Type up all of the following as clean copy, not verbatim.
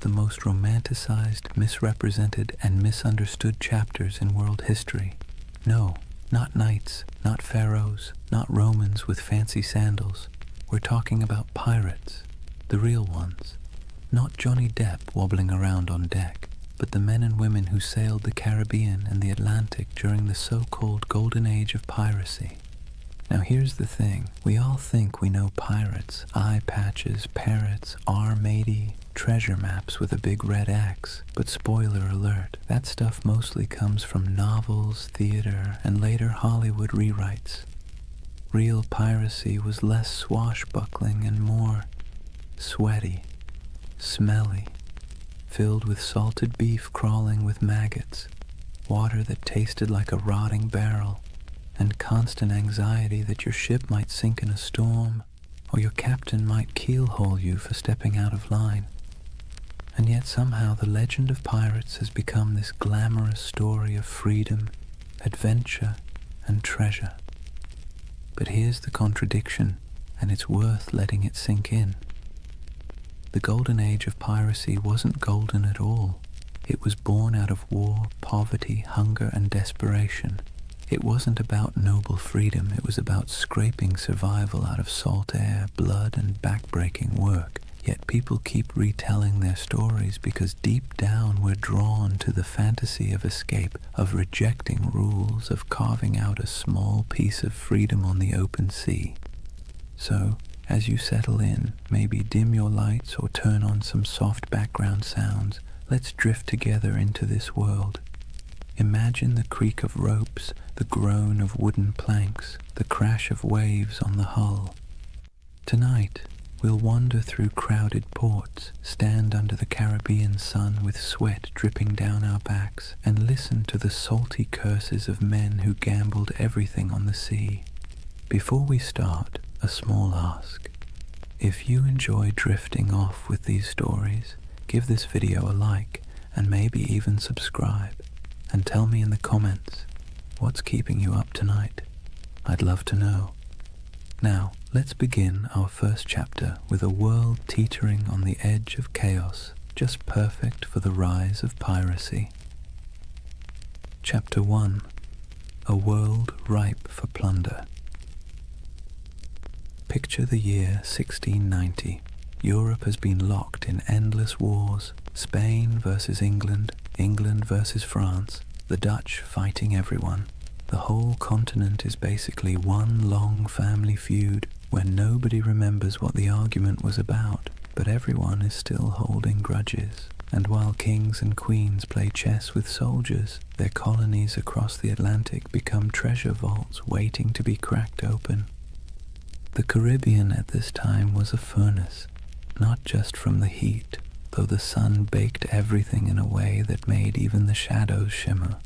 of the most romanticized, misrepresented, and misunderstood chapters in world history. No, not knights, not pharaohs, not Romans with fancy sandals. We're talking about pirates, the real ones. Not Johnny Depp wobbling around on deck, but the men and women who sailed the Caribbean and the Atlantic during the so-called Golden Age of Piracy. Now here's the thing, we all think we know pirates, eye patches, parrots, R-matey, treasure maps with a big red X, but spoiler alert, that stuff mostly comes from novels, theater, and later Hollywood rewrites. Real piracy was less swashbuckling and more sweaty, smelly, filled with salted beef crawling with maggots, water that tasted like a rotting barrel, and constant anxiety that your ship might sink in a storm, or your captain might keelhaul you for stepping out of line. And yet somehow the legend of pirates has become this glamorous story of freedom, adventure, and treasure. But here's the contradiction, and it's worth letting it sink in. The Golden Age of Piracy wasn't golden at all. It was born out of war, poverty, hunger, and desperation. It wasn't about noble freedom, it was about scraping survival out of salt air, blood, and backbreaking work. Yet people keep retelling their stories because deep down we're drawn to the fantasy of escape, of rejecting rules, of carving out a small piece of freedom on the open sea. So, as you settle in, maybe dim your lights or turn on some soft background sounds, let's drift together into this world. Imagine the creak of ropes, the groan of wooden planks, the crash of waves on the hull. Tonight, we'll wander through crowded ports, stand under the Caribbean sun with sweat dripping down our backs, and listen to the salty curses of men who gambled everything on the sea. Before we start, a small ask. If you enjoy drifting off with these stories, give this video a like, and maybe even subscribe. And tell me in the comments, what's keeping you up tonight? I'd love to know. Now, let's begin our first chapter with a world teetering on the edge of chaos, just perfect for the rise of piracy. Chapter 1. A world ripe for plunder. Picture the year 1690. Europe has been locked in endless wars, Spain versus England, England versus France, the Dutch fighting everyone. The whole continent is basically one long family feud where nobody remembers what the argument was about, but everyone is still holding grudges. And while kings and queens play chess with soldiers, their colonies across the Atlantic become treasure vaults waiting to be cracked open. The Caribbean at this time was a furnace, not just from the heat, though the sun baked everything in a way that made even the shadows shimmer,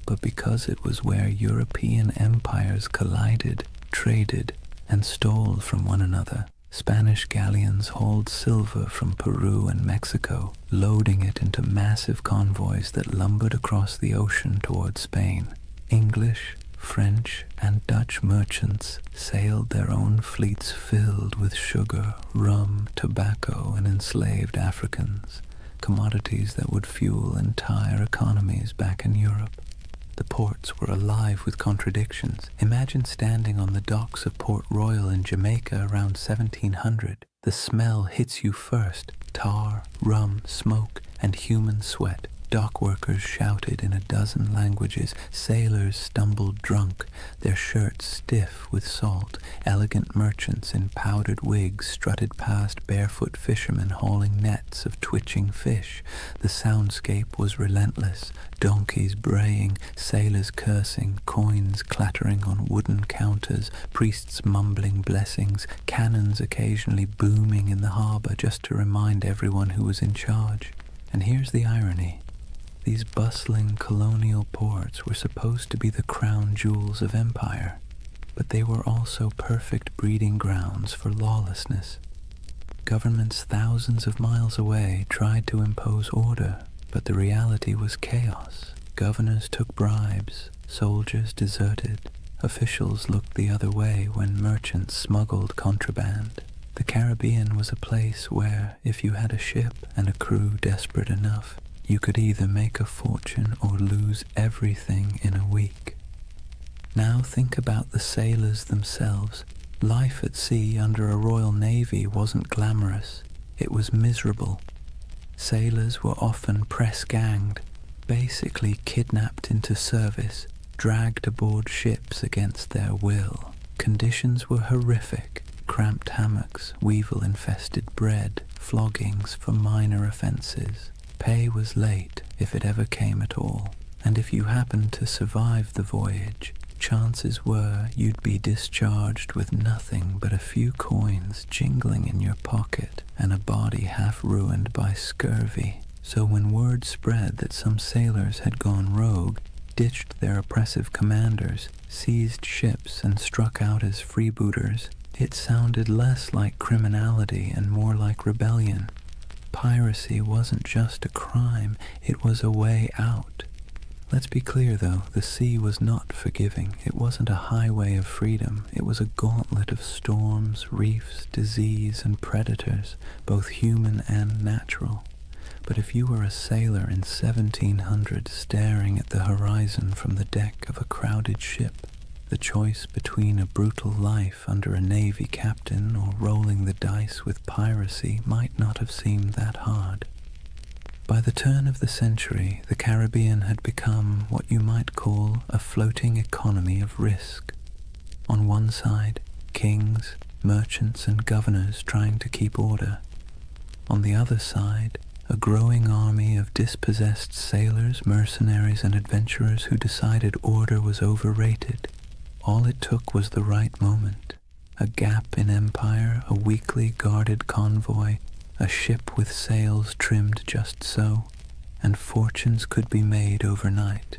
but because it was where European empires collided, traded, and stole from one another. Spanish galleons hauled silver from Peru and Mexico, loading it into massive convoys that lumbered across the ocean toward Spain. English, French, and Dutch merchants sailed their own fleets filled with sugar, rum, tobacco, and enslaved Africans, commodities that would fuel entire economies back in Europe. The ports were alive with contradictions. Imagine standing on the docks of Port Royal in Jamaica around 1700. The smell hits you first: tar, rum, smoke, and human sweat. Dock workers shouted in a dozen languages, sailors stumbled drunk, their shirts stiff with salt, elegant merchants in powdered wigs strutted past barefoot fishermen hauling nets of twitching fish. The soundscape was relentless, donkeys braying, sailors cursing, coins clattering on wooden counters, priests mumbling blessings, cannons occasionally booming in the harbor just to remind everyone who was in charge. And here's the irony. These bustling colonial ports were supposed to be the crown jewels of empire, but they were also perfect breeding grounds for lawlessness. Governments thousands of miles away tried to impose order, but the reality was chaos. Governors took bribes, soldiers deserted, officials looked the other way when merchants smuggled contraband. The Caribbean was a place where, if you had a ship and a crew desperate enough, you could either make a fortune or lose everything in a week. Now think about the sailors themselves. Life at sea under a Royal Navy wasn't glamorous. It was miserable. Sailors were often press-ganged, basically kidnapped into service, dragged aboard ships against their will. Conditions were horrific. Cramped hammocks, weevil-infested bread, floggings for minor offences. Pay was late, if it ever came at all, and if you happened to survive the voyage, chances were you'd be discharged with nothing but a few coins jingling in your pocket and a body half ruined by scurvy. So when word spread that some sailors had gone rogue, ditched their oppressive commanders, seized ships and struck out as freebooters, it sounded less like criminality and more like rebellion. Piracy wasn't just a crime, it was a way out. Let's be clear though, the sea was not forgiving. It wasn't a highway of freedom. It was a gauntlet of storms, reefs, disease, and predators, both human and natural. But if you were a sailor in 1700 staring at the horizon from the deck of a crowded ship, the choice between a brutal life under a navy captain or rolling the dice with piracy might not have seemed that hard. By the turn of the century, the Caribbean had become what you might call a floating economy of risk. On one side, kings, merchants, and governors trying to keep order. On the other side, a growing army of dispossessed sailors, mercenaries, and adventurers who decided order was overrated. All it took was the right moment, a gap in empire, a weakly guarded convoy, a ship with sails trimmed just so, and fortunes could be made overnight.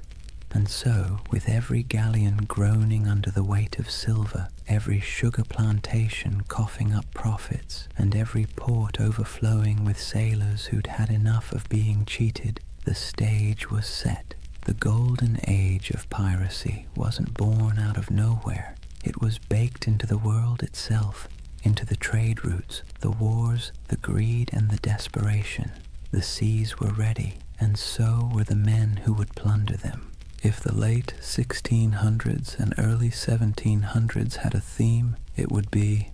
And so, with every galleon groaning under the weight of silver, every sugar plantation coughing up profits, and every port overflowing with sailors who'd had enough of being cheated, the stage was set. The Golden Age of Piracy wasn't born out of nowhere. It was baked into the world itself, into the trade routes, the wars, the greed, and the desperation. The seas were ready, and so were the men who would plunder them. If the late 1600s and early 1700s had a theme, it would be,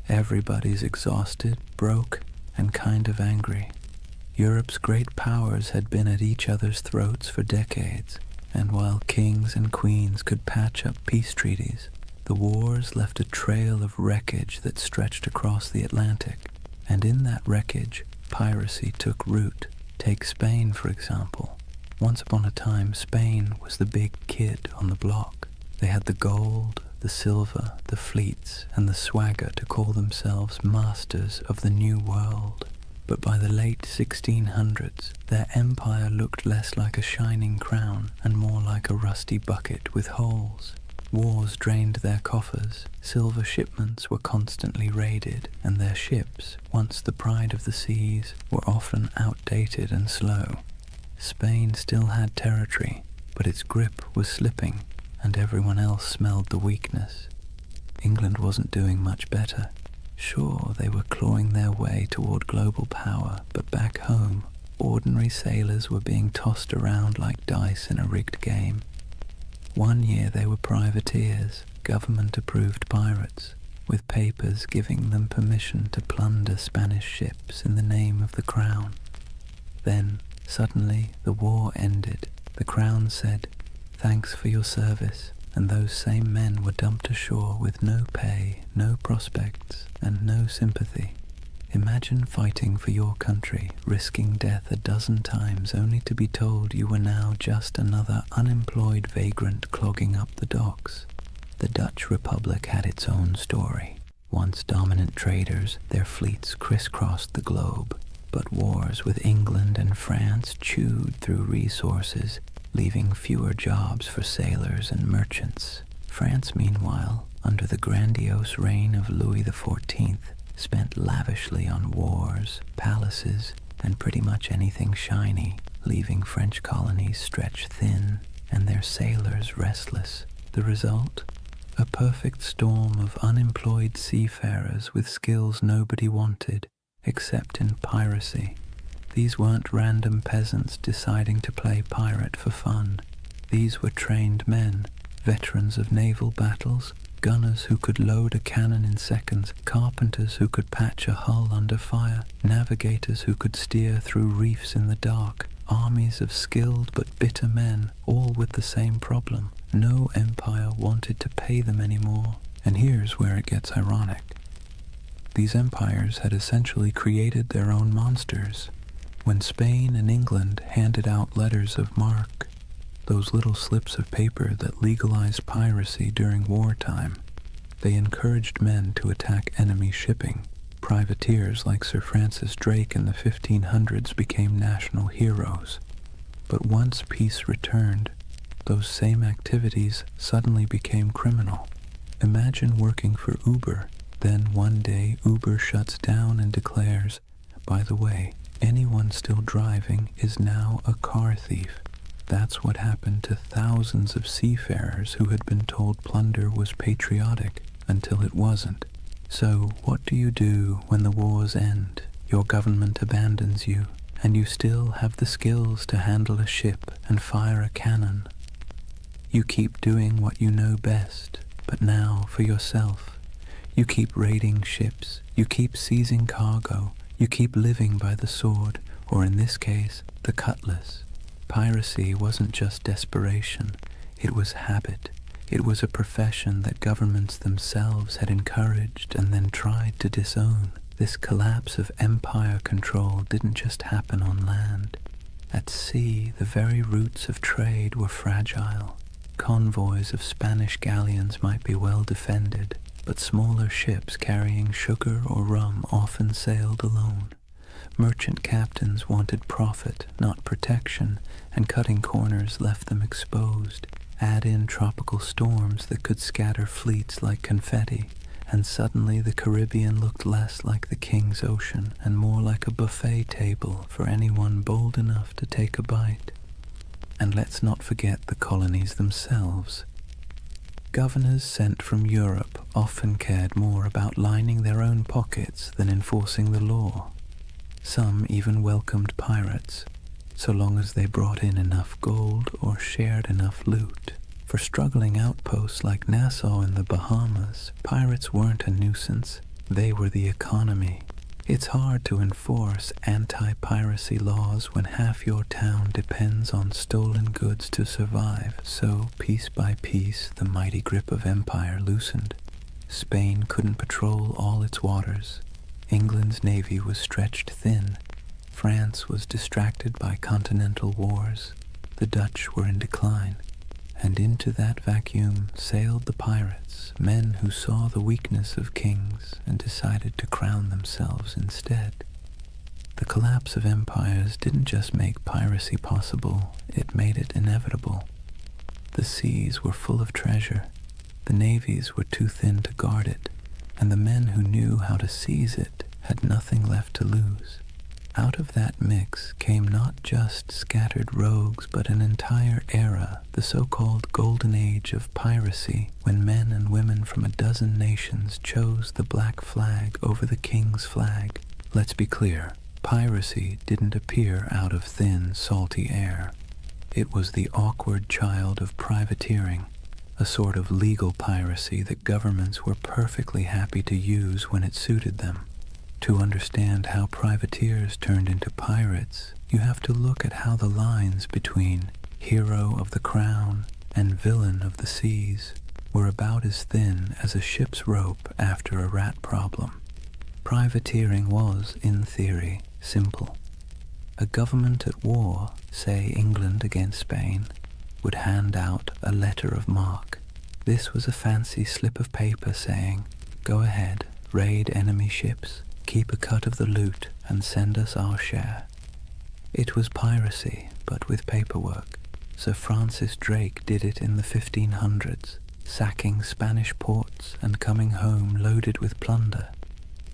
everybody's exhausted, broke, and kind of angry. Europe's great powers had been at each other's throats for decades, and while kings and queens could patch up peace treaties, the wars left a trail of wreckage that stretched across the Atlantic, and in that wreckage, piracy took root. Take Spain, for example. Once upon a time, Spain was the big kid on the block. They had the gold, the silver, the fleets, and the swagger to call themselves masters of the New World. But by the late 1600s, their empire looked less like a shining crown and more like a rusty bucket with holes. Wars drained their coffers, silver shipments were constantly raided, and their ships, once the pride of the seas, were often outdated and slow. Spain still had territory, but its grip was slipping, and everyone else smelled the weakness. England wasn't doing much better. Sure, they were clawing their way toward global power, but back home, ordinary sailors were being tossed around like dice in a rigged game. One year they were privateers, government-approved pirates, with papers giving them permission to plunder Spanish ships in the name of the crown. Then, suddenly, the war ended. The crown said, "Thanks for your service," and those same men were dumped ashore with no pay, no prospects, and no sympathy. Imagine fighting for your country, risking death a dozen times only to be told you were now just another unemployed vagrant clogging up the docks. The Dutch Republic had its own story. Once dominant traders, their fleets crisscrossed the globe, but wars with England and France chewed through resources, leaving fewer jobs for sailors and merchants. France, meanwhile, under the grandiose reign of Louis XIV, spent lavishly on wars, palaces, and pretty much anything shiny, leaving French colonies stretched thin and their sailors restless. The result? a perfect storm of unemployed seafarers with skills nobody wanted except in piracy. These weren't random peasants deciding to play pirate for fun. These were trained men, veterans of naval battles, gunners who could load a cannon in seconds, carpenters who could patch a hull under fire, navigators who could steer through reefs in the dark, armies of skilled but bitter men, all with the same problem. No empire wanted to pay them anymore. And here's where it gets ironic. These empires had essentially created their own monsters. When Spain and England handed out letters of marque, those little slips of paper that legalized piracy during wartime, they encouraged men to attack enemy shipping. Privateers like Sir Francis Drake in the 1500s became national heroes. But once peace returned, those same activities suddenly became criminal. Imagine working for Uber, then one day Uber shuts down and declares, by the way, anyone still driving is now a car thief. That's what happened to thousands of seafarers who had been told plunder was patriotic until it wasn't. So what do you do when the wars end, your government abandons you, and you still have the skills to handle a ship and fire a cannon? You keep doing what you know best, but now for yourself. You keep raiding ships, you keep seizing cargo, you keep living by the sword, or in this case, the cutlass. Piracy wasn't just desperation, it was habit. It was a profession that governments themselves had encouraged and then tried to disown. This collapse of empire control didn't just happen on land. At sea, the very roots of trade were fragile. Convoys of Spanish galleons might be well defended, but smaller ships carrying sugar or rum often sailed alone. Merchant captains wanted profit, not protection, and cutting corners left them exposed. Add in tropical storms that could scatter fleets like confetti, and suddenly the Caribbean looked less like the King's Ocean and more like a buffet table for anyone bold enough to take a bite. And let's not forget the colonies themselves. Governors sent from Europe often cared more about lining their own pockets than enforcing the law. Some even welcomed pirates, so long as they brought in enough gold or shared enough loot. For struggling outposts like Nassau in the Bahamas, pirates weren't a nuisance, they were the economy. It's hard to enforce anti-piracy laws when half your town depends on stolen goods to survive, so piece by piece the mighty grip of empire loosened. Spain couldn't patrol all its waters. England's navy was stretched thin. France was distracted by continental wars. The Dutch were in decline. And into that vacuum sailed the pirates, men who saw the weakness of kings and decided to crown themselves instead. The collapse of empires didn't just make piracy possible, it made it inevitable. The seas were full of treasure, the navies were too thin to guard it, and the men who knew how to seize it had nothing left to lose. Out of that mix came not just scattered rogues, but an entire era, the so-called Golden Age of Piracy, when men and women from a dozen nations chose the black flag over the king's flag. Let's be clear, piracy didn't appear out of thin, salty air. It was the awkward child of privateering, a sort of legal piracy that governments were perfectly happy to use when it suited them. To understand how privateers turned into pirates, you have to look at how the lines between hero of the crown and villain of the seas were about as thin as a ship's rope after a rat problem. Privateering was, in theory, simple. A government at war, say England against Spain, would hand out a letter of marque. This was a fancy slip of paper saying, "Go ahead, raid enemy ships, keep a cut of the loot, and send us our share." It was piracy, but with paperwork. Sir Francis Drake did it in the 1500s, sacking Spanish ports and coming home loaded with plunder.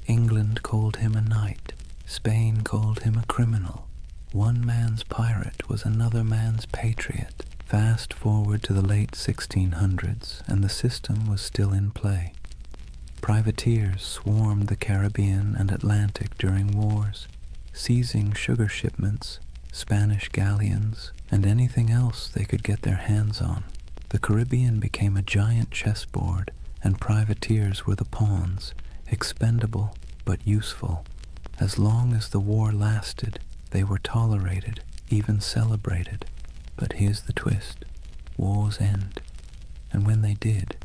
England called him a knight, Spain called him a criminal. One man's pirate was another man's patriot. Fast forward to the late 1600s, and the system was still in play. Privateers swarmed the Caribbean and Atlantic during wars, seizing sugar shipments, Spanish galleons, and anything else they could get their hands on. The Caribbean became a giant chessboard, and privateers were the pawns, expendable but useful. As long as the war lasted, they were tolerated, even celebrated. But here's the twist. Wars end. And when they did,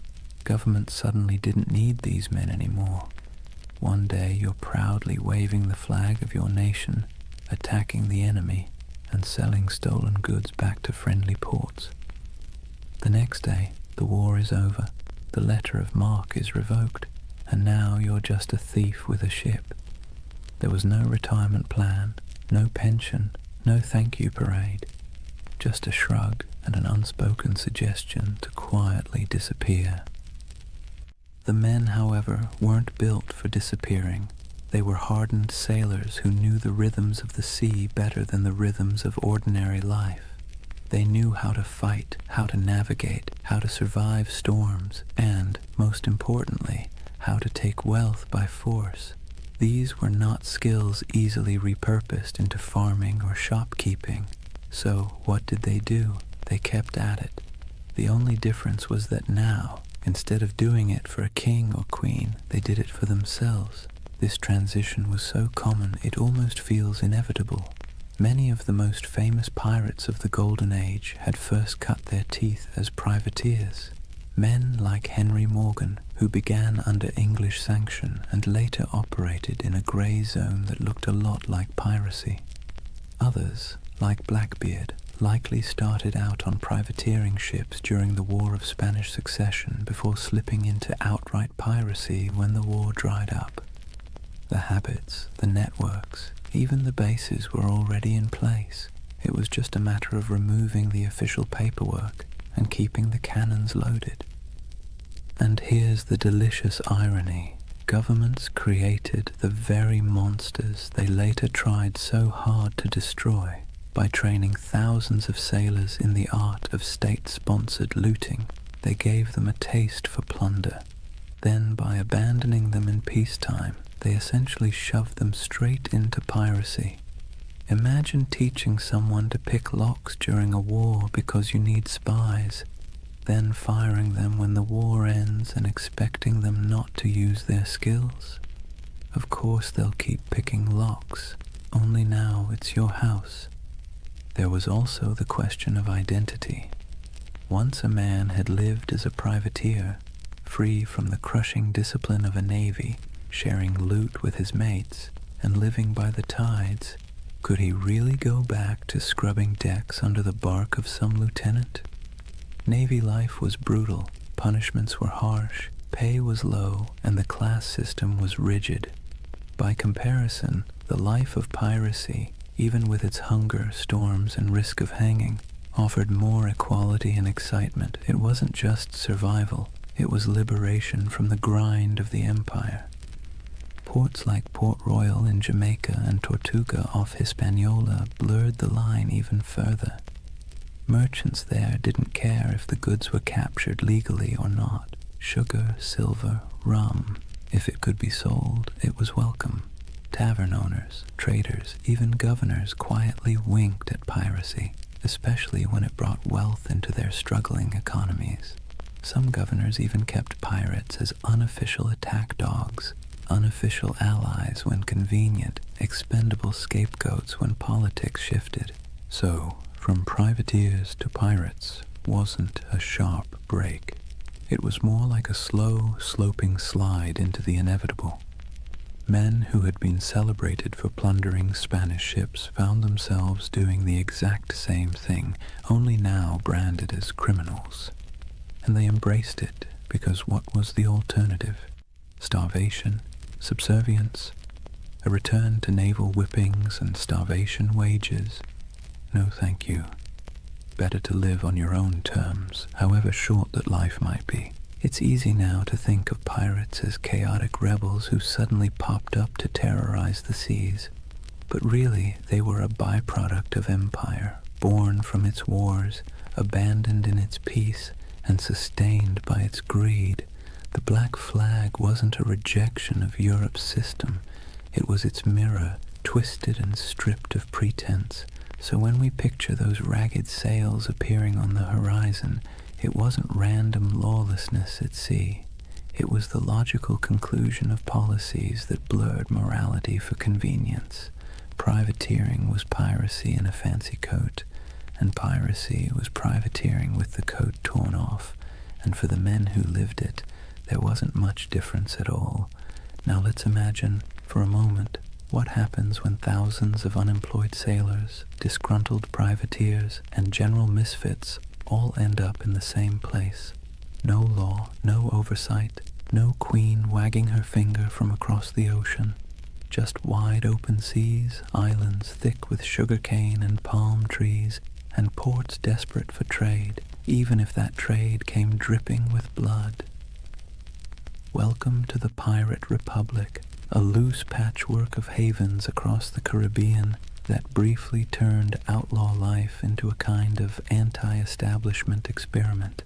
governments suddenly didn't need these men anymore. One day you're proudly waving the flag of your nation, attacking the enemy, and selling stolen goods back to friendly ports. The next day, the war is over, the letter of marque is revoked, and now you're just a thief with a ship. There was no retirement plan, no pension, no thank you parade, just a shrug and an unspoken suggestion to quietly disappear. The men, however, weren't built for disappearing. They were hardened sailors who knew the rhythms of the sea better than the rhythms of ordinary life. They knew how to fight, how to navigate, how to survive storms, and, most importantly, how to take wealth by force. These were not skills easily repurposed into farming or shopkeeping. So what did they do? They kept at it. The only difference was that now, instead of doing it for a king or queen, they did it for themselves. This transition was so common it almost feels inevitable. Many of the most famous pirates of the Golden Age had first cut their teeth as privateers. Men like Henry Morgan, who began under English sanction and later operated in a grey zone that looked a lot like piracy. Others, like Blackbeard, likely started out on privateering ships during the War of Spanish Succession before slipping into outright piracy when the war dried up. The habits, the networks, even the bases were already in place. It was just a matter of removing the official paperwork and keeping the cannons loaded. And here's the delicious irony. Governments created the very monsters they later tried so hard to destroy. By training thousands of sailors in the art of state-sponsored looting, they gave them a taste for plunder. Then, by abandoning them in peacetime, they essentially shoved them straight into piracy. Imagine teaching someone to pick locks during a war because you need spies, then firing them when the war ends and expecting them not to use their skills. Of course they'll keep picking locks, only now it's your house. There was also the question of identity. Once a man had lived as a privateer, free from the crushing discipline of a navy, sharing loot with his mates, and living by the tides, could he really go back to scrubbing decks under the bark of some lieutenant? Navy life was brutal, punishments were harsh, pay was low, and the class system was rigid. By comparison, the life of piracy, even with its hunger, storms, and risk of hanging, offered more equality and excitement. It wasn't just survival, it was liberation from the grind of the empire. Ports like Port Royal in Jamaica and Tortuga off Hispaniola blurred the line even further. Merchants there didn't care if the goods were captured legally or not. Sugar, silver, rum, if it could be sold, it was welcome. Tavern owners, traders, even governors quietly winked at piracy, especially when it brought wealth into their struggling economies. Some governors even kept pirates as unofficial attack dogs, unofficial allies when convenient, expendable scapegoats when politics shifted. So, from privateers to pirates wasn't a sharp break. It was more like a slow, sloping slide into the inevitable. Men who had been celebrated for plundering Spanish ships found themselves doing the exact same thing, only now branded as criminals. And they embraced it because what was the alternative? Starvation? Subservience? A return to naval whippings and starvation wages? No, thank you. Better to live on your own terms, however short that life might be. It's easy now to think of pirates as chaotic rebels who suddenly popped up to terrorize the seas. But really, they were a byproduct of empire, born from its wars, abandoned in its peace, and sustained by its greed. The black flag wasn't a rejection of Europe's system. It was its mirror, twisted and stripped of pretense. So when we picture those ragged sails appearing on the horizon, it wasn't random lawlessness at sea. It was the logical conclusion of policies that blurred morality for convenience. Privateering was piracy in a fancy coat, and piracy was privateering with the coat torn off, and for the men who lived it, there wasn't much difference at all. Now let's imagine, for a moment, what happens when thousands of unemployed sailors, disgruntled privateers, and general misfits all end up in the same place. No law, no oversight, no queen wagging her finger from across the ocean. Just wide open seas, islands thick with sugarcane and palm trees, and ports desperate for trade, even if that trade came dripping with blood. Welcome to the Pirate Republic, a loose patchwork of havens across the Caribbean that briefly turned outlaw life into a kind of anti-establishment experiment.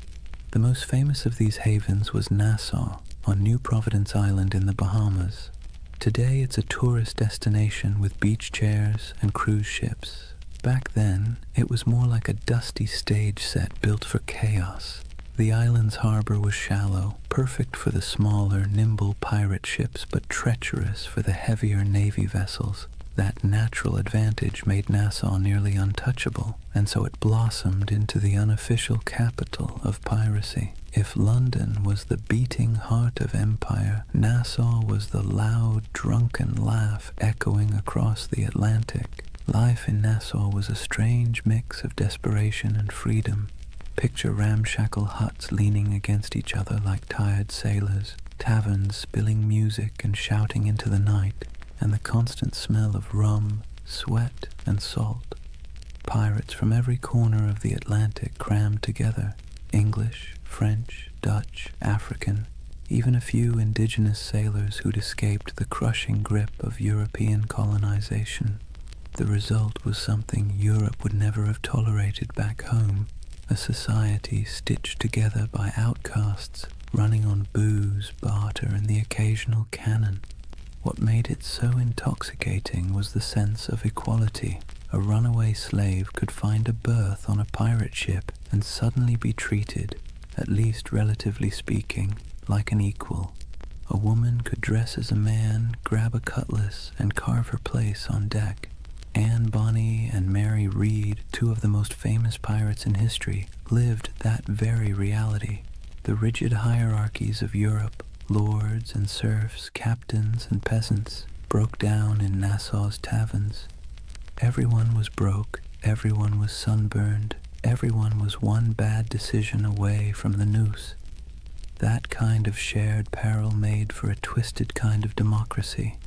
The most famous of these havens was Nassau, on New Providence Island in the Bahamas. Today it's a tourist destination with beach chairs and cruise ships. Back then, it was more like a dusty stage set built for chaos. The island's harbor was shallow, perfect for the smaller, nimble pirate ships, but treacherous for the heavier navy vessels. That natural advantage made Nassau nearly untouchable, and so it blossomed into the unofficial capital of piracy. If London was the beating heart of empire, Nassau was the loud, drunken laugh echoing across the Atlantic. Life in Nassau was a strange mix of desperation and freedom. Picture ramshackle huts leaning against each other like tired sailors, taverns spilling music and shouting into the night, and the constant smell of rum, sweat, and salt. Pirates from every corner of the Atlantic crammed together, English, French, Dutch, African, even a few indigenous sailors who'd escaped the crushing grip of European colonization. The result was something Europe would never have tolerated back home, a society stitched together by outcasts, running on booze, barter, and the occasional cannon. What made it so intoxicating was the sense of equality. A runaway slave could find a berth on a pirate ship and suddenly be treated, at least relatively speaking, like an equal. A woman could dress as a man, grab a cutlass, and carve her place on deck. Anne Bonny and Mary Read, two of the most famous pirates in history, lived that very reality. The rigid hierarchies of Europe, lords and serfs, captains and peasants, broke down in Nassau's taverns. Everyone was broke, everyone was sunburned, everyone was one bad decision away from the noose. That kind of shared peril made for a twisted kind of democracy.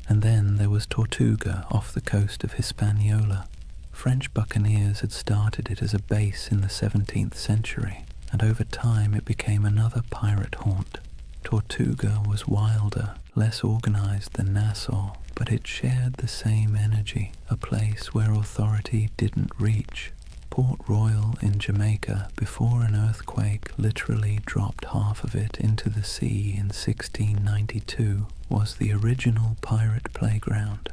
And then there was Tortuga off the coast of Hispaniola. French buccaneers had started it as a base in the 17th century, and over time it became another pirate haunt. Tortuga was wilder, less organized than Nassau, but it shared the same energy, a place where authority didn't reach. Port Royal in Jamaica, before an earthquake literally dropped half of it into the sea in 1692, was the original pirate playground.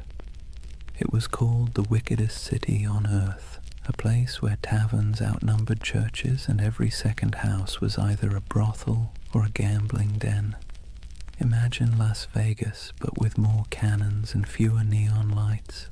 It was called the wickedest city on earth, a place where taverns outnumbered churches and every second house was either a brothel or a gambling den. Imagine Las Vegas, but with more cannons and fewer neon lights.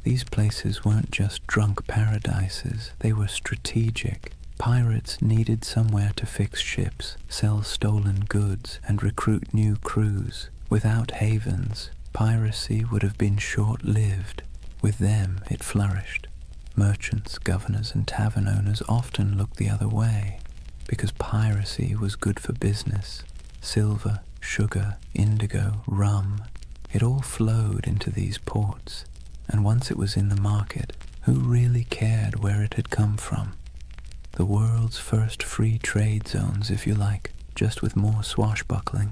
These places weren't just drunk paradises, they were strategic. Pirates needed somewhere to fix ships, sell stolen goods, and recruit new crews. Without havens, piracy would have been short-lived. With them, it flourished. Merchants, governors, and tavern owners often looked the other way, because piracy was good for business. Silver, sugar, indigo, rum, it all flowed into these ports. And once it was in the market, who really cared where it had come from? The world's first free trade zones, if you like, just with more swashbuckling.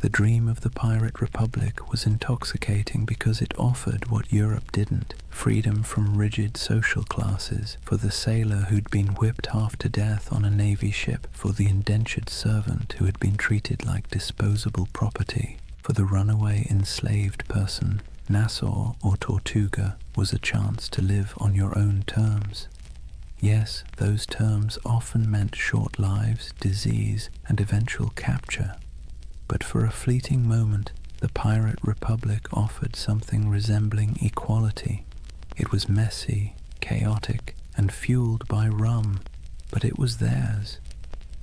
The dream of the pirate republic was intoxicating because it offered what Europe didn't: freedom from rigid social classes, for the sailor who'd been whipped half to death on a navy ship, for the indentured servant who had been treated like disposable property, for the runaway enslaved person. Nassau or Tortuga was a chance to live on your own terms. Yes, those terms often meant short lives, disease, and eventual capture. But for a fleeting moment, the pirate republic offered something resembling equality. It was messy, chaotic, and fueled by rum, but it was theirs.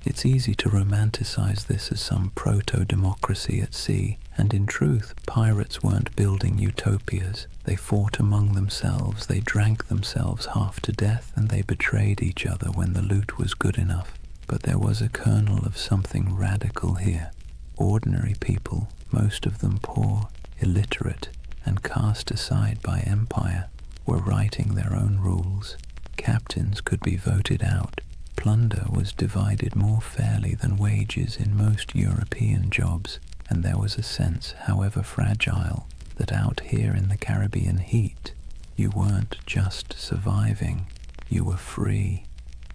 It's easy to romanticize this as some proto-democracy at sea, and in truth, pirates weren't building utopias. They fought among themselves, they drank themselves half to death, and they betrayed each other when the loot was good enough. But there was a kernel of something radical here. Ordinary people, most of them poor, illiterate, and cast aside by empire, were writing their own rules. Captains could be voted out. Plunder was divided more fairly than wages in most European jobs, and there was a sense, however fragile, that out here in the Caribbean heat, you weren't just surviving, you were free.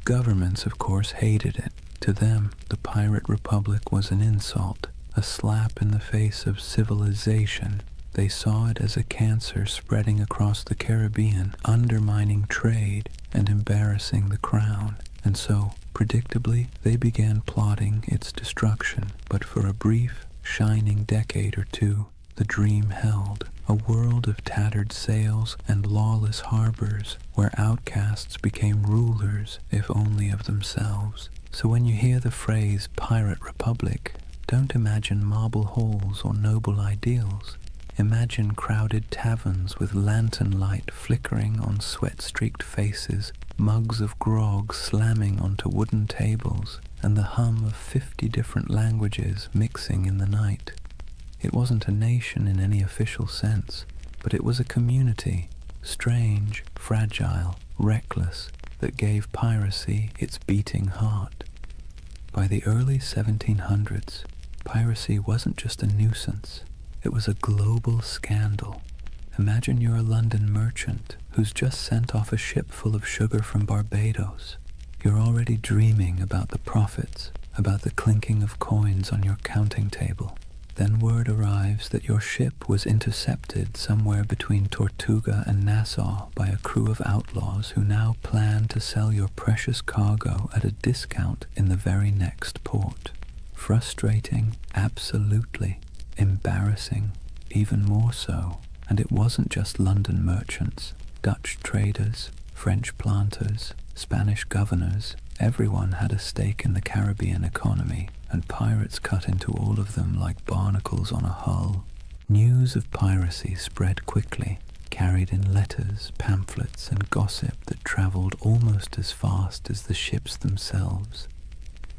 Governments, of course, hated it. To them, the pirate republic was an insult, a slap in the face of civilization. They saw it as a cancer spreading across the Caribbean, undermining trade and embarrassing the crown. And so, predictably, they began plotting its destruction. But for a brief, shining decade or two, the dream held. A world of tattered sails and lawless harbors, where outcasts became rulers, if only of themselves. So when you hear the phrase Pirate Republic, don't imagine marble halls or noble ideals. Imagine crowded taverns with lantern light flickering on sweat-streaked faces, mugs of grog slamming onto wooden tables, and the hum of 50 different languages mixing in the night. It wasn't a nation in any official sense, but it was a community, strange, fragile, reckless, that gave piracy its beating heart. By the early 1700s, piracy wasn't just a nuisance, it was a global scandal. Imagine you're a London merchant who's just sent off a ship full of sugar from Barbados. You're already dreaming about the profits, about the clinking of coins on your counting table. Then word arrives that your ship was intercepted somewhere between Tortuga and Nassau by a crew of outlaws who now plan to sell your precious cargo at a discount in the very next port. Frustrating, absolutely. Embarrassing, even more so. And it wasn't just London merchants, Dutch traders, French planters, Spanish governors. Everyone had a stake in the Caribbean economy, and pirates cut into all of them like barnacles on a hull. News of piracy spread quickly, carried in letters, pamphlets, and gossip that traveled almost as fast as the ships themselves.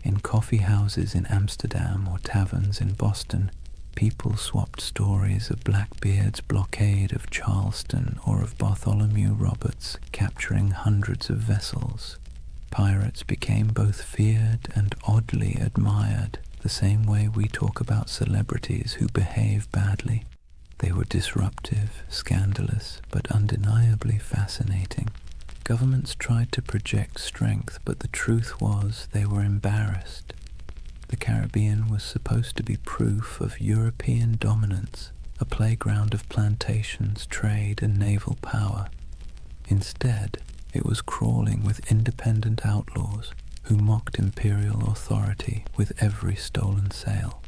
In coffee houses in Amsterdam or taverns in Boston, people swapped stories of Blackbeard's blockade of Charleston or of Bartholomew Roberts capturing hundreds of vessels. Pirates became both feared and oddly admired, the same way we talk about celebrities who behave badly. They were disruptive, scandalous, but undeniably fascinating. Governments tried to project strength, but the truth was they were embarrassed. The Caribbean was supposed to be proof of European dominance, a playground of plantations, trade, and naval power. Instead, it was crawling with independent outlaws who mocked imperial authority with every stolen sail.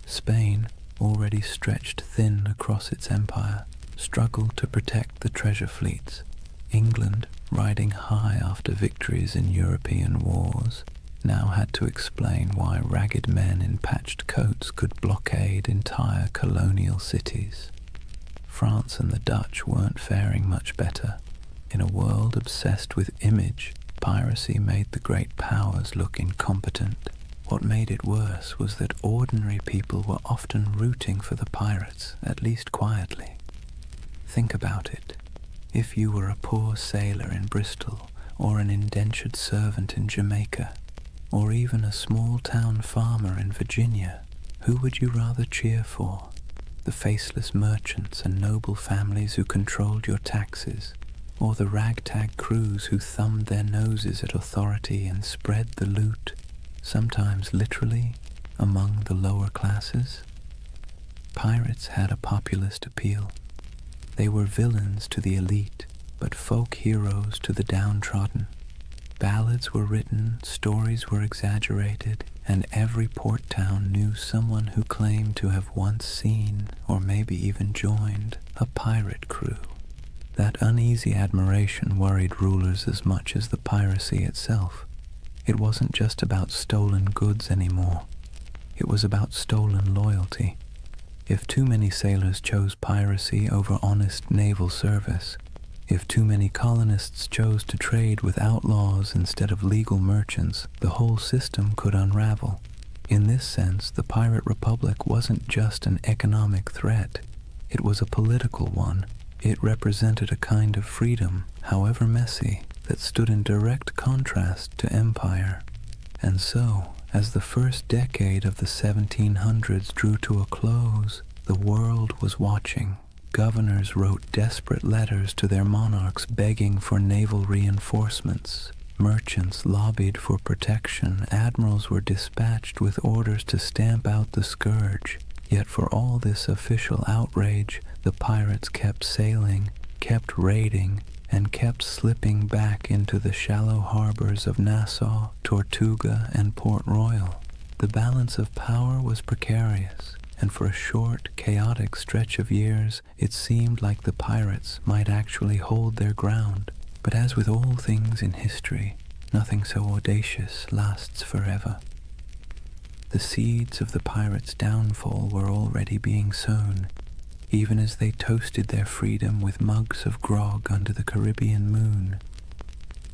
Spain, already stretched thin across its empire, struggled to protect the treasure fleets. England, riding high after victories in European wars, now had to explain why ragged men in patched coats could blockade entire colonial cities. France and the Dutch weren't faring much better. In a world obsessed with image, piracy made the great powers look incompetent. What made it worse was that ordinary people were often rooting for the pirates, at least quietly. Think about it. If you were a poor sailor in Bristol, or an indentured servant in Jamaica, or even a small-town farmer in Virginia, Who would you rather cheer for? The faceless merchants and noble families who controlled your taxes, or the ragtag crews who thumbed their noses at authority and spread the loot, sometimes literally, among the lower classes? Pirates had a populist appeal. They were villains to the elite, but folk heroes to the downtrodden. Ballads were written, stories were exaggerated, and every port town knew someone who claimed to have once seen, or maybe even joined, a pirate crew. That uneasy admiration worried rulers as much as the piracy itself. It wasn't just about stolen goods anymore. It was about stolen loyalty. If too many sailors chose piracy over honest naval service, if too many colonists chose to trade with outlaws instead of legal merchants, the whole system could unravel. In this sense, the Pirate Republic wasn't just an economic threat. It was a political one. It represented a kind of freedom, however messy, that stood in direct contrast to empire. And so, as the first decade of the 1700s drew to a close, the world was watching. Governors wrote desperate letters to their monarchs begging for naval reinforcements. Merchants lobbied for protection. Admirals were dispatched with orders to stamp out the scourge. Yet for all this official outrage, the pirates kept sailing, kept raiding, and kept slipping back into the shallow harbors of Nassau, Tortuga, and Port Royal. The balance of power was precarious, and for a short, chaotic stretch of years, it seemed like the pirates might actually hold their ground. But as with all things in history, nothing so audacious lasts forever. The seeds of the pirates' downfall were already being sown, even as they toasted their freedom with mugs of grog under the Caribbean moon.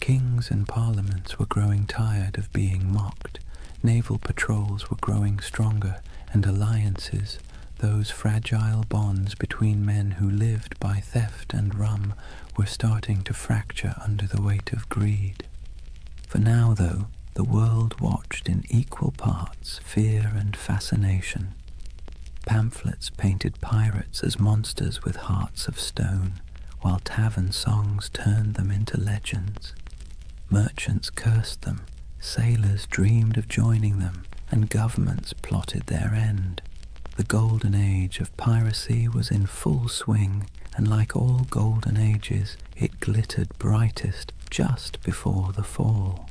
Kings and parliaments were growing tired of being mocked. Naval patrols were growing stronger, and alliances, those fragile bonds between men who lived by theft and rum, were starting to fracture under the weight of greed. For now, though, the world watched in equal parts fear and fascination. Pamphlets painted pirates as monsters with hearts of stone, while tavern songs turned them into legends. Merchants cursed them, sailors dreamed of joining them, and governments plotted their end. The Golden Age of Piracy was in full swing, and like all golden ages, it glittered brightest just before the fall.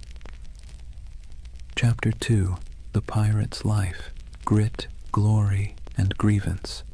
Chapter 2. The Pirate's Life, Grit, Glory, and Grievance.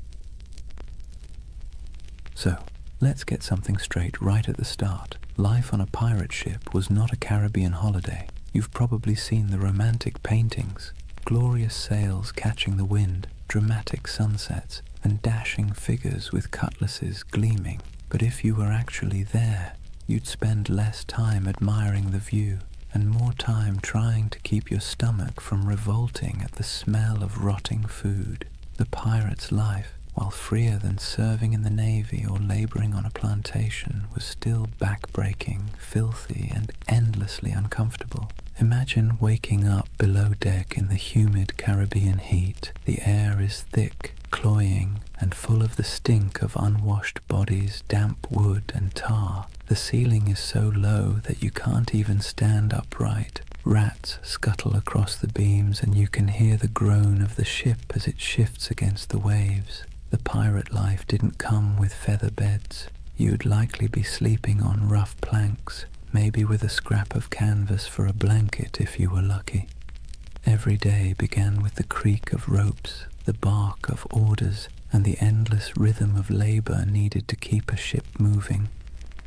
So, let's get something straight right at the start. Life on a pirate ship was not a Caribbean holiday. You've probably seen the romantic paintings. Glorious sails catching the wind, dramatic sunsets, and dashing figures with cutlasses gleaming. But if you were actually there, you'd spend less time admiring the view and more time trying to keep your stomach from revolting at the smell of rotting food. The pirate's life, while freer than serving in the Navy or laboring on a plantation, was still back-breaking, filthy, and endlessly uncomfortable. Imagine waking up below deck in the humid Caribbean heat. The air is thick, cloying, and full of the stink of unwashed bodies, damp wood, and tar. The ceiling is so low that you can't even stand upright. Rats scuttle across the beams, and you can hear the groan of the ship as it shifts against the waves. The pirate life didn't come with feather beds. You'd likely be sleeping on rough planks, maybe with a scrap of canvas for a blanket if you were lucky. Every day began with the creak of ropes, the bark of orders, and the endless rhythm of labor needed to keep a ship moving.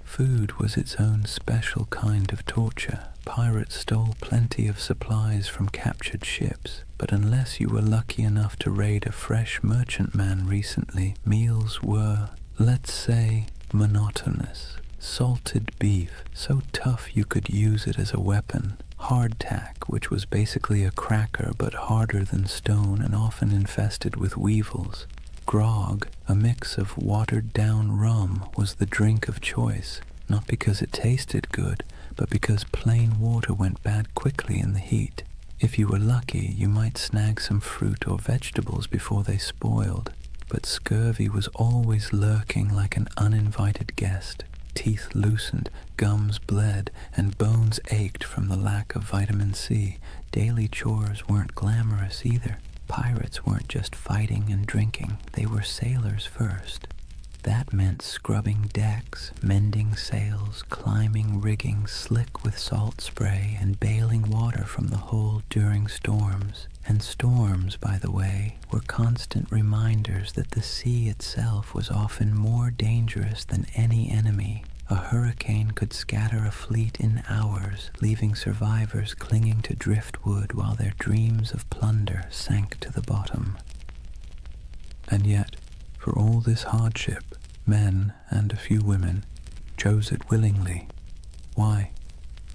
Food was its own special kind of torture. Pirates stole plenty of supplies from captured ships, but unless you were lucky enough to raid a fresh merchantman recently, meals were, let's say, monotonous. Salted beef, so tough you could use it as a weapon. Hardtack, which was basically a cracker but harder than stone and often infested with weevils. Grog, a mix of watered-down rum, was the drink of choice, not because it tasted good, but because plain water went bad quickly in the heat. If you were lucky, you might snag some fruit or vegetables before they spoiled, but scurvy was always lurking like an uninvited guest. Teeth loosened, gums bled, and bones ached from the lack of vitamin C. Daily chores weren't glamorous either. Pirates weren't just fighting and drinking, they were sailors first. That meant scrubbing decks, mending sails, climbing rigging slick with salt spray, and bailing water from the hold during storms. And storms, by the way, were constant reminders that the sea itself was often more dangerous than any enemy. A hurricane could scatter a fleet in hours, leaving survivors clinging to driftwood while their dreams of plunder sank to the bottom. And yet, for all this hardship, men, and a few women, chose it willingly. Why?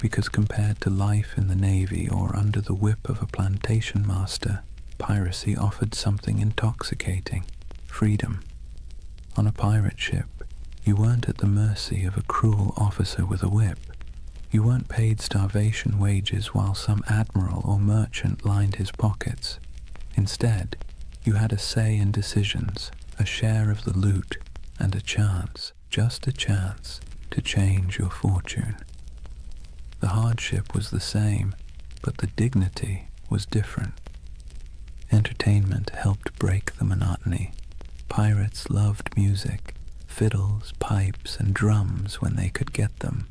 Because compared to life in the Navy or under the whip of a plantation master, piracy offered something intoxicating: freedom. On a pirate ship, you weren't at the mercy of a cruel officer with a whip. You weren't paid starvation wages while some admiral or merchant lined his pockets. Instead, you had a say in decisions, a share of the loot, and a chance, just a chance, to change your fortune. The hardship was the same, but the dignity was different. Entertainment helped break the monotony. Pirates loved music, fiddles, pipes, and drums when they could get them.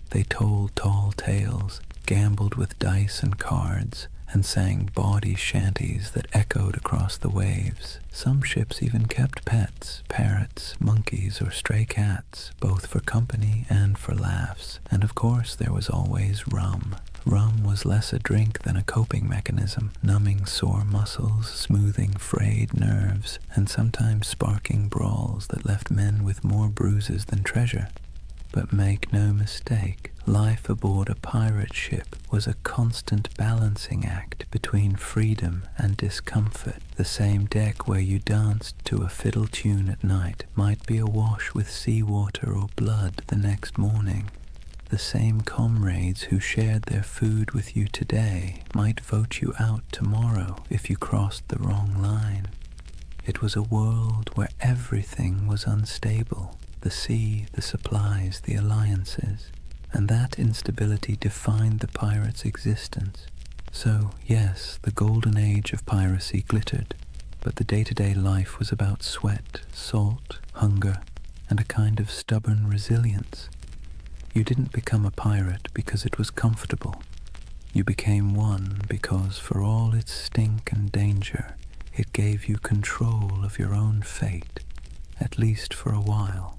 They told tall tales, gambled with dice and cards, and sang bawdy shanties that echoed across the waves. Some ships even kept pets, parrots, monkeys, or stray cats, both for company and for laughs. And of course there was always rum. Rum was less a drink than a coping mechanism, numbing sore muscles, smoothing frayed nerves, and sometimes sparking brawls that left men with more bruises than treasure. But make no mistake, life aboard a pirate ship was a constant balancing act between freedom and discomfort. The same deck where you danced to a fiddle tune at night might be awash with seawater or blood the next morning. The same comrades who shared their food with you today might vote you out tomorrow if you crossed the wrong line. It was a world where everything was unstable. The sea, the supplies, the alliances, and that instability defined the pirate's existence. So, yes, the Golden Age of Piracy glittered, but the day-to-day life was about sweat, salt, hunger, and a kind of stubborn resilience. You didn't become a pirate because it was comfortable. You became one because, for all its stink and danger, it gave you control of your own fate, at least for a while.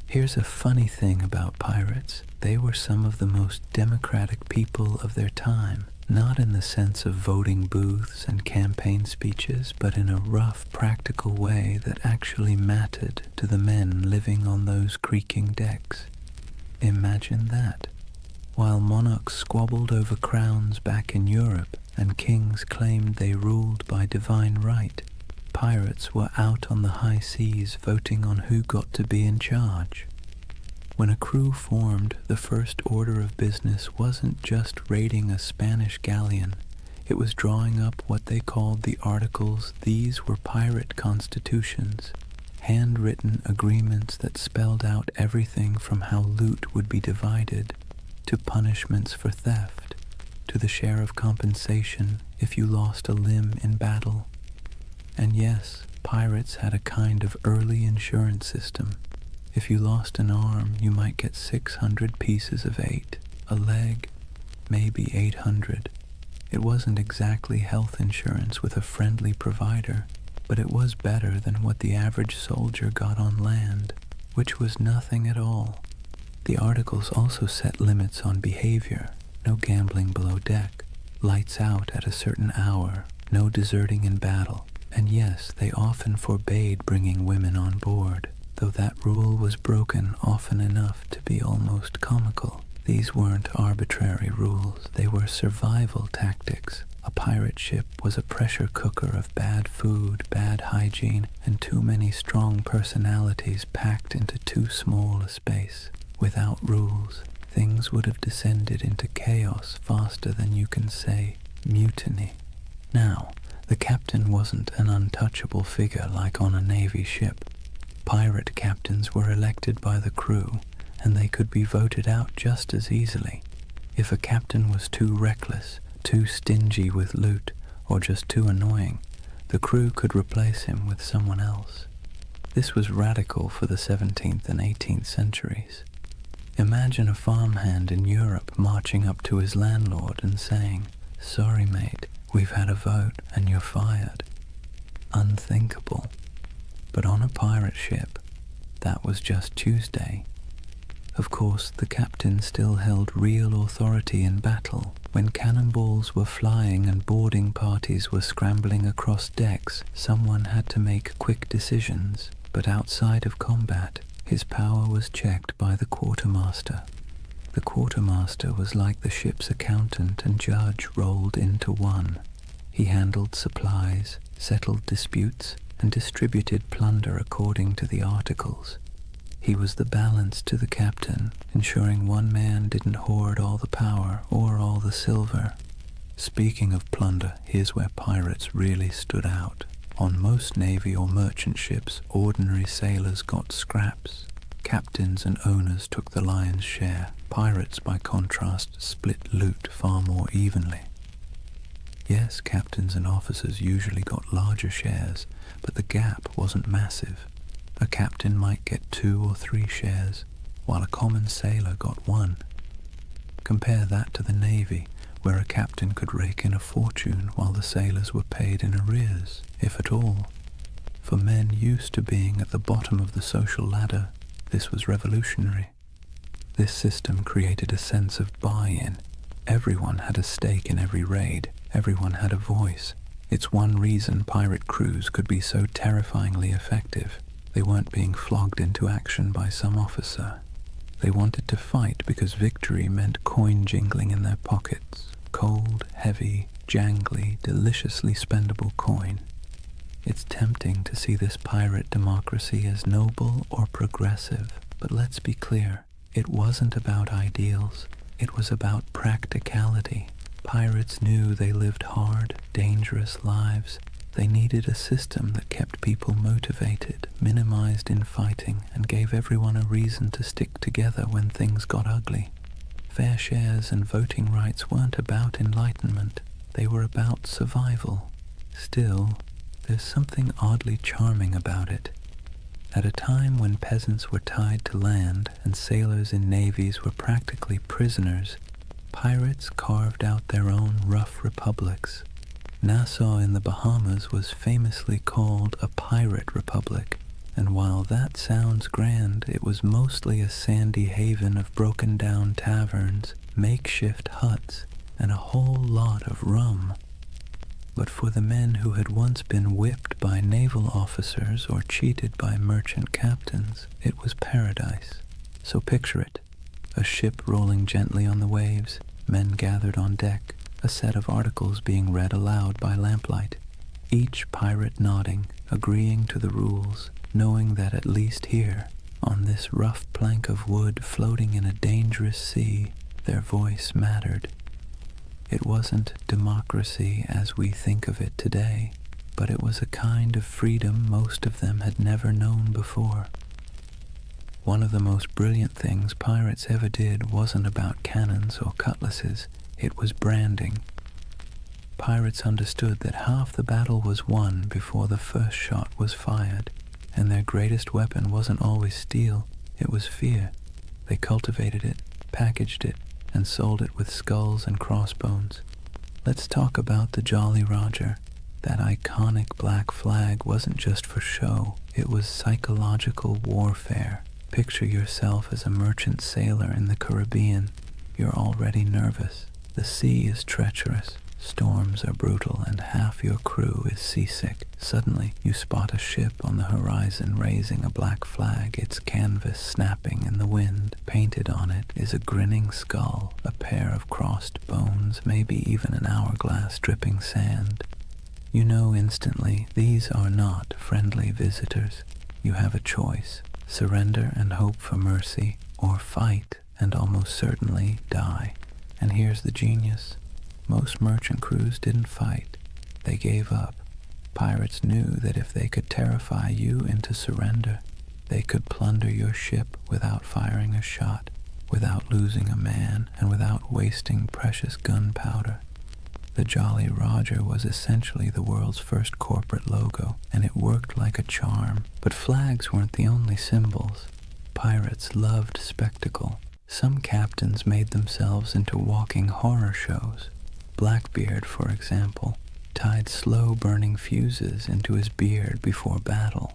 Here's a funny thing about pirates. They were some of the most democratic people of their time, not in the sense of voting booths and campaign speeches, but in a rough, practical way that actually mattered to the men living on those creaking decks. Imagine that. While monarchs squabbled over crowns back in Europe and kings claimed they ruled by divine right, pirates were out on the high seas voting on who got to be in charge. When a crew formed, the first order of business wasn't just raiding a Spanish galleon. It was drawing up what they called the Articles. These were pirate constitutions, handwritten agreements that spelled out everything from how loot would be divided, to punishments for theft, to the share of compensation if you lost a limb in battle. And yes, pirates had a kind of early insurance system. If you lost an arm, you might get 600 pieces of 8, a leg, maybe 800. It wasn't exactly health insurance with a friendly provider, but it was better than what the average soldier got on land, which was nothing at all. The articles also set limits on behavior: no gambling below deck, lights out at a certain hour, no deserting in battle. And yes, they often forbade bringing women on board, though that rule was broken often enough to be almost comical. These weren't arbitrary rules, they were survival tactics. A pirate ship was a pressure cooker of bad food, bad hygiene, and too many strong personalities packed into too small a space. Without rules, things would have descended into chaos faster than you can say. mutiny. Now, the captain wasn't an untouchable figure like on a Navy ship. Pirate captains were elected by the crew, and they could be voted out just as easily. If a captain was too reckless, too stingy with loot, or just too annoying, the crew could replace him with someone else. This was radical for the 17th and 18th centuries. Imagine a farmhand in Europe marching up to his landlord and saying, "Sorry mate, we've had a vote and you're fired." Unthinkable. But on a pirate ship, that was just Tuesday. Of course, the captain still held real authority in battle. When cannonballs were flying and boarding parties were scrambling across decks, someone had to make quick decisions. But outside of combat, his power was checked by the quartermaster. The quartermaster was like the ship's accountant and judge rolled into one. He handled supplies, settled disputes, and distributed plunder according to the articles. He was the balance to the captain, ensuring one man didn't hoard all the power or all the silver. Speaking of plunder, here's where pirates really stood out. On most navy or merchant ships, ordinary sailors got scraps. Captains and owners took the lion's share. Pirates, by contrast, split loot far more evenly. Yes, captains and officers usually got larger shares, but the gap wasn't massive. A captain might get 2 or 3 shares, while a common sailor got 1. Compare that to the Navy, where a captain could rake in a fortune while the sailors were paid in arrears, if at all. For men used to being at the bottom of the social ladder, this was revolutionary. This system created a sense of buy-in. Everyone had a stake in every raid. Everyone had a voice. It's one reason pirate crews could be so terrifyingly effective. They weren't being flogged into action by some officer. They wanted to fight because victory meant coin jingling in their pockets. Cold, heavy, jangly, deliciously spendable coin. It's tempting to see this pirate democracy as noble or progressive, but let's be clear, it wasn't about ideals. It was about practicality. Pirates knew they lived hard, dangerous lives. They needed a system that kept people motivated, minimized infighting, and gave everyone a reason to stick together when things got ugly. Fair shares and voting rights weren't about enlightenment. They were about survival. Still, there's something oddly charming about it. At a time when peasants were tied to land and sailors in navies were practically prisoners, pirates carved out their own rough republics. Nassau in the Bahamas was famously called a pirate republic, and while that sounds grand, it was mostly a sandy haven of broken-down taverns, makeshift huts, and a whole lot of rum. But for the men who had once been whipped by naval officers or cheated by merchant captains, it was paradise. So picture it. A ship rolling gently on the waves, men gathered on deck, a set of articles being read aloud by lamplight, each pirate nodding, agreeing to the rules, knowing that at least here, on this rough plank of wood floating in a dangerous sea, their voice mattered. It wasn't democracy as we think of it today, but it was a kind of freedom most of them had never known before. One of the most brilliant things pirates ever did wasn't about cannons or cutlasses, it was branding. Pirates understood that half the battle was won before the first shot was fired, and their greatest weapon wasn't always steel, it was fear. They cultivated it, packaged it, and sold it with skulls and crossbones. Let's talk about the Jolly Roger. That iconic black flag wasn't just for show, it was psychological warfare. Picture yourself as a merchant sailor in the Caribbean. You're already nervous. The sea is treacherous, storms are brutal, and half your crew is seasick. Suddenly, you spot a ship on the horizon raising a black flag, its canvas snapping in the wind. Painted on it is a grinning skull, a pair of crossed bones, maybe even an hourglass dripping sand. You know instantly these are not friendly visitors. You have a choice: surrender and hope for mercy, or fight and almost certainly die. And here's the genius. Most merchant crews didn't fight. They gave up. Pirates knew that if they could terrify you into surrender, they could plunder your ship without firing a shot, without losing a man, and without wasting precious gunpowder. The Jolly Roger was essentially the world's first corporate logo, and it worked like a charm. But flags weren't the only symbols. Pirates loved spectacle. Some captains made themselves into walking horror shows. Blackbeard, for example, tied slow-burning fuses into his beard before battle.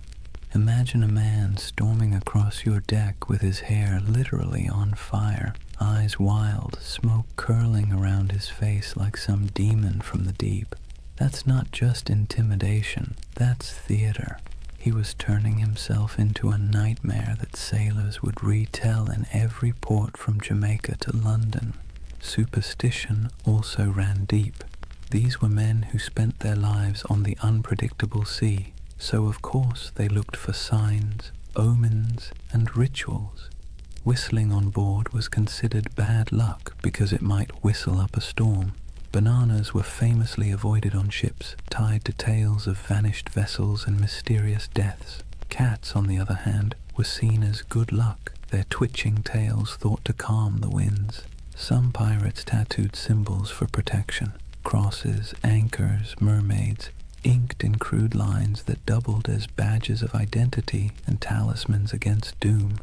Imagine a man storming across your deck with his hair literally on fire, eyes wild, smoke curling around his face like some demon from the deep. That's not just intimidation, that's theater. He was turning himself into a nightmare that sailors would retell in every port from Jamaica to London. Superstition also ran deep. These were men who spent their lives on the unpredictable sea, so of course they looked for signs, omens, and rituals. Whistling on board was considered bad luck because it might whistle up a storm. Bananas were famously avoided on ships, tied to tales of vanished vessels and mysterious deaths. Cats, on the other hand, were seen as good luck, their twitching tails thought to calm the winds. Some pirates tattooed symbols for protection: crosses, anchors, mermaids, inked in crude lines that doubled as badges of identity and talismans against doom.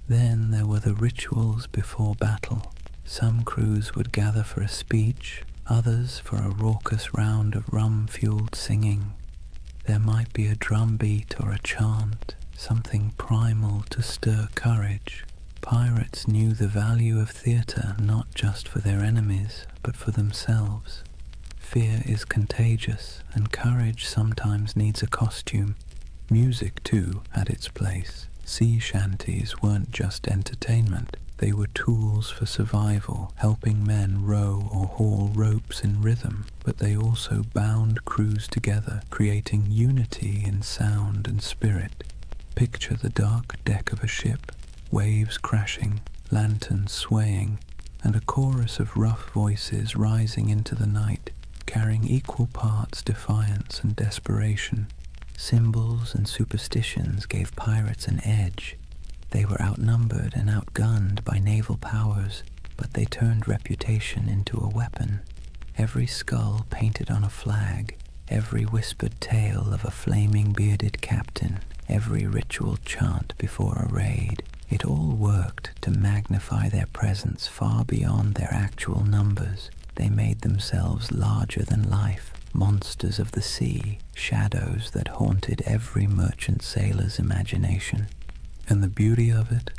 Then there were the rituals before battle. Some crews would gather for a speech, others for a raucous round of rum-fueled singing. There might be a drum beat or a chant, something primal to stir courage. Pirates knew the value of theatre not just for their enemies, but for themselves. Fear is contagious, and courage sometimes needs a costume. Music, too, had its place. Sea shanties weren't just entertainment. They were tools for survival, helping men row or haul ropes in rhythm, but they also bound crews together, creating unity in sound and spirit. Picture the dark deck of a ship, waves crashing, lanterns swaying, and a chorus of rough voices rising into the night, carrying equal parts defiance and desperation. Symbols and superstitions gave pirates an edge. They were outnumbered and outgunned by naval powers, but they turned reputation into a weapon. Every skull painted on a flag, every whispered tale of a flaming bearded captain, every ritual chant before a raid, it all worked to magnify their presence far beyond their actual numbers. They made themselves larger than life, monsters of the sea, shadows that haunted every merchant sailor's imagination. And the beauty of it?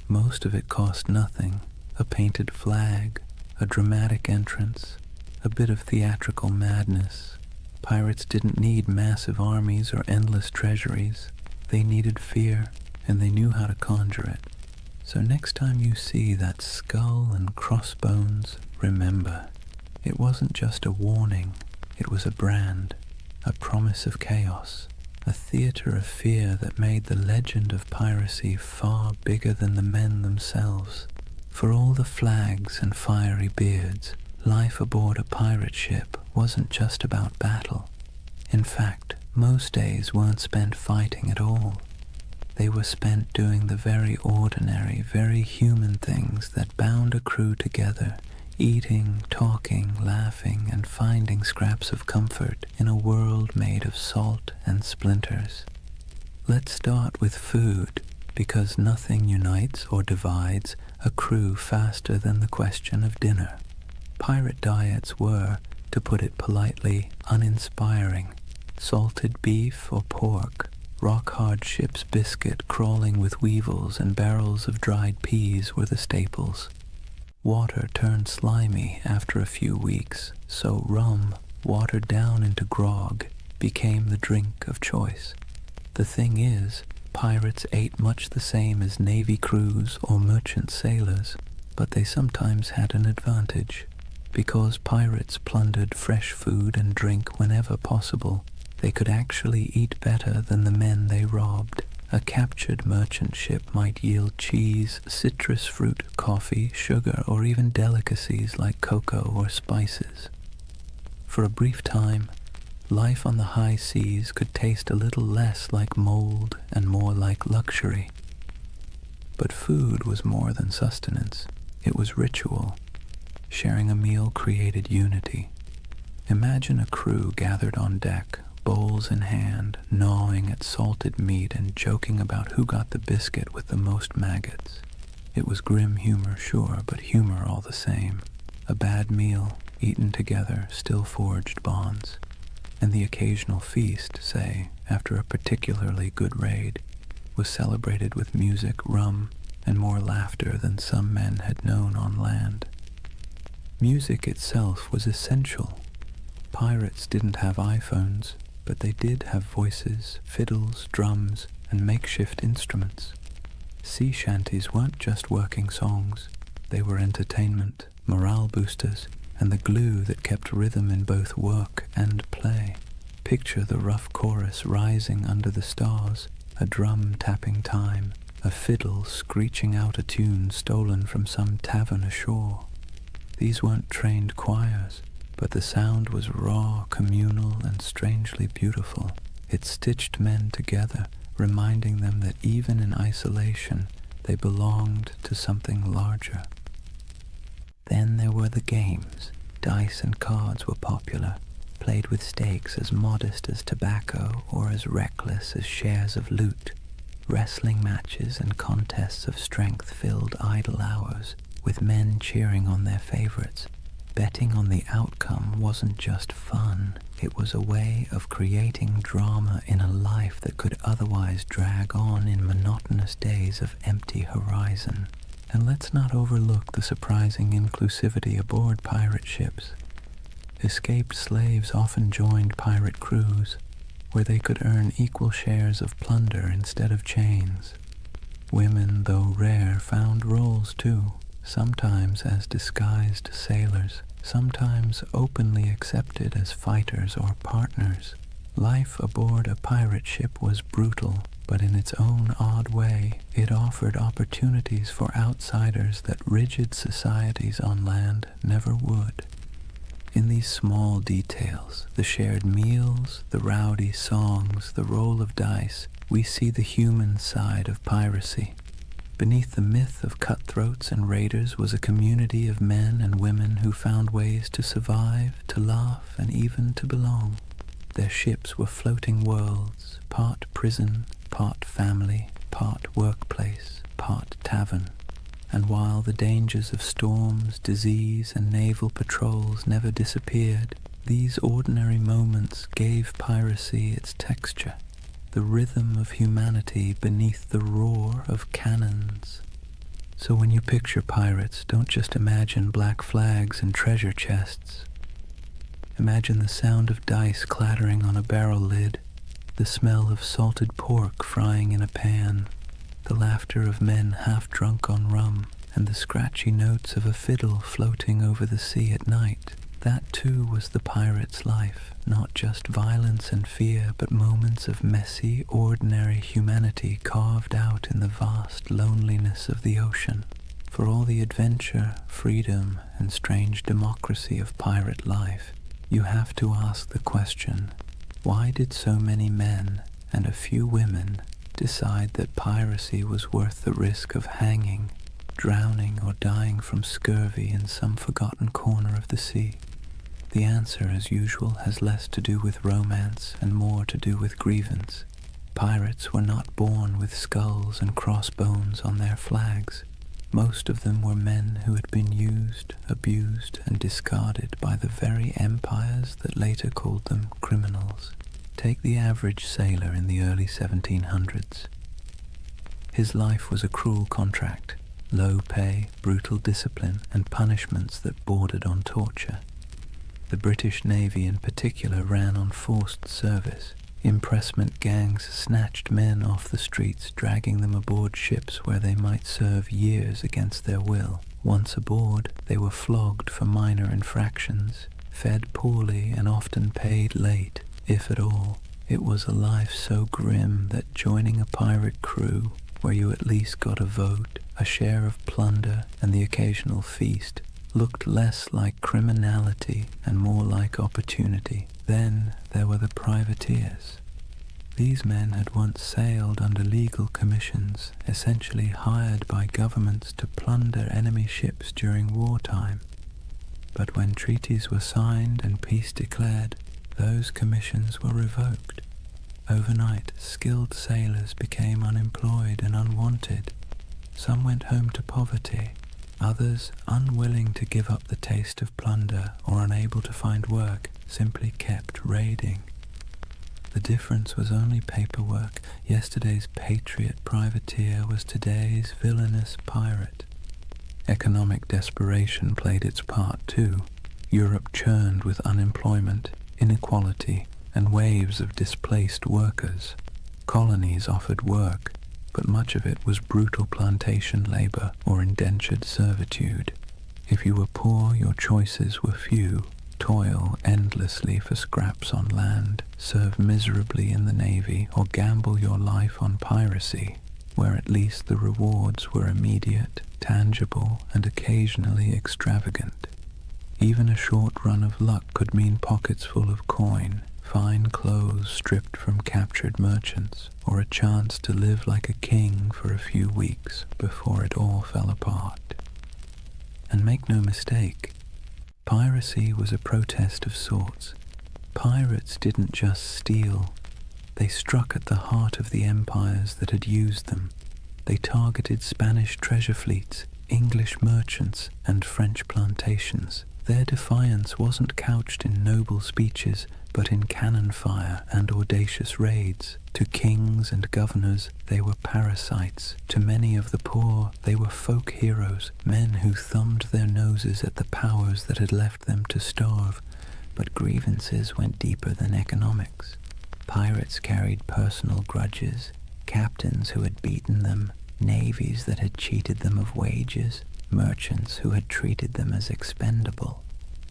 Most of it cost nothing. A painted flag, a dramatic entrance, a bit of theatrical madness. Pirates didn't need massive armies or endless treasuries. They needed fear, and they knew how to conjure it. So next time you see that skull and crossbones, remember, it wasn't just a warning, it was a brand, a promise of chaos, a theater of fear that made the legend of piracy far bigger than the men themselves. For all the flags and fiery beards, life aboard a pirate ship wasn't just about battle. In fact, most days weren't spent fighting at all. They were spent doing the very ordinary, very human things that bound a crew together, eating, talking, laughing, and finding scraps of comfort in a world made of salt and splinters. Let's start with food, because nothing unites or divides a crew faster than the question of dinner. Pirate diets were, to put it politely, uninspiring. Salted beef or pork, rock-hard ship's biscuit crawling with weevils and barrels of dried peas were the staples. Water turned slimy after a few weeks, so rum, watered down into grog, became the drink of choice. The thing is, pirates ate much the same as navy crews or merchant sailors, but they sometimes had an advantage. Because pirates plundered fresh food and drink whenever possible, they could actually eat better than the men they robbed. A captured merchant ship might yield cheese, citrus fruit, coffee, sugar, or even delicacies like cocoa or spices. For a brief time, life on the high seas could taste a little less like mold and more like luxury. But food was more than sustenance. It was ritual. Sharing a meal created unity. Imagine a crew gathered on deck, bowls in hand, gnawing at salted meat and joking about who got the biscuit with the most maggots. It was grim humor, sure, but humor all the same. A bad meal, eaten together, still forged bonds. And the occasional feast, say, after a particularly good raid, was celebrated with music, rum, and more laughter than some men had known on land. Music itself was essential. Pirates didn't have iPhones, but they did have voices, fiddles, drums, and makeshift instruments. Sea shanties weren't just working songs. They were entertainment, morale boosters, and the glue that kept rhythm in both work and play. Picture the rough chorus rising under the stars, a drum tapping time, a fiddle screeching out a tune stolen from some tavern ashore. These weren't trained choirs, but the sound was raw, communal, and strangely beautiful. It stitched men together, reminding them that even in isolation, they belonged to something larger. Then there were the games. Dice and cards were popular, played with stakes as modest as tobacco or as reckless as shares of loot. Wrestling matches and contests of strength filled idle hours, with men cheering on their favorites. Betting on the outcome wasn't just fun, it was a way of creating drama in a life that could otherwise drag on in monotonous days of empty horizon. And let's not overlook the surprising inclusivity aboard pirate ships. Escaped slaves often joined pirate crews, where they could earn equal shares of plunder instead of chains. Women, though rare, found roles too, sometimes as disguised sailors, sometimes openly accepted as fighters or partners. Life aboard a pirate ship was brutal, but in its own odd way, it offered opportunities for outsiders that rigid societies on land never would. In these small details, the shared meals, the rowdy songs, the roll of dice, we see the human side of piracy. Beneath the myth of cutthroats and raiders was a community of men and women who found ways to survive, to laugh, and even to belong. Their ships were floating worlds, part prison, part family, part workplace, part tavern. And while the dangers of storms, disease, and naval patrols never disappeared, these ordinary moments gave piracy its texture, the rhythm of humanity beneath the roar of cannons. So when you picture pirates, don't just imagine black flags and treasure chests. Imagine the sound of dice clattering on a barrel lid, the smell of salted pork frying in a pan, the laughter of men half drunk on rum, and the scratchy notes of a fiddle floating over the sea at night. That too was the pirate's life, not just violence and fear, but moments of messy, ordinary humanity carved out in the vast loneliness of the ocean. For all the adventure, freedom, and strange democracy of pirate life, you have to ask the question, why did so many men and a few women decide that piracy was worth the risk of hanging, drowning, or dying from scurvy in some forgotten corner of the sea? The answer, as usual, has less to do with romance and more to do with grievance. Pirates were not born with skulls and crossbones on their flags. Most of them were men who had been used, abused, and discarded by the very empires that later called them criminals. Take the average sailor in the early 1700s. His life was a cruel contract, low pay, brutal discipline, and punishments that bordered on torture. The British Navy in particular ran on forced service. Impressment gangs snatched men off the streets, dragging them aboard ships where they might serve years against their will. Once aboard, they were flogged for minor infractions, fed poorly, and often paid late, if at all. It was a life so grim that joining a pirate crew, where you at least got a vote, a share of plunder, and the occasional feast, looked less like criminality and more like opportunity. Then there were the privateers. These men had once sailed under legal commissions, essentially hired by governments to plunder enemy ships during wartime. But when treaties were signed and peace declared, those commissions were revoked. Overnight, skilled sailors became unemployed and unwanted. Some went home to poverty. Others, unwilling to give up the taste of plunder or unable to find work, simply kept raiding. The difference was only paperwork. Yesterday's patriot privateer was today's villainous pirate. Economic desperation played its part too. Europe churned with unemployment, inequality, and waves of displaced workers. Colonies offered work, but much of it was brutal plantation labor or indentured servitude. If you were poor, your choices were few. Toil endlessly for scraps on land, serve miserably in the navy, or gamble your life on piracy, where at least the rewards were immediate, tangible, and occasionally extravagant. Even a short run of luck could mean pockets full of coin, fine clothes stripped from captured merchants, or a chance to live like a king for a few weeks before it all fell apart. And make no mistake, piracy was a protest of sorts. Pirates didn't just steal. They struck at the heart of the empires that had used them. They targeted Spanish treasure fleets, English merchants, and French plantations. Their defiance wasn't couched in noble speeches, but in cannon fire and audacious raids. To kings and governors, they were parasites. To many of the poor, they were folk heroes, men who thumbed their noses at the powers that had left them to starve. But grievances went deeper than economics. Pirates carried personal grudges, captains who had beaten them, navies that had cheated them of wages, merchants who had treated them as expendable.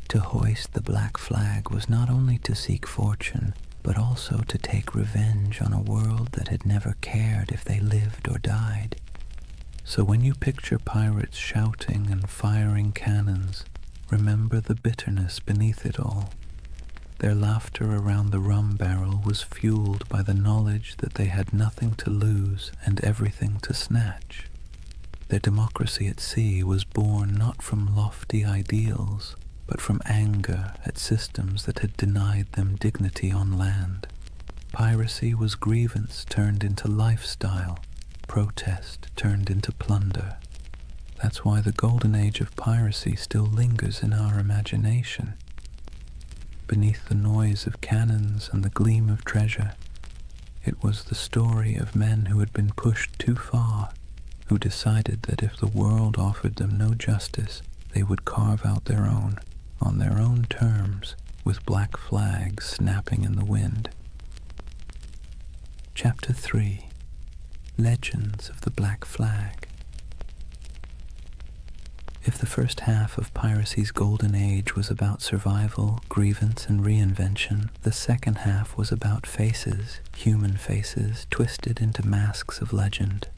To hoist the black flag was not only to seek fortune, but also to take revenge on a world that had never cared if they lived or died. So when you picture pirates shouting and firing cannons, remember the bitterness beneath it all. Their laughter around the rum barrel was fueled by the knowledge that they had nothing to lose and everything to snatch. Their democracy at sea was born not from lofty ideals, but from anger at systems that had denied them dignity on land. Piracy was grievance turned into lifestyle, protest turned into plunder. That's why the Golden Age of Piracy still lingers in our imagination. Beneath the noise of cannons and the gleam of treasure, it was the story of men who had been pushed too far, who decided that if the world offered them no justice, they would carve out their own, on their own terms, with black flags snapping in the wind. Chapter 3. Legends of the Black Flag. If the first half of piracy's golden age was about survival, grievance, and reinvention, the second half was about faces, human faces, twisted into masks of legend.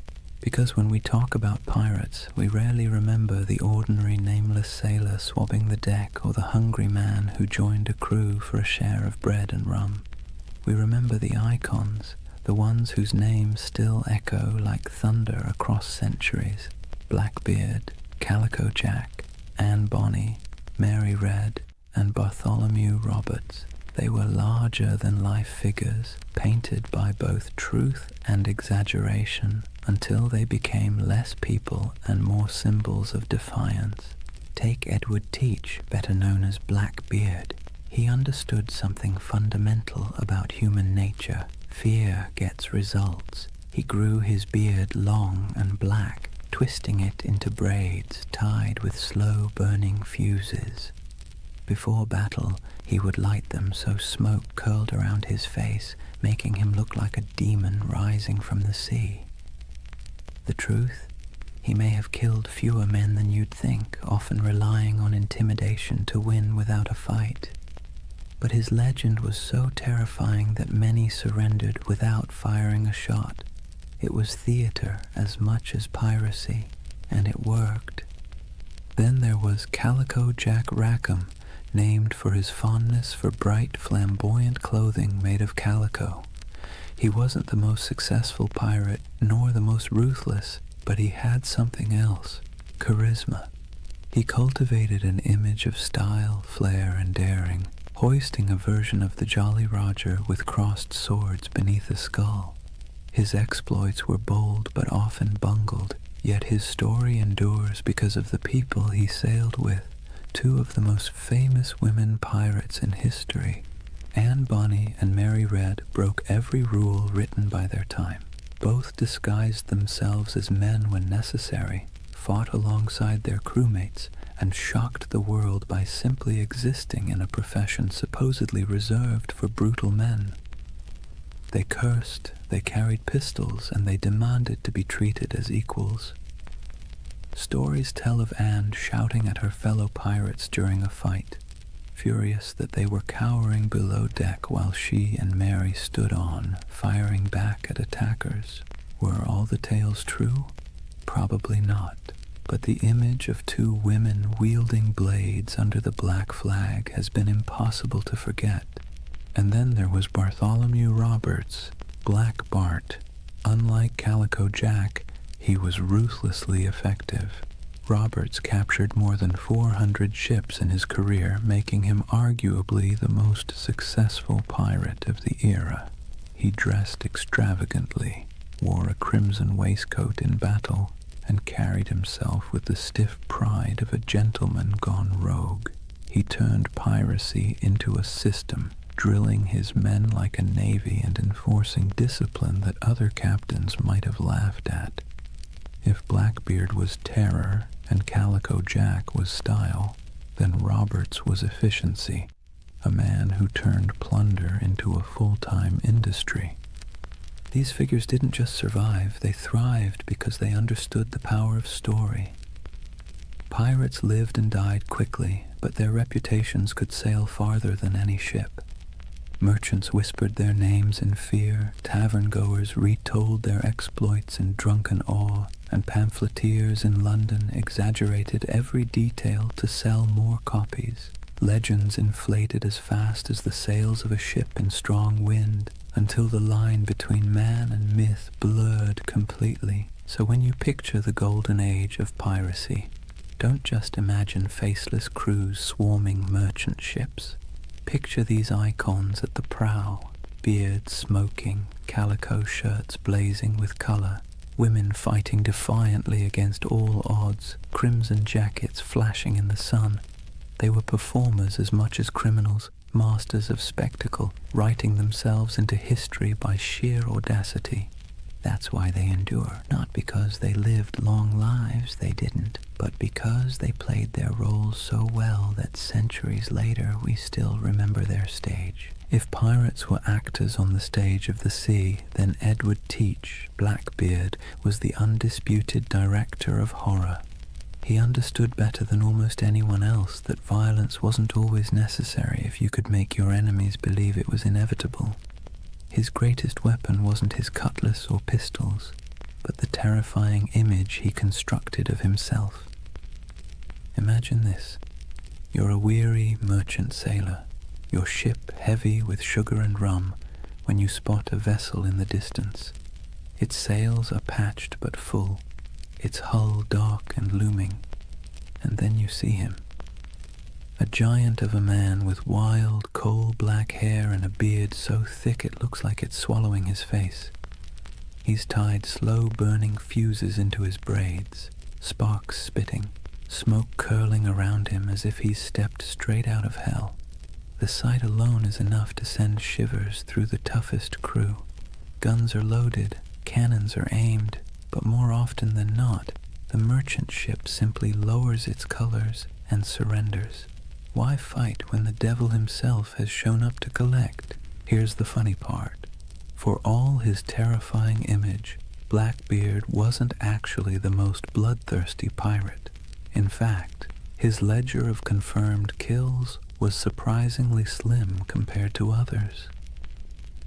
Because when we talk about pirates, we rarely remember the ordinary nameless sailor swabbing the deck or the hungry man who joined a crew for a share of bread and rum. We remember the icons, the ones whose names still echo like thunder across centuries: Blackbeard, Calico Jack, Anne Bonny, Mary Red, and Bartholomew Roberts. They were larger-than-life figures, painted by both truth and exaggeration, until they became less people and more symbols of defiance. Take Edward Teach, better known as Blackbeard. He understood something fundamental about human nature. Fear gets results. He grew his beard long and black, twisting it into braids tied with slow-burning fuses. Before battle, he would light them so smoke curled around his face, making him look like a demon rising from the sea. The truth? He may have killed fewer men than you'd think, often relying on intimidation to win without a fight. But his legend was so terrifying that many surrendered without firing a shot. It was theater as much as piracy, and it worked. Then there was Calico Jack Rackham, named for his fondness for bright, flamboyant clothing made of calico. He wasn't the most successful pirate, nor the most ruthless, but he had something else: charisma. He cultivated an image of style, flair, and daring, hoisting a version of the Jolly Roger with crossed swords beneath a skull. His exploits were bold but often bungled, yet his story endures because of the people he sailed with, two of the most famous women pirates in history. Anne Bonny and Mary Red broke every rule written by their time. Both disguised themselves as men when necessary, fought alongside their crewmates, and shocked the world by simply existing in a profession supposedly reserved for brutal men. They cursed, they carried pistols, and they demanded to be treated as equals. Stories tell of Anne shouting at her fellow pirates during a fight, furious that they were cowering below deck while she and Mary stood on, firing back at attackers. Were all the tales true? Probably not. But the image of two women wielding blades under the black flag has been impossible to forget. And then there was Bartholomew Roberts, Black Bart. Unlike Calico Jack, he was ruthlessly effective. Roberts captured more than 400 ships in his career, making him arguably the most successful pirate of the era. He dressed extravagantly, wore a crimson waistcoat in battle, and carried himself with the stiff pride of a gentleman gone rogue. He turned piracy into a system, drilling his men like a navy and enforcing discipline that other captains might have laughed at. If Blackbeard was terror and Calico Jack was style, then Roberts was efficiency, a man who turned plunder into a full-time industry. These figures didn't just survive, they thrived because they understood the power of story. Pirates lived and died quickly, but their reputations could sail farther than any ship. Merchants whispered their names in fear, tavern-goers retold their exploits in drunken awe, and pamphleteers in London exaggerated every detail to sell more copies. Legends inflated as fast as the sails of a ship in strong wind, until the line between man and myth blurred completely. So when you picture the Golden Age of Piracy, don't just imagine faceless crews swarming merchant ships. Picture these icons at the prow, beards smoking, calico shirts blazing with color, women fighting defiantly against all odds, crimson jackets flashing in the sun. They were performers as much as criminals, masters of spectacle, writing themselves into history by sheer audacity. That's why they endure, not because they lived long lives, they didn't, but because they played their roles so well that centuries later we still remember their stage. If pirates were actors on the stage of the sea, then Edward Teach, Blackbeard, was the undisputed director of horror. He understood better than almost anyone else that violence wasn't always necessary if you could make your enemies believe it was inevitable. His greatest weapon wasn't his cutlass or pistols, but the terrifying image he constructed of himself. Imagine this. You're a weary merchant sailor, your ship heavy with sugar and rum, when you spot a vessel in the distance. Its sails are patched but full, its hull dark and looming, and then you see him. A giant of a man with wild, coal-black hair and a beard so thick it looks like it's swallowing his face. He's tied slow-burning fuses into his braids, sparks spitting, smoke curling around him as if he's stepped straight out of hell. The sight alone is enough to send shivers through the toughest crew. Guns are loaded, cannons are aimed, but more often than not, the merchant ship simply lowers its colors and surrenders. Why fight when the devil himself has shown up to collect? Here's the funny part. For all his terrifying image, Blackbeard wasn't actually the most bloodthirsty pirate. In fact, his ledger of confirmed kills was surprisingly slim compared to others.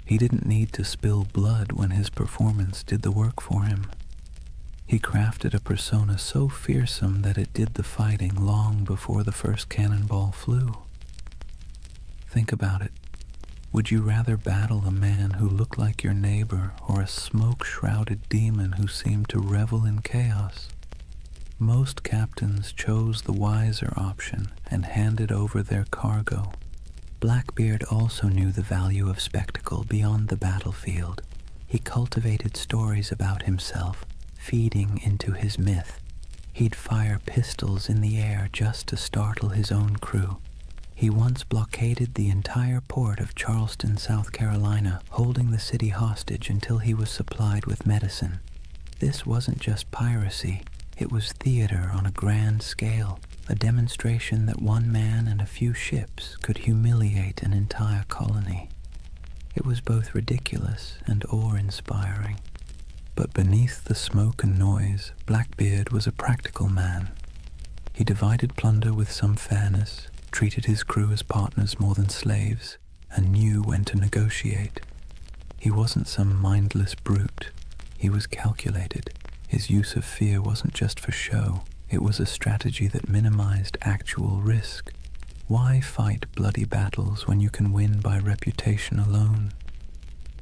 He didn't need to spill blood when his performance did the work for him. He crafted a persona so fearsome that it did the fighting long before the first cannonball flew. Think about it. Would you rather battle a man who looked like your neighbor or a smoke-shrouded demon who seemed to revel in chaos? Most captains chose the wiser option and handed over their cargo. Blackbeard also knew the value of spectacle beyond the battlefield. He cultivated stories about himself, feeding into his myth. He'd fire pistols in the air just to startle his own crew. He once blockaded the entire port of Charleston, South Carolina, holding the city hostage until he was supplied with medicine. This wasn't just piracy, it was theater on a grand scale, a demonstration that one man and a few ships could humiliate an entire colony. It was both ridiculous and awe-inspiring. But beneath the smoke and noise, Blackbeard was a practical man. He divided plunder with some fairness, treated his crew as partners more than slaves, and knew when to negotiate. He wasn't some mindless brute. He was calculated. His use of fear wasn't just for show. It was a strategy that minimized actual risk. Why fight bloody battles when you can win by reputation alone?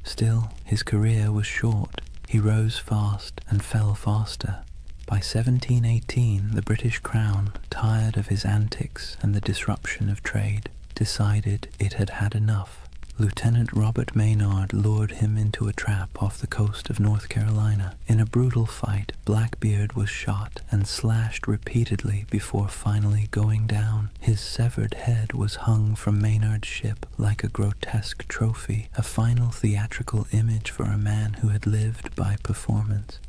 Still, his career was short. He rose fast and fell faster. By 1718, the British Crown, tired of his antics and the disruption of trade, decided it had had enough. Lieutenant Robert Maynard lured him into a trap off the coast of North Carolina. In a brutal fight, Blackbeard was shot and slashed repeatedly before finally going down. His severed head was hung from Maynard's ship like a grotesque trophy, a final theatrical image for a man who had lived by performance.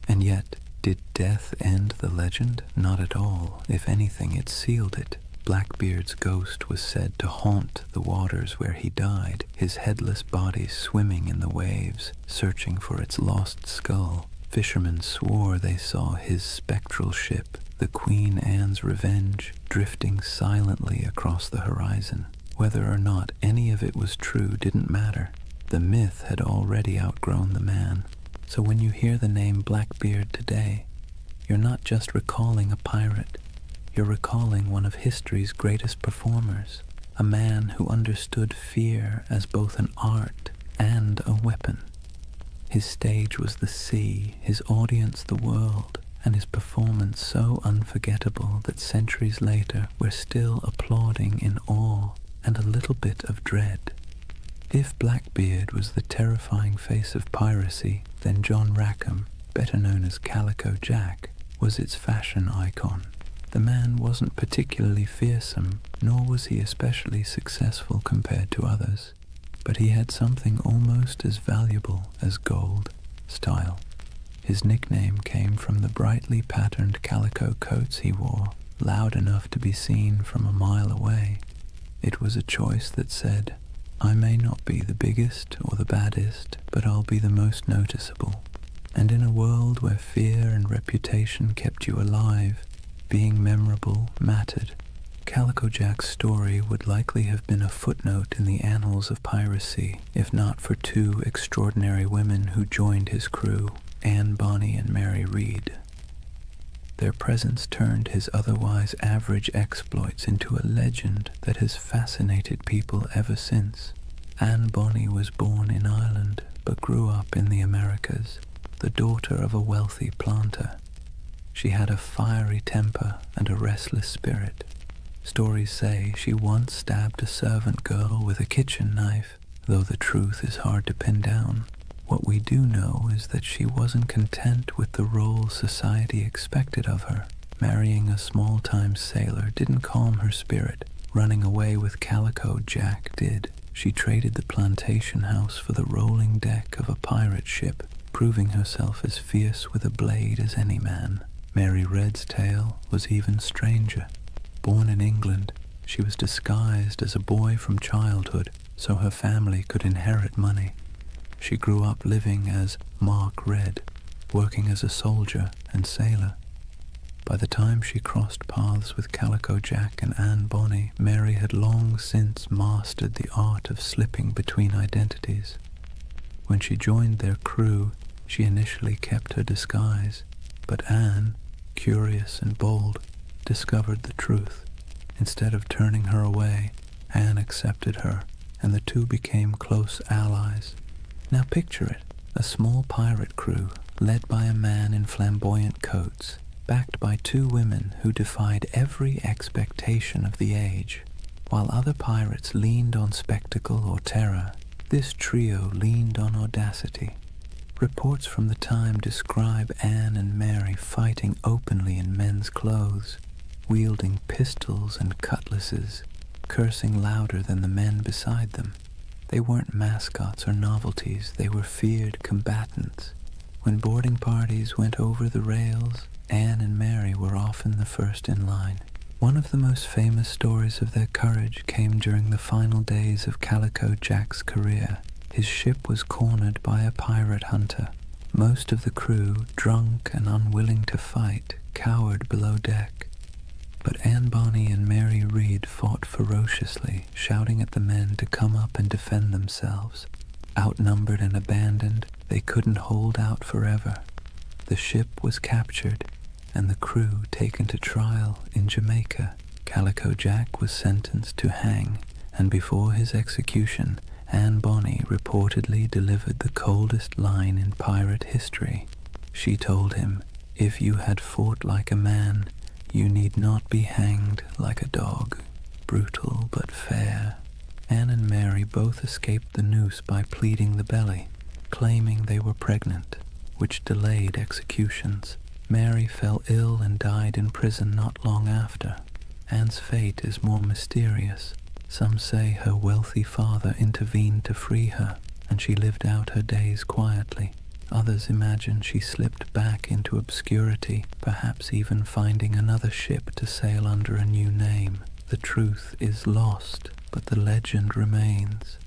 And yet, did death end the legend? Not at all. If anything, it sealed it. Blackbeard's ghost was said to haunt the waters where he died, his headless body swimming in the waves, searching for its lost skull. Fishermen swore they saw his spectral ship, the Queen Anne's Revenge, drifting silently across the horizon. Whether or not any of it was true didn't matter. The myth had already outgrown the man. So when you hear the name Blackbeard today, you're not just recalling a pirate. You're recalling one of history's greatest performers, a man who understood fear as both an art and a weapon. His stage was the sea, his audience the world, and his performance so unforgettable that centuries later we're still applauding in awe and a little bit of dread. If Blackbeard was the terrifying face of piracy, then John Rackham, better known as Calico Jack, was its fashion icon. The man wasn't particularly fearsome, nor was he especially successful compared to others, but he had something almost as valuable as gold: style. His nickname came from the brightly patterned calico coats he wore, loud enough to be seen from a mile away. It was a choice that said, "I may not be the biggest or the baddest, but I'll be the most noticeable." And in a world where fear and reputation kept you alive, being memorable mattered. Calico Jack's story would likely have been a footnote in the annals of piracy, if not for two extraordinary women who joined his crew, Anne Bonny and Mary Read. Their presence turned his otherwise average exploits into a legend that has fascinated people ever since. Anne Bonny was born in Ireland, but grew up in the Americas, the daughter of a wealthy planter. She had a fiery temper and a restless spirit. Stories say she once stabbed a servant girl with a kitchen knife, though the truth is hard to pin down. What we do know is that she wasn't content with the role society expected of her. Marrying a small-time sailor didn't calm her spirit. Running away with Calico Jack did. She traded the plantation house for the rolling deck of a pirate ship, proving herself as fierce with a blade as any man. Mary Red's tale was even stranger. Born in England, she was disguised as a boy from childhood so her family could inherit money. She grew up living as Mark Red, working as a soldier and sailor. By the time she crossed paths with Calico Jack and Anne Bonny, Mary had long since mastered the art of slipping between identities. When she joined their crew, she initially kept her disguise. But Anne, curious and bold, discovered the truth. Instead of turning her away, Anne accepted her, and the two became close allies. Now picture it, a small pirate crew led by a man in flamboyant coats, backed by two women who defied every expectation of the age. While other pirates leaned on spectacle or terror, this trio leaned on audacity. Reports from the time describe Anne and Mary fighting openly in men's clothes, wielding pistols and cutlasses, cursing louder than the men beside them. They weren't mascots or novelties, they were feared combatants. When boarding parties went over the rails, Anne and Mary were often the first in line. One of the most famous stories of their courage came during the final days of Calico Jack's career. His ship was cornered by a pirate hunter. Most of the crew, drunk and unwilling to fight, cowered below deck. But Anne Bonny and Mary Read fought ferociously, shouting at the men to come up and defend themselves. Outnumbered and abandoned, they couldn't hold out forever. The ship was captured, and the crew taken to trial in Jamaica. Calico Jack was sentenced to hang, and before his execution, Anne Bonny reportedly delivered the coldest line in pirate history. She told him, "If you had fought like a man, you need not be hanged like a dog." Brutal but fair. Anne and Mary both escaped the noose by pleading the belly, claiming they were pregnant, which delayed executions. Mary fell ill and died in prison not long after. Anne's fate is more mysterious. Some say her wealthy father intervened to free her, and she lived out her days quietly. Others imagine she slipped back into obscurity, perhaps even finding another ship to sail under a new name. The truth is lost, but the legend remains.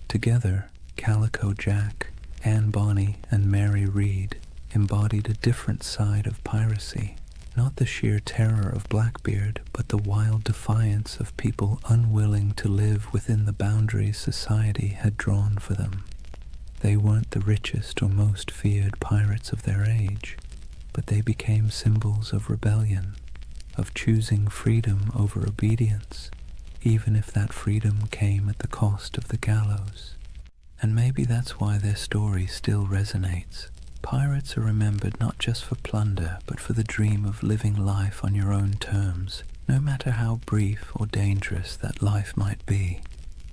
Together, Calico Jack, Anne Bonny, and Mary Read embodied a different side of piracy. Not the sheer terror of Blackbeard, but the wild defiance of people unwilling to live within the boundaries society had drawn for them. They weren't the richest or most feared pirates of their age, but they became symbols of rebellion, of choosing freedom over obedience, even if that freedom came at the cost of the gallows. And maybe that's why their story still resonates. Pirates are remembered not just for plunder, but for the dream of living life on your own terms, no matter how brief or dangerous that life might be.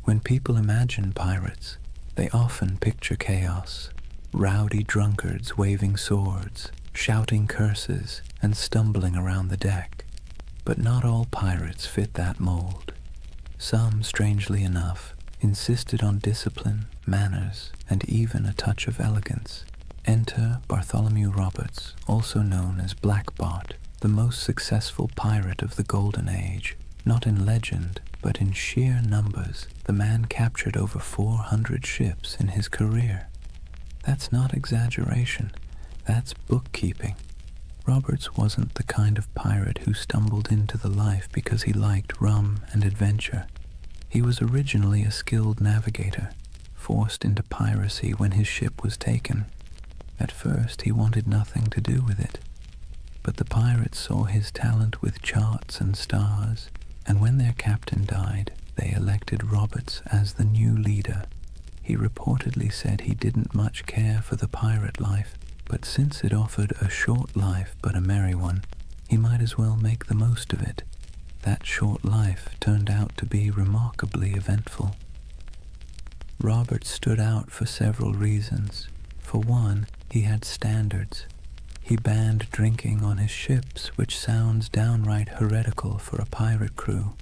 When people imagine pirates, they often picture chaos, rowdy drunkards waving swords, shouting curses, and stumbling around the deck. But not all pirates fit that mold. Some, strangely enough, insisted on discipline, manners, and even a touch of elegance. Enter Bartholomew Roberts, also known as Blackbart, the most successful pirate of the Golden Age. Not in legend, but in sheer numbers, the man captured over 400 ships in his career. That's not exaggeration, that's bookkeeping. Roberts wasn't the kind of pirate who stumbled into the life because he liked rum and adventure. He was originally a skilled navigator, forced into piracy when his ship was taken. At first, he wanted nothing to do with it, but the pirates saw his talent with charts and stars, and when their captain died, they elected Roberts as the new leader. He reportedly said he didn't much care for the pirate life, but since it offered a short life but a merry one, he might as well make the most of it. That short life turned out to be remarkably eventful. Roberts stood out for several reasons. For one, he had standards. He banned drinking on his ships, which sounds downright heretical for a pirate crew.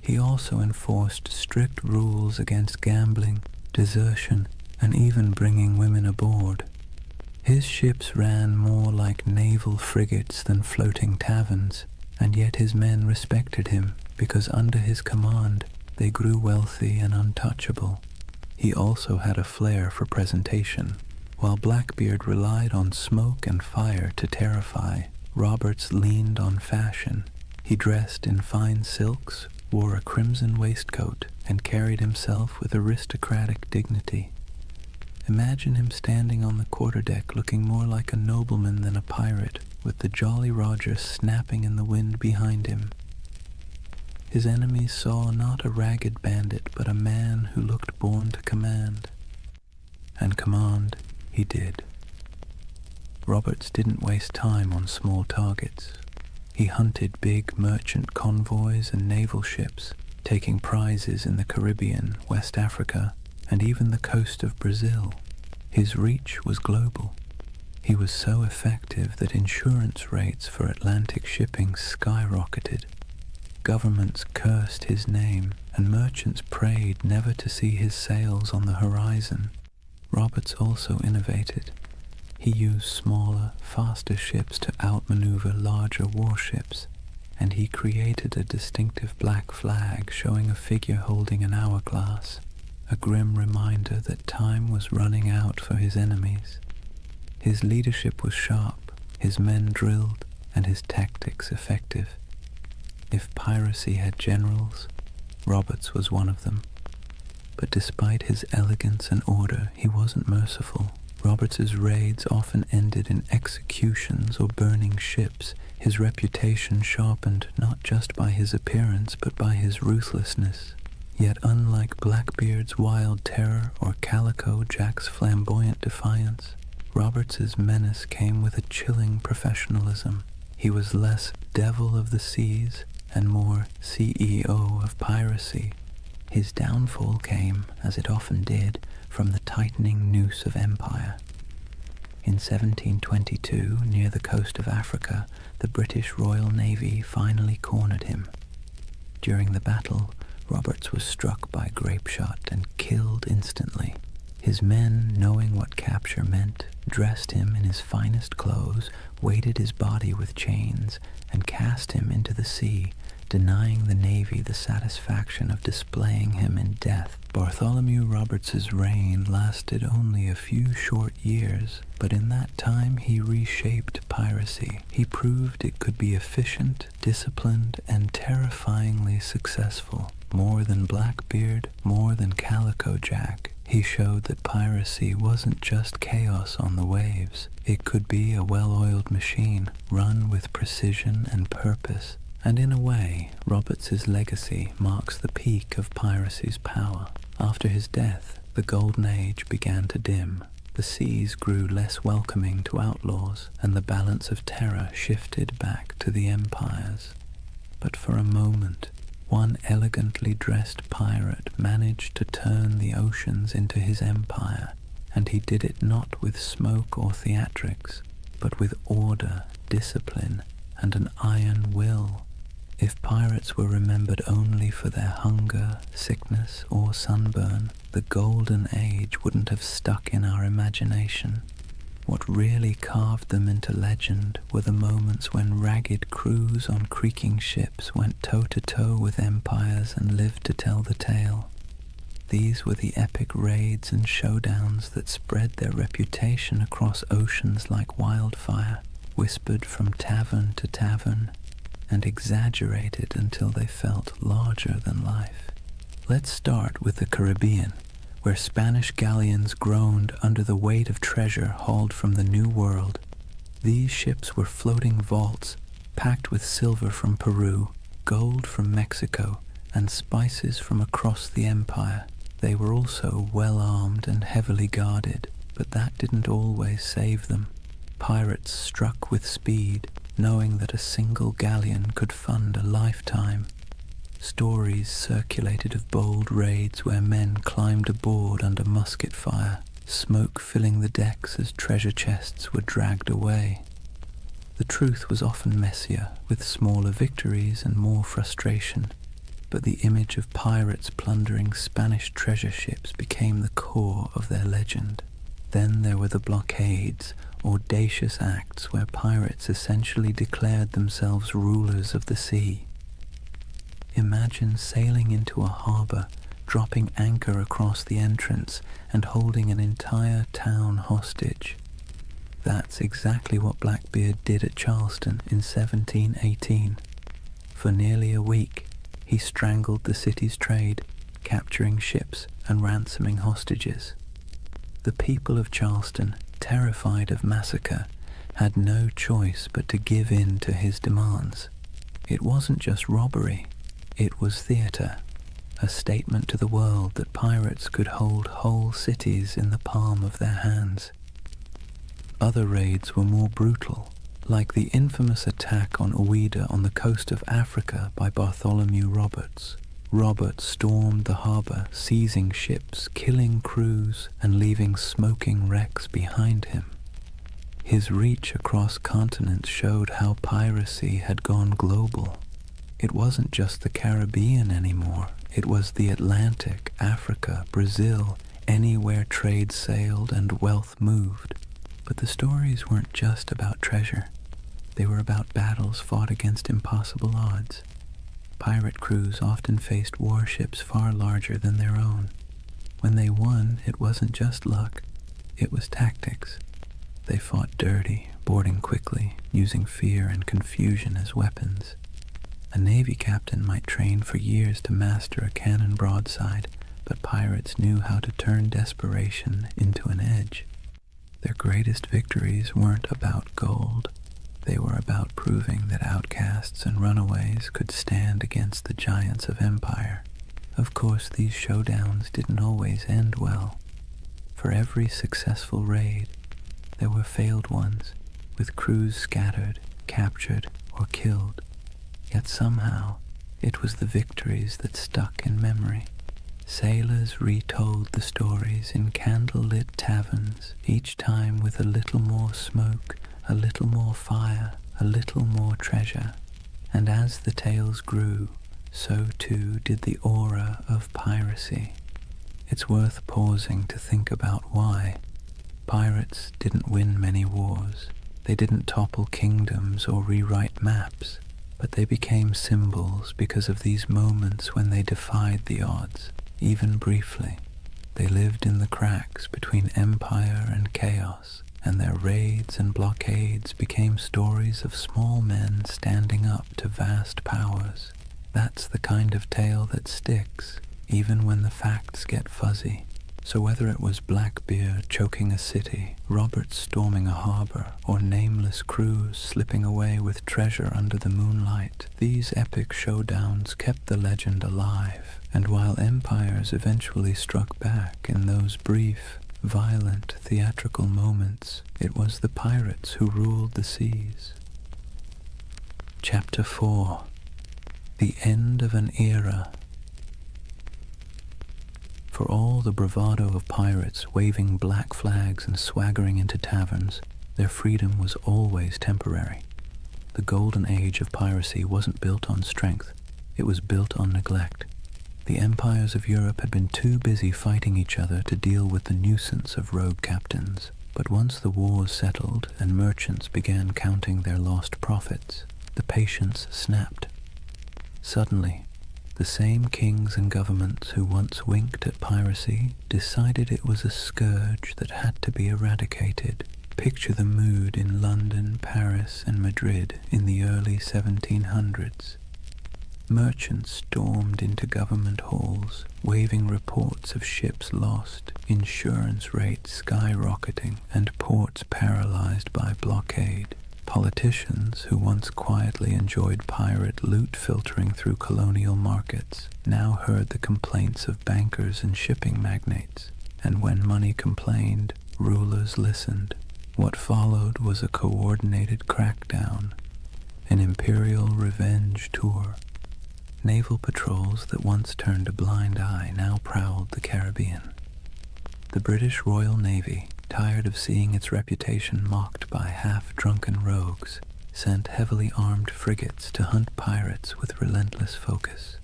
He also enforced strict rules against gambling, desertion, and even bringing women aboard. His ships ran more like naval frigates than floating taverns, and yet his men respected him because under his command they grew wealthy and untouchable. He also had a flair for presentation. While Blackbeard relied on smoke and fire to terrify, Roberts leaned on fashion. He dressed in fine silks, wore a crimson waistcoat, and carried himself with aristocratic dignity. Imagine him standing on the quarterdeck looking more like a nobleman than a pirate, with the Jolly Roger snapping in the wind behind him. His enemies saw not a ragged bandit, but a man who looked born to command. And command he did. Roberts didn't waste time on small targets. He hunted big merchant convoys and naval ships, taking prizes in the Caribbean, West Africa, and even the coast of Brazil. His reach was global. He was so effective that insurance rates for Atlantic shipping skyrocketed. Governments cursed his name, and merchants prayed never to see his sails on the horizon. Roberts also innovated. He used smaller, faster ships to outmaneuver larger warships, and he created a distinctive black flag showing a figure holding an hourglass, a grim reminder that time was running out for his enemies. His leadership was sharp, his men drilled, and his tactics effective. If piracy had generals, Roberts was one of them. But despite his elegance and order, he wasn't merciful. Roberts's raids often ended in executions or burning ships, his reputation sharpened not just by his appearance but by his ruthlessness. Yet unlike Blackbeard's wild terror or Calico Jack's flamboyant defiance, Roberts's menace came with a chilling professionalism. He was less devil of the seas and more CEO of piracy. His downfall came, as it often did, from the tightening noose of empire. In 1722, near the coast of Africa, the British Royal Navy finally cornered him. During the battle, Roberts was struck by grapeshot and killed instantly. His men, knowing what capture meant, dressed him in his finest clothes, weighted his body with chains, and cast him into the sea, denying the Navy the satisfaction of displaying him in death. Bartholomew Roberts's reign lasted only a few short years, but in that time he reshaped piracy. He proved it could be efficient, disciplined, and terrifyingly successful. More than Blackbeard, more than Calico Jack, he showed that piracy wasn't just chaos on the waves. It could be a well-oiled machine, run with precision and purpose. And in a way, Roberts's legacy marks the peak of piracy's power. After his death, the Golden Age began to dim. The seas grew less welcoming to outlaws, and the balance of terror shifted back to the empires. But for a moment, one elegantly dressed pirate managed to turn the oceans into his empire, and he did it not with smoke or theatrics, but with order, discipline, and an iron will. If pirates were remembered only for their hunger, sickness, or sunburn, the Golden Age wouldn't have stuck in our imagination. What really carved them into legend were the moments when ragged crews on creaking ships went toe-to-toe with empires and lived to tell the tale. These were the epic raids and showdowns that spread their reputation across oceans like wildfire, whispered from tavern to tavern, and exaggerated until they felt larger than life. Let's start with the Caribbean, where Spanish galleons groaned under the weight of treasure hauled from the New World. These ships were floating vaults, packed with silver from Peru, gold from Mexico, and spices from across the empire. They were also well-armed and heavily guarded, but that didn't always save them. Pirates struck with speed, knowing that a single galleon could fund a lifetime. Stories circulated of bold raids where men climbed aboard under musket fire, smoke filling the decks as treasure chests were dragged away. The truth was often messier, with smaller victories and more frustration, but the image of pirates plundering Spanish treasure ships became the core of their legend. Then there were the blockades, audacious acts where pirates essentially declared themselves rulers of the sea. Imagine sailing into a harbor, dropping anchor across the entrance, and holding an entire town hostage. That's exactly what Blackbeard did at Charleston in 1718. For nearly a week, he strangled the city's trade, capturing ships and ransoming hostages. The people of Charleston, terrified of massacre, had no choice but to give in to his demands. It wasn't just robbery, it was theater, a statement to the world that pirates could hold whole cities in the palm of their hands. Other raids were more brutal, like the infamous attack on Ouida on the coast of Africa by Bartholomew Roberts. Roberts stormed the harbor, seizing ships, killing crews, and leaving smoking wrecks behind him. His reach across continents showed how piracy had gone global. It wasn't just the Caribbean anymore. It was the Atlantic, Africa, Brazil, anywhere trade sailed and wealth moved. But the stories weren't just about treasure. They were about battles fought against impossible odds. Pirate crews often faced warships far larger than their own. When they won, it wasn't just luck, it was tactics. They fought dirty, boarding quickly, using fear and confusion as weapons. A Navy captain might train for years to master a cannon broadside, but pirates knew how to turn desperation into an edge. Their greatest victories weren't about gold. They were about proving that outcasts and runaways could stand against the giants of empire. Of course, these showdowns didn't always end well. For every successful raid, there were failed ones, with crews scattered, captured, or killed. Yet somehow, it was the victories that stuck in memory. Sailors retold the stories in candle-lit taverns, each time with a little more smoke, a little more fire, a little more treasure. And as the tales grew, so too did the aura of piracy. It's worth pausing to think about why. Pirates didn't win many wars. They didn't topple kingdoms or rewrite maps, but they became symbols because of these moments when they defied the odds, even briefly. They lived in the cracks between empire and chaos, and their raids and blockades became stories of small men standing up to vast powers. That's the kind of tale that sticks, even when the facts get fuzzy. So whether it was Blackbeard choking a city, Roberts storming a harbor, or nameless crews slipping away with treasure under the moonlight, these epic showdowns kept the legend alive. And while empires eventually struck back in those brief, violent, theatrical moments, it was the pirates who ruled the seas. Chapter 4. The End of an Era. For all the bravado of pirates waving black flags and swaggering into taverns, their freedom was always temporary. The Golden Age of Piracy wasn't built on strength, it was built on neglect. The empires of Europe had been too busy fighting each other to deal with the nuisance of rogue captains. But once the wars settled and merchants began counting their lost profits, the patience snapped. Suddenly, the same kings and governments who once winked at piracy decided it was a scourge that had to be eradicated. Picture the mood in London, Paris, and Madrid in the early 1700s. Merchants stormed into government halls, waving reports of ships lost, insurance rates skyrocketing, and ports paralyzed by blockade. Politicians, who once quietly enjoyed pirate loot filtering through colonial markets, now heard the complaints of bankers and shipping magnates, and when money complained, rulers listened. What followed was a coordinated crackdown, an imperial revenge tour. Naval patrols that once turned a blind eye now prowled the Caribbean. The British Royal Navy, tired of seeing its reputation mocked by half-drunken rogues, sent heavily armed frigates to hunt pirates with relentless focus.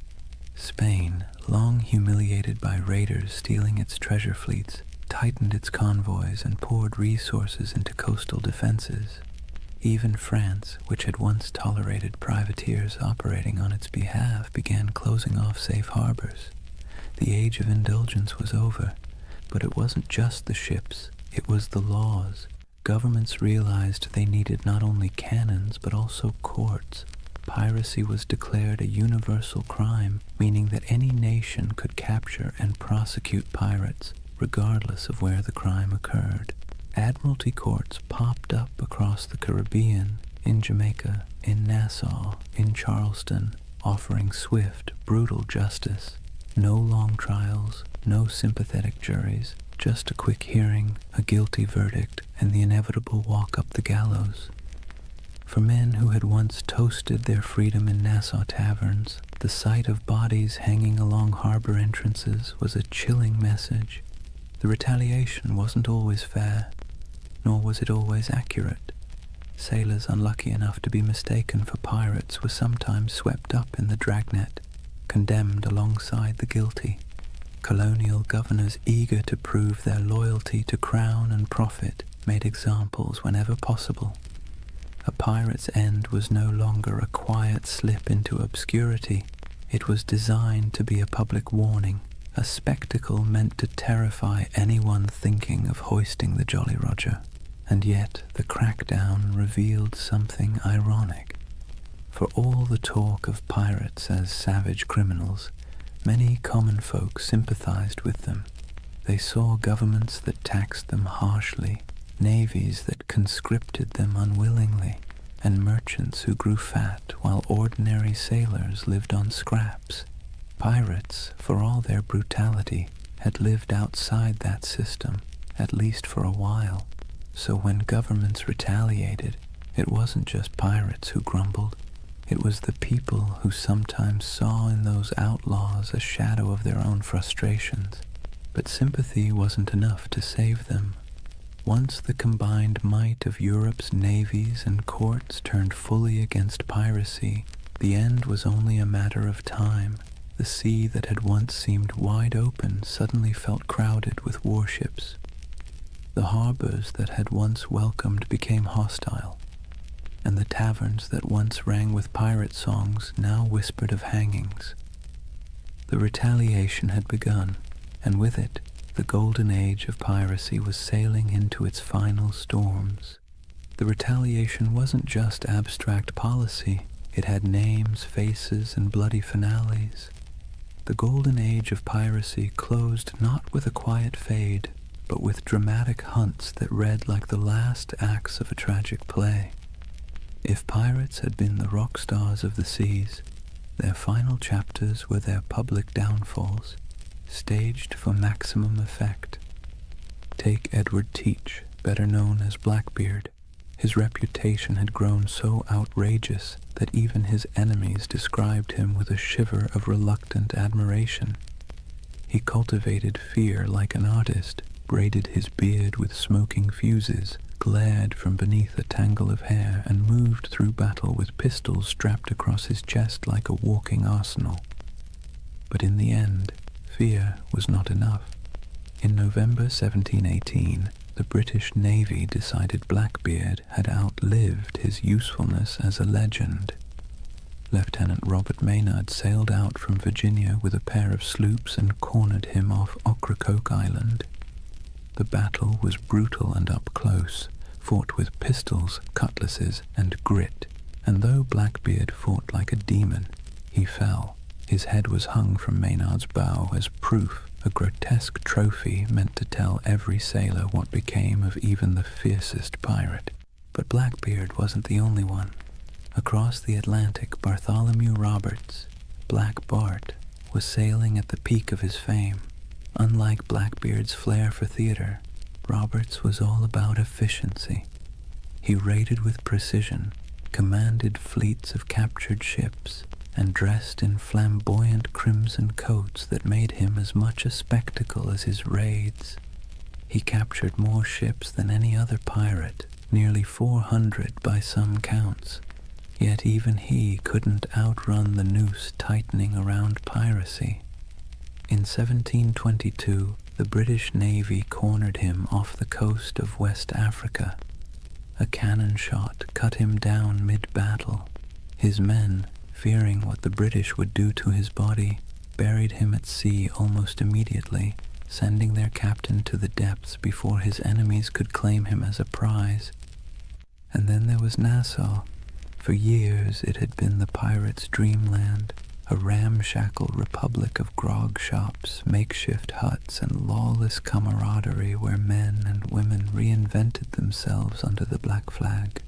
Spain, long humiliated by raiders stealing its treasure fleets, tightened its convoys and poured resources into coastal defenses. Even France, which had once tolerated privateers operating on its behalf, began closing off safe harbors. The age of indulgence was over, but it wasn't just the ships, it was the laws. Governments realized they needed not only cannons but also courts. Piracy was declared a universal crime, meaning that any nation could capture and prosecute pirates, regardless of where the crime occurred. Admiralty courts popped up across the Caribbean, in Jamaica, in Nassau, in Charleston, offering swift, brutal justice. No long trials, no sympathetic juries, just a quick hearing, a guilty verdict, and the inevitable walk up the gallows. For men who had once toasted their freedom in Nassau taverns, the sight of bodies hanging along harbor entrances was a chilling message. The retaliation wasn't always fair, nor was it always accurate. Sailors unlucky enough to be mistaken for pirates were sometimes swept up in the dragnet, condemned alongside the guilty. Colonial governors eager to prove their loyalty to crown and profit made examples whenever possible. A pirate's end was no longer a quiet slip into obscurity. It was designed to be a public warning, a spectacle meant to terrify anyone thinking of hoisting the Jolly Roger. And yet the crackdown revealed something ironic. For all the talk of pirates as savage criminals, many common folk sympathized with them. They saw governments that taxed them harshly, navies that conscripted them unwillingly, and merchants who grew fat while ordinary sailors lived on scraps. Pirates, for all their brutality, had lived outside that system, at least for a while. So when governments retaliated, it wasn't just pirates who grumbled. It was the people who sometimes saw in those outlaws a shadow of their own frustrations. But sympathy wasn't enough to save them. Once the combined might of Europe's navies and courts turned fully against piracy, the end was only a matter of time. The sea that had once seemed wide open suddenly felt crowded with warships. The harbors that had once welcomed became hostile, and the taverns that once rang with pirate songs now whispered of hangings. The retaliation had begun, and with it, the Golden Age of Piracy was sailing into its final storms. The retaliation wasn't just abstract policy, it had names, faces, and bloody finales. The Golden Age of Piracy closed not with a quiet fade, but with dramatic hunts that read like the last acts of a tragic play. If pirates had been the rock stars of the seas, their final chapters were their public downfalls, staged for maximum effect. Take Edward Teach, better known as Blackbeard. His reputation had grown so outrageous that even his enemies described him with a shiver of reluctant admiration. He cultivated fear like an artist, braided his beard with smoking fuses, glared from beneath a tangle of hair, and moved through battle with pistols strapped across his chest like a walking arsenal. But in the end, fear was not enough. In November 1718, the British Navy decided Blackbeard had outlived his usefulness as a legend. Lieutenant Robert Maynard sailed out from Virginia with a pair of sloops and cornered him off Ocracoke Island. The battle was brutal and up close, fought with pistols, cutlasses, and grit, and though Blackbeard fought like a demon, he fell. His head was hung from Maynard's bow as proof, a grotesque trophy meant to tell every sailor what became of even the fiercest pirate. But Blackbeard wasn't the only one. Across the Atlantic, Bartholomew Roberts, Black Bart, was sailing at the peak of his fame. Unlike Blackbeard's flair for theater, Roberts was all about efficiency. He raided with precision, commanded fleets of captured ships, and dressed in flamboyant crimson coats that made him as much a spectacle as his raids. He captured more ships than any other pirate, nearly 400 by some counts, yet even he couldn't outrun the noose tightening around piracy. In 1722, the British Navy cornered him off the coast of West Africa. A cannon shot cut him down mid-battle. His men, fearing what the British would do to his body, buried him at sea almost immediately, sending their captain to the depths before his enemies could claim him as a prize. And then there was Nassau. For years it had been the pirates' dreamland, a ramshackle republic of grog shops, makeshift huts, and lawless camaraderie where men and women reinvented themselves under the Black Flag.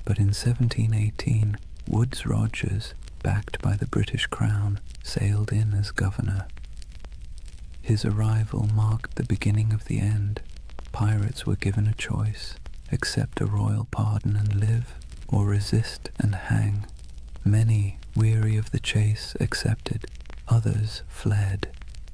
But in 1718, Woodes Rogers, backed by the British Crown, sailed in as governor. His arrival marked the beginning of the end. Pirates were given a choice: accept a royal pardon and live, or resist and hang. Many, weary of the chase, accepted, others fled,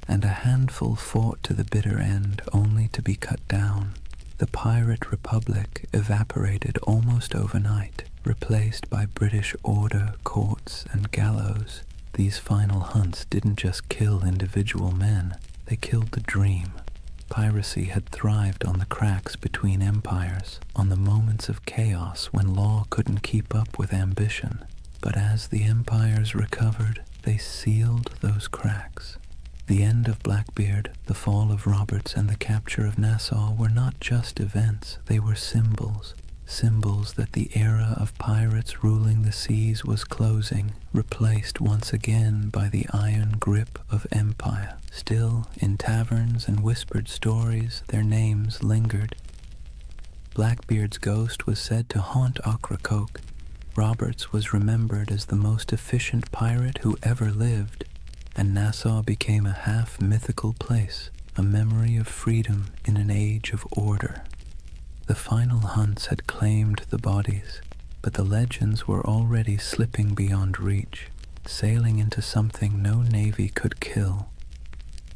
and a handful fought to the bitter end, only to be cut down. The pirate republic evaporated almost overnight, replaced by British order, courts, and gallows. These final hunts didn't just kill individual men, they killed the dream. Piracy had thrived on the cracks between empires, on the moments of chaos when law couldn't keep up with ambition. But as the empires recovered, they sealed those cracks. The end of Blackbeard, the fall of Roberts, and the capture of Nassau were not just events, they were symbols. Symbols that the era of pirates ruling the seas was closing, replaced once again by the iron grip of empire. Still, in taverns and whispered stories, their names lingered. Blackbeard's ghost was said to haunt Ocracoke. Roberts was remembered as the most efficient pirate who ever lived, and Nassau became a half-mythical place, a memory of freedom in an age of order. The final hunts had claimed the bodies, but the legends were already slipping beyond reach, sailing into something no navy could kill: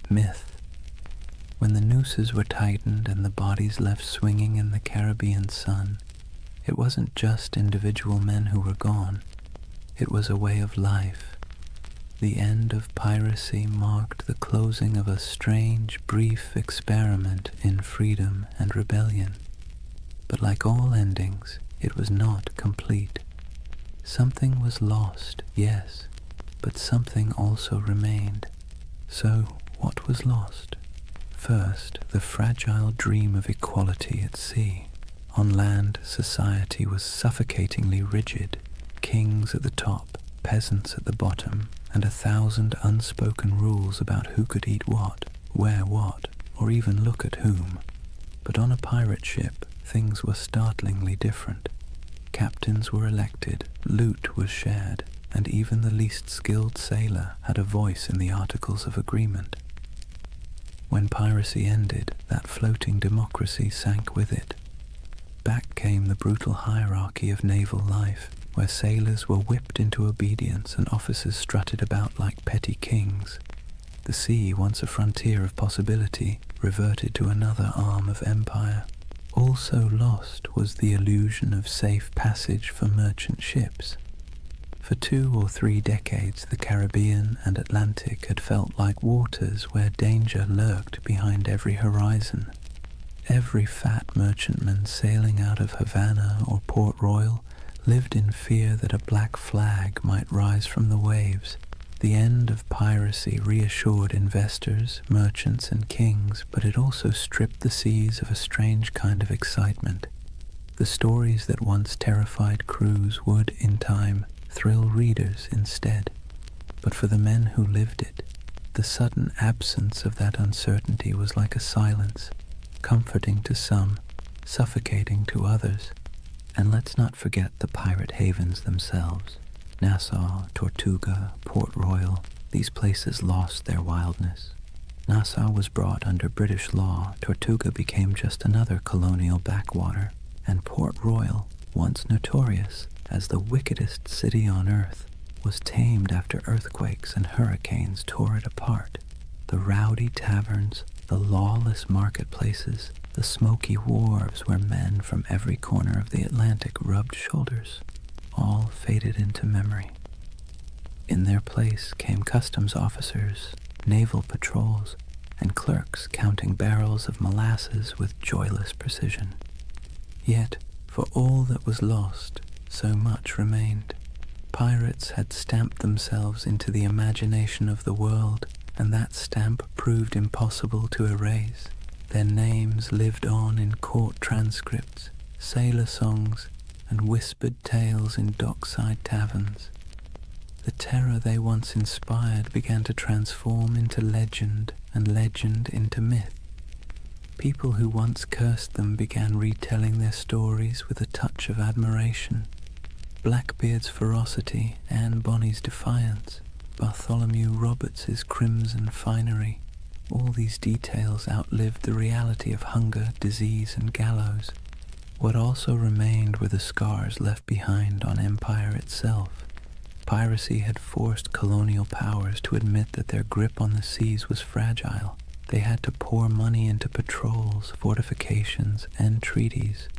myth. When the nooses were tightened and the bodies left swinging in the Caribbean sun, it wasn't just individual men who were gone, it was a way of life. The end of piracy marked the closing of a strange, brief experiment in freedom and rebellion. But like all endings, it was not complete. Something was lost, yes, but something also remained. So, what was lost? First, the fragile dream of equality at sea. On land, society was suffocatingly rigid. Kings at the top, peasants at the bottom, and 1,000 unspoken rules about who could eat what, wear what, or even look at whom. But on a pirate ship, things were startlingly different. Captains were elected, loot was shared, and even the least skilled sailor had a voice in the Articles of Agreement. When piracy ended, that floating democracy sank with it. Back came the brutal hierarchy of naval life, where sailors were whipped into obedience and officers strutted about like petty kings. The sea, once a frontier of possibility, reverted to another arm of empire. Also lost was the illusion of safe passage for merchant ships. For 2 or 3 decades, the Caribbean and Atlantic had felt like waters where danger lurked behind every horizon. Every fat merchantman sailing out of Havana or Port Royal lived in fear that a black flag might rise from the waves. The end of piracy reassured investors, merchants, and kings, but it also stripped the seas of a strange kind of excitement. The stories that once terrified crews would, in time, thrill readers instead. But for the men who lived it, the sudden absence of that uncertainty was like a silence, comforting to some, suffocating to others. And let's not forget the pirate havens themselves. Nassau, Tortuga, Port Royal, these places lost their wildness. Nassau was brought under British law, Tortuga became just another colonial backwater, and Port Royal, once notorious as the wickedest city on earth, was tamed after earthquakes and hurricanes tore it apart. The rowdy taverns, the lawless marketplaces, the smoky wharves where men from every corner of the Atlantic rubbed shoulders, all faded into memory. In their place came customs officers, naval patrols, and clerks counting barrels of molasses with joyless precision. Yet, for all that was lost, so much remained. Pirates had stamped themselves into the imagination of the world, and that stamp proved impossible to erase. Their names lived on in court transcripts, sailor songs, and whispered tales in dockside taverns. The terror they once inspired began to transform into legend, and legend into myth. People who once cursed them began retelling their stories with a touch of admiration. Blackbeard's ferocity, Anne Bonny's defiance, Bartholomew Roberts's crimson finery, all these details outlived the reality of hunger, disease, and gallows. What also remained were the scars left behind on empire itself. Piracy had forced colonial powers to admit that their grip on the seas was fragile. They had to pour money into patrols, fortifications, and treaties.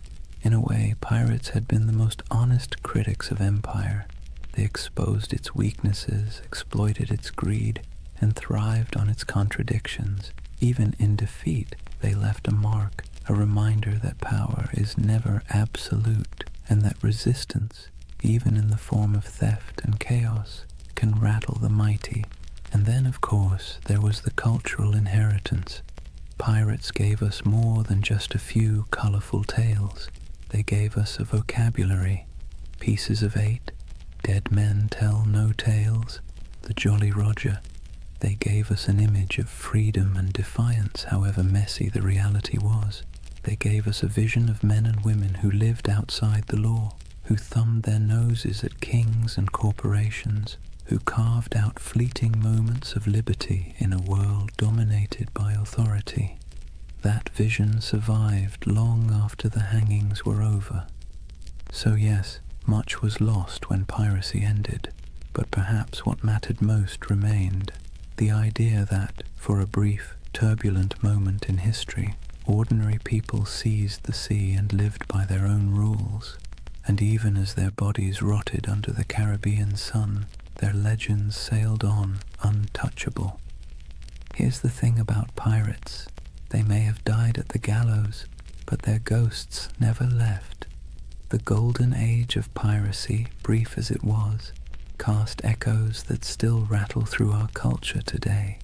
In a way, pirates had been the most honest critics of empire. They exposed its weaknesses, exploited its greed, and thrived on its contradictions. Even in defeat, they left a mark, a reminder that power is never absolute, and that resistance, even in the form of theft and chaos, can rattle the mighty. And then, of course, there was the cultural inheritance. Pirates gave us more than just a few colorful tales. They gave us a vocabulary, Pieces of Eight, Dead Men Tell No Tales, the Jolly Roger. They gave us an image of freedom and defiance, however messy the reality was. They gave us a vision of men and women who lived outside the law, who thumbed their noses at kings and corporations, who carved out fleeting moments of liberty in a world dominated by authority. That vision survived long after the hangings were over. So yes, much was lost when piracy ended, but perhaps what mattered most remained. The idea that, for a brief, turbulent moment in history, ordinary people seized the sea and lived by their own rules, and even as their bodies rotted under the Caribbean sun, their legends sailed on untouchable. Here's the thing about pirates. They may have died at the gallows, but their ghosts never left. The Golden Age of Piracy, brief as it was, cast echoes that still rattle through our culture today.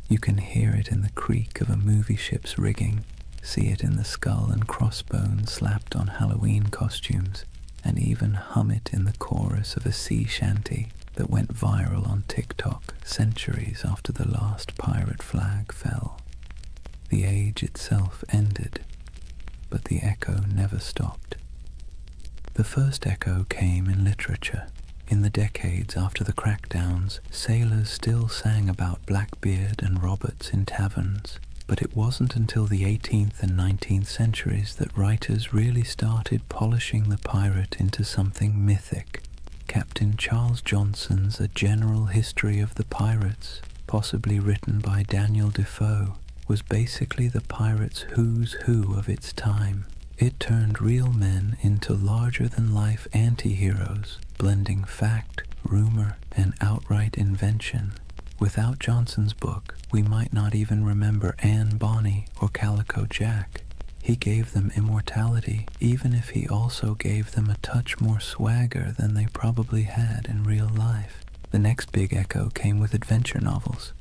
You can hear it in the creak of a movie ship's rigging, see it in the skull and crossbones slapped on Halloween costumes, and even hum it in the chorus of a sea shanty that went viral on TikTok centuries after the last pirate flag fell. The age itself ended, but the echo never stopped. The first echo came in literature. In the decades after the crackdowns, sailors still sang about Blackbeard and Roberts in taverns, but it wasn't until the 18th and 19th centuries that writers really started polishing the pirate into something mythic. Captain Charles Johnson's A General History of the Pirates, possibly written by Daniel Defoe, was basically the pirate's who's who of its time. It turned real men into larger-than-life anti-heroes, blending fact, rumor, and outright invention. Without Johnson's book, we might not even remember Anne Bonny or Calico Jack. He gave them immortality, even if he also gave them a touch more swagger than they probably had in real life. The next big echo came with adventure novels.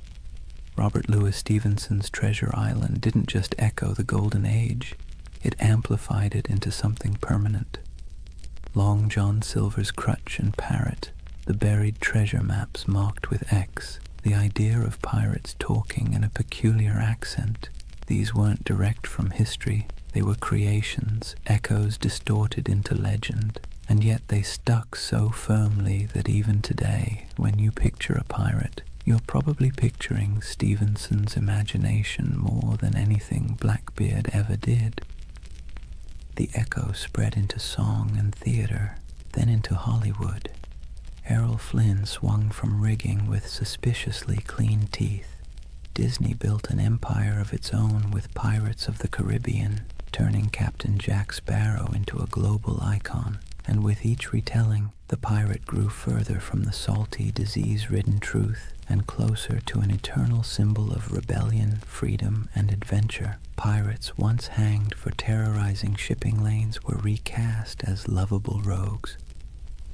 Robert Louis Stevenson's Treasure Island didn't just echo the Golden Age, it amplified it into something permanent. Long John Silver's Crutch and Parrot, the buried treasure maps marked with X, the idea of pirates talking in a peculiar accent. These weren't direct from history, they were creations, echoes distorted into legend, and yet they stuck so firmly that even today, when you picture a pirate, you're probably picturing Stevenson's imagination more than anything Blackbeard ever did. The echo spread into song and theater, then into Hollywood. Errol Flynn swung from rigging with suspiciously clean teeth. Disney built an empire of its own with Pirates of the Caribbean, turning Captain Jack Sparrow into a global icon. And with each retelling, the pirate grew further from the salty, disease-ridden truth and closer to an eternal symbol of rebellion, freedom, and adventure. Pirates once hanged for terrorizing shipping lanes were recast as lovable rogues.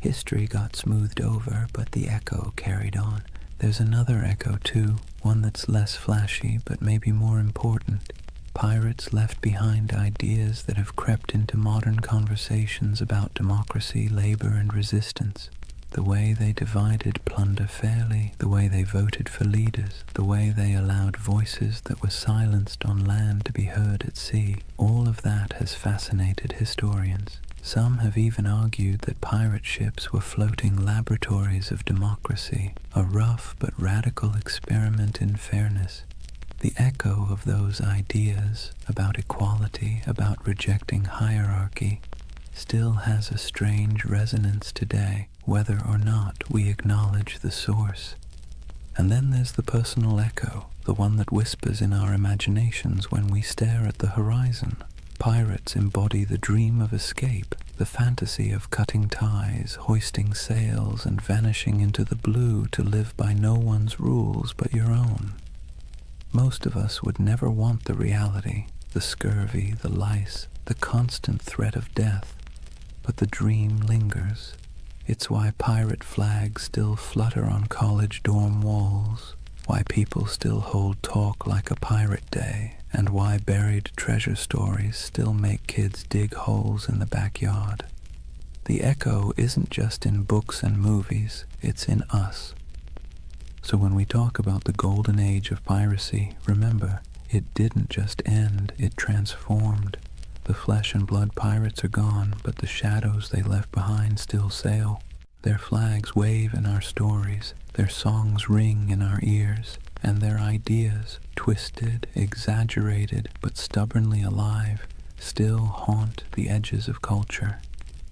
History got smoothed over, but the echo carried on. There's another echo too, one that's less flashy but maybe more important. Pirates left behind ideas that have crept into modern conversations about democracy, labor, and resistance. The way they divided plunder fairly, the way they voted for leaders, the way they allowed voices that were silenced on land to be heard at sea, all of that has fascinated historians. Some have even argued that pirate ships were floating laboratories of democracy, a rough but radical experiment in fairness. The echo of those ideas about equality, about rejecting hierarchy, still has a strange resonance today, whether or not we acknowledge the source. And then there's the personal echo, the one that whispers in our imaginations when we stare at the horizon. Pirates embody the dream of escape, the fantasy of cutting ties, hoisting sails, and vanishing into the blue to live by no one's rules but your own. Most of us would never want the reality, the scurvy, the lice, the constant threat of death, but the dream lingers. It's why pirate flags still flutter on college dorm walls, why people still hold talk like a pirate day, and why buried treasure stories still make kids dig holes in the backyard. The echo isn't just in books and movies, it's in us. So when we talk about the Golden Age of Piracy, remember, it didn't just end, it transformed. The flesh and blood pirates are gone, but the shadows they left behind still sail. Their flags wave in our stories, their songs ring in our ears, and their ideas, twisted, exaggerated, but stubbornly alive, still haunt the edges of culture.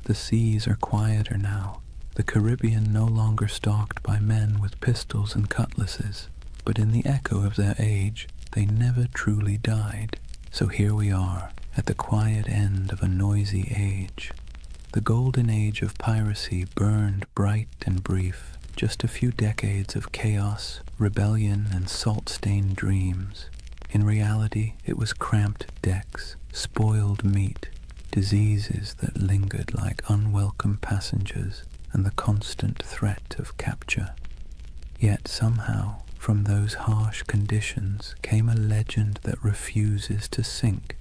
The seas are quieter now, the Caribbean no longer stalked by men with pistols and cutlasses, but in the echo of their age, they never truly died. So here we are, at the quiet end of a noisy age. The Golden Age of Piracy burned bright and brief, just a few decades of chaos, rebellion, and salt-stained dreams. In reality, it was cramped decks, spoiled meat, diseases that lingered like unwelcome passengers, and the constant threat of capture. Yet somehow, from those harsh conditions came a legend that refuses to sink.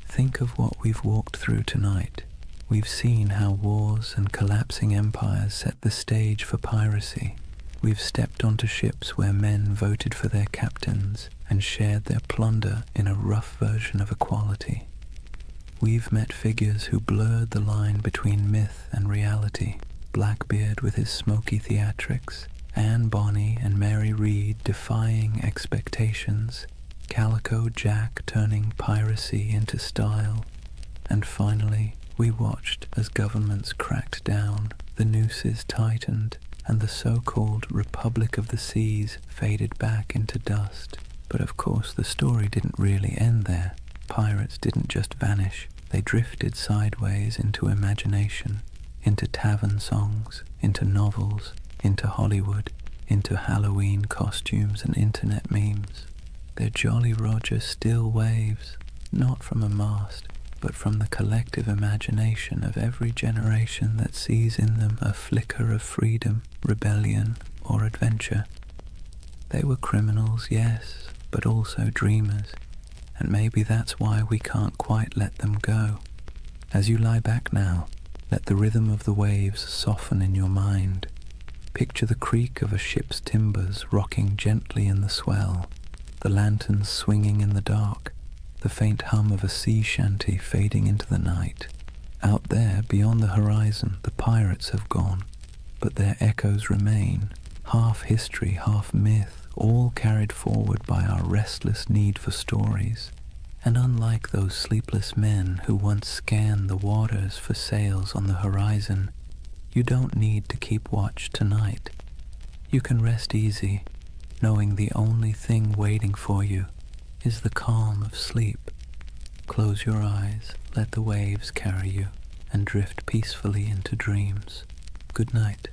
Think of what we've walked through tonight. We've seen how wars and collapsing empires set the stage for piracy. We've stepped onto ships where men voted for their captains and shared their plunder in a rough version of equality. We've met figures who blurred the line between myth and reality. Blackbeard with his smoky theatrics, Anne Bonny and Mary Read defying expectations, Calico Jack turning piracy into style, and finally, we watched as governments cracked down, the nooses tightened, and the so-called Republic of the Seas faded back into dust. But of course the story didn't really end there. Pirates didn't just vanish, they drifted sideways into imagination, into tavern songs, into novels, into Hollywood, into Halloween costumes and internet memes. Their Jolly Roger still waves, not from a mast, but from the collective imagination of every generation that sees in them a flicker of freedom, rebellion, or adventure. They were criminals, yes, but also dreamers, and maybe that's why we can't quite let them go. As you lie back now, let the rhythm of the waves soften in your mind. Picture the creak of a ship's timbers rocking gently in the swell, the lanterns swinging in the dark, the faint hum of a sea shanty fading into the night. Out there, beyond the horizon, the pirates have gone, but their echoes remain, half history, half myth, all carried forward by our restless need for stories. And unlike those sleepless men who once scanned the waters for sails on the horizon, you don't need to keep watch tonight. You can rest easy, knowing the only thing waiting for you is the calm of sleep. Close your eyes, let the waves carry you, and drift peacefully into dreams. Good night.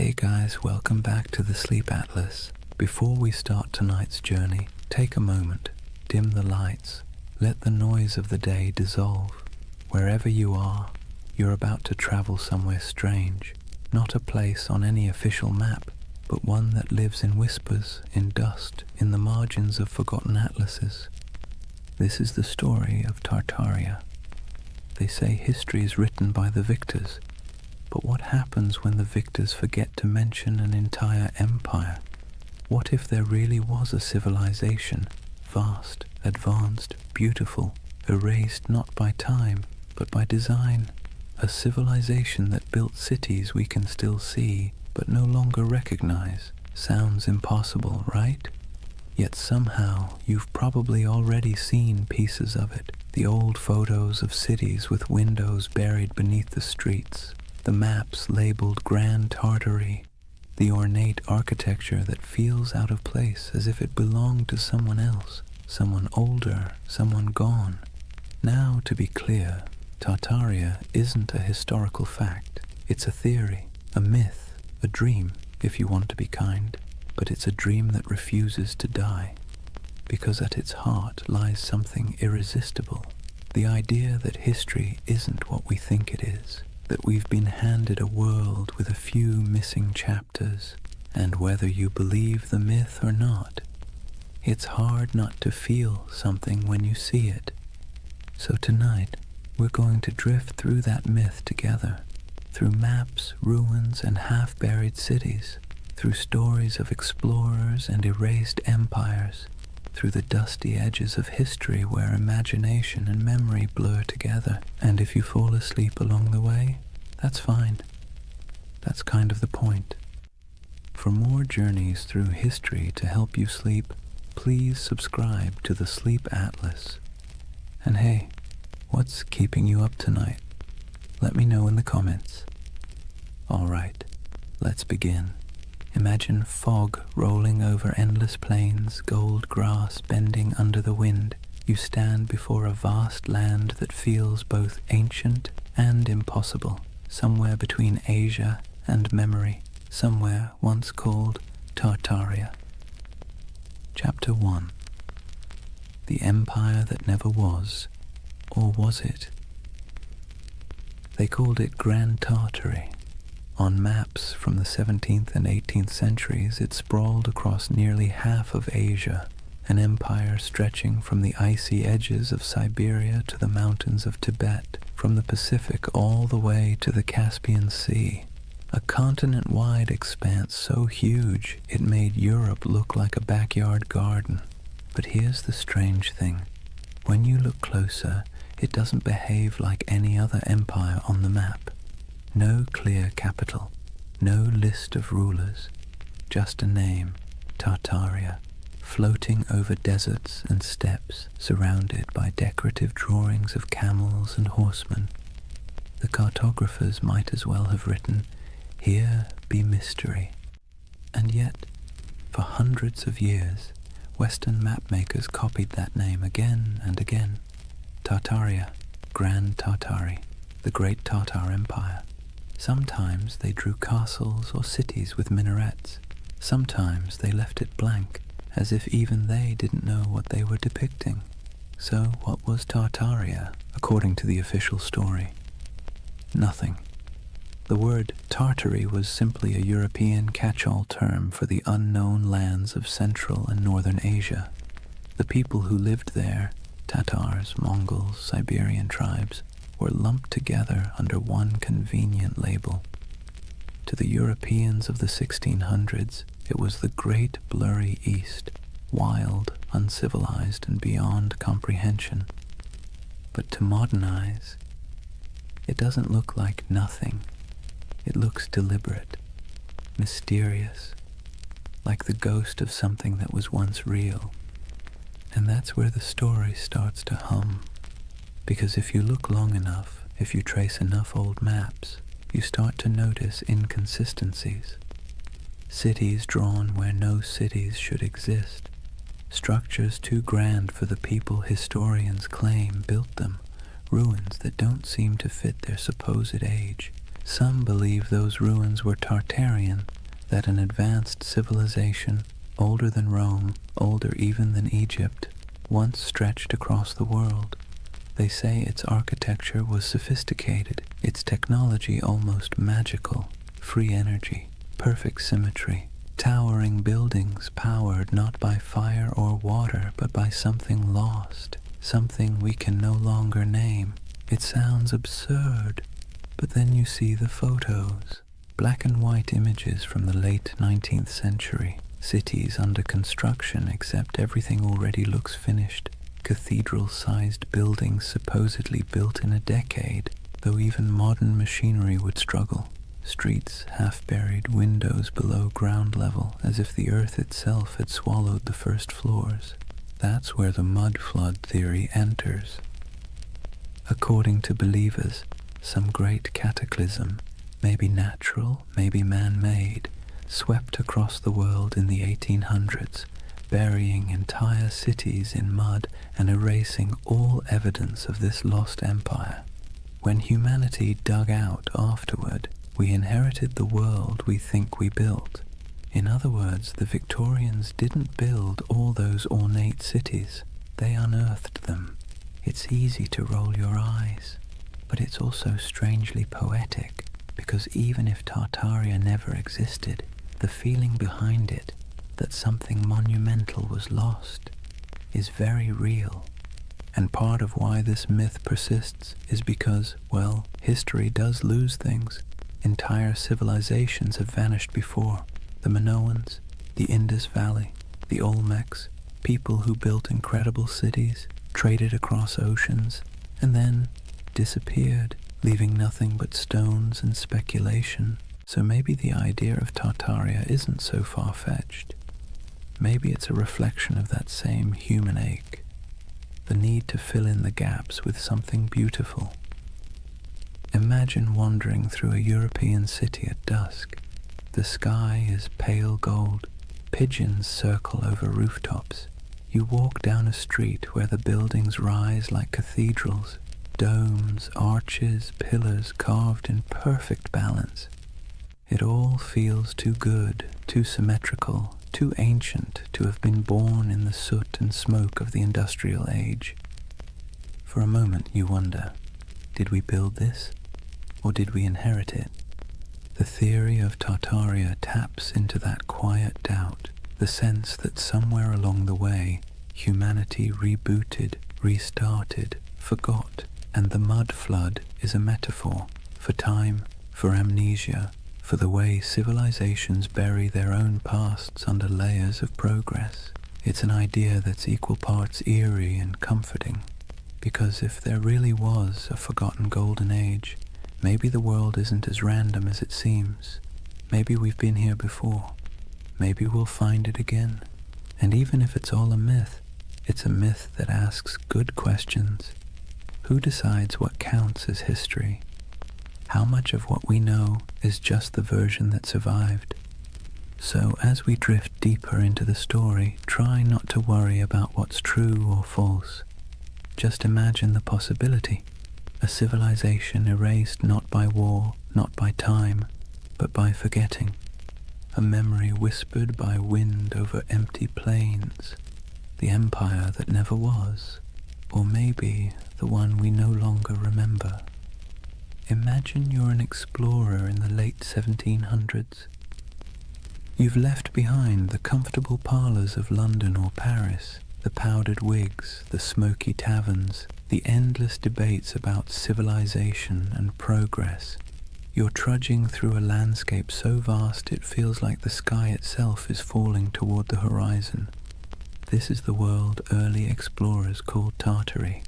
Hey guys, welcome back to the Sleep Atlas. Before we start tonight's journey, take a moment, dim the lights, let the noise of the day dissolve. Wherever you are, you're about to travel somewhere strange, not a place on any official map, but one that lives in whispers, in dust, in the margins of forgotten atlases. This is the story of Tartaria. They say history is written by the victors, but what happens when the victors forget to mention an entire empire? What if there really was a civilization, vast, advanced, beautiful, erased not by time, but by design? A civilization that built cities we can still see, but no longer recognize. Sounds impossible, right? Yet somehow you've probably already seen pieces of it. The old photos of cities with windows buried beneath the streets, the maps labeled Grand Tartary, the ornate architecture that feels out of place as if it belonged to someone else, someone older, someone gone. Now, to be clear, Tartaria isn't a historical fact. It's a theory, a myth, a dream, if you want to be kind. But it's a dream that refuses to die, because at its heart lies something irresistible. The idea that history isn't what we think it is, that we've been handed a world with a few missing chapters, and whether you believe the myth or not, it's hard not to feel something when you see it. So tonight, we're going to drift through that myth together, through maps, ruins, and half-buried cities, through stories of explorers and erased empires, through the dusty edges of history where imagination and memory blur together. And if you fall asleep along the way, that's fine. That's kind of the point. For more journeys through history to help you sleep, please subscribe to the Sleep Atlas. And hey, what's keeping you up tonight? Let me know in the comments. Alright, let's begin. Imagine fog rolling over endless plains, gold grass bending under the wind. You stand before a vast land that feels both ancient and impossible, somewhere between Asia and memory, somewhere once called Tartaria. Chapter 1. The Empire That Never Was, or was it? They called it Grand Tartary. On maps from the 17th and 18th centuries, it sprawled across nearly half of Asia, an empire stretching from the icy edges of Siberia to the mountains of Tibet, from the Pacific all the way to the Caspian Sea. A continent-wide expanse so huge it made Europe look like a backyard garden. But here's the strange thing. When you look closer, it doesn't behave like any other empire on the map. No clear capital, no list of rulers, just a name, Tartaria, floating over deserts and steppes, surrounded by decorative drawings of camels and horsemen. The cartographers might as well have written, "Here be mystery." And yet, for hundreds of years, Western mapmakers copied that name again and again. Tartaria, Grand Tartary, the Great Tartar Empire. Sometimes they drew castles or cities with minarets. Sometimes they left it blank, as if even they didn't know what they were depicting. So what was Tartaria, according to the official story? Nothing. The word Tartary was simply a European catch-all term for the unknown lands of Central and Northern Asia. The people who lived there, Tatars, Mongols, Siberian tribes, were lumped together under one convenient label. To the Europeans of the 1600s, it was the great blurry East, wild, uncivilized, and beyond comprehension. But to modern eyes, it doesn't look like nothing. It looks deliberate, mysterious, like the ghost of something that was once real. And that's where the story starts to hum. Because if you look long enough, if you trace enough old maps, you start to notice inconsistencies. Cities drawn where no cities should exist. Structures too grand for the people historians claim built them. Ruins that don't seem to fit their supposed age. Some believe those ruins were Tartarian, that an advanced civilization, older than Rome, older even than Egypt, once stretched across the world. They say its architecture was sophisticated, its technology almost magical, free energy, perfect symmetry, towering buildings powered not by fire or water but by something lost, something we can no longer name. It sounds absurd, but then you see the photos, black and white images from the late 19th century, cities under construction except everything already looks finished, cathedral-sized buildings supposedly built in a decade, though even modern machinery would struggle, streets half-buried, windows below ground level, as if the earth itself had swallowed the first floors. That's where the mud flood theory enters. According to believers, some great cataclysm, maybe natural, maybe man-made, swept across the world in the 1800s, burying entire cities in mud and erasing all evidence of this lost empire. When humanity dug out afterward, we inherited the world we think we built. In other words, the Victorians didn't build all those ornate cities, they unearthed them. It's easy to roll your eyes, but it's also strangely poetic, because even if Tartaria never existed, the feeling behind it, that something monumental was lost, is very real. And part of why this myth persists is because, well, history does lose things. Entire civilizations have vanished before. The Minoans, the Indus Valley, the Olmecs, people who built incredible cities, traded across oceans, and then disappeared, leaving nothing but stones and speculation. So maybe the idea of Tartaria isn't so far-fetched. Maybe it's a reflection of that same human ache, the need to fill in the gaps with something beautiful. Imagine wandering through a European city at dusk. The sky is pale gold, pigeons circle over rooftops. You walk down a street where the buildings rise like cathedrals, domes, arches, pillars carved in perfect balance. It all feels too good, too symmetrical, too ancient to have been born in the soot and smoke of the industrial age. For a moment you wonder, did we build this, or did we inherit it? The theory of Tartaria taps into that quiet doubt, the sense that somewhere along the way, humanity rebooted, restarted, forgot, and the mud flood is a metaphor for time, for amnesia, for the way civilizations bury their own pasts under layers of progress. It's an idea that's equal parts eerie and comforting, because if there really was a forgotten golden age, maybe the world isn't as random as it seems. Maybe we've been here before. Maybe we'll find it again. And even if it's all a myth, it's a myth that asks good questions. Who decides what counts as history? How much of what we know is just the version that survived? So as we drift deeper into the story, try not to worry about what's true or false. Just imagine the possibility. A civilization erased not by war, not by time, but by forgetting. A memory whispered by wind over empty plains. The empire that never was, or maybe the one we no longer remember. Imagine you're an explorer in the late 1700s. You've left behind the comfortable parlours of London or Paris, the powdered wigs, the smoky taverns, the endless debates about civilization and progress. You're trudging through a landscape so vast it feels like the sky itself is falling toward the horizon. This is the world early explorers called Tartary.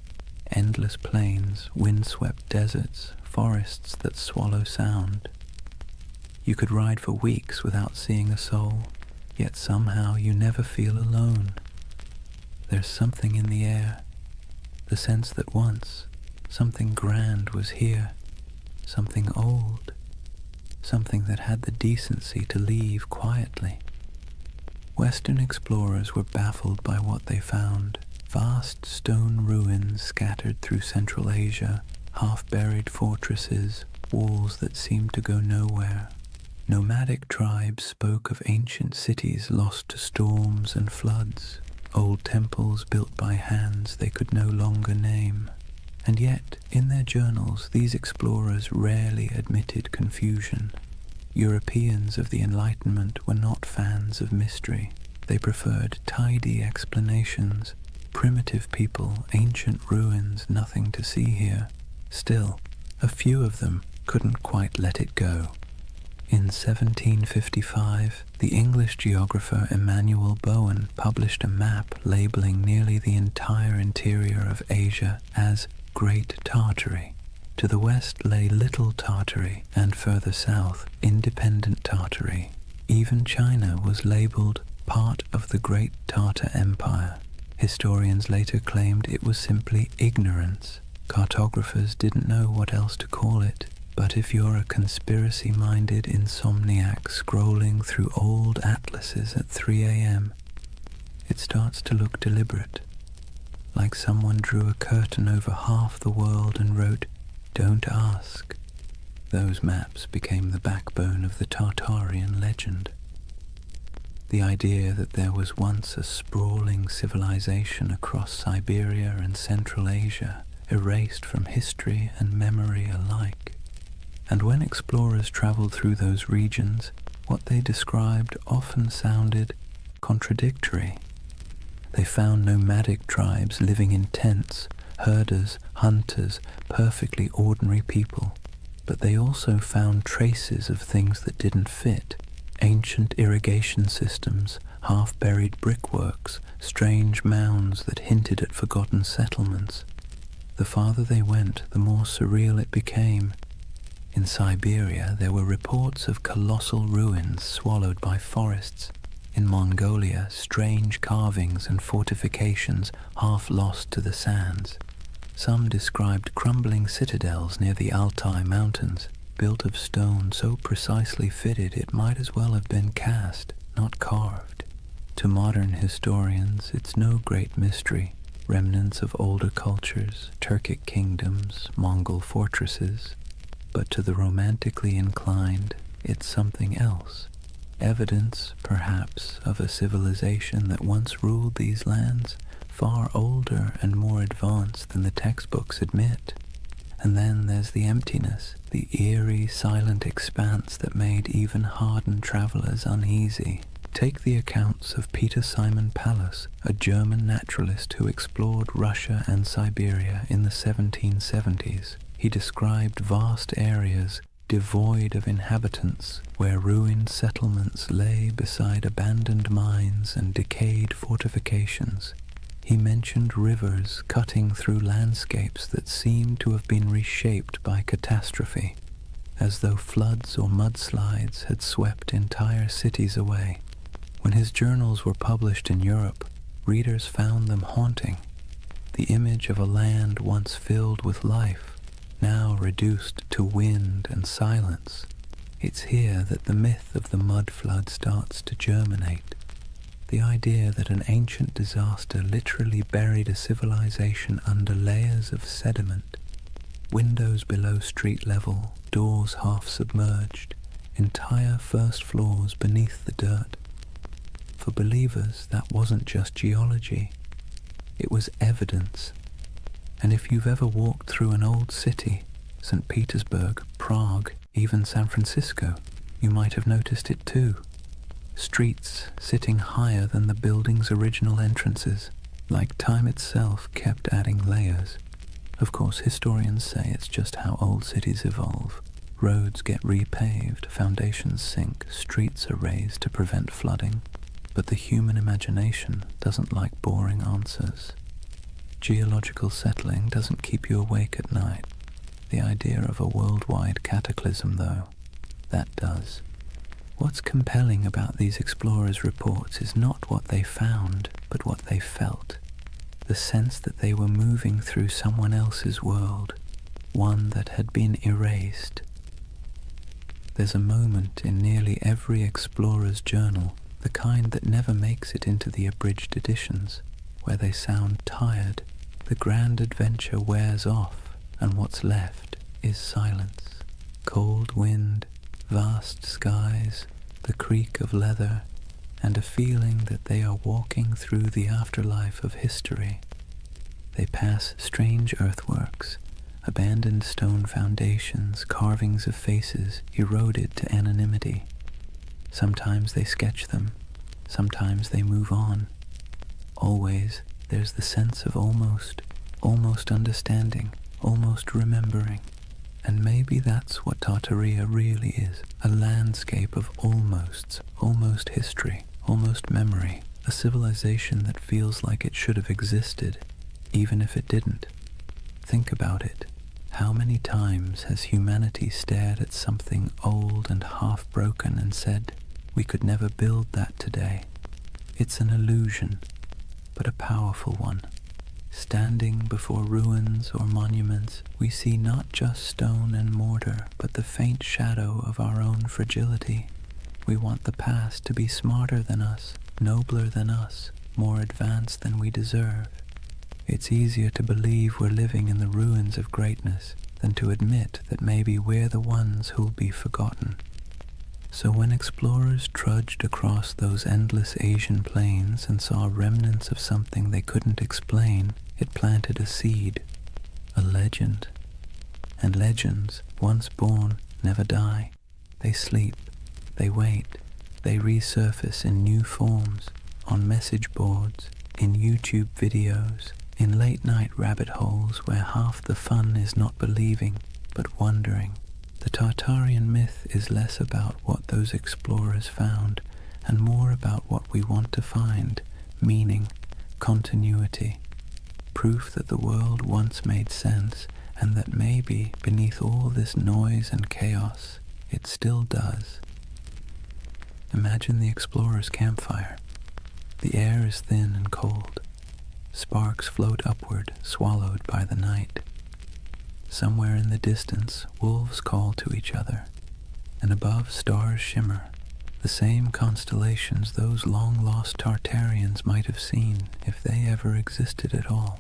Endless plains, windswept deserts, forests that swallow sound. You could ride for weeks without seeing a soul, yet somehow you never feel alone. There's something in the air, the sense that once something grand was here, something old, something that had the decency to leave quietly. Western explorers were baffled by what they found. Vast stone ruins scattered through Central Asia, half-buried fortresses, walls that seemed to go nowhere. Nomadic tribes spoke of ancient cities lost to storms and floods, old temples built by hands they could no longer name. And yet, in their journals, these explorers rarely admitted confusion. Europeans of the Enlightenment were not fans of mystery. They preferred tidy explanations. Primitive people, ancient ruins, nothing to see here. Still, a few of them couldn't quite let it go. In 1755, the English geographer Emmanuel Bowen published a map labeling nearly the entire interior of Asia as Great Tartary. To the west lay Little Tartary, and further south, Independent Tartary. Even China was labeled part of the Great Tartar Empire. Historians later claimed it was simply ignorance. Cartographers didn't know what else to call it. But if you're a conspiracy-minded insomniac scrolling through old atlases at 3 a.m., it starts to look deliberate, like someone drew a curtain over half the world and wrote, "Don't ask." Those maps became the backbone of the Tartarian legend. The idea that there was once a sprawling civilization across Siberia and Central Asia, erased from history and memory alike. And when explorers traveled through those regions, what they described often sounded contradictory. They found nomadic tribes living in tents, herders, hunters, perfectly ordinary people. But they also found traces of things that didn't fit. Ancient irrigation systems, half-buried brickworks, strange mounds that hinted at forgotten settlements. The farther they went, the more surreal it became. In Siberia, there were reports of colossal ruins swallowed by forests. In Mongolia, strange carvings and fortifications half lost to the sands. Some described crumbling citadels near the Altai Mountains, built of stone so precisely fitted it might as well have been cast, not carved. To modern historians, it's no great mystery. Remnants of older cultures, Turkic kingdoms, Mongol fortresses. But to the romantically inclined, it's something else. Evidence, perhaps, of a civilization that once ruled these lands, far older and more advanced than the textbooks admit. And then there's the emptiness, the eerie, silent expanse that made even hardened travelers uneasy. Take the accounts of Peter Simon Pallas, a German naturalist who explored Russia and Siberia in the 1770s. He described vast areas devoid of inhabitants, where ruined settlements lay beside abandoned mines and decayed fortifications. He mentioned rivers cutting through landscapes that seemed to have been reshaped by catastrophe, as though floods or mudslides had swept entire cities away. When his journals were published in Europe, readers found them haunting. The image of a land once filled with life, now reduced to wind and silence. It's here that the myth of the mud flood starts to germinate. The idea that an ancient disaster literally buried a civilization under layers of sediment, windows below street level, doors half submerged, entire first floors beneath the dirt. For believers, that wasn't just geology, it was evidence. And if you've ever walked through an old city, St. Petersburg, Prague, even San Francisco, you might have noticed it too. Streets sitting higher than the building's original entrances, like time itself kept adding layers. Of course, historians say it's just how old cities evolve. Roads get repaved, foundations sink, streets are raised to prevent flooding. But the human imagination doesn't like boring answers. Geological settling doesn't keep you awake at night. The idea of a worldwide cataclysm, though, that does. What's compelling about these explorers' reports is not what they found, but what they felt. The sense that they were moving through someone else's world, one that had been erased. There's a moment in nearly every explorer's journal, the kind that never makes it into the abridged editions, where they sound tired. The grand adventure wears off, and what's left is silence. Cold wind, vast skies, the creak of leather, and a feeling that they are walking through the afterlife of history. They pass strange earthworks, abandoned stone foundations, carvings of faces eroded to anonymity. Sometimes they sketch them, sometimes they move on. Always there's the sense of almost understanding, almost remembering. And maybe that's what Tartaria really is, a landscape of almosts, almost history, almost memory, a civilization that feels like it should have existed, even if it didn't. Think about it. How many times has humanity stared at something old and half-broken and said, we could never build that today? It's an illusion, but a powerful one. Standing before ruins or monuments, we see not just stone and mortar, but the faint shadow of our own fragility. We want the past to be smarter than us, nobler than us, more advanced than we deserve. It's easier to believe we're living in the ruins of greatness than to admit that maybe we're the ones who'll be forgotten. So when explorers trudged across those endless Asian plains and saw remnants of something they couldn't explain, it planted a seed, a legend. And legends, once born, never die. They sleep, they wait, they resurface in new forms, on message boards, in YouTube videos, in late-night rabbit holes where half the fun is not believing, but wondering. The Tartarian myth is less about what those explorers found and more about what we want to find, meaning, continuity, proof that the world once made sense and that maybe beneath all this noise and chaos, it still does. Imagine the explorer's campfire. The air is thin and cold. Sparks float upward, swallowed by the night. Somewhere in the distance, wolves call to each other, and above stars shimmer, the same constellations those long-lost Tartarians might have seen if they ever existed at all.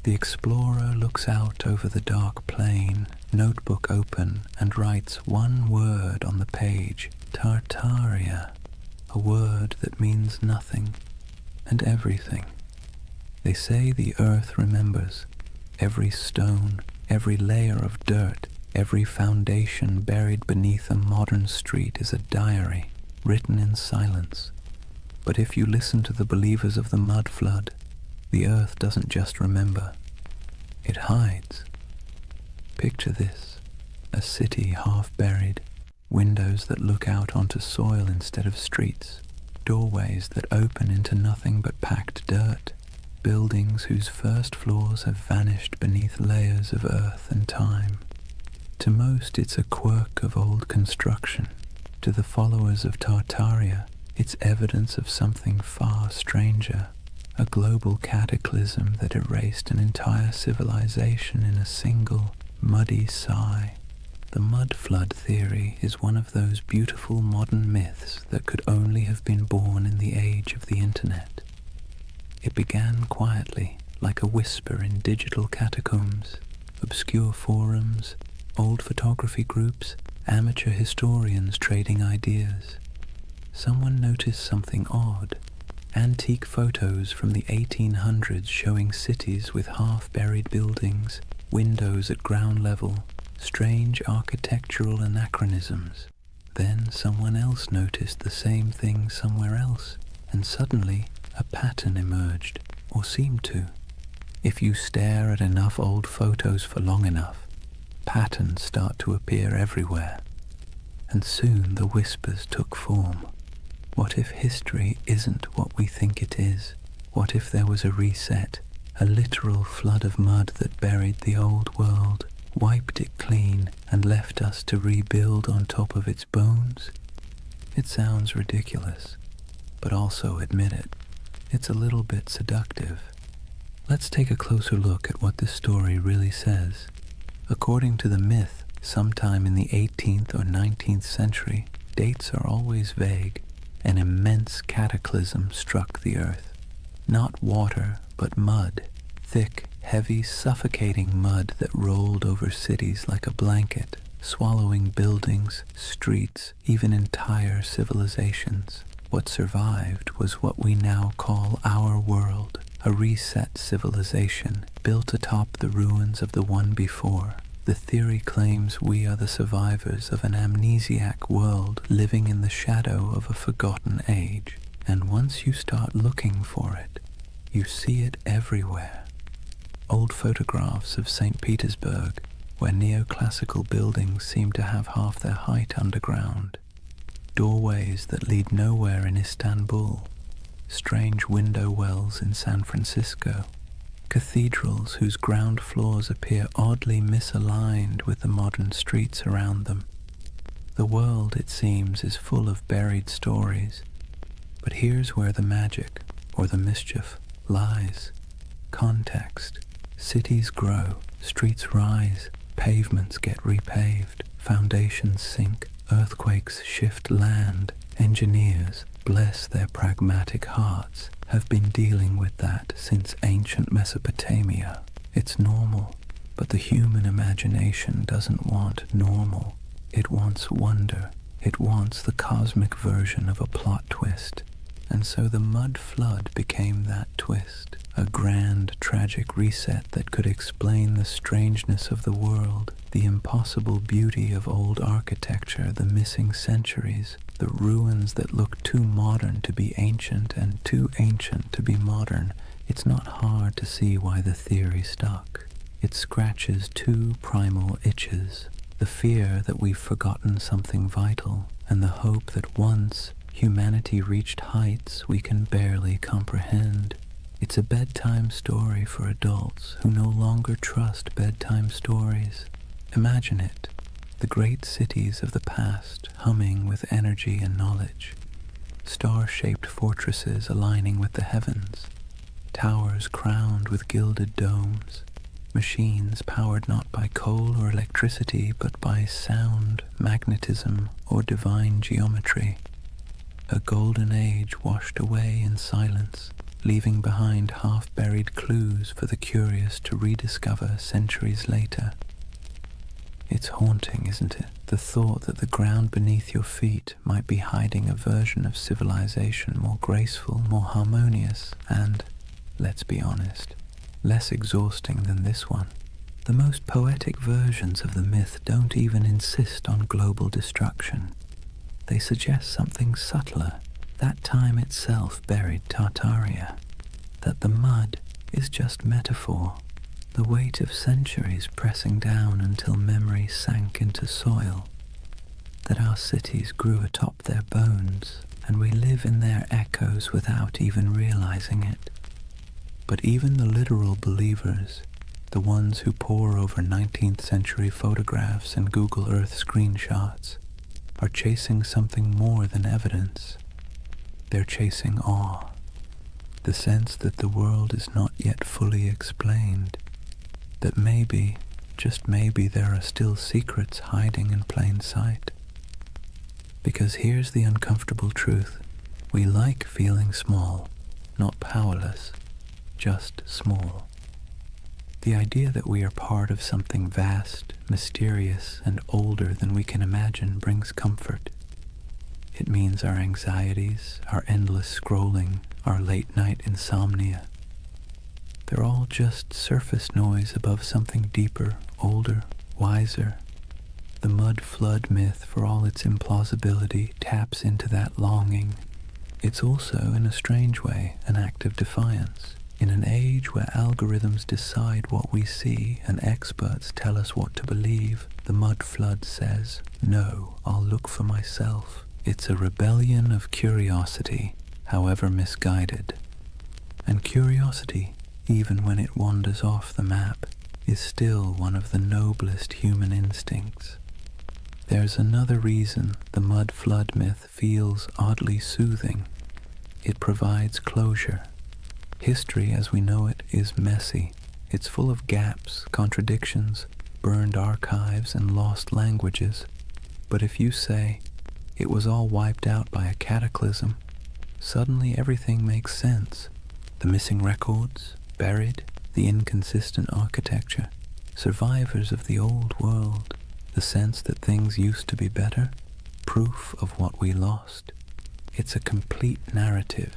The explorer looks out over the dark plain, notebook open, and writes one word on the page, Tartaria, a word that means nothing and everything. They say the earth remembers. Every stone, every layer of dirt, every foundation buried beneath a modern street is a diary, written in silence. But if you listen to the believers of the mud flood, the earth doesn't just remember, it hides. Picture this, a city half buried, windows that look out onto soil instead of streets, doorways that open into nothing but packed dirt, buildings whose first floors have vanished beneath layers of earth and time. To most, it's a quirk of old construction. To the followers of Tartaria, it's evidence of something far stranger, a global cataclysm that erased an entire civilization in a single, muddy sigh. The mud flood theory is one of those beautiful modern myths that could only have been born in the age of the internet. It began quietly, like a whisper in digital catacombs, obscure forums, old photography groups, amateur historians trading ideas. Someone noticed something odd. Antique photos from the 1800s showing cities with half-buried buildings, windows at ground level, strange architectural anachronisms. Then someone else noticed the same thing somewhere else, and suddenly a pattern emerged, or seemed to. If you stare at enough old photos for long enough, patterns start to appear everywhere. And soon the whispers took form. What if history isn't what we think it is? What if there was a reset, a literal flood of mud that buried the old world, wiped it clean, and left us to rebuild on top of its bones? It sounds ridiculous, but also admit it. It's a little bit seductive. Let's take a closer look at what this story really says. According to the myth, sometime in the 18th or 19th century, dates are always vague, an immense cataclysm struck the earth. Not water, but mud, thick, heavy, suffocating mud that rolled over cities like a blanket, swallowing buildings, streets, even entire civilizations. What survived was what we now call our world, a reset civilization built atop the ruins of the one before. The theory claims we are the survivors of an amnesiac world living in the shadow of a forgotten age. And once you start looking for it, you see it everywhere. Old photographs of St. Petersburg, where neoclassical buildings seem to have half their height underground. Doorways that lead nowhere in Istanbul. Strange window wells in San Francisco. Cathedrals whose ground floors appear oddly misaligned with the modern streets around them. The world, it seems, is full of buried stories. But here's where the magic, or the mischief, lies. Context. Cities grow, streets rise, pavements get repaved, foundations sink, earthquakes shift land. Engineers, bless their pragmatic hearts, have been dealing with that since ancient Mesopotamia. It's normal, but the human imagination doesn't want normal. It wants wonder. It wants the cosmic version of a plot twist. And so the mud flood became that twist, a grand, tragic reset that could explain the strangeness of the world, the impossible beauty of old architecture, the missing centuries, the ruins that look too modern to be ancient and too ancient to be modern. It's not hard to see why the theory stuck. It scratches two primal itches, the fear that we've forgotten something vital, and the hope that once humanity reached heights we can barely comprehend. It's a bedtime story for adults who no longer trust bedtime stories. Imagine it, the great cities of the past humming with energy and knowledge, star-shaped fortresses aligning with the heavens, towers crowned with gilded domes, machines powered not by coal or electricity but by sound, magnetism, or divine geometry. A golden age washed away in silence, leaving behind half-buried clues for the curious to rediscover centuries later. It's haunting, isn't it? The thought that the ground beneath your feet might be hiding a version of civilization more graceful, more harmonious, and, let's be honest, less exhausting than this one. The most poetic versions of the myth don't even insist on global destruction. They suggest something subtler. That time itself buried Tartaria. That the mud is just metaphor. The weight of centuries pressing down until memory sank into soil. That our cities grew atop their bones, and we live in their echoes without even realizing it. But even the literal believers, the ones who pore over 19th century photographs and Google Earth screenshots, are chasing something more than evidence. They're chasing awe, the sense that the world is not yet fully explained, that maybe, just maybe, there are still secrets hiding in plain sight. Because here's the uncomfortable truth. We like feeling small, not powerless, just small. The idea that we are part of something vast, mysterious, and older than we can imagine brings comfort. It means our anxieties, our endless scrolling, our late-night insomnia, they're all just surface noise above something deeper, older, wiser. The mud flood myth, for all its implausibility, taps into that longing. It's also, in a strange way, an act of defiance. In an age where algorithms decide what we see and experts tell us what to believe, the mud flood says, "No, I'll look for myself." It's a rebellion of curiosity, however misguided. And curiosity, even when it wanders off the map, is still one of the noblest human instincts. There's another reason the mud flood myth feels oddly soothing. It provides closure. History as we know it is messy. It's full of gaps, contradictions, burned archives, and lost languages. But if you say, it was all wiped out by a cataclysm, suddenly everything makes sense. The missing records, buried, the inconsistent architecture, survivors of the old world, The sense that things used to be better, proof of what we lost. It's a complete narrative,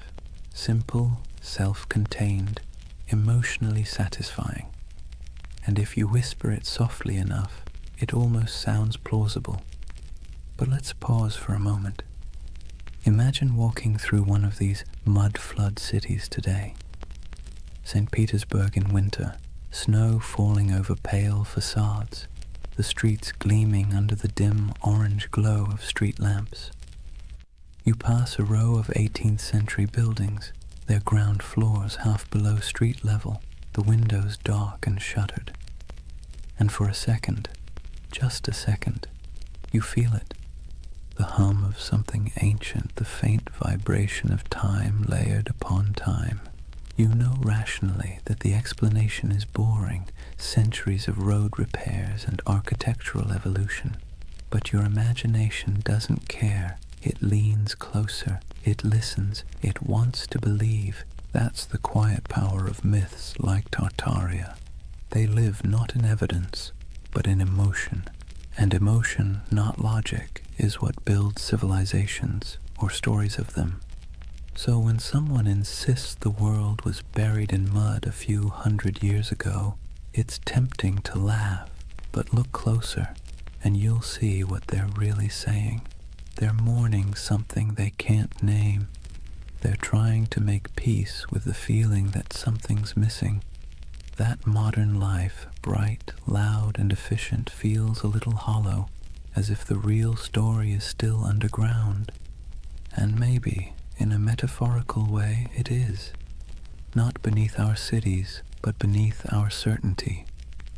simple, self-contained, emotionally satisfying. And if you whisper it softly enough, it almost sounds plausible. But let's pause for a moment. Imagine walking through one of these mud-flood cities today. St. Petersburg in winter, snow falling over pale facades, the streets gleaming under the dim orange glow of street lamps. You pass a row of 18th century buildings, their ground floors half below street level, the windows dark and shuttered. And for a second, just a second, you feel it. The hum of something ancient, the faint vibration of time layered upon time. You know rationally that the explanation is boring, centuries of road repairs and architectural evolution. But your imagination doesn't care. It leans closer, it listens, it wants to believe. That's the quiet power of myths like Tartaria. They live not in evidence, but in emotion. And emotion, not logic, is what builds civilizations, or stories of them. So when someone insists the world was buried in mud a few hundred years ago, it's tempting to laugh, but look closer, and you'll see what they're really saying. They're mourning something they can't name. They're trying to make peace with the feeling that something's missing. That modern life, bright, loud, and efficient, feels a little hollow, as if the real story is still underground. And maybe, in a metaphorical way, it is. Not beneath our cities, but beneath our certainty.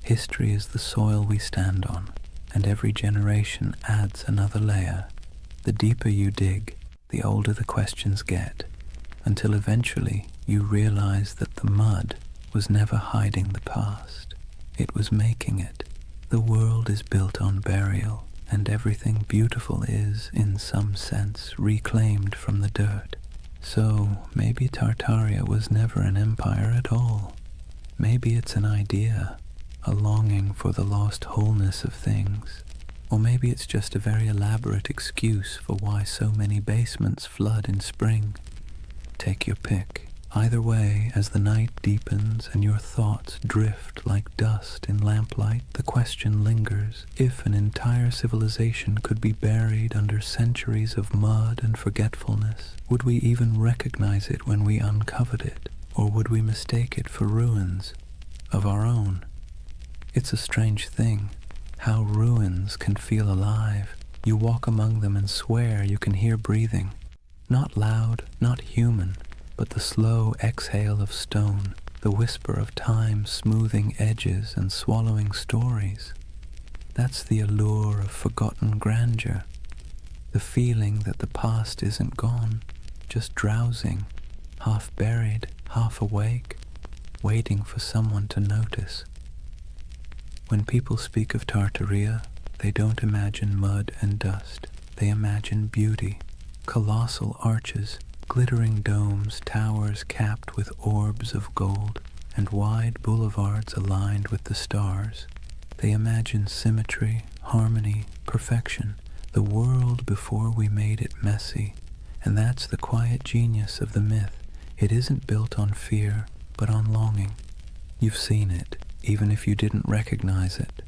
History is the soil we stand on, and every generation adds another layer. The deeper you dig, the older the questions get, until eventually you realize that the mud was never hiding the past. It was making it. The world is built on burial, and everything beautiful is, in some sense, reclaimed from the dirt. So maybe Tartaria was never an empire at all. Maybe it's an idea, a longing for the lost wholeness of things. Or maybe it's just a very elaborate excuse for why so many basements flood in spring. Take your pick. Either way, as the night deepens and your thoughts drift like dust in lamplight, the question lingers: if an entire civilization could be buried under centuries of mud and forgetfulness, would we even recognize it when we uncovered it, or would we mistake it for ruins of our own? It's a strange thing, how ruins can feel alive. You walk among them and swear you can hear breathing. Not loud, not human, but the slow exhale of stone, the whisper of time smoothing edges and swallowing stories. That's the allure of forgotten grandeur, the feeling that the past isn't gone, just drowsing, half buried, half awake, waiting for someone to notice. When people speak of Tartaria, they don't imagine mud and dust. They imagine beauty, colossal arches, glittering domes, towers capped with orbs of gold, and wide boulevards aligned with the stars. They imagine symmetry, harmony, perfection, the world before we made it messy. And that's the quiet genius of the myth. It isn't built on fear, but on longing. You've seen it, even if you didn't recognize it.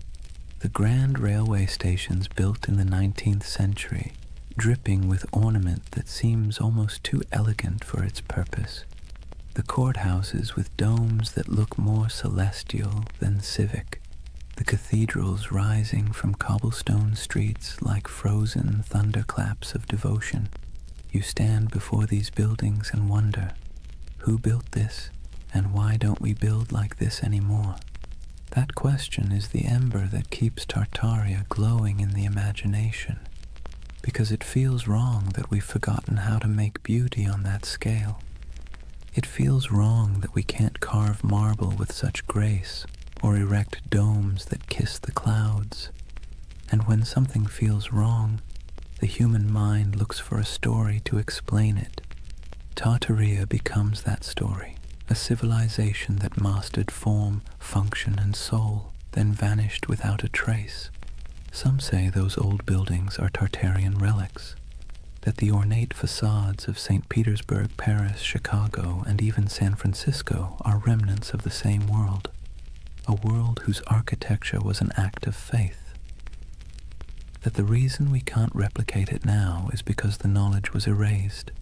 The grand railway stations built in the 19th century, dripping with ornament that seems almost too elegant for its purpose. The courthouses with domes that look more celestial than civic. The cathedrals rising from cobblestone streets like frozen thunderclaps of devotion. You stand before these buildings and wonder, who built this, and why don't we build like this anymore? That question is the ember that keeps Tartaria glowing in the imagination. Because it feels wrong that we've forgotten how to make beauty on that scale. It feels wrong that we can't carve marble with such grace, or erect domes that kiss the clouds. And when something feels wrong, the human mind looks for a story to explain it. Tartaria becomes that story, a civilization that mastered form, function, and soul, then vanished without a trace. Some say those old buildings are Tartarian relics, that the ornate facades of St. Petersburg, Paris, Chicago, and even San Francisco are remnants of the same world, a world whose architecture was an act of faith. That the reason we can't replicate it now is because the knowledge was erased,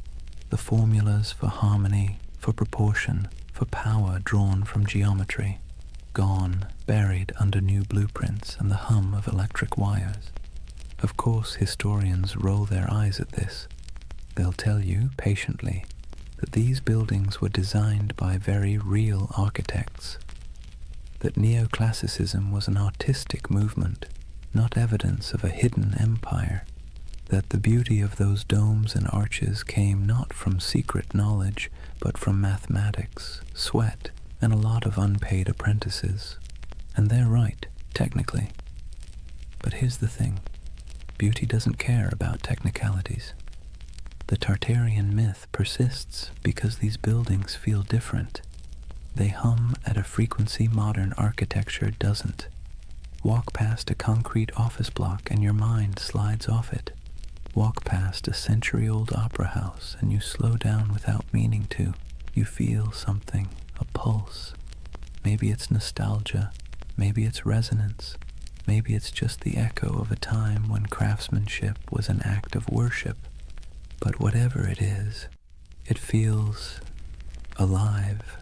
the formulas for harmony, for proportion, for power drawn from geometry, gone, buried under new blueprints and the hum of electric wires. Of course, historians roll their eyes at this. They'll tell you, patiently, that these buildings were designed by very real architects, that neoclassicism was an artistic movement, not evidence of a hidden empire, that the beauty of those domes and arches came not from secret knowledge, but from mathematics, sweat, and a lot of unpaid apprentices. And they're right, technically. But here's the thing. Beauty doesn't care about technicalities. The Tartarian myth persists because these buildings feel different. They hum at a frequency modern architecture doesn't. Walk past a concrete office block and your mind slides off it. Walk past a century-old opera house and you slow down without meaning to. You feel something, a pulse. Maybe it's nostalgia, maybe it's resonance, maybe it's just the echo of a time when craftsmanship was an act of worship. But whatever it is, it feels alive.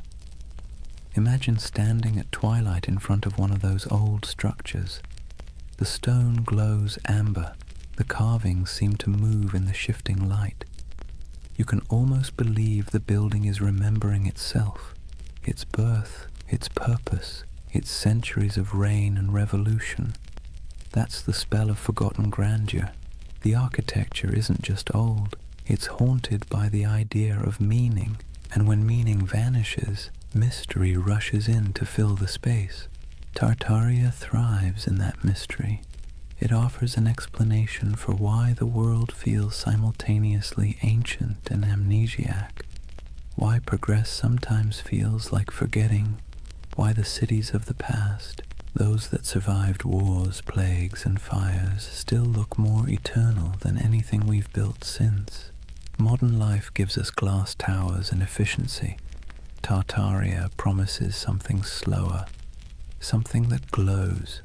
Imagine standing at twilight in front of one of those old structures. The stone glows amber. The carvings seem to move in the shifting light. You can almost believe the building is remembering itself, its birth, its purpose, its centuries of reign and revolution. That's the spell of forgotten grandeur. The architecture isn't just old, it's haunted by the idea of meaning, and when meaning vanishes, mystery rushes in to fill the space. Tartaria thrives in that mystery. It offers an explanation for why the world feels simultaneously ancient and amnesiac, why progress sometimes feels like forgetting, why the cities of the past, those that survived wars, plagues, and fires, still look more eternal than anything we've built since. Modern life gives us glass towers and efficiency. Tartaria promises something slower, something that glows,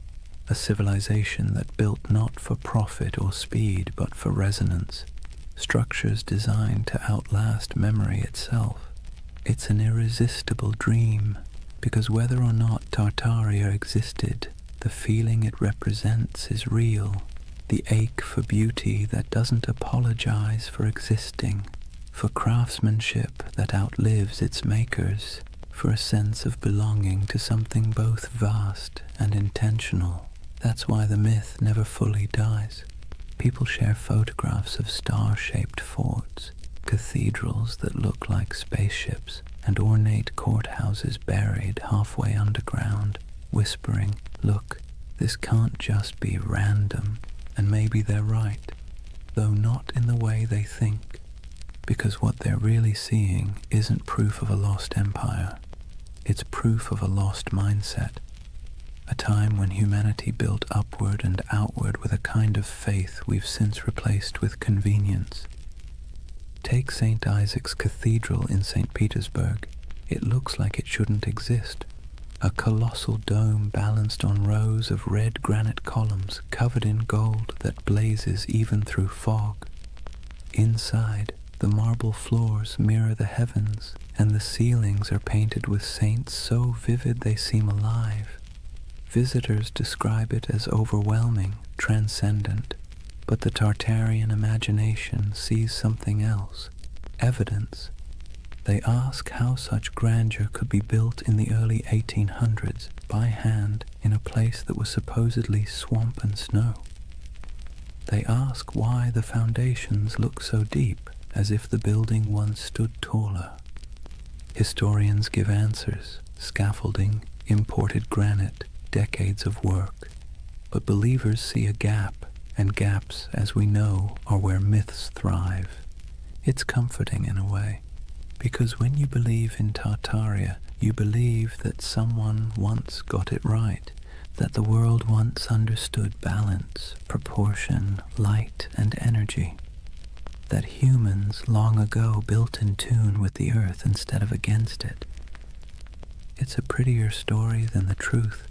a civilization that built not for profit or speed but for resonance, structures designed to outlast memory itself. It's an irresistible dream, because whether or not Tartaria existed, the feeling it represents is real, the ache for beauty that doesn't apologize for existing, for craftsmanship that outlives its makers, for a sense of belonging to something both vast and intentional. That's why the myth never fully dies. People share photographs of star-shaped forts, cathedrals that look like spaceships, and ornate courthouses buried halfway underground, whispering, "Look, this can't just be random." And maybe they're right, though not in the way they think, because what they're really seeing isn't proof of a lost empire. It's proof of a lost mindset. A time when humanity built upward and outward with a kind of faith we've since replaced with convenience. Take St. Isaac's Cathedral in St. Petersburg. It looks like it shouldn't exist. A colossal dome balanced on rows of red granite columns covered in gold that blazes even through fog. Inside, the marble floors mirror the heavens, and the ceilings are painted with saints so vivid they seem alive. Visitors describe it as overwhelming, transcendent, but the Tartarian imagination sees something else, evidence. They ask how such grandeur could be built in the early 1800s by hand in a place that was supposedly swamp and snow. They ask why the foundations look so deep, as if the building once stood taller. Historians give answers: scaffolding, imported granite, decades of work. But believers see a gap, and gaps, as we know, are where myths thrive. It's comforting in a way, because when you believe in Tartaria, you believe that someone once got it right, that the world once understood balance, proportion, light, and energy, that humans long ago built in tune with the earth instead of against it. It's a prettier story than the truth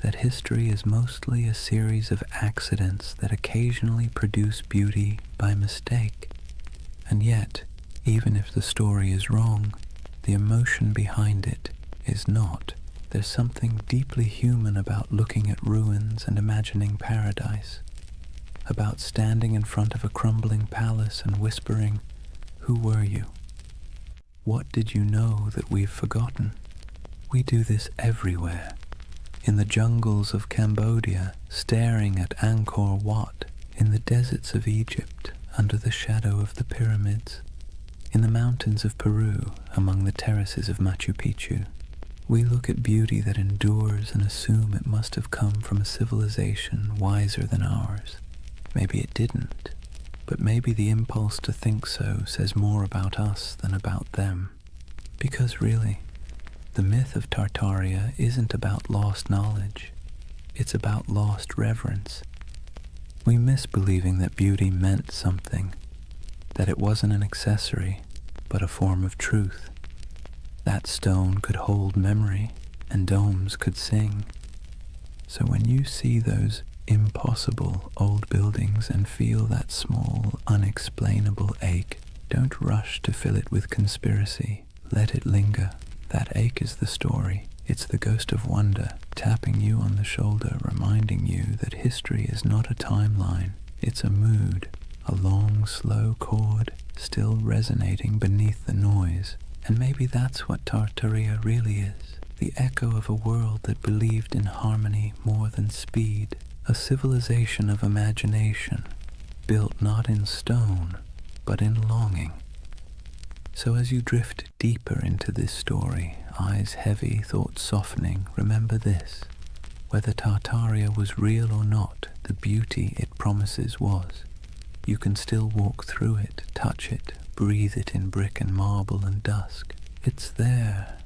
that history is mostly a series of accidents that occasionally produce beauty by mistake. And yet, even if the story is wrong, the emotion behind it is not. There's something deeply human about looking at ruins and imagining paradise, about standing in front of a crumbling palace and whispering, "Who were you? What did you know that we've forgotten?" We do this everywhere. In the jungles of Cambodia, staring at Angkor Wat, in the deserts of Egypt, under the shadow of the pyramids, in the mountains of Peru, among the terraces of Machu Picchu. We look at beauty that endures and assume it must have come from a civilization wiser than ours. Maybe it didn't, but maybe the impulse to think so says more about us than about them. Because really, the myth of Tartaria isn't about lost knowledge, it's about lost reverence. We miss believing that beauty meant something, that it wasn't an accessory, but a form of truth. That stone could hold memory, and domes could sing. So when you see those impossible old buildings and feel that small, unexplainable ache, don't rush to fill it with conspiracy. Let it linger. That ache is the story. It's the ghost of wonder, tapping you on the shoulder, reminding you that history is not a timeline. It's a mood, a long, slow chord, still resonating beneath the noise. And maybe that's what Tartaria really is, the echo of a world that believed in harmony more than speed, a civilization of imagination, built not in stone, but in longing. So as you drift deeper into this story, eyes heavy, thoughts softening, remember this: whether Tartaria was real or not, the beauty it promises was. You can still walk through it, touch it, breathe it in brick and marble and dusk. It's there,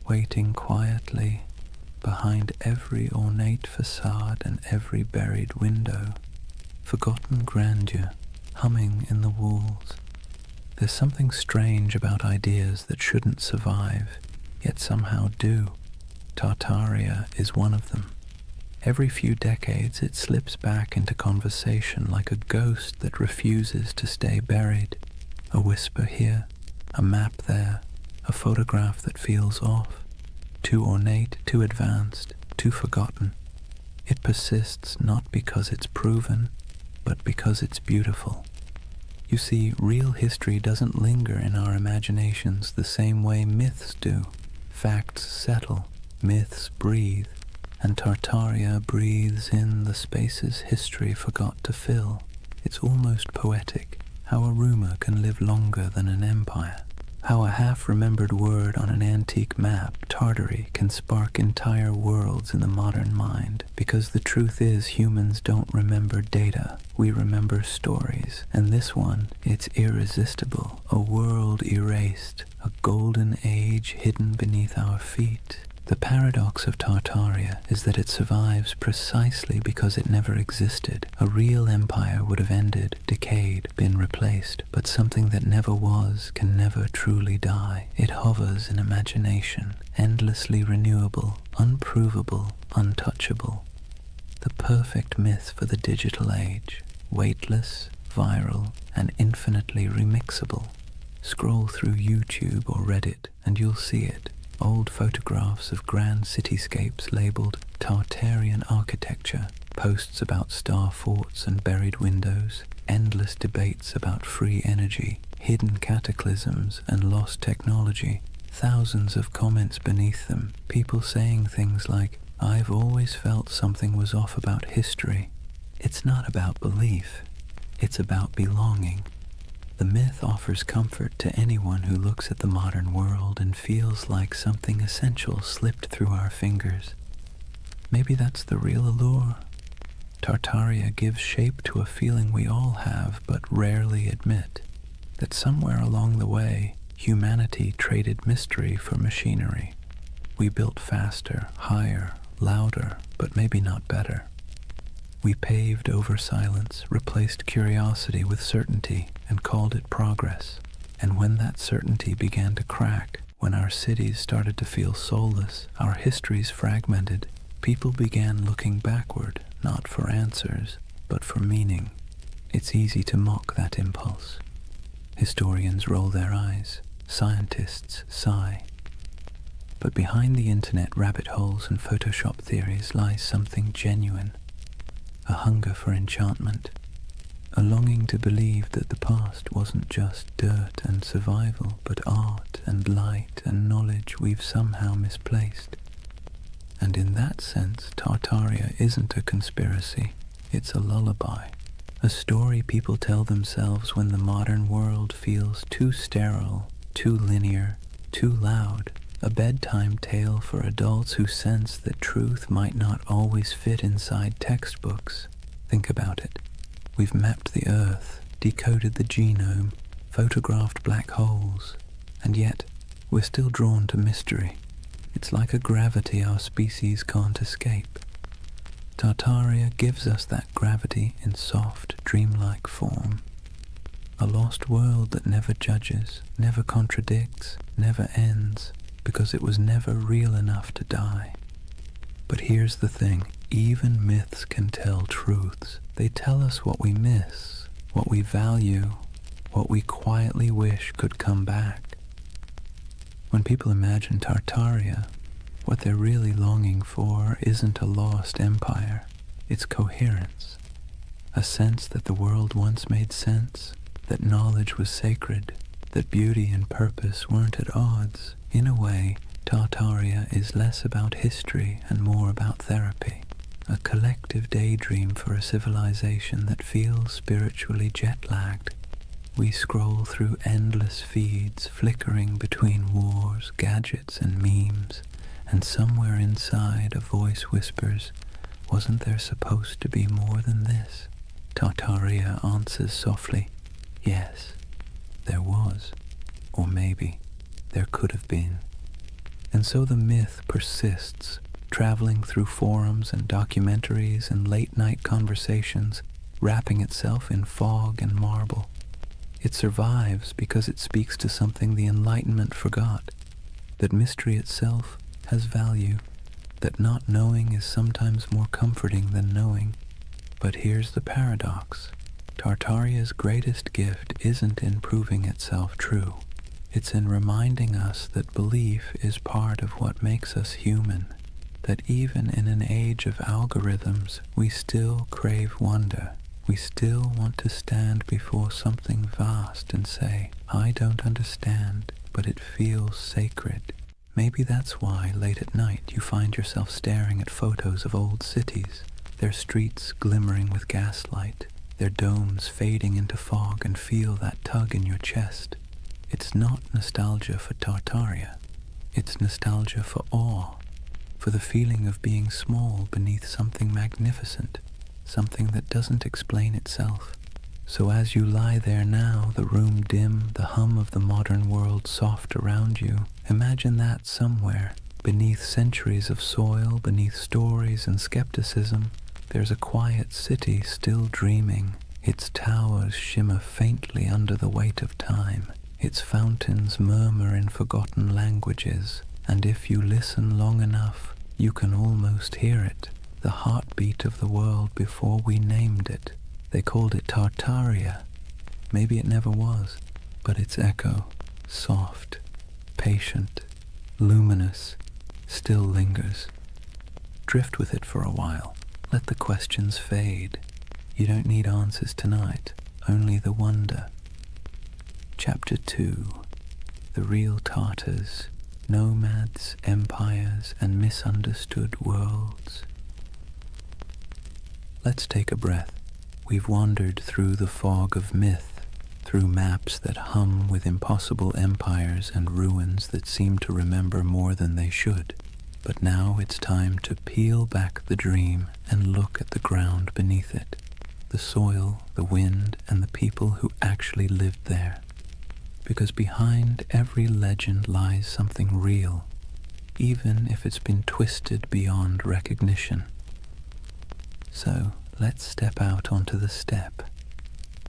waiting quietly behind every ornate facade and every buried window. Forgotten grandeur, humming in the walls. There's something strange about ideas that shouldn't survive, yet somehow do. Tartaria is one of them. Every few decades it slips back into conversation like a ghost that refuses to stay buried. A whisper here, a map there, a photograph that feels off. Too ornate, too advanced, too forgotten. It persists not because it's proven, but because it's beautiful. You see, real history doesn't linger in our imaginations the same way myths do. Facts settle, myths breathe, and Tartaria breathes in the spaces history forgot to fill. It's almost poetic, how a rumor can live longer than an empire. How a half-remembered word on an antique map, Tartary, can spark entire worlds in the modern mind. Because the truth is, humans don't remember data, we remember stories. And this one, it's irresistible. A world erased, a golden age hidden beneath our feet. The paradox of Tartaria is that it survives precisely because it never existed. A real empire would have ended, decayed, been replaced, but something that never was can never truly die. It hovers in imagination, endlessly renewable, unprovable, untouchable. The perfect myth for the digital age, weightless, viral, and infinitely remixable. Scroll through YouTube or Reddit and you'll see it. Old photographs of grand cityscapes labeled Tartarian architecture, posts about star forts and buried windows, endless debates about free energy, hidden cataclysms and lost technology, thousands of comments beneath them, people saying things like, "I've always felt something was off about history." It's not about belief, it's about belonging. The myth offers comfort to anyone who looks at the modern world and feels like something essential slipped through our fingers. Maybe that's the real allure. Tartaria gives shape to a feeling we all have but rarely admit, that somewhere along the way, humanity traded mystery for machinery. We built faster, higher, louder, but maybe not better. We paved over silence, replaced curiosity with certainty, and called it progress. And when that certainty began to crack, when our cities started to feel soulless, our histories fragmented, people began looking backward, not for answers, but for meaning. It's easy to mock that impulse. Historians roll their eyes, scientists sigh. But behind the internet rabbit holes and Photoshop theories lies something genuine, a hunger for enchantment, a longing to believe that the past wasn't just dirt and survival, but art and light and knowledge we've somehow misplaced. And in that sense, Tartaria isn't a conspiracy, it's a lullaby, a story people tell themselves when the modern world feels too sterile, too linear, too loud, a bedtime tale for adults who sense that truth might not always fit inside textbooks. Think about it. We've mapped the Earth, decoded the genome, photographed black holes, and yet we're still drawn to mystery. It's like a gravity our species can't escape. Tartaria gives us that gravity in soft, dreamlike form. A lost world that never judges, never contradicts, never ends, because it was never real enough to die. But here's the thing, even myths can tell truths. They tell us what we miss, what we value, what we quietly wish could come back. When people imagine Tartaria, what they're really longing for isn't a lost empire, it's coherence. A sense that the world once made sense, that knowledge was sacred, that beauty and purpose weren't at odds. In a way, Tartaria is less about history and more about therapy, a collective daydream for a civilization that feels spiritually jet-lagged. We scroll through endless feeds, flickering between wars, gadgets, and memes, and somewhere inside a voice whispers, "Wasn't there supposed to be more than this?" Tartaria answers softly, "Yes, there was, or maybe there could have been." And so the myth persists, traveling through forums and documentaries and late-night conversations, wrapping itself in fog and marble. It survives because it speaks to something the Enlightenment forgot, that mystery itself has value, that not knowing is sometimes more comforting than knowing. But here's the paradox. Tartaria's greatest gift isn't in proving itself true. It's in reminding us that belief is part of what makes us human, that even in an age of algorithms, we still crave wonder. We still want to stand before something vast and say, "I don't understand, but it feels sacred." Maybe that's why late at night you find yourself staring at photos of old cities, their streets glimmering with gaslight, their domes fading into fog, and feel that tug in your chest. It's not nostalgia for Tartaria. It's nostalgia for awe, for the feeling of being small beneath something magnificent, something that doesn't explain itself. So as you lie there now, the room dim, the hum of the modern world soft around you, imagine that somewhere, beneath centuries of soil, beneath stories and skepticism, there's a quiet city still dreaming. Its towers shimmer faintly under the weight of time. Its fountains murmur in forgotten languages, and if you listen long enough, you can almost hear it, the heartbeat of the world before we named it. They called it Tartaria. Maybe it never was, but its echo, soft, patient, luminous, still lingers. Drift with it for a while. Let the questions fade. You don't need answers tonight, only the wonder. Chapter 2. The Real Tartars, Nomads, Empires, and Misunderstood Worlds. Let's take a breath. We've wandered through the fog of myth, through maps that hum with impossible empires and ruins that seem to remember more than they should. But now it's time to peel back the dream and look at the ground beneath it, the soil, the wind, and the people who actually lived there. Because behind every legend lies something real, even if it's been twisted beyond recognition. So, let's step out onto the steppe.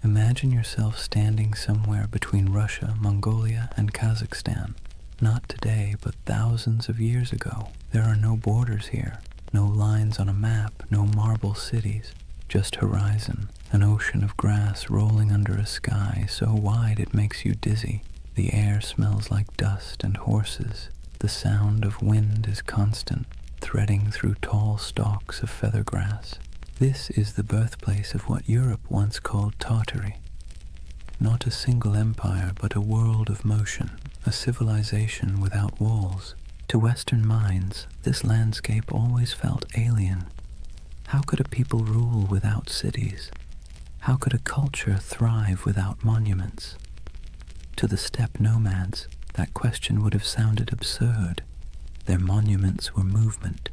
Imagine yourself standing somewhere between Russia, Mongolia, and Kazakhstan. Not today, but thousands of years ago. There are no borders here, no lines on a map, no marble cities, just horizon, an ocean of grass rolling under a sky so wide it makes you dizzy. The air smells like dust and horses. The sound of wind is constant, threading through tall stalks of feather grass. This is the birthplace of what Europe once called Tartary. Not a single empire, but a world of motion, a civilization without walls. To Western minds, this landscape always felt alien. How could a people rule without cities? How could a culture thrive without monuments? To the steppe nomads, that question would have sounded absurd. Their monuments were movement.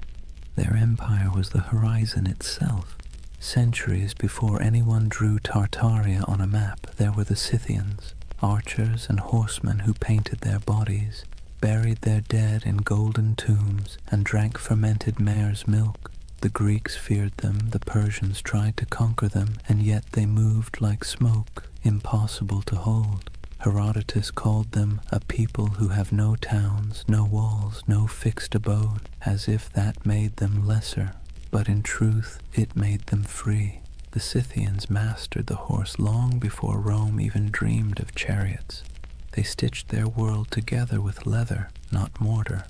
Their empire was the horizon itself. Centuries before anyone drew Tartaria on a map, there were the Scythians, archers and horsemen who painted their bodies, buried their dead in golden tombs, and drank fermented mare's milk. The Greeks feared them, the Persians tried to conquer them, and yet they moved like smoke, impossible to hold. Herodotus called them a people who have no towns, no walls, no fixed abode, as if that made them lesser. But in truth, it made them free. The Scythians mastered the horse long before Rome even dreamed of chariots. They stitched their world together with leather, not mortar.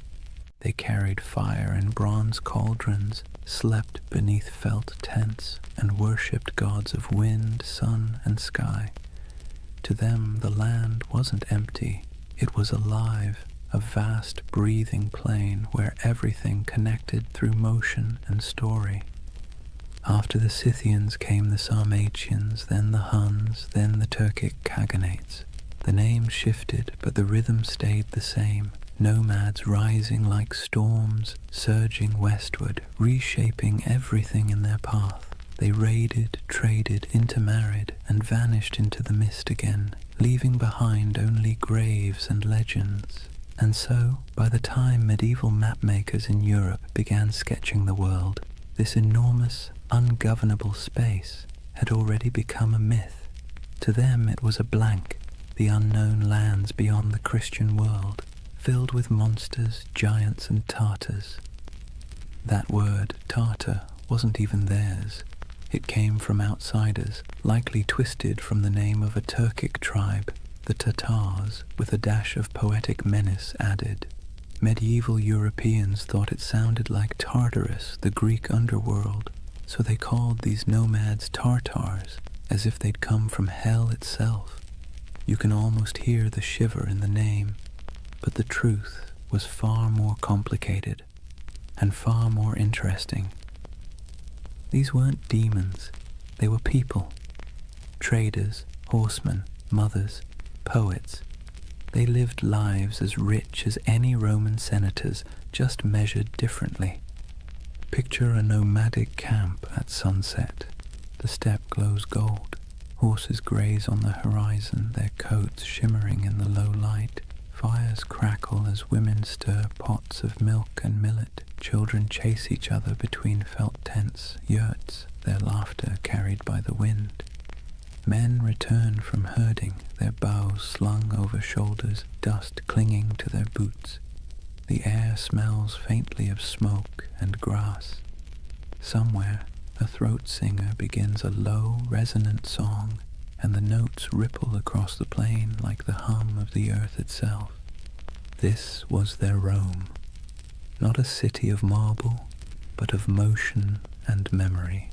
They carried fire in bronze cauldrons, slept beneath felt tents, and worshipped gods of wind, sun, and sky. To them, the land wasn't empty. It was alive. A vast breathing plain where everything connected through motion and story. After the Scythians came the Sarmatians, then the Huns, then the Turkic Khaganates. The names shifted, but the rhythm stayed the same. Nomads rising like storms, surging westward, reshaping everything in their path. They raided, traded, intermarried, and vanished into the mist again, leaving behind only graves and legends. And so, by the time medieval mapmakers in Europe began sketching the world, this enormous, ungovernable space had already become a myth. To them it was a blank, the unknown lands beyond the Christian world, filled with monsters, giants, and Tartars. That word, Tartar, wasn't even theirs. It came from outsiders, likely twisted from the name of a Turkic tribe, the Tatars, with a dash of poetic menace added. Medieval Europeans thought it sounded like Tartarus, the Greek underworld, so they called these nomads Tartars, as if they'd come from hell itself. You can almost hear the shiver in the name, but the truth was far more complicated and far more interesting. These weren't demons, they were people. Traders, horsemen, mothers, poets. They lived lives as rich as any Roman senators, just measured differently. Picture a nomadic camp at sunset. The steppe glows gold. Horses graze on the horizon, their coats shimmering in the low light. Fires crackle as women stir pots of milk and millet. Children chase each other between felt tents, yurts, their laughter carried by the wind. Men return from herding, their bows slung over shoulders, dust clinging to their boots. The air smells faintly of smoke and grass. Somewhere, a throat singer begins a low, resonant song, and the notes ripple across the plain like the hum of the earth itself. This was their Rome. Not a city of marble, but of motion and memory.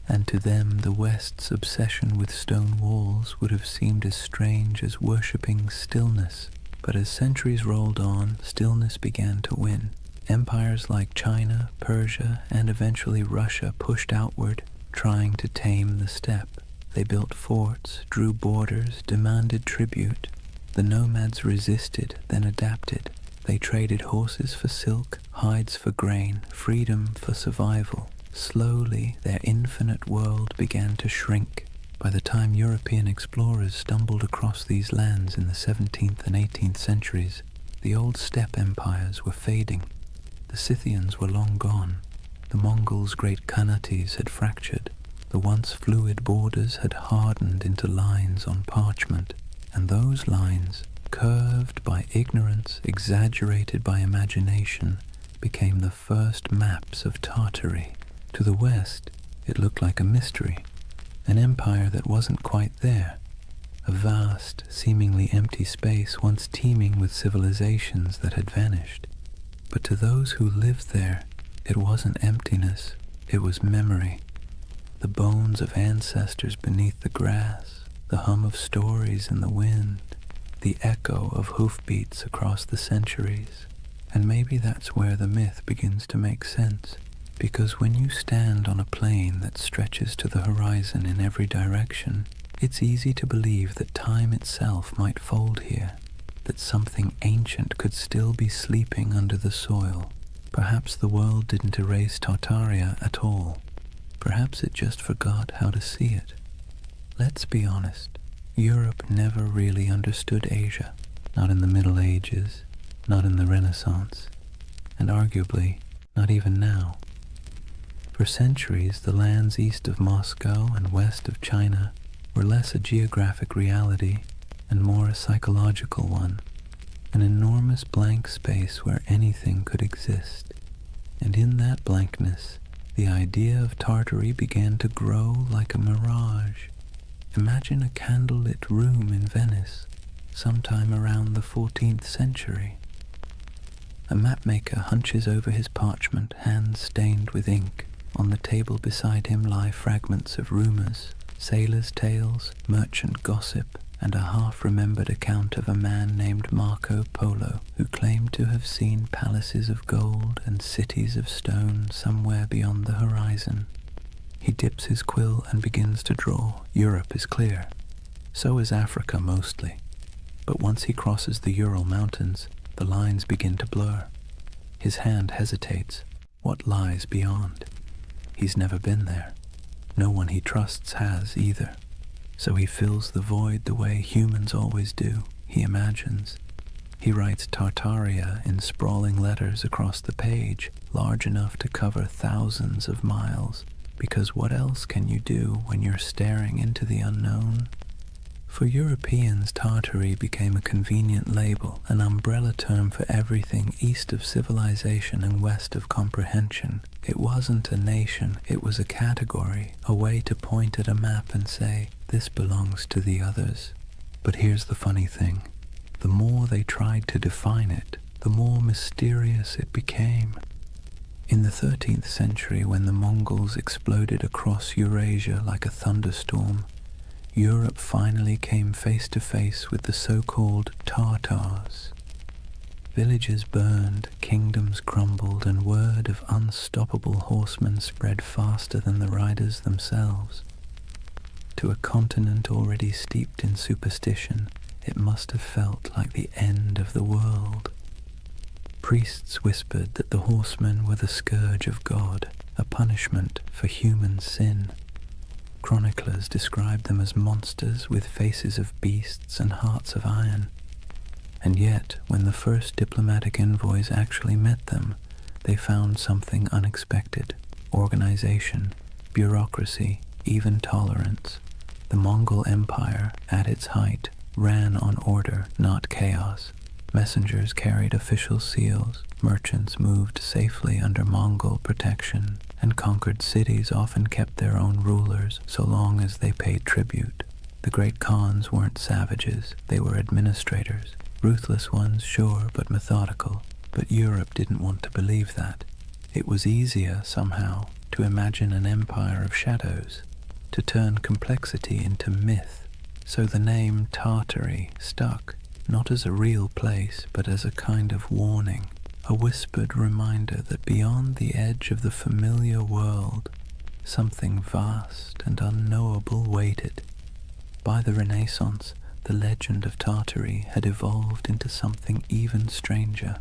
And to them the West's obsession with stone walls would have seemed as strange as worshipping stillness. But as centuries rolled on, stillness began to win. Empires like China, Persia, and eventually Russia pushed outward, trying to tame the steppe. They built forts, drew borders, demanded tribute. The nomads resisted, then adapted. They traded horses for silk, hides for grain, freedom for survival. Slowly, their infinite world began to shrink. By the time European explorers stumbled across these lands in the 17th and 18th centuries, the old steppe empires were fading. The Scythians were long gone. The Mongols' great Khanates had fractured. The once fluid borders had hardened into lines on parchment, and those lines, curved by ignorance, exaggerated by imagination, became the first maps of Tartary. To the west, it looked like a mystery, an empire that wasn't quite there, a vast, seemingly empty space once teeming with civilizations that had vanished. But to those who lived there, it wasn't emptiness, it was memory. The bones of ancestors beneath the grass, the hum of stories in the wind, the echo of hoofbeats across the centuries. And maybe that's where the myth begins to make sense, because when you stand on a plain that stretches to the horizon in every direction, it's easy to believe that time itself might fold here, that something ancient could still be sleeping under the soil. Perhaps the world didn't erase Tartaria at all. Perhaps it just forgot how to see it. Let's be honest, Europe never really understood Asia, not in the Middle Ages, not in the Renaissance, and arguably not even now. For centuries, the lands east of Moscow and west of China were less a geographic reality and more a psychological one, an enormous blank space where anything could exist. And in that blankness, the idea of Tartary began to grow like a mirage. Imagine a candlelit room in Venice, sometime around the 14th century. A mapmaker hunches over his parchment, hands stained with ink. On the table beside him lie fragments of rumors, sailors' tales, merchant gossip, and a half-remembered account of a man named Marco Polo, who claimed to have seen palaces of gold and cities of stone somewhere beyond the horizon. He dips his quill and begins to draw. Europe is clear. So is Africa mostly. But once he crosses the Ural Mountains, the lines begin to blur. His hand hesitates. What lies beyond? He's never been there. No one he trusts has either. So he fills the void the way humans always do. He imagines. He writes Tartaria in sprawling letters across the page, large enough to cover thousands of miles. Because what else can you do when you're staring into the unknown? For Europeans, Tartary became a convenient label, an umbrella term for everything east of civilization and west of comprehension. It wasn't a nation, it was a category, a way to point at a map and say, this belongs to the others. But here's the funny thing. The more they tried to define it, the more mysterious it became. In the 13th century, when the Mongols exploded across Eurasia like a thunderstorm, Europe finally came face to face with the so-called Tartars. Villages burned, kingdoms crumbled, and word of unstoppable horsemen spread faster than the riders themselves. To a continent already steeped in superstition, it must have felt like the end of the world. Priests whispered that the horsemen were the scourge of God, a punishment for human sin. Chroniclers described them as monsters with faces of beasts and hearts of iron. And yet, when the first diplomatic envoys actually met them, they found something unexpected: organization, bureaucracy, even tolerance. The Mongol Empire, at its height, ran on order, not chaos. Messengers carried official seals, merchants moved safely under Mongol protection, and conquered cities often kept their own rulers so long as they paid tribute. The great Khans weren't savages, they were administrators. Ruthless ones, sure, but methodical. But Europe didn't want to believe that. It was easier, somehow, to imagine an empire of shadows, to turn complexity into myth. So the name Tartary stuck, not as a real place, but as a kind of warning, a whispered reminder that beyond the edge of the familiar world, something vast and unknowable waited. By the Renaissance, the legend of Tartary had evolved into something even stranger.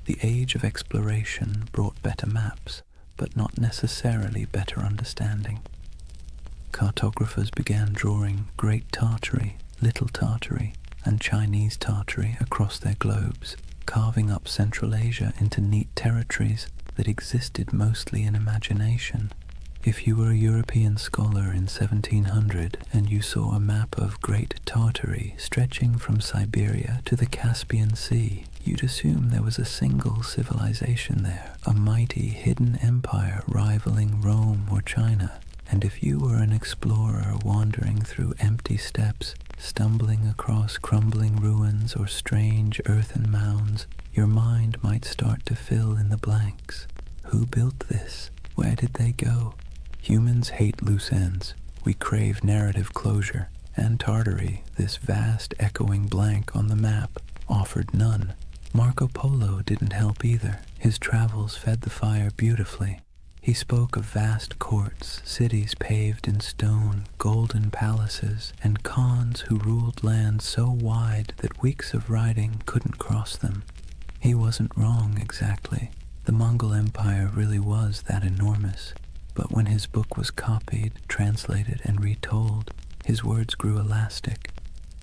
The age of exploration brought better maps, but not necessarily better understanding. Cartographers began drawing Great Tartary, Little Tartary, and Chinese Tartary across their globes. carving up Central Asia into neat territories that existed mostly in imagination. If you were a European scholar in 1700 and you saw a map of Great Tartary stretching from Siberia to the Caspian Sea, you'd assume there was a single civilization there, a mighty hidden empire rivaling Rome or China. And if you were an explorer wandering through empty steppes, stumbling across crumbling ruins or strange earthen mounds, your mind might start to fill in the blanks. Who built this? Where did they go? Humans hate loose ends. We crave narrative closure, and Tartary, this vast echoing blank on the map, offered none. Marco Polo didn't help either. His travels fed the fire beautifully. He spoke of vast courts, cities paved in stone, golden palaces, and khans who ruled lands so wide that weeks of riding couldn't cross them. He wasn't wrong exactly. The Mongol Empire really was that enormous. But when his book was copied, translated, and retold, his words grew elastic.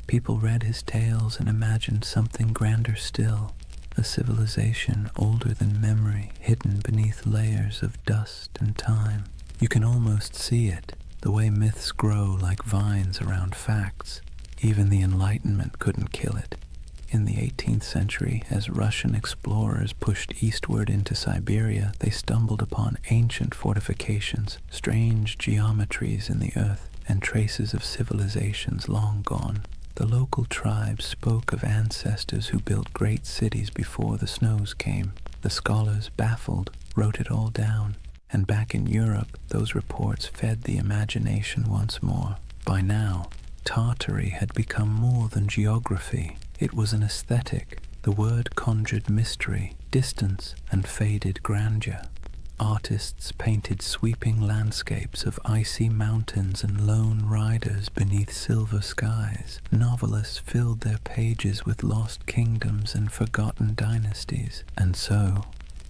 People read his tales and imagined something grander still, a civilization older than memory, hidden beneath layers of dust and time. You can almost see it, the way myths grow like vines around facts. Even the Enlightenment couldn't kill it. In the 18th century, as Russian explorers pushed eastward into Siberia, they stumbled upon ancient fortifications, strange geometries in the earth, and traces of civilizations long gone. The local tribes spoke of ancestors who built great cities before the snows came. The scholars, baffled, wrote it all down, and back in Europe, those reports fed the imagination once more. By now, Tartary had become more than geography. It was an aesthetic. The word conjured mystery, distance, and faded grandeur. Artists painted sweeping landscapes of icy mountains and lone riders beneath silver skies. Novelists filled their pages with lost kingdoms and forgotten dynasties. And so,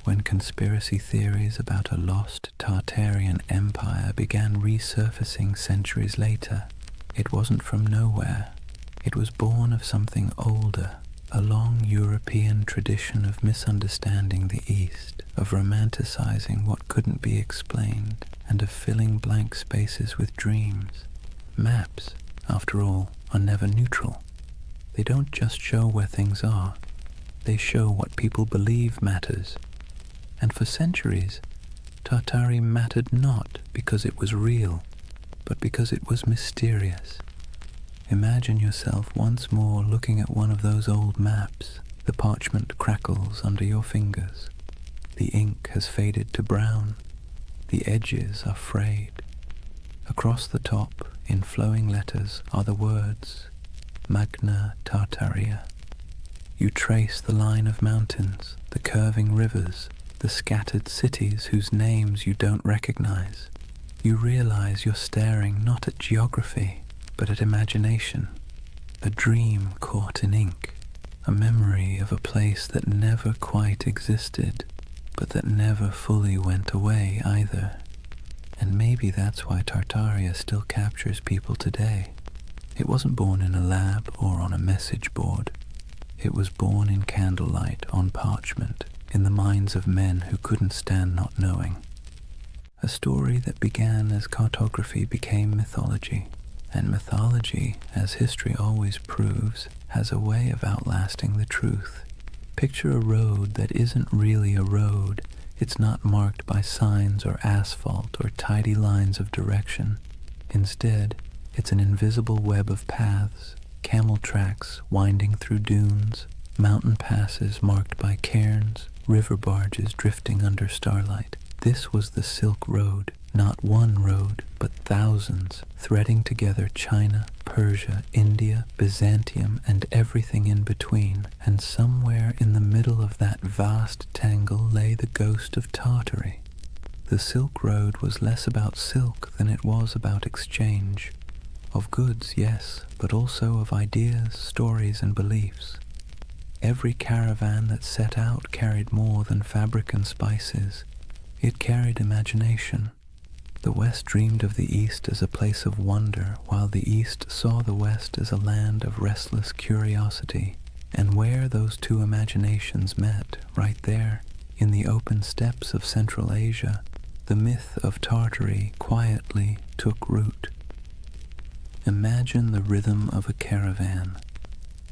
when conspiracy theories about a lost Tartarian empire began resurfacing centuries later, it wasn't from nowhere. It was born of something older, a long European tradition of misunderstanding the East, of romanticizing what couldn't be explained, and of filling blank spaces with dreams. Maps, after all, are never neutral. They don't just show where things are, they show what people believe matters. And for centuries, Tartary mattered not because it was real, but because it was mysterious. Imagine yourself once more looking at one of those old maps. The parchment crackles under your fingers. The ink has faded to brown. The edges are frayed. Across the top, in flowing letters, are the words, Magna Tartaria. You trace the line of mountains, the curving rivers, the scattered cities whose names you don't recognize. You realize you're staring not at geography, but at imagination, a dream caught in ink, a memory of a place that never quite existed, but that never fully went away either. And maybe that's why Tartaria still captures people today. It wasn't born in a lab or on a message board. It was born in candlelight on parchment, in the minds of men who couldn't stand not knowing. A story that began as cartography became mythology. And mythology, as history always proves, has a way of outlasting the truth. Picture a road that isn't really a road. It's not marked by signs or asphalt or tidy lines of direction. Instead, it's an invisible web of paths, camel tracks winding through dunes, mountain passes marked by cairns, river barges drifting under starlight. This was the Silk Road. Not one road, but thousands, threading together China, Persia, India, Byzantium, and everything in between. And somewhere in the middle of that vast tangle lay the ghost of Tartary. The Silk Road was less about silk than it was about exchange. Of goods, yes, but also of ideas, stories, and beliefs. Every caravan that set out carried more than fabric and spices. It carried imagination. The West dreamed of the East as a place of wonder, while the East saw the West as a land of restless curiosity. And where those two imaginations met, right there, in the open steppes of Central Asia, the myth of Tartary quietly took root. Imagine the rhythm of a caravan,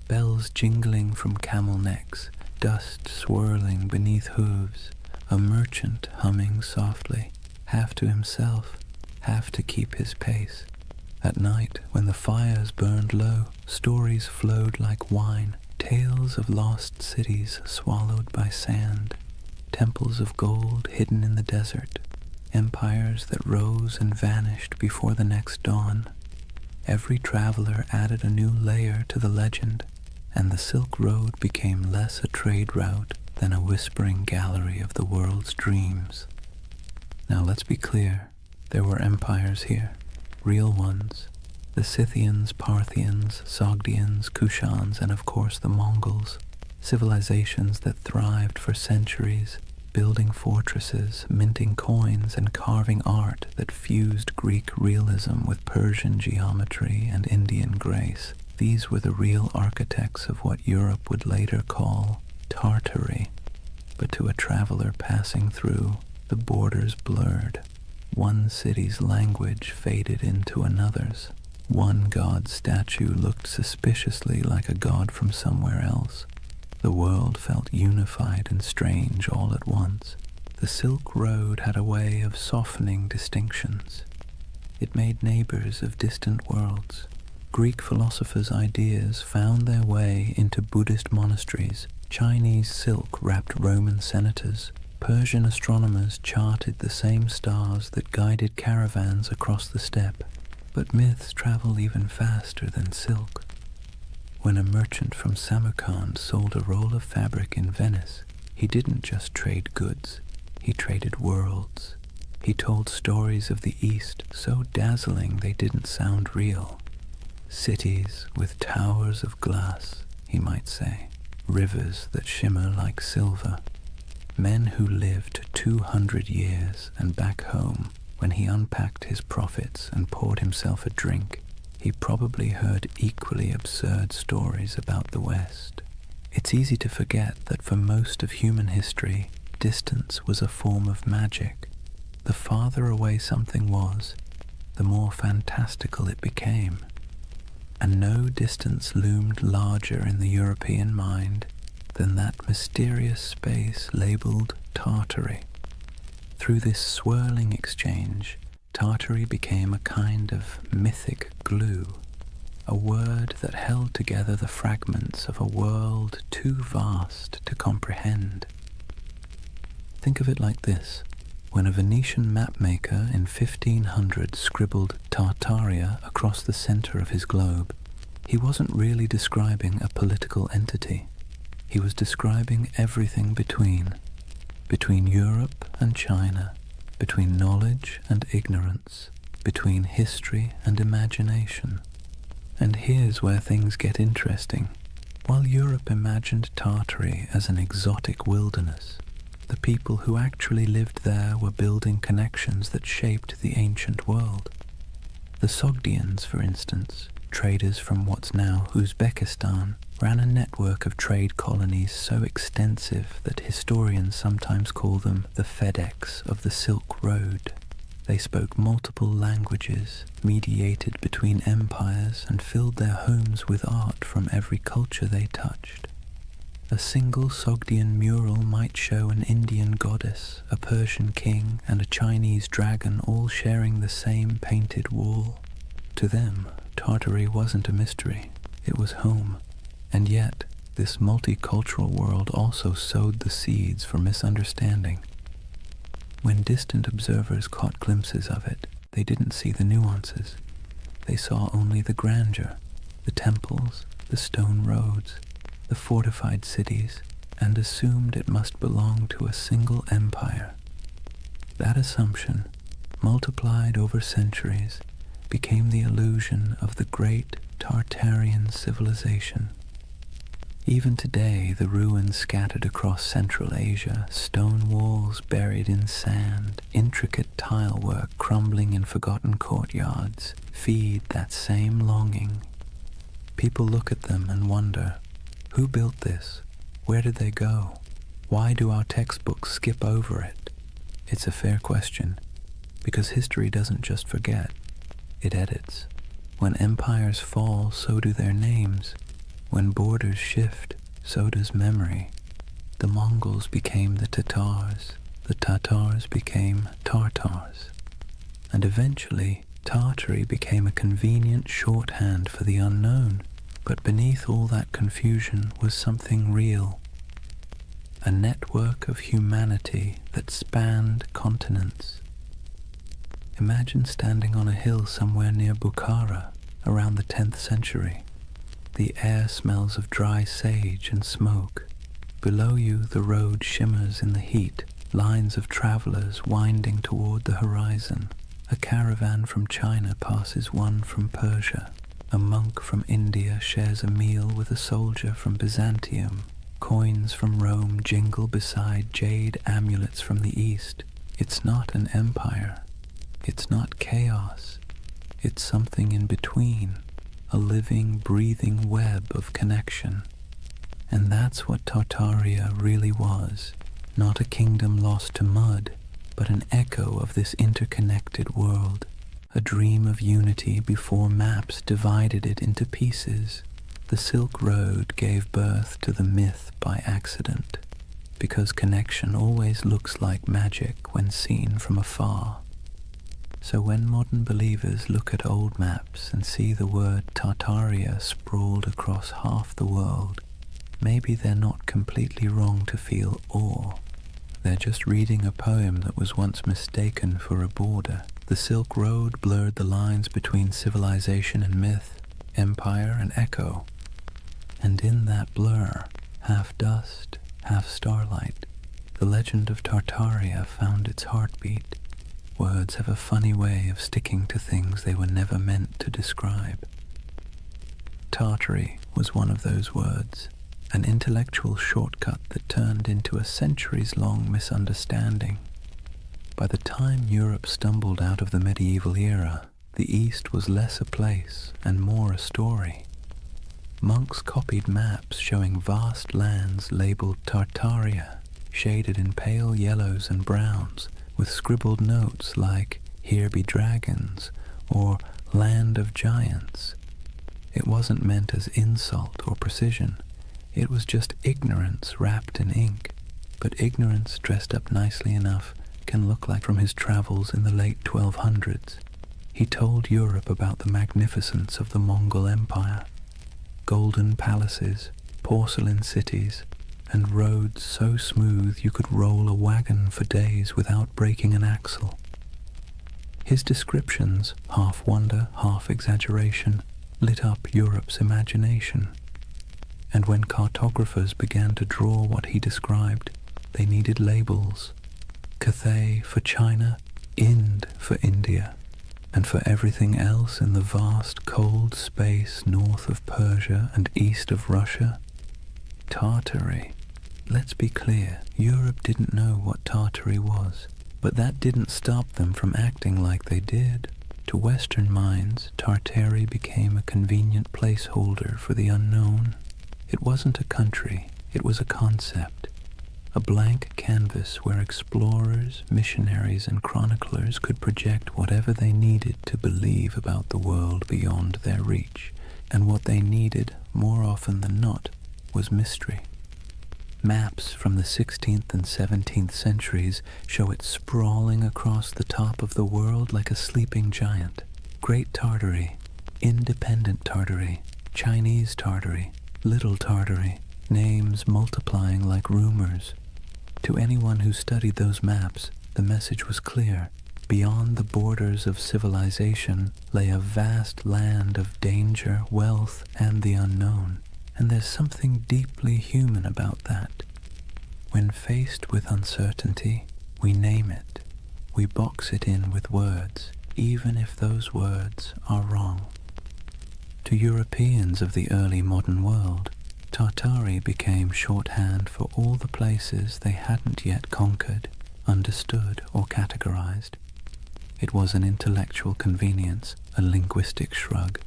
bells jingling from camel necks, dust swirling beneath hooves, a merchant humming softly, half to himself, half to keep his pace. At night, when the fires burned low, stories flowed like wine, tales of lost cities swallowed by sand, temples of gold hidden in the desert, empires that rose and vanished before the next dawn. Every traveler added a new layer to the legend, and the Silk Road became less a trade route than a whispering gallery of the world's dreams. Now let's be clear, there were empires here, real ones. The Scythians, Parthians, Sogdians, Kushans, and of course the Mongols, civilizations that thrived for centuries, building fortresses, minting coins, and carving art that fused Greek realism with Persian geometry and Indian grace. These were the real architects of what Europe would later call Tartary. But to a traveler passing through, the borders blurred. One city's language faded into another's. One god's statue looked suspiciously like a god from somewhere else. The world felt unified and strange all at once. The Silk Road had a way of softening distinctions. It made neighbors of distant worlds. Greek philosophers' ideas found their way into Buddhist monasteries. Chinese silk wrapped Roman senators. Persian astronomers charted the same stars that guided caravans across the steppe. But myths travel even faster than silk. When a merchant from Samarkand sold a roll of fabric in Venice, he didn't just trade goods, he traded worlds. He told stories of the East so dazzling they didn't sound real. Cities with towers of glass, he might say, rivers that shimmer like silver. Men who lived 200 years, and back home, when he unpacked his profits and poured himself a drink, he probably heard equally absurd stories about the West. It's easy to forget that for most of human history, distance was a form of magic. The farther away something was, the more fantastical it became. And no distance loomed larger in the European mind than that mysterious space labeled Tartary. Through this swirling exchange, Tartary became a kind of mythic glue, a word that held together the fragments of a world too vast to comprehend. Think of it like this. When a Venetian mapmaker in 1500 scribbled Tartaria across the center of his globe, he wasn't really describing a political entity. He was describing everything between Europe and China, between knowledge and ignorance, between history and imagination. And here's where things get interesting. While Europe imagined Tartary as an exotic wilderness, the people who actually lived there were building connections that shaped the ancient world. The Sogdians, for instance, traders from what's now Uzbekistan, ran a network of trade colonies so extensive that historians sometimes call them the FedEx of the Silk Road. They spoke multiple languages, mediated between empires, and filled their homes with art from every culture they touched. A single Sogdian mural might show an Indian goddess, a Persian king, and a Chinese dragon all sharing the same painted wall. To them, Tartary wasn't a mystery, it was home. And yet, this multicultural world also sowed the seeds for misunderstanding. When distant observers caught glimpses of it, they didn't see the nuances. They saw only the grandeur, the temples, the stone roads, the fortified cities, and assumed it must belong to a single empire. That assumption, multiplied over centuries, became the illusion of the great Tartarian civilization. Even today, the ruins scattered across Central Asia, stone walls buried in sand, intricate tile work crumbling in forgotten courtyards, feed that same longing. People look at them and wonder, Who built this? Where did they go? Why do our textbooks skip over it? It's a fair question, because history doesn't just forget, it edits. When empires fall, so do their names. When borders shift, so does memory. The Mongols became the Tatars became Tartars. And eventually, Tartary became a convenient shorthand for the unknown. But beneath all that confusion was something real. A network of humanity that spanned continents. Imagine standing on a hill somewhere near Bukhara around the 10th century. The air smells of dry sage and smoke. Below you, the road shimmers in the heat, lines of travelers winding toward the horizon. A caravan from China passes one from Persia. A monk from India shares a meal with a soldier from Byzantium. Coins from Rome jingle beside jade amulets from the East. It's not an empire. It's not chaos. It's something in between, a living, breathing web of connection. And that's what Tartaria really was. Not a kingdom lost to mud, but an echo of this interconnected world. A dream of unity before maps divided it into pieces. The Silk Road gave birth to the myth by accident, because connection always looks like magic when seen from afar. So when modern believers look at old maps and see the word Tartaria sprawled across half the world, maybe they're not completely wrong to feel awe. They're just reading a poem that was once mistaken for a border. The Silk Road blurred the lines between civilization and myth, empire and echo. And in that blur, half dust, half starlight, the legend of Tartaria found its heartbeat. Words have a funny way of sticking to things they were never meant to describe. Tartary was one of those words, an intellectual shortcut that turned into a centuries-long misunderstanding. By the time Europe stumbled out of the medieval era, the East was less a place and more a story. Monks copied maps showing vast lands labeled Tartaria, shaded in pale yellows and browns, with scribbled notes like, "Here be dragons," or "Land of Giants." It wasn't meant as insult or precision. It was just ignorance wrapped in ink. But ignorance dressed up nicely enough can look like from his travels in the late 1200s. He told Europe about the magnificence of the Mongol Empire. Golden palaces, porcelain cities, and roads so smooth you could roll a wagon for days without breaking an axle. His descriptions, half wonder, half exaggeration, lit up Europe's imagination. And when cartographers began to draw what he described, they needed labels. Cathay for China, Ind for India, and for everything else in the vast cold space north of Persia and east of Russia, Tartary. Let's be clear, Europe didn't know what Tartary was, but that didn't stop them from acting like they did. To Western minds, Tartary became a convenient placeholder for the unknown. It wasn't a country, it was a concept. A blank canvas where explorers, missionaries, and chroniclers could project whatever they needed to believe about the world beyond their reach. And what they needed, more often than not, was mystery. Maps from the 16th and 17th centuries show it sprawling across the top of the world like a sleeping giant. Great Tartary, Independent Tartary, Chinese Tartary, Little Tartary, names multiplying like rumors. To anyone who studied those maps, the message was clear. Beyond the borders of civilization lay a vast land of danger, wealth, and the unknown. And there's something deeply human about that. When faced with uncertainty, we name it. We box it in with words, even if those words are wrong. To Europeans of the early modern world, Tartary became shorthand for all the places they hadn't yet conquered, understood, or categorized. It was an intellectual convenience, a linguistic shrug.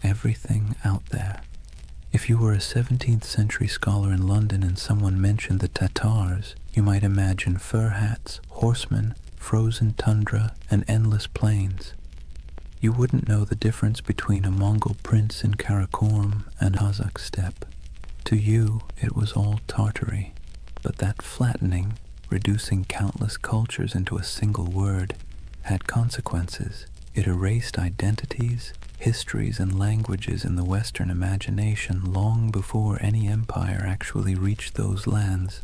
Everything out there. If you were a 17th century scholar in London and someone mentioned the Tatars, you might imagine fur hats, horsemen, frozen tundra, and endless plains. You wouldn't know the difference between a Mongol prince in Karakorum and Kazakh steppe. To you, it was all Tartary. But that flattening, reducing countless cultures into a single word, had consequences. It erased identities, histories, and languages in the Western imagination long before any empire actually reached those lands.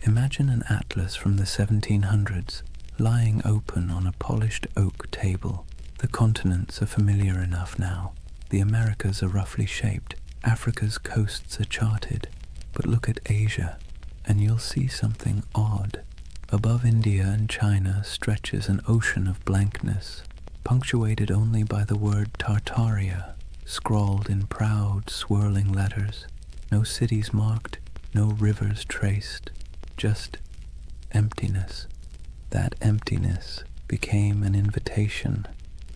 Imagine an atlas from the 1700s, lying open on a polished oak table. The continents are familiar enough now. The Americas are roughly shaped. Africa's coasts are charted. But look at Asia, and you'll see something odd. Above India and China stretches an ocean of blankness, punctuated only by the word Tartaria, scrawled in proud, swirling letters. No cities marked, no rivers traced, just emptiness. That emptiness became an invitation.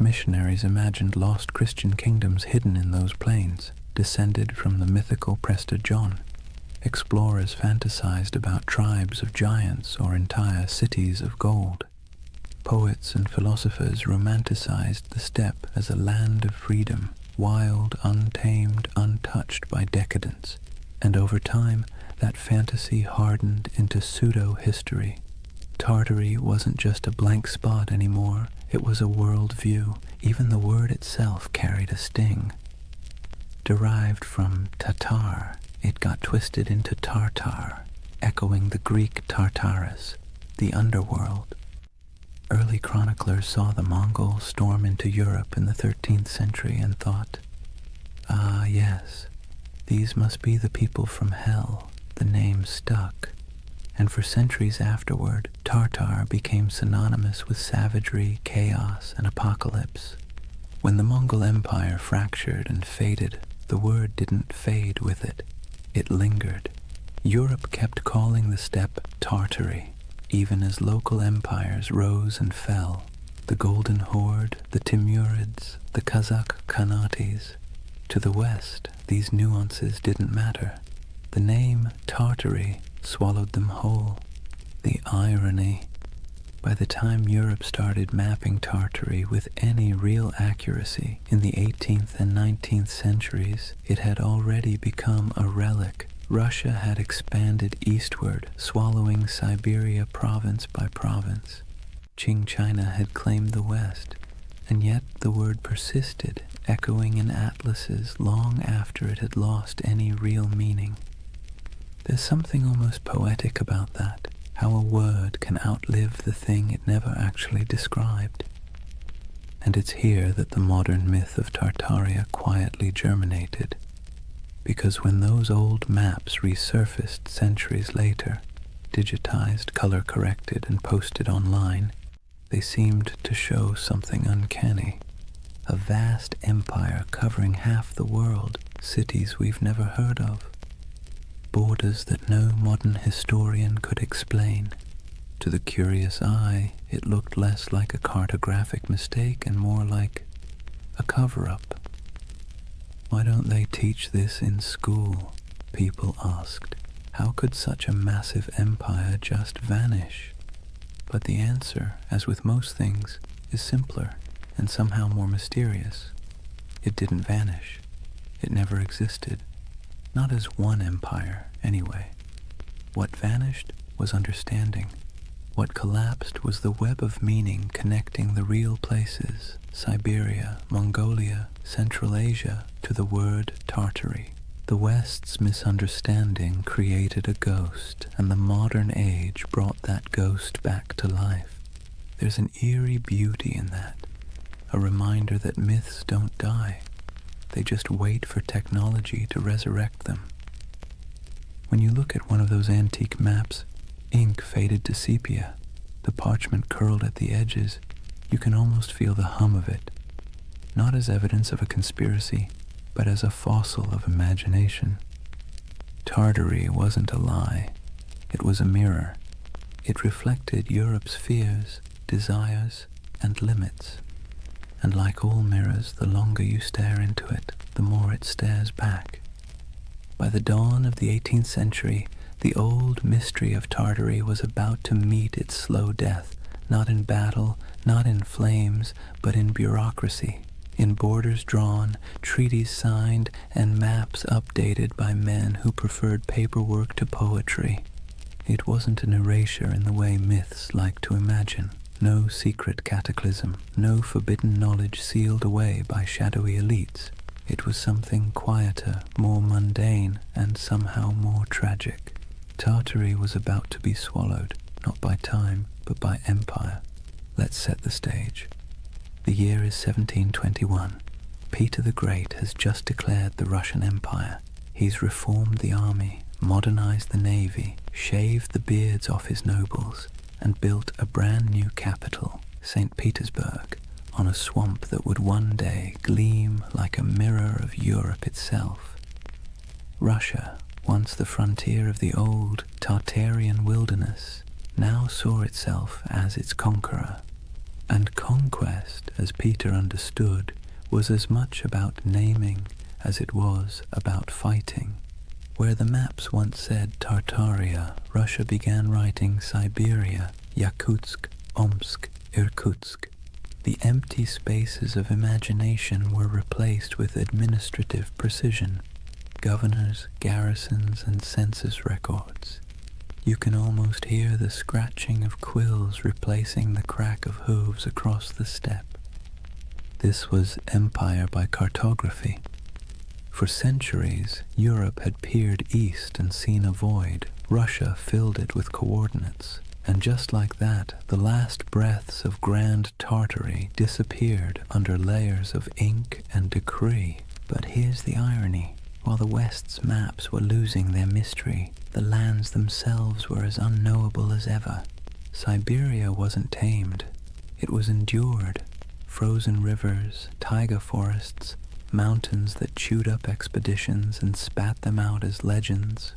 Missionaries imagined lost Christian kingdoms hidden in those plains, descended from the mythical Prester John. Explorers fantasized about tribes of giants or entire cities of gold. Poets and philosophers romanticized the steppe as a land of freedom, wild, untamed, untouched by decadence. And over time, that fantasy hardened into pseudo-history. Tartary wasn't just a blank spot anymore, it was a world view. Even the word itself carried a sting. Derived from Tatar, it got twisted into Tartar, echoing the Greek Tartarus, the underworld. Early chroniclers saw the Mongols storm into Europe in the 13th century and thought, "Ah, yes, these must be the people from hell." The name stuck, and for centuries afterward, Tartar became synonymous with savagery, chaos, and apocalypse. When the Mongol Empire fractured and faded, the word didn't fade with it. It lingered. Europe kept calling the steppe Tartary, even as local empires rose and fell. The Golden Horde, the Timurids, the Kazakh Khanates. To the west, these nuances didn't matter. The name Tartary swallowed them whole. The irony. By the time Europe started mapping Tartary with any real accuracy in the 18th and 19th centuries, it had already become a relic. Russia had expanded eastward, swallowing Siberia province by province. Qing China had claimed the west, and yet the word persisted, echoing in atlases long after it had lost any real meaning. There's something almost poetic about that, how a word can outlive the thing it never actually described. And it's here that the modern myth of Tartaria quietly germinated, because when those old maps resurfaced centuries later, digitized, color-corrected, and posted online, they seemed to show something uncanny. A vast empire covering half the world, cities we've never heard of. Borders that no modern historian could explain. To the curious eye, it looked less like a cartographic mistake and more like a cover-up. "Why don't they teach this in school?" people asked. How could such a massive empire just vanish? But the answer, as with most things, is simpler and somehow more mysterious. It didn't vanish. It never existed. Not as one empire, anyway. What vanished was understanding. What collapsed was the web of meaning connecting the real places, Siberia, Mongolia, Central Asia, to the word Tartary. The West's misunderstanding created a ghost, and the modern age brought that ghost back to life. There's an eerie beauty in that, a reminder that myths don't die. They just wait for technology to resurrect them. When you look at one of those antique maps, ink faded to sepia, the parchment curled at the edges, you can almost feel the hum of it, not as evidence of a conspiracy, but as a fossil of imagination. Tartary wasn't a lie. It was a mirror. It reflected Europe's fears, desires, and limits. And like all mirrors, the longer you stare into it, the more it stares back. By the dawn of the 18th century, the old mystery of Tartary was about to meet its slow death, not in battle, not in flames, but in bureaucracy, in borders drawn, treaties signed, and maps updated by men who preferred paperwork to poetry. It wasn't an erasure in the way myths like to imagine. No secret cataclysm, no forbidden knowledge sealed away by shadowy elites. It was something quieter, more mundane, and somehow more tragic. Tartary was about to be swallowed, not by time, but by empire. Let's set the stage. The year is 1721. Peter the Great has just declared the Russian Empire. He's reformed the army, modernized the navy, shaved the beards off his nobles, and built a brand new capital, St. Petersburg, on a swamp that would one day gleam like a mirror of Europe itself. Russia, once the frontier of the old Tartarian wilderness, now saw itself as its conqueror. And conquest, as Peter understood, was as much about naming as it was about fighting. Where the maps once said Tartaria, Russia began writing Siberia, Yakutsk, Omsk, Irkutsk. The empty spaces of imagination were replaced with administrative precision. Governors, garrisons, and census records. You can almost hear the scratching of quills replacing the crack of hooves across the steppe. This was empire by cartography. For centuries, Europe had peered east and seen a void. Russia filled it with coordinates. And just like that, the last breaths of Grand Tartary disappeared under layers of ink and decree. But here's the irony. While the West's maps were losing their mystery, the lands themselves were as unknowable as ever. Siberia wasn't tamed. It was endured. Frozen rivers, taiga forests, mountains that chewed up expeditions and spat them out as legends.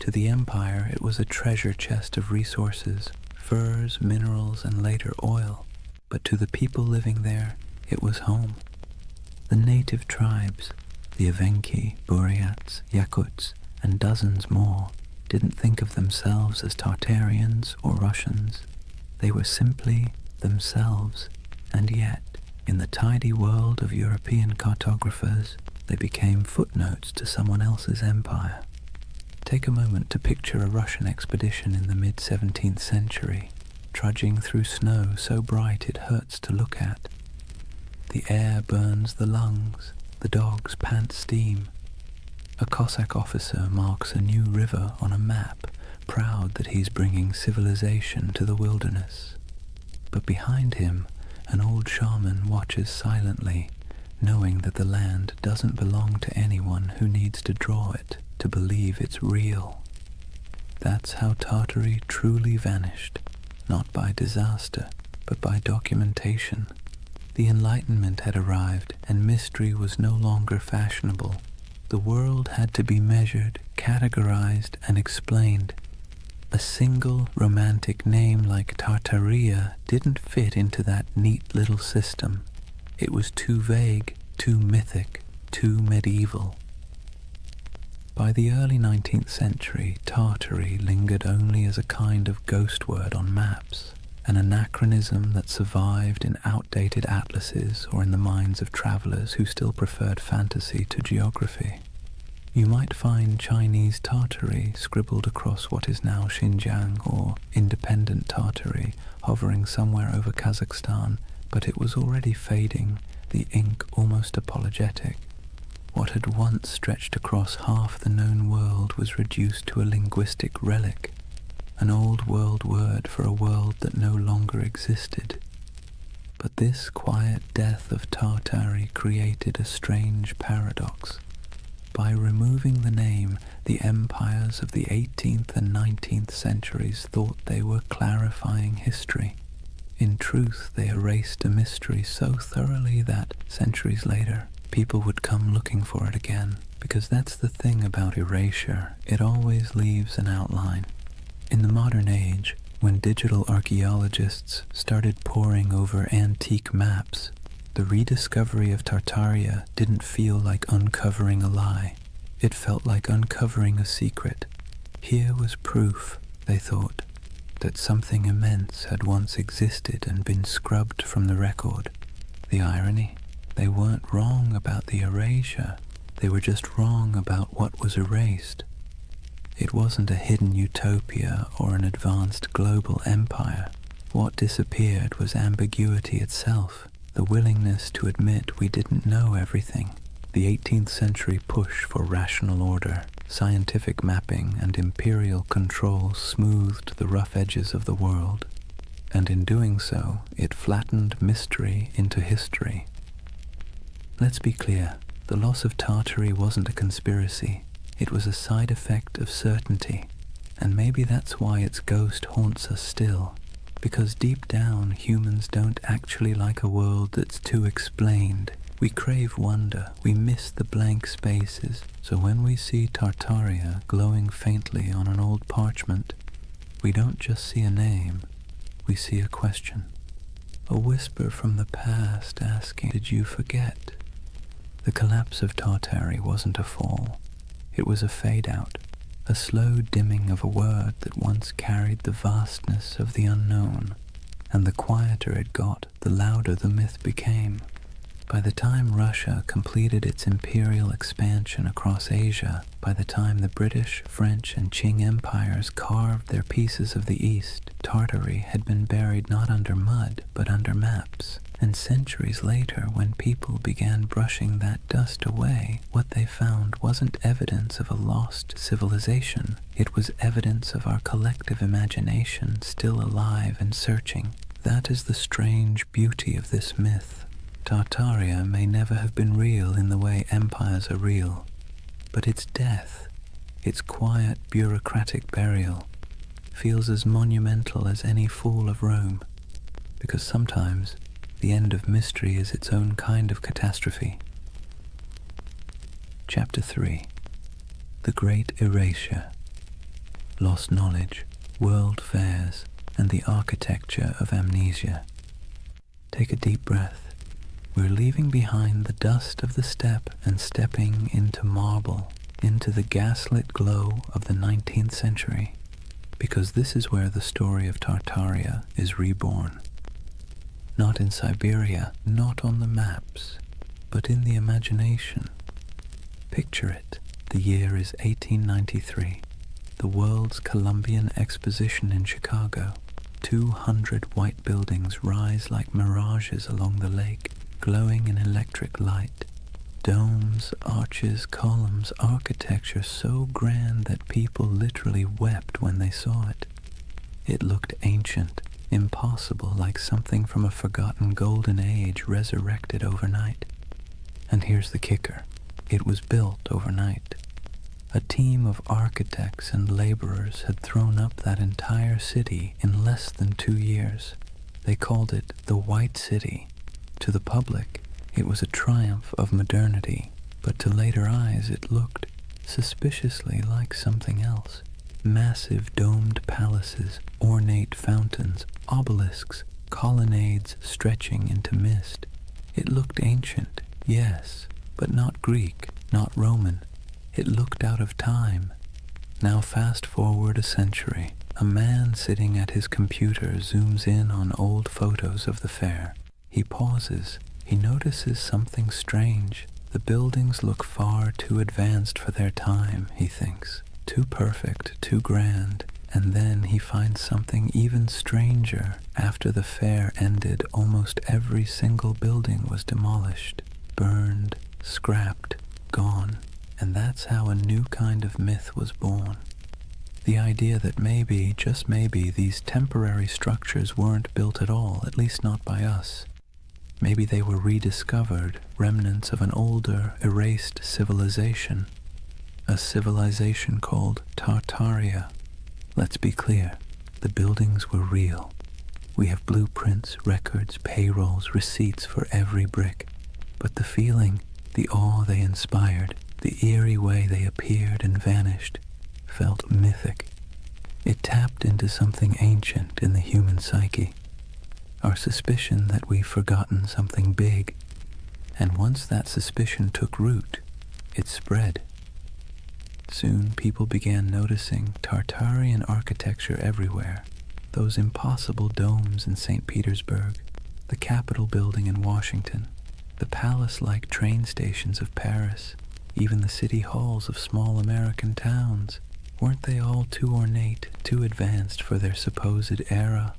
To the empire, it was a treasure chest of resources, furs, minerals, and later oil. But to the people living there, it was home. The native tribes, the Evenki, Buryats, Yakuts, and dozens more, didn't think of themselves as Tartarians or Russians. They were simply themselves, and yet, in the tidy world of European cartographers, they became footnotes to someone else's empire. Take a moment to picture a Russian expedition in the mid-17th century, trudging through snow so bright it hurts to look at. The air burns the lungs, the dogs pant steam. A Cossack officer marks a new river on a map, proud that he's bringing civilization to the wilderness. But behind him, an old shaman watches silently, knowing that the land doesn't belong to anyone who needs to draw it to believe it's real. That's how Tartary truly vanished, not by disaster, but by documentation. The Enlightenment had arrived, and mystery was no longer fashionable. The world had to be measured, categorized, and explained. A single romantic name like Tartaria didn't fit into that neat little system. It was too vague, too mythic, too medieval. By the early 19th century, Tartary lingered only as a kind of ghost word on maps, an anachronism that survived in outdated atlases or in the minds of travelers who still preferred fantasy to geography. You might find Chinese Tartary scribbled across what is now Xinjiang, or independent Tartary hovering somewhere over Kazakhstan, but it was already fading, the ink almost apologetic. What had once stretched across half the known world was reduced to a linguistic relic, an old world word for a world that no longer existed. But this quiet death of Tartary created a strange paradox. By removing the name, the empires of the 18th and 19th centuries thought they were clarifying history. In truth, they erased a mystery so thoroughly that, centuries later, people would come looking for it again, because that's the thing about erasure, it always leaves an outline. In the modern age, when digital archaeologists started poring over antique maps, the rediscovery of Tartaria didn't feel like uncovering a lie. It felt like uncovering a secret. Here was proof, they thought, that something immense had once existed and been scrubbed from the record. The irony? They weren't wrong about the erasure. They were just wrong about what was erased. It wasn't a hidden utopia or an advanced global empire. What disappeared was ambiguity itself, the willingness to admit we didn't know everything. The 18th century push for rational order, scientific mapping, and imperial control smoothed the rough edges of the world, and in doing so, it flattened mystery into history. Let's be clear, the loss of Tartary wasn't a conspiracy. It was a side effect of certainty, and maybe that's why its ghost haunts us still, because deep down humans don't actually like a world that's too explained. We crave wonder, we miss the blank spaces, so when we see Tartaria glowing faintly on an old parchment, we don't just see a name, we see a question. A whisper from the past asking, "Did you forget?" The collapse of Tartary wasn't a fall. It was a fade-out, a slow dimming of a word that once carried the vastness of the unknown, and the quieter it got, the louder the myth became. By the time Russia completed its imperial expansion across Asia, by the time the British, French, and Qing empires carved their pieces of the East, Tartary had been buried not under mud, but under maps. And centuries later, when people began brushing that dust away, what they found wasn't evidence of a lost civilization. It was evidence of our collective imagination still alive and searching. That is the strange beauty of this myth. Tartaria may never have been real in the way empires are real, but its death, its quiet bureaucratic burial, feels as monumental as any fall of Rome, because sometimes the end of mystery is its own kind of catastrophe. Chapter 3. The Great Erasure. Lost knowledge, world fairs, and the architecture of amnesia. Take a deep breath. We're leaving behind the dust of the steppe and stepping into marble, into the gaslit glow of the 19th century, because this is where the story of Tartaria is reborn. Not in Siberia, not on the maps, but in the imagination. Picture it. The year is 1893. The World's Columbian Exposition in Chicago. 200 white buildings rise like mirages along the lake, glowing in electric light. Domes, arches, columns, architecture so grand that people literally wept when they saw it. It looked ancient, impossible, like something from a forgotten golden age resurrected overnight. And here's the kicker. It was built overnight. A team of architects and laborers had thrown up that entire city in less than 2 years. They called it the White City. To the public, it was a triumph of modernity, but to later eyes it looked suspiciously like something else. Massive domed palaces, ornate fountains, obelisks, colonnades stretching into mist. It looked ancient, yes, but not Greek, not Roman. It looked out of time. Now fast forward a century. A man sitting at his computer zooms in on old photos of the fair. He pauses. He notices something strange. The buildings look far too advanced for their time, he thinks. Too perfect, too grand. And then he finds something even stranger. After the fair ended, almost every single building was demolished, burned, scrapped, gone. And that's how a new kind of myth was born. The idea that maybe, just maybe, these temporary structures weren't built at all, at least not by us. Maybe they were rediscovered, remnants of an older, erased civilization. A civilization called Tartaria. Let's be clear, the buildings were real. We have blueprints, records, payrolls, receipts for every brick. But the feeling, the awe they inspired, the eerie way they appeared and vanished, felt mythic. It tapped into something ancient in the human psyche. Our suspicion that we've forgotten something big. And once that suspicion took root, it spread. Soon people began noticing Tartarian architecture everywhere. Those impossible domes in St. Petersburg, the Capitol building in Washington, the palace-like train stations of Paris, even the city halls of small American towns. Weren't they all too ornate, too advanced for their supposed era?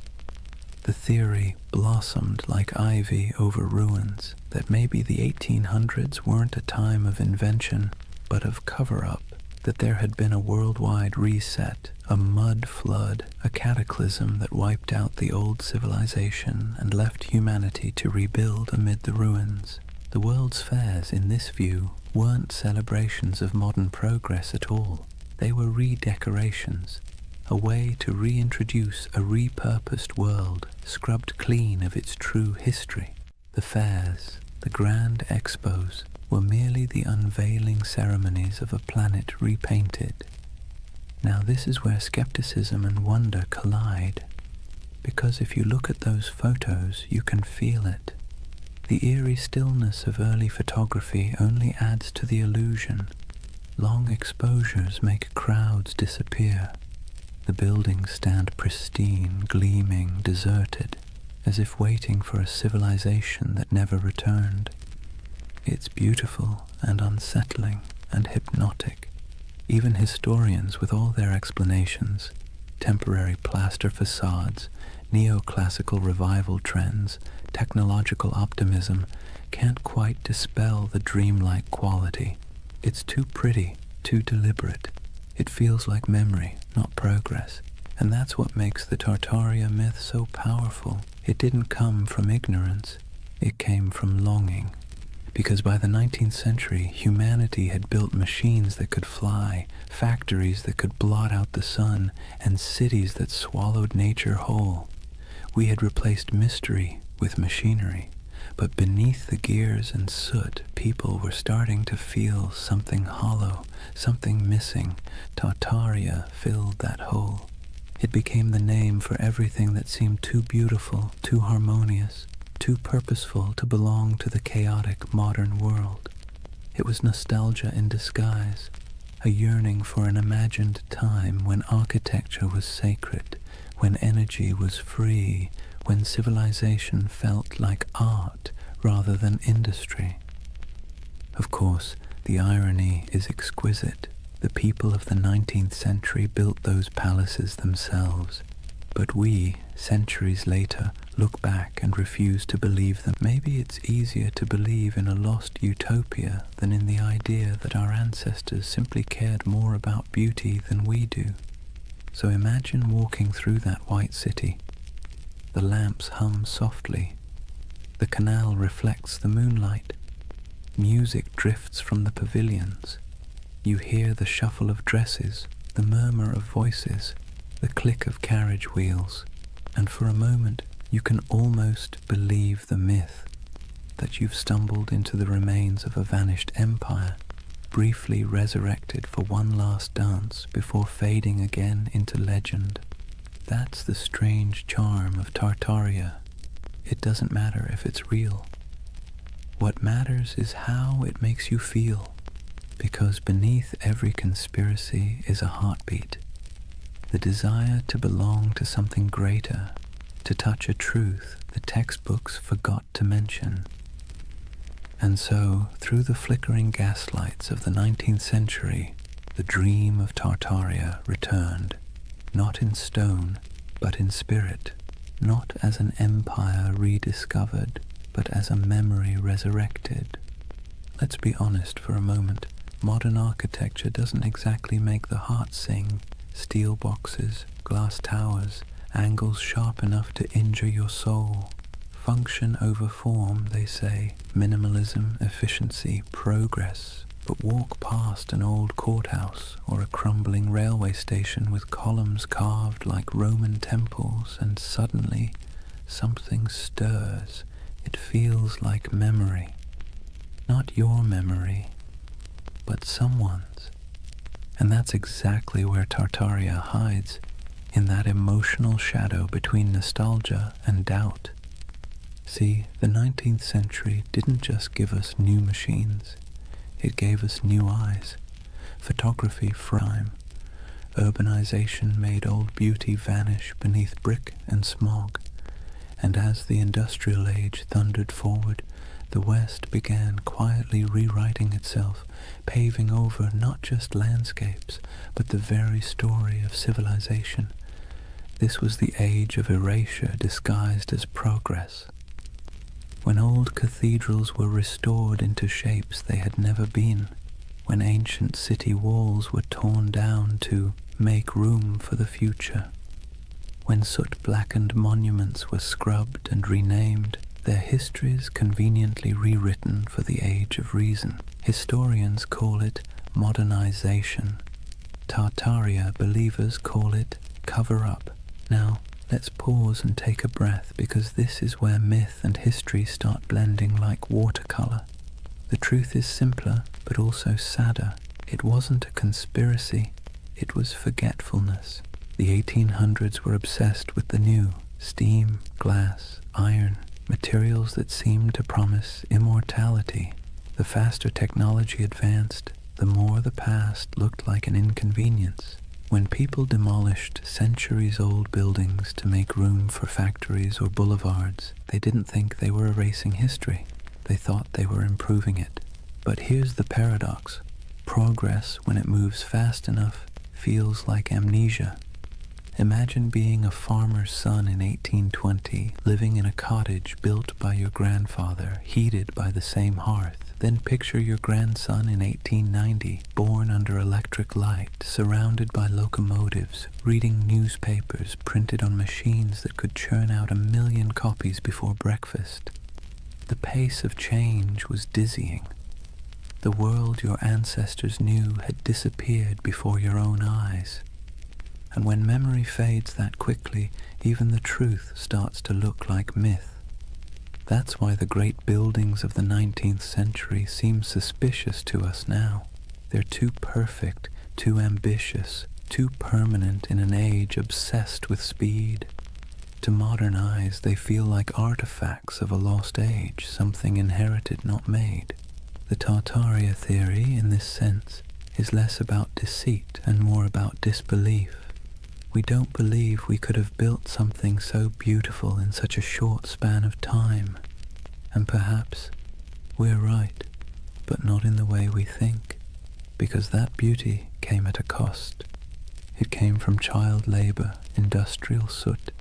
The theory blossomed like ivy over ruins that maybe the 1800s weren't a time of invention, but of cover-up, that there had been a worldwide reset, a mud flood, a cataclysm that wiped out the old civilization and left humanity to rebuild amid the ruins. The world's fairs, in this view, weren't celebrations of modern progress at all. They were redecorations, a way to reintroduce a repurposed world, scrubbed clean of its true history. The fairs, the grand expos, were merely the unveiling ceremonies of a planet repainted. Now this is where skepticism and wonder collide, because if you look at those photos, you can feel it. The eerie stillness of early photography only adds to the illusion. Long exposures make crowds disappear. The buildings stand pristine, gleaming, deserted, as if waiting for a civilization that never returned. It's beautiful and unsettling and hypnotic. Even historians, with all their explanations, temporary plaster facades, neoclassical revival trends, technological optimism, can't quite dispel the dreamlike quality. It's too pretty, too deliberate. It feels like memory, not progress. And that's what makes the Tartaria myth so powerful. It didn't come from ignorance. It came from longing. Because by the 19th century, humanity had built machines that could fly, factories that could blot out the sun, and cities that swallowed nature whole. We had replaced mystery with machinery. But beneath the gears and soot, people were starting to feel something hollow, something missing. Tartaria filled that hole. It became the name for everything that seemed too beautiful, too harmonious, too purposeful to belong to the chaotic modern world. It was nostalgia in disguise, a yearning for an imagined time when architecture was sacred, when energy was free, when civilization felt like art rather than industry. Of course, the irony is exquisite. The people of the 19th century built those palaces themselves, but we, centuries later, look back and refuse to believe them. Maybe it's easier to believe in a lost utopia than in the idea that our ancestors simply cared more about beauty than we do. So imagine walking through that white city. The lamps hum softly. The canal reflects the moonlight. Music drifts from the pavilions. You hear the shuffle of dresses, the murmur of voices, the click of carriage wheels, and for a moment you can almost believe the myth that you've stumbled into the remains of a vanished empire, briefly resurrected for one last dance before fading again into legend. That's the strange charm of Tartaria. It doesn't matter if it's real. What matters is how it makes you feel, because beneath every conspiracy is a heartbeat, the desire to belong to something greater, to touch a truth the textbooks forgot to mention. And so, through the flickering gaslights of the 19th century, the dream of Tartaria returned, not in stone, but in spirit, not as an empire rediscovered, but as a memory resurrected. Let's be honest for a moment. Modern architecture doesn't exactly make the heart sing. Steel boxes, glass towers, angles sharp enough to injure your soul. Function over form, they say. Minimalism, efficiency, progress. But walk past an old courthouse or a crumbling railway station with columns carved like Roman temples, and suddenly something stirs. It feels like memory. Not your memory, but someone's. And that's exactly where Tartaria hides, in that emotional shadow between nostalgia and doubt. See, the 19th century didn't just give us new machines. It gave us new eyes, photography frame. Urbanization made old beauty vanish beneath brick and smog, and as the industrial age thundered forward, the West began quietly rewriting itself, paving over not just landscapes, but the very story of civilization. This was the age of erasure disguised as progress, when old cathedrals were restored into shapes they had never been, when ancient city walls were torn down to make room for the future, when soot-blackened monuments were scrubbed and renamed, their histories conveniently rewritten for the age of reason. Historians call it modernization. Tartaria believers call it cover-up. Now, let's pause and take a breath, because this is where myth and history start blending like watercolor. The truth is simpler, but also sadder. It wasn't a conspiracy, it was forgetfulness. The 1800s were obsessed with the new: steam, glass, iron, materials that seemed to promise immortality. The faster technology advanced, the more the past looked like an inconvenience. When people demolished centuries-old buildings to make room for factories or boulevards, they didn't think they were erasing history. They thought they were improving it. But here's the paradox. Progress, when it moves fast enough, feels like amnesia. Imagine being a farmer's son in 1820, living in a cottage built by your grandfather, heated by the same hearth. Then picture your grandson in 1890, born under electric light, surrounded by locomotives, reading newspapers printed on machines that could churn out 1 million copies before breakfast. The pace of change was dizzying. The world your ancestors knew had disappeared before your own eyes. And when memory fades that quickly, even the truth starts to look like myth. That's why the great buildings of the 19th century seem suspicious to us now. They're too perfect, too ambitious, too permanent in an age obsessed with speed. To modern eyes, they feel like artifacts of a lost age, something inherited, not made. The Tartaria theory, in this sense, is less about deceit and more about disbelief. We don't believe we could have built something so beautiful in such a short span of time. And perhaps we're right, but not in the way we think, because that beauty came at a cost. It came from child labor, industrial soot,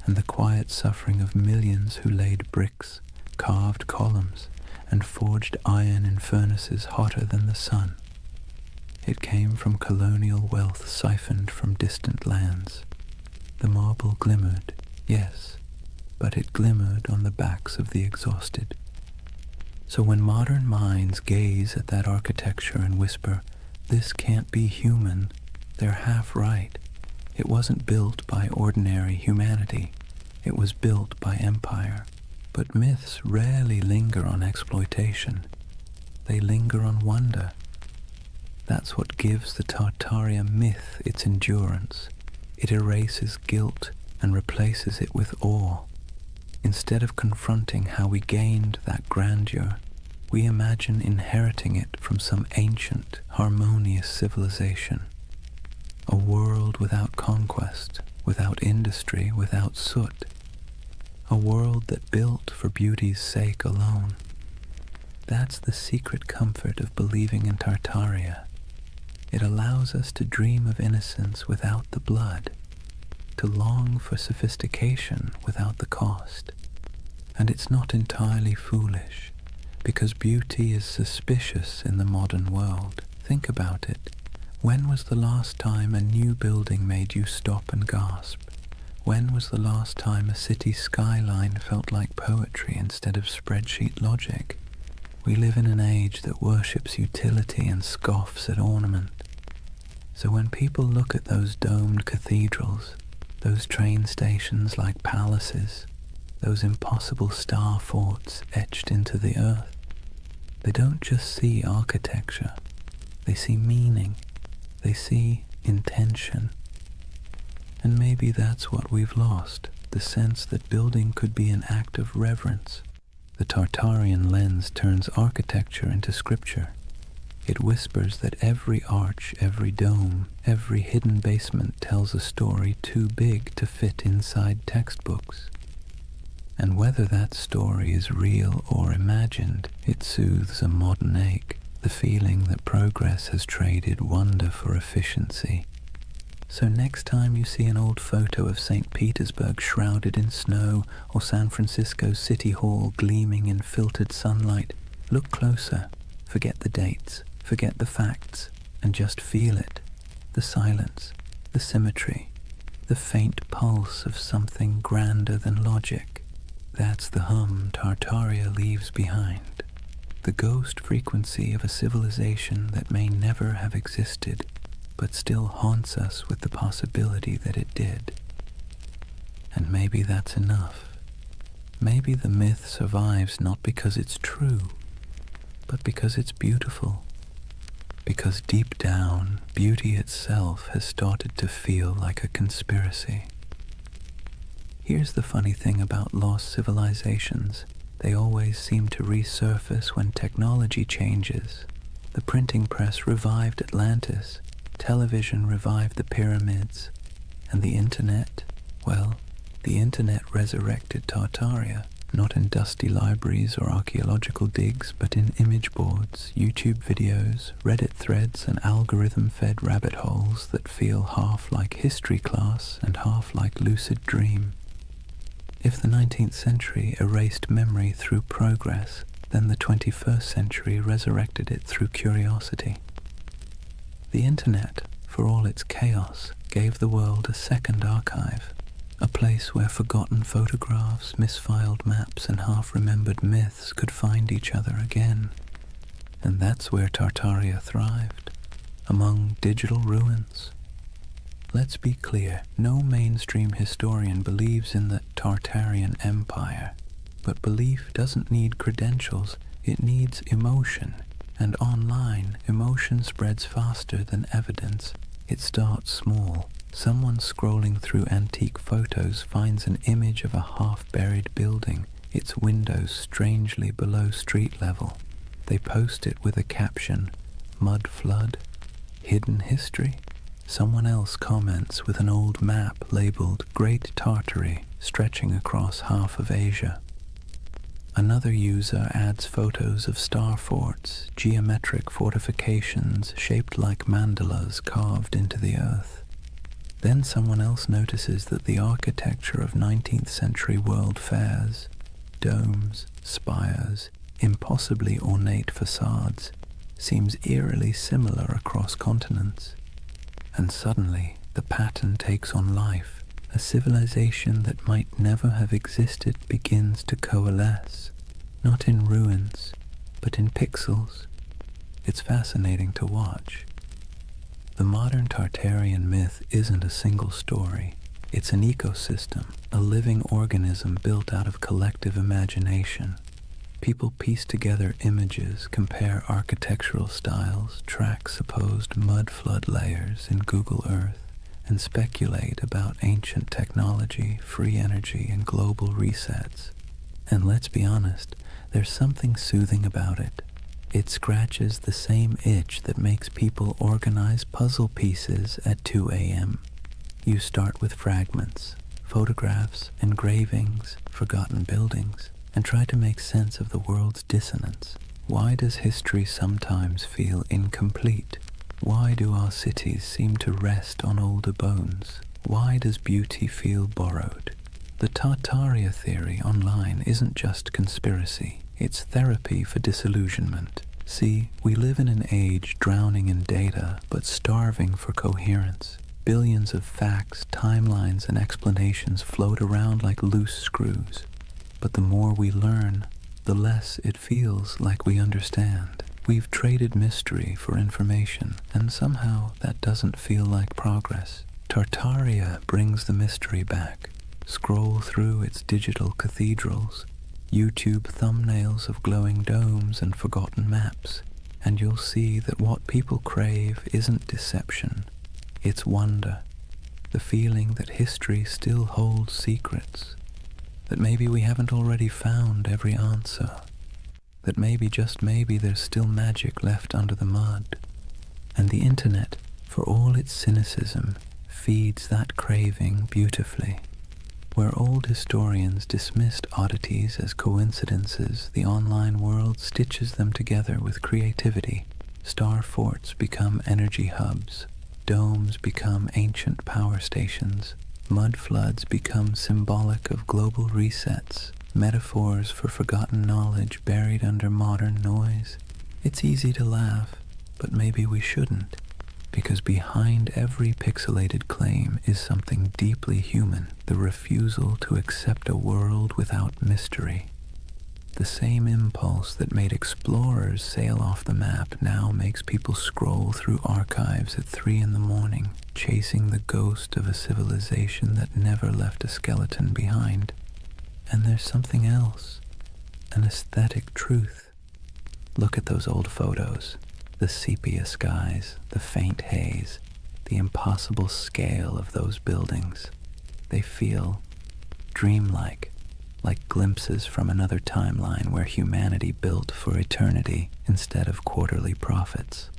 and the quiet suffering of millions who laid bricks, carved columns, and forged iron in furnaces hotter than the sun. It came from colonial wealth siphoned from distant lands. The marble glimmered, yes, but it glimmered on the backs of the exhausted. So when modern minds gaze at that architecture and whisper, "This can't be human," they're half right. It wasn't built by ordinary humanity. It was built by empire. But myths rarely linger on exploitation. They linger on wonder. That's what gives the Tartaria myth its endurance. It erases guilt and replaces it with awe. Instead of confronting how we gained that grandeur, we imagine inheriting it from some ancient, harmonious civilization. A world without conquest, without industry, without soot. A world that built for beauty's sake alone. That's the secret comfort of believing in Tartaria. It allows us to dream of innocence without the blood, to long for sophistication without the cost. And it's not entirely foolish, because beauty is suspicious in the modern world. Think about it. When was the last time a new building made you stop and gasp? When was the last time a city skyline felt like poetry instead of spreadsheet logic? We live in an age that worships utility and scoffs at ornament. So when people look at those domed cathedrals, those train stations like palaces, those impossible star forts etched into the earth, they don't just see architecture, they see meaning, they see intention. And maybe that's what we've lost, the sense that building could be an act of reverence. The Tartarian lens turns architecture into scripture. It whispers that every arch, every dome, every hidden basement tells a story too big to fit inside textbooks. And whether that story is real or imagined, it soothes a modern ache, the feeling that progress has traded wonder for efficiency. So next time you see an old photo of St. Petersburg shrouded in snow or San Francisco City Hall gleaming in filtered sunlight, look closer, forget the dates, forget the facts, and just feel it. The silence, the symmetry, the faint pulse of something grander than logic. That's the hum Tartaria leaves behind. The ghost frequency of a civilization that may never have existed, but still haunts us with the possibility that it did. And maybe that's enough. Maybe the myth survives not because it's true, but because it's beautiful. Because deep down, beauty itself has started to feel like a conspiracy. Here's the funny thing about lost civilizations. They always seem to resurface when technology changes. The printing press revived Atlantis, television revived the pyramids, and the internet, well, the internet resurrected Tartaria, not in dusty libraries or archaeological digs, but in image boards, YouTube videos, Reddit threads, and algorithm-fed rabbit holes that feel half like history class and half like lucid dream. If the 19th century erased memory through progress, then the 21st century resurrected it through curiosity. The internet, for all its chaos, gave the world a second archive, a place where forgotten photographs, misfiled maps, and half-remembered myths could find each other again. And that's where Tartaria thrived, among digital ruins. Let's be clear, no mainstream historian believes in the Tartarian Empire, but belief doesn't need credentials, it needs emotion. And online, emotion spreads faster than evidence. It starts small. Someone scrolling through antique photos finds an image of a half-buried building, its windows strangely below street level. They post it with a caption, "Mud flood? Hidden history?" Someone else comments with an old map labeled Great Tartary, stretching across half of Asia. Another user adds photos of star forts, geometric fortifications shaped like mandalas carved into the earth. Then someone else notices that the architecture of 19th century world fairs, domes, spires, impossibly ornate facades, seems eerily similar across continents. And suddenly, the pattern takes on life. A civilization that might never have existed begins to coalesce, not in ruins, but in pixels. It's fascinating to watch. The modern Tartarian myth isn't a single story. It's an ecosystem, a living organism built out of collective imagination. People piece together images, compare architectural styles, track supposed mud flood layers in Google Earth, and speculate about ancient technology, free energy, and global resets. And let's be honest, there's something soothing about it. It scratches the same itch that makes people organize puzzle pieces at 2 a.m. You start with fragments, photographs, engravings, forgotten buildings, and try to make sense of the world's dissonance. Why does history sometimes feel incomplete? Why do our cities seem to rest on older bones? Why does beauty feel borrowed? The Tartaria theory online isn't just conspiracy, it's therapy for disillusionment. See, we live in an age drowning in data, but starving for coherence. Billions of facts, timelines, and explanations float around like loose screws. But the more we learn, the less it feels like we understand. We've traded mystery for information, and somehow that doesn't feel like progress. Tartaria brings the mystery back. Scroll through its digital cathedrals, YouTube thumbnails of glowing domes and forgotten maps, and you'll see that what people crave isn't deception, it's wonder, the feeling that history still holds secrets, that maybe we haven't already found every answer. that maybe, just maybe, there's still magic left under the mud. And the internet, for all its cynicism, feeds that craving beautifully. Where old historians dismissed oddities as coincidences, the online world stitches them together with creativity. Star forts become energy hubs, domes become ancient power stations, mud floods become symbolic of global resets, metaphors for forgotten knowledge buried under modern noise. It's easy to laugh, but maybe we shouldn't, because behind every pixelated claim is something deeply human, the refusal to accept a world without mystery. The same impulse that made explorers sail off the map now makes people scroll through archives at 3 a.m, chasing the ghost of a civilization that never left a skeleton behind. And there's something else, an aesthetic truth. Look at those old photos, the sepia skies, the faint haze, the impossible scale of those buildings. They feel dreamlike, like glimpses from another timeline where humanity built for eternity instead of quarterly profits.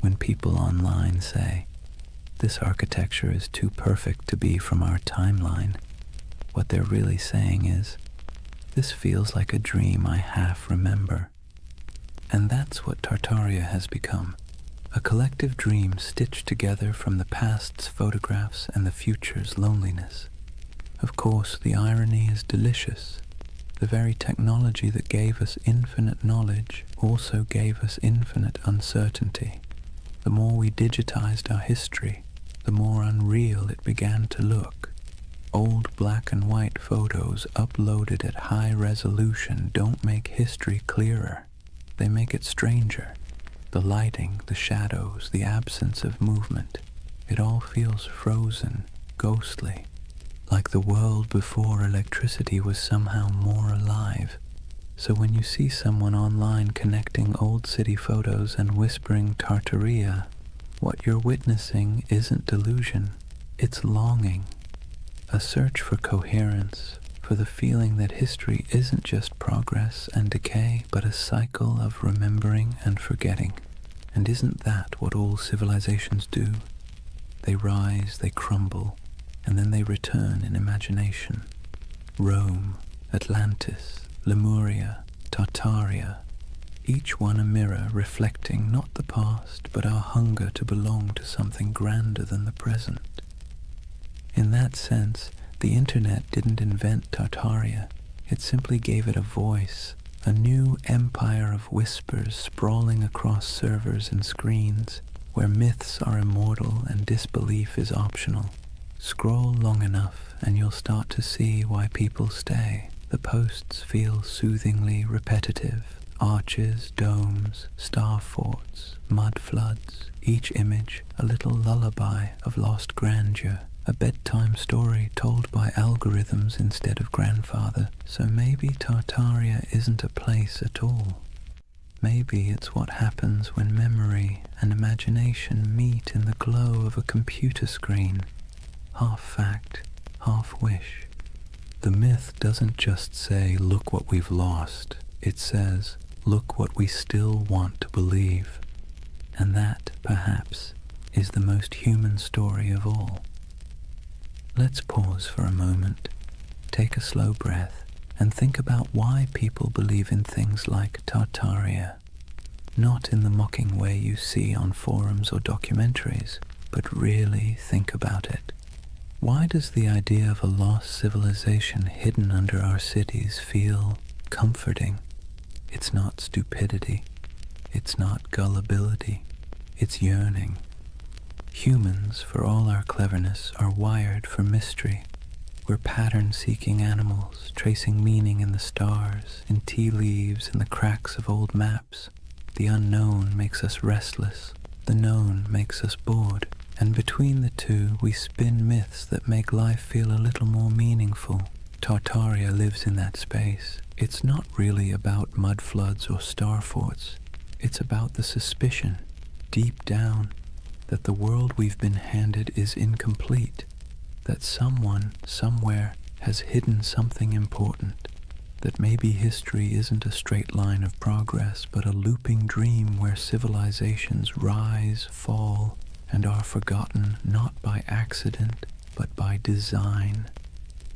When people online say, "This architecture is too perfect to be from our timeline," what they're really saying is, "This feels like a dream I half remember." And that's what Tartaria has become, a collective dream stitched together from the past's photographs and the future's loneliness. Of course, the irony is delicious. The very technology that gave us infinite knowledge also gave us infinite uncertainty. The more we digitized our history, the more unreal it began to look. Old black and white photos uploaded at high resolution don't make history clearer. They make it stranger. The lighting, the shadows, the absence of movement, it all feels frozen, ghostly, like the world before electricity was somehow more alive. So when you see someone online connecting old city photos and whispering Tartaria, what you're witnessing isn't delusion, it's longing, a search for coherence, for the feeling that history isn't just progress and decay, but a cycle of remembering and forgetting. And isn't that what all civilizations do? They rise, they crumble, and then they return in imagination. Rome, Atlantis, Lemuria, Tartaria, each one a mirror reflecting not the past, but our hunger to belong to something grander than the present. In that sense, the internet didn't invent Tartaria. It simply gave it a voice, a new empire of whispers sprawling across servers and screens, where myths are immortal and disbelief is optional. Scroll long enough and you'll start to see why people stay. The posts feel soothingly repetitive. Arches, domes, star forts, mud floods, each image a little lullaby of lost grandeur, a bedtime story told by algorithms instead of grandfather. So maybe Tartaria isn't a place at all. Maybe it's what happens when memory and imagination meet in the glow of a computer screen. Half fact, half wish. The myth doesn't just say, "Look what we've lost." It says, "Look what we still want to believe." And that, perhaps, is the most human story of all. Let's pause for a moment, take a slow breath, and think about why people believe in things like Tartaria. Not in the mocking way you see on forums or documentaries, but really think about it. Why does the idea of a lost civilization hidden under our cities feel comforting? It's not stupidity. It's not gullibility. It's yearning. Humans, for all our cleverness, are wired for mystery. We're pattern-seeking animals, tracing meaning in the stars, in tea leaves, in the cracks of old maps. The unknown makes us restless. The known makes us bored. And between the two, we spin myths that make life feel a little more meaningful. Tartaria lives in that space. It's not really about mud floods or star forts. It's about the suspicion, deep down, that the world we've been handed is incomplete, that someone, somewhere, has hidden something important. that maybe history isn't a straight line of progress, but a looping dream where civilizations rise, fall, and are forgotten not by accident, but by design.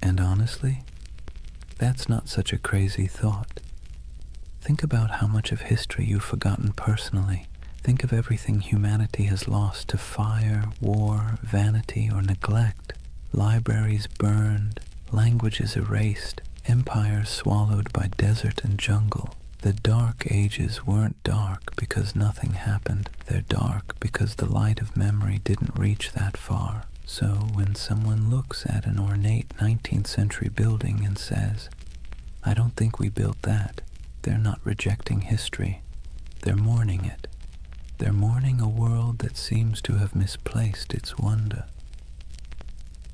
And honestly, that's not such a crazy thought. Think about how much of history you've forgotten personally. Think of everything humanity has lost to fire, war, vanity, or neglect. Libraries burned, languages erased, empires swallowed by desert and jungle. The dark ages weren't dark because nothing happened. They're dark because the light of memory didn't reach that far. So when someone looks at an ornate 19th century building and says, "I don't think we built that," they're not rejecting history. They're mourning it. They're mourning a world that seems to have misplaced its wonder.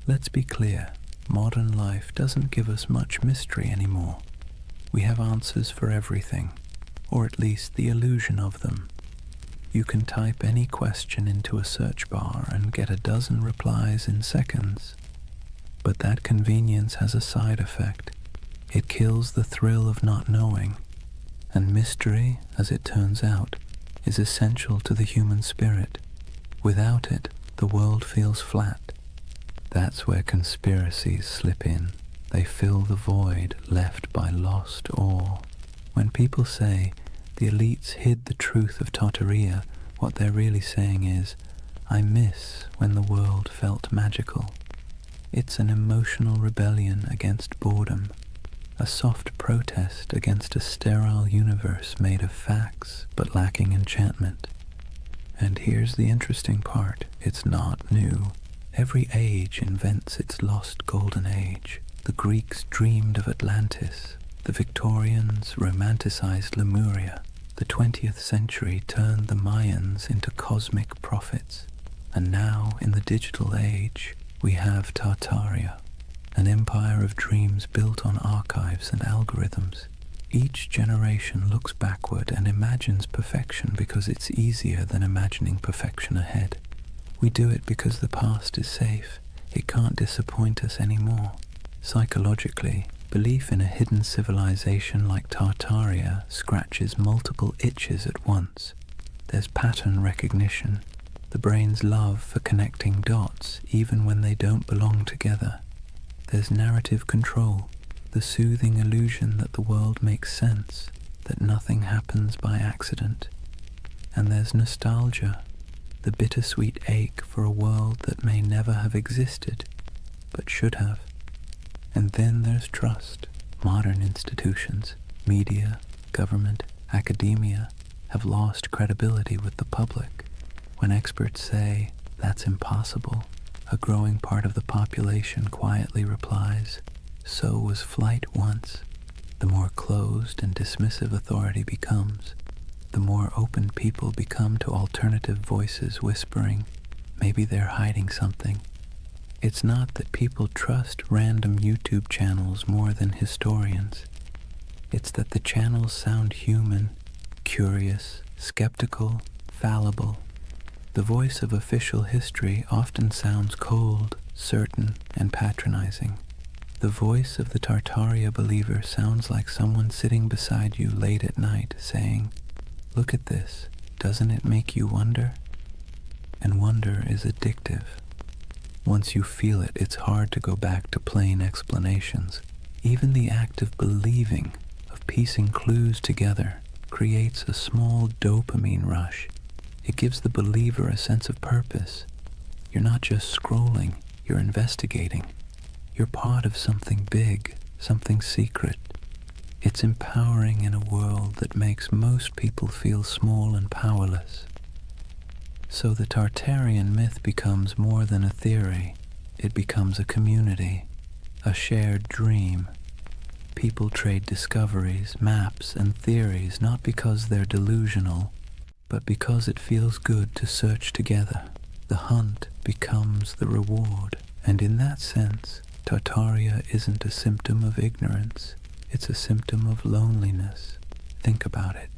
Let's be clear, modern life doesn't give us much mystery anymore. We have answers for everything, or at least the illusion of them. You can type any question into a search bar and get a dozen replies in seconds. But that convenience has a side effect. It kills the thrill of not knowing. And mystery, as it turns out, is essential to the human spirit. Without it, the world feels flat. That's where conspiracies slip in. They fill the void left by lost awe. When people say, "The elites hid the truth of Tartaria," what they're really saying is, "I miss when the world felt magical." It's an emotional rebellion against boredom, a soft protest against a sterile universe made of facts but lacking enchantment. And here's the interesting part, it's not new. Every age invents its lost golden age. The Greeks dreamed of Atlantis, the Victorians romanticized Lemuria, the 20th century turned the Mayans into cosmic prophets, and now, in the digital age, we have Tartaria, an empire of dreams built on archives and algorithms. Each generation looks backward and imagines perfection because it's easier than imagining perfection ahead. We do it because the past is safe. It can't disappoint us anymore. Psychologically, belief in a hidden civilization like Tartaria scratches multiple itches at once. There's pattern recognition, the brain's love for connecting dots even when they don't belong together. There's narrative control, the soothing illusion that the world makes sense, that nothing happens by accident. And there's nostalgia, the bittersweet ache for a world that may never have existed, but should have. And then there's trust. Modern institutions, media, government, academia, have lost credibility with the public. When experts say, "That's impossible," a growing part of the population quietly replies, "So was flight once." The more closed and dismissive authority becomes, the more open people become to alternative voices whispering, "Maybe they're hiding something." It's not that people trust random YouTube channels more than historians. It's that the channels sound human, curious, skeptical, fallible. The voice of official history often sounds cold, certain, and patronizing. The voice of the Tartaria believer sounds like someone sitting beside you late at night saying, "Look at this, doesn't it make you wonder?" And wonder is addictive. Once you feel it, it's hard to go back to plain explanations. Even the act of believing, of piecing clues together, creates a small dopamine rush. It gives the believer a sense of purpose. You're not just scrolling, you're investigating. You're part of something big, something secret. It's empowering in a world that makes most people feel small and powerless. So the Tartarian myth becomes more than a theory. It becomes a community, a shared dream. People trade discoveries, maps, and theories not because they're delusional, but because it feels good to search together. The hunt becomes the reward. And in that sense, Tartaria isn't a symptom of ignorance. It's a symptom of loneliness. Think about it.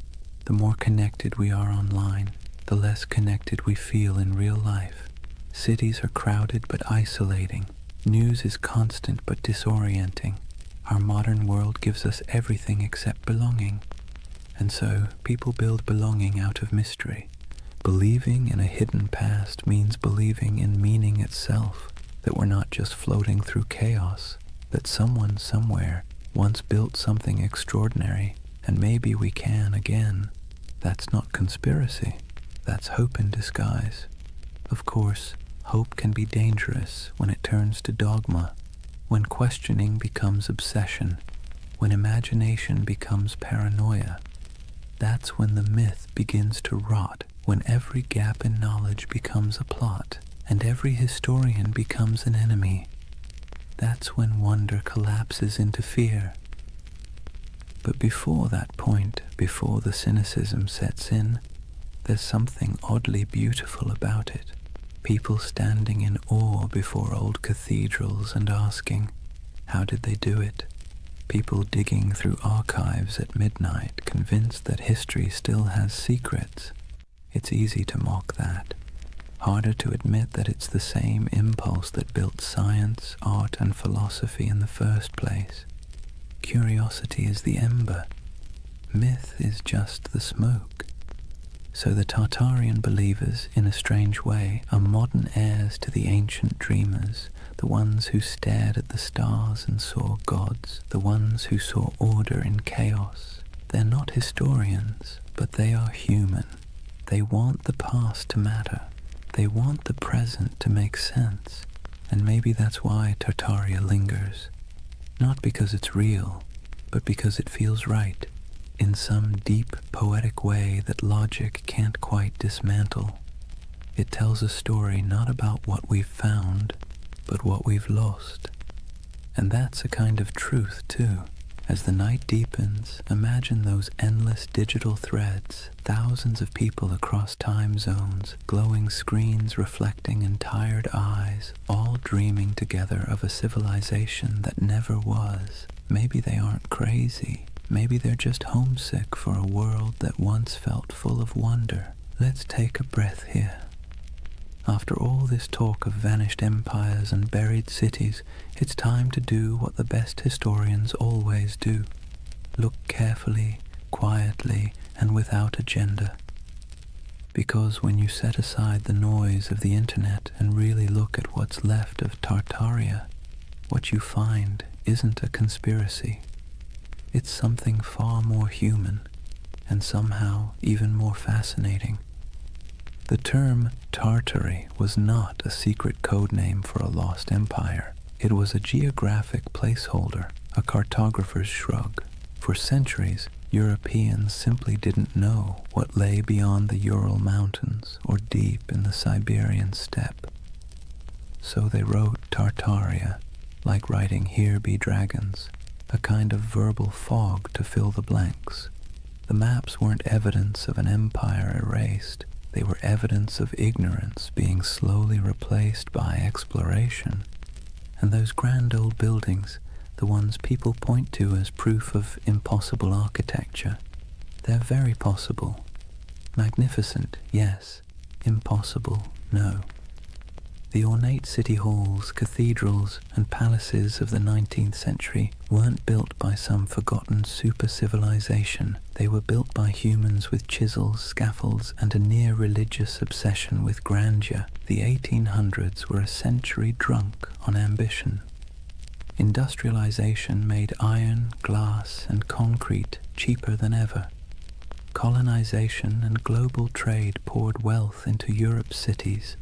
The more connected we are online, the less connected we feel in real life. Cities are crowded but isolating. News is constant but disorienting. Our modern world gives us everything except belonging. And so people build belonging out of mystery. Believing in a hidden past means believing in meaning itself, that we're not just floating through chaos, that someone somewhere once built something extraordinary, and maybe we can again. That's not conspiracy. That's hope in disguise. Of course, hope can be dangerous when it turns to dogma, when questioning becomes obsession, when imagination becomes paranoia. That's when the myth begins to rot, when every gap in knowledge becomes a plot, and every historian becomes an enemy. That's when wonder collapses into fear. But before that point, before the cynicism sets in, there's something oddly beautiful about it. People standing in awe before old cathedrals and asking, how did they do it? People digging through archives at midnight, convinced that history still has secrets. It's easy to mock that. Harder to admit that it's the same impulse that built science, art, and philosophy in the first place. Curiosity is the ember. Myth is just the smoke. So the Tartarian believers, in a strange way, are modern heirs to the ancient dreamers, the ones who stared at the stars and saw gods, the ones who saw order in chaos. They're not historians, but they are human. They want the past to matter. They want the present to make sense. And maybe that's why Tartaria lingers. Not because it's real, but because it feels right, in some deep, poetic way that logic can't quite dismantle. It tells a story not about what we've found, but what we've lost. And that's a kind of truth, too. As the night deepens, imagine those endless digital threads, thousands of people across time zones, glowing screens reflecting in tired eyes, all dreaming together of a civilization that never was. Maybe they aren't crazy. Maybe they're just homesick for a world that once felt full of wonder. Let's take a breath here. After all this talk of vanished empires and buried cities, it's time to do what the best historians always do. Look carefully, quietly, and without agenda. Because when you set aside the noise of the internet and really look at what's left of Tartaria, what you find isn't a conspiracy. It's something far more human, and somehow even more fascinating. The term Tartary was not a secret code name for a lost empire. It was a geographic placeholder, a cartographer's shrug. For centuries, Europeans simply didn't know what lay beyond the Ural Mountains or deep in the Siberian steppe. So they wrote Tartaria, like writing "Here be dragons," a kind of verbal fog to fill the blanks. The maps weren't evidence of an empire erased. They were evidence of ignorance being slowly replaced by exploration. And those grand old buildings, the ones people point to as proof of impossible architecture, they're very possible. Magnificent, yes. Impossible, no. The ornate city halls, cathedrals, and palaces of the 19th century weren't built by some forgotten super-civilization. They were built by humans with chisels, scaffolds, and a near-religious obsession with grandeur. The 1800s were a century drunk on ambition. Industrialization made iron, glass, and concrete cheaper than ever. Colonization and global trade poured wealth into Europe's cities.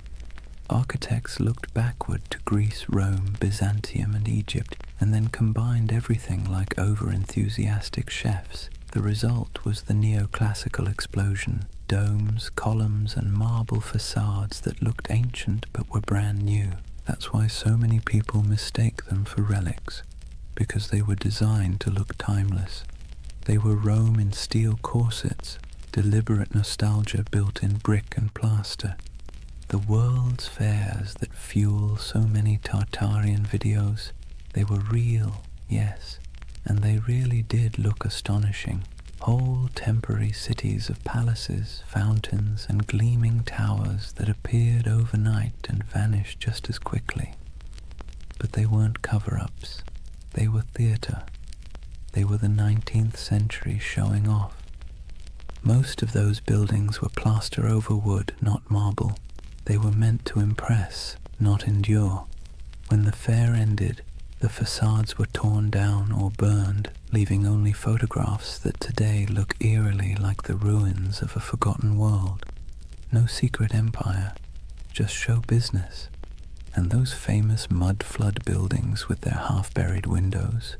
Architects looked backward to Greece, Rome, Byzantium, and Egypt, and then combined everything like over-enthusiastic chefs. The result was the neoclassical explosion: domes, columns, and marble facades that looked ancient but were brand new. That's why so many people mistake them for relics, because they were designed to look timeless. They were Rome in steel corsets, deliberate nostalgia built in brick and plaster. The world's fairs that fuel so many Tartarian videos, they were real, yes, and they really did look astonishing. Whole temporary cities of palaces, fountains, and gleaming towers that appeared overnight and vanished just as quickly. But they weren't cover-ups. They were theater, They were the 19th century showing off. Most of those buildings were plaster over wood, not marble. They were meant to impress, not endure. When the fair ended, the facades were torn down or burned, leaving only photographs that today look eerily like the ruins of a forgotten world. No secret empire, just show business. And those famous mud flood buildings with their half-buried windows,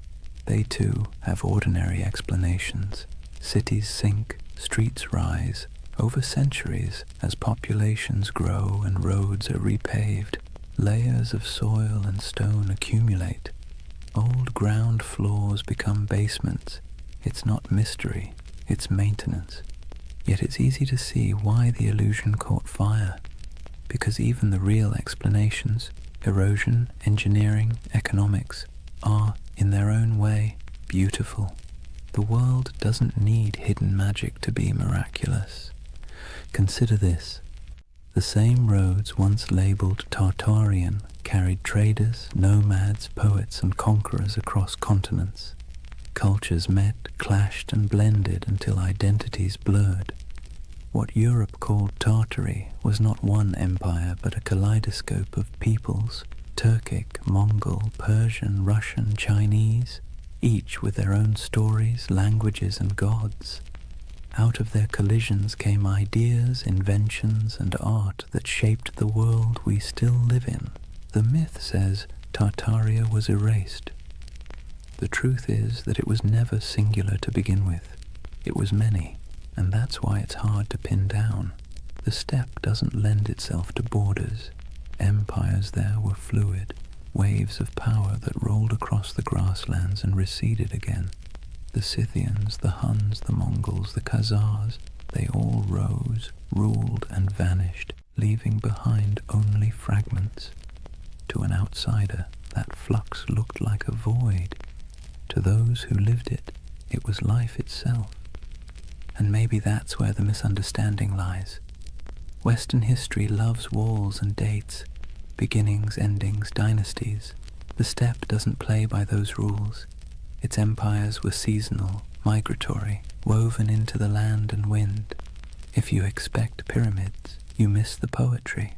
they too have ordinary explanations. Cities sink, streets rise, over centuries as populations grow and roads are repaved. Layers of soil and stone accumulate. Old ground floors become basements. It's not mystery, it's maintenance. Yet it's easy to see why the illusion caught fire, because even the real explanations, erosion, engineering, economics, are, in their own way, beautiful. The world doesn't need hidden magic to be miraculous. Consider this. The same roads once labeled Tartarian carried traders, nomads, poets, and conquerors across continents. Cultures met, clashed, and blended until identities blurred. What Europe called Tartary was not one empire but a kaleidoscope of peoples, Turkic, Mongol, Persian, Russian, Chinese, each with their own stories, languages, and gods. Out of their collisions came ideas, inventions, and art that shaped the world we still live in. The myth says Tartaria was erased. The truth is that it was never singular to begin with. It was many, and that's why it's hard to pin down. The steppe doesn't lend itself to borders. Empires there were fluid, waves of power that rolled across the grasslands and receded again. The Scythians, the Huns, the Mongols, the Khazars, they all rose, ruled, and vanished, leaving behind only fragments. To an outsider, that flux looked like a void. To those who lived it, it was life itself. And maybe that's where the misunderstanding lies. Western history loves walls and dates, beginnings, endings, dynasties. The steppe doesn't play by those rules. Its empires were seasonal, migratory, woven into the land and wind. If you expect pyramids, you miss the poetry.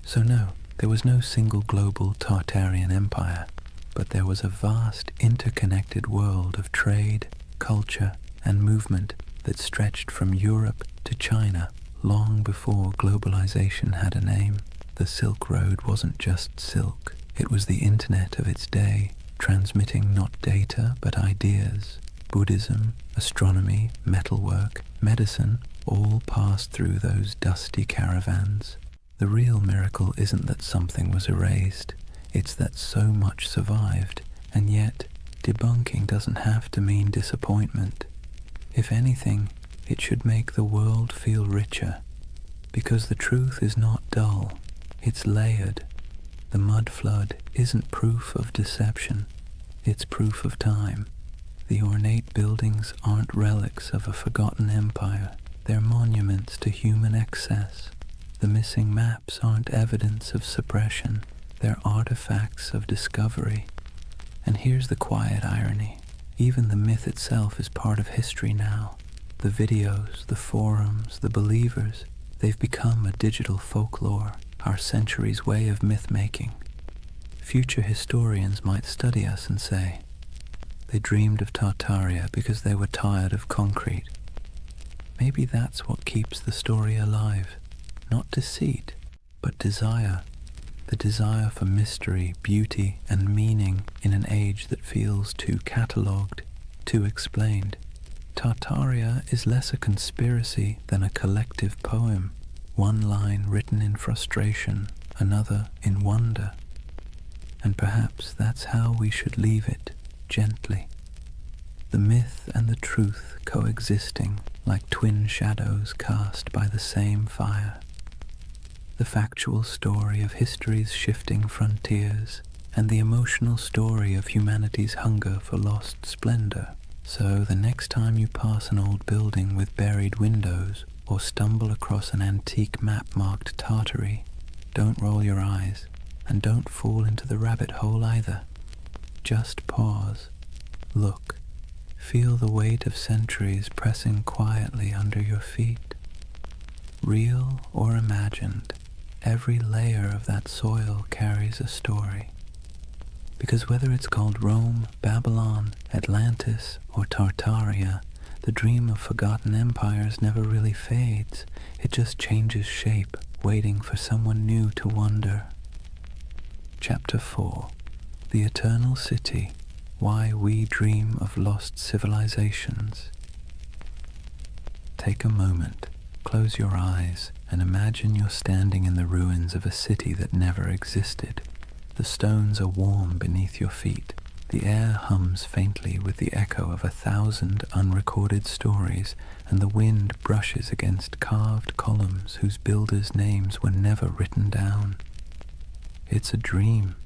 So no, there was no single global Tartarian empire, but there was a vast interconnected world of trade, culture, and movement that stretched from Europe to China long before globalization had a name. The Silk Road wasn't just silk, it was the internet of its day, transmitting not data but ideas. Buddhism, astronomy, metalwork, medicine all passed through those dusty caravans. The real miracle isn't that something was erased, it's that so much survived, and yet debunking doesn't have to mean disappointment. If anything, it should make the world feel richer, because the truth is not dull, it's layered. The mud flood isn't proof of deception, it's proof of time. The ornate buildings aren't relics of a forgotten empire, they're monuments to human excess. The missing maps aren't evidence of suppression, they're artifacts of discovery. And here's the quiet irony. Even the myth itself is part of history now. The videos, the forums, the believers, they've become a digital folklore, our century's way of myth-making. Future historians might study us and say, they dreamed of Tartaria because they were tired of concrete. Maybe that's what keeps the story alive. Not deceit, but desire. The desire for mystery, beauty, and meaning in an age that feels too catalogued, too explained. Tartaria is less a conspiracy than a collective poem, one line written in frustration, another in wonder. And perhaps that's how we should leave it, gently. The myth and the truth coexisting like twin shadows cast by the same fire. The factual story of history's shifting frontiers and the emotional story of humanity's hunger for lost splendor. So the next time you pass an old building with buried windows or stumble across an antique map marked Tartary, don't roll your eyes and don't fall into the rabbit hole either. Just pause, look, Feel the weight of centuries pressing quietly under your feet. Real or imagined, every layer of that soil carries a story. Because whether it's called Rome, Babylon, Atlantis, or Tartaria, the dream of forgotten empires never really fades. It just changes shape, waiting for someone new to wonder. Chapter 4. The Eternal City. Why We Dream of Lost Civilizations. Take a moment, close your eyes, and imagine you're standing in the ruins of a city that never existed. The stones are warm beneath your feet. The air hums faintly with the echo of 1,000 unrecorded stories, and the wind brushes against carved columns whose builders' names were never written down. It's a dream,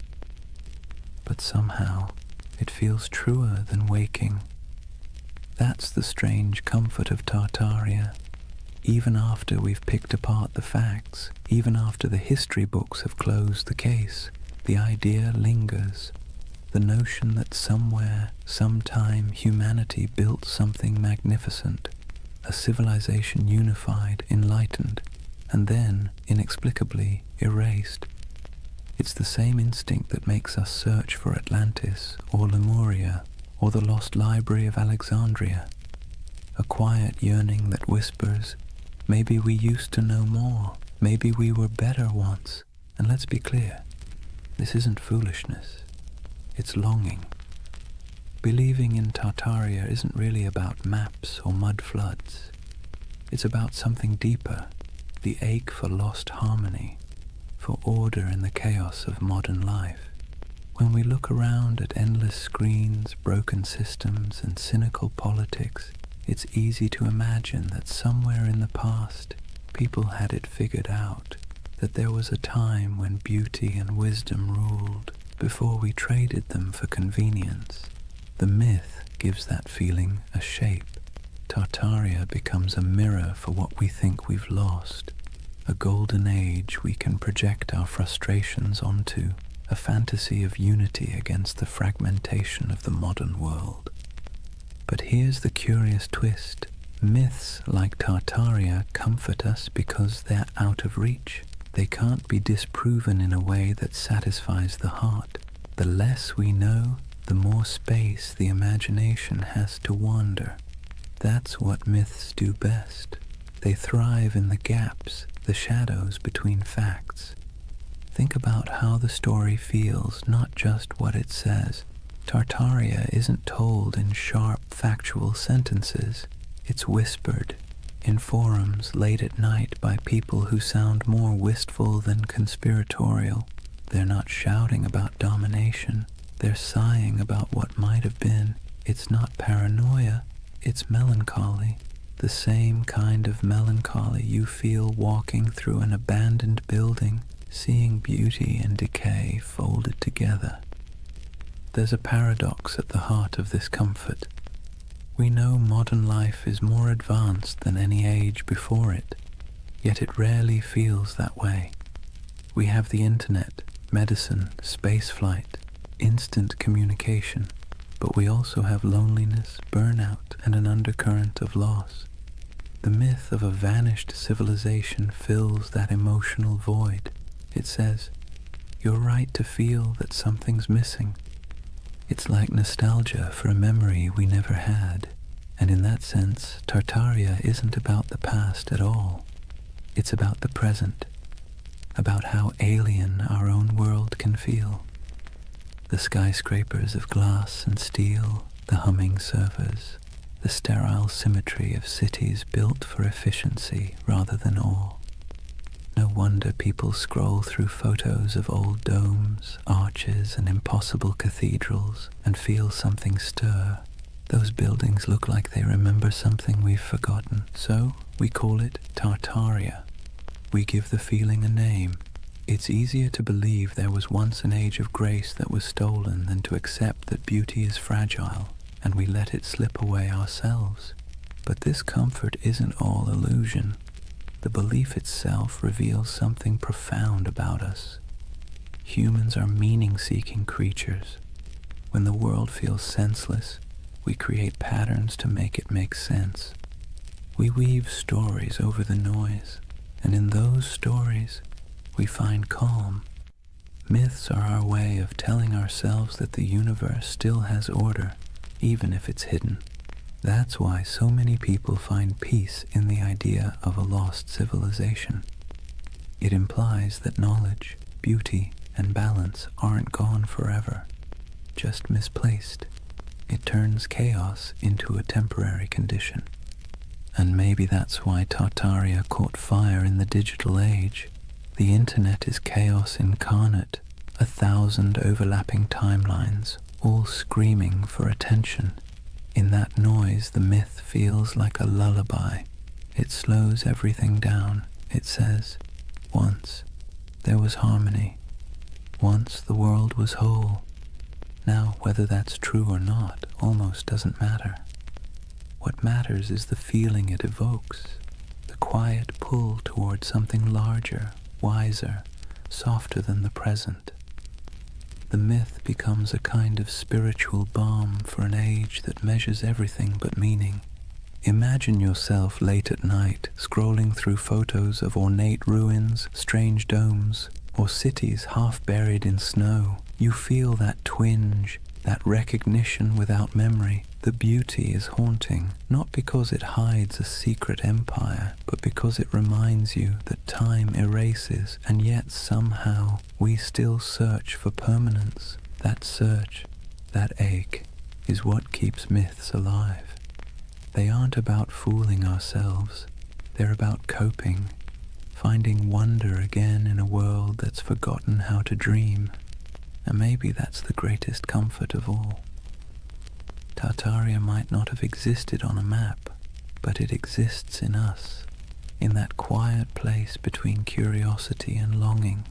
but somehow it feels truer than waking. That's the strange comfort of Tartaria. Even after we've picked apart the facts, even after the history books have closed the case, the idea lingers. The notion that somewhere, sometime, humanity built something magnificent, a civilization unified, enlightened, and then, inexplicably, erased. It's the same instinct that makes us search for Atlantis, or Lemuria, or the lost library of Alexandria. A quiet yearning that whispers, maybe we used to know more, maybe we were better once. And let's be clear, this isn't foolishness, it's longing. Believing in Tartaria isn't really about maps or mud floods. It's about something deeper, the ache for lost harmony, for order in the chaos of modern life. When we look around at endless screens, broken systems, and cynical politics, it's easy to imagine that somewhere in the past, people had it figured out, that there was a time when beauty and wisdom ruled, before we traded them for convenience. The myth gives that feeling a shape. Tartaria becomes a mirror for what we think we've lost, a golden age we can project our frustrations onto, a fantasy of unity against the fragmentation of the modern world. But here's the curious twist. Myths like Tartaria comfort us because they're out of reach. They can't be disproven in a way that satisfies the heart. The less we know, the more space the imagination has to wander. That's what myths do best. They thrive in the gaps, the shadows between facts. Think about how the story feels, not just what it says. Tartaria isn't told in sharp, factual sentences. It's whispered in forums late at night by people who sound more wistful than conspiratorial. They're not shouting about domination. They're sighing about what might have been. It's not paranoia, it's melancholy. The same kind of melancholy you feel walking through an abandoned building, seeing beauty and decay folded together. There's a paradox at the heart of this comfort. We know modern life is more advanced than any age before it, yet it rarely feels that way. We have the internet, medicine, spaceflight, instant communication, but we also have loneliness, burnout, and an undercurrent of loss. The myth of a vanished civilization fills that emotional void. It says, you're right to feel that something's missing. It's like nostalgia for a memory we never had, and in that sense, Tartaria isn't about the past at all. It's about the present, about how alien our own world can feel. The skyscrapers of glass and steel, the humming servers, the sterile symmetry of cities built for efficiency rather than awe. No wonder people scroll through photos of old domes, arches, and impossible cathedrals and feel something stir. Those buildings look like they remember something we've forgotten, so we call it Tartaria. We give the feeling a name. It's easier to believe there was once an age of grace that was stolen than to accept that beauty is fragile, and we let it slip away ourselves. But this comfort isn't all illusion. The belief itself reveals something profound about us. Humans are meaning-seeking creatures. When the world feels senseless, We create patterns to make it make sense. We weave stories over the noise, and in those stories, we find calm. Myths are our way of telling ourselves that the universe still has order, even if it's hidden. That's why so many people find peace in the idea of a lost civilization. It implies that knowledge, beauty, and balance aren't gone forever, just misplaced. It turns chaos into a temporary condition. And maybe that's why Tartaria caught fire in the digital age. The internet is chaos incarnate, 1,000 overlapping timelines, all screaming for attention. In that noise, the myth feels like a lullaby. It slows everything down. It says, once there was harmony. Once the world was whole. Now, whether that's true or not almost doesn't matter. What matters is the feeling it evokes, the quiet pull toward something larger, wiser, softer than the present. The myth becomes a kind of spiritual balm for an age that measures everything but meaning. Imagine yourself late at night, scrolling through photos of ornate ruins, strange domes, or cities half buried in snow. You feel that twinge, that recognition without memory. The beauty is haunting, not because it hides a secret empire, but because it reminds you that time erases, and yet somehow we still search for permanence. That search, that ache, is what keeps myths alive. They aren't about fooling ourselves. They're about coping, finding wonder again in a world that's forgotten how to dream. And maybe that's the greatest comfort of all. Tartaria might not have existed on a map, but it exists in us, in that quiet place between curiosity and longing,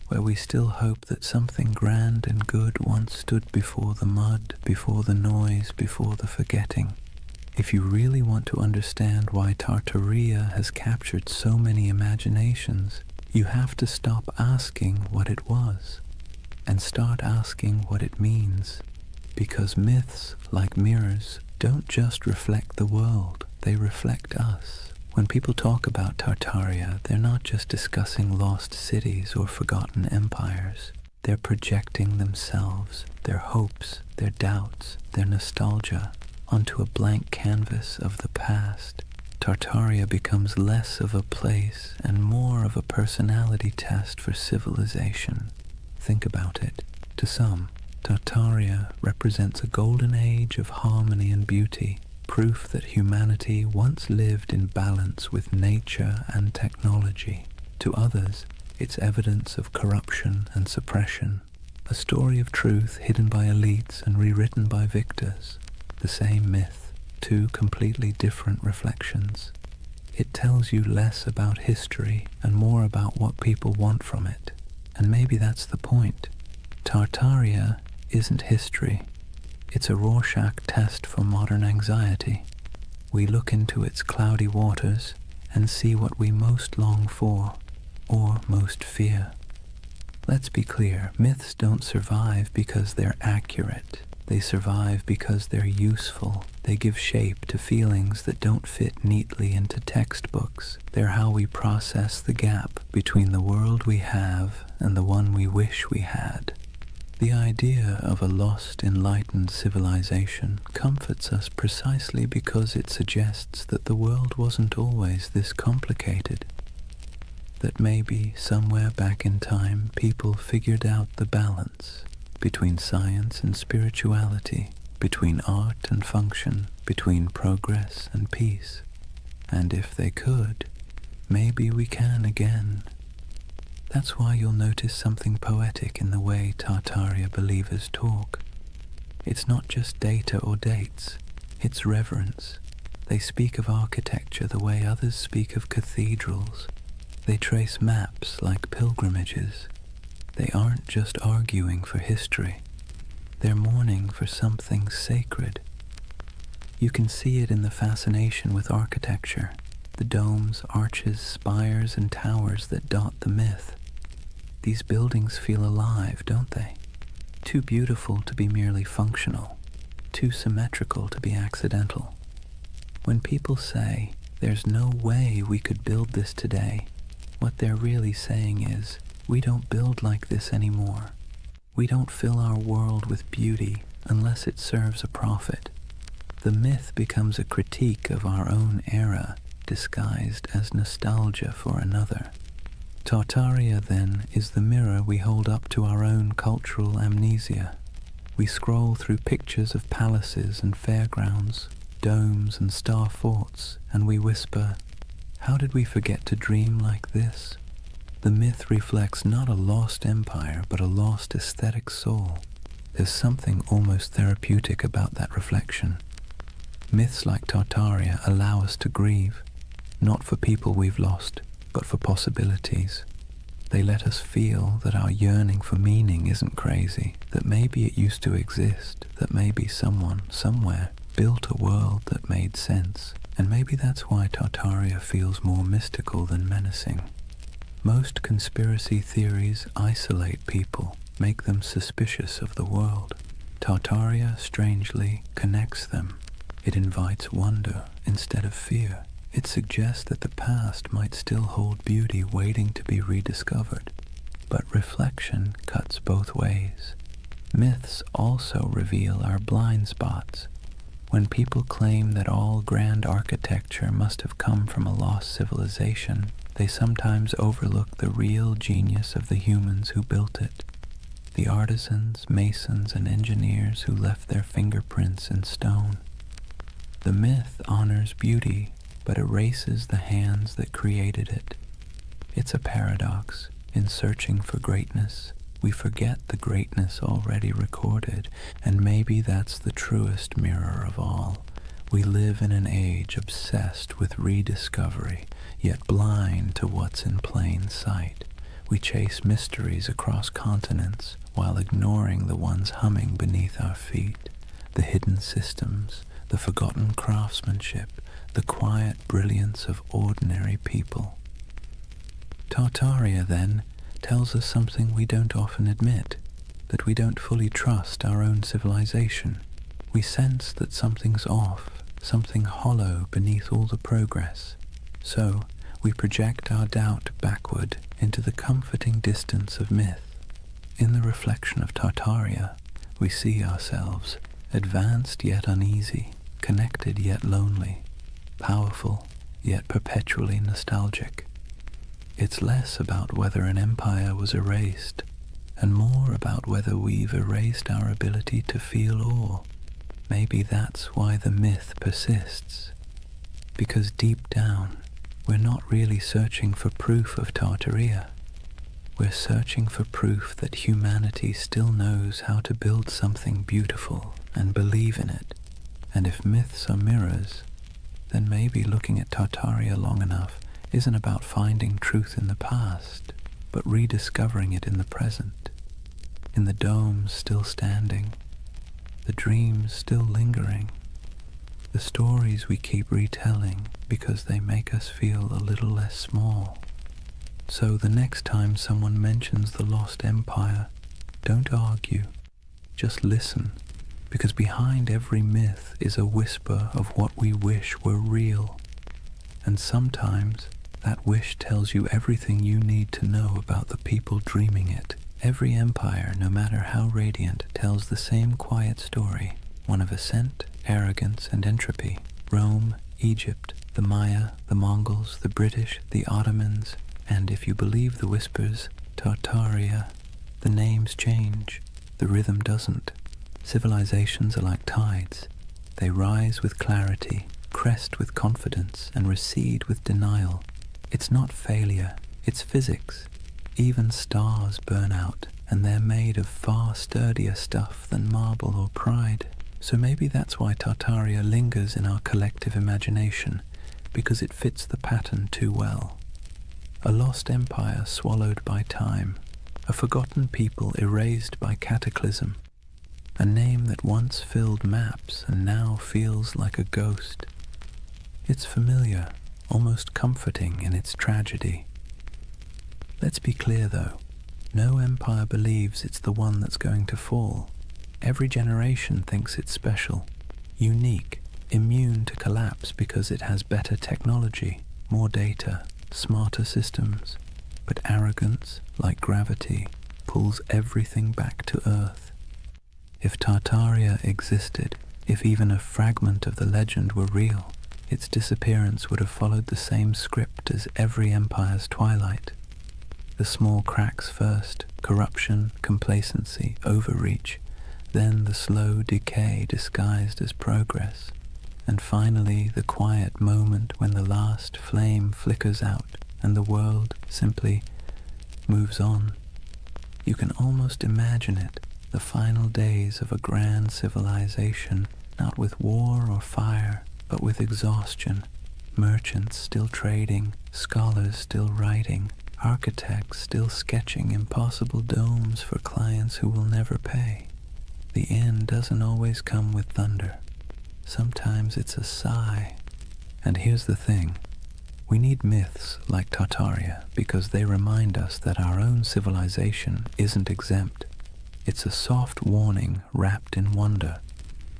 where we still hope that something grand and good once stood before the mud, before the noise, before the forgetting. If you really want to understand why Tartaria has captured so many imaginations, you have to stop asking what it was, and start asking what it means. Because myths, like mirrors, don't just reflect the world, they reflect us. When people talk about Tartaria, they're not just discussing lost cities or forgotten empires. They're projecting themselves, their hopes, their doubts, their nostalgia, onto a blank canvas of the past. Tartaria becomes less of a place and more of a personality test for civilization. Think about it. To some, Tartaria represents a golden age of harmony and beauty, proof that humanity once lived in balance with nature and technology. To others, it's evidence of corruption and suppression, a story of truth hidden by elites and rewritten by victors. The same myth, two completely different reflections. It tells you less about history and more about what people want from it. And maybe that's the point. Tartaria isn't history. It's a Rorschach test for modern anxiety. We look into its cloudy waters and see what we most long for, or most fear. Let's be clear, myths don't survive because they're accurate. They survive because they're useful. They give shape to feelings that don't fit neatly into textbooks. They're how we process the gap between the world we have and the one we wish we had. The idea of a lost, enlightened civilization comforts us precisely because it suggests that the world wasn't always this complicated. That maybe, somewhere back in time, people figured out the balance between science and spirituality, between art and function, between progress and peace. And if they could, maybe we can again. That's why you'll notice something poetic in the way Tartaria believers talk. It's not just data or dates, it's reverence. They speak of architecture the way others speak of cathedrals. They trace maps like pilgrimages. They aren't just arguing for history. They're mourning for something sacred. You can see it in the fascination with architecture, the domes, arches, spires, and towers that dot the myth. These buildings feel alive, don't they? Too beautiful to be merely functional. too symmetrical to be accidental. When people say, "There's no way we could build this today," what they're really saying is, we don't build like this anymore. We don't fill our world with beauty unless it serves a profit. The myth becomes a critique of our own era, disguised as nostalgia for another. Tartaria, then, is the mirror we hold up to our own cultural amnesia. We scroll through pictures of palaces and fairgrounds, domes and star forts, and we whisper, "How did we forget to dream like this?" The myth reflects not a lost empire, but a lost aesthetic soul. There's something almost therapeutic about that reflection. Myths like Tartaria allow us to grieve, not for people we've lost, but for possibilities. They let us feel that our yearning for meaning isn't crazy, that maybe it used to exist, that maybe someone, somewhere, built a world that made sense, and maybe that's why Tartaria feels more mystical than menacing. Most conspiracy theories isolate people, make them suspicious of the world. Tartaria, strangely, connects them. It invites wonder instead of fear. It suggests that the past might still hold beauty waiting to be rediscovered. But reflection cuts both ways. Myths also reveal our blind spots. When people claim that all grand architecture must have come from a lost civilization, they sometimes overlook the real genius of the humans who built it. The artisans, masons, and engineers who left their fingerprints in stone. The myth honors beauty, but erases the hands that created it. It's a paradox. In searching for greatness, we forget the greatness already recorded, and maybe that's the truest mirror of all. We live in an age obsessed with rediscovery, yet blind to what's in plain sight. We chase mysteries across continents while ignoring the ones humming beneath our feet, the hidden systems, the forgotten craftsmanship, the quiet brilliance of ordinary people. Tartaria, then, tells us something we don't often admit, that we don't fully trust our own civilization. We sense that something's off, something hollow beneath all the progress. So, we project our doubt backward into the comforting distance of myth. In the reflection of Tartaria, we see ourselves, advanced yet uneasy, connected yet lonely, powerful yet perpetually nostalgic. It's less about whether an empire was erased, and more about whether we've erased our ability to feel awe. Maybe that's why the myth persists. Because deep down, we're not really searching for proof of Tartaria. We're searching for proof that humanity still knows how to build something beautiful and believe in it. And if myths are mirrors, then maybe looking at Tartaria long enough isn't about finding truth in the past, but rediscovering it in the present, in the domes still standing, the dreams still lingering, the stories we keep retelling because they make us feel a little less small. So the next time someone mentions the lost empire, don't argue, just listen, because behind every myth is a whisper of what we wish were real. And sometimes that wish tells you everything you need to know about the people dreaming it. Every empire, no matter how radiant, tells the same quiet story, one of ascent, arrogance, and entropy. Rome, Egypt, the Maya, the Mongols, the British, the Ottomans, and if you believe the whispers, Tartaria. The names change, the rhythm doesn't. Civilizations are like tides. They rise with clarity, crest with confidence, and recede with denial. It's not failure, it's physics. Even stars burn out, and they're made of far sturdier stuff than marble or pride. So maybe that's why Tartaria lingers in our collective imagination, because it fits the pattern too well. A lost empire swallowed by time, a forgotten people erased by cataclysm, a name that once filled maps and now feels like a ghost. It's familiar, almost comforting in its tragedy. Let's be clear though, no empire believes it's the one that's going to fall. Every generation thinks it's special, unique, immune to collapse because it has better technology, more data, smarter systems. But arrogance, like gravity, pulls everything back to Earth. If Tartaria existed, if even a fragment of the legend were real, its disappearance would have followed the same script as every empire's twilight. The small cracks first, corruption, complacency, overreach, then the slow decay disguised as progress, and finally the quiet moment when the last flame flickers out and the world simply moves on. You can almost imagine it, the final days of a grand civilization, not with war or fire, but with exhaustion, merchants still trading, scholars still writing, architects still sketching impossible domes for clients who will never pay. The end doesn't always come with thunder. Sometimes it's a sigh. And here's the thing. We need myths like Tartaria because they remind us that our own civilization isn't exempt. It's a soft warning wrapped in wonder.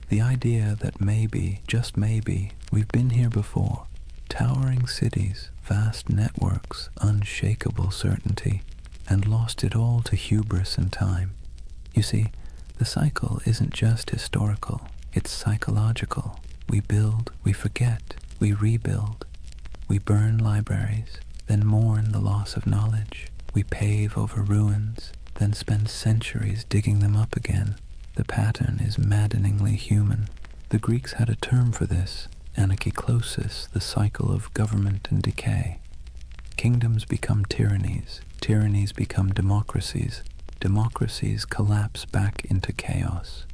The idea that maybe, just maybe, we've been here before. Towering cities, vast networks, unshakable certainty, and lost it all to hubris and time. You see, the cycle isn't just historical, it's psychological. We build, we forget, we rebuild. We burn libraries, then mourn the loss of knowledge. We pave over ruins, then spend centuries digging them up again. The pattern is maddeningly human. The Greeks had a term for this, anarchiklosis, the cycle of government and decay. Kingdoms become tyrannies, tyrannies become democracies, democracies collapse back into chaos.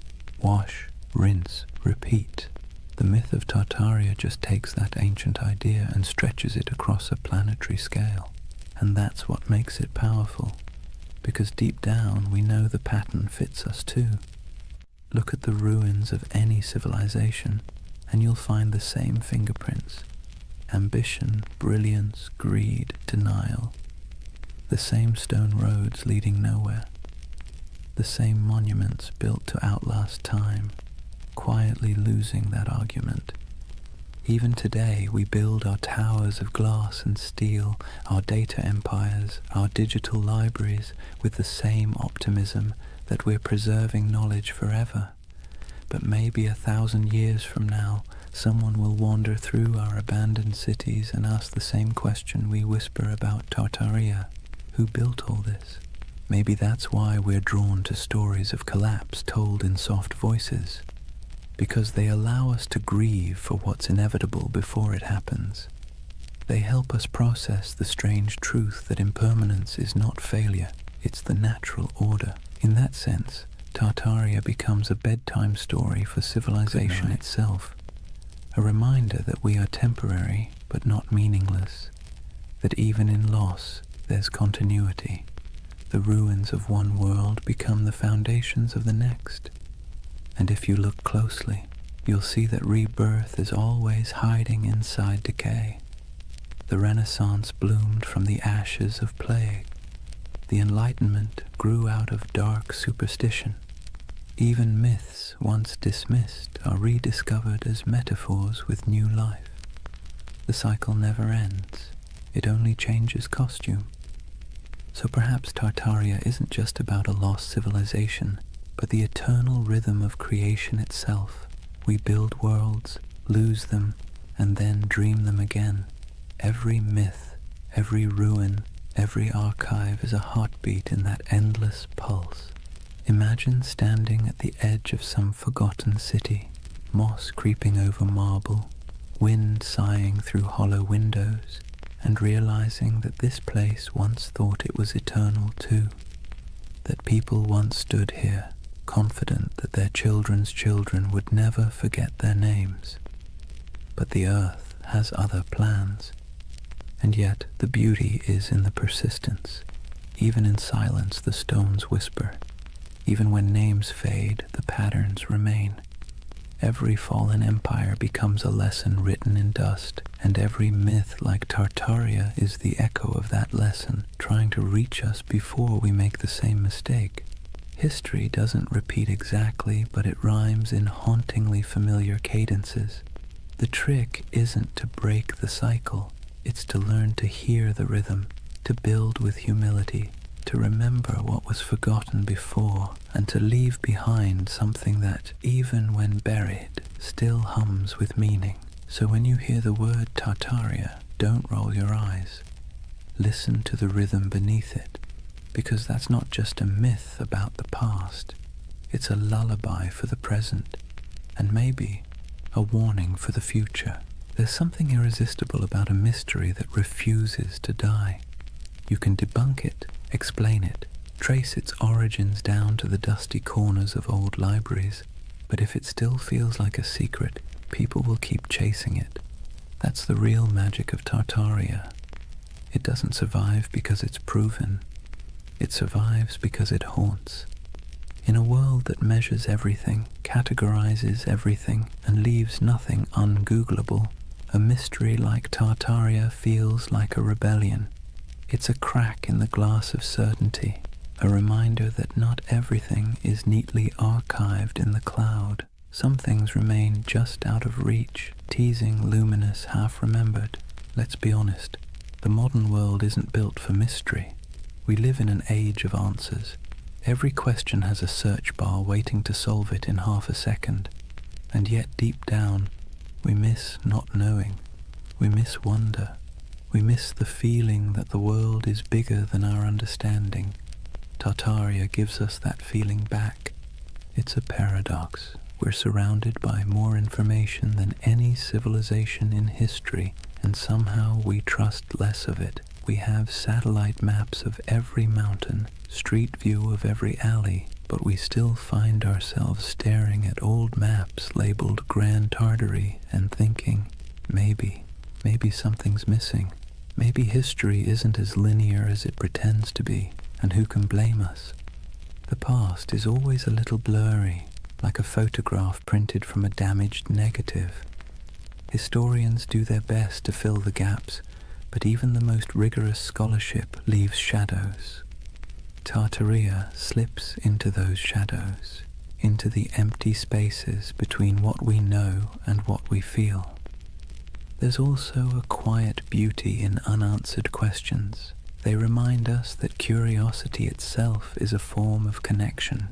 Wash, rinse, repeat. The myth of Tartaria just takes that ancient idea and stretches it across a planetary scale. And that's what makes it powerful, because deep down we know the pattern fits us too. Look at the ruins of any civilization, and you'll find the same fingerprints. Ambition, brilliance, greed, denial. The same stone roads leading nowhere. The same monuments built to outlast time, quietly losing that argument. Even today we build our towers of glass and steel, our data empires, our digital libraries with the same optimism that we're preserving knowledge forever. But maybe 1,000 years from now, someone will wander through our abandoned cities and ask the same question we whisper about Tartaria. Who built all this? Maybe that's why we're drawn to stories of collapse told in soft voices. Because they allow us to grieve for what's inevitable before it happens. They help us process the strange truth that impermanence is not failure, it's the natural order. In that sense, Tartaria becomes a bedtime story for civilization itself, a reminder that we are temporary but not meaningless, that even in loss there's continuity. The ruins of one world become the foundations of the next. And if you look closely, you'll see that rebirth is always hiding inside decay. The Renaissance bloomed from the ashes of plague. The Enlightenment grew out of dark superstition. Even myths once dismissed are rediscovered as metaphors with new life. The cycle never ends. It only changes costume. So perhaps Tartaria isn't just about a lost civilization, but the eternal rhythm of creation itself. We build worlds, lose them, and then dream them again. Every myth, every ruin, every archive is a heartbeat in that endless pulse. Imagine standing at the edge of some forgotten city, moss creeping over marble, wind sighing through hollow windows, and realizing that this place once thought it was eternal too, that people once stood here, confident that their children's children would never forget their names. But the earth has other plans, and yet the beauty is in the persistence. Even in silence the stones whisper. Even when names fade, the patterns remain. Every fallen empire becomes a lesson written in dust, and every myth like Tartaria is the echo of that lesson, trying to reach us before we make the same mistake. History doesn't repeat exactly, but it rhymes in hauntingly familiar cadences. The trick isn't to break the cycle, it's to learn to hear the rhythm, to build with humility, to remember what was forgotten before, and to leave behind something that, even when buried, still hums with meaning. So when you hear the word Tartaria, don't roll your eyes. Listen to the rhythm beneath it, because that's not just a myth about the past. It's a lullaby for the present, and maybe a warning for the future. There's something irresistible about a mystery that refuses to die. You can debunk it, explain it, trace its origins down to the dusty corners of old libraries, but if it still feels like a secret, people will keep chasing it. That's the real magic of Tartaria. It doesn't survive because it's proven. It survives because it haunts. In a world that measures everything, categorizes everything, and leaves nothing ungoogleable, a mystery like Tartaria feels like a rebellion. It's a crack in the glass of certainty, a reminder that not everything is neatly archived in the cloud. Some things remain just out of reach, teasing, luminous, half-remembered. Let's be honest, the modern world isn't built for mystery. We live in an age of answers. Every question has a search bar waiting to solve it in half a second. And yet deep down, we miss not knowing. We miss wonder. We miss the feeling that the world is bigger than our understanding. Tartaria gives us that feeling back. It's a paradox. We're surrounded by more information than any civilization in history, and somehow we trust less of it. We have satellite maps of every mountain, street view of every alley, but we still find ourselves staring at old maps labeled Grand Tartary and thinking, maybe something's missing. Maybe history isn't as linear as it pretends to be, and who can blame us? The past is always a little blurry, like a photograph printed from a damaged negative. Historians do their best to fill the gaps, but even the most rigorous scholarship leaves shadows. Tartaria slips into those shadows, into the empty spaces between what we know and what we feel. There's also a quiet beauty in unanswered questions. They remind us that curiosity itself is a form of connection.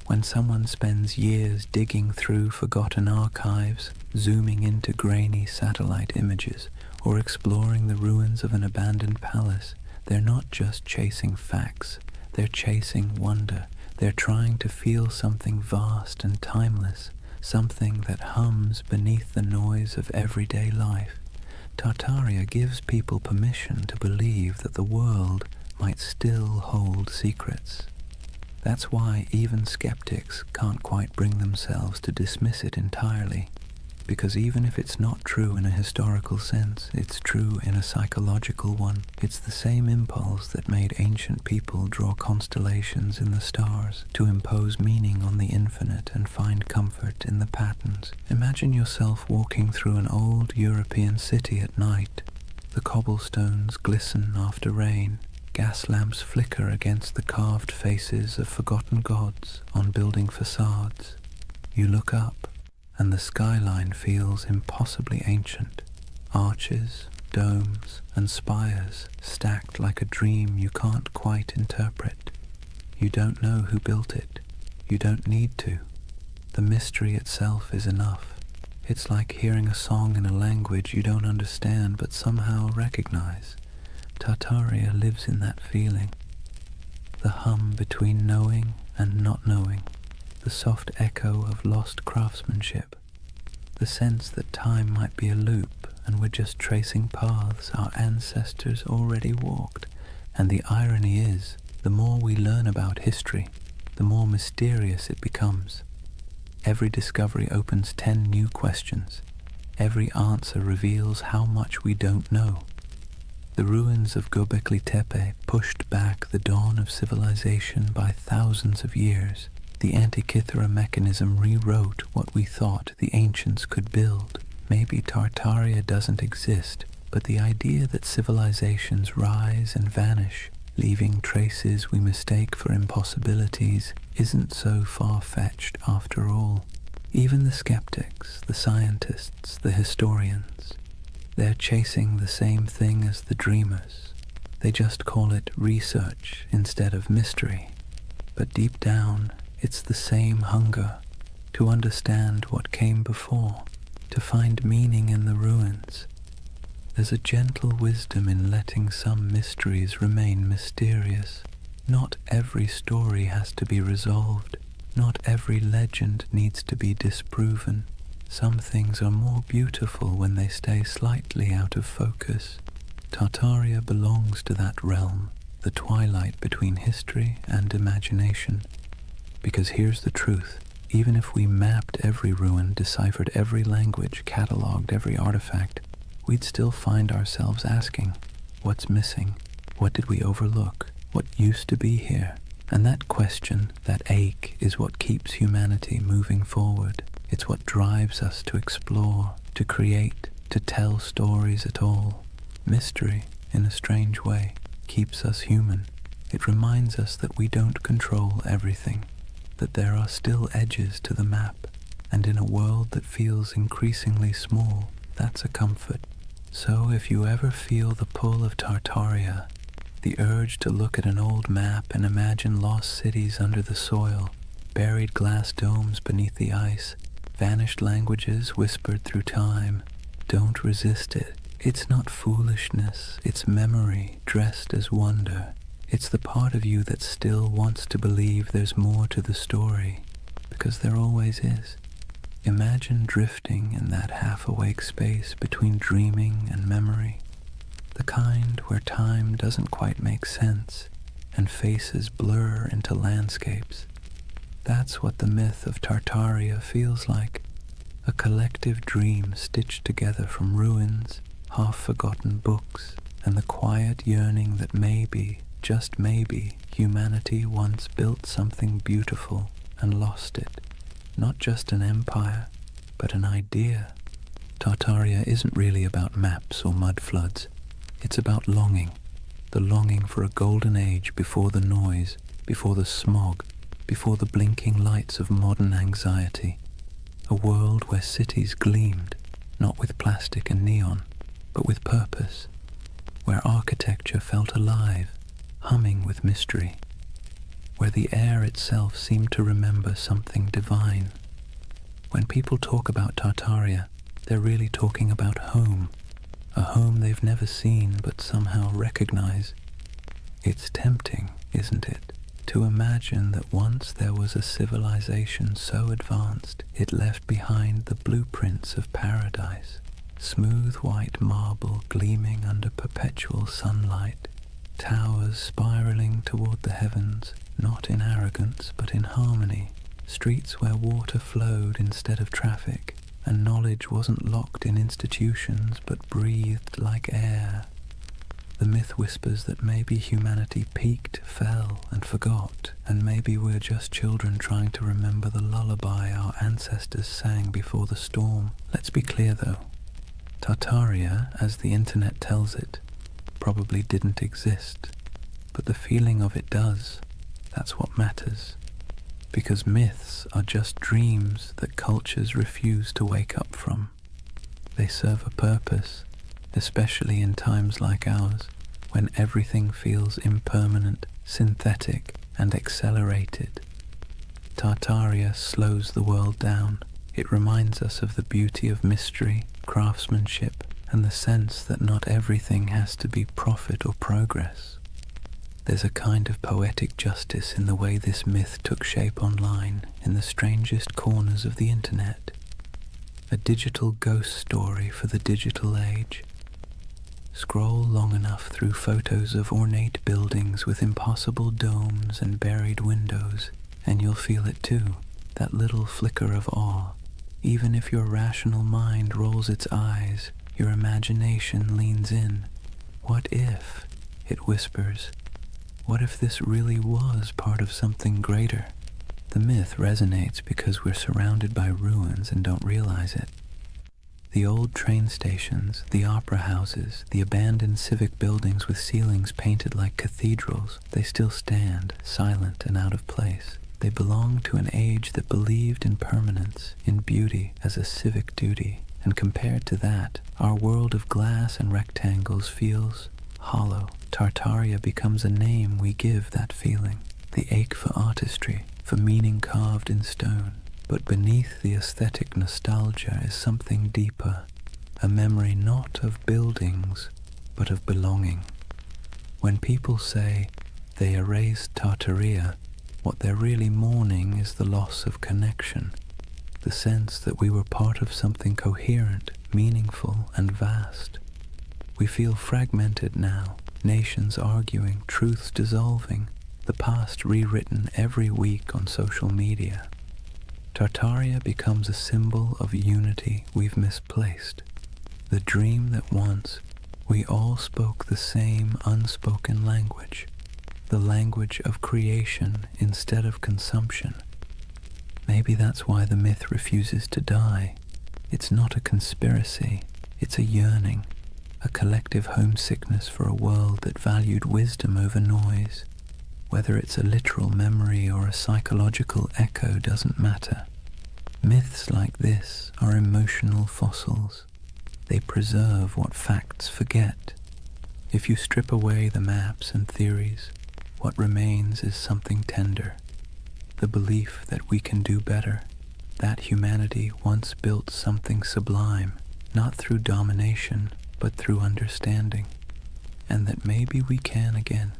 When someone spends years digging through forgotten archives, zooming into grainy satellite images, or exploring the ruins of an abandoned palace, they're not just chasing facts, they're chasing wonder. They're trying to feel something vast and timeless, something that hums beneath the noise of everyday life. Tartaria gives people permission to believe that the world might still hold secrets. That's why even skeptics can't quite bring themselves to dismiss it entirely, because even if it's not true in a historical sense, it's true in a psychological one. It's the same impulse that made ancient people draw constellations in the stars, to impose meaning on the infinite and find comfort in the patterns. Imagine yourself walking through an old European city at night. The cobblestones glisten after rain. Gas lamps flicker against the carved faces of forgotten gods on building facades. You look up, and the skyline feels impossibly ancient. Arches, domes, and spires stacked like a dream you can't quite interpret. You don't know who built it. You don't need to. The mystery itself is enough. It's like hearing a song in a language you don't understand but somehow recognize. Tartaria lives in that feeling. The hum between knowing and not knowing. The soft echo of lost craftsmanship, the sense that time might be a loop and we're just tracing paths our ancestors already walked. And the irony is, the more we learn about history, the more mysterious it becomes. Every discovery opens 10 new questions. Every answer reveals how much we don't know. The ruins of Göbekli Tepe pushed back the dawn of civilization by thousands of years. The Antikythera mechanism rewrote what we thought the ancients could build. Maybe Tartaria doesn't exist, but the idea that civilizations rise and vanish leaving traces we mistake for impossibilities, isn't so far-fetched after all. Even the skeptics, the scientists, the historians, they're chasing the same thing as the dreamers. They just call it research instead of mystery. But deep down, it's the same hunger to understand what came before, to find meaning in the ruins. There's a gentle wisdom in letting some mysteries remain mysterious. Not every story has to be resolved. Not every legend needs to be disproven. Some things are more beautiful when they stay slightly out of focus. Tartaria belongs to that realm, the twilight between history and imagination. Because here's the truth. Even if we mapped every ruin, deciphered every language, catalogued every artifact, we'd still find ourselves asking, what's missing? What did we overlook? What used to be here? And that question, that ache, is what keeps humanity moving forward. It's what drives us to explore, to create, to tell stories at all. Mystery, in a strange way, keeps us human. It reminds us that we don't control everything, that there are still edges to the map, and in a world that feels increasingly small, that's a comfort. So if you ever feel the pull of Tartaria, the urge to look at an old map and imagine lost cities under the soil, buried glass domes beneath the ice, vanished languages whispered through time, don't resist it. It's not foolishness, it's memory dressed as wonder. It's the part of you that still wants to believe there's more to the story, because there always is. Imagine drifting in that half-awake space between dreaming and memory, the kind where time doesn't quite make sense and faces blur into landscapes. That's what the myth of Tartaria feels like, a collective dream stitched together from ruins, half-forgotten books, and the quiet yearning that maybe, just maybe, humanity once built something beautiful and lost it. Not just an empire, but an idea. Tartaria isn't really about maps or mud floods. It's about longing. The longing for a golden age before the noise, before the smog, before the blinking lights of modern anxiety. A world where cities gleamed, not with plastic and neon, but with purpose. Where architecture felt alive, humming with mystery. Where the air itself seemed to remember something divine. When people talk about Tartaria, they're really talking about home, a home they've never seen but somehow recognize. It's tempting, isn't it, to imagine that once there was a civilization so advanced it left behind the blueprints of paradise, smooth white marble gleaming under perpetual sunlight, towers spiraling toward the heavens, not in arrogance but in harmony, streets where water flowed instead of traffic, and knowledge wasn't locked in institutions but breathed like air. The myth whispers that maybe humanity peaked, fell, and forgot, and maybe we're just children trying to remember the lullaby our ancestors sang before the storm. Let's be clear though, Tartaria, as the internet tells it, probably didn't exist, but the feeling of it does. That's what matters. Because myths are just dreams that cultures refuse to wake up from. They serve a purpose, especially in times like ours, when everything feels impermanent, synthetic, and accelerated. Tartaria slows the world down. It reminds us of the beauty of mystery, craftsmanship, and the sense that not everything has to be profit or progress. There's a kind of poetic justice in the way this myth took shape online, in the strangest corners of the internet. A digital ghost story for the digital age. Scroll long enough through photos of ornate buildings with impossible domes and buried windows, and you'll feel it too, that little flicker of awe. Even if your rational mind rolls its eyes, your imagination leans in. What if, it whispers, what if this really was part of something greater? The myth resonates because we're surrounded by ruins and don't realize it. The old train stations, the opera houses, the abandoned civic buildings with ceilings painted like cathedrals, they still stand, silent and out of place. They belong to an age that believed in permanence, in beauty as a civic duty, and compared to that, our world of glass and rectangles feels hollow. Tartaria becomes a name we give that feeling, the ache for artistry, for meaning carved in stone. But beneath the aesthetic nostalgia is something deeper, a memory not of buildings, but of belonging. When people say they erased Tartaria, what they're really mourning is the loss of connection, the sense that we were part of something coherent, meaningful, and vast. We feel fragmented now, nations arguing, truths dissolving, the past rewritten every week on social media. Tartaria becomes a symbol of unity we've misplaced, the dream that once we all spoke the same unspoken language, the language of creation instead of consumption. Maybe that's why the myth refuses to die. It's not a conspiracy, it's a yearning, a collective homesickness for a world that valued wisdom over noise. Whether it's a literal memory or a psychological echo doesn't matter. Myths like this are emotional fossils. They preserve what facts forget. If you strip away the maps and theories, what remains is something tender, the belief that we can do better, that humanity once built something sublime, not through domination, but through understanding, and that maybe we can again.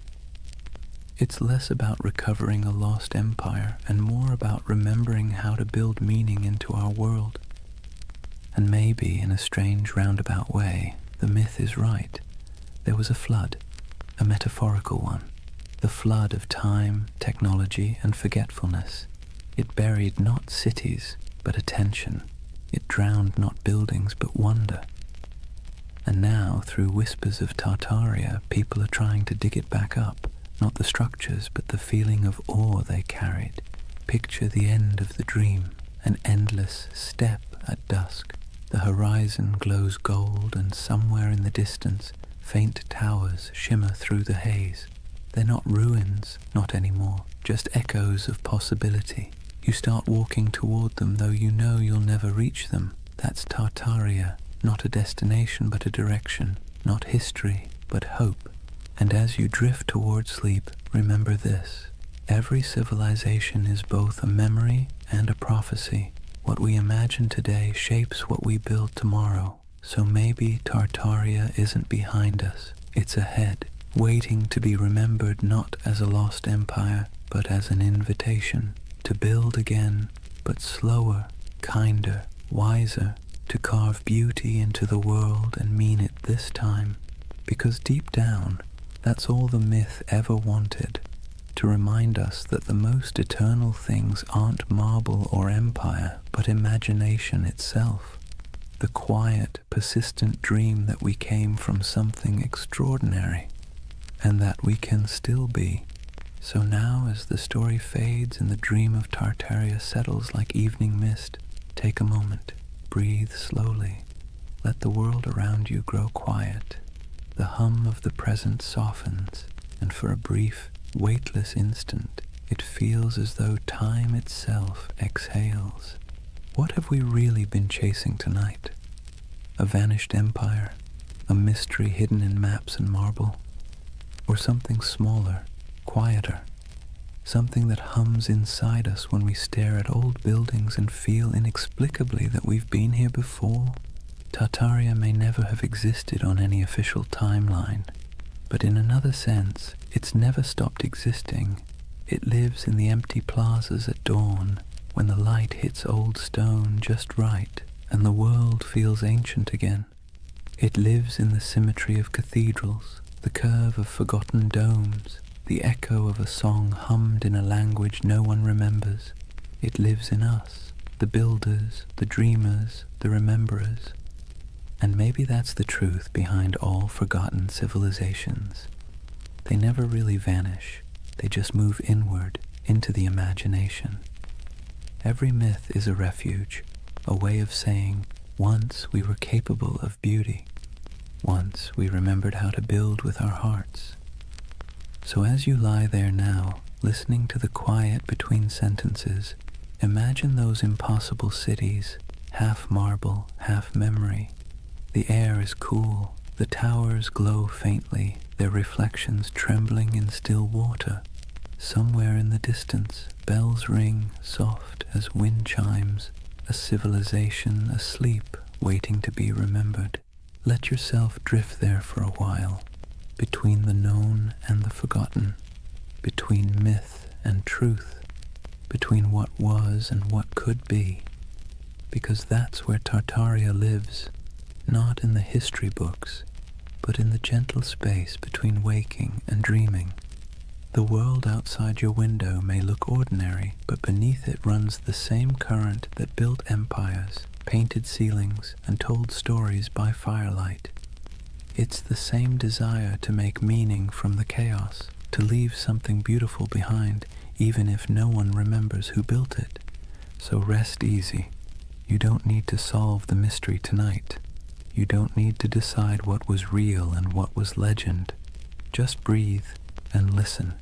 It's less about recovering a lost empire and more about remembering how to build meaning into our world. And maybe, in a strange roundabout way, the myth is right. There was a flood, a metaphorical one, the flood of time, technology, and forgetfulness. It buried not cities, but attention. It drowned not buildings, but wonder. And now, through whispers of Tartaria, people are trying to dig it back up. Not the structures, but the feeling of awe they carried. Picture the end of the dream, an endless step at dusk. The horizon glows gold, and somewhere in the distance, faint towers shimmer through the haze. They're not ruins, not anymore, just echoes of possibility. You start walking toward them, though you know you'll never reach them. That's Tartaria, not a destination, but a direction, not history, but hope. And as you drift toward sleep, remember this. Every civilization is both a memory and a prophecy. What we imagine today shapes what we build tomorrow. So maybe Tartaria isn't behind us. It's ahead, waiting to be remembered not as a lost empire, but as an invitation to build again, but slower, kinder, wiser, to carve beauty into the world and mean it this time. Because deep down, that's all the myth ever wanted, to remind us that the most eternal things aren't marble or empire, but imagination itself. The quiet, persistent dream that we came from something extraordinary, and that we can still be. So now, as the story fades and the dream of Tartaria settles like evening mist, take a moment, breathe slowly, let the world around you grow quiet. The hum of the present softens, and for a brief, weightless instant, it feels as though time itself exhales. What have we really been chasing tonight? A vanished empire, a mystery hidden in maps and marble, or something smaller, quieter, something that hums inside us when we stare at old buildings and feel inexplicably that we've been here before? Tartaria may never have existed on any official timeline, but in another sense, it's never stopped existing. It lives in the empty plazas at dawn, when the light hits old stone just right, and the world feels ancient again. It lives in the symmetry of cathedrals, the curve of forgotten domes, the echo of a song hummed in a language no one remembers. It lives in us, the builders, the dreamers, the rememberers. And maybe that's the truth behind all forgotten civilizations. They never really vanish, they just move inward into the imagination. Every myth is a refuge, a way of saying, Once we were capable of beauty. Once we remembered how to build with our hearts. So as you lie there now, listening to the quiet between sentences, imagine those impossible cities, half marble, half memory. The air is cool, the towers glow faintly, their reflections trembling in still water. Somewhere in the distance, bells ring, soft as wind chimes, a civilization asleep, waiting to be remembered. Let yourself drift there for a while, between the known and the forgotten, between myth and truth, between what was and what could be, because that's where Tartaria lives, not in the history books, but in the gentle space between waking and dreaming. The world outside your window may look ordinary, but beneath it runs the same current that built empires, painted ceilings, and told stories by firelight. It's the same desire to make meaning from the chaos, to leave something beautiful behind, even if no one remembers who built it. So rest easy. You don't need to solve the mystery tonight. You don't need to decide what was real and what was legend. Just breathe and listen.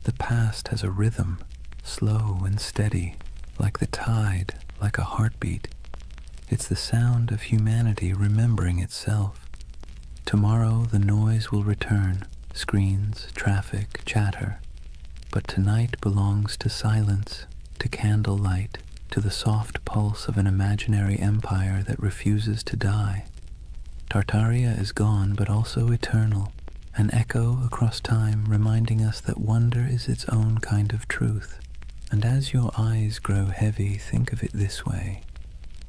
The past has a rhythm, slow and steady, like the tide, like a heartbeat. It's the sound of humanity remembering itself. Tomorrow the noise will return, screens, traffic, chatter. But tonight belongs to silence, to candlelight, to the soft pulse of an imaginary empire that refuses to die. Tartaria is gone, but also eternal, an echo across time reminding us that wonder is its own kind of truth. And as your eyes grow heavy, think of it this way.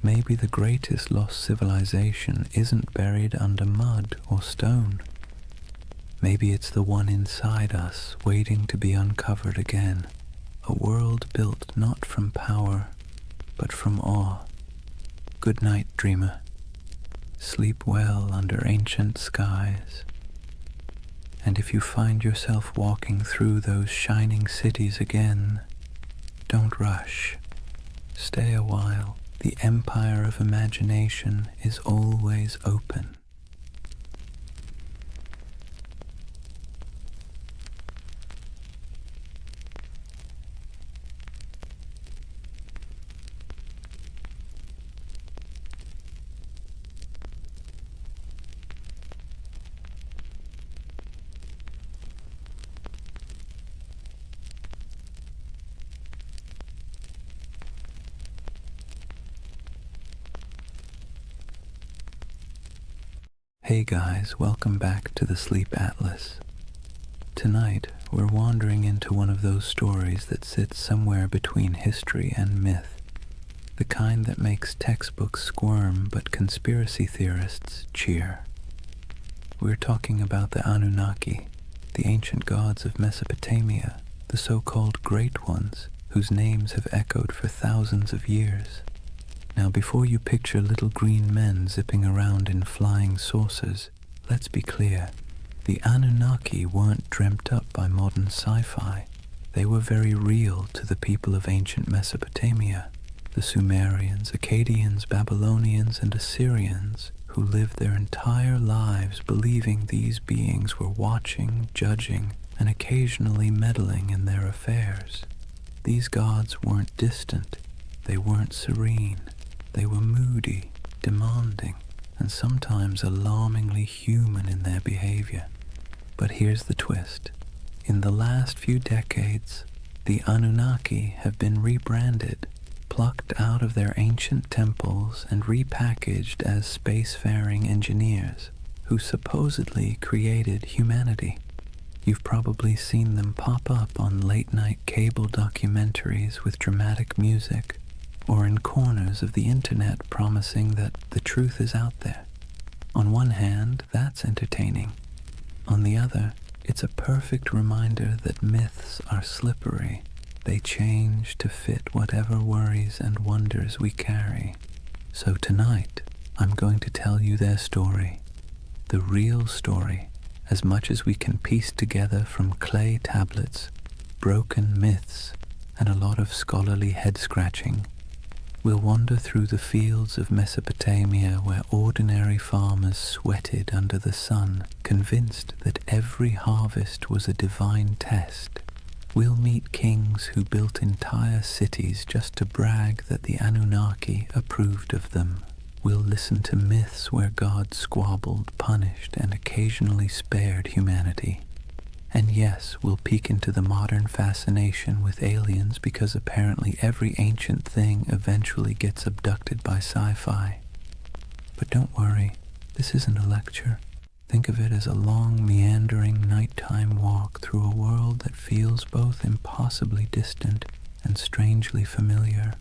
Maybe the greatest lost civilization isn't buried under mud or stone. Maybe it's the one inside us, waiting to be uncovered again. A world built not from power, but from awe. Good night, dreamer. Sleep well under ancient skies. And if you find yourself walking through those shining cities again, don't rush. Stay a while. The empire of imagination is always open. Hey guys, welcome back to the Sleep Atlas. Tonight, we're wandering into one of those stories that sits somewhere between history and myth, the kind that makes textbooks squirm but conspiracy theorists cheer. We're talking about the Anunnaki, the ancient gods of Mesopotamia, the so-called Great Ones, whose names have echoed for thousands of years. Now, before you picture little green men zipping around in flying saucers, let's be clear. The Anunnaki weren't dreamt up by modern sci-fi. They were very real to the people of ancient Mesopotamia, the Sumerians, Akkadians, Babylonians, and Assyrians, who lived their entire lives believing these beings were watching, judging, and occasionally meddling in their affairs. These gods weren't distant. They weren't serene. They were moody, demanding, and sometimes alarmingly human in their behavior. But here's the twist. In the last few decades, the Anunnaki have been rebranded, plucked out of their ancient temples and repackaged as spacefaring engineers who supposedly created humanity. You've probably seen them pop up on late-night cable documentaries with dramatic music, or in corners of the internet promising that the truth is out there. On one hand, that's entertaining. On the other, it's a perfect reminder that myths are slippery. They change to fit whatever worries and wonders we carry. So tonight, I'm going to tell you their story. The real story, as much as we can piece together from clay tablets, broken myths, and a lot of scholarly head-scratching. We'll wander through the fields of Mesopotamia where ordinary farmers sweated under the sun, convinced that every harvest was a divine test. We'll meet kings who built entire cities just to brag that the Anunnaki approved of them. We'll listen to myths where God squabbled, punished, and occasionally spared humanity. And yes, we'll peek into the modern fascination with aliens because apparently every ancient thing eventually gets abducted by sci-fi. But don't worry, this isn't a lecture. Think of it as a long, meandering nighttime walk through a world that feels both impossibly distant and strangely familiar.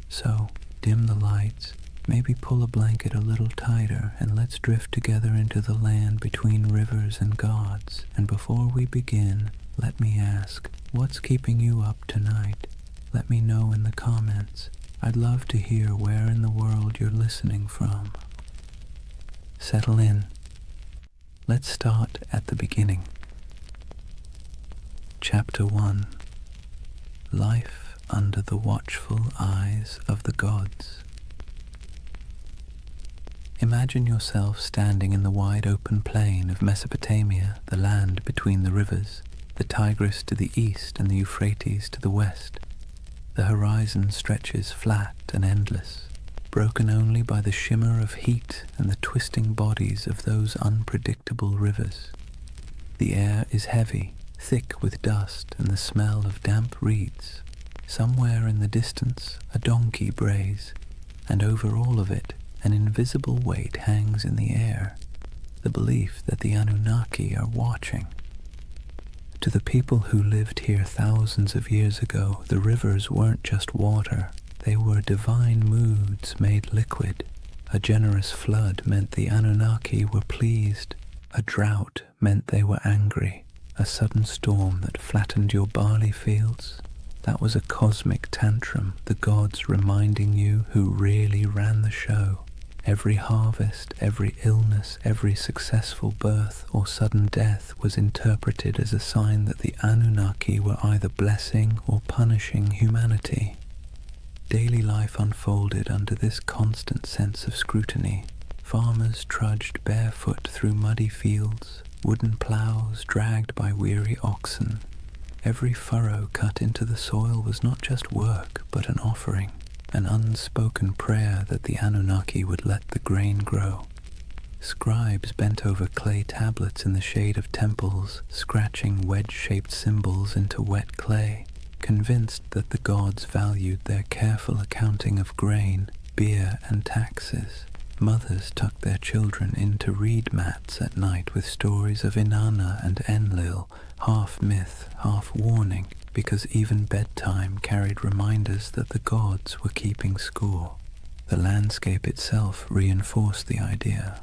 So, dim the lights, maybe pull a blanket a little tighter, and let's drift together into the land between rivers and gods. And before we begin, let me ask, what's keeping you up tonight? Let me know in the comments. I'd love to hear where in the world you're listening from. Settle in. Let's start at the beginning. Chapter 1. Life under the watchful eyes of the gods. Imagine yourself standing in the wide open plain of Mesopotamia, the land between the rivers, the Tigris to the east and the Euphrates to the west. The horizon stretches flat and endless, broken only by the shimmer of heat and the twisting bodies of those unpredictable rivers. The air is heavy, thick with dust and the smell of damp reeds. Somewhere in the distance, a donkey brays, and over all of it, an invisible weight hangs in the air, the belief that the Anunnaki are watching. To the people who lived here thousands of years ago, the rivers weren't just water. They were divine moods made liquid. A generous flood meant the Anunnaki were pleased. A drought meant they were angry. A sudden storm that flattened your barley fields, that was a cosmic tantrum, the gods reminding you who really ran the show. Every harvest, every illness, every successful birth or sudden death was interpreted as a sign that the Anunnaki were either blessing or punishing humanity. Daily life unfolded under this constant sense of scrutiny. Farmers trudged barefoot through muddy fields, wooden plows dragged by weary oxen. Every furrow cut into the soil was not just work, but an offering, an unspoken prayer that the Anunnaki would let the grain grow. Scribes bent over clay tablets in the shade of temples, scratching wedge-shaped symbols into wet clay, convinced that the gods valued their careful accounting of grain, beer, and taxes. Mothers tucked their children into reed mats at night with stories of Inanna and Enlil, half myth, half warning, because even bedtime carried reminders that the gods were keeping score. The landscape itself reinforced the idea.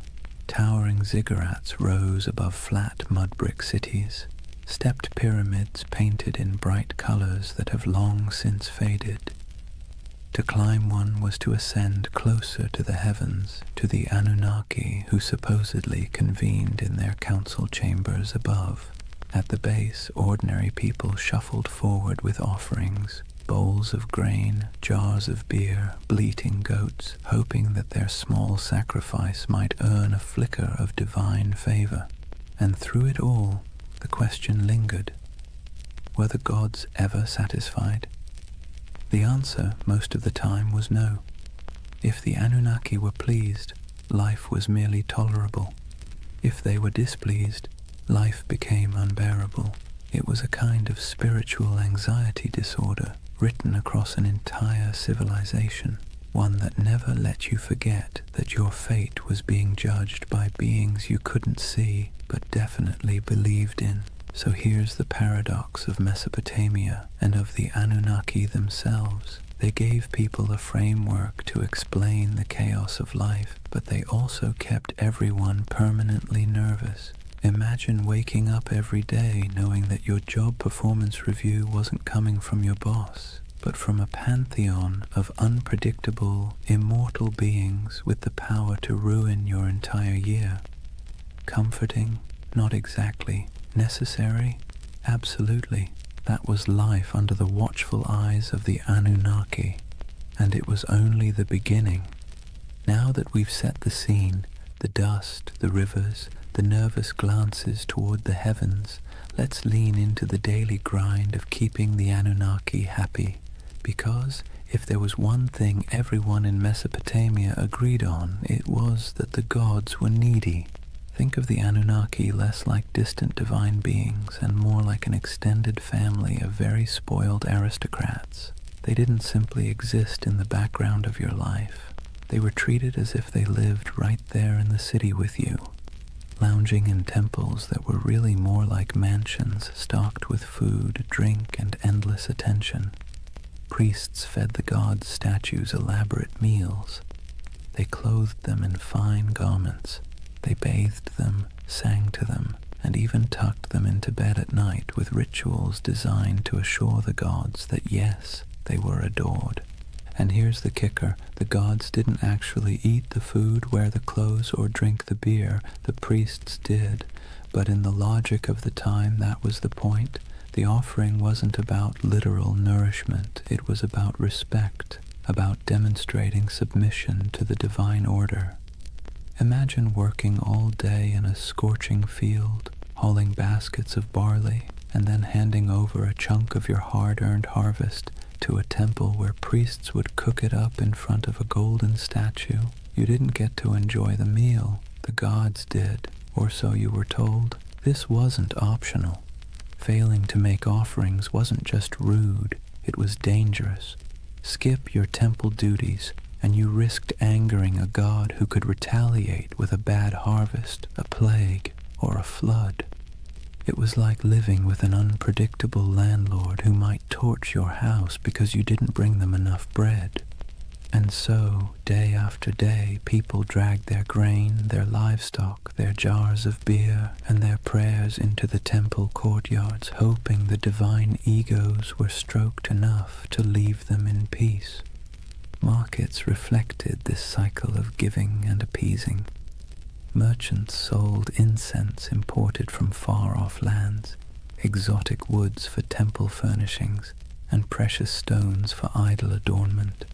Towering ziggurats rose above flat mud-brick cities, stepped pyramids painted in bright colors that have long since faded. To climb one was to ascend closer to the heavens, to the Anunnaki who supposedly convened in their council chambers above. At the base, ordinary people shuffled forward with offerings, bowls of grain, jars of beer, bleating goats, hoping that their small sacrifice might earn a flicker of divine favor. And through it all, the question lingered. Were the gods ever satisfied? The answer, most of the time, was no. If the Anunnaki were pleased, life was merely tolerable. If they were displeased, life became unbearable. It was a kind of spiritual anxiety disorder written across an entire civilization, one that never let you forget that your fate was being judged by beings you couldn't see but definitely believed in. So here's the paradox of Mesopotamia and of the Anunnaki themselves. They gave people a framework to explain the chaos of life, but they also kept everyone permanently nervous. Imagine waking up every day knowing that your job performance review wasn't coming from your boss, but from a pantheon of unpredictable, immortal beings with the power to ruin your entire year. Comforting? Not exactly. Necessary? Absolutely. That was life under the watchful eyes of the Anunnaki. And it was only the beginning. Now that we've set the scene, the dust, the rivers, the nervous glances toward the heavens, let's lean into the daily grind of keeping the Anunnaki happy. Because if there was one thing everyone in Mesopotamia agreed on, it was that the gods were needy. Think of the Anunnaki less like distant divine beings and more like an extended family of very spoiled aristocrats. They didn't simply exist in the background of your life. They were treated as if they lived right there in the city with you, lounging in temples that were really more like mansions stocked with food, drink, and endless attention. Priests fed the gods' statues elaborate meals. They clothed them in fine garments. They bathed them, sang to them, and even tucked them into bed at night with rituals designed to assure the gods that yes, they were adored. And here's the kicker, the gods didn't actually eat the food, wear the clothes, or drink the beer. The priests did. But in the logic of the time, that was the point. The offering wasn't about literal nourishment. It was about respect, about demonstrating submission to the divine order. Imagine working all day in a scorching field, hauling baskets of barley, and then handing over a chunk of your hard-earned harvest to a temple where priests would cook it up in front of a golden statue. You didn't get to enjoy the meal. The gods did, or so you were told. This wasn't optional. Failing to make offerings wasn't just rude, it was dangerous. Skip your temple duties, and you risked angering a god who could retaliate with a bad harvest, a plague, or a flood. It was like living with an unpredictable landlord who might torch your house because you didn't bring them enough bread. And so, day after day, people dragged their grain, their livestock, their jars of beer, and their prayers into the temple courtyards, hoping the divine egos were stroked enough to leave them in peace. Markets reflected this cycle of giving and appeasing. Merchants sold incense imported from far-off lands, exotic woods for temple furnishings, and precious stones for idol adornment.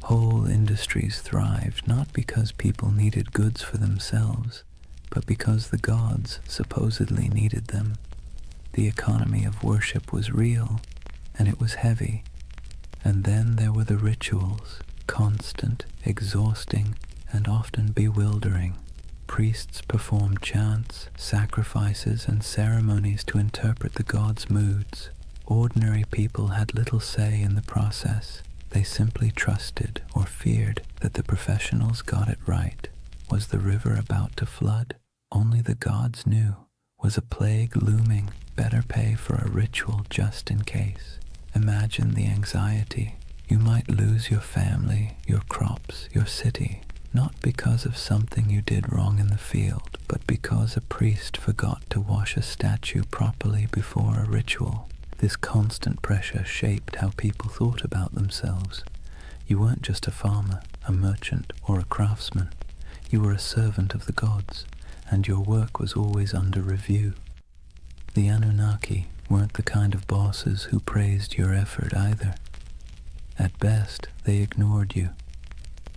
Whole industries thrived not because people needed goods for themselves, but because the gods supposedly needed them. The economy of worship was real, and it was heavy. And then there were the rituals, constant, exhausting, and often bewildering. Priests performed chants, sacrifices, and ceremonies to interpret the gods' moods. Ordinary people had little say in the process. They simply trusted or feared that the professionals got it right. Was the river about to flood? Only the gods knew. Was a plague looming? Better pay for a ritual just in case. Imagine the anxiety. You might lose your family, your crops, your city, not because of something you did wrong in the field, but because a priest forgot to wash a statue properly before a ritual. This constant pressure shaped how people thought about themselves. You weren't just a farmer, a merchant, or a craftsman. You were a servant of the gods, and your work was always under review. The Anunnaki weren't the kind of bosses who praised your effort either. At best, they ignored you.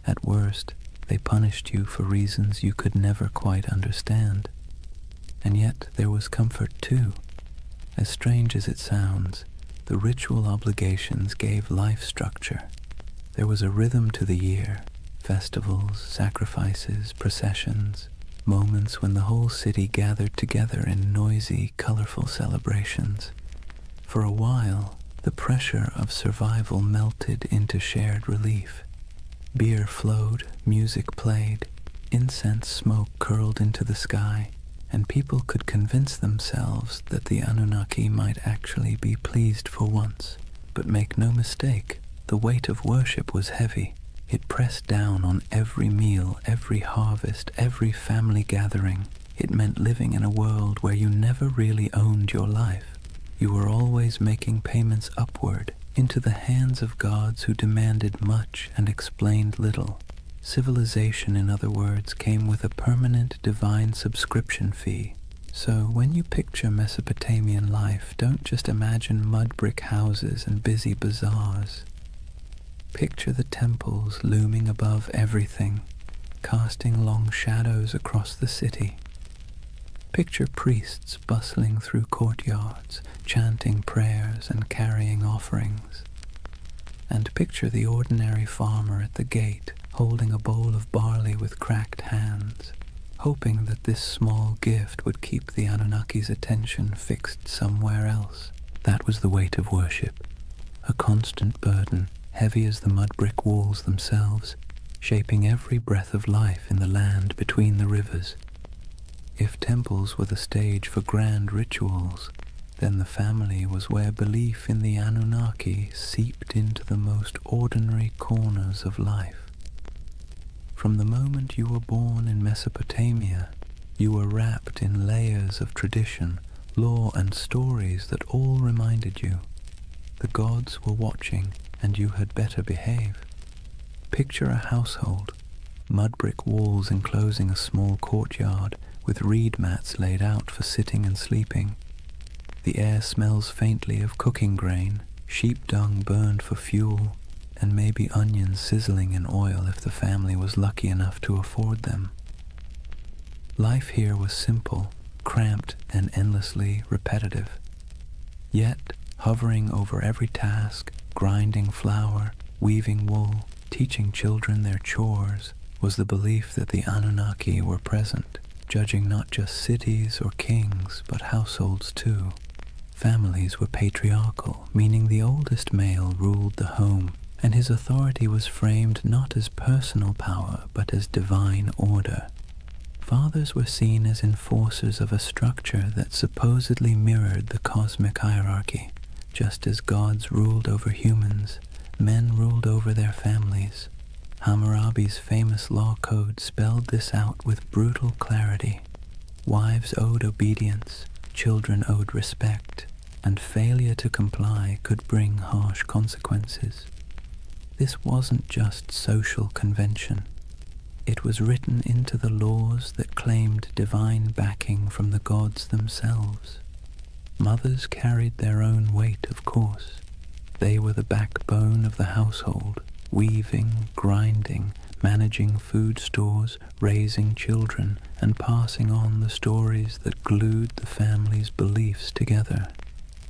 At worst, they punished you for reasons you could never quite understand. And yet there was comfort too. As strange as it sounds, the ritual obligations gave life structure. There was a rhythm to the year, festivals, sacrifices, processions, moments when the whole city gathered together in noisy, colorful celebrations. For a while, the pressure of survival melted into shared relief. Beer flowed, music played, incense smoke curled into the sky, and people could convince themselves that the Anunnaki might actually be pleased for once. But make no mistake, the weight of worship was heavy. It pressed down on every meal, every harvest, every family gathering. It meant living in a world where you never really owned your life. You were always making payments upward, into the hands of gods who demanded much and explained little. Civilization, in other words, came with a permanent divine subscription fee. So when you picture Mesopotamian life, don't just imagine mud brick houses and busy bazaars. Picture the temples looming above everything, casting long shadows across the city. Picture priests bustling through courtyards, chanting prayers and carrying offerings. And picture the ordinary farmer at the gate, holding a bowl of barley with cracked hands, hoping that this small gift would keep the Anunnaki's attention fixed somewhere else. That was the weight of worship, a constant burden, heavy as the mud brick walls themselves, shaping every breath of life in the land between the rivers. If temples were the stage for grand rituals, then the family was where belief in the Anunnaki seeped into the most ordinary corners of life. From the moment you were born in Mesopotamia, you were wrapped in layers of tradition, lore and stories that all reminded you the gods were watching and you had better behave. Picture a household, mud brick walls enclosing a small courtyard with reed mats laid out for sitting and sleeping. The air smells faintly of cooking grain, sheep dung burned for fuel, and maybe onions sizzling in oil if the family was lucky enough to afford them. Life here was simple, cramped, and endlessly repetitive. Yet, hovering over every task, grinding flour, weaving wool, teaching children their chores, was the belief that the Anunnaki were present, judging not just cities or kings, but households too. Families were patriarchal, meaning the oldest male ruled the home, and his authority was framed not as personal power, but as divine order. Fathers were seen as enforcers of a structure that supposedly mirrored the cosmic hierarchy. Just as gods ruled over humans, men ruled over their families. Hammurabi's famous law code spelled this out with brutal clarity. Wives owed obedience, children owed respect, and failure to comply could bring harsh consequences. This wasn't just social convention. It was written into the laws that claimed divine backing from the gods themselves. Mothers carried their own weight, of course. They were the backbone of the household, weaving, grinding, managing food stores, raising children, and passing on the stories that glued the family's beliefs together.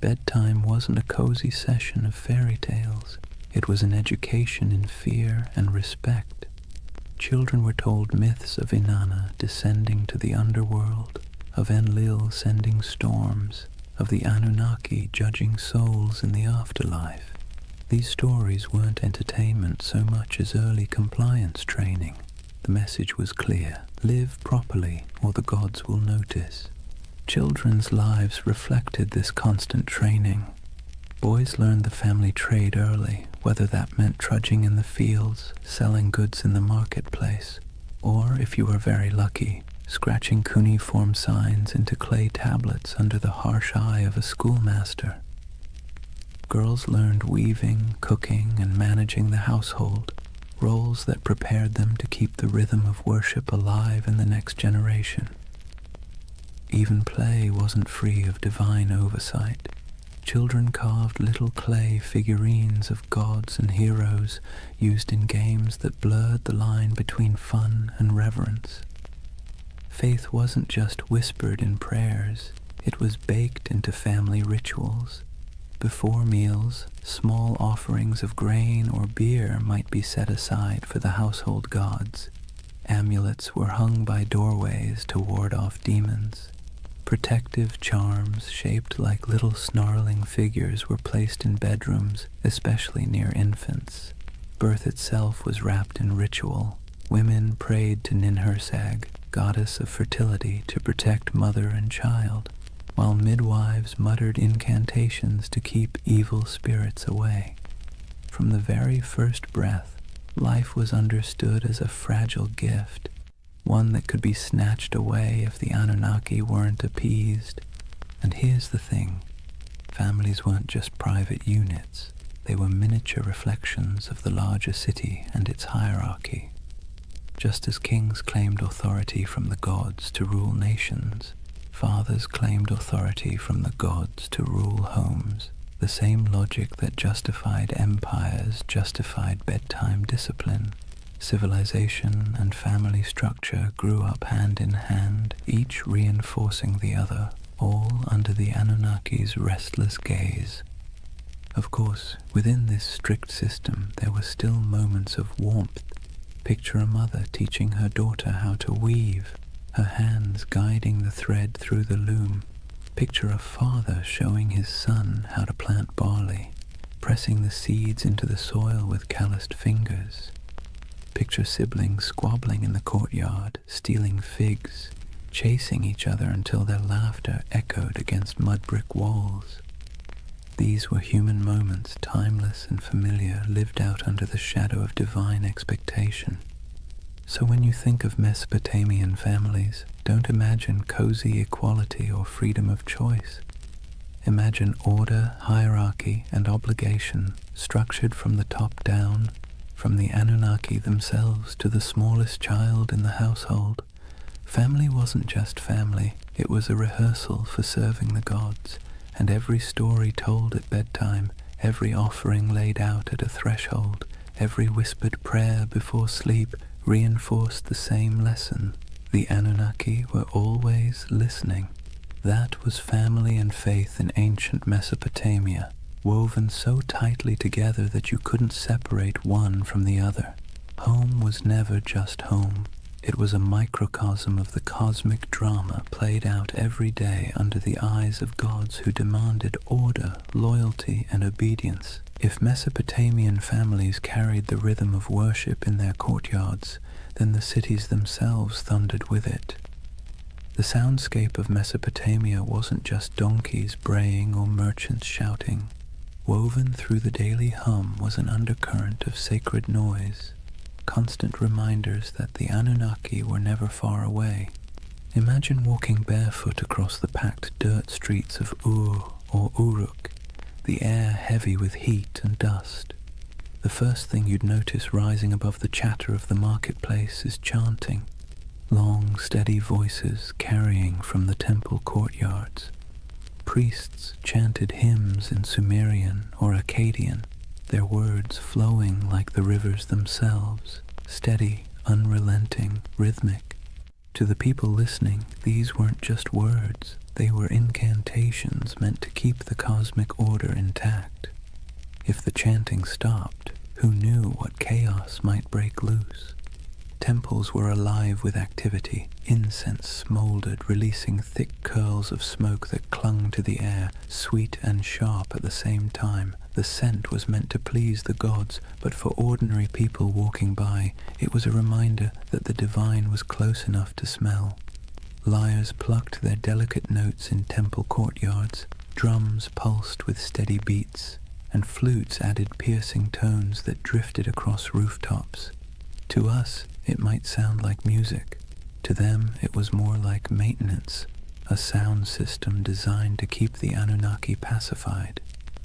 Bedtime wasn't a cozy session of fairy tales. It was an education in fear and respect. Children were told myths of Inanna descending to the underworld, of Enlil sending storms, of the Anunnaki judging souls in the afterlife. These stories weren't entertainment so much as early compliance training. The message was clear: live properly or the gods will notice. Children's lives reflected this constant training. Boys learned the family trade early, whether that meant trudging in the fields, selling goods in the marketplace, or, if you were very lucky, scratching cuneiform signs into clay tablets under the harsh eye of a schoolmaster. Girls learned weaving, cooking, and managing the household, roles that prepared them to keep the rhythm of worship alive in the next generation. Even play wasn't free of divine oversight. Children carved little clay figurines of gods and heroes used in games that blurred the line between fun and reverence. Faith wasn't just whispered in prayers, it was baked into family rituals. Before meals, small offerings of grain or beer might be set aside for the household gods. Amulets were hung by doorways to ward off demons. Protective charms shaped like little snarling figures were placed in bedrooms, especially near infants. Birth itself was wrapped in ritual. Women prayed to Ninhursag, goddess of fertility, to protect mother and child, while midwives muttered incantations to keep evil spirits away. From the very first breath, life was understood as a fragile gift, one that could be snatched away if the Anunnaki weren't appeased. And here's the thing, families weren't just private units, they were miniature reflections of the larger city and its hierarchy. Just as kings claimed authority from the gods to rule nations, fathers claimed authority from the gods to rule homes. The same logic that justified empires justified bedtime discipline. Civilization and family structure grew up hand in hand, each reinforcing the other, all under the Anunnaki's restless gaze. Of course, within this strict system there were still moments of warmth. Picture a mother teaching her daughter how to weave, her hands guiding the thread through the loom. Picture a father showing his son how to plant barley, pressing the seeds into the soil with calloused fingers. Picture siblings squabbling in the courtyard, stealing figs, chasing each other until their laughter echoed against mud brick walls. These were human moments, timeless and familiar, lived out under the shadow of divine expectation. So when you think of Mesopotamian families, don't imagine cozy equality or freedom of choice. Imagine order, hierarchy, and obligation structured from the top down, from the Anunnaki themselves to the smallest child in the household. Family wasn't just family, it was a rehearsal for serving the gods, and every story told at bedtime, every offering laid out at a threshold, every whispered prayer before sleep reinforced the same lesson. The Anunnaki were always listening. That was family and faith in ancient Mesopotamia, woven so tightly together that you couldn't separate one from the other. Home was never just home. It was a microcosm of the cosmic drama played out every day under the eyes of gods who demanded order, loyalty, and obedience. If Mesopotamian families carried the rhythm of worship in their courtyards, then the cities themselves thundered with it. The soundscape of Mesopotamia wasn't just donkeys braying or merchants shouting. Woven through the daily hum was an undercurrent of sacred noise, constant reminders that the Anunnaki were never far away. Imagine walking barefoot across the packed dirt streets of Ur or Uruk, the air heavy with heat and dust. The first thing you'd notice rising above the chatter of the marketplace is chanting, long, steady voices carrying from the temple courtyards. Priests chanted hymns in Sumerian or Akkadian, their words flowing like the rivers themselves, steady, unrelenting, rhythmic. To the people listening, these weren't just words, they were incantations meant to keep the cosmic order intact. If the chanting stopped, who knew what chaos might break loose? Temples were alive with activity. Incense smoldered, releasing thick curls of smoke that clung to the air, sweet and sharp at the same time. The scent was meant to please the gods, but for ordinary people walking by, it was a reminder that the divine was close enough to smell. Lyres plucked their delicate notes in temple courtyards, drums pulsed with steady beats, and flutes added piercing tones that drifted across rooftops. To us, it might sound like music. To them, it was more like maintenance, a sound system designed to keep the Anunnaki pacified.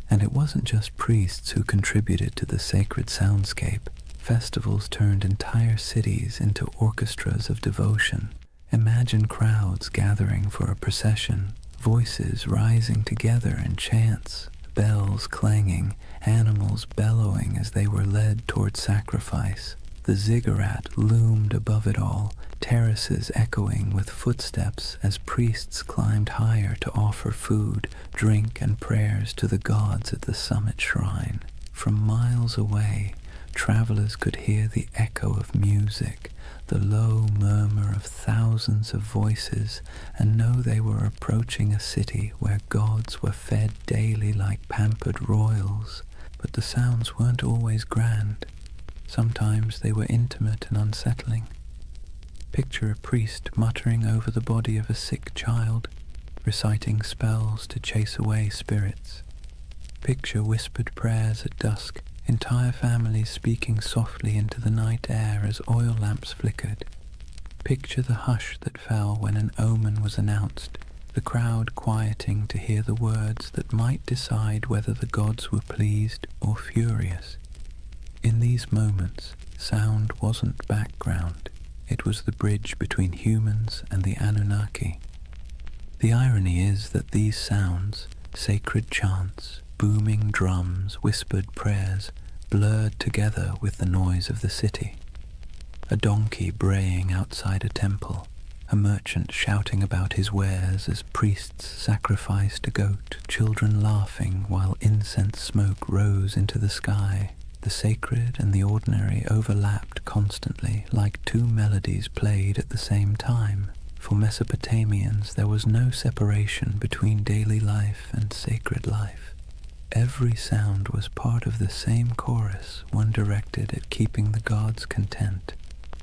And it wasn't just priests who contributed to the sacred soundscape. Festivals turned entire cities into orchestras of devotion. Imagine crowds gathering for a procession, voices rising together in chants, bells clanging, animals bellowing as they were led toward sacrifice. The ziggurat loomed above it all, terraces echoing with footsteps as priests climbed higher to offer food, drink, and prayers to the gods at the summit shrine. From miles away, travelers could hear the echo of music, the low murmur of thousands of voices, and know they were approaching a city where gods were fed daily like pampered royals. But the sounds weren't always grand. Sometimes they were intimate and unsettling. Picture a priest muttering over the body of a sick child, reciting spells to chase away spirits. Picture whispered prayers at dusk, entire families speaking softly into the night air as oil lamps flickered. Picture the hush that fell when an omen was announced, the crowd quieting to hear the words that might decide whether the gods were pleased or furious. In these moments, sound wasn't background. It was the bridge between humans and the Anunnaki. The irony is that these sounds, sacred chants, booming drums, whispered prayers, blurred together with the noise of the city. A donkey braying outside a temple, a merchant shouting about his wares as priests sacrificed a goat, children laughing while incense smoke rose into the sky. The sacred and the ordinary overlapped constantly, like two melodies played at the same time. For Mesopotamians, there was no separation between daily life and sacred life. Every sound was part of the same chorus, one directed at keeping the gods content.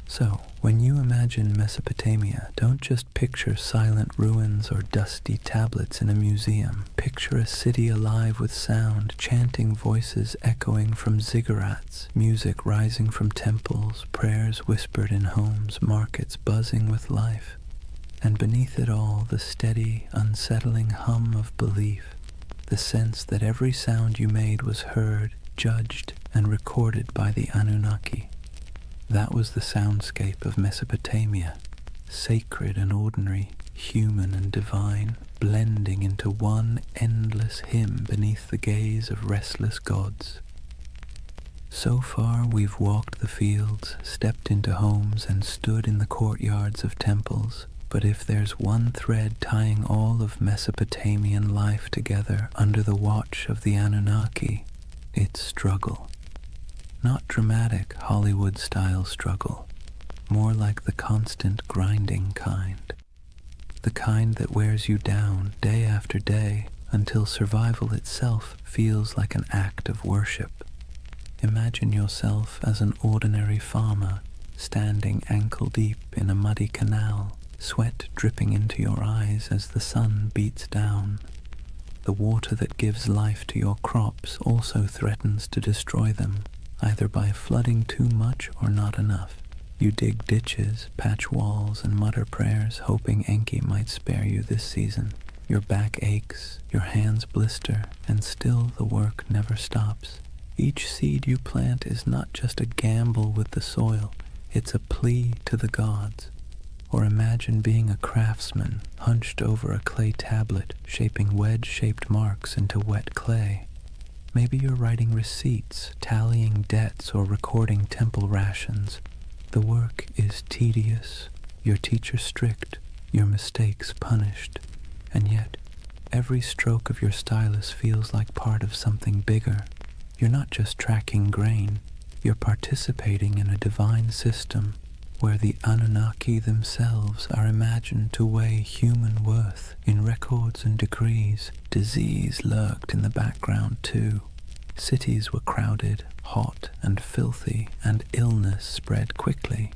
So, when you imagine Mesopotamia, don't just picture silent ruins or dusty tablets in a museum. Picture a city alive with sound, chanting voices echoing from ziggurats, music rising from temples, prayers whispered in homes, markets buzzing with life. And beneath it all, the steady, unsettling hum of belief, the sense that every sound you made was heard, judged, and recorded by the Anunnaki. That was the soundscape of Mesopotamia, sacred and ordinary, human and divine, blending into one endless hymn beneath the gaze of restless gods. So far we've walked the fields, stepped into homes, and stood in the courtyards of temples. But if there's one thread tying all of Mesopotamian life together under the watch of the Anunnaki, it's struggle. Not dramatic Hollywood-style struggle, more like the constant grinding kind. The kind that wears you down day after day until survival itself feels like an act of worship. Imagine yourself as an ordinary farmer, standing ankle-deep in a muddy canal, sweat dripping into your eyes as the sun beats down. The water that gives life to your crops also threatens to destroy them, either by flooding too much or not enough. You dig ditches, patch walls, and mutter prayers, hoping Enki might spare you this season. Your back aches, your hands blister, and still the work never stops. Each seed you plant is not just a gamble with the soil, it's a plea to the gods. Or imagine being a craftsman, hunched over a clay tablet, shaping wedge-shaped marks into wet clay. Maybe you're writing receipts, tallying debts, or recording temple rations. The work is tedious, your teacher strict, your mistakes punished. And yet, every stroke of your stylus feels like part of something bigger. You're not just tracking grain, you're participating in a divine system where the Anunnaki themselves are imagined to weigh human worth in records and degrees. Disease lurked in the background too. Cities were crowded, hot and filthy, and illness spread quickly.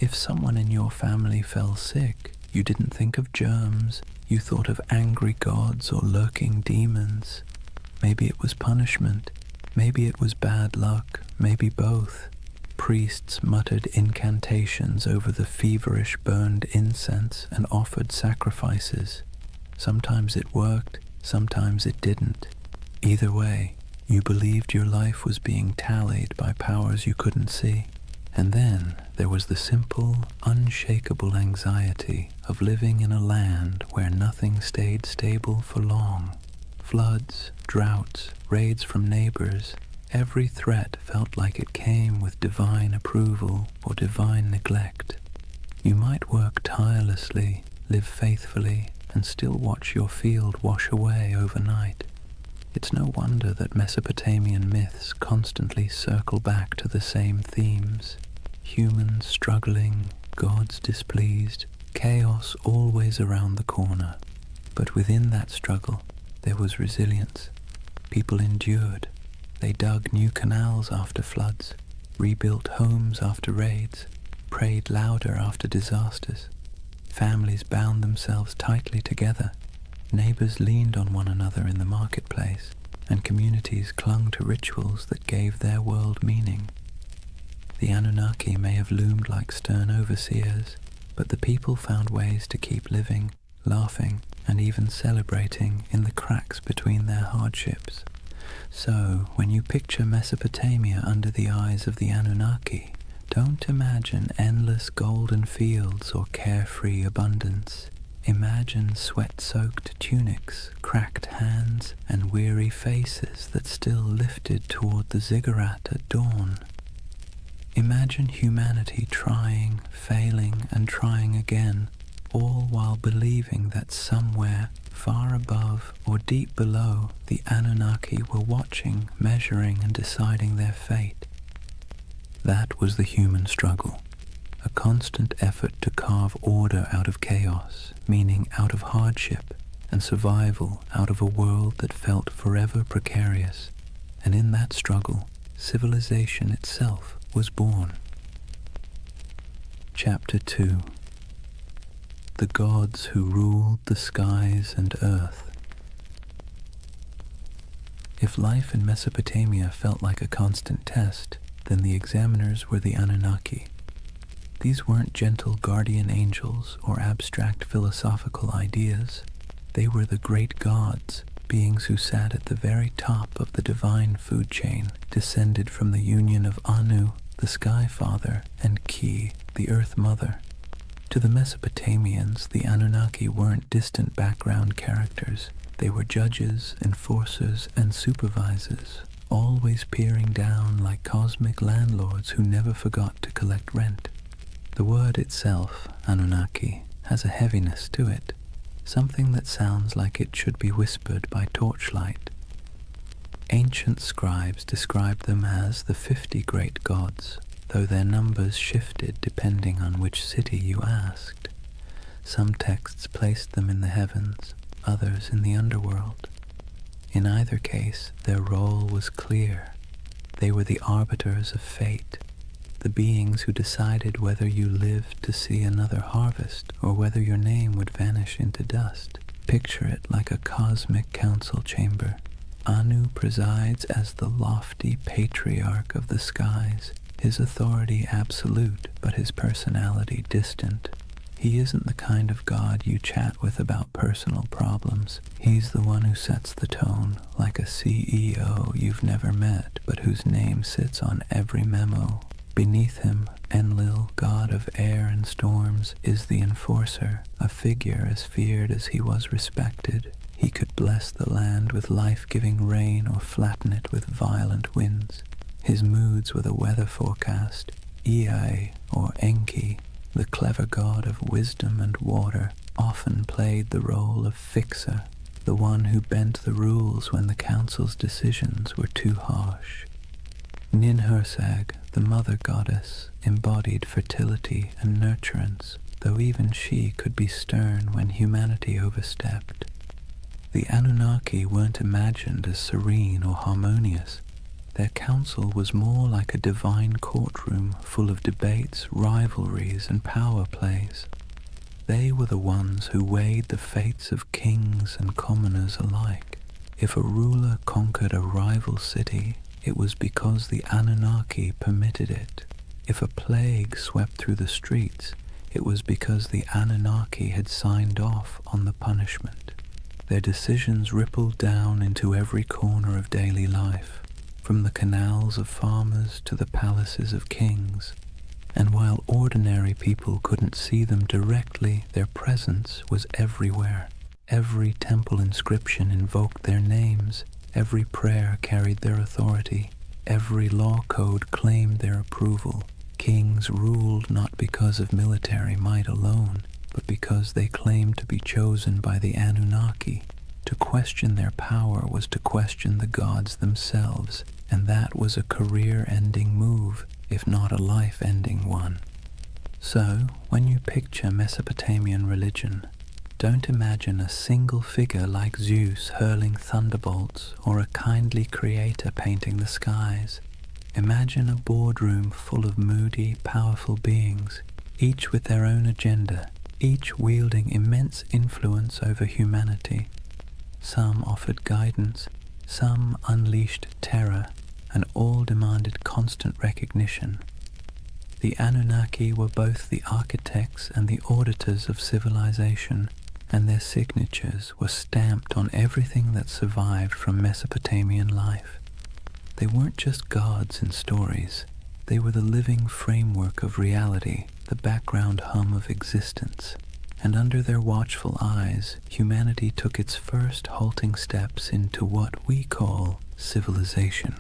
If someone in your family fell sick, you didn't think of germs, you thought of angry gods or lurking demons. Maybe it was punishment, maybe it was bad luck, maybe both. Priests muttered incantations over the feverish burned incense and offered sacrifices. Sometimes it worked, sometimes it didn't. Either way, you believed your life was being tallied by powers you couldn't see. And then there was the simple, unshakable anxiety of living in a land where nothing stayed stable for long. Floods, droughts, raids from neighbors. Every threat felt like it came with divine approval or divine neglect. You might work tirelessly, live faithfully, and still watch your field wash away overnight. It's no wonder that Mesopotamian myths constantly circle back to the same themes. Humans struggling, gods displeased, chaos always around the corner. But within that struggle, there was resilience. People endured. They dug new canals after floods, rebuilt homes after raids, prayed louder after disasters. Families bound themselves tightly together. Neighbors leaned on one another in the marketplace, and communities clung to rituals that gave their world meaning. The Anunnaki may have loomed like stern overseers, but the people found ways to keep living, laughing, and even celebrating in the cracks between their hardships. So, when you picture Mesopotamia under the eyes of the Anunnaki, don't imagine endless golden fields or carefree abundance. Imagine sweat-soaked tunics, cracked hands, hands and weary faces that still lifted toward the ziggurat at dawn. Imagine humanity trying, failing, and trying again, all while believing that somewhere, far above or deep below, the Anunnaki were watching, measuring, and deciding their fate. That was the human struggle, a constant effort to carve order out of chaos, meaning out of hardship, and survival out of a world that felt forever precarious. And in that struggle, civilization itself was born. Chapter 2. The gods who ruled the skies and earth. If life in Mesopotamia felt like a constant test, then the examiners were the Anunnaki. These weren't gentle guardian angels or abstract philosophical ideas. They were the great gods, beings who sat at the very top of the divine food chain, descended from the union of Anu, the Sky Father, and Ki, the Earth Mother. To the Mesopotamians, the Anunnaki weren't distant background characters. They were judges, enforcers, and supervisors, always peering down like cosmic landlords who never forgot to collect rent. The word itself, Anunnaki, has a heaviness to it, something that sounds like it should be whispered by torchlight. Ancient scribes described them as the 50 great gods, though their numbers shifted depending on which city you asked. Some texts placed them in the heavens, others in the underworld. In either case, their role was clear. They were the arbiters of fate, the beings who decided whether you lived to see another harvest or whether your name would vanish into dust. Picture it like a cosmic council chamber. Anu presides as the lofty patriarch of the skies, his authority absolute, but his personality distant. He isn't the kind of god you chat with about personal problems. He's the one who sets the tone, like a CEO you've never met, but whose name sits on every memo. Beneath him, Enlil, god of air and storms, is the enforcer, a figure as feared as he was respected. He could bless the land with life-giving rain or flatten it with violent winds. His moods were the weather forecast. Ea, or Enki, the clever god of wisdom and water, often played the role of fixer, the one who bent the rules when the council's decisions were too harsh. Ninhursag, the mother goddess, embodied fertility and nurturance, though even she could be stern when humanity overstepped. The Anunnaki weren't imagined as serene or harmonious. Their council was more like a divine courtroom full of debates, rivalries, and power plays. They were the ones who weighed the fates of kings and commoners alike. If a ruler conquered a rival city, it was because the Anunnaki permitted it. If a plague swept through the streets, it was because the Anunnaki had signed off on the punishment. Their decisions rippled down into every corner of daily life, from the canals of farmers to the palaces of kings. And while ordinary people couldn't see them directly, their presence was everywhere. Every temple inscription invoked their names. Every prayer carried their authority. Every law code claimed their approval. Kings ruled not because of military might alone, but because they claimed to be chosen by the Anunnaki. To question their power was to question the gods themselves, and that was a career-ending move, if not a life-ending one. So, when you picture Mesopotamian religion, don't imagine a single figure like Zeus hurling thunderbolts or a kindly creator painting the skies. Imagine a boardroom full of moody, powerful beings, each with their own agenda, each wielding immense influence over humanity. Some offered guidance, some unleashed terror, and all demanded constant recognition. The Anunnaki were both the architects and the auditors of civilization, and their signatures were stamped on everything that survived from Mesopotamian life. They weren't just gods in stories. They were the living framework of reality, the background hum of existence. and under their watchful eyes, humanity took its first halting steps into what we call civilization.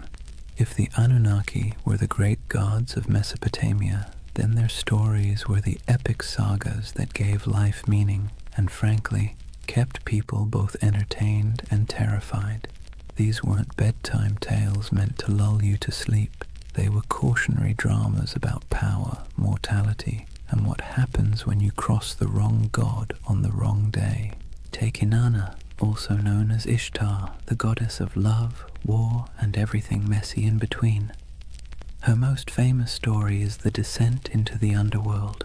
If the Anunnaki were the great gods of Mesopotamia, then their stories were the epic sagas that gave life meaning and, frankly, kept people both entertained and terrified. These weren't bedtime tales meant to lull you to sleep. They were cautionary dramas about power, mortality, and what happens when you cross the wrong god on the wrong day. Take Inanna, also known as Ishtar, the goddess of love, war, and everything messy in between. Her most famous story is the descent into the underworld.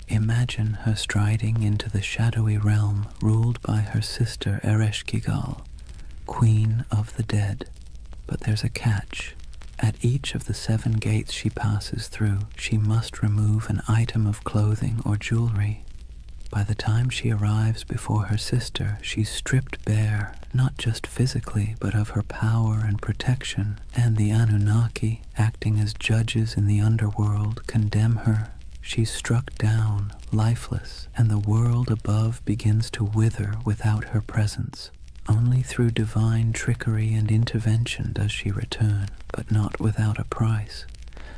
Imagine her striding into the shadowy realm ruled by her sister Ereshkigal, Queen of the Dead. But there's a catch. At each of the 7 gates she passes through, she must remove an item of clothing or jewelry. By the time she arrives before her sister, she's stripped bare, not just physically, but of her power and protection, and the Anunnaki, acting as judges in the underworld, condemn her. She's struck down, lifeless, and the world above begins to wither without her presence. Only through divine trickery and intervention does she return, but not without a price.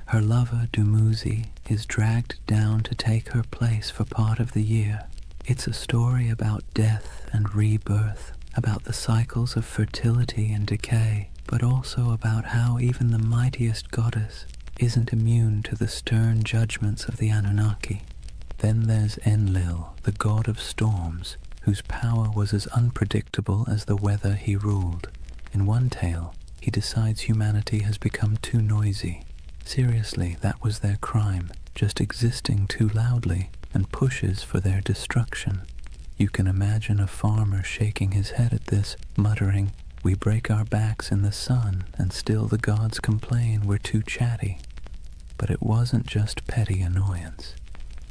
Her lover, Dumuzi, is dragged down to take her place for part of the year. It's a story about death and rebirth, about the cycles of fertility and decay, but also about how even the mightiest goddess isn't immune to the stern judgments of the Anunnaki. Then there's Enlil, the god of storms, whose power was as unpredictable as the weather he ruled. In one tale, he decides humanity has become too noisy. Seriously, that was their crime, just existing too loudly, and pushes for their destruction. You can imagine a farmer shaking his head at this, muttering, "We break our backs in the sun, and still the gods complain we're too chatty." But it wasn't just petty annoyance.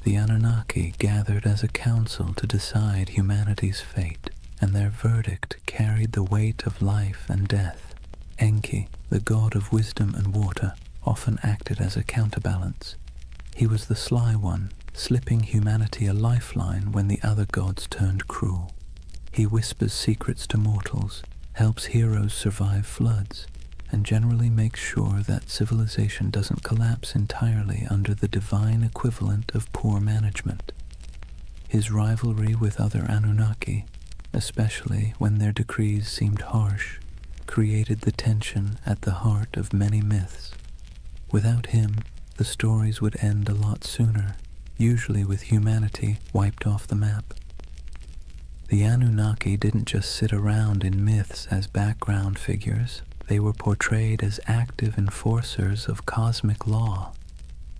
The Anunnaki gathered as a council to decide humanity's fate, and their verdict carried the weight of life and death. Enki, the god of wisdom and water, often acted as a counterbalance. He was the sly one, slipping humanity a lifeline when the other gods turned cruel. He whispers secrets to mortals, helps heroes survive floods, and generally makes sure that civilization doesn't collapse entirely under the divine equivalent of poor management. His rivalry with other Anunnaki, especially when their decrees seemed harsh, created the tension at the heart of many myths. Without him, the stories would end a lot sooner, usually with humanity wiped off the map. The Anunnaki didn't just sit around in myths as background figures. They were portrayed as active enforcers of cosmic law.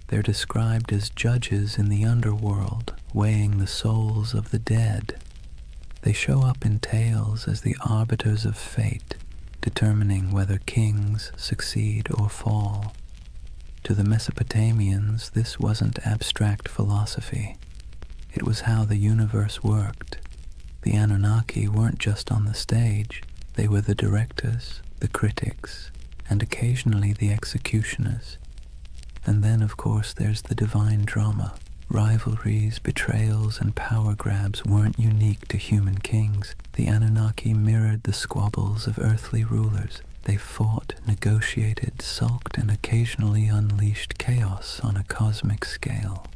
They're described as judges in the underworld, weighing the souls of the dead. They show up in tales as the arbiters of fate, determining whether kings succeed or fall. To the Mesopotamians, this wasn't abstract philosophy. It was how the universe worked. The Anunnaki weren't just on the stage. They were the directors, the critics, and occasionally the executioners. And then, of course, there's the divine drama. Rivalries, betrayals, and power grabs weren't unique to human kings. The Anunnaki mirrored the squabbles of earthly rulers. They fought, negotiated, sulked, and occasionally unleashed chaos on a cosmic scale.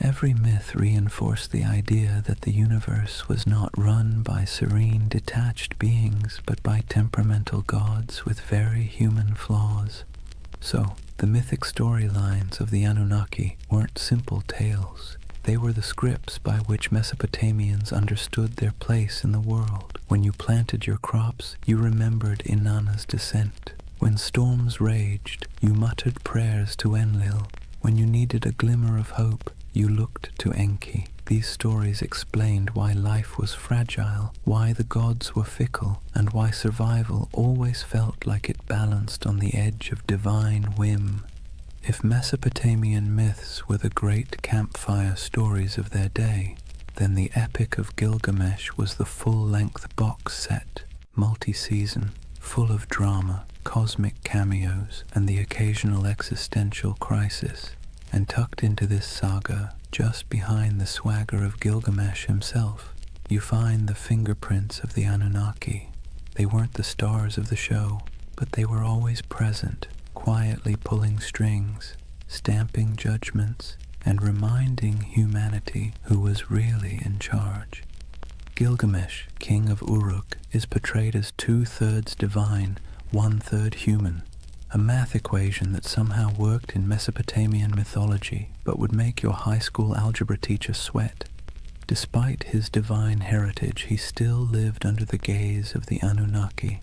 Every myth reinforced the idea that the universe was not run by serene, detached beings, but by temperamental gods with very human flaws. So, the mythic storylines of the Anunnaki weren't simple tales. They were the scripts by which Mesopotamians understood their place in the world. When you planted your crops, you remembered Inanna's descent. When storms raged, you muttered prayers to Enlil. When you needed a glimmer of hope, you looked to Enki. These stories explained why life was fragile, why the gods were fickle, and why survival always felt like it balanced on the edge of divine whim. If Mesopotamian myths were the great campfire stories of their day, then the Epic of Gilgamesh was the full-length box set, multi-season, full of drama, cosmic cameos, and the occasional existential crisis. And tucked into this saga, just behind the swagger of Gilgamesh himself, you find the fingerprints of the Anunnaki. They weren't the stars of the show, but they were always present, quietly pulling strings, stamping judgments, and reminding humanity who was really in charge. Gilgamesh, king of Uruk, is portrayed as 2/3 divine, 1/3 human, a math equation that somehow worked in Mesopotamian mythology but would make your high school algebra teacher sweat. Despite his divine heritage, he still lived under the gaze of the Anunnaki.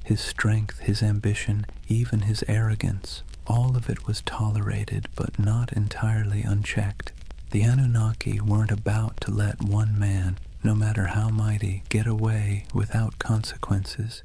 His strength, his ambition, even his arrogance, all of it was tolerated but not entirely unchecked. The Anunnaki weren't about to let one man, no matter how mighty, get away without consequences.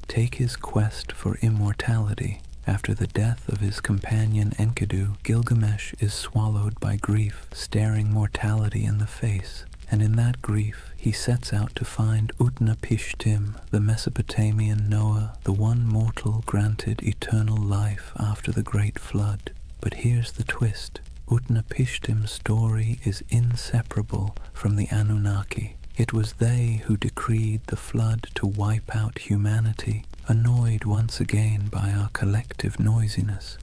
Take his quest for immortality. After the death of his companion Enkidu, Gilgamesh is swallowed by grief, staring mortality in the face, and in that grief he sets out to find Utnapishtim, the Mesopotamian Noah, the one mortal granted eternal life after the great flood. But here's the twist. Utnapishtim's story is inseparable from the Anunnaki. It was they who decreed the flood to wipe out humanity, annoyed once again by our collective noisiness.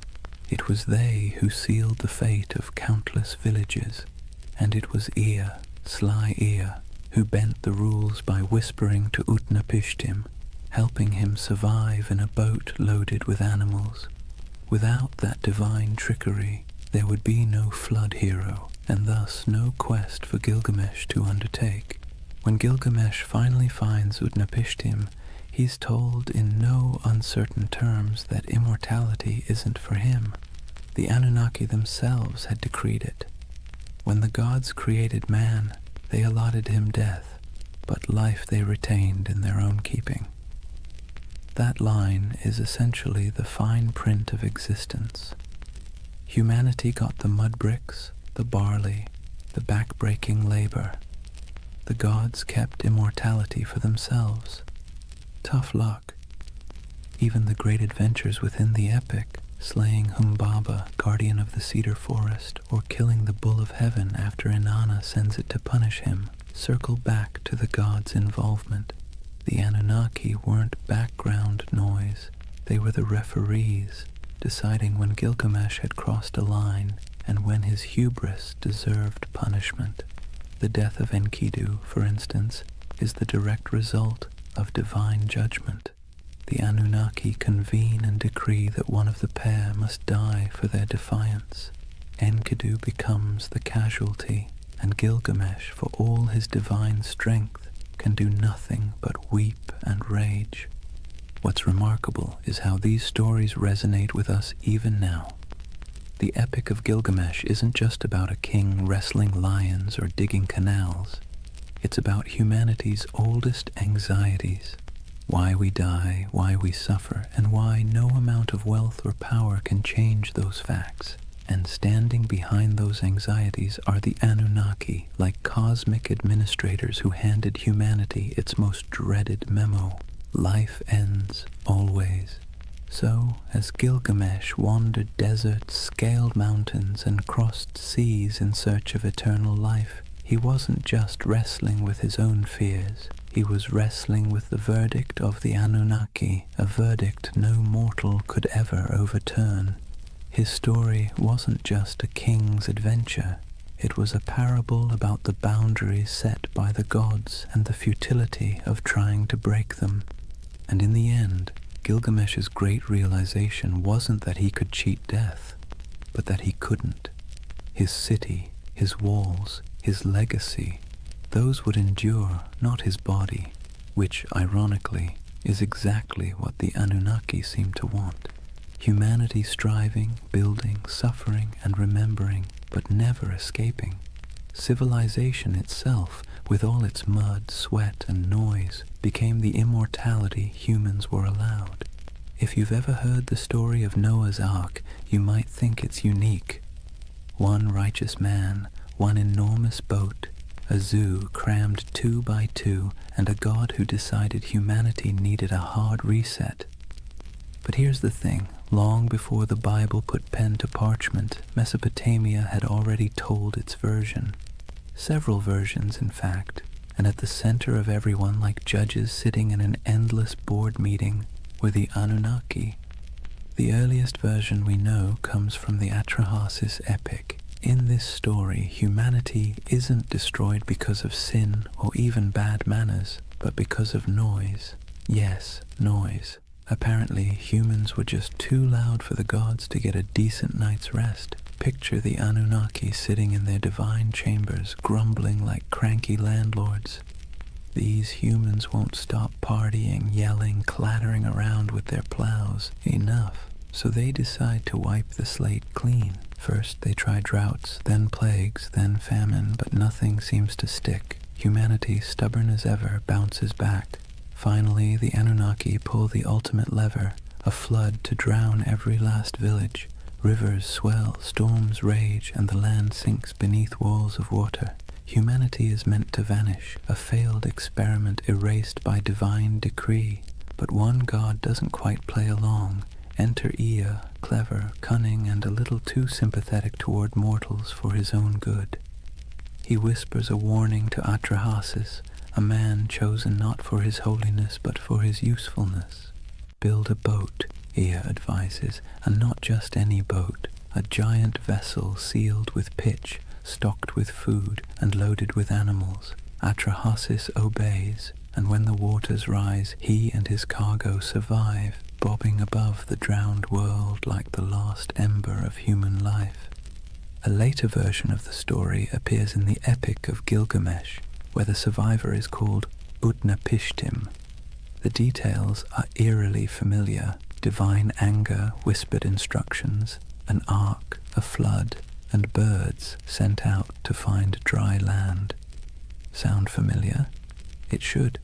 It was they who sealed the fate of countless villages, and it was Ea, sly Ea, who bent the rules by whispering to Utnapishtim, helping him survive in a boat loaded with animals. Without that divine trickery, there would be no flood hero, and thus no quest for Gilgamesh to undertake. When Gilgamesh finally finds Utnapishtim, he's told in no uncertain terms that immortality isn't for him. The Anunnaki themselves had decreed it. When the gods created man, they allotted him death, but life they retained in their own keeping. That line is essentially the fine print of existence. Humanity got the mud bricks, the barley, the back-breaking labor. The gods kept immortality for themselves. Tough luck. Even the great adventures within the epic, slaying Humbaba, guardian of the cedar forest, or killing the bull of heaven after Inanna sends it to punish him, circle back to the gods' involvement. The Anunnaki weren't background noise. They were the referees, deciding when Gilgamesh had crossed a line and when his hubris deserved punishment. The death of Enkidu, for instance, is the direct result of divine judgment. The Anunnaki convene and decree that one of the pair must die for their defiance. Enkidu becomes the casualty, and Gilgamesh, for all his divine strength, can do nothing but weep and rage. What's remarkable is how these stories resonate with us even now. The Epic of Gilgamesh isn't just about a king wrestling lions or digging canals. It's about humanity's oldest anxieties. Why we die, why we suffer, and why no amount of wealth or power can change those facts. And standing behind those anxieties are the Anunnaki, like cosmic administrators who handed humanity its most dreaded memo. Life ends, always. So, as Gilgamesh wandered deserts, scaled mountains, and crossed seas in search of eternal life, he wasn't just wrestling with his own fears. He was wrestling with the verdict of the Anunnaki, a verdict no mortal could ever overturn. His story wasn't just a king's adventure. It was a parable about the boundaries set by the gods and the futility of trying to break them. And in the end, Gilgamesh's great realization wasn't that he could cheat death, but that he couldn't. His city, his walls, his legacy, those would endure, not his body, which, ironically, is exactly what the Anunnaki seem to want. Humanity striving, building, suffering, and remembering, but never escaping. Civilization itself, with all its mud, sweat, and noise, became the immortality humans were allowed. If you've ever heard the story of Noah's Ark, you might think it's unique. One righteous man, one enormous boat, a zoo crammed 2 by 2, and a god who decided humanity needed a hard reset. But here's the thing, Long before the Bible put pen to parchment, Mesopotamia had already told its version. Several versions, in fact, and at the center of everyone, like judges sitting in an endless board meeting, were the Anunnaki. The earliest version we know comes from the Atrahasis epic. In this story, humanity isn't destroyed because of sin or even bad manners, but because of noise. Yes, noise. Apparently, humans were just too loud for the gods to get a decent night's rest. Picture the Anunnaki sitting in their divine chambers, grumbling like cranky landlords. These humans won't stop partying, yelling, clattering around with their plows. Enough. So they decide to wipe the slate clean. First they try droughts, then plagues, then famine, but nothing seems to stick. Humanity, stubborn as ever, bounces back. Finally, the Anunnaki pull the ultimate lever, a flood to drown every last village. Rivers swell, storms rage, and the land sinks beneath walls of water. Humanity is meant to vanish, a failed experiment erased by divine decree. But one god doesn't quite play along. Enter Ea, clever, cunning, and a little too sympathetic toward mortals for his own good. He whispers a warning to Atrahasis, a man chosen not for his holiness but for his usefulness. Build a boat, Ea advises, and not just any boat, a giant vessel sealed with pitch, stocked with food, and loaded with animals. Atrahasis obeys, and when the waters rise, he and his cargo survive, bobbing above the drowned world like the last ember of human life. A later version of the story appears in the Epic of Gilgamesh, where the survivor is called Utnapishtim. The details are eerily familiar: divine anger, whispered instructions, an ark, a flood, and birds sent out to find dry land. Sound familiar? It should.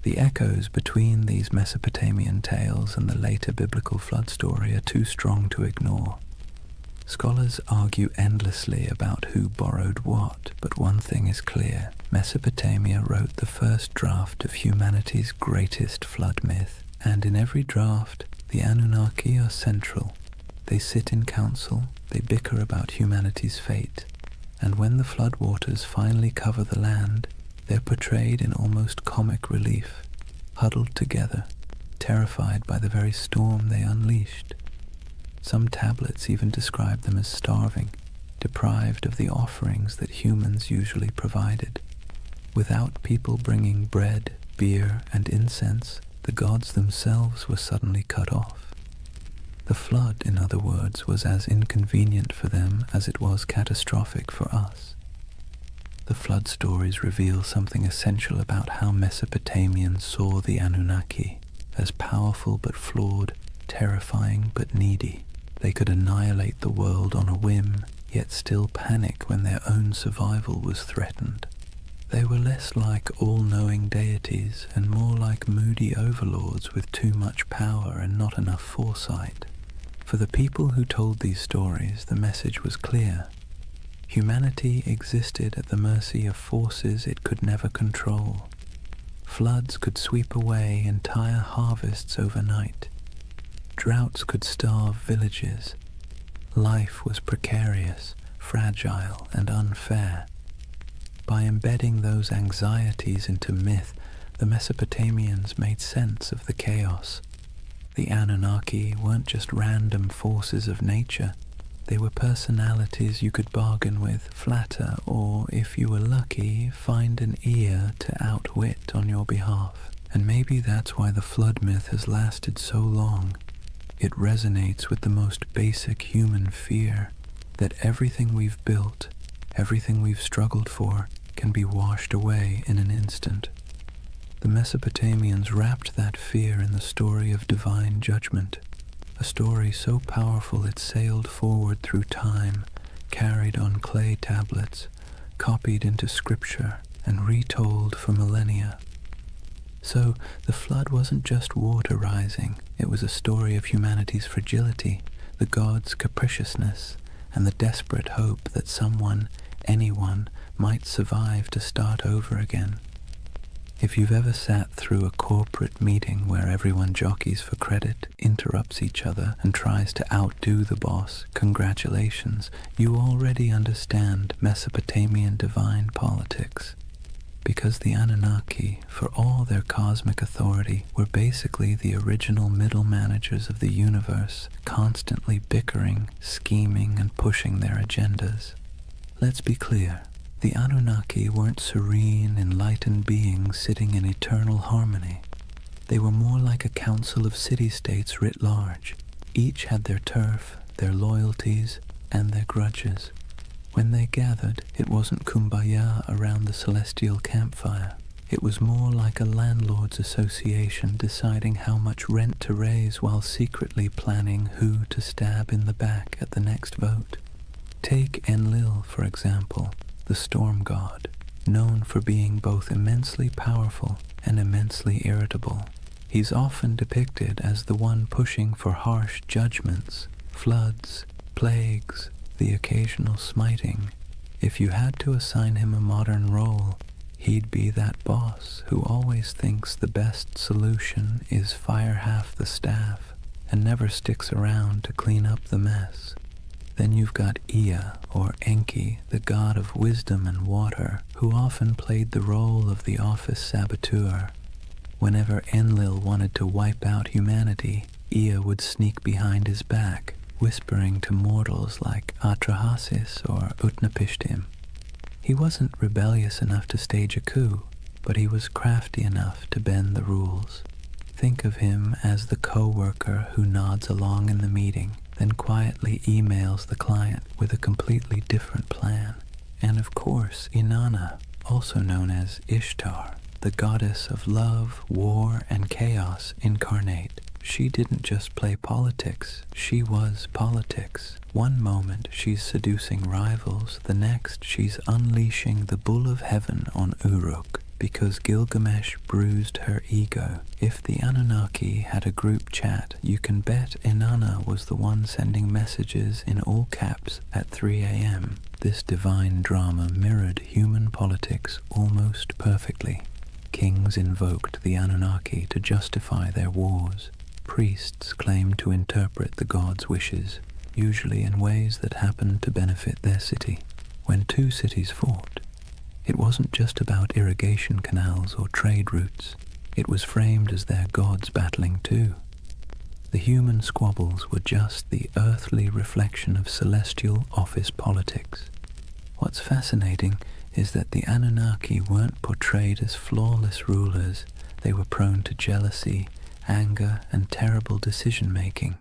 The echoes between these Mesopotamian tales and the later biblical flood story are too strong to ignore. Scholars argue endlessly about who borrowed what, but one thing is clear: Mesopotamia wrote the first draft of humanity's greatest flood myth, and in every draft, the Anunnaki are central. They sit in council, they bicker about humanity's fate, and when the floodwaters finally cover the land, they're portrayed in almost comic relief, huddled together, terrified by the very storm they unleashed. Some tablets even describe them as starving, deprived of the offerings that humans usually provided. Without people bringing bread, beer, and incense, the gods themselves were suddenly cut off. The flood, in other words, was as inconvenient for them as it was catastrophic for us. The flood stories reveal something essential about how Mesopotamians saw the Anunnaki, as powerful but flawed, terrifying but needy. They could annihilate the world on a whim, yet still panic when their own survival was threatened. They were less like all-knowing deities and more like moody overlords with too much power and not enough foresight. For the people who told these stories, the message was clear. Humanity existed at the mercy of forces it could never control. Floods could sweep away entire harvests overnight. Droughts could starve villages. Life was precarious, fragile, and unfair. By embedding those anxieties into myth, the Mesopotamians made sense of the chaos. The Anunnaki weren't just random forces of nature. They were personalities you could bargain with, flatter, or, if you were lucky, find an ear to outwit on your behalf. And maybe that's why the flood myth has lasted so long. It resonates with the most basic human fear, that everything we've built, everything we've struggled for, can be washed away in an instant. The Mesopotamians wrapped that fear in the story of divine judgment, a story so powerful it sailed forward through time, carried on clay tablets, copied into scripture, and retold for millennia. So the flood wasn't just water rising, it was a story of humanity's fragility, the gods' capriciousness, and the desperate hope that someone, anyone, might survive to start over again. If you've ever sat through a corporate meeting where everyone jockeys for credit, interrupts each other, and tries to outdo the boss, congratulations, you already understand Mesopotamian divine politics. Because the Anunnaki, for all their cosmic authority, were basically the original middle managers of the universe, constantly bickering, scheming, and pushing their agendas. Let's be clear. The Anunnaki weren't serene, enlightened beings sitting in eternal harmony. They were more like a council of city-states writ large. Each had their turf, their loyalties, and their grudges. When they gathered, it wasn't kumbaya around the celestial campfire. It was more like a landlord's association deciding how much rent to raise while secretly planning who to stab in the back at the next vote. Take Enlil, for example, the storm god, known for being both immensely powerful and immensely irritable. He's often depicted as the one pushing for harsh judgments, floods, plagues, the occasional smiting. If you had to assign him a modern role, he'd be that boss who always thinks the best solution is fire half the staff and never sticks around to clean up the mess. Then you've got Ea, or Enki, the god of wisdom and water, who often played the role of the office saboteur. Whenever Enlil wanted to wipe out humanity, Ea would sneak behind his back, whispering to mortals like Atrahasis or Utnapishtim. He wasn't rebellious enough to stage a coup, but he was crafty enough to bend the rules. Think of him as the co-worker who nods along in the meeting, then quietly emails the client with a completely different plan. And of course, Inanna, also known as Ishtar, the goddess of love, war, and chaos incarnate. She didn't just play politics, she was politics. One moment she's seducing rivals, the next she's unleashing the bull of heaven on Uruk, because Gilgamesh bruised her ego. If the Anunnaki had a group chat, you can bet Inanna was the one sending messages in all caps at 3 a.m. This divine drama mirrored human politics almost perfectly. Kings invoked the Anunnaki to justify their wars. Priests claimed to interpret the gods' wishes, usually in ways that happened to benefit their city. When two cities fought, it wasn't just about irrigation canals or trade routes. It was framed as their gods battling too. The human squabbles were just the earthly reflection of celestial office politics. What's fascinating is that the Anunnaki weren't portrayed as flawless rulers. They were prone to jealousy, anger, and terrible decision-making.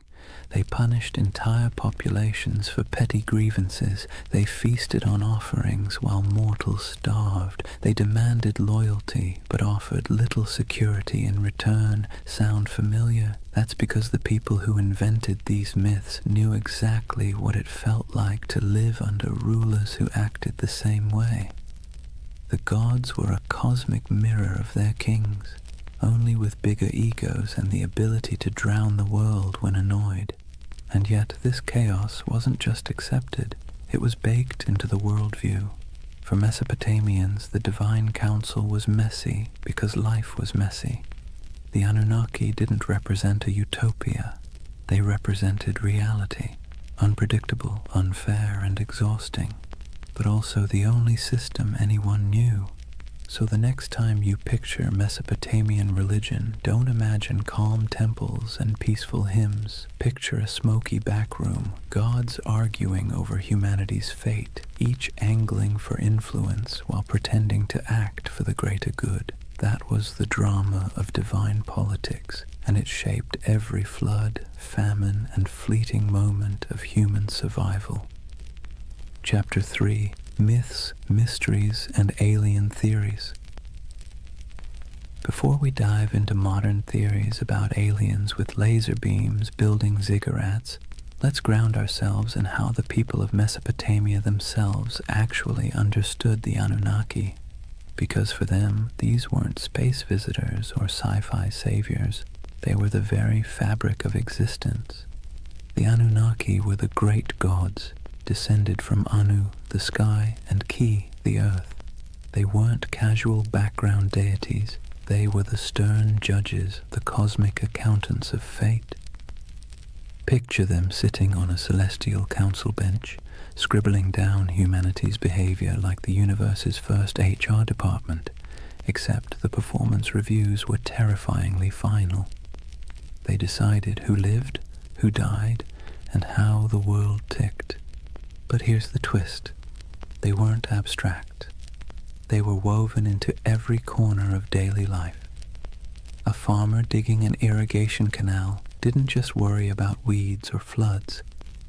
They punished entire populations for petty grievances. They feasted on offerings while mortals starved. They demanded loyalty, but offered little security in return. Sound familiar? That's because the people who invented these myths knew exactly what it felt like to live under rulers who acted the same way. The gods were a cosmic mirror of their kings, only with bigger egos and the ability to drown the world when annoyed. And yet this chaos wasn't just accepted, it was baked into the worldview. For Mesopotamians, the divine council was messy because life was messy. The Anunnaki didn't represent a utopia, they represented reality, unpredictable, unfair, and exhausting, but also the only system anyone knew. So the next time you picture Mesopotamian religion, don't imagine calm temples and peaceful hymns. Picture a smoky back room, gods arguing over humanity's fate, each angling for influence while pretending to act for the greater good. That was the drama of divine politics, and it shaped every flood, famine, and fleeting moment of human survival. Chapter 3. Myths, Mysteries, and Alien Theories. Before we dive into modern theories about aliens with laser beams building ziggurats, let's ground ourselves in how the people of Mesopotamia themselves actually understood the Anunnaki. Because for them, these weren't space visitors or sci-fi saviors. They were the very fabric of existence. The Anunnaki were the great gods, descended from Anu, the sky, and Ki, the earth. They weren't casual background deities. They were the stern judges, the cosmic accountants of fate. Picture them sitting on a celestial council bench, scribbling down humanity's behavior like the universe's first HR department, except the performance reviews were terrifyingly final. They decided who lived, who died, and how the world ticked. But here's the twist. They weren't abstract. They were woven into every corner of daily life. A farmer digging an irrigation canal didn't just worry about weeds or floods.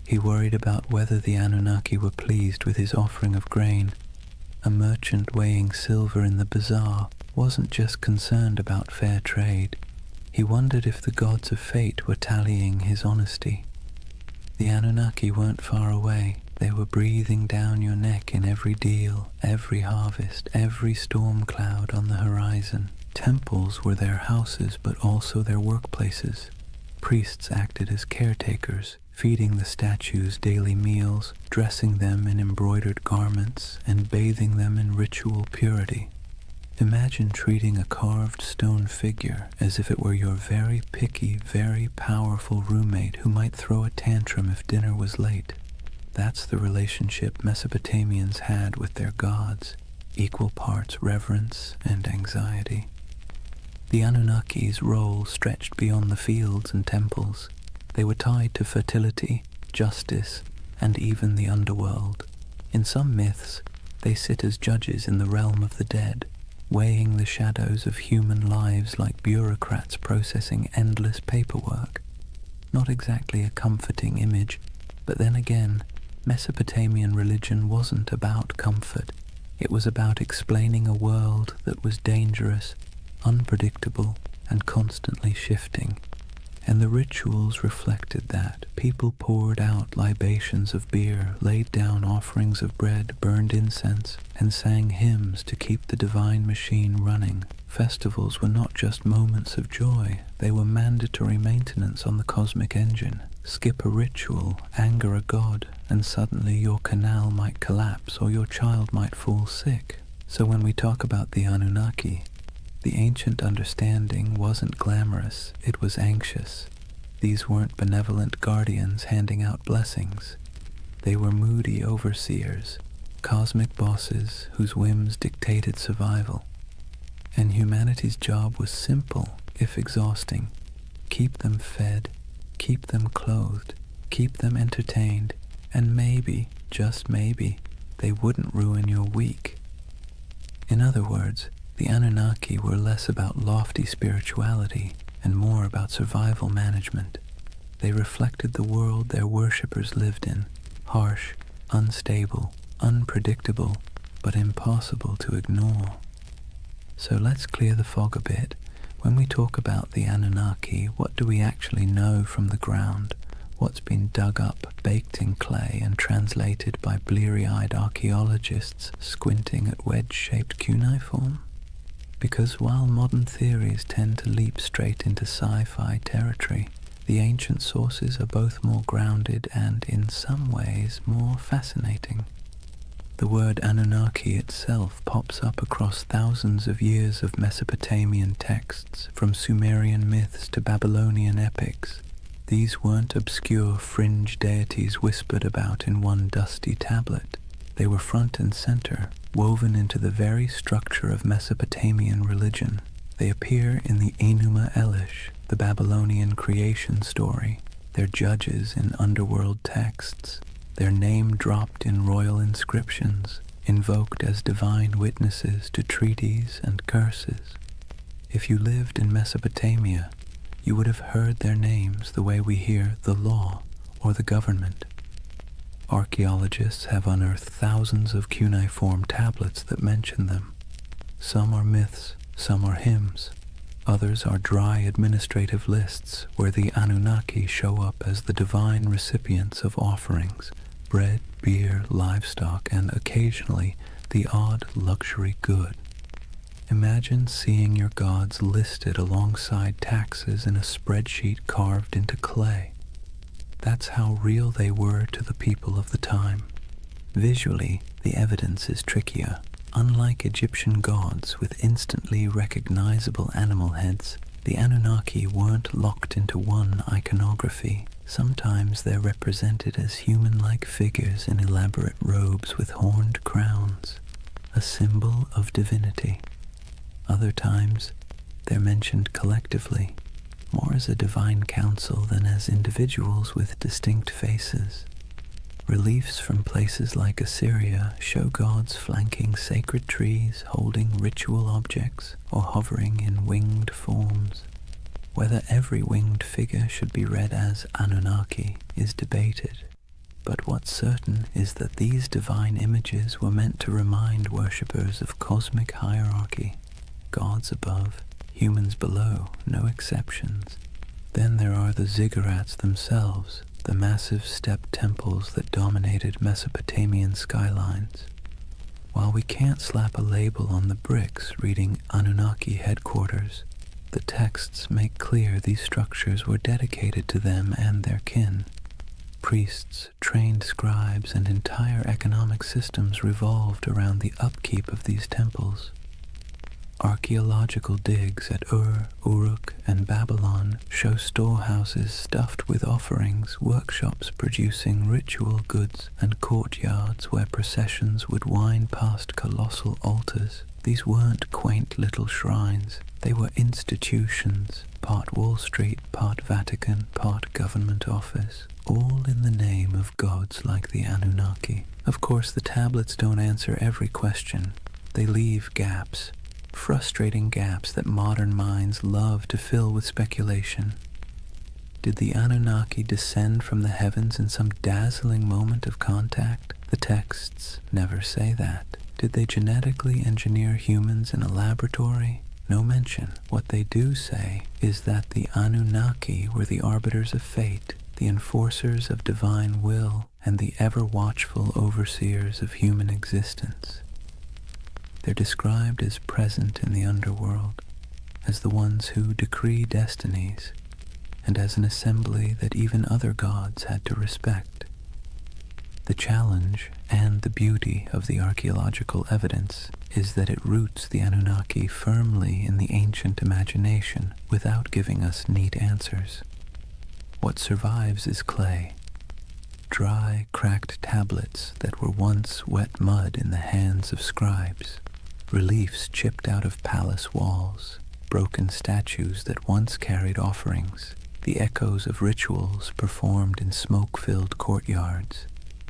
He worried about whether the Anunnaki were pleased with his offering of grain. A merchant weighing silver in the bazaar wasn't just concerned about fair trade. He wondered if the gods of fate were tallying his honesty. The Anunnaki weren't far away. They were breathing down your neck in every deal, every harvest, every storm cloud on the horizon. Temples were their houses, but also their workplaces. Priests acted as caretakers, feeding the statues daily meals, dressing them in embroidered garments, and bathing them in ritual purity. Imagine treating a carved stone figure as if it were your very picky, very powerful roommate who might throw a tantrum if dinner was late. That's the relationship Mesopotamians had with their gods, equal parts reverence and anxiety. The Anunnaki's role stretched beyond the fields and temples. They were tied to fertility, justice, and even the underworld. In some myths, they sit as judges in the realm of the dead, weighing the shadows of human lives like bureaucrats processing endless paperwork. Not exactly a comforting image, but then again, Mesopotamian religion wasn't about comfort. It was about explaining a world that was dangerous, unpredictable, and constantly shifting. And the rituals reflected that. People poured out libations of beer, laid down offerings of bread, burned incense, and sang hymns to keep the divine machine running. Festivals were not just moments of joy, they were mandatory maintenance on the cosmic engine. Skip a ritual, anger a god, and suddenly your canal might collapse or your child might fall sick. So when we talk about the Anunnaki, the ancient understanding wasn't glamorous, it was anxious. These weren't benevolent guardians handing out blessings. They were moody overseers, cosmic bosses whose whims dictated survival. And humanity's job was simple, if exhausting. Keep them fed, keep them clothed, keep them entertained, and maybe, just maybe, they wouldn't ruin your week. In other words, the Anunnaki were less about lofty spirituality and more about survival management. They reflected the world their worshippers lived in, harsh, unstable, unpredictable, but impossible to ignore. So let's clear the fog a bit. When we talk about the Anunnaki, what do we actually know from the ground? What's been dug up, baked in clay, and translated by bleary-eyed archaeologists squinting at wedge-shaped cuneiform? Because while modern theories tend to leap straight into sci-fi territory, the ancient sources are both more grounded and, in some ways, more fascinating. The word Anunnaki itself pops up across thousands of years of Mesopotamian texts, from Sumerian myths to Babylonian epics. These weren't obscure fringe deities whispered about in one dusty tablet. They were front and center, woven into the very structure of Mesopotamian religion. They appear in the Enuma Elish, the Babylonian creation story, their judges in underworld texts, their name dropped in royal inscriptions, invoked as divine witnesses to treaties and curses. If you lived in Mesopotamia, you would have heard their names the way we hear the law or the government. Archaeologists have unearthed thousands of cuneiform tablets that mention them. Some are myths, some are hymns. Others are dry administrative lists where the Anunnaki show up as the divine recipients of offerings, bread, beer, livestock, and occasionally the odd luxury good. Imagine seeing your gods listed alongside taxes in a spreadsheet carved into clay. That's how real they were to the people of the time. Visually, the evidence is trickier. Unlike Egyptian gods with instantly recognizable animal heads, the Anunnaki weren't locked into one iconography. Sometimes they're represented as human-like figures in elaborate robes with horned crowns, a symbol of divinity. Other times, they're mentioned collectively, more as a divine council than as individuals with distinct faces. Reliefs from places like Assyria show gods flanking sacred trees, holding ritual objects, or hovering in winged forms. Whether every winged figure should be read as Anunnaki is debated, but what's certain is that these divine images were meant to remind worshippers of cosmic hierarchy, gods above, humans below, no exceptions. Then there are the ziggurats themselves, the massive step temples that dominated Mesopotamian skylines. While we can't slap a label on the bricks reading Anunnaki headquarters, the texts make clear these structures were dedicated to them and their kin. Priests, trained scribes, and entire economic systems revolved around the upkeep of these temples. Archaeological digs at Ur, Uruk, and Babylon show storehouses stuffed with offerings, workshops producing ritual goods, and courtyards where processions would wind past colossal altars. These weren't quaint little shrines, they were institutions, part Wall Street, part Vatican, part government office, all in the name of gods like the Anunnaki. Of course, the tablets don't answer every question. They leave gaps, frustrating gaps that modern minds love to fill with speculation. Did the Anunnaki descend from the heavens in some dazzling moment of contact? The texts never say that. Did they genetically engineer humans in a laboratory? No mention. What they do say is that the Anunnaki were the arbiters of fate, the enforcers of divine will, and the ever-watchful overseers of human existence. They're described as present in the underworld, as the ones who decree destinies, and as an assembly that even other gods had to respect. The challenge and the beauty of the archaeological evidence is that it roots the Anunnaki firmly in the ancient imagination without giving us neat answers. What survives is clay, dry, cracked tablets that were once wet mud in the hands of scribes, reliefs chipped out of palace walls, broken statues that once carried offerings, the echoes of rituals performed in smoke-filled courtyards.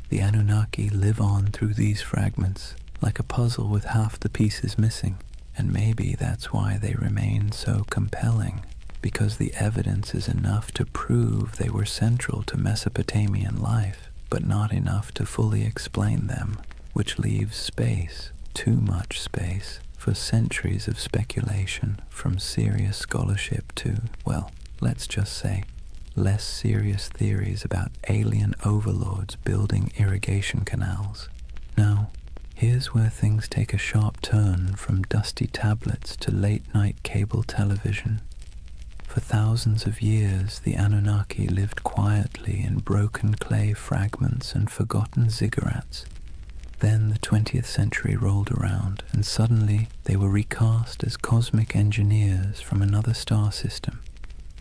The Anunnaki live on through these fragments, like a puzzle with half the pieces missing, and maybe that's why they remain so compelling, because the evidence is enough to prove they were central to Mesopotamian life, but not enough to fully explain them, which leaves space, too much space, for centuries of speculation, from serious scholarship to, well, let's just say, less serious theories about alien overlords building irrigation canals. Now, here's where things take a sharp turn from dusty tablets to late-night cable television. For thousands of years, the Anunnaki lived quietly in broken clay fragments and forgotten ziggurats. Then the 20th century rolled around, and suddenly they were recast as cosmic engineers from another star system.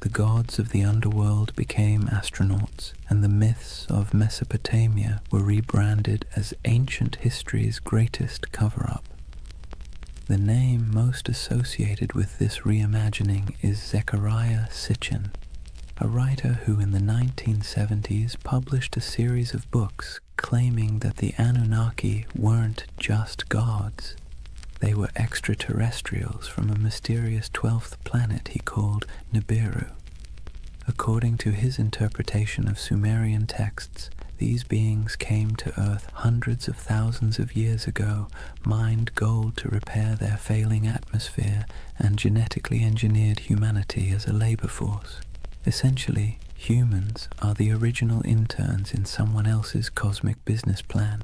The gods of the underworld became astronauts, and the myths of Mesopotamia were rebranded as ancient history's greatest cover-up. The name most associated with this reimagining is Zecharia Sitchin, a writer who in the 1970s published a series of books claiming that the Anunnaki weren't just gods. They were extraterrestrials from a mysterious 12th planet he called Nibiru. According to his interpretation of Sumerian texts, these beings came to Earth hundreds of thousands of years ago, mined gold to repair their failing atmosphere, and genetically engineered humanity as a labor force. Essentially, humans are the original interns in someone else's cosmic business plan.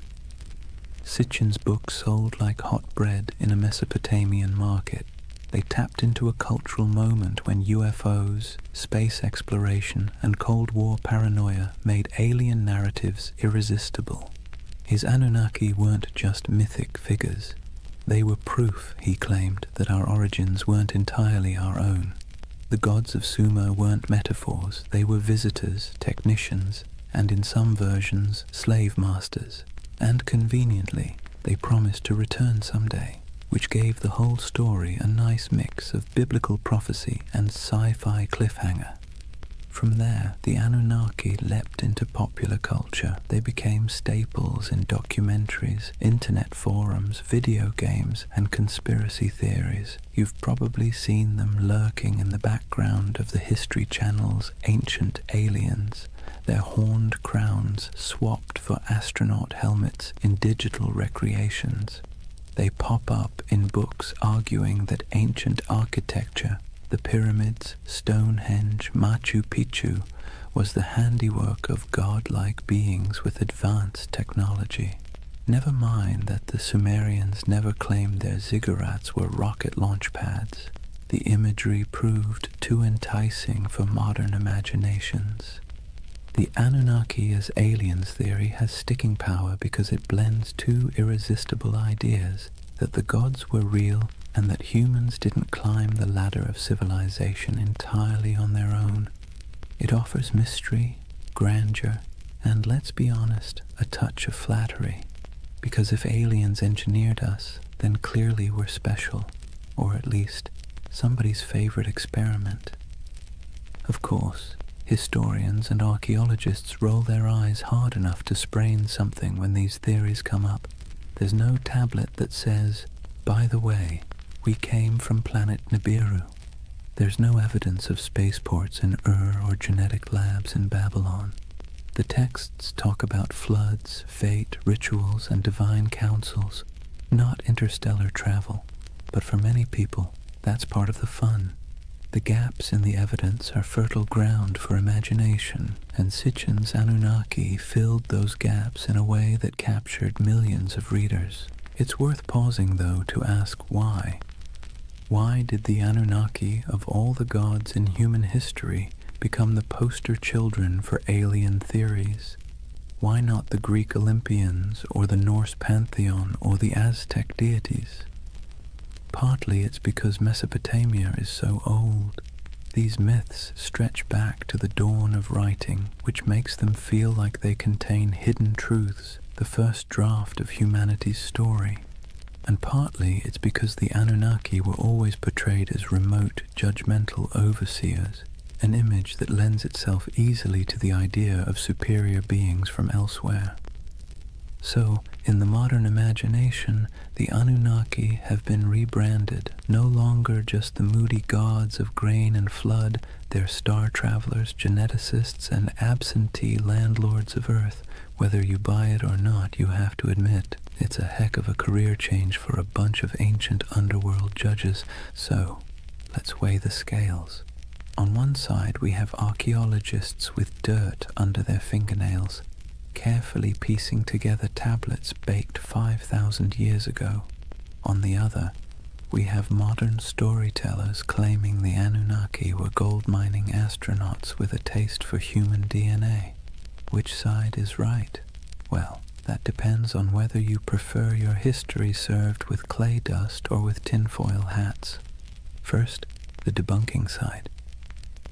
Sitchin's book sold like hot bread in a Mesopotamian market. They tapped into a cultural moment when UFOs, space exploration, and Cold War paranoia made alien narratives irresistible. His Anunnaki weren't just mythic figures. They were proof, he claimed, that our origins weren't entirely our own. The gods of Sumer weren't metaphors, they were visitors, technicians, and in some versions, slave masters. And conveniently, they promised to return someday, which gave the whole story a nice mix of biblical prophecy and sci-fi cliffhanger. From there, the Anunnaki leapt into popular culture. They became staples in documentaries, internet forums, video games, and conspiracy theories. You've probably seen them lurking in the background of the History Channel's Ancient Aliens, their horned crowns swapped for astronaut helmets in digital recreations. They pop up in books arguing that ancient architecture, the pyramids, Stonehenge, Machu Picchu, was the handiwork of godlike beings with advanced technology. Never mind that the Sumerians never claimed their ziggurats were rocket launch pads. The imagery proved too enticing for modern imaginations. The Anunnaki as aliens theory has sticking power because it blends two irresistible ideas, that the gods were real and that humans didn't climb the ladder of civilization entirely on their own. It offers mystery, grandeur, and, let's be honest, a touch of flattery. Because if aliens engineered us, then clearly we're special, or at least somebody's favorite experiment. Of course, historians and archaeologists roll their eyes hard enough to sprain something when these theories come up. There's no tablet that says, by the way, we came from planet Nibiru. There's no evidence of spaceports in Ur or genetic labs in Babylon. The texts talk about floods, fate, rituals, and divine councils, not interstellar travel. But for many people, that's part of the fun. The gaps in the evidence are fertile ground for imagination, and Sitchin's Anunnaki filled those gaps in a way that captured millions of readers. It's worth pausing, though, to ask why. Why did the Anunnaki, of all the gods in human history, become the poster children for alien theories? Why not the Greek Olympians, or the Norse pantheon, or the Aztec deities? Partly it's because Mesopotamia is so old. These myths stretch back to the dawn of writing, which makes them feel like they contain hidden truths, the first draft of humanity's story. And partly it's because the Anunnaki were always portrayed as remote, judgmental overseers, an image that lends itself easily to the idea of superior beings from elsewhere. So, in the modern imagination, the Anunnaki have been rebranded, no longer just the moody gods of grain and flood. They're star travelers, geneticists, and absentee landlords of Earth. Whether you buy it or not, you have to admit, it's a heck of a career change for a bunch of ancient underworld judges. So, let's weigh the scales. On one side, we have archaeologists with dirt under their fingernails, carefully piecing together tablets baked 5,000 years ago. On the other, we have modern storytellers claiming the Anunnaki were gold-mining astronauts with a taste for human DNA. Which side is right? Well, that depends on whether you prefer your history served with clay dust or with tinfoil hats. First, the debunking side.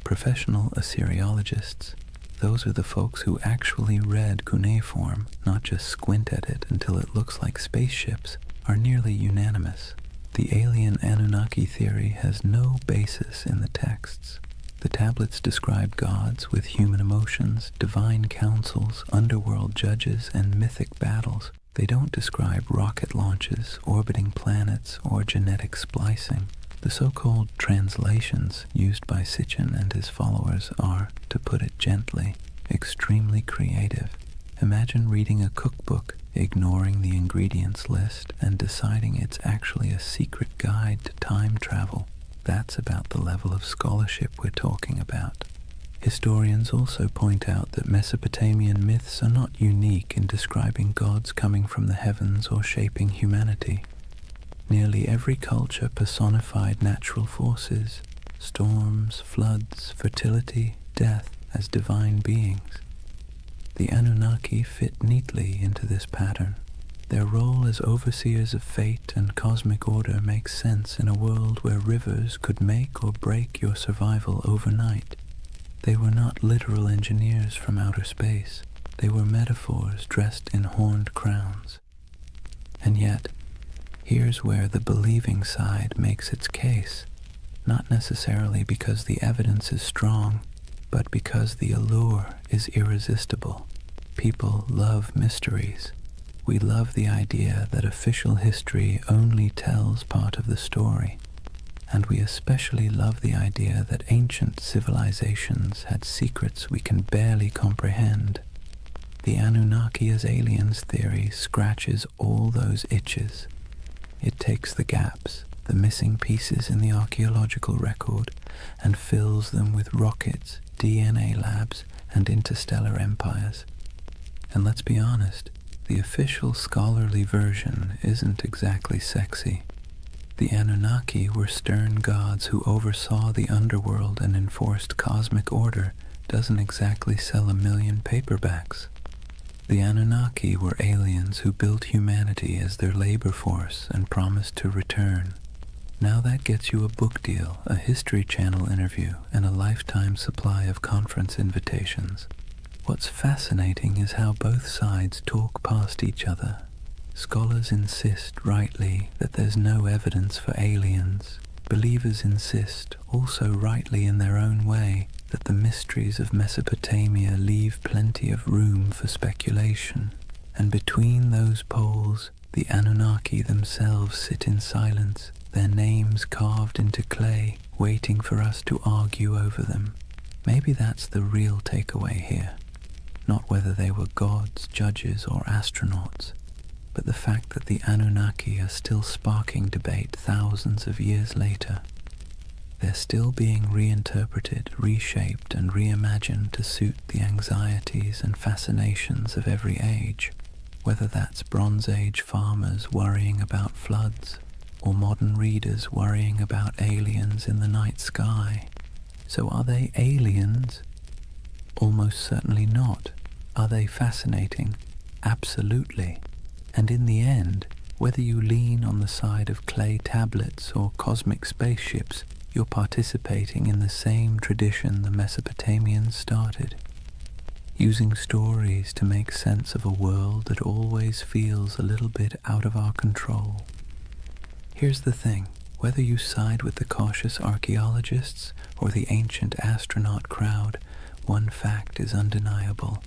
Professional Assyriologists, those are the folks who actually read cuneiform, not just squint at it until it looks like spaceships, are nearly unanimous. The alien Anunnaki theory has no basis in the texts. The tablets describe gods with human emotions, divine councils, underworld judges, and mythic battles. They don't describe rocket launches, orbiting planets, or genetic splicing. The so-called translations used by Sitchin and his followers are, to put it gently, extremely creative. Imagine reading a cookbook, ignoring the ingredients list, and deciding it's actually a secret guide to time travel. That's about the level of scholarship we're talking about. Historians also point out that Mesopotamian myths are not unique in describing gods coming from the heavens or shaping humanity. Nearly every culture personified natural forces, storms, floods, fertility, death, as divine beings. The Anunnaki fit neatly into this pattern. Their role as overseers of fate and cosmic order makes sense in a world where rivers could make or break your survival overnight. They were not literal engineers from outer space. They were metaphors dressed in horned crowns. And yet, here's where the believing side makes its case, not necessarily because the evidence is strong, but because the allure is irresistible. People love mysteries. We love the idea that official history only tells part of the story, and we especially love the idea that ancient civilizations had secrets we can barely comprehend. The Anunnaki as aliens theory scratches all those itches. It takes the gaps, the missing pieces in the archaeological record, and fills them with rockets, DNA labs, and interstellar empires. And let's be honest, the official scholarly version isn't exactly sexy. The Anunnaki were stern gods who oversaw the underworld and enforced cosmic order doesn't exactly sell 1 million paperbacks. The Anunnaki were aliens who built humanity as their labor force and promised to return. Now that gets you a book deal, a History Channel interview, and a lifetime supply of conference invitations. What's fascinating is how both sides talk past each other. Scholars insist, rightly, that there's no evidence for aliens. Believers insist, also rightly in their own way, that the mysteries of Mesopotamia leave plenty of room for speculation. And between those poles, the Anunnaki themselves sit in silence, their names carved into clay, waiting for us to argue over them. Maybe that's the real takeaway here. Not whether they were gods, judges, or astronauts, but the fact that the Anunnaki are still sparking debate thousands of years later. They're still being reinterpreted, reshaped, and reimagined to suit the anxieties and fascinations of every age, whether that's Bronze Age farmers worrying about floods, or modern readers worrying about aliens in the night sky. So are they aliens? Almost certainly not. Are they fascinating? Absolutely. And in the end, whether you lean on the side of clay tablets or cosmic spaceships, you're participating in the same tradition the Mesopotamians started, using stories to make sense of a world that always feels a little bit out of our control. Here's the thing, whether you side with the cautious archaeologists or the ancient astronaut crowd, one fact is undeniable.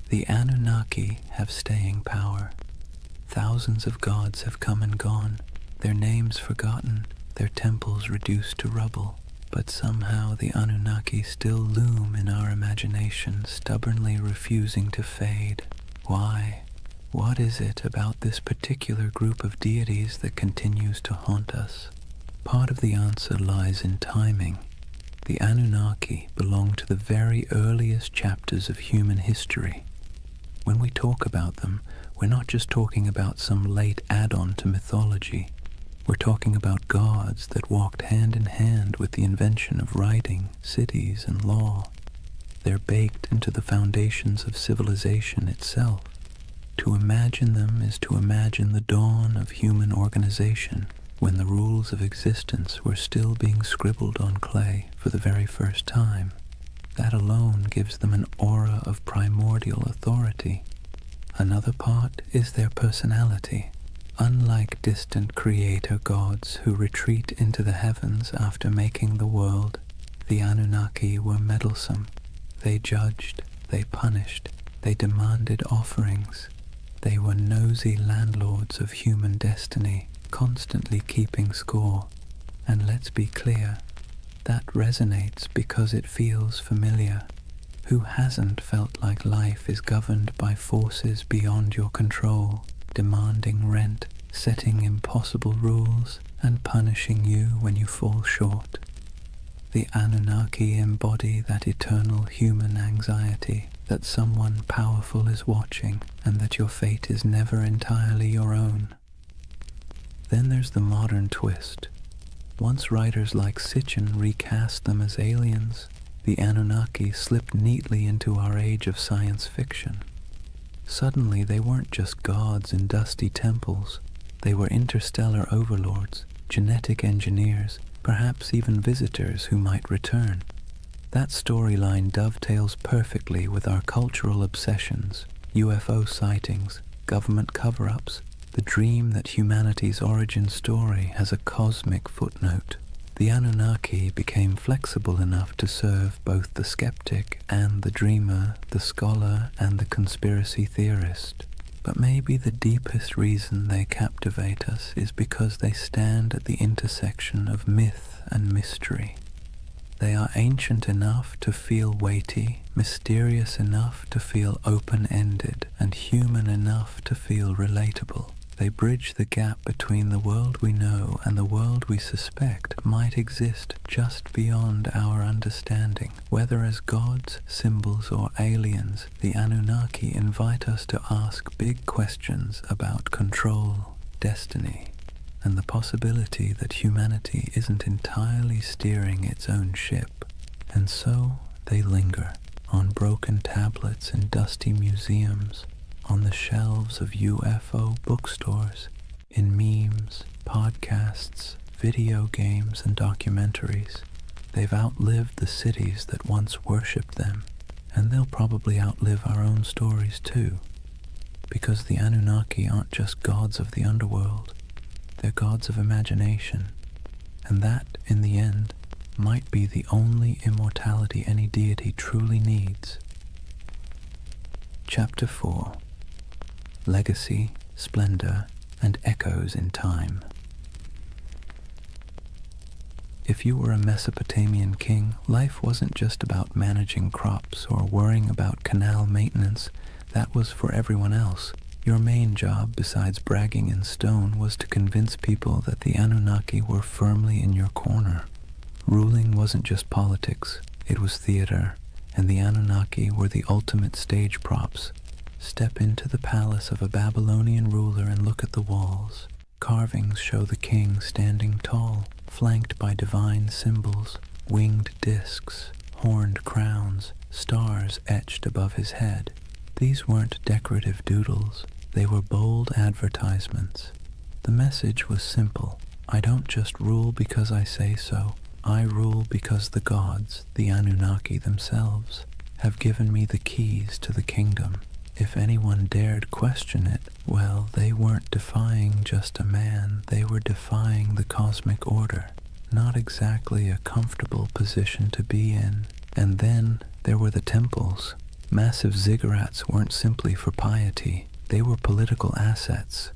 The Anunnaki have staying power. Thousands of gods have come and gone, their names forgotten, their temples reduced to rubble, but somehow the Anunnaki still loom in our imagination, stubbornly refusing to fade. Why? What is it about this particular group of deities that continues to haunt us? Part of the answer lies in timing. The Anunnaki belong to the very earliest chapters of human history. When we talk about them, we're not just talking about some late add-on to mythology. We're talking about gods that walked hand in hand with the invention of writing, cities, and law. They're baked into the foundations of civilization itself. To imagine them is to imagine the dawn of human organization, when the rules of existence were still being scribbled on clay for the very first time. That alone gives them an aura of primordial authority. Another part is their personality. Unlike distant creator gods who retreat into the heavens after making the world, the Anunnaki were meddlesome. They judged, they punished, they demanded offerings. They were nosy landlords of human destiny, constantly keeping score. And let's be clear, that resonates because it feels familiar. Who hasn't felt like life is governed by forces beyond your control, demanding rent, setting impossible rules, and punishing you when you fall short? The Anunnaki embody that eternal human anxiety, that someone powerful is watching, and that your fate is never entirely your own. Then there's the modern twist. Once writers like Sitchin recast them as aliens, the Anunnaki slipped neatly into our age of science fiction. Suddenly they weren't just gods in dusty temples. They were interstellar overlords, genetic engineers, perhaps even visitors who might return. That storyline dovetails perfectly with our cultural obsessions, UFO sightings, government cover-ups, the dream that humanity's origin story has a cosmic footnote. The Anunnaki became flexible enough to serve both the skeptic and the dreamer, the scholar and the conspiracy theorist. But maybe the deepest reason they captivate us is because they stand at the intersection of myth and mystery. They are ancient enough to feel weighty, mysterious enough to feel open-ended, and human enough to feel relatable. They bridge the gap between the world we know and the world we suspect might exist just beyond our understanding. Whether as gods, symbols, or aliens, the Anunnaki invite us to ask big questions about control, destiny, and the possibility that humanity isn't entirely steering its own ship. And so they linger on broken tablets in dusty museums, on the shelves of UFO bookstores, in memes, podcasts, video games, and documentaries. They've outlived the cities that once worshipped them, and they'll probably outlive our own stories too, because the Anunnaki aren't just gods of the underworld, they're gods of imagination, and that, in the end, might be the only immortality any deity truly needs. Chapter 4. Legacy, Splendor, and Echoes in Time. If you were a Mesopotamian king, life wasn't just about managing crops or worrying about canal maintenance. That was for everyone else. Your main job, besides bragging in stone, was to convince people that the Anunnaki were firmly in your corner. Ruling wasn't just politics, it was theater, and the Anunnaki were the ultimate stage props. Step into the palace of a Babylonian ruler and look at the walls. Carvings show the king standing tall, flanked by divine symbols, winged discs, horned crowns, stars etched above his head. These weren't decorative doodles, they were bold advertisements. The message was simple: I don't just rule because I say so, I rule because the gods, the Anunnaki themselves, have given me the keys to the kingdom. If anyone dared question it, well, they weren't defying just a man, they were defying the cosmic order. Not exactly a comfortable position to be in. And then there were the temples. Massive ziggurats weren't simply for piety, they were political assets.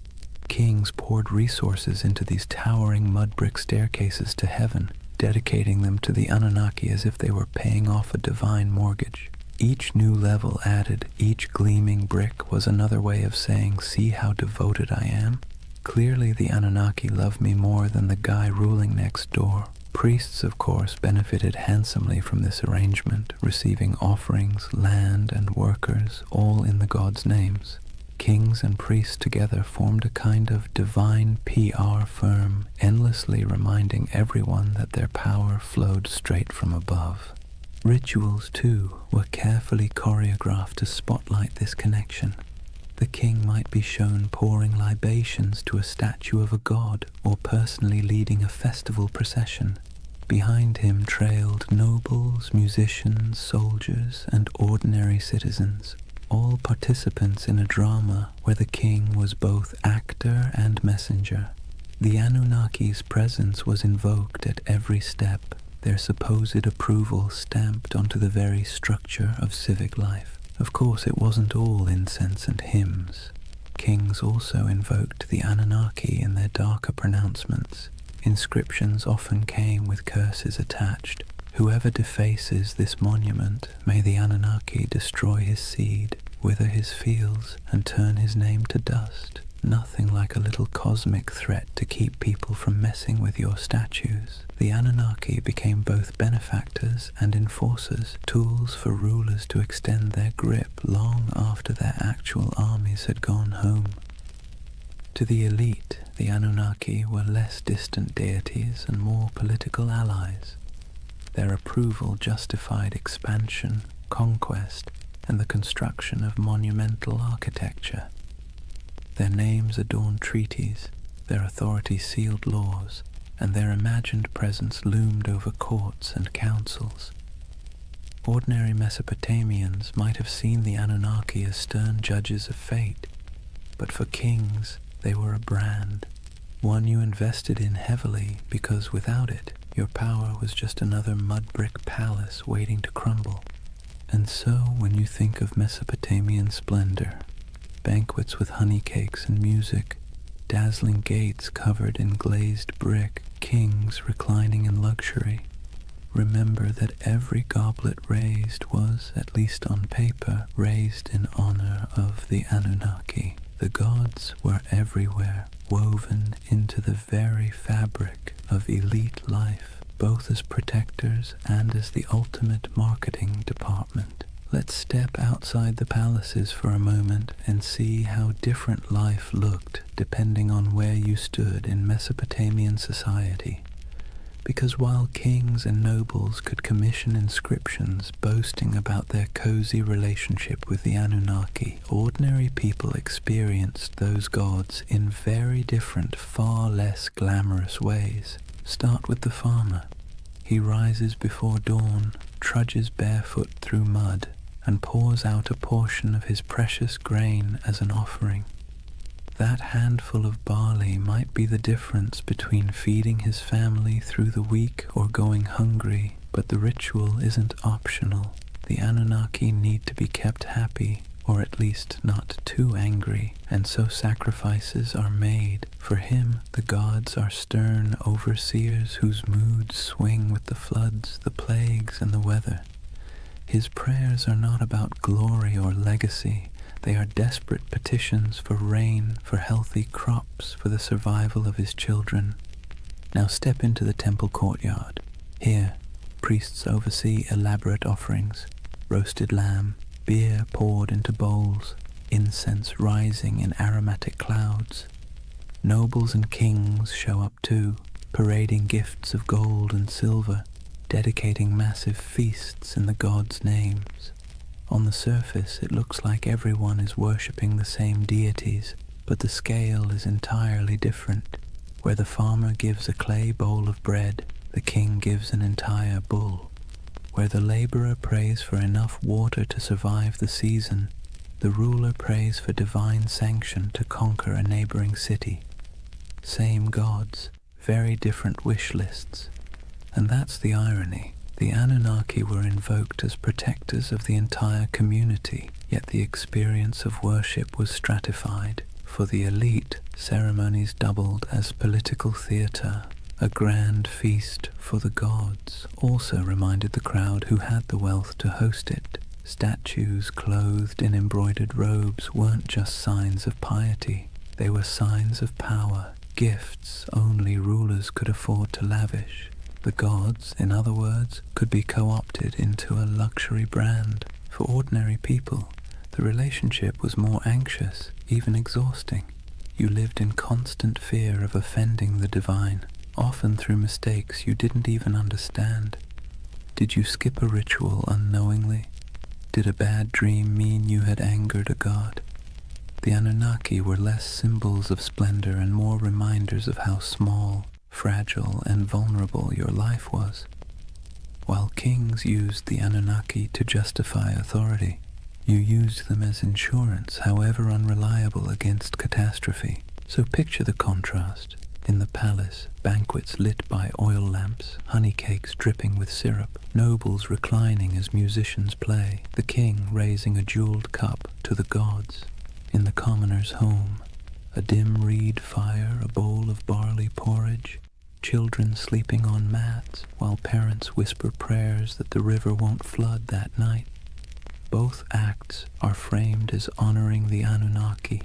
Kings poured resources into these towering mud brick staircases to heaven, dedicating them to the Anunnaki as if they were paying off a divine mortgage. Each new level added, each gleaming brick was another way of saying, see how devoted I am? Clearly the Anunnaki love me more than the guy ruling next door. Priests, of course, benefited handsomely from this arrangement, receiving offerings, land, and workers, all in the gods' names. Kings and priests together formed a kind of divine PR firm, endlessly reminding everyone that their power flowed straight from above. Rituals, too, were carefully choreographed to spotlight this connection. The king might be shown pouring libations to a statue of a god or personally leading a festival procession. Behind him trailed nobles, musicians, soldiers, and ordinary citizens, all participants in a drama where the king was both actor and messenger. The Anunnaki's presence was invoked at every step, their supposed approval stamped onto the very structure of civic life. Of course, it wasn't all incense and hymns. Kings also invoked the Anunnaki in their darker pronouncements. Inscriptions often came with curses attached. Whoever defaces this monument, may the Anunnaki destroy his seed, wither his fields, and turn his name to dust. Nothing like a little cosmic threat to keep people from messing with your statues. The Anunnaki became both benefactors and enforcers, tools for rulers to extend their grip long after their actual armies had gone home. To the elite, the Anunnaki were less distant deities and more political allies. Their approval justified expansion, conquest, and the construction of monumental architecture. Their names adorned treaties, their authority sealed laws, and their imagined presence loomed over courts and councils. Ordinary Mesopotamians might have seen the Anunnaki as stern judges of fate, but for kings they were a brand, one you invested in heavily because without it your power was just another mud-brick palace waiting to crumble. And so when you think of Mesopotamian splendor, banquets with honey cakes and music, dazzling gates covered in glazed brick, kings reclining in luxury, remember that every goblet raised was, at least on paper, raised in honor of the Anunnaki. The gods were everywhere, woven into the very fabric of elite life, both as protectors and as the ultimate marketing department. Let's step outside the palaces for a moment and see how different life looked depending on where you stood in Mesopotamian society. Because while kings and nobles could commission inscriptions boasting about their cozy relationship with the Anunnaki, ordinary people experienced those gods in very different, far less glamorous ways. Start with the farmer. He rises before dawn, trudges barefoot through mud, and pours out a portion of his precious grain as an offering. That handful of barley might be the difference between feeding his family through the week or going hungry, but the ritual isn't optional. The Anunnaki need to be kept happy, or at least not too angry, and so sacrifices are made. For him, the gods are stern overseers whose moods swing with the floods, the plagues, and the weather. His prayers are not about glory or legacy. They are desperate petitions for rain, for healthy crops, for the survival of his children. Now step into the temple courtyard. Here, priests oversee elaborate offerings, roasted lamb, beer poured into bowls, incense rising in aromatic clouds. Nobles and kings show up too, parading gifts of gold and silver, dedicating massive feasts in the gods' names. On the surface, it looks like everyone is worshipping the same deities, but the scale is entirely different. Where the farmer gives a clay bowl of bread, the king gives an entire bull. Where the laborer prays for enough water to survive the season, the ruler prays for divine sanction to conquer a neighboring city. Same gods, very different wish lists. And that's the irony. The Anunnaki were invoked as protectors of the entire community, yet the experience of worship was stratified. For the elite, ceremonies doubled as political theater. A grand feast for the gods also reminded the crowd who had the wealth to host it. Statues clothed in embroidered robes weren't just signs of piety. They were signs of power, gifts only rulers could afford to lavish. The gods, in other words, could be co-opted into a luxury brand. For ordinary people, the relationship was more anxious, even exhausting. You lived in constant fear of offending the divine, often through mistakes you didn't even understand. Did you skip a ritual unknowingly? Did a bad dream mean you had angered a god? The Anunnaki were less symbols of splendor and more reminders of how small, fragile, and vulnerable your life was. While kings used the Anunnaki to justify authority, you used them as insurance, however unreliable, against catastrophe. So picture the contrast. In the palace, banquets lit by oil lamps, honey cakes dripping with syrup, nobles reclining as musicians play, the king raising a jeweled cup to the gods. In the commoner's home, a dim reed fire, a bowl of barley porridge, children sleeping on mats while parents whisper prayers that the river won't flood that night. Both acts are framed as honoring the Anunnaki,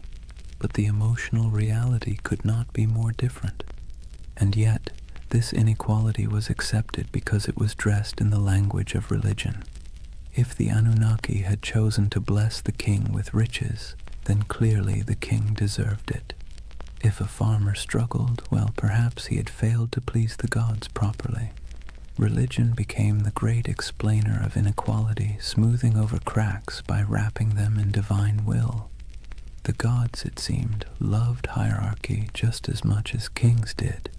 but the emotional reality could not be more different. And yet, this inequality was accepted because it was dressed in the language of religion. If the Anunnaki had chosen to bless the king with riches, then clearly the king deserved it. If a farmer struggled, well, perhaps he had failed to please the gods properly. Religion became the great explainer of inequality, smoothing over cracks by wrapping them in divine will. The gods, it seemed, loved hierarchy just as much as kings did.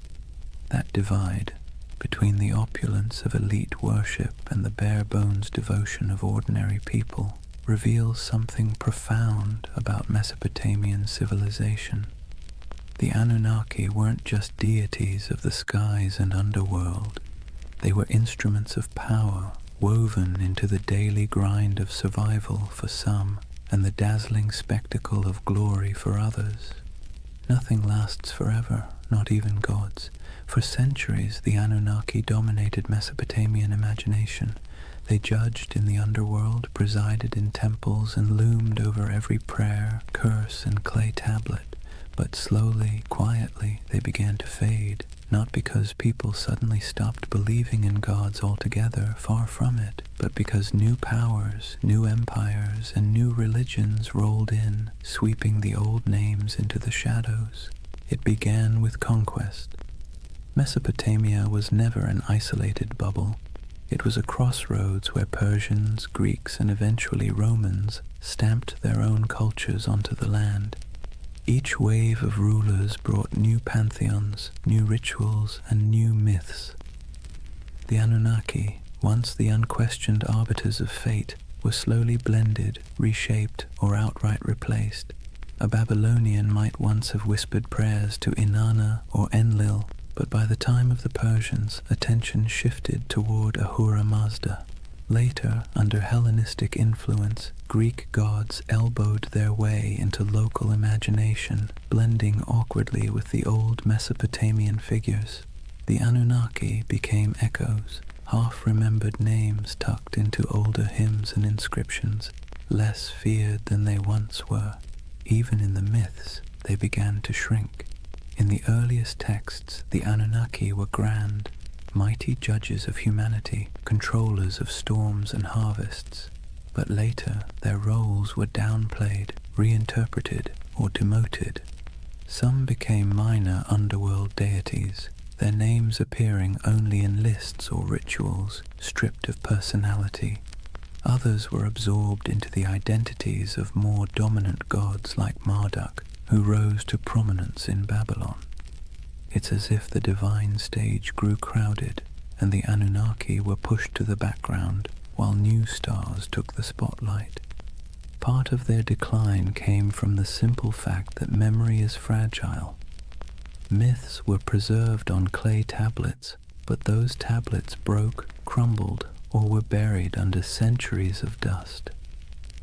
That divide between the opulence of elite worship and the bare-bones devotion of ordinary people reveals something profound about Mesopotamian civilization. The Anunnaki weren't just deities of the skies and underworld. They were instruments of power woven into the daily grind of survival for some and the dazzling spectacle of glory for others. Nothing lasts forever, not even gods. For centuries, the Anunnaki dominated Mesopotamian imagination. They judged in the underworld, presided in temples, and loomed over every prayer, curse, and clay tablet. But slowly, quietly, they began to fade, not because people suddenly stopped believing in gods altogether, far from it, but because new powers, new empires, and new religions rolled in, sweeping the old names into the shadows. It began with conquest. Mesopotamia was never an isolated bubble. It was a crossroads where Persians, Greeks, and eventually Romans stamped their own cultures onto the land. Each wave of rulers brought new pantheons, new rituals, and new myths. The Anunnaki, once the unquestioned arbiters of fate, were slowly blended, reshaped, or outright replaced. A Babylonian might once have whispered prayers to Inanna or Enlil, but by the time of the Persians, attention shifted toward Ahura Mazda. Later, under Hellenistic influence, Greek gods elbowed their way into local imagination, blending awkwardly with the old Mesopotamian figures. The Anunnaki became echoes, half-remembered names tucked into older hymns and inscriptions, less feared than they once were. Even in the myths, they began to shrink. In the earliest texts, the Anunnaki were grand, mighty judges of humanity, controllers of storms and harvests. But later, their roles were downplayed, reinterpreted, or demoted. Some became minor underworld deities, their names appearing only in lists or rituals, stripped of personality. Others were absorbed into the identities of more dominant gods like Marduk, who rose to prominence in Babylon. It's as if the divine stage grew crowded, and the Anunnaki were pushed to the background, while new stars took the spotlight. Part of their decline came from the simple fact that memory is fragile. Myths were preserved on clay tablets, but those tablets broke, crumbled, or were buried under centuries of dust.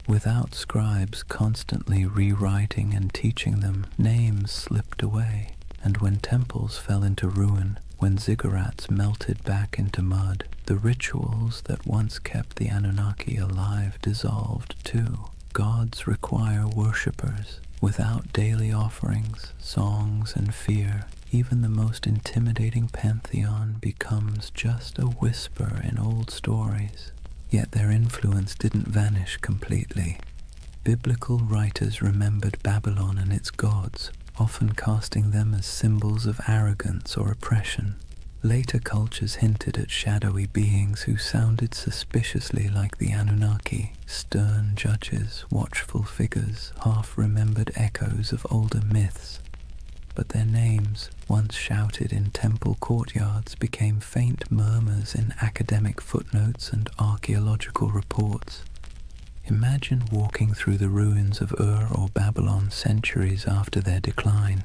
Without scribes constantly rewriting and teaching them, names slipped away, and when temples fell into ruin, when ziggurats melted back into mud, the rituals that once kept the Anunnaki alive dissolved too. Gods require worshippers. Without daily offerings, songs, and fear, even the most intimidating pantheon becomes just a whisper in old stories. Yet their influence didn't vanish completely. Biblical writers remembered Babylon and its gods, often casting them as symbols of arrogance or oppression. Later cultures hinted at shadowy beings who sounded suspiciously like the Anunnaki, stern judges, watchful figures, half-remembered echoes of older myths. But their names, once shouted in temple courtyards, became faint murmurs in academic footnotes and archaeological reports. Imagine walking through the ruins of Ur or Babylon centuries after their decline.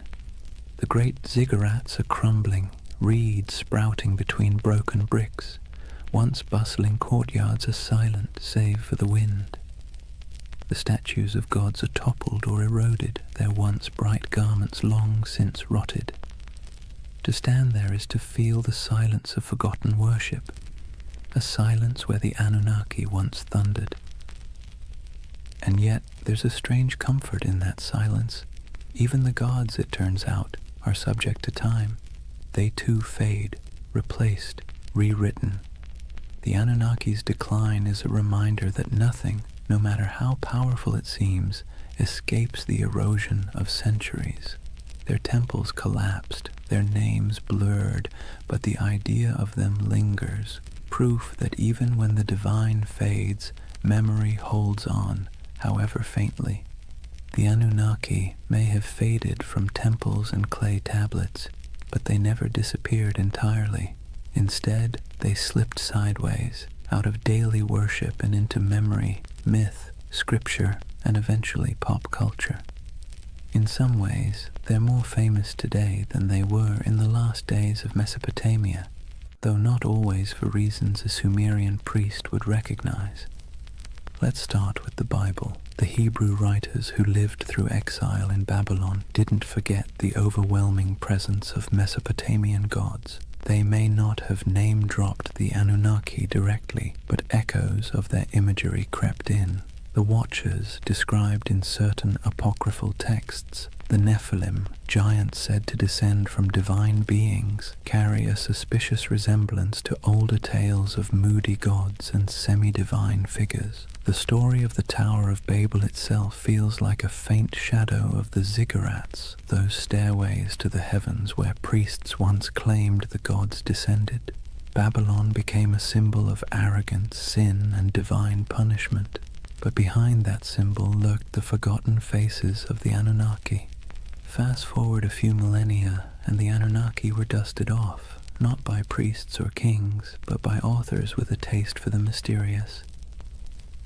The great ziggurats are crumbling, reeds sprouting between broken bricks. Once bustling courtyards are silent, save for the wind. The statues of gods are toppled or eroded, their once bright garments long since rotted. To stand there is to feel the silence of forgotten worship, a silence where the Anunnaki once thundered. And yet there's a strange comfort in that silence. Even the gods, it turns out, are subject to time. They too fade, replaced, rewritten. The Anunnaki's decline is a reminder that nothing, no matter how powerful it seems, escapes the erosion of centuries. Their temples collapsed, their names blurred, but the idea of them lingers, proof that even when the divine fades, memory holds on, however faintly. The Anunnaki may have faded from temples and clay tablets, but they never disappeared entirely. Instead, they slipped sideways, out of daily worship and into memory, myth, scripture, and eventually pop culture. In some ways, they're more famous today than they were in the last days of Mesopotamia, though not always for reasons a Sumerian priest would recognize. Let's start with the Bible. The Hebrew writers who lived through exile in Babylon didn't forget the overwhelming presence of Mesopotamian gods. They may not have name-dropped the Anunnaki directly, but echoes of their imagery crept in. The Watchers, described in certain apocryphal texts, the Nephilim, giants said to descend from divine beings, carry a suspicious resemblance to older tales of moody gods and semi-divine figures. The story of the Tower of Babel itself feels like a faint shadow of the ziggurats, those stairways to the heavens where priests once claimed the gods descended. Babylon became a symbol of arrogance, sin, and divine punishment. But behind that symbol lurked the forgotten faces of the Anunnaki. Fast forward a few millennia, and the Anunnaki were dusted off, not by priests or kings, but by authors with a taste for the mysterious.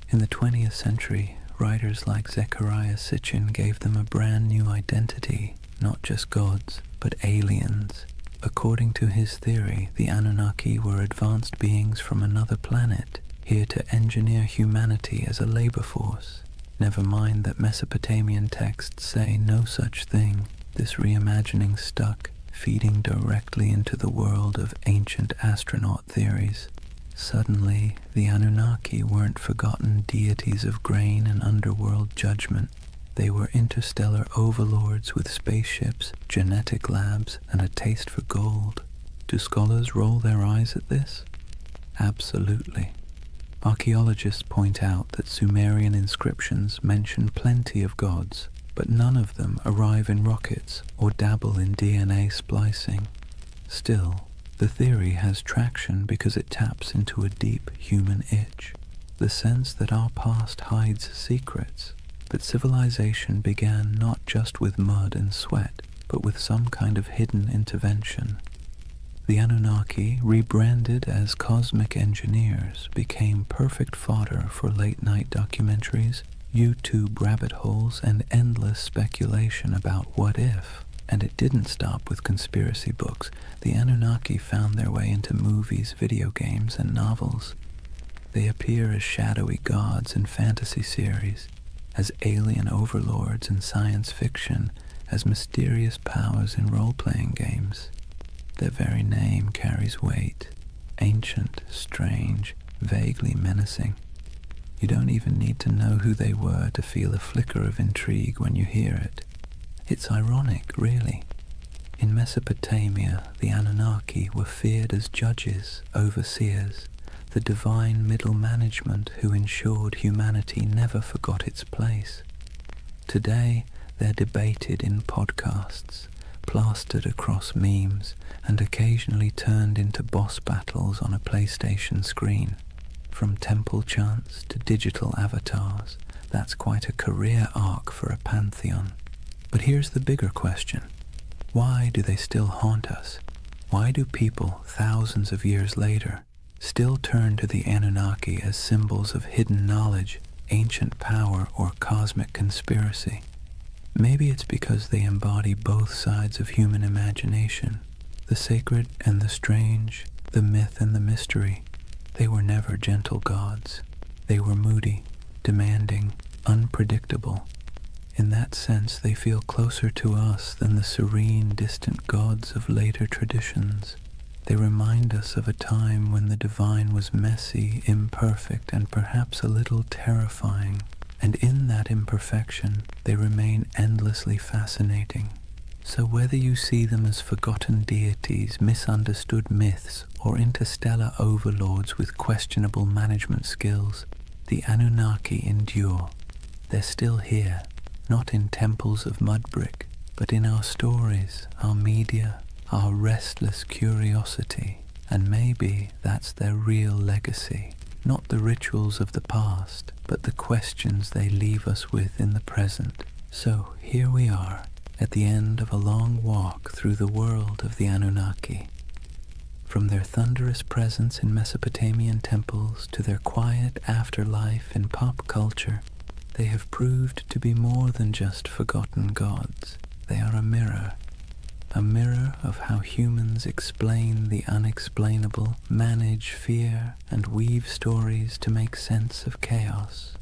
In the 20th century, writers like Zecharia Sitchin gave them a brand new identity, not just gods, but aliens. According to his theory, the Anunnaki were advanced beings from another planet, here to engineer humanity as a labor force. Never mind that Mesopotamian texts say no such thing. This reimagining stuck, feeding directly into the world of ancient astronaut theories. Suddenly, the Anunnaki weren't forgotten deities of grain and underworld judgment. They were interstellar overlords with spaceships, genetic labs, and a taste for gold. Do scholars roll their eyes at this? Absolutely. Archaeologists point out that Sumerian inscriptions mention plenty of gods, but none of them arrive in rockets or dabble in DNA splicing. Still, the theory has traction because it taps into a deep human itch, the sense that our past hides secrets, that civilization began not just with mud and sweat, but with some kind of hidden intervention. The Anunnaki, rebranded as cosmic engineers, became perfect fodder for late-night documentaries, YouTube rabbit holes, and endless speculation about what if. And it didn't stop with conspiracy books. The Anunnaki found their way into movies, video games, and novels. They appear as shadowy gods in fantasy series, as alien overlords in science fiction, as mysterious powers in role-playing games. Their very name carries weight, ancient, strange, vaguely menacing. You don't even need to know who they were to feel a flicker of intrigue when you hear it. It's ironic, really. In Mesopotamia, the Anunnaki were feared as judges, overseers, the divine middle management who ensured humanity never forgot its place. Today, they're debated in podcasts, plastered across memes, and occasionally turned into boss battles on a PlayStation screen. From temple chants to digital avatars, that's quite a career arc for a pantheon. But here's the bigger question. Why do they still haunt us? Why do people, thousands of years later, still turn to the Anunnaki as symbols of hidden knowledge, ancient power, or cosmic conspiracy? Maybe it's because they embody both sides of human imagination, the sacred and the strange, the myth and the mystery. They were never gentle gods. They were moody, demanding, unpredictable. In that sense, they feel closer to us than the serene, distant gods of later traditions. They remind us of a time when the divine was messy, imperfect, and perhaps a little terrifying. And in that imperfection, they remain endlessly fascinating. So whether you see them as forgotten deities, misunderstood myths, or interstellar overlords with questionable management skills, the Anunnaki endure. They're still here, not in temples of mud brick, but in our stories, our media, our restless curiosity, and maybe that's their real legacy. Not the rituals of the past, but the questions they leave us with in the present. So here we are, at the end of a long walk through the world of the Anunnaki. From their thunderous presence in Mesopotamian temples to their quiet afterlife in pop culture, they have proved to be more than just forgotten gods. They are a mirror of how humans explain the unexplainable, manage fear, and weave stories to make sense of chaos.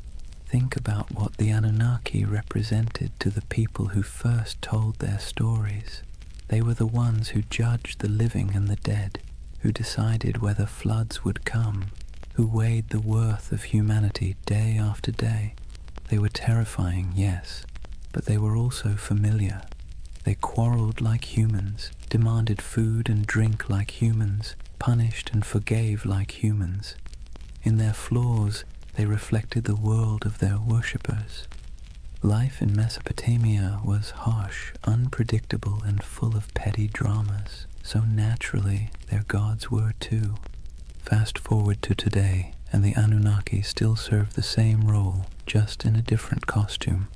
Think about what the Anunnaki represented to the people who first told their stories. They were the ones who judged the living and the dead, who decided whether floods would come, who weighed the worth of humanity day after day. They were terrifying, yes, but they were also familiar. They quarreled like humans, demanded food and drink like humans, punished and forgave like humans. In their flaws, they reflected the world of their worshippers. Life in Mesopotamia was harsh, unpredictable, and full of petty dramas. So naturally, their gods were too. Fast forward to today, and the Anunnaki still serve the same role, just in a different costume.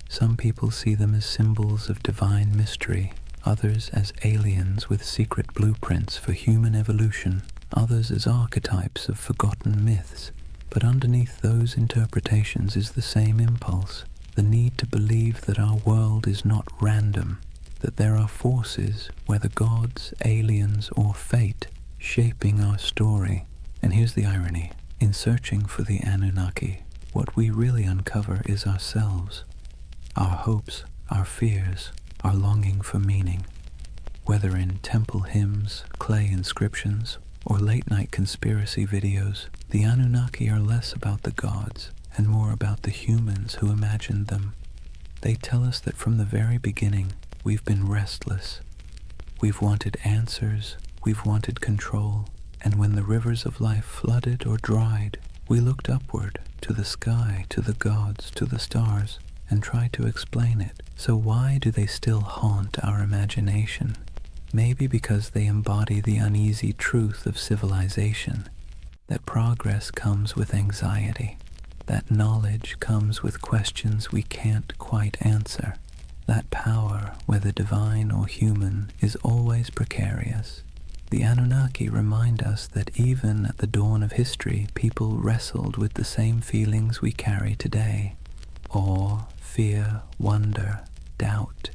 Some people see them as symbols of divine mystery, others as aliens with secret blueprints for human evolution, others as archetypes of forgotten myths. But underneath those interpretations is the same impulse, the need to believe that our world is not random, that there are forces, whether gods, aliens, or fate, shaping our story. And here's the irony. In searching for the Anunnaki, what we really uncover is ourselves. Our hopes, our fears, our longing for meaning. Whether in temple hymns, clay inscriptions, or late-night conspiracy videos, the Anunnaki are less about the gods and more about the humans who imagined them. They tell us that from the very beginning, we've been restless. We've wanted answers, we've wanted control, and when the rivers of life flooded or dried, we looked upward, to the sky, to the gods, to the stars, and tried to explain it. So why do they still haunt our imagination? Maybe because they embody the uneasy truth of civilization, that progress comes with anxiety, that knowledge comes with questions we can't quite answer, that power, whether divine or human, is always precarious. The Anunnaki remind us that even at the dawn of history, people wrestled with the same feelings we carry today: awe, fear, wonder, doubt.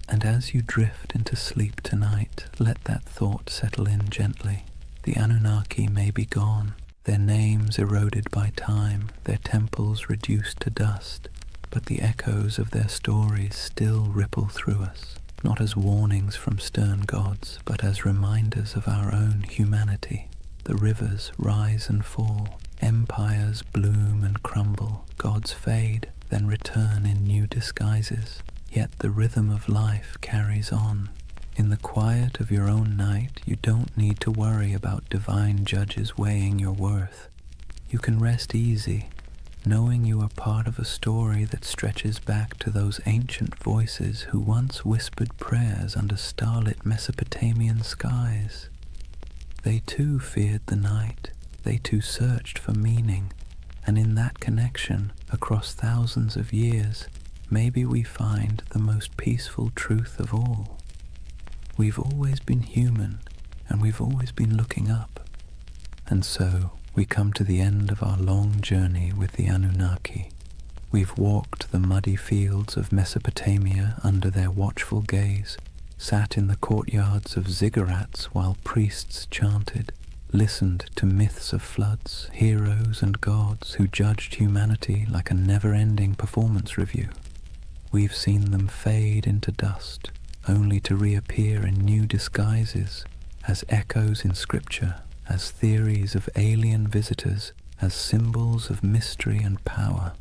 And as you drift into sleep tonight, let that thought settle in gently. The Anunnaki may be gone, their names eroded by time, their temples reduced to dust, but the echoes of their stories still ripple through us, not as warnings from stern gods, but as reminders of our own humanity. The rivers rise and fall, empires bloom and crumble, gods fade, then return in new disguises. Yet the rhythm of life carries on. In the quiet of your own night, you don't need to worry about divine judges weighing your worth. You can rest easy, knowing you are part of a story that stretches back to those ancient voices who once whispered prayers under starlit Mesopotamian skies. They too feared the night, they too searched for meaning, and in that connection, across thousands of years, maybe we find the most peaceful truth of all. We've always been human, and we've always been looking up. And so, we come to the end of our long journey with the Anunnaki. We've walked the muddy fields of Mesopotamia under their watchful gaze, sat in the courtyards of ziggurats while priests chanted, listened to myths of floods, heroes and gods who judged humanity like a never-ending performance review. We've seen them fade into dust, only to reappear in new disguises, as echoes in scripture, as theories of alien visitors, as symbols of mystery and power.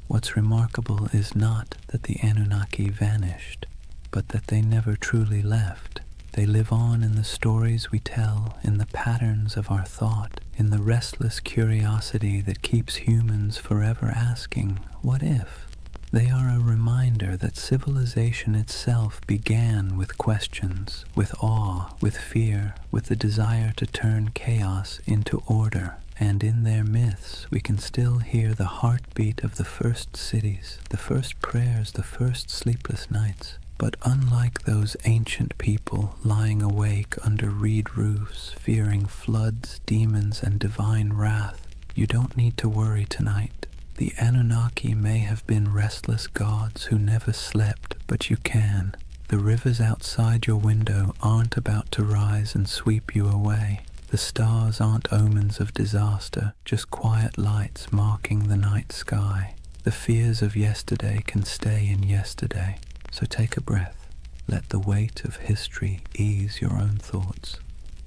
What's remarkable is not that the Anunnaki vanished, but that they never truly left. They live on in the stories we tell, in the patterns of our thought, in the restless curiosity that keeps humans forever asking, what if? They are a reminder that civilization itself began with questions, with awe, with fear, with the desire to turn chaos into order. And in their myths, we can still hear the heartbeat of the first cities, the first prayers, the first sleepless nights. But unlike those ancient people lying awake under reed roofs, fearing floods, demons, and divine wrath, you don't need to worry tonight. The Anunnaki may have been restless gods who never slept, but you can. The rivers outside your window aren't about to rise and sweep you away. The stars aren't omens of disaster, just quiet lights marking the night sky. The fears of yesterday can stay in yesterday. So take a breath. Let the weight of history ease your own thoughts.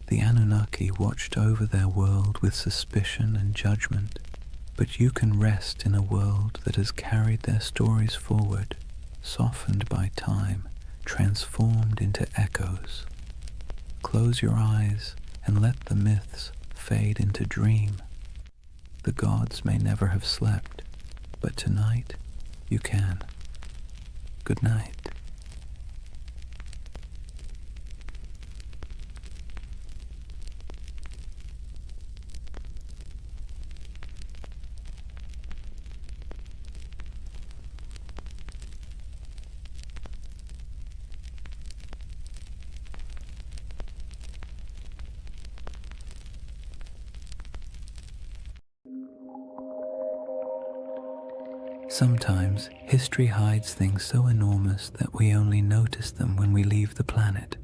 The Anunnaki watched over their world with suspicion and judgment, but you can rest in a world that has carried their stories forward, softened by time, transformed into echoes. Close your eyes and let the myths fade into dream. The gods may never have slept, but tonight you can. Good night. Sometimes history hides things so enormous that we only notice them when we leave the planet.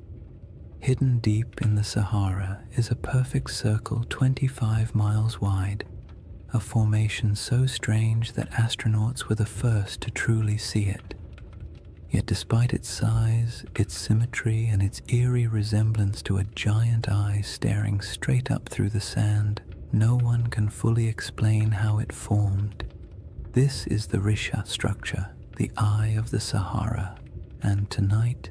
Hidden deep in the Sahara is a perfect circle 25 miles wide, a formation so strange that astronauts were the first to truly see it. Yet despite its size, its symmetry, and its eerie resemblance to a giant eye staring straight up through the sand, no one can fully explain how it formed. This is the Risha structure, the Eye of the Sahara, and tonight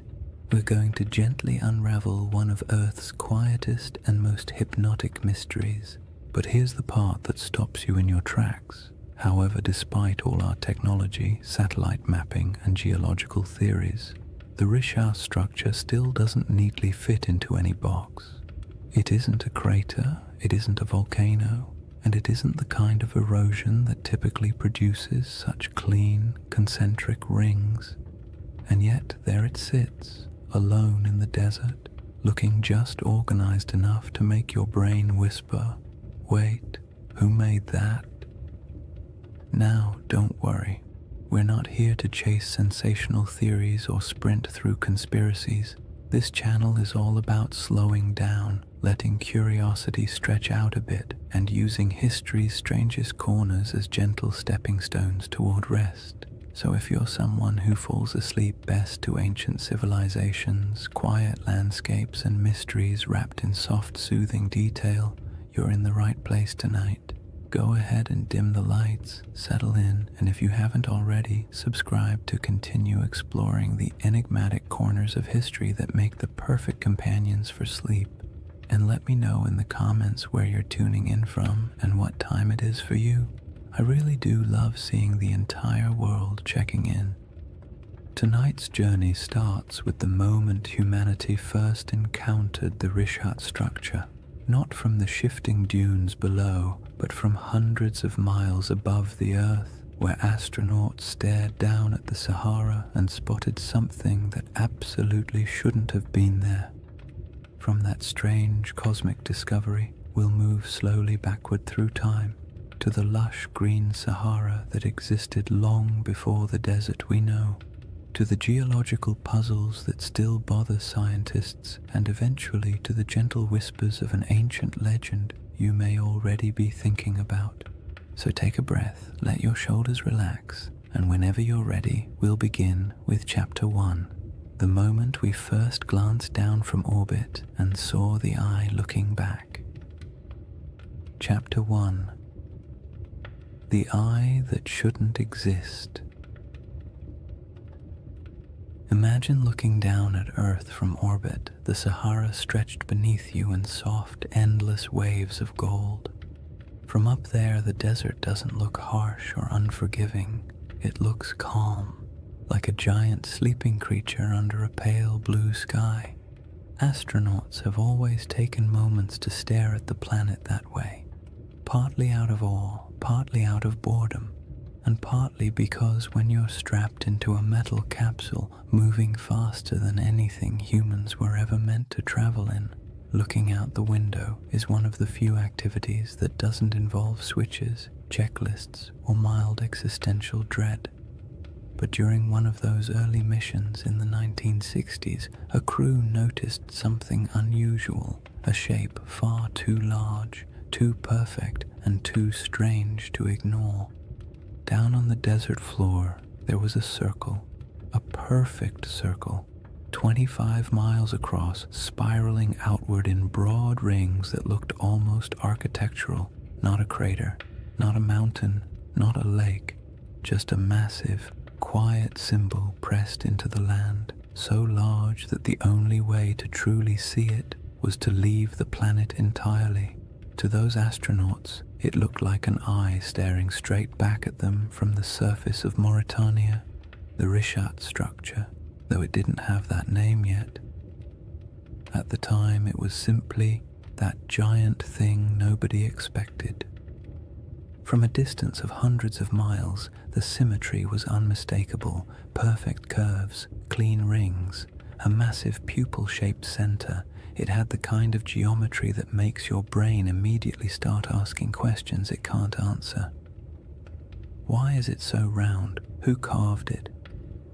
we're going to gently unravel one of Earth's quietest and most hypnotic mysteries. But here's the part that stops you in your tracks. However, despite all our technology, satellite mapping, and geological theories, the Risha structure still doesn't neatly fit into any box. It isn't a crater, it isn't a volcano, and it isn't the kind of erosion that typically produces such clean, concentric rings. And yet there it sits, alone in the desert, looking just organized enough to make your brain whisper, "Wait, who made that?" Now, don't worry. We're not here to chase sensational theories or sprint through conspiracies. This channel is all about slowing down, letting curiosity stretch out a bit, and using history's strangest corners as gentle stepping stones toward rest. So if you're someone who falls asleep best to ancient civilizations, quiet landscapes, and mysteries wrapped in soft, soothing detail, you're in the right place tonight. Go ahead and dim the lights, settle in, and if you haven't already, subscribe to continue exploring the enigmatic corners of history that make the perfect companions for sleep. And let me know in the comments where you're tuning in from and what time it is for you. I really do love seeing the entire world checking in. Tonight's journey starts with the moment humanity first encountered the Rishat structure. Not from the shifting dunes below, but from hundreds of miles above the Earth, where astronauts stared down at the Sahara and spotted something that absolutely shouldn't have been there. From that strange cosmic discovery, we'll move slowly backward through time to the lush green Sahara that existed long before the desert we know, to the geological puzzles that still bother scientists, and eventually to the gentle whispers of an ancient legend you may already be thinking about. So take a breath, let your shoulders relax, and whenever you're ready, we'll begin with Chapter 1. The moment we first glanced down from orbit and saw the eye looking back. Chapter 1. The Eye That Shouldn't Exist. Imagine looking down at Earth from orbit, the Sahara stretched beneath you in soft, endless waves of gold. From up there, the desert doesn't look harsh or unforgiving. It looks calm, like a giant sleeping creature under a pale blue sky. Astronauts have always taken moments to stare at the planet that way, partly out of awe, partly out of boredom, and partly because when you're strapped into a metal capsule moving faster than anything humans were ever meant to travel in, looking out the window is one of the few activities that doesn't involve switches, checklists, or mild existential dread. But during one of those early missions in the 1960s, a crew noticed something unusual, a shape far too large, too perfect, and too strange to ignore. Down on the desert floor, there was a circle, a perfect circle, 25 miles across, spiraling outward in broad rings that looked almost architectural. Not a crater, not a mountain, not a lake, just a massive, quiet symbol pressed into the land, so large that the only way to truly see it was to leave the planet entirely. To those astronauts, it looked like an eye staring straight back at them from the surface of Mauritania, the Richat structure, though it didn't have that name yet. At the time, it was simply that giant thing nobody expected. From a distance of hundreds of miles, the symmetry was unmistakable, perfect curves, clean rings, a massive pupil-shaped center. It had the kind of geometry that makes your brain immediately start asking questions it can't answer. Why is it so round? Who carved it?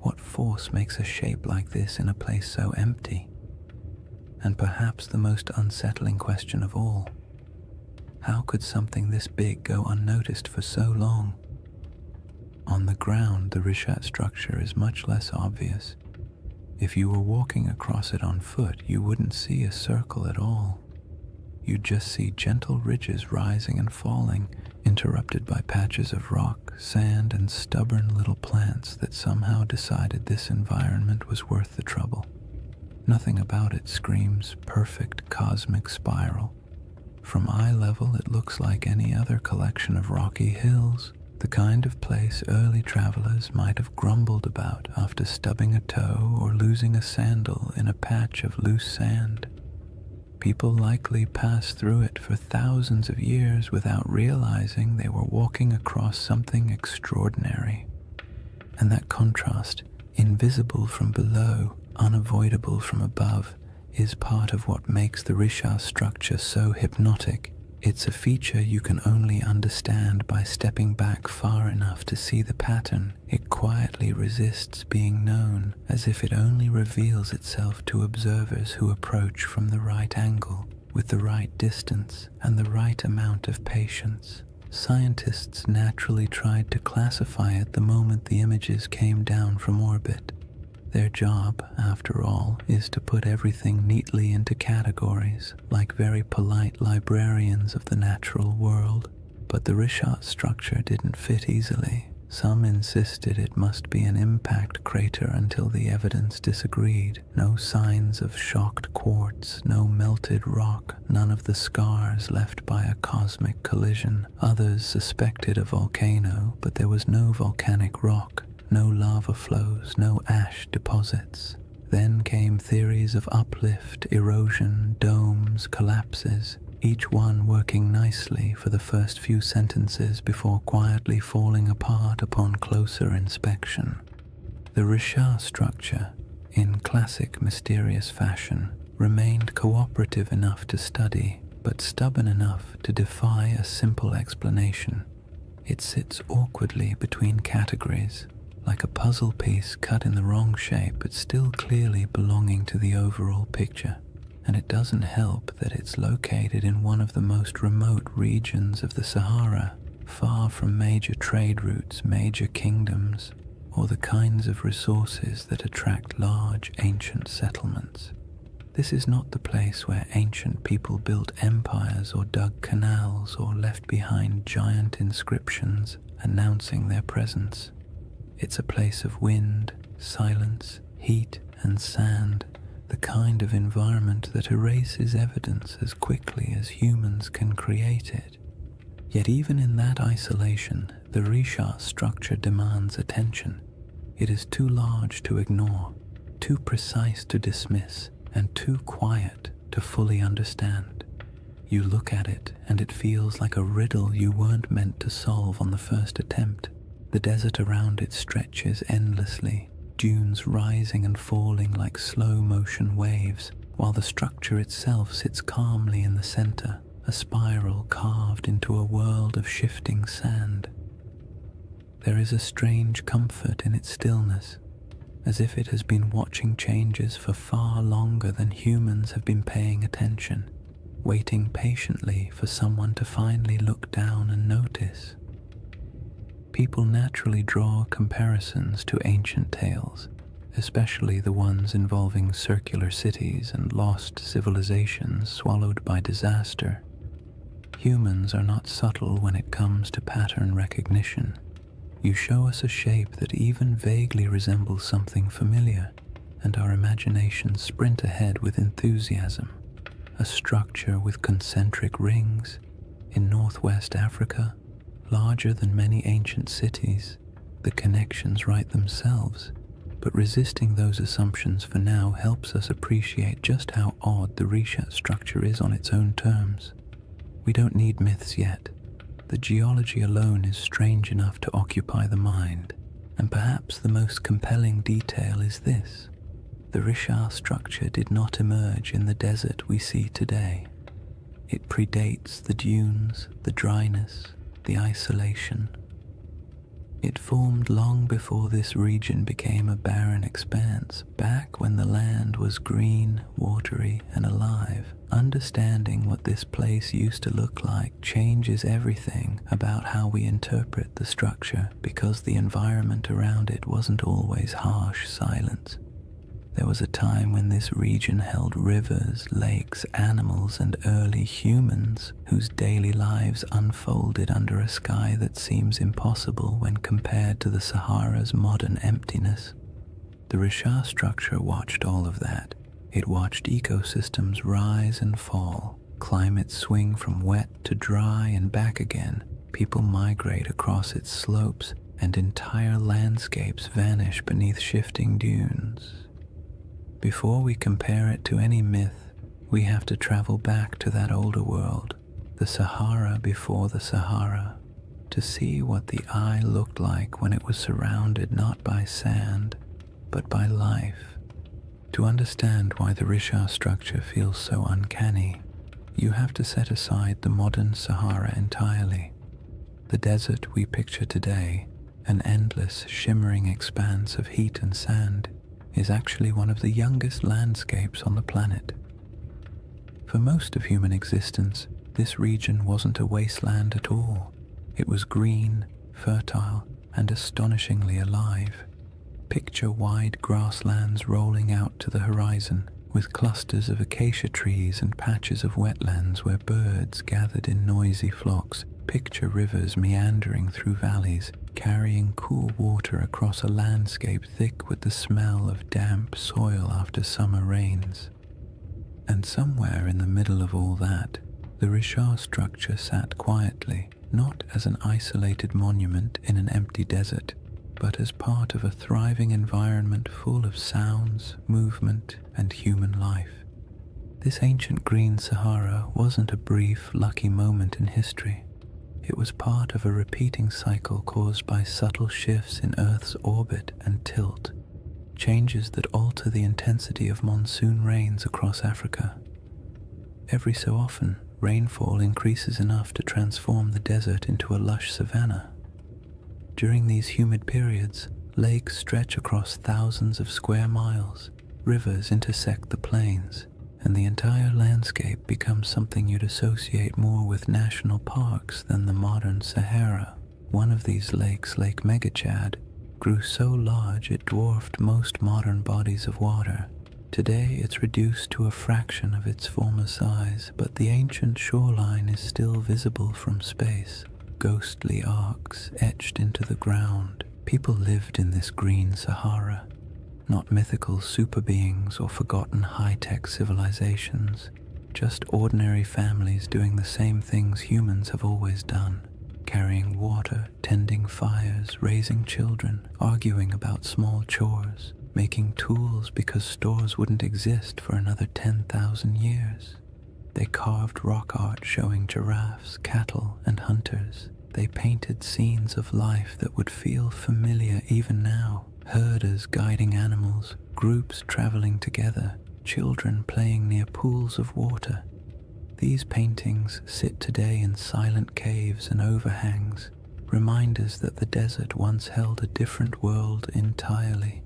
What force makes a shape like this in a place so empty? And perhaps the most unsettling question of all, how could something this big go unnoticed for so long? On the ground, the Richat structure is much less obvious. If you were walking across it on foot, you wouldn't see a circle at all. You'd just see gentle ridges rising and falling, interrupted by patches of rock, sand, and stubborn little plants that somehow decided this environment was worth the trouble. Nothing about it screams perfect cosmic spiral. From eye level, it looks like any other collection of rocky hills, the kind of place early travelers might have grumbled about after stubbing a toe or losing a sandal in a patch of loose sand. People likely passed through it for thousands of years without realizing they were walking across something extraordinary. And that contrast, invisible from below, unavoidable from above, is part of what makes the Richat structure so hypnotic. It's a feature you can only understand by stepping back far enough to see the pattern. It quietly resists being known, as if it only reveals itself to observers who approach from the right angle, with the right distance, and the right amount of patience. Scientists naturally tried to classify it the moment the images came down from orbit. Their job, after all, is to put everything neatly into categories, like very polite librarians of the natural world. But the Richat structure didn't fit easily. Some insisted it must be an impact crater until the evidence disagreed. No signs of shocked quartz, no melted rock, none of the scars left by a cosmic collision. Others suspected a volcano, but there was no volcanic rock. No lava flows, no ash deposits. Then came theories of uplift, erosion, domes, collapses, each one working nicely for the first few sentences before quietly falling apart upon closer inspection. The Richat structure, in classic mysterious fashion, remained cooperative enough to study, but stubborn enough to defy a simple explanation. It sits awkwardly between categories, like a puzzle piece cut in the wrong shape but still clearly belonging to the overall picture. And it doesn't help that it's located in one of the most remote regions of the Sahara, far from major trade routes, major kingdoms, or the kinds of resources that attract large ancient settlements. This is not the place where ancient people built empires or dug canals or left behind giant inscriptions announcing their presence. It's a place of wind, silence, heat, and sand, the kind of environment that erases evidence as quickly as humans can create it. Yet even in that isolation, The Risha structure demands attention. It is too large to ignore, too precise to dismiss, and too quiet to fully understand. You look at it and it feels like a riddle you weren't meant to solve on the first attempt. The desert around it stretches endlessly, dunes rising and falling like slow-motion waves, while the structure itself sits calmly in the center, a spiral carved into a world of shifting sand. There is a strange comfort in its stillness, as if it has been watching changes for far longer than humans have been paying attention, waiting patiently for someone to finally look down and notice. People naturally draw comparisons to ancient tales, especially the ones involving circular cities and lost civilizations swallowed by disaster. Humans are not subtle when it comes to pattern recognition. You show us a shape that even vaguely resembles something familiar, and our imaginations sprint ahead with enthusiasm. A structure with concentric rings in northwest Africa, larger than many ancient cities. The connections write themselves, but resisting those assumptions for now helps us appreciate just how odd the Risha structure is on its own terms. We don't need myths yet. The geology alone is strange enough to occupy the mind, and perhaps the most compelling detail is this. The Risha structure did not emerge in the desert we see today. It predates the dunes, the dryness, the isolation. It formed long before this region became a barren expanse, back when the land was green, watery, and alive. Understanding what this place used to look like changes everything about how we interpret the structure, because the environment around it wasn't always harsh silence. There was a time when this region held rivers, lakes, animals, and early humans whose daily lives unfolded under a sky that seems impossible when compared to the Sahara's modern emptiness. The Risha structure watched all of that. It watched ecosystems rise and fall, climates swing from wet to dry and back again, people migrate across its slopes, and entire landscapes vanish beneath shifting dunes. Before we compare it to any myth, we have to travel back to that older world, the Sahara before the Sahara, to see what the eye looked like when it was surrounded not by sand, but by life. To understand why the Risha structure feels so uncanny, you have to set aside the modern Sahara entirely. The desert we picture today, an endless, shimmering expanse of heat and sand, is actually one of the youngest landscapes on the planet. For most of human existence, this region wasn't a wasteland at all. It was green, fertile, and astonishingly alive. Picture wide grasslands rolling out to the horizon, with clusters of acacia trees and patches of wetlands where birds gathered in noisy flocks. Picture rivers meandering through valleys, carrying cool water across a landscape thick with the smell of damp soil after summer rains. And somewhere in the middle of all that, the Risha structure sat quietly, not as an isolated monument in an empty desert, but as part of a thriving environment full of sounds, movement, and human life. This ancient green Sahara wasn't a brief, lucky moment in history. It was part of a repeating cycle caused by subtle shifts in Earth's orbit and tilt, changes that alter the intensity of monsoon rains across Africa. Every so often, rainfall increases enough to transform the desert into a lush savanna. During these humid periods, lakes stretch across thousands of square miles, rivers intersect the plains, and the entire landscape becomes something you'd associate more with national parks than the modern Sahara. One of these lakes, Lake Megachad, grew so large it dwarfed most modern bodies of water. Today it's reduced to a fraction of its former size, but the ancient shoreline is still visible from space, ghostly arcs etched into the ground. People lived in this green Sahara, not mythical super beings or forgotten high-tech civilizations, just ordinary families doing the same things humans have always done. carrying water, tending fires, raising children, arguing about small chores, making tools because stores wouldn't exist for another 10,000 years. They carved rock art showing giraffes, cattle, and hunters. They painted scenes of life that would feel familiar even now. Herders guiding animals, groups traveling together, children playing near pools of water. These paintings sit today in silent caves and overhangs, reminders that the desert once held a different world entirely.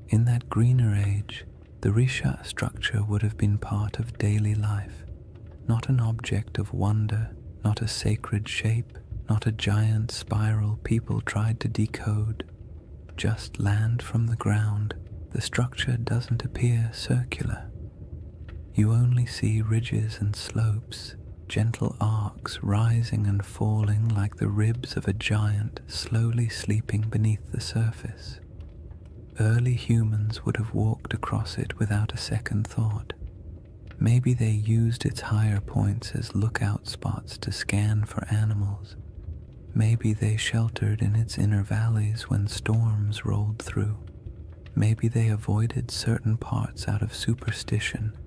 In that greener age, the Risha structure would have been part of daily life, not an object of wonder, not a sacred shape, not a giant spiral people tried to decode. Just land from the ground. The structure doesn't appear circular. You only see ridges and slopes, gentle arcs rising and falling like the ribs of a giant slowly sleeping beneath the surface. Early humans would have walked across it without a second thought. Maybe they used its higher points as lookout spots to scan for animals. Maybe they sheltered in its inner valleys when storms rolled through. Maybe they avoided certain parts out of superstition,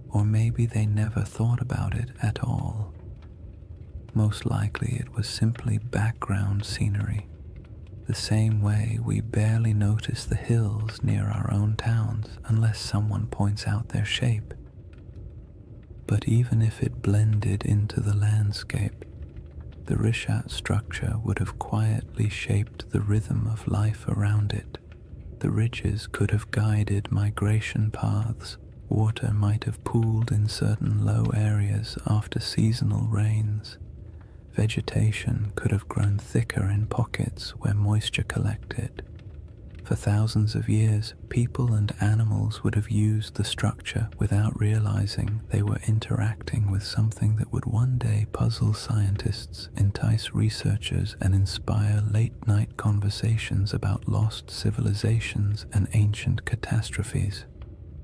or maybe they never thought about it at all. Most likely it was simply background scenery, the same way we barely notice the hills near our own towns unless someone points out their shape. But even if it blended into the landscape, the Rishat structure would have quietly shaped the rhythm of life around it. The ridges could have guided migration paths. Water might have pooled in certain low areas after seasonal rains. Vegetation could have grown thicker in pockets where moisture collected. For thousands of years, people and animals would have used the structure without realizing they were interacting with something that would one day puzzle scientists, entice researchers, and inspire late-night conversations about lost civilizations and ancient catastrophes.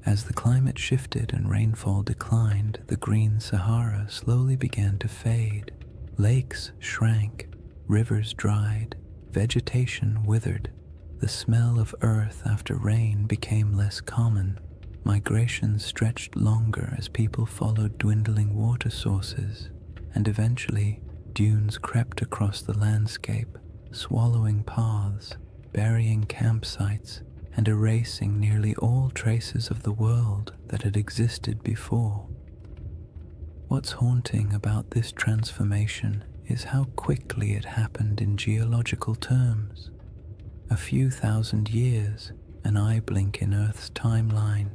As the climate shifted and rainfall declined, the green Sahara slowly began to fade. Lakes shrank, rivers dried, vegetation withered. The smell of earth after rain became less common. Migration stretched longer as people followed dwindling water sources, and eventually dunes crept across the landscape, swallowing paths, burying campsites, and erasing nearly all traces of the world that had existed before. What's haunting about this transformation is how quickly it happened in geological terms. A few thousand years, an eye blink in Earth's timeline,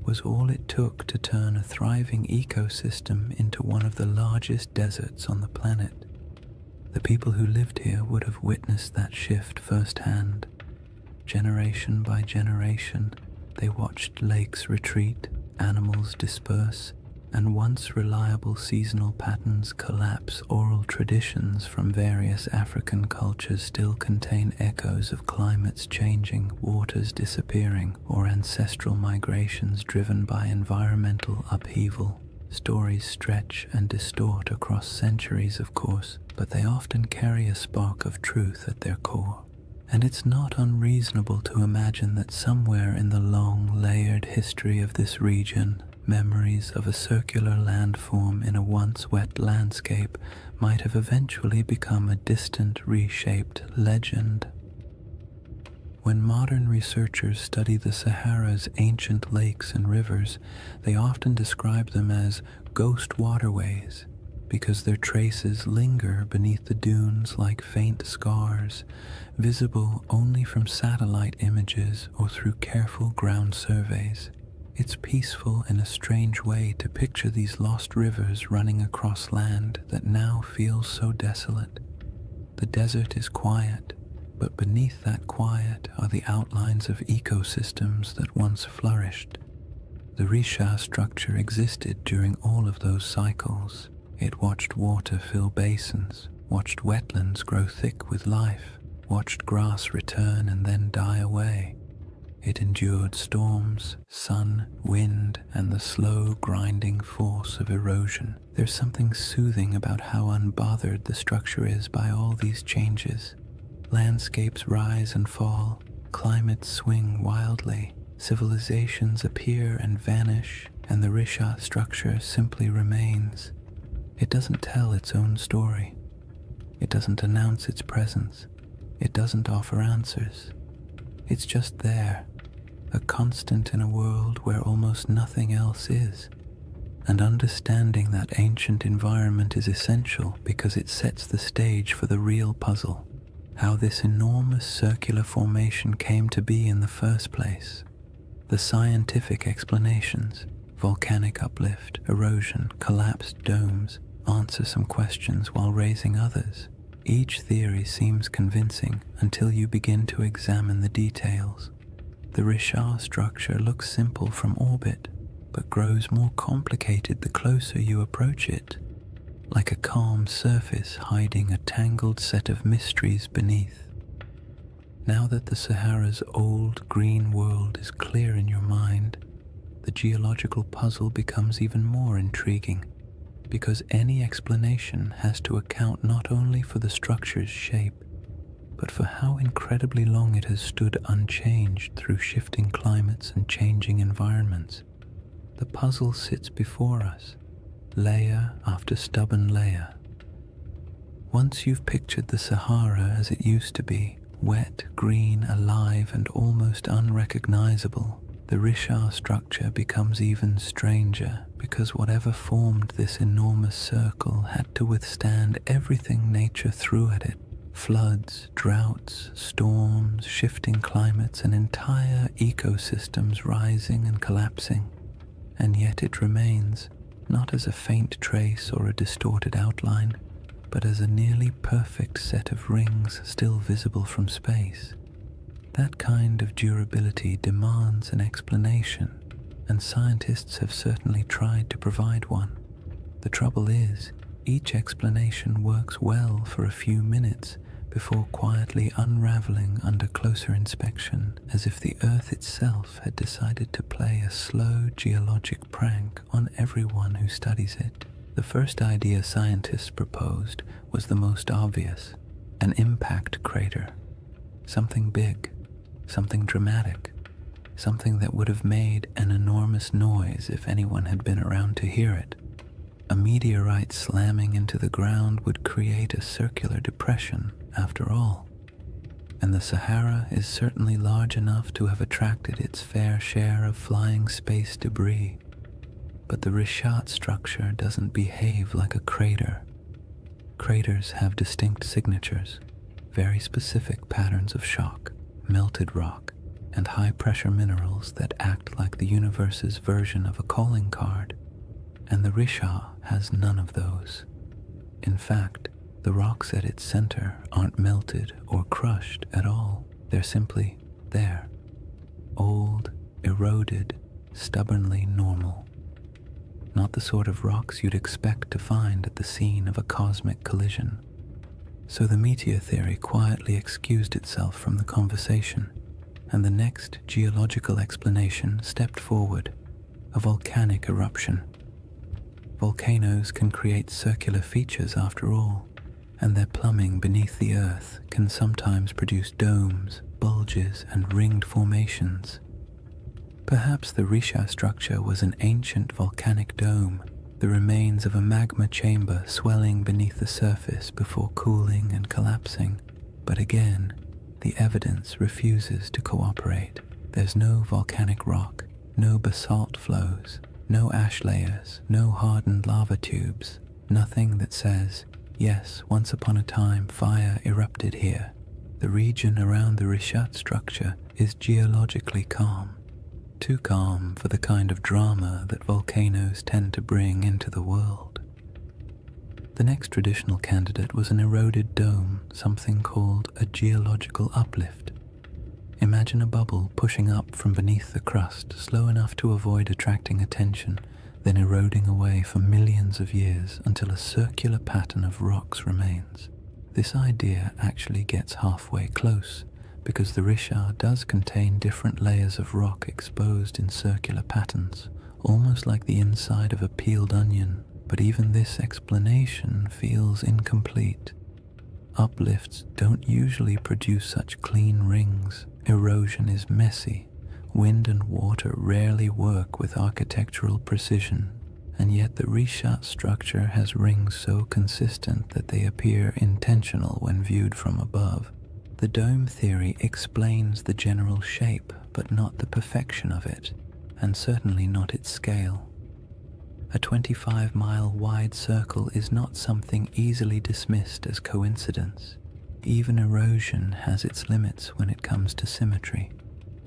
was all it took to turn a thriving ecosystem into one of the largest deserts on the planet. The people who lived here would have witnessed that shift firsthand. Generation by generation, they watched lakes retreat, animals disperse, and once reliable seasonal patterns collapse. Oral traditions from various African cultures still contain echoes of climates changing, waters disappearing, or ancestral migrations driven by environmental upheaval. Stories stretch and distort across centuries, of course, but they often carry a spark of truth at their core. And it's not unreasonable to imagine that somewhere in the long, layered history of this region, memories of a circular landform in a once wet landscape might have eventually become a distant, reshaped legend. When modern researchers study the Sahara's ancient lakes and rivers, they often describe them as ghost waterways, because their traces linger beneath the dunes like faint scars, visible only from satellite images or through careful ground surveys. It's peaceful in a strange way to picture these lost rivers running across land that now feels so desolate. The desert is quiet, but beneath that quiet are the outlines of ecosystems that once flourished. The Risha structure existed during all of those cycles. It watched water fill basins, watched wetlands grow thick with life, watched grass return and then die away. It endured storms, sun, wind, and the slow grinding force of erosion. There's something soothing about how unbothered the structure is by all these changes. Landscapes rise and fall, climates swing wildly, civilizations appear and vanish, and the Risha structure simply remains. It doesn't tell its own story. It doesn't announce its presence. It doesn't offer answers. It's just there, a constant in a world where almost nothing else is. And understanding that ancient environment is essential because it sets the stage for the real puzzle, how this enormous circular formation came to be in the first place. The scientific explanations, volcanic uplift, erosion, collapsed domes, answer some questions while raising others. Each theory seems convincing until you begin to examine the details. The Risha structure looks simple from orbit, but grows more complicated the closer you approach it, like a calm surface hiding a tangled set of mysteries beneath. Now that the Sahara's old green world is clear in your mind, the geological puzzle becomes even more intriguing, because any explanation has to account not only for the structure's shape, but for how incredibly long it has stood unchanged through shifting climates and changing environments. The puzzle sits before us, layer after stubborn layer. Once you've pictured the Sahara as it used to be, wet, green, alive, and almost unrecognizable, the Risha structure becomes even stranger, because whatever formed this enormous circle had to withstand everything nature threw at it: floods, droughts, storms, shifting climates, and entire ecosystems rising and collapsing. And yet it remains, not as a faint trace or a distorted outline, but as a nearly perfect set of rings still visible from space. That kind of durability demands an explanation, and scientists have certainly tried to provide one. The trouble is, each explanation works well for a few minutes before quietly unraveling under closer inspection, as if the Earth itself had decided to play a slow geologic prank on everyone who studies it. The first idea scientists proposed was the most obvious: an impact crater. Something big, something dramatic, something that would have made an enormous noise if anyone had been around to hear it. A meteorite slamming into the ground would create a circular depression, after all. And the Sahara is certainly large enough to have attracted its fair share of flying space debris. But the Rishat structure doesn't behave like a crater. Craters have distinct signatures, very specific patterns of shock, melted rock, and high-pressure minerals that act like the universe's version of a calling card. And the Risha has none of those. In fact, the rocks at its center aren't melted or crushed at all. They're simply there. Old, eroded, stubbornly normal. Not the sort of rocks you'd expect to find at the scene of a cosmic collision. So the meteor theory quietly excused itself from the conversation, and the next geological explanation stepped forward: a volcanic eruption. Volcanoes can create circular features after all, and their plumbing beneath the earth can sometimes produce domes, bulges, and ringed formations. Perhaps the Risha structure was an ancient volcanic dome, the remains of a magma chamber swelling beneath the surface before cooling and collapsing. But again, the evidence refuses to cooperate. There's no volcanic rock, no basalt flows, no ash layers, no hardened lava tubes, nothing that says, yes, once upon a time fire erupted here. The region around the Rishat structure is geologically calm, too calm for the kind of drama that volcanoes tend to bring into the world. The next traditional candidate was an eroded dome, something called a geological uplift. Imagine a bubble pushing up from beneath the crust, slow enough to avoid attracting attention, then eroding away for millions of years until a circular pattern of rocks remains. This idea actually gets halfway close, because the Richard does contain different layers of rock exposed in circular patterns, almost like the inside of a peeled onion, but even this explanation feels incomplete. Uplifts don't usually produce such clean rings. Erosion is messy. Wind and water rarely work with architectural precision, and yet the Richat structure has rings so consistent that they appear intentional when viewed from above. The dome theory explains the general shape, but not the perfection of it, and certainly not its scale. A 25-mile wide circle is not something easily dismissed as coincidence. Even erosion has its limits when it comes to symmetry,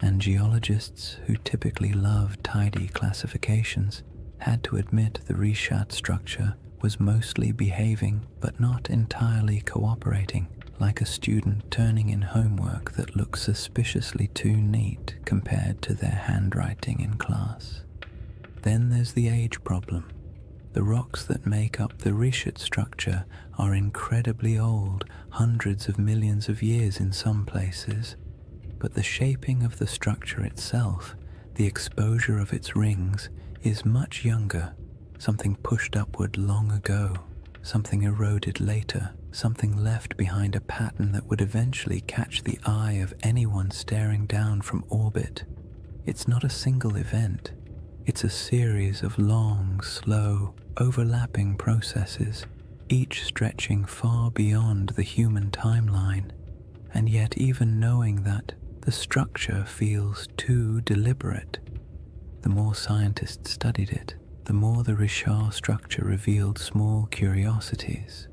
and geologists who typically love tidy classifications had to admit the Richat structure was mostly behaving but not entirely cooperating, like a student turning in homework that looks suspiciously too neat compared to their handwriting in class. Then there's the age problem. The rocks that make up the Richat structure are incredibly old, hundreds of millions of years in some places, but the shaping of the structure itself, the exposure of its rings, is much younger, something pushed upward long ago, something eroded later, something left behind a pattern that would eventually catch the eye of anyone staring down from orbit. It's not a single event. It's a series of long, slow, overlapping processes, each stretching far beyond the human timeline, and yet even knowing that, the structure feels too deliberate. The more scientists studied it, the more the Richat structure revealed small curiosities.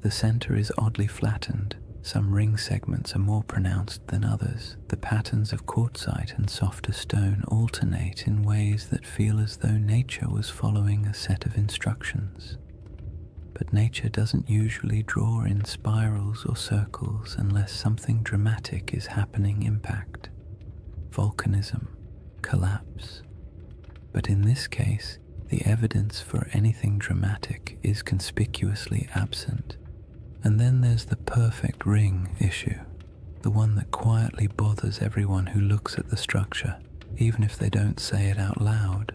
The center is oddly flattened. Some ring segments are more pronounced than others. The patterns of quartzite and softer stone alternate in ways that feel as though nature was following a set of instructions. But nature doesn't usually draw in spirals or circles unless something dramatic is happening. Impact, volcanism, collapse. But in this case, the evidence for anything dramatic is conspicuously absent. And then there's the perfect ring issue, the one that quietly bothers everyone who looks at the structure, even if they don't say it out loud.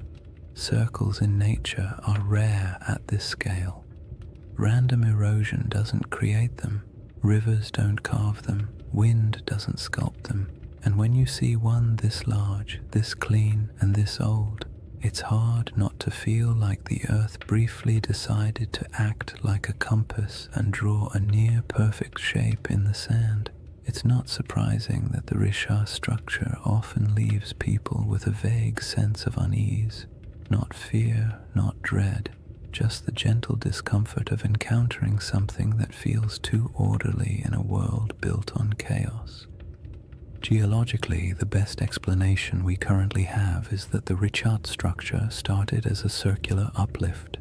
Circles in nature are rare at this scale. Random erosion doesn't create them, rivers don't carve them, wind doesn't sculpt them, and when you see one this large, this clean, and this old, it's hard not to feel like the earth briefly decided to act like a compass and draw a near-perfect shape in the sand. It's not surprising that the Richat structure often leaves people with a vague sense of unease. Not fear, not dread, just the gentle discomfort of encountering something that feels too orderly in a world built on chaos. Geologically, the best explanation we currently have is that the Richat structure started as a circular uplift,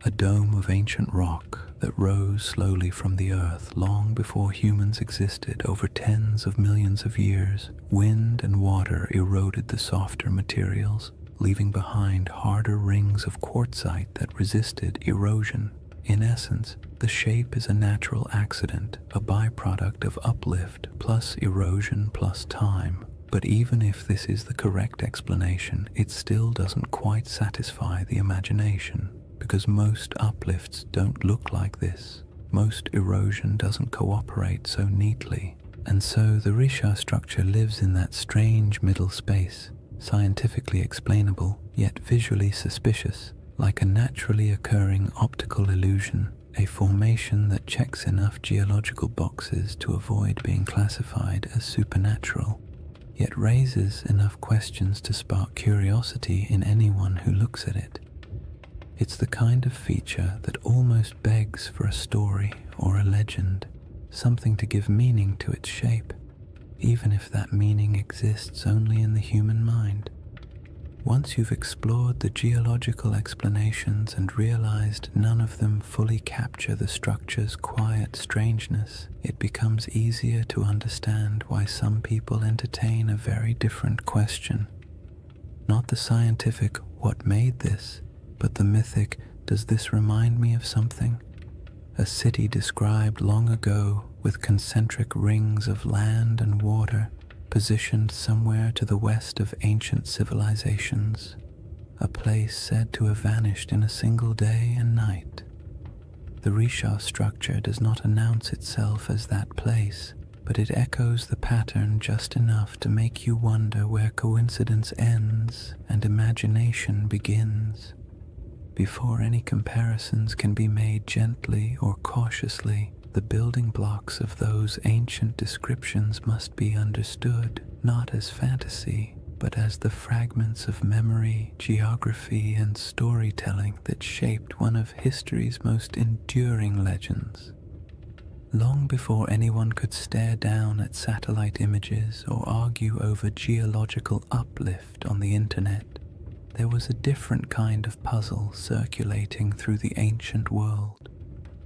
a dome of ancient rock that rose slowly from the earth long before humans existed. Over tens of millions of years, wind and water eroded the softer materials, leaving behind harder rings of quartzite that resisted erosion. In essence, the shape is a natural accident, a byproduct of uplift plus erosion plus time. But even if this is the correct explanation, it still doesn't quite satisfy the imagination, because most uplifts don't look like this. Most erosion doesn't cooperate so neatly, and so the Richat structure lives in that strange middle space, scientifically explainable, yet visually suspicious, like a naturally occurring optical illusion, a formation that checks enough geological boxes to avoid being classified as supernatural, yet raises enough questions to spark curiosity in anyone who looks at it. It's the kind of feature that almost begs for a story or a legend, something to give meaning to its shape, even if that meaning exists only in the human mind. Once you've explored the geological explanations and realized none of them fully capture the structure's quiet strangeness, it becomes easier to understand why some people entertain a very different question. Not the scientific, what made this, but the mythic, does this remind me of something? A city described long ago, with concentric rings of land and water positioned somewhere to the west of ancient civilizations, a place said to have vanished in a single day and night. The Risha structure does not announce itself as that place, but it echoes the pattern just enough to make you wonder where coincidence ends and imagination begins. Before any comparisons can be made gently or cautiously, the building blocks of those ancient descriptions must be understood not as fantasy, but as the fragments of memory, geography, and storytelling that shaped one of history's most enduring legends. Long before anyone could stare down at satellite images or argue over geological uplift on the internet, there was a different kind of puzzle circulating through the ancient world.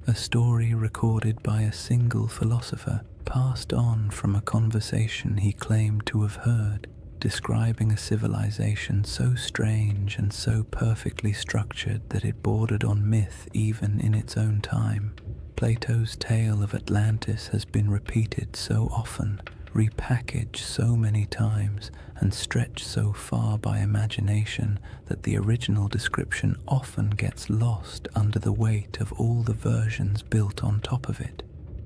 A story recorded by a single philosopher, passed on from a conversation he claimed to have heard, describing a civilization so strange and so perfectly structured that it bordered on myth even in its own time. Plato's tale of Atlantis has been repeated so often, repackaged so many times, and stretched so far by imagination that the original description often gets lost under the weight of all the versions built on top of it.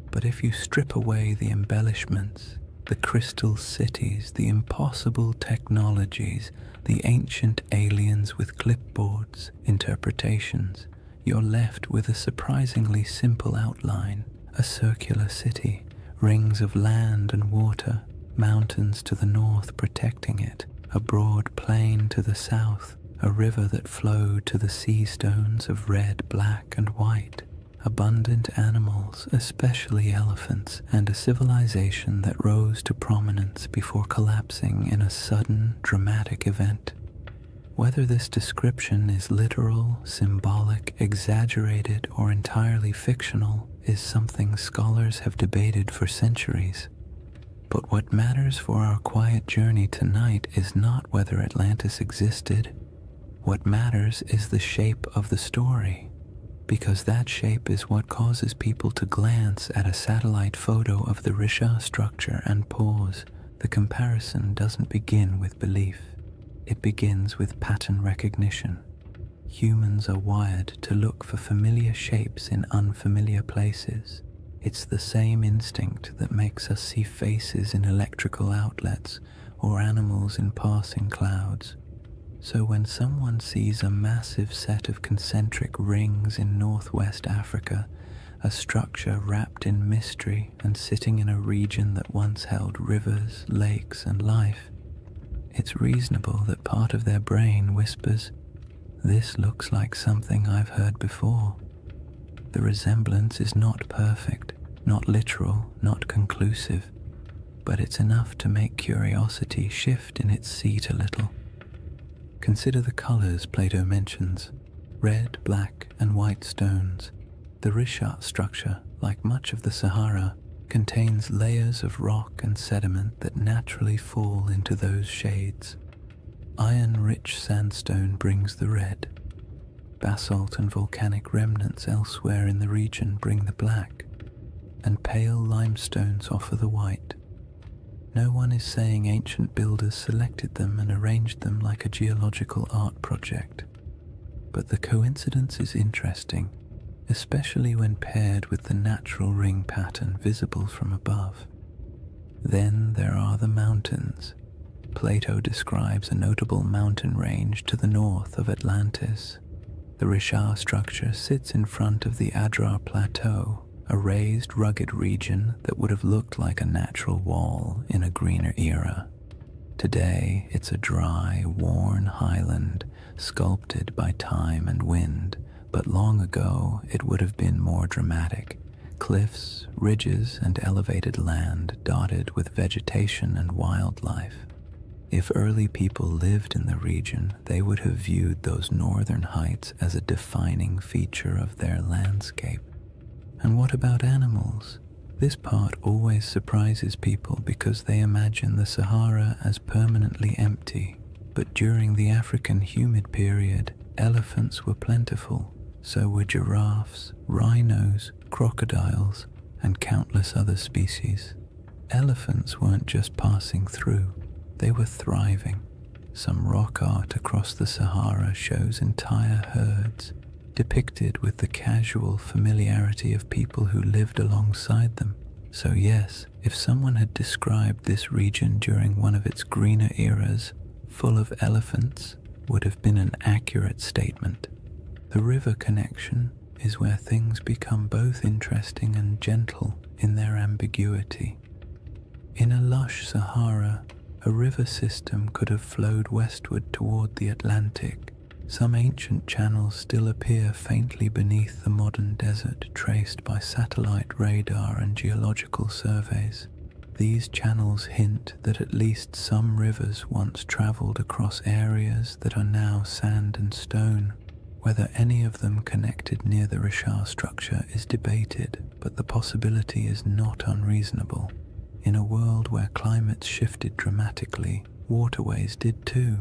But if you strip away the embellishments, the crystal cities, the impossible technologies, the ancient aliens with clipboards, interpretations, you're left with a surprisingly simple outline: a circular city, rings of land and water, mountains to the north protecting it, a broad plain to the south, a river that flowed to the sea stones of red, black, and white, abundant animals, especially elephants, and a civilization that rose to prominence before collapsing in a sudden, dramatic event. Whether this description is literal, symbolic, exaggerated, or entirely fictional is something scholars have debated for centuries. But what matters for our quiet journey tonight is not whether Atlantis existed. What matters is the shape of the story, because that shape is what causes people to glance at a satellite photo of the Risha structure and pause. The comparison doesn't begin with belief. It begins with pattern recognition. Humans are wired to look for familiar shapes in unfamiliar places. It's the same instinct that makes us see faces in electrical outlets or animals in passing clouds. So when someone sees a massive set of concentric rings in northwest Africa, a structure wrapped in mystery and sitting in a region that once held rivers, lakes, and life, it's reasonable that part of their brain whispers, "This looks like something I've heard before." The resemblance is not perfect, not literal, not conclusive, but it's enough to make curiosity shift in its seat a little. Consider the colors Plato mentions: red, black, and white stones. The Risha structure, like much of the Sahara, contains layers of rock and sediment that naturally fall into those shades. Iron-rich sandstone brings the red. Basalt and volcanic remnants elsewhere in the region bring the black, and pale limestones offer the white. No one is saying ancient builders selected them and arranged them like a geological art project, but the coincidence is interesting, especially when paired with the natural ring pattern visible from above. Then there are the mountains. Plato describes a notable mountain range to the north of Atlantis. The Risha structure sits in front of the Adrar Plateau, a raised, rugged region that would have looked like a natural wall in a greener era. Today, it's a dry, worn highland, sculpted by time and wind, but long ago it would have been more dramatic. Cliffs, ridges, and elevated land dotted with vegetation and wildlife. If early people lived in the region, they would have viewed those northern heights as a defining feature of their landscape. And what about animals? This part always surprises people because they imagine the Sahara as permanently empty. But during the African humid period, elephants were plentiful. So were giraffes, rhinos, crocodiles, and countless other species. Elephants weren't just passing through, they were thriving. Some rock art across the Sahara shows entire herds, depicted with the casual familiarity of people who lived alongside them. So yes, if someone had described this region during one of its greener eras, full of elephants, would have been an accurate statement. The river connection is where things become both interesting and gentle in their ambiguity. In a lush Sahara, a river system could have flowed westward toward the Atlantic. Some ancient channels still appear faintly beneath the modern desert, traced by satellite radar and geological surveys. These channels hint that at least some rivers once traveled across areas that are now sand and stone. Whether any of them connected near the Richat structure is debated, but the possibility is not unreasonable. In a world where climates shifted dramatically, waterways did too.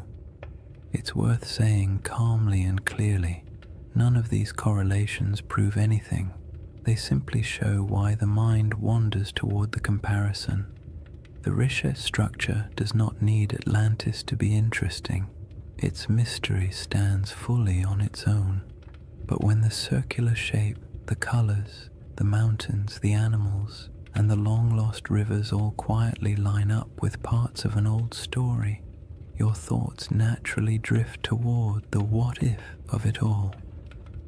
It's worth saying calmly and clearly, none of these correlations prove anything. They simply show why the mind wanders toward the comparison. The Richat structure does not need Atlantis to be interesting. Its mystery stands fully on its own. But when the circular shape, the colors, the mountains, the animals, and the long-lost rivers all quietly line up with parts of an old story, your thoughts naturally drift toward the what-if of it all.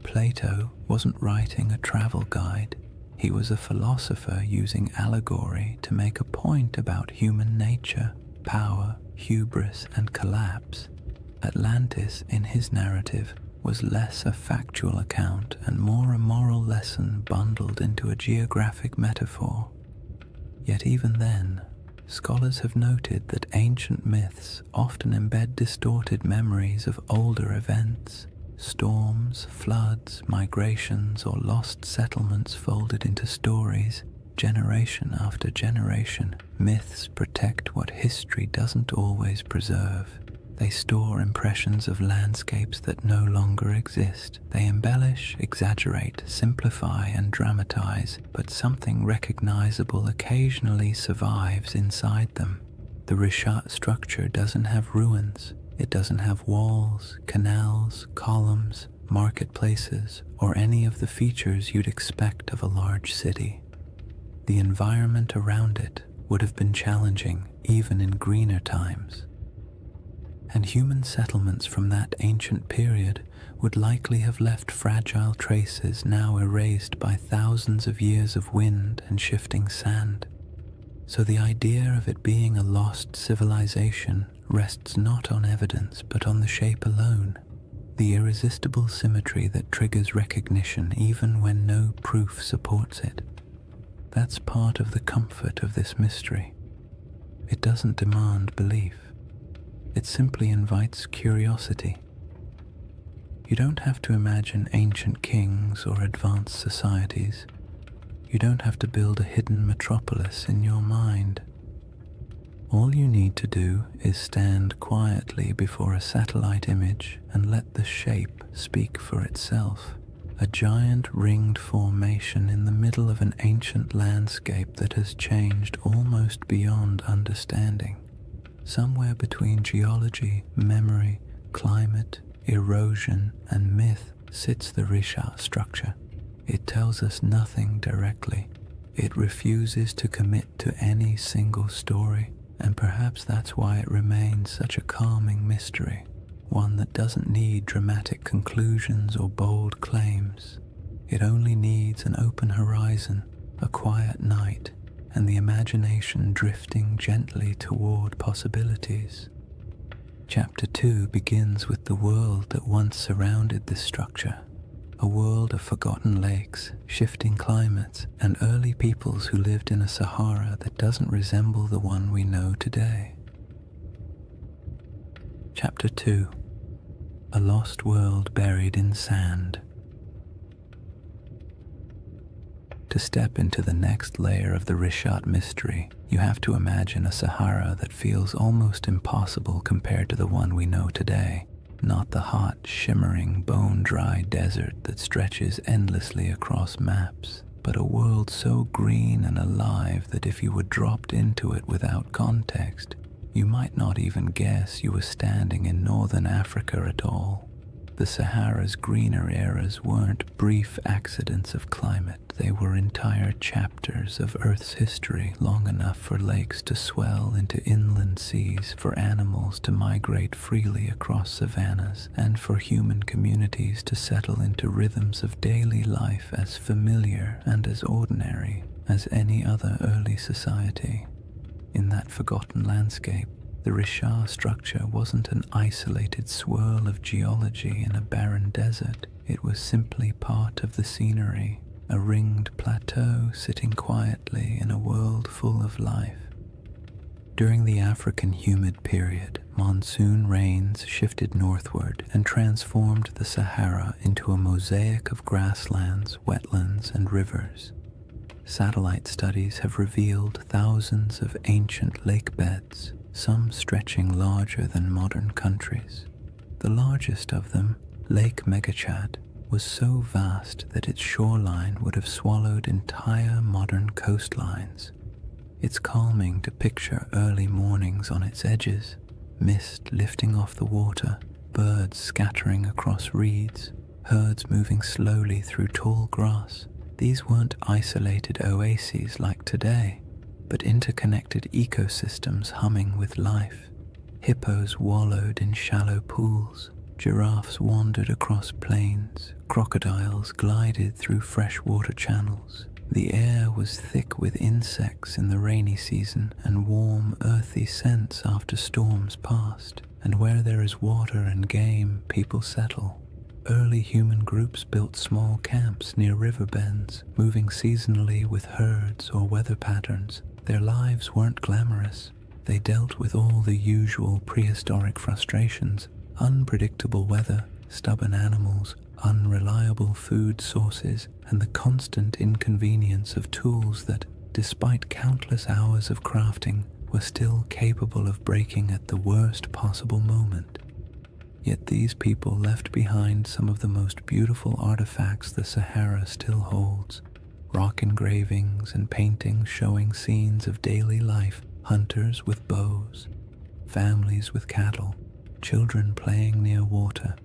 Plato wasn't writing a travel guide. He was a philosopher using allegory to make a point about human nature, power, hubris, and collapse. Atlantis, in his narrative, was less a factual account and more a moral lesson bundled into a geographic metaphor. Yet even then, scholars have noted that ancient myths often embed distorted memories of older events. Storms, floods, migrations, or lost settlements folded into stories, generation after generation. Myths protect what history doesn't always preserve. They store impressions of landscapes that no longer exist. They embellish, exaggerate, simplify, and dramatize, but something recognizable occasionally survives inside them. The Richat structure doesn't have ruins. It doesn't have walls, canals, columns, marketplaces, or any of the features you'd expect of a large city. The environment around it would have been challenging even in greener times. And human settlements from that ancient period would likely have left fragile traces now erased by thousands of years of wind and shifting sand. So the idea of it being a lost civilization rests not on evidence but on the shape alone, the irresistible symmetry that triggers recognition even when no proof supports it. That's part of the comfort of this mystery. It doesn't demand belief. It simply invites curiosity. You don't have to imagine ancient kings or advanced societies. You don't have to build a hidden metropolis in your mind. All you need to do is stand quietly before a satellite image and let the shape speak for itself. A giant ringed formation in the middle of an ancient landscape that has changed almost beyond understanding. Somewhere between geology, memory, climate, erosion, and myth sits the Richat structure. It tells us nothing directly. It refuses to commit to any single story, and perhaps that's why it remains such a calming mystery, one that doesn't need dramatic conclusions or bold claims. It only needs an open horizon, a quiet night, and the imagination drifting gently toward possibilities. Chapter 2 begins with the world that once surrounded this structure, a world of forgotten lakes, shifting climates, and early peoples who lived in a Sahara that doesn't resemble the one we know today. Chapter 2: A Lost World Buried in Sand. To step into the next layer of the Richat mystery, you have to imagine a Sahara that feels almost impossible compared to the one we know today. Not the hot, shimmering, bone-dry desert that stretches endlessly across maps. but a world so green and alive that if you were dropped into it without context, you might not even guess you were standing in northern Africa at all. The Sahara's greener eras weren't brief accidents of climate, they were entire chapters of Earth's history, long enough for lakes to swell into inland seas, for animals to migrate freely across savannas, and for human communities to settle into rhythms of daily life as familiar and as ordinary as any other early society. In that forgotten landscape, the Richard structure wasn't an isolated swirl of geology in a barren desert. It was simply part of the scenery, a ringed plateau sitting quietly in a world full of life. During the African humid period, monsoon rains shifted northward and transformed the Sahara into a mosaic of grasslands, wetlands, and rivers. Satellite studies have revealed thousands of ancient lake beds, some stretching larger than modern countries. The largest of them, Lake Megachad, was so vast that its shoreline would have swallowed entire modern coastlines. It's calming to picture early mornings on its edges, mist lifting off the water, birds scattering across reeds, herds moving slowly through tall grass. These weren't isolated oases like today, but interconnected ecosystems humming with life. Hippos wallowed in shallow pools, giraffes wandered across plains, crocodiles glided through freshwater channels. The air was thick with insects in the rainy season and warm, earthy scents after storms passed. And where there is water and game, people settle. Early human groups built small camps near river bends, moving seasonally with herds or weather patterns. Their lives weren't glamorous. They dealt with all the usual prehistoric frustrations: unpredictable weather, stubborn animals, unreliable food sources, and the constant inconvenience of tools that, despite countless hours of crafting, were still capable of breaking at the worst possible moment. Yet these people left behind some of the most beautiful artifacts the Sahara still holds: rock engravings and paintings showing scenes of daily life, hunters with bows, families with cattle, children playing near water.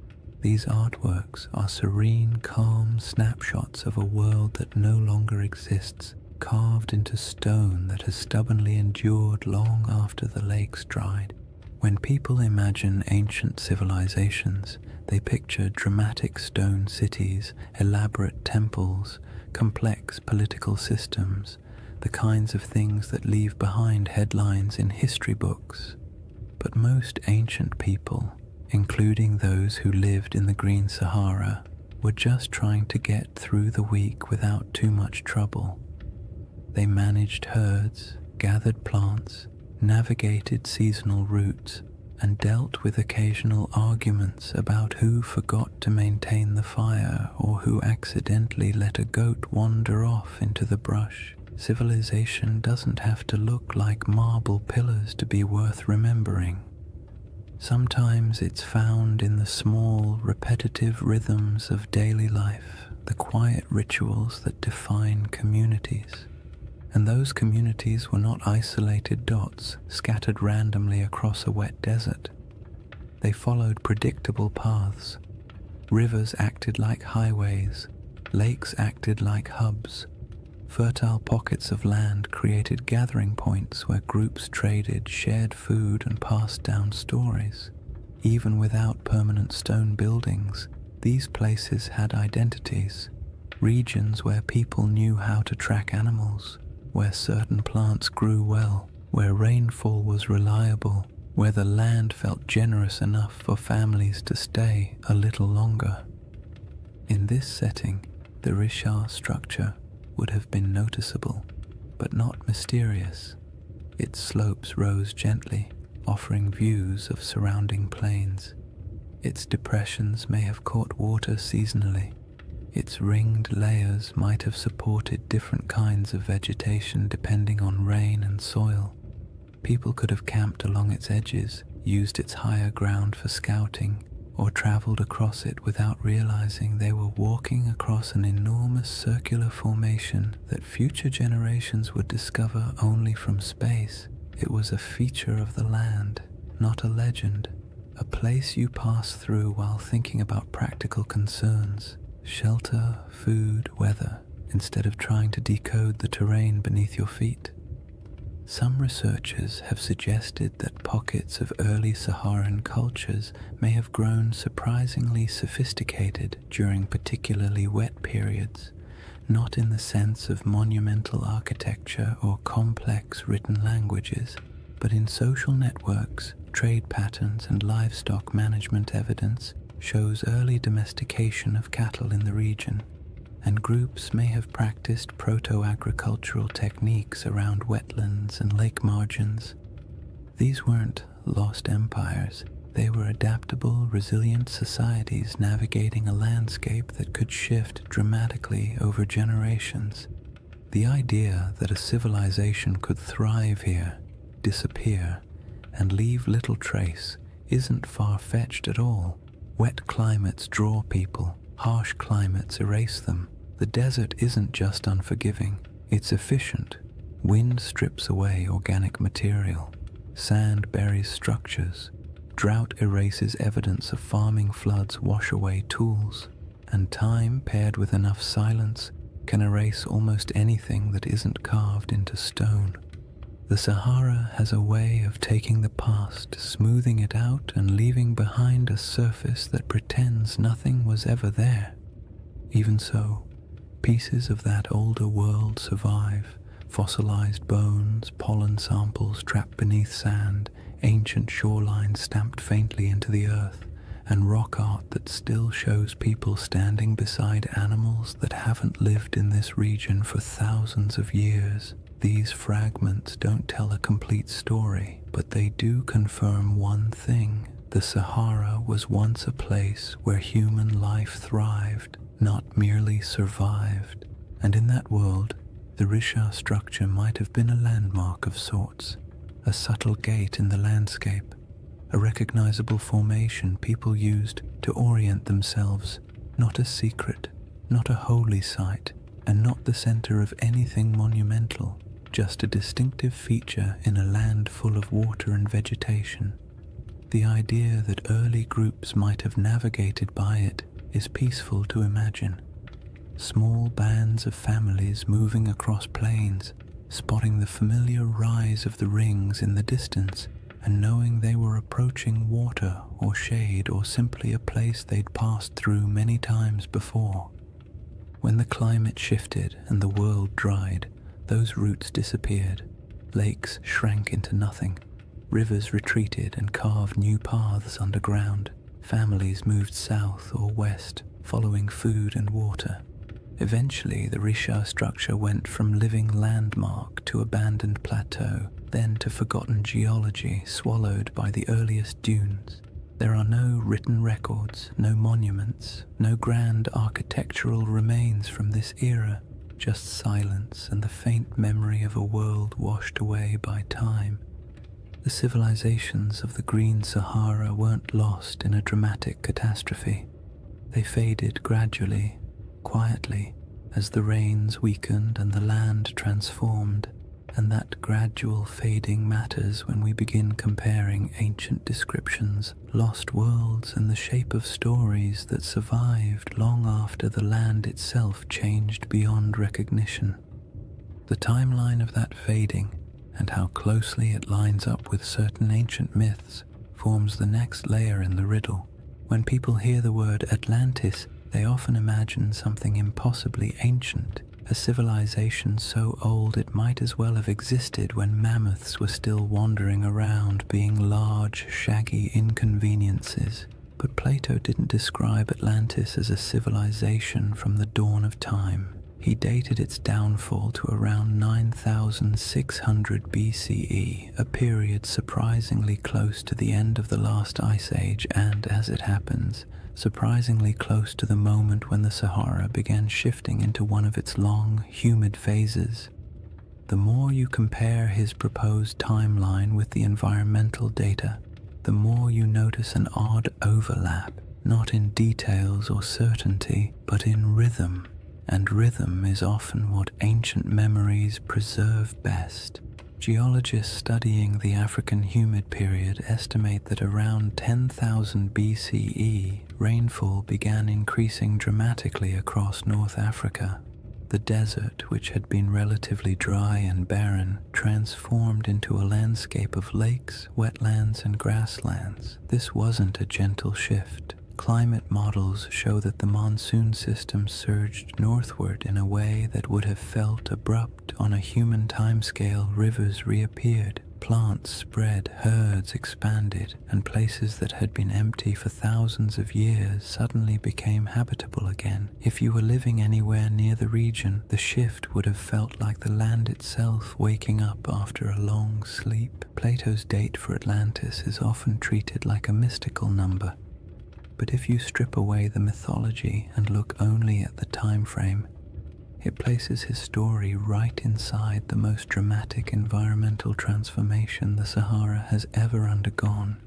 These artworks are serene, calm snapshots of a world that no longer exists, carved into stone that has stubbornly endured long after the lakes dried. When people imagine ancient civilizations, they picture dramatic stone cities, elaborate temples, complex political systems, the kinds of things that leave behind headlines in history books. But most ancient people, including those who lived in the Green Sahara, were just trying to get through the week without too much trouble. They managed herds, gathered plants, navigated seasonal routes, and dealt with occasional arguments about who forgot to maintain the fire or who accidentally let a goat wander off into the brush. Civilization doesn't have to look like marble pillars to be worth remembering. Sometimes it's found in the small, repetitive rhythms of daily life, the quiet rituals that define communities. And those communities were not isolated dots scattered randomly across a wet desert. They followed predictable paths. Rivers acted like highways, lakes acted like hubs. Fertile pockets of land created gathering points where groups traded, shared food, and passed down stories. Even without permanent stone buildings, these places had identities, regions where people knew how to track animals, where certain plants grew well, where rainfall was reliable, where the land felt generous enough for families to stay a little longer. In this setting, the Richard structure would have been noticeable, but not mysterious. Its slopes rose gently, offering views of surrounding plains. Its depressions may have caught water seasonally. Its ringed layers might have supported different kinds of vegetation depending on rain and soil. People could have camped along its edges, used its higher ground for scouting, or traveled across it without realizing they were walking across an enormous circular formation that future generations would discover only from space. It was a feature of the land, not a legend, a place you pass through while thinking about practical concerns, shelter, food, weather, instead of trying to decode the terrain beneath your feet. Some researchers have suggested that pockets of early Saharan cultures may have grown surprisingly sophisticated during particularly wet periods, not in the sense of monumental architecture or complex written languages, but in social networks, trade patterns, and livestock management. Evidence shows early domestication of cattle in the region, and groups may have practiced proto-agricultural techniques around wetlands and lake margins. These weren't lost empires. They were adaptable, resilient societies navigating a landscape that could shift dramatically over generations. The idea that a civilization could thrive here, disappear, and leave little trace isn't far-fetched at all. Wet climates draw people, harsh climates erase them. The desert isn't just unforgiving, it's efficient. Wind strips away organic material, sand buries structures, drought erases evidence of farming, floods wash away tools, and time paired with enough silence can erase almost anything that isn't carved into stone. The Sahara has a way of taking the past, smoothing it out, and leaving behind a surface that pretends nothing was ever there. Even so, pieces of that older world survive: fossilized bones, pollen samples trapped beneath sand, ancient shorelines stamped faintly into the earth, and rock art that still shows people standing beside animals that haven't lived in this region for thousands of years. These fragments don't tell a complete story, but they do confirm one thing: the Sahara was once a place where human life thrived, not merely survived. And in that world, the Risha structure might have been a landmark of sorts, a subtle gate in the landscape, a recognizable formation people used to orient themselves, not a secret, not a holy site, and not the center of anything monumental, just a distinctive feature in a land full of water and vegetation. The idea that early groups might have navigated by it is peaceful to imagine. Small bands of families moving across plains, spotting the familiar rise of the rings in the distance, and knowing they were approaching water or shade or simply a place they'd passed through many times before. When the climate shifted and the world dried, those routes disappeared. Lakes shrank into nothing. Rivers retreated and carved new paths underground. Families moved south or west, following food and water. Eventually, the Risha structure went from living landmark to abandoned plateau, then to forgotten geology swallowed by the earliest dunes. There are no written records, no monuments, no grand architectural remains from this era, just silence and the faint memory of a world washed away by time. The civilizations of the Green Sahara weren't lost in a dramatic catastrophe. They faded gradually, quietly, as the rains weakened and the land transformed, and that gradual fading matters when we begin comparing ancient descriptions, lost worlds, and the shape of stories that survived long after the land itself changed beyond recognition. The timeline of that fading, and how closely it lines up with certain ancient myths, forms the next layer in the riddle. When people hear the word Atlantis, they often imagine something impossibly ancient, a civilization so old it might as well have existed when mammoths were still wandering around, being large, shaggy inconveniences. But Plato didn't describe Atlantis as a civilization from the dawn of time. He dated its downfall to around 9,600 BCE, a period surprisingly close to the end of the last ice age and, as it happens, surprisingly close to the moment when the Sahara began shifting into one of its long, humid phases. The more you compare his proposed timeline with the environmental data, the more you notice an odd overlap. not in details or certainty, but in rhythm, and rhythm is often what ancient memories preserve best. Geologists studying the African humid period estimate that around 10,000 BCE, rainfall began increasing dramatically across North Africa. The desert, which had been relatively dry and barren, transformed into a landscape of lakes, wetlands, and grasslands. This wasn't a gentle shift. Climate models show that the monsoon system surged northward in a way that would have felt abrupt on a human timescale. Rivers reappeared, plants spread, herds expanded, and places that had been empty for thousands of years suddenly became habitable again. If you were living anywhere near the region, the shift would have felt like the land itself waking up after a long sleep. Plato's date for Atlantis is often treated like a mystical number. But if you strip away the mythology and look only at the time frame, it places his story right inside the most dramatic environmental transformation the Sahara has ever undergone.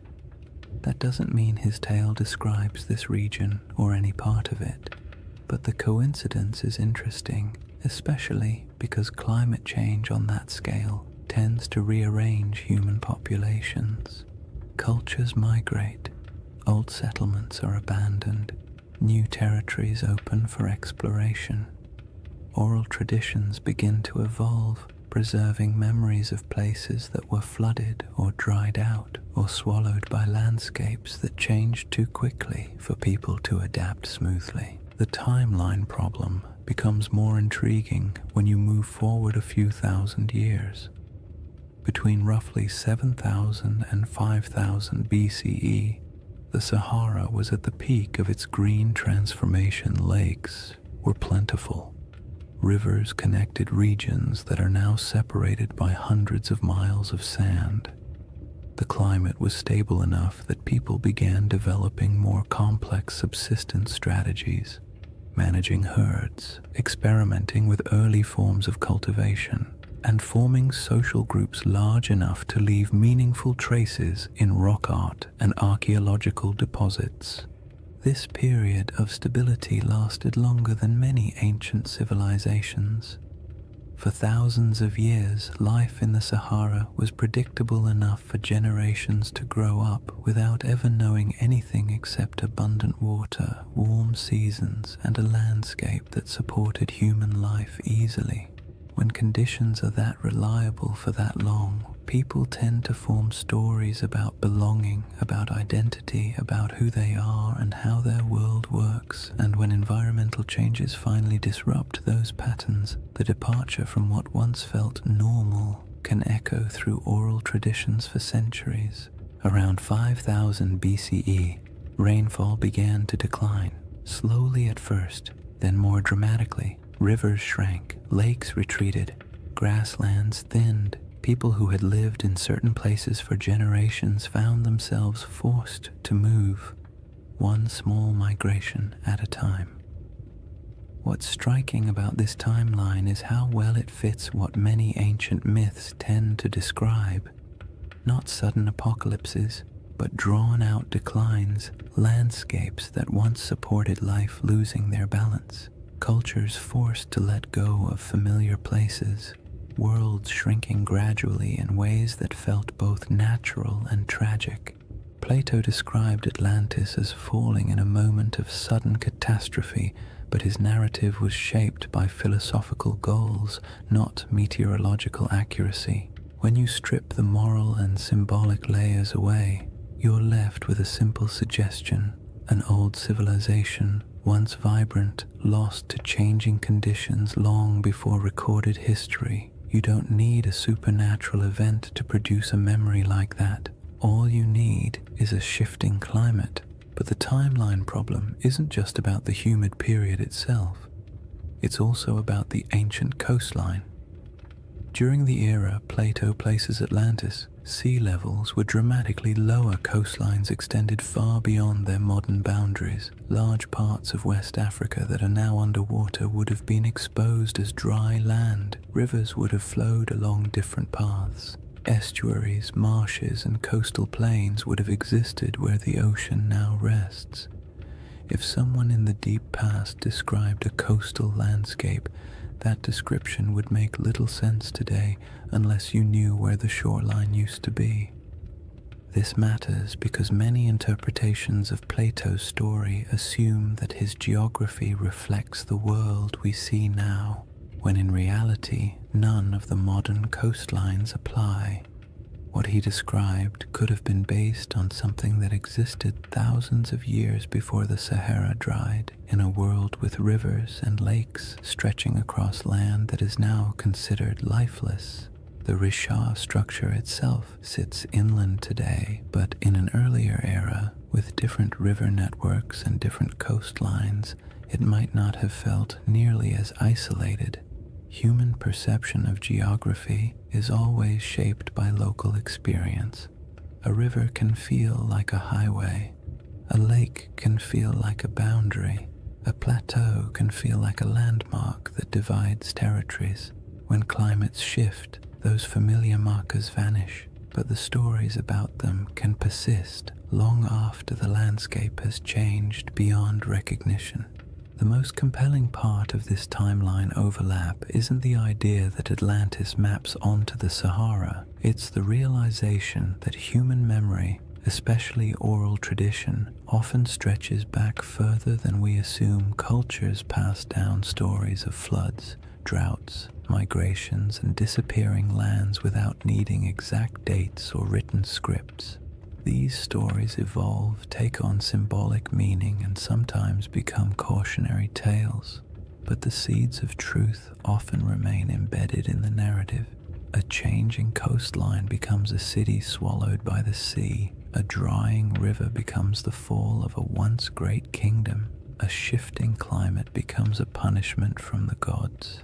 That doesn't mean his tale describes this region or any part of it, but the coincidence is interesting, especially because climate change on that scale tends to rearrange human populations. Cultures migrate. Old settlements are abandoned, new territories open for exploration. Oral traditions begin to evolve, preserving memories of places that were flooded or dried out or swallowed by landscapes that changed too quickly for people to adapt smoothly. The timeline problem becomes more intriguing when you move forward a few thousand years. Between roughly 7,000 and 5,000 BCE, the Sahara was at the peak of its green transformation. Lakes were plentiful. Rivers connected regions that are now separated by hundreds of miles of sand. The climate was stable enough that people began developing more complex subsistence strategies, managing herds, experimenting with early forms of cultivation, and forming social groups large enough to leave meaningful traces in rock art and archaeological deposits. This period of stability lasted longer than many ancient civilizations. For thousands of years, life in the Sahara was predictable enough for generations to grow up without ever knowing anything except abundant water, warm seasons, and a landscape that supported human life easily. When conditions are that reliable for that long, people tend to form stories about belonging, about identity, about who they are and how their world works. And when environmental changes finally disrupt those patterns, the departure from what once felt normal can echo through oral traditions for centuries. Around 5000 BCE, rainfall began to decline, slowly at first, then more dramatically. Rivers shrank, lakes retreated, grasslands thinned. People who had lived in certain places for generations found themselves forced to move, one small migration at a time. What's striking about this timeline is how well it fits what many ancient myths tend to describe. Not sudden apocalypses, but drawn-out declines, landscapes that once supported life losing their balance. Cultures forced to let go of familiar places, worlds shrinking gradually in ways that felt both natural and tragic. Plato described Atlantis as falling in a moment of sudden catastrophe, but his narrative was shaped by philosophical goals, not meteorological accuracy. When you strip the moral and symbolic layers away, you're left with a simple suggestion: an old civilization, once vibrant, lost to changing conditions long before recorded history. You don't need a supernatural event to produce a memory like that. All you need is a shifting climate. But the timeline problem isn't just about the humid period itself. It's also about the ancient coastline. During the era Plato places Atlantis, sea levels were dramatically lower. Coastlines extended far beyond their modern boundaries. Large parts of West Africa that are now underwater would have been exposed as dry land. Rivers would have flowed along different paths. Estuaries, marshes, and coastal plains would have existed where the ocean now rests. If someone in the deep past described a coastal landscape, that description would make little sense today unless you knew where the shoreline used to be. This matters because many interpretations of Plato's story assume that his geography reflects the world we see now, when in reality none of the modern coastlines apply. What he described could have been based on something that existed thousands of years before the Sahara dried, in a world with rivers and lakes stretching across land that is now considered lifeless. The Risha structure itself sits inland today, but in an earlier era, with different river networks and different coastlines, it might not have felt nearly as isolated. Human perception of geography is always shaped by local experience. A river can feel like a highway. A lake can feel like a boundary. A plateau can feel like a landmark that divides territories. When climates shift, those familiar markers vanish, but the stories about them can persist long after the landscape has changed beyond recognition. The most compelling part of this timeline overlap isn't the idea that Atlantis maps onto the Sahara, it's the realization that human memory, especially oral tradition, often stretches back further than we assume. Cultures pass down stories of floods, droughts, migrations, and disappearing lands without needing exact dates or written scripts. These stories evolve, take on symbolic meaning, and sometimes become cautionary tales, but the seeds of truth often remain embedded in the narrative. A changing coastline becomes a city swallowed by the sea. A drying river becomes the fall of a once great kingdom. A shifting climate becomes a punishment from the gods.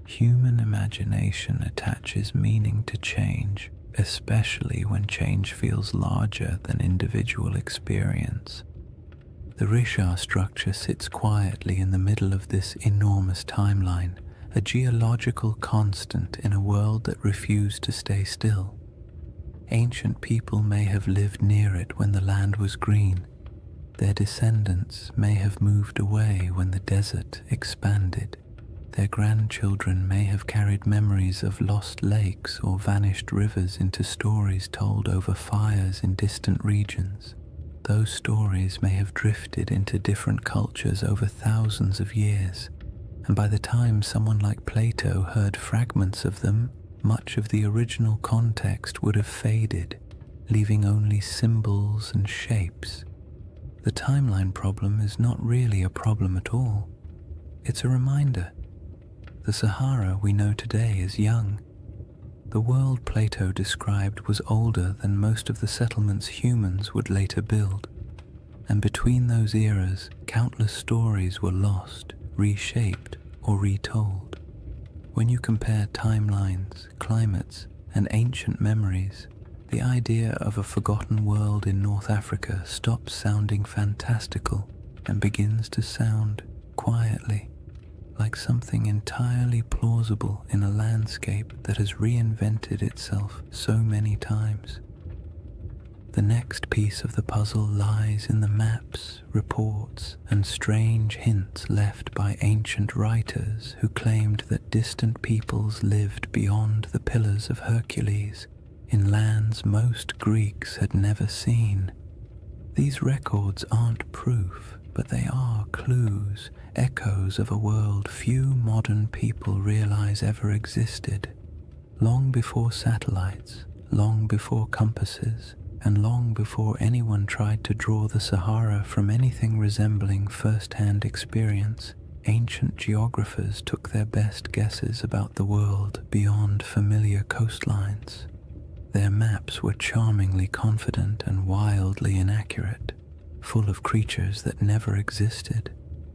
Human imagination attaches meaning to change, especially when change feels larger than individual experience. The Risha structure sits quietly in the middle of this enormous timeline, a geological constant in a world that refused to stay still. Ancient people may have lived near it when the land was green. Their descendants may have moved away when the desert expanded. Their grandchildren may have carried memories of lost lakes or vanished rivers into stories told over fires in distant regions. Those stories may have drifted into different cultures over thousands of years, and by the time someone like Plato heard fragments of them, much of the original context would have faded, leaving only symbols and shapes. The timeline problem is not really a problem at all. It's a reminder. The Sahara we know today is young. The world Plato described was older than most of the settlements humans would later build. And between those eras, countless stories were lost, reshaped, or retold. When you compare timelines, climates, and ancient memories, the idea of a forgotten world in North Africa stops sounding fantastical and begins to sound, quietly, like something entirely plausible in a landscape that has reinvented itself so many times. The next piece of the puzzle lies in the maps, reports, and strange hints left by ancient writers who claimed that distant peoples lived beyond the Pillars of Hercules, in lands most Greeks had never seen. These records aren't proof, but they are clues, echoes of a world few modern people realize ever existed. Long before satellites, long before compasses, and long before anyone tried to draw the Sahara from anything resembling first-hand experience, ancient geographers took their best guesses about the world beyond familiar coastlines. Their maps were charmingly confident and wildly inaccurate, full of creatures that never existed,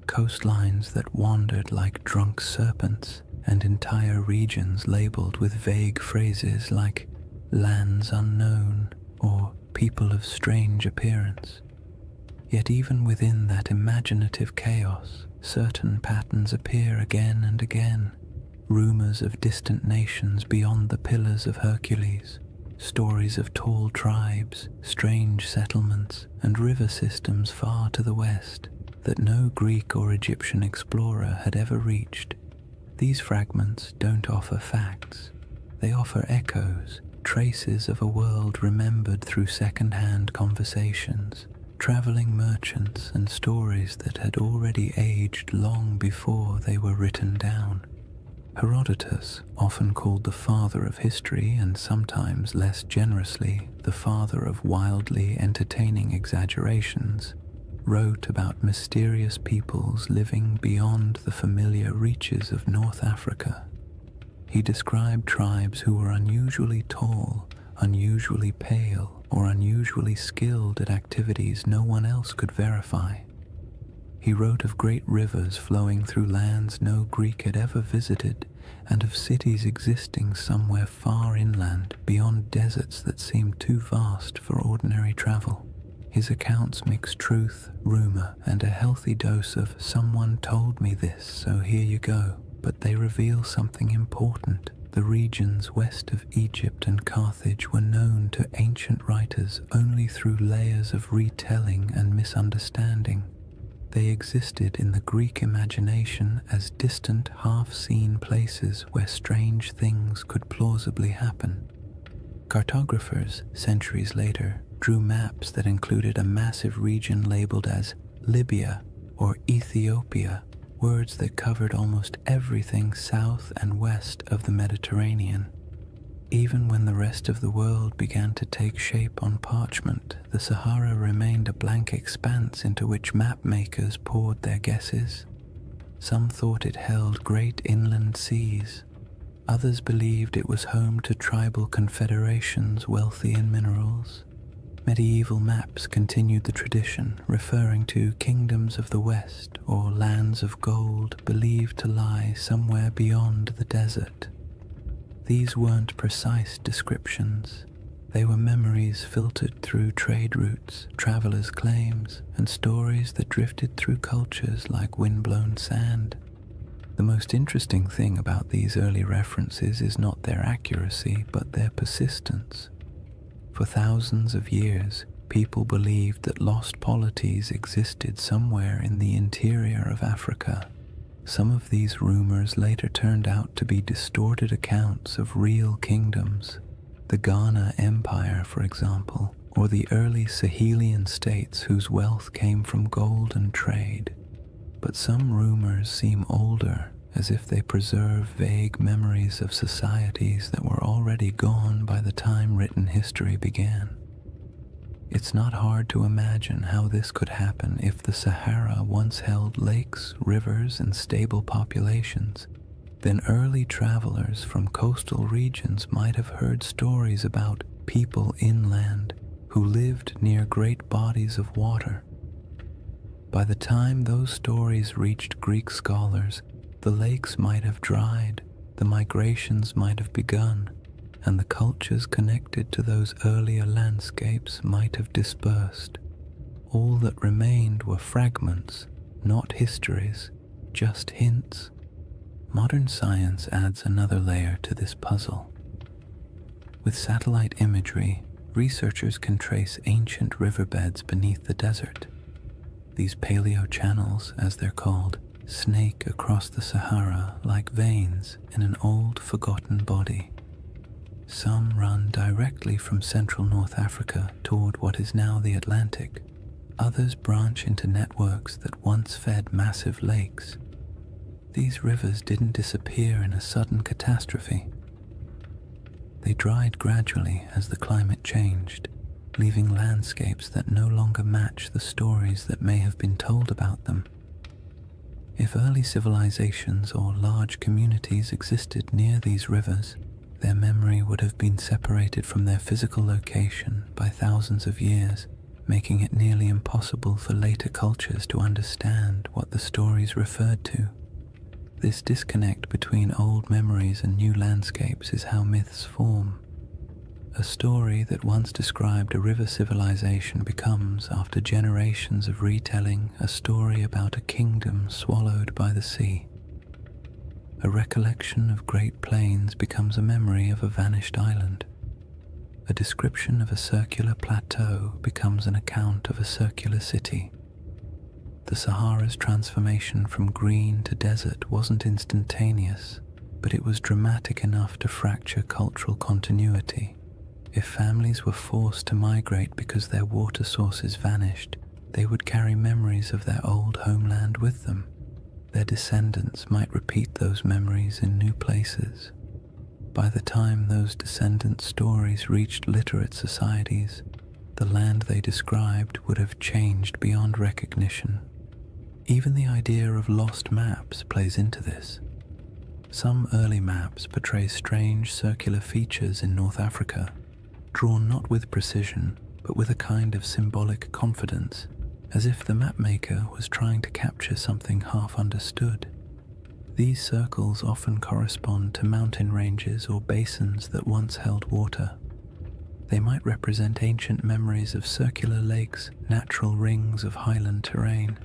coastlines that wandered like drunk serpents, and entire regions labeled with vague phrases like lands unknown or people of strange appearance. Yet even within that imaginative chaos, certain patterns appear again and again. Rumors of distant nations beyond the Pillars of Hercules, stories of tall tribes, strange settlements, and river systems far to the west that no Greek or Egyptian explorer had ever reached. These fragments don't offer facts. They offer echoes, traces of a world remembered through second-hand conversations, traveling merchants, and stories that had already aged long before they were written down. Herodotus, often called the father of history and sometimes less generously the father of wildly entertaining exaggerations, wrote about mysterious peoples living beyond the familiar reaches of North Africa. He described tribes who were unusually tall, unusually pale, or unusually skilled at activities no one else could verify. He wrote of great rivers flowing through lands no Greek had ever visited, and of cities existing somewhere far inland beyond deserts that seemed too vast for ordinary travel. His accounts mix truth, rumor, and a healthy dose of "someone told me this, so here you go," but they reveal something important. The regions west of Egypt and Carthage were known to ancient writers only through layers of retelling and misunderstanding. They existed in the Greek imagination as distant, half-seen places where strange things could plausibly happen. Cartographers, centuries later, drew maps that included a massive region labeled as Libya or Ethiopia, words that covered almost everything south and west of the Mediterranean. Even when the rest of the world began to take shape on parchment, the Sahara remained a blank expanse into which map makers poured their guesses. Some thought it held great inland seas. Others believed it was home to tribal confederations wealthy in minerals. Medieval maps continued the tradition, referring to kingdoms of the West or lands of gold believed to lie somewhere beyond the desert. These weren't precise descriptions. They were memories filtered through trade routes, travelers' claims, and stories that drifted through cultures like windblown sand. The most interesting thing about these early references is not their accuracy, but their persistence. For thousands of years, people believed that lost polities existed somewhere in the interior of Africa. Some of these rumors later turned out to be distorted accounts of real kingdoms. The Ghana Empire, for example, or the early Sahelian states whose wealth came from gold and trade. But some rumors seem older, as if they preserve vague memories of societies that were already gone by the time written history began. It's not hard to imagine how this could happen if the Sahara once held lakes, rivers, and stable populations. Then early travelers from coastal regions might have heard stories about people inland who lived near great bodies of water. By the time those stories reached Greek scholars, the lakes might have dried, the migrations might have begun, and the cultures connected to those earlier landscapes might have dispersed. All that remained were fragments, not histories, just hints. Modern science adds another layer to this puzzle. With satellite imagery, researchers can trace ancient riverbeds beneath the desert. These paleo-channels, as they're called, snake across the Sahara like veins in an old, forgotten body. Some run directly from central North Africa toward what is now the Atlantic. Others branch into networks that once fed massive lakes. These rivers didn't disappear in a sudden catastrophe. They dried gradually as the climate changed, leaving landscapes that no longer match the stories that may have been told about them. If early civilizations or large communities existed near these rivers, their memory would have been separated from their physical location by thousands of years, making it nearly impossible for later cultures to understand what the stories referred to. This disconnect between old memories and new landscapes is how myths form. A story that once described a river civilization becomes, after generations of retelling, a story about a kingdom swallowed by the sea. A recollection of Great Plains becomes a memory of a vanished island. A description of a circular plateau becomes an account of a circular city. The Sahara's transformation from green to desert wasn't instantaneous, but it was dramatic enough to fracture cultural continuity. If families were forced to migrate because their water sources vanished, they would carry memories of their old homeland with them. Their descendants might repeat those memories in new places. By the time those descendant stories reached literate societies, the land they described would have changed beyond recognition. Even the idea of lost maps plays into this. Some early maps portray strange circular features in North Africa, drawn not with precision, but with a kind of symbolic confidence, as if the mapmaker was trying to capture something half understood. These circles often correspond to mountain ranges or basins that once held water. They might represent ancient memories of circular lakes, natural rings of highland terrain,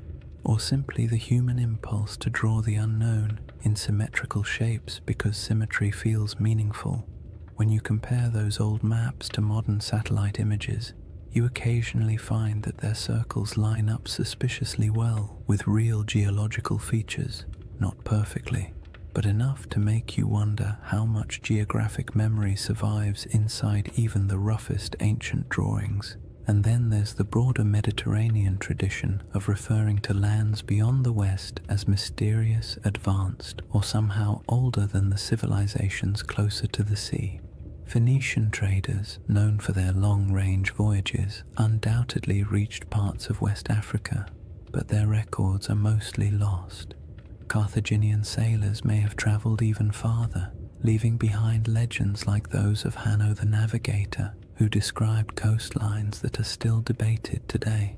or simply the human impulse to draw the unknown in symmetrical shapes because symmetry feels meaningful. When you compare those old maps to modern satellite images, you occasionally find that their circles line up suspiciously well with real geological features, not perfectly, but enough to make you wonder how much geographic memory survives inside even the roughest ancient drawings. And then there's the broader Mediterranean tradition of referring to lands beyond the West as mysterious, advanced, or somehow older than the civilizations closer to the sea. Phoenician traders, known for their long-range voyages, undoubtedly reached parts of West Africa, but their records are mostly lost. Carthaginian sailors may have traveled even farther, leaving behind legends like those of Hanno the Navigator, who described coastlines that are still debated today.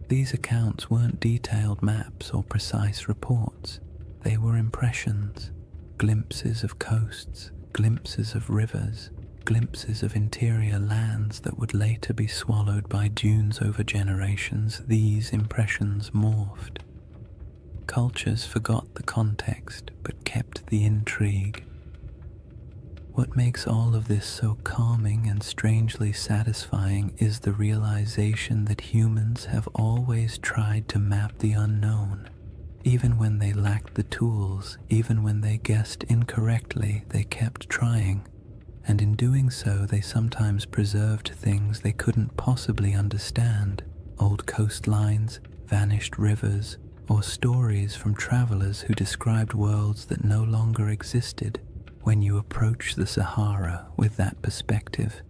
These accounts weren't detailed maps or precise reports. They were impressions, glimpses of coasts, glimpses of rivers, glimpses of interior lands that would later be swallowed by dunes over generations. These impressions morphed. Cultures forgot the context but kept the intrigue. What makes all of this so calming and strangely satisfying is the realization that humans have always tried to map the unknown. Even when they lacked the tools, even when they guessed incorrectly, they kept trying. And in doing so, they sometimes preserved things they couldn't possibly understand. Old coastlines, vanished rivers, or stories from travelers who described worlds that no longer existed. When you approach the Sahara with that perspective,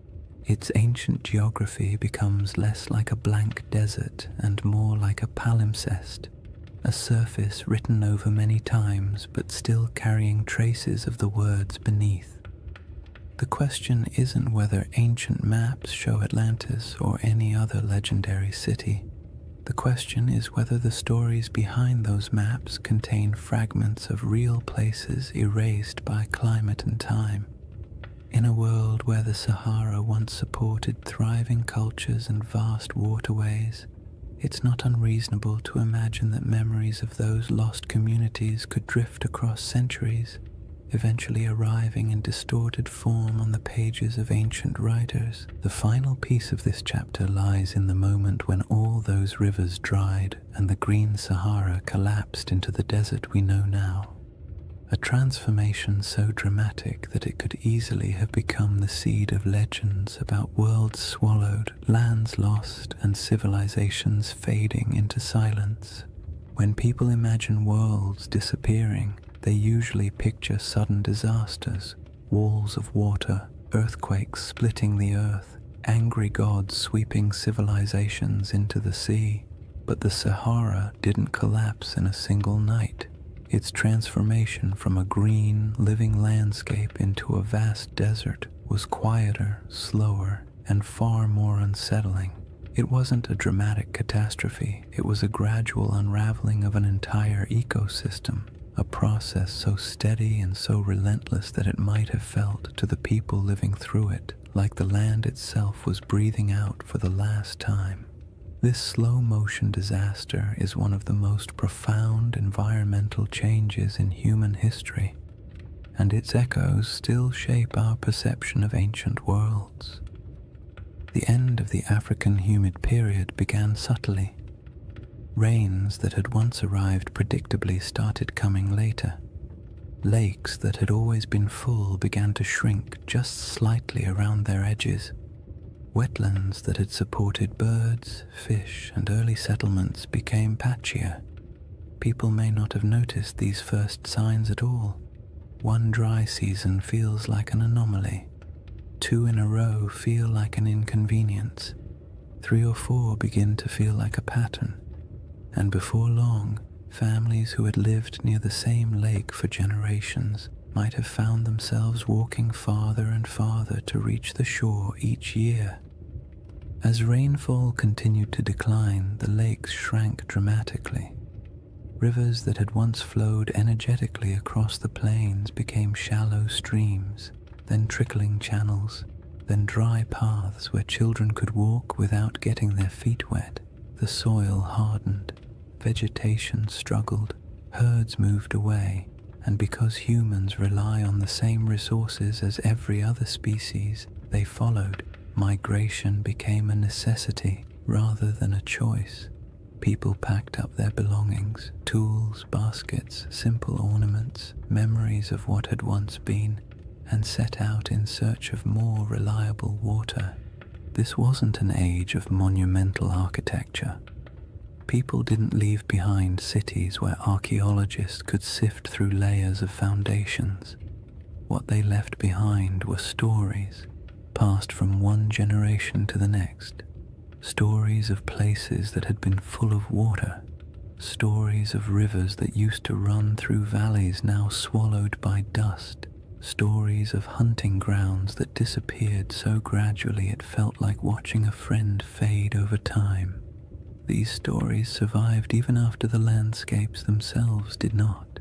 its ancient geography becomes less like a blank desert and more like a palimpsest, a surface written over many times but still carrying traces of the words beneath. The question isn't whether ancient maps show Atlantis or any other legendary city. The question is whether the stories behind those maps contain fragments of real places erased by climate and time. In a world where the Sahara once supported thriving cultures and vast waterways, it's not unreasonable to imagine that memories of those lost communities could drift across centuries, eventually arriving in distorted form on the pages of ancient writers. The final piece of this chapter lies in the moment when all those rivers dried and the green Sahara collapsed into the desert we know now. A transformation so dramatic that it could easily have become the seed of legends about worlds swallowed, lands lost, and civilizations fading into silence. When people imagine worlds disappearing, they usually picture sudden disasters, walls of water, earthquakes splitting the earth, angry gods sweeping civilizations into the sea. But the Sahara didn't collapse in a single night. Its transformation from a green, living landscape into a vast desert was quieter, slower, and far more unsettling. It wasn't a dramatic catastrophe, it was a gradual unraveling of an entire ecosystem. A process so steady and so relentless that it might have felt to the people living through it like the land itself was breathing out for the last time. This slow-motion disaster is one of the most profound environmental changes in human history, and its echoes still shape our perception of ancient worlds. The end of the African humid period began subtly. Rains that had once arrived predictably started coming later. Lakes that had always been full began to shrink just slightly around their edges. Wetlands that had supported birds, fish, and early settlements became patchier. People may not have noticed these first signs at all. One dry season feels like an anomaly. 2 in a row feel like an inconvenience. 3 or 4 begin to feel like a pattern. And before long, families who had lived near the same lake for generations might have found themselves walking farther and farther to reach the shore each year. As rainfall continued to decline, the lakes shrank dramatically. Rivers that had once flowed energetically across the plains became shallow streams, then trickling channels, then dry paths where children could walk without getting their feet wet. The soil hardened, vegetation struggled, herds moved away, and because humans rely on the same resources as every other species, they followed. Migration became a necessity rather than a choice. People packed up their belongings, tools, baskets, simple ornaments, memories of what had once been, and set out in search of more reliable water. This wasn't an age of monumental architecture. People didn't leave behind cities where archaeologists could sift through layers of foundations. What they left behind were stories, passed from one generation to the next. Stories of places that had been full of water. Stories of rivers that used to run through valleys now swallowed by dust. Stories of hunting grounds that disappeared so gradually it felt like watching a friend fade over time. These stories survived even after the landscapes themselves did not.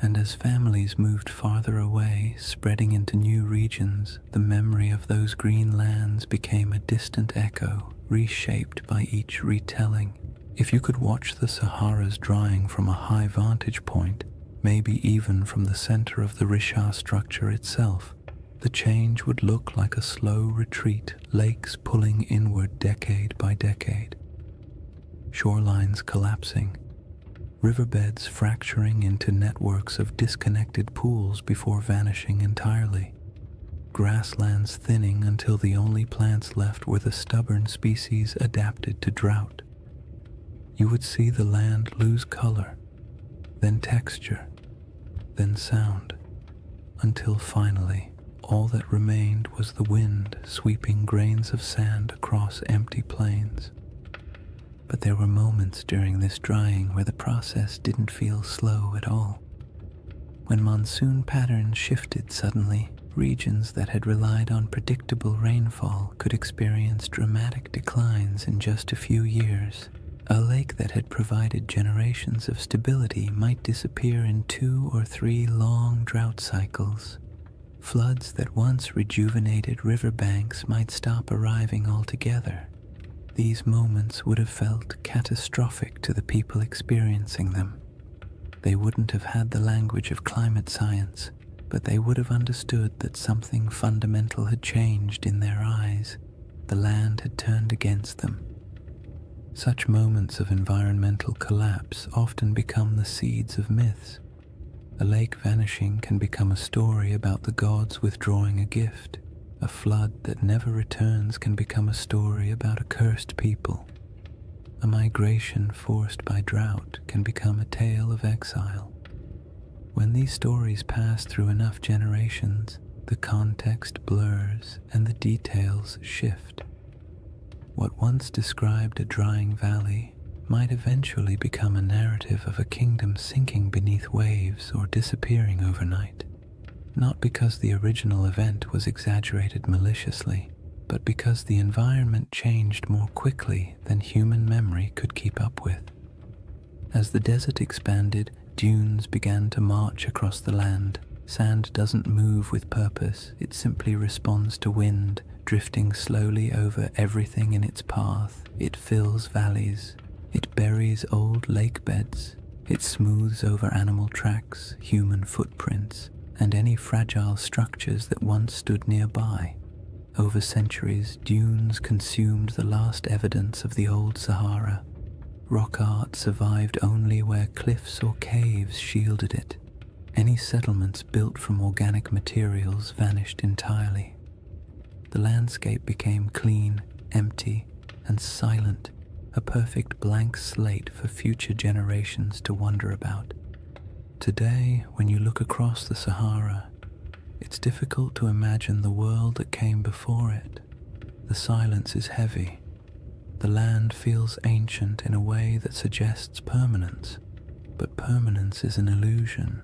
And as families moved farther away, spreading into new regions, the memory of those green lands became a distant echo, reshaped by each retelling. If you could watch the Sahara's drying from a high vantage point, maybe even from the center of the Richard structure itself, the change would look like a slow retreat, lakes pulling inward decade by decade. Shorelines collapsing, riverbeds fracturing into networks of disconnected pools before vanishing entirely, grasslands thinning until the only plants left were the stubborn species adapted to drought. You would see the land lose color, then texture, then sound, until finally all that remained was the wind sweeping grains of sand across empty plains. But there were moments during this drying where the process didn't feel slow at all. When monsoon patterns shifted suddenly, regions that had relied on predictable rainfall could experience dramatic declines in just a few years. A lake that had provided generations of stability might disappear in 2 or 3 long drought cycles. Floods that once rejuvenated riverbanks might stop arriving altogether. These moments would have felt catastrophic to the people experiencing them. They wouldn't have had the language of climate science, but they would have understood that something fundamental had changed in their eyes. The land had turned against them. Such moments of environmental collapse often become the seeds of myths. A lake vanishing can become a story about the gods withdrawing a gift. A flood that never returns can become a story about a cursed people. A migration forced by drought can become a tale of exile. When these stories pass through enough generations, the context blurs and the details shift. What once described a drying valley might eventually become a narrative of a kingdom sinking beneath waves or disappearing overnight. Not because the original event was exaggerated maliciously, but because the environment changed more quickly than human memory could keep up with. As the desert expanded, dunes began to march across the land. Sand doesn't move with purpose, it simply responds to wind, drifting slowly over everything in its path. It fills valleys, it buries old lake beds, it smooths over animal tracks, human footprints, and any fragile structures that once stood nearby. Over centuries, dunes consumed the last evidence of the old Sahara. Rock art survived only where cliffs or caves shielded it. Any settlements built from organic materials vanished entirely. The landscape became clean, empty, and silent, a perfect blank slate for future generations to wonder about. Today, when you look across the Sahara, it's difficult to imagine the world that came before it. The silence is heavy. The land feels ancient in a way that suggests permanence, but permanence is an illusion.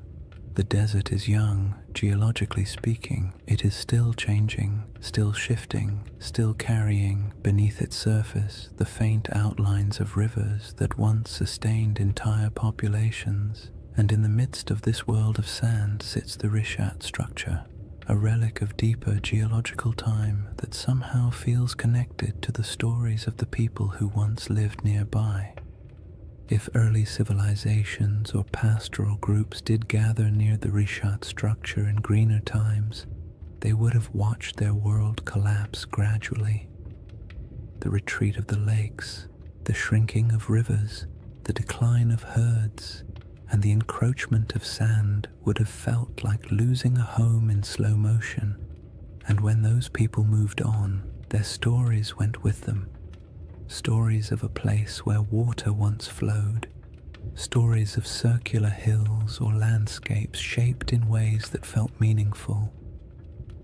The desert is young, geologically speaking. It is still changing, still shifting, still carrying beneath its surface the faint outlines of rivers that once sustained entire populations. And in the midst of this world of sand sits the Rishat structure, a relic of deeper geological time that somehow feels connected to the stories of the people who once lived nearby. If early civilizations or pastoral groups did gather near the Rishat structure in greener times, they would have watched their world collapse gradually. The retreat of the lakes, the shrinking of rivers, the decline of herds, and the encroachment of sand would have felt like losing a home in slow motion. And when those people moved on, their stories went with them. Stories of a place where water once flowed, stories of circular hills or landscapes shaped in ways that felt meaningful.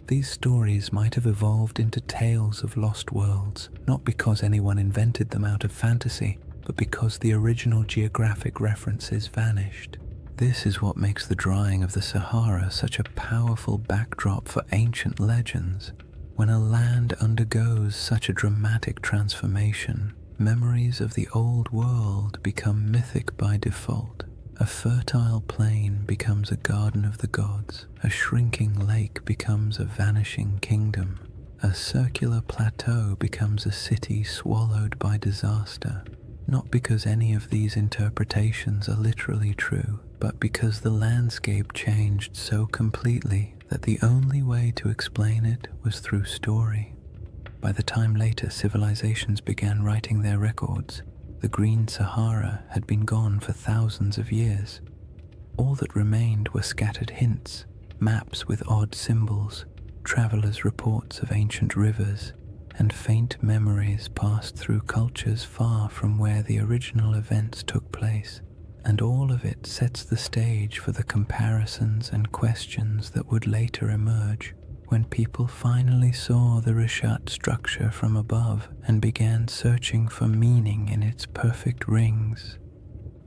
These stories might have evolved into tales of lost worlds, not because anyone invented them out of fantasy, but because the original geographic references vanished. This is what makes the drying of the Sahara such a powerful backdrop for ancient legends. When a land undergoes such a dramatic transformation, memories of the old world become mythic by default. A fertile plain becomes a garden of the gods. A shrinking lake becomes a vanishing kingdom. A circular plateau becomes a city swallowed by disaster. Not because any of these interpretations are literally true, but because the landscape changed so completely that the only way to explain it was through story. By the time later civilizations began writing their records, the Green Sahara had been gone for thousands of years. All that remained were scattered hints, maps with odd symbols, travelers' reports of ancient rivers, and faint memories passed through cultures far from where the original events took place. And all of it sets the stage for the comparisons and questions that would later emerge when people finally saw the Rishat structure from above and began searching for meaning in its perfect rings.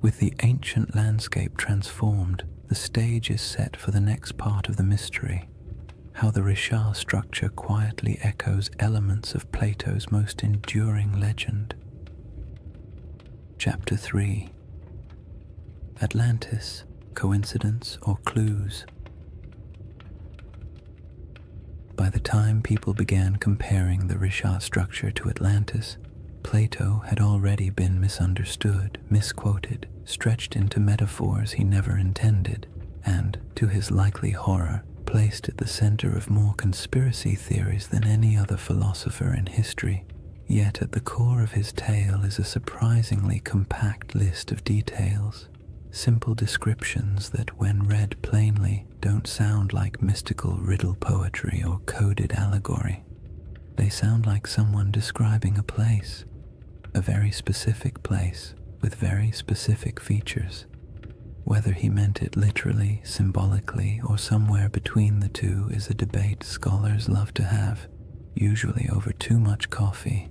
With the ancient landscape transformed, the stage is set for the next part of the mystery. How the Rishat structure quietly echoes elements of Plato's most enduring legend. Chapter 3. Atlantis, Coincidence or Clues? By the time people began comparing the Rishat structure to Atlantis, Plato had already been misunderstood, misquoted, stretched into metaphors he never intended, and, to his likely horror, placed at the center of more conspiracy theories than any other philosopher in history. Yet at the core of his tale is a surprisingly compact list of details, simple descriptions that, when read plainly, don't sound like mystical riddle poetry or coded allegory. They sound like someone describing a place, a very specific place with very specific features. Whether he meant it literally, symbolically, or somewhere between the two is a debate scholars love to have, usually over too much coffee,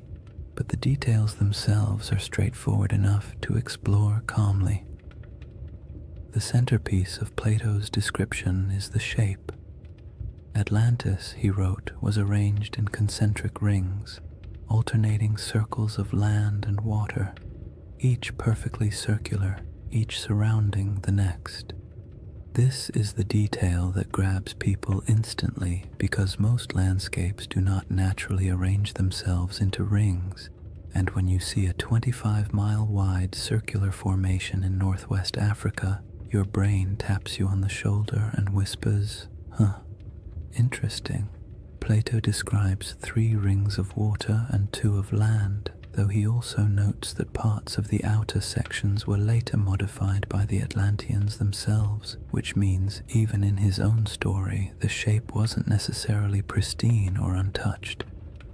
but the details themselves are straightforward enough to explore calmly. The centerpiece of Plato's description is the shape. Atlantis, he wrote, was arranged in concentric rings, alternating circles of land and water, each perfectly circular, each surrounding the next. This is the detail that grabs people instantly because most landscapes do not naturally arrange themselves into rings, and when you see a 25-mile-wide circular formation in northwest Africa, your brain taps you on the shoulder and whispers, "Huh, interesting." Plato describes 3 rings of water and 2 of land, though he also notes that parts of the outer sections were later modified by the Atlanteans themselves, which means even in his own story, the shape wasn't necessarily pristine or untouched.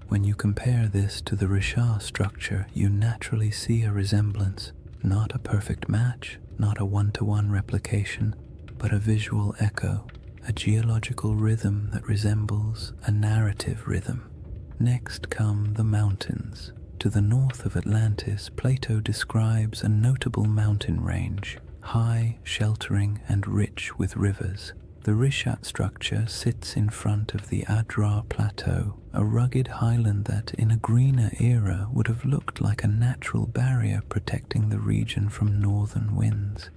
When you compare this to the Richard structure, you naturally see a resemblance, not a perfect match, not a one-to-one replication, but a visual echo, a geological rhythm that resembles a narrative rhythm. Next come the mountains. To the north of Atlantis, Plato describes a notable mountain range, high, sheltering, and rich with rivers. The Rishat structure sits in front of the Adrar Plateau, a rugged highland that, in a greener era, would have looked like a natural barrier protecting the region from northern winds.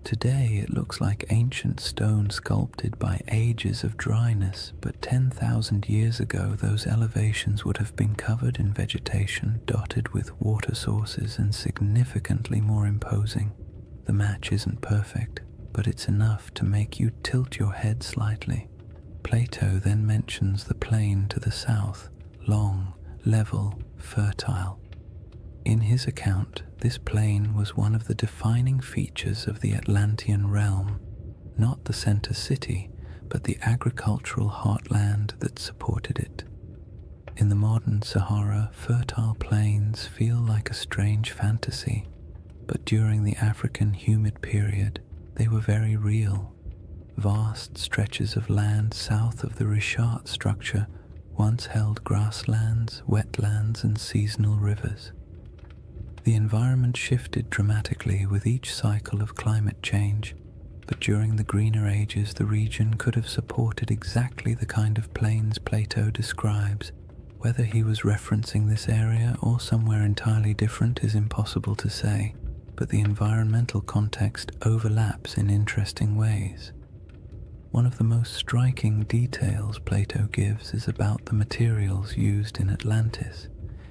Today it looks like ancient stone sculpted by ages of dryness, but 10,000 years ago those elevations would have been covered in vegetation, dotted with water sources, and significantly more imposing. The match isn't perfect, but it's enough to make you tilt your head slightly. Plato then mentions the plain to the south, long, level, fertile. In his account, this plain was one of the defining features of the Atlantean realm, not the center city, but the agricultural heartland that supported it. In the modern Sahara, fertile plains feel like a strange fantasy, but during the African humid period, they were very real. Vast stretches of land south of the Richat structure once held grasslands, wetlands, and seasonal rivers. The environment shifted dramatically with each cycle of climate change, but during the greener ages the region could have supported exactly the kind of plains Plato describes. Whether he was referencing this area or somewhere entirely different is impossible to say, but the environmental context overlaps in interesting ways. One of the most striking details Plato gives is about the materials used in Atlantis.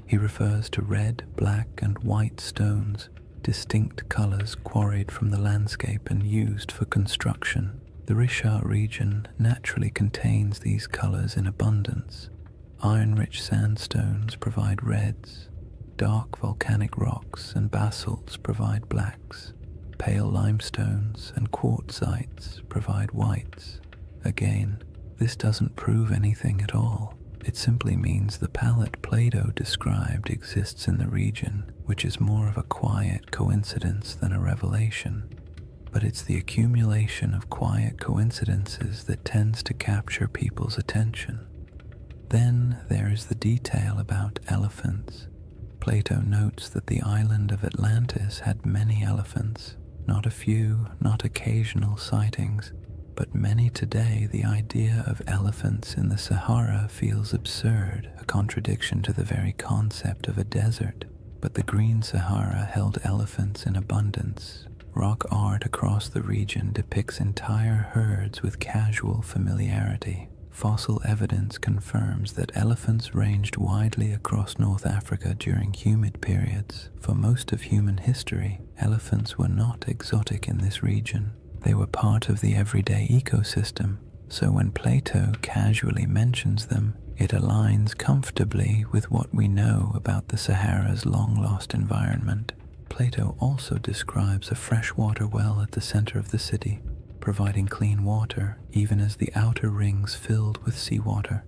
He refers to red, black, and white stones, distinct colors quarried from the landscape and used for construction. The Richat region naturally contains these colors in abundance. Iron-rich sandstones provide reds, dark volcanic rocks and basalts provide blacks, pale limestones and quartzites provide whites. Again, this doesn't prove anything at all. It simply means the palette Plato described exists in the region, which is more of a quiet coincidence than a revelation. But it's the accumulation of quiet coincidences that tends to capture people's attention. Then there is the detail about elephants. Plato notes that the island of Atlantis had many elephants, not a few, not occasional sightings, but many today. The idea of elephants in the Sahara feels absurd, a contradiction to the very concept of a desert. But the Green Sahara held elephants in abundance. Rock art across the region depicts entire herds with casual familiarity. Fossil evidence confirms that elephants ranged widely across North Africa during humid periods. For most of human history, elephants were not exotic in this region. They were part of the everyday ecosystem, so when Plato casually mentions them, it aligns comfortably with what we know about the Sahara's long-lost environment. Plato also describes a freshwater well at the center of the city, providing clean water even as the outer rings filled with seawater.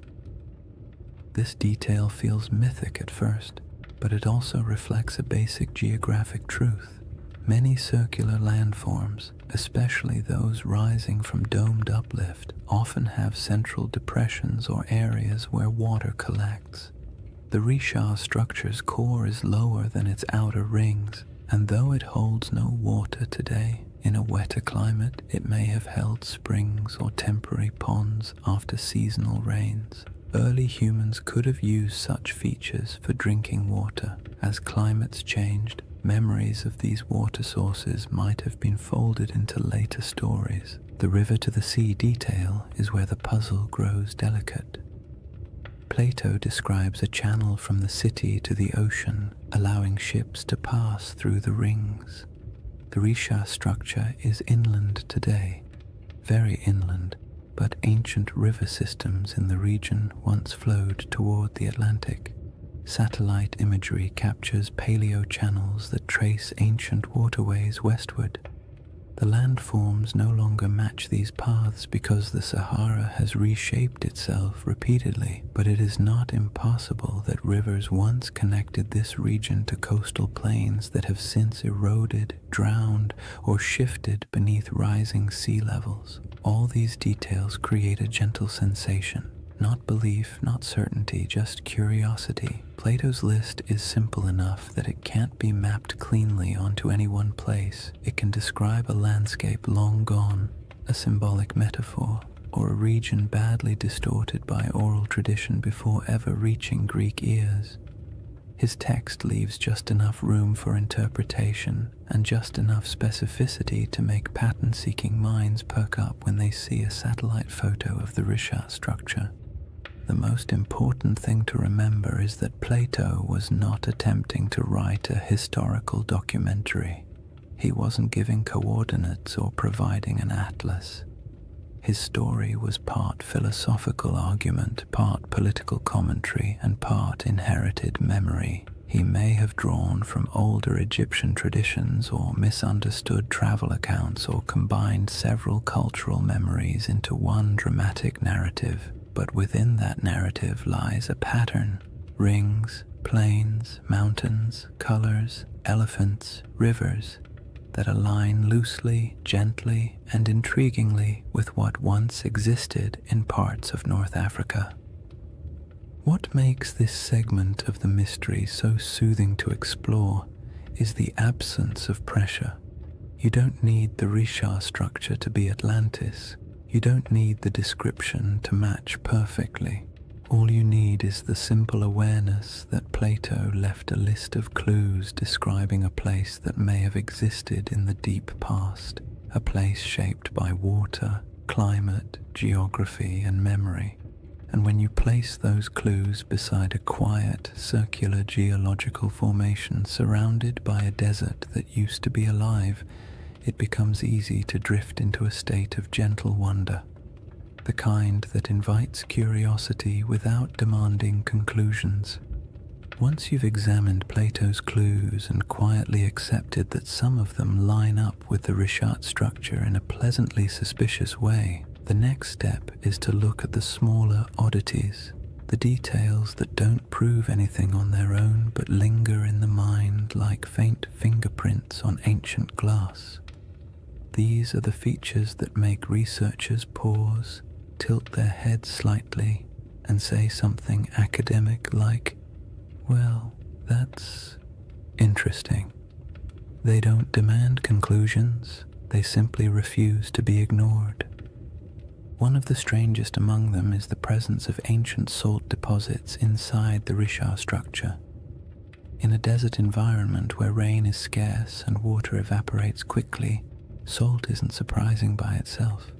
This detail feels mythic at first, but it also reflects a basic geographic truth. Many circular landforms, especially those rising from domed uplift, often have central depressions or areas where water collects. The Richat structure's core is lower than its outer rings, and though it holds no water today, in a wetter climate it may have held springs or temporary ponds after seasonal rains. Early humans could have used such features for drinking water. As climates changed, memories of these water sources might have been folded into later stories. The river to the sea detail is where the puzzle grows delicate. Plato describes a channel from the city to the ocean, allowing ships to pass through the rings. The Richat structure is inland today, very inland, but ancient river systems in the region once flowed toward the Atlantic. Satellite imagery captures paleo-channels that trace ancient waterways westward. The landforms no longer match these paths because the Sahara has reshaped itself repeatedly, but it is not impossible that rivers once connected this region to coastal plains that have since eroded, drowned, or shifted beneath rising sea levels. All these details create a gentle sensation. Not belief, not certainty, just curiosity. Plato's list is simple enough that it can't be mapped cleanly onto any one place. It can describe a landscape long gone, a symbolic metaphor, or a region badly distorted by oral tradition before ever reaching Greek ears. His text leaves just enough room for interpretation and just enough specificity to make pattern-seeking minds perk up when they see a satellite photo of the Risha structure. The most important thing to remember is that Plato was not attempting to write a historical documentary. He wasn't giving coordinates or providing an atlas. His story was part philosophical argument, part political commentary, and part inherited memory. He may have drawn from older Egyptian traditions or misunderstood travel accounts or combined several cultural memories into one dramatic narrative. But within that narrative lies a pattern. Rings, plains, mountains, colors, elephants, rivers that align loosely, gently, and intriguingly with what once existed in parts of North Africa. What makes this segment of the mystery so soothing to explore is the absence of pressure. You don't need the Risha structure to be Atlantis. You don't need the description to match perfectly. All you need is the simple awareness that Plato left a list of clues describing a place that may have existed in the deep past, a place shaped by water, climate, geography, and memory. And when you place those clues beside a quiet, circular geological formation surrounded by a desert that used to be alive, it becomes easy to drift into a state of gentle wonder, the kind that invites curiosity without demanding conclusions. Once you've examined Plato's clues and quietly accepted that some of them line up with the Rishat structure in a pleasantly suspicious way, the next step is to look at the smaller oddities, the details that don't prove anything on their own but linger in the mind like faint fingerprints on ancient glass. These are the features that make researchers pause, tilt their heads slightly, and say something academic like, "Well, that's interesting." They don't demand conclusions, they simply refuse to be ignored. One of the strangest among them is the presence of ancient salt deposits inside the Risha structure. In a desert environment where rain is scarce and water evaporates quickly, salt isn't surprising by itself.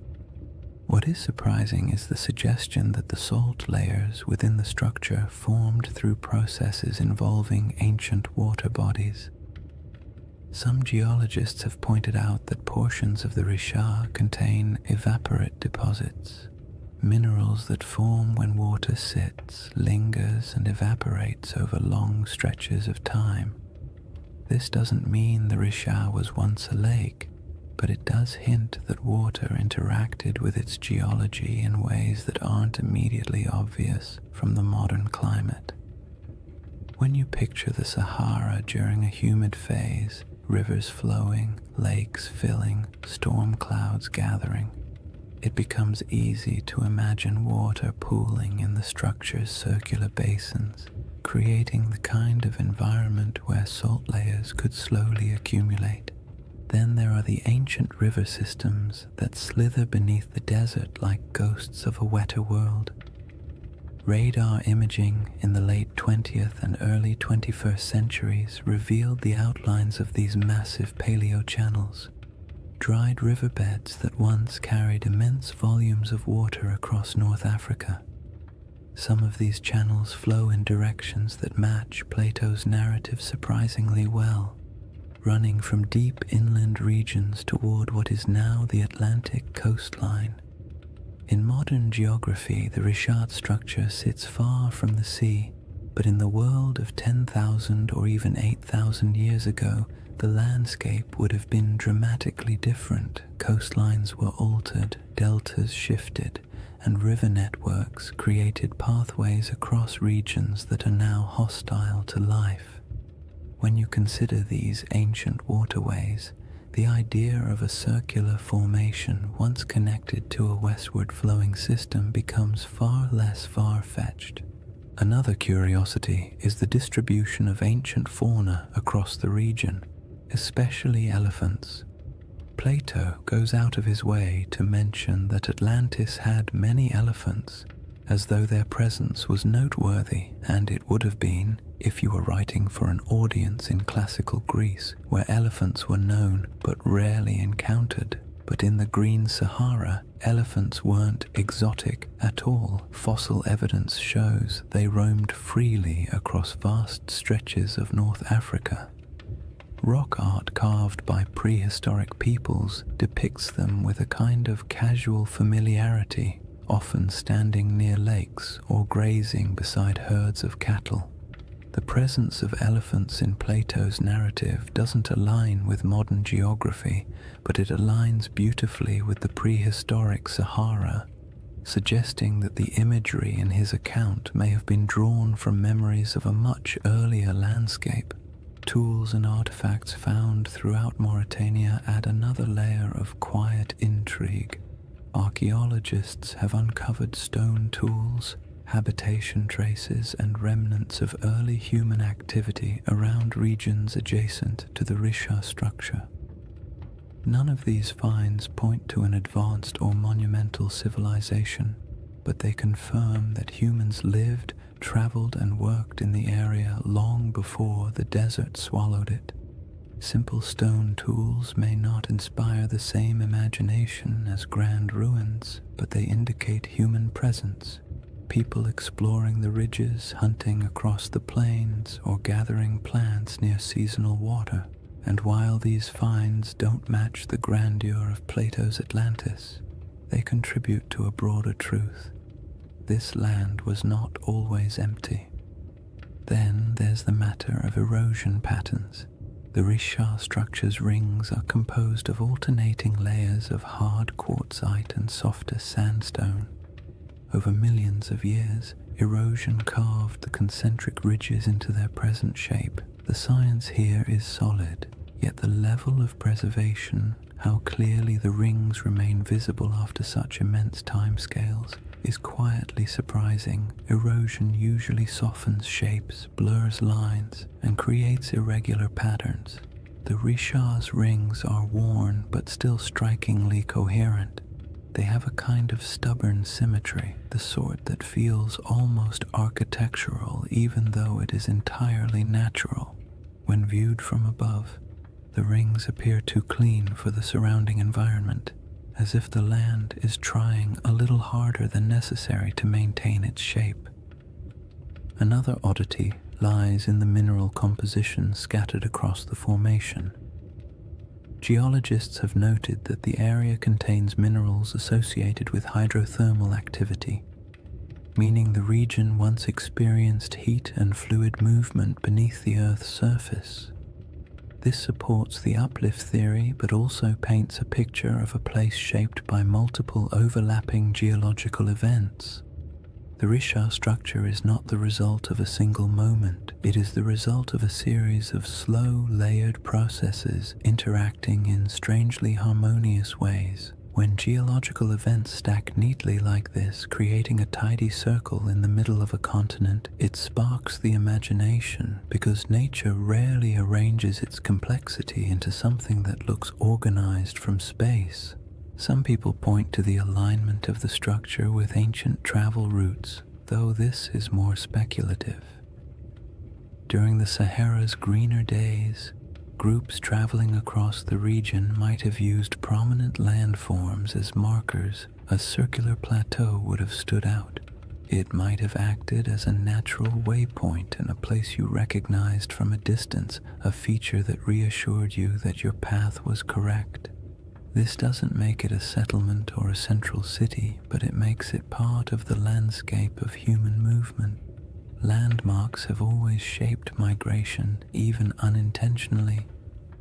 What is surprising is the suggestion that the salt layers within the structure formed through processes involving ancient water bodies. Some geologists have pointed out that portions of the Risha contain evaporate deposits, minerals that form when water sits, lingers, and evaporates over long stretches of time. This doesn't mean the Risha was once a lake, but it does hint that water interacted with its geology in ways that aren't immediately obvious from the modern climate. When you picture the Sahara during a humid phase, rivers flowing, lakes filling, storm clouds gathering, it becomes easy to imagine water pooling in the structure's circular basins, creating the kind of environment where salt layers could slowly accumulate. Then there are the ancient river systems that slither beneath the desert like ghosts of a wetter world. Radar imaging in the late 20th and early 21st centuries revealed the outlines of these massive paleo-channels, dried riverbeds that once carried immense volumes of water across North Africa. Some of these channels flow in directions that match Plato's narrative surprisingly well, running from deep inland regions toward what is now the Atlantic coastline. In modern geography, the Richat structure sits far from the sea, but in the world of 10,000 or even 8,000 years ago, the landscape would have been dramatically different. Coastlines were altered, deltas shifted, and river networks created pathways across regions that are now hostile to life. When you consider these ancient waterways, the idea of a circular formation once connected to a westward flowing system becomes far less far-fetched. Another curiosity is the distribution of ancient fauna across the region, especially elephants. Plato goes out of his way to mention that Atlantis had many elephants, as though their presence was noteworthy, and it would have been if you were writing for an audience in classical Greece, where elephants were known but rarely encountered. But in the Green Sahara, elephants weren't exotic at all. Fossil evidence shows they roamed freely across vast stretches of North Africa. Rock art carved by prehistoric peoples depicts them with a kind of casual familiarity, often standing near lakes or grazing beside herds of cattle. The presence of elephants in Plato's narrative doesn't align with modern geography, but it aligns beautifully with the prehistoric Sahara, suggesting that the imagery in his account may have been drawn from memories of a much earlier landscape. Tools and artifacts found throughout Mauritania add another layer of quiet intrigue. Archaeologists have uncovered stone tools, habitation traces, and remnants of early human activity around regions adjacent to the Richat structure. None of these finds point to an advanced or monumental civilization, but they confirm that humans lived, traveled, and worked in the area long before the desert swallowed it. Simple stone tools may not inspire the same imagination as grand ruins, but they indicate human presence. People exploring the ridges, hunting across the plains, or gathering plants near seasonal water. And while these finds don't match the grandeur of Plato's Atlantis, they contribute to a broader truth. This land was not always empty. Then there's the matter of erosion patterns. The Richat structure's rings are composed of alternating layers of hard quartzite and softer sandstone. Over millions of years, erosion carved the concentric ridges into their present shape. The science here is solid, yet the level of preservation, how clearly the rings remain visible after such immense timescales, is quietly surprising. Erosion usually softens shapes, blurs lines, and creates irregular patterns. The Richat's rings are worn but still strikingly coherent. They have a kind of stubborn symmetry, the sort that feels almost architectural even though it is entirely natural. When viewed from above, the rings appear too clean for the surrounding environment, as if the land is trying a little harder than necessary to maintain its shape. Another oddity lies in the mineral composition scattered across the formation. Geologists have noted that the area contains minerals associated with hydrothermal activity, meaning the region once experienced heat and fluid movement beneath the Earth's surface. This supports the uplift theory, but also paints a picture of a place shaped by multiple overlapping geological events. The Richat structure is not the result of a single moment. It is the result of a series of slow, layered processes interacting in strangely harmonious ways. When geological events stack neatly like this, creating a tidy circle in the middle of a continent, it sparks the imagination, because nature rarely arranges its complexity into something that looks organized from space. Some people point to the alignment of the structure with ancient travel routes, though this is more speculative. During the Sahara's greener days, groups traveling across the region might have used prominent landforms as markers. A circular plateau would have stood out. It might have acted as a natural waypoint in a place you recognized from a distance, a feature that reassured you that your path was correct. This doesn't make it a settlement or a central city, but it makes it part of the landscape of human movement. Landmarks have always shaped migration, even unintentionally.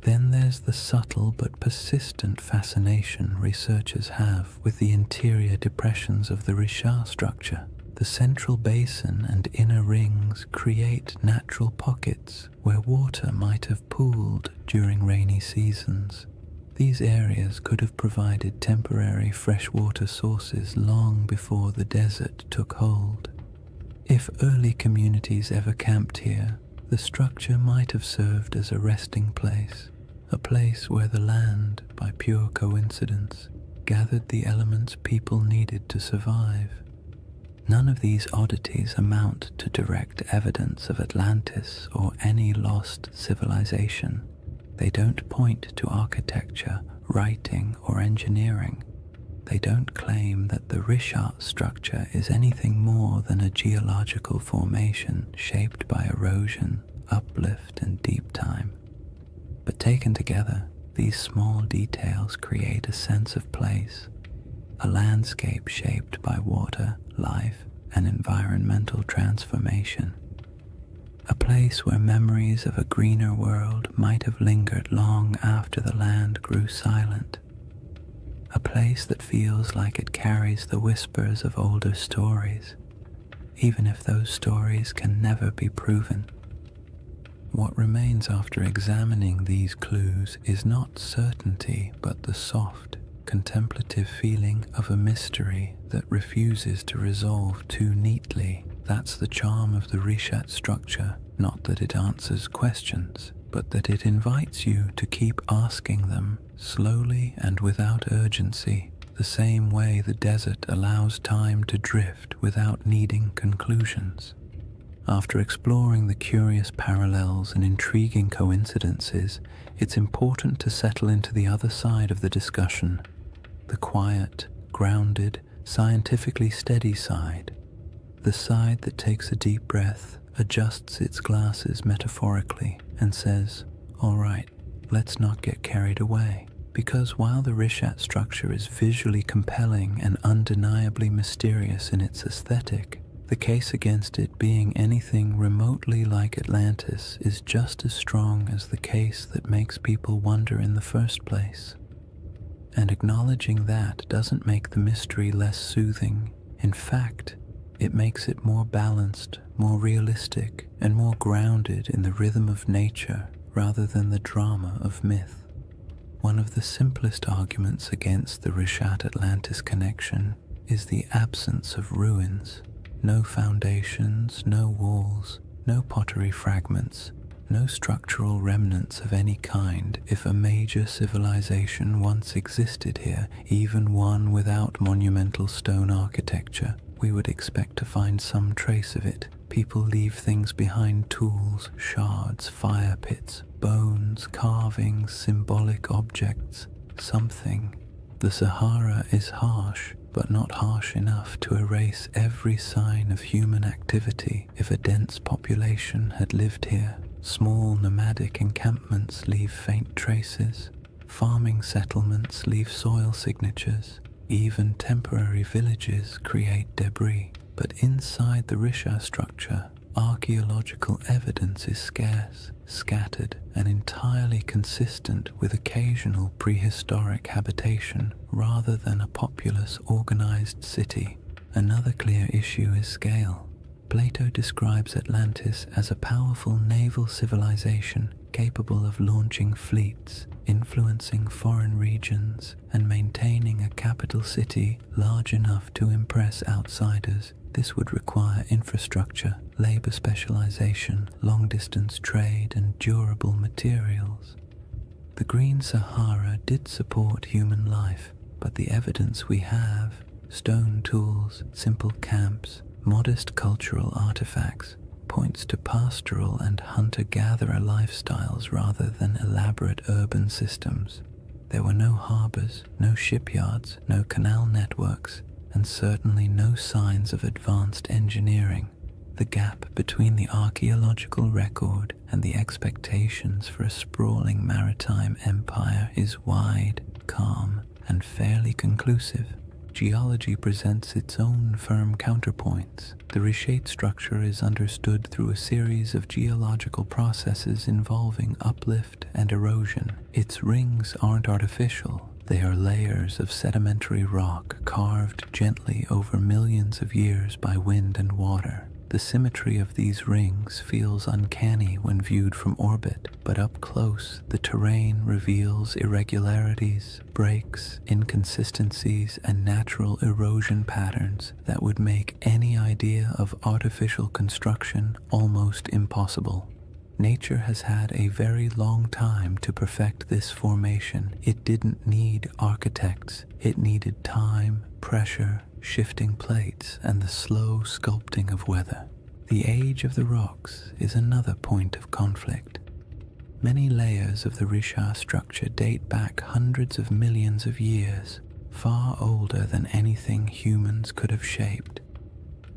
Then there's the subtle but persistent fascination researchers have with the interior depressions of the Richat structure. The central basin and inner rings create natural pockets where water might have pooled during rainy seasons. These areas could have provided temporary freshwater sources long before the desert took hold. If early communities ever camped here, the structure might have served as a resting place, a place where the land, by pure coincidence, gathered the elements people needed to survive. None of these oddities amount to direct evidence of Atlantis or any lost civilization. They don't point to architecture, writing, or engineering. They don't claim that the Richat structure is anything more than a geological formation shaped by erosion, uplift, and deep time. But taken together, these small details create a sense of place, a landscape shaped by water, life, and environmental transformation. A place where memories of a greener world might have lingered long after the land grew silent. A place that feels like it carries the whispers of older stories, even if those stories can never be proven. What remains after examining these clues is not certainty, but the soft, contemplative feeling of a mystery that refuses to resolve too neatly. That's the charm of the Richat structure, not that it answers questions, but that it invites you to keep asking them, slowly and without urgency, the same way the desert allows time to drift without needing conclusions. After exploring the curious parallels and intriguing coincidences, it's important to settle into the other side of the discussion, the quiet, grounded, scientifically steady side, the side that takes a deep breath, adjusts its glasses metaphorically, and says, "All right, let's not get carried away." Because while the Richat structure is visually compelling and undeniably mysterious in its aesthetic, the case against it being anything remotely like Atlantis is just as strong as the case that makes people wonder in the first place. And acknowledging that doesn't make the mystery less soothing. In fact, it makes it more balanced, more realistic, and more grounded in the rhythm of nature rather than the drama of myth. One of the simplest arguments against the Richat-Atlantis connection is the absence of ruins. No foundations, no walls, no pottery fragments, no structural remnants of any kind. If a major civilization once existed here, even one without monumental stone architecture, we would expect to find some trace of it. People leave things behind: tools, shards, fire pits, bones, carvings, symbolic objects, something. The Sahara is harsh, but not harsh enough to erase every sign of human activity. If a dense population had lived here, small nomadic encampments leave faint traces, farming settlements leave soil signatures, even temporary villages create debris. But inside the Richat structure, archaeological evidence is scarce, scattered, and entirely consistent with occasional prehistoric habitation rather than a populous, organized city. Another clear issue is scale. Plato describes Atlantis as a powerful naval civilization capable of launching fleets, influencing foreign regions, and maintaining a capital city large enough to impress outsiders. This would require infrastructure, labor specialization, long-distance trade, and durable materials. The Green Sahara did support human life, but the evidence we have, stone tools, simple camps, modest cultural artifacts, points to pastoral and hunter-gatherer lifestyles rather than elaborate urban systems. There were no harbors, no shipyards, no canal networks, and certainly no signs of advanced engineering. The gap between the archaeological record and the expectations for a sprawling maritime empire is wide. calm and fairly conclusive. Geology presents its own firm counterpoints. The reshaped structure is understood through a series of geological processes involving uplift and erosion. Its rings aren't artificial. They are layers of sedimentary rock carved gently over millions of years by wind and water. The symmetry of these rings feels uncanny when viewed from orbit, but up close, the terrain reveals irregularities, breaks, inconsistencies, and natural erosion patterns that would make any idea of artificial construction almost impossible. Nature has had a very long time to perfect this formation. It didn't need architects. It needed time, pressure, shifting plates, and the slow sculpting of weather. The age of the rocks is another point of conflict. Many layers of the Richat structure date back hundreds of millions of years, far older than anything humans could have shaped.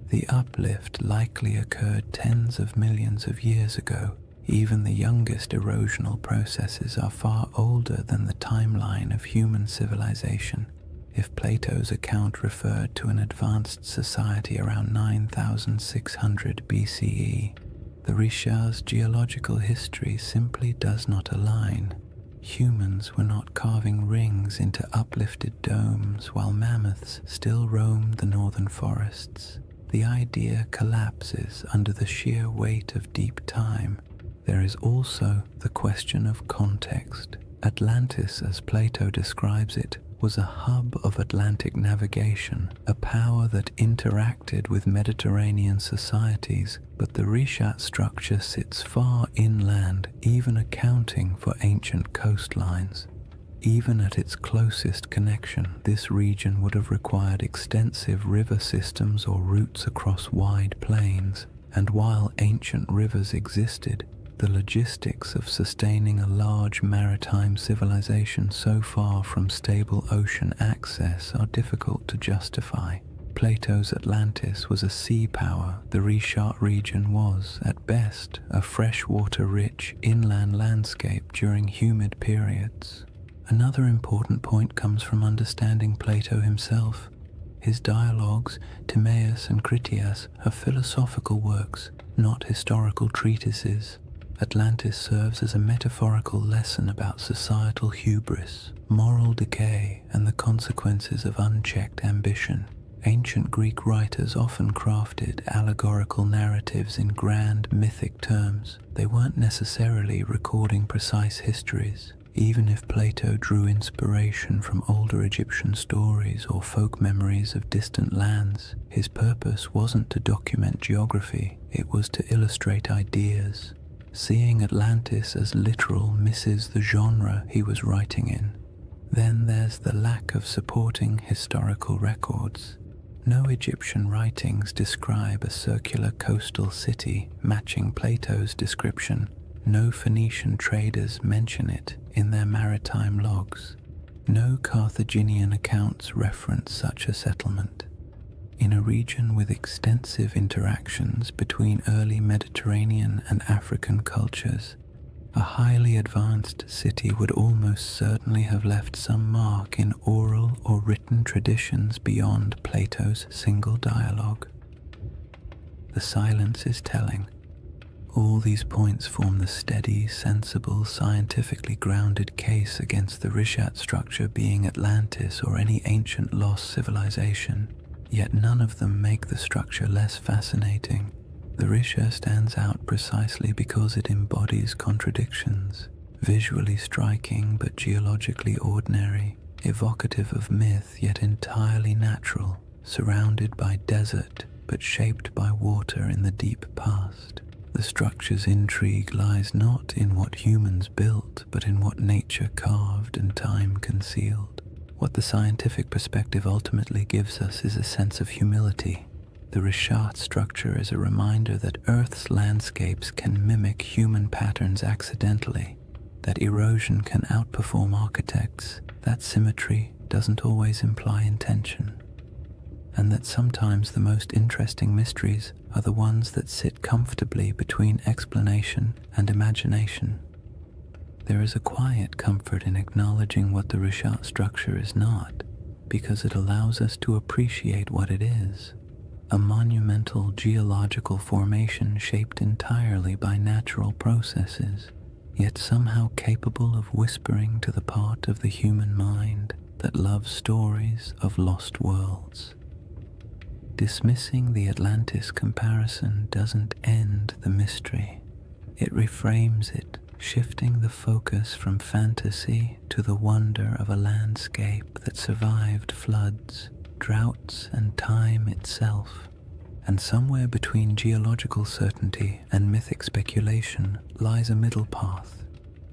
The uplift likely occurred tens of millions of years ago. Even the youngest erosional processes are far older than the timeline of human civilization. If Plato's account referred to an advanced society around 9600 BCE, the Richat's geological history simply does not align. Humans were not carving rings into uplifted domes while mammoths still roamed the northern forests. The idea collapses under the sheer weight of deep time. There is also the question of context. Atlantis, as Plato describes it, was a hub of Atlantic navigation, a power that interacted with Mediterranean societies, but the Richat structure sits far inland, even accounting for ancient coastlines. Even at its closest connection, this region would have required extensive river systems or routes across wide plains, and while ancient rivers existed, the logistics of sustaining a large maritime civilization so far from stable ocean access are difficult to justify. Plato's Atlantis was a sea power. The Richat region was, at best, a freshwater-rich inland landscape during humid periods. Another important point comes from understanding Plato himself. His dialogues, Timaeus and Critias, are philosophical works, not historical treatises. Atlantis serves as a metaphorical lesson about societal hubris, moral decay, and the consequences of unchecked ambition. Ancient Greek writers often crafted allegorical narratives in grand mythic terms. They weren't necessarily recording precise histories. Even if Plato drew inspiration from older Egyptian stories or folk memories of distant lands, his purpose wasn't to document geography, it was to illustrate ideas. Seeing Atlantis as literal misses the genre he was writing in. Then there's the lack of supporting historical records. No Egyptian writings describe a circular coastal city matching Plato's description. No Phoenician traders mention it in their maritime logs. No Carthaginian accounts reference such a settlement. In a region with extensive interactions between early Mediterranean and African cultures, a highly advanced city would almost certainly have left some mark in oral or written traditions beyond Plato's single dialogue. The silence is telling. All these points form the steady, sensible, scientifically grounded case against the Richat structure being Atlantis or any ancient lost civilization. Yet none of them make the structure less fascinating. The Richat stands out precisely because it embodies contradictions, visually striking but geologically ordinary, evocative of myth yet entirely natural, surrounded by desert but shaped by water in the deep past. The structure's intrigue lies not in what humans built, but in what nature carved and time concealed. What the scientific perspective ultimately gives us is a sense of humility. The Richat structure is a reminder that Earth's landscapes can mimic human patterns accidentally, that erosion can outperform architects, that symmetry doesn't always imply intention, and that sometimes the most interesting mysteries are the ones that sit comfortably between explanation and imagination. There is a quiet comfort in acknowledging what the Rishat structure is not, because it allows us to appreciate what it is: a monumental geological formation shaped entirely by natural processes, yet somehow capable of whispering to the part of the human mind that loves stories of lost worlds. Dismissing the Atlantis comparison doesn't end the mystery. It reframes it, shifting the focus from fantasy to the wonder of a landscape that survived floods, droughts, and time itself. And somewhere between geological certainty and mythic speculation lies a middle path,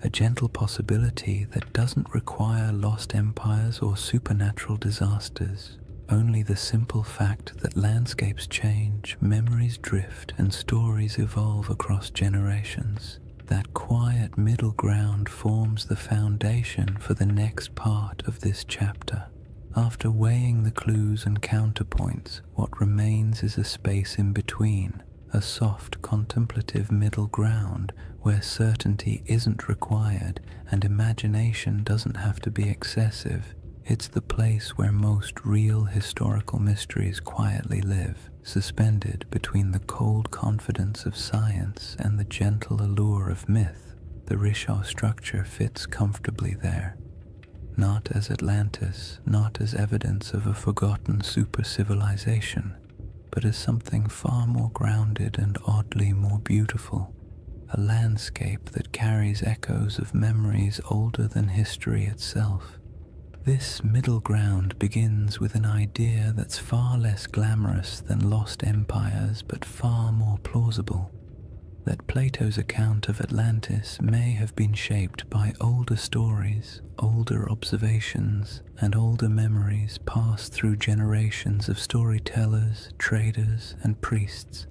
a gentle possibility that doesn't require lost empires or supernatural disasters. Only the simple fact that landscapes change, memories drift, and stories evolve across generations. That quiet middle ground forms the foundation for the next part of this chapter. After weighing the clues and counterpoints, what remains is a space in between, a soft, contemplative middle ground where certainty isn't required and imagination doesn't have to be excessive. It's the place where most real historical mysteries quietly live, suspended between the cold confidence of science and the gentle allure of myth. The Risha structure fits comfortably there, not as Atlantis, not as evidence of a forgotten super-civilization, but as something far more grounded and oddly more beautiful, a landscape that carries echoes of memories older than history itself. This middle ground begins with an idea that's far less glamorous than lost empires but far more plausible: that Plato's account of Atlantis may have been shaped by older stories, older observations, and older memories passed through generations of storytellers, traders, and priests,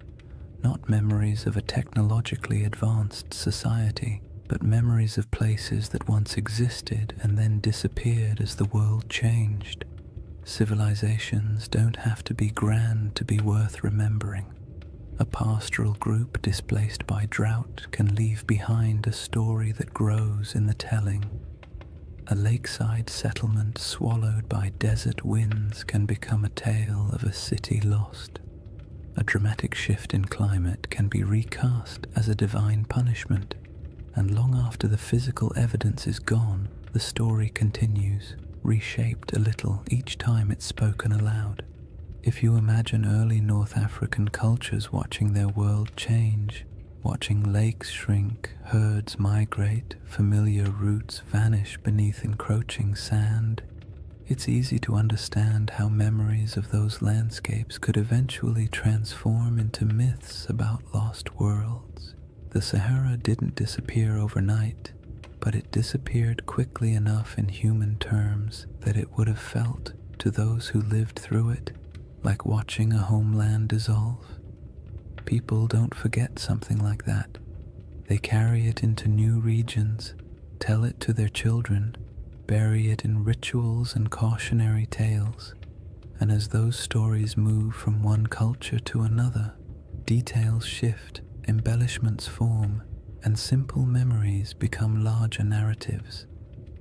not memories of a technologically advanced society, but memories of places that once existed and then disappeared as the world changed. Civilizations don't have to be grand to be worth remembering. A pastoral group displaced by drought can leave behind a story that grows in the telling. A lakeside settlement swallowed by desert winds can become a tale of a city lost. A dramatic shift in climate can be recast as a divine punishment, and long after the physical evidence is gone, the story continues, reshaped a little each time it's spoken aloud. If you imagine early North African cultures watching their world change, watching lakes shrink, herds migrate, familiar routes vanish beneath encroaching sand, it's easy to understand how memories of those landscapes could eventually transform into myths about lost worlds. The Sahara didn't disappear overnight, but it disappeared quickly enough in human terms that it would have felt, to those who lived through it, like watching a homeland dissolve. People don't forget something like that. They carry it into new regions, tell it to their children, bury it in rituals and cautionary tales, and as those stories move from one culture to another, details shift, embellishments form, and simple memories become larger narratives.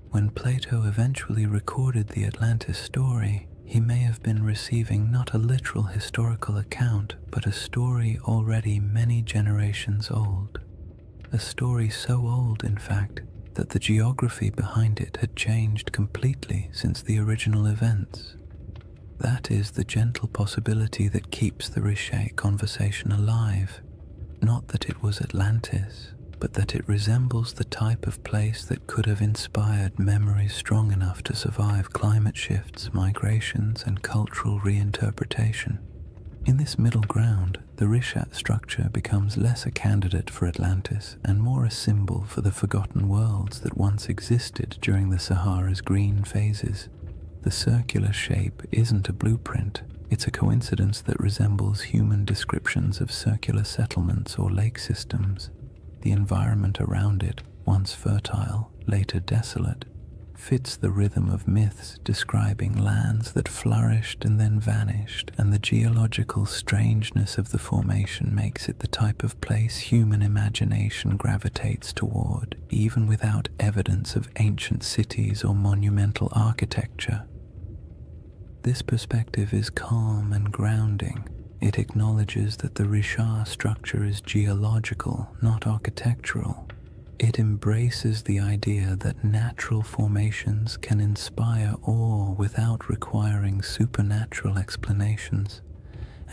When Plato eventually recorded the Atlantis story, he may have been receiving not a literal historical account, but a story already many generations old. A story so old, in fact, that the geography behind it had changed completely since the original events. That is the gentle possibility that keeps the Riche conversation alive. Not that it was Atlantis, but that it resembles the type of place that could have inspired memories strong enough to survive climate shifts, migrations, and cultural reinterpretation. In this middle ground, the Rishat structure becomes less a candidate for Atlantis and more a symbol for the forgotten worlds that once existed during the Sahara's green phases. The circular shape isn't a blueprint. It's a coincidence that resembles human descriptions of circular settlements or lake systems. The environment around it, once fertile, later desolate, fits the rhythm of myths describing lands that flourished and then vanished, and the geological strangeness of the formation makes it the type of place human imagination gravitates toward, even without evidence of ancient cities or monumental architecture. This perspective is calm and grounding. It acknowledges that the Richat structure is geological, not architectural. It embraces the idea that natural formations can inspire awe without requiring supernatural explanations,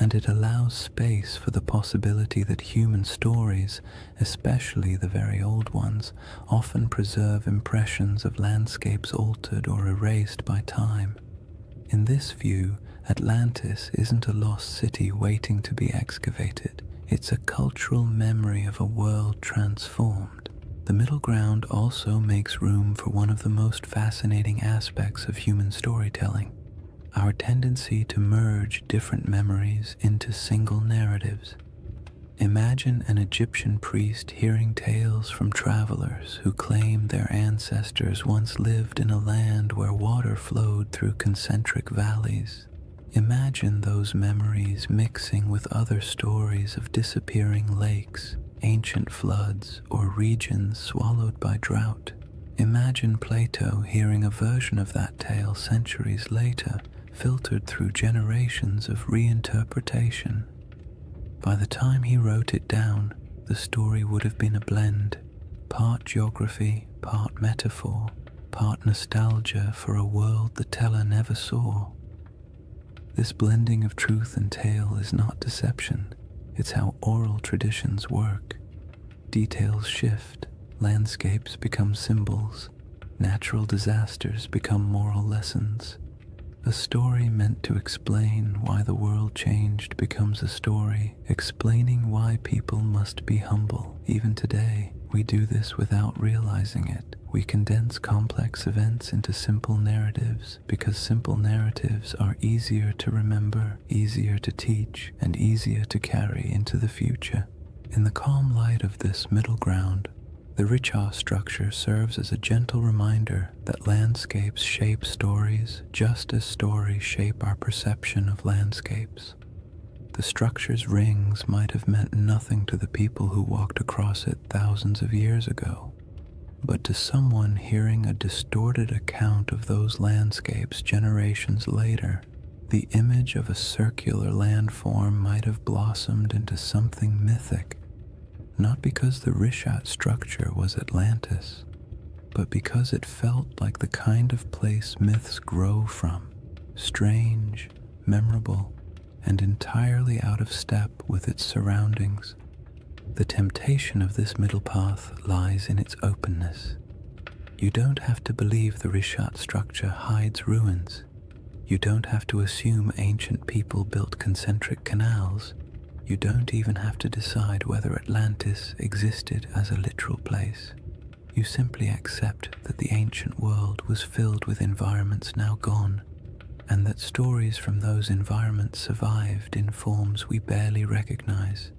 and it allows space for the possibility that human stories, especially the very old ones, often preserve impressions of landscapes altered or erased by time. In this view, Atlantis isn't a lost city waiting to be excavated. It's a cultural memory of a world transformed. The middle ground also makes room for one of the most fascinating aspects of human storytelling, our tendency to merge different memories into single narratives. Imagine an Egyptian priest hearing tales from travelers who claim their ancestors once lived in a land where water flowed through concentric valleys. Imagine those memories mixing with other stories of disappearing lakes, ancient floods, or regions swallowed by drought. Imagine Plato hearing a version of that tale centuries later, filtered through generations of reinterpretation. By the time he wrote it down, the story would have been a blend, part geography, part metaphor, part nostalgia for a world the teller never saw. This blending of truth and tale is not deception. It's how oral traditions work. Details shift, landscapes become symbols, natural disasters become moral lessons. A story meant to explain why the world changed becomes a story explaining why people must be humble. Even today, we do this without realizing it. We condense complex events into simple narratives because simple narratives are easier to remember, easier to teach, and easier to carry into the future. In the calm light of this middle ground, the Richat structure serves as a gentle reminder that landscapes shape stories just as stories shape our perception of landscapes. The structure's rings might have meant nothing to the people who walked across it thousands of years ago, but to someone hearing a distorted account of those landscapes generations later, the image of a circular landform might have blossomed into something mythic. Not because the Richat structure was Atlantis, but because it felt like the kind of place myths grow from, strange, memorable, and entirely out of step with its surroundings. The temptation of this middle path lies in its openness. You don't have to believe the Richat structure hides ruins. You don't have to assume ancient people built concentric canals. You don't even have to decide whether Atlantis existed as a literal place. You simply accept that the ancient world was filled with environments now gone, and that stories from those environments survived in forms we barely recognize.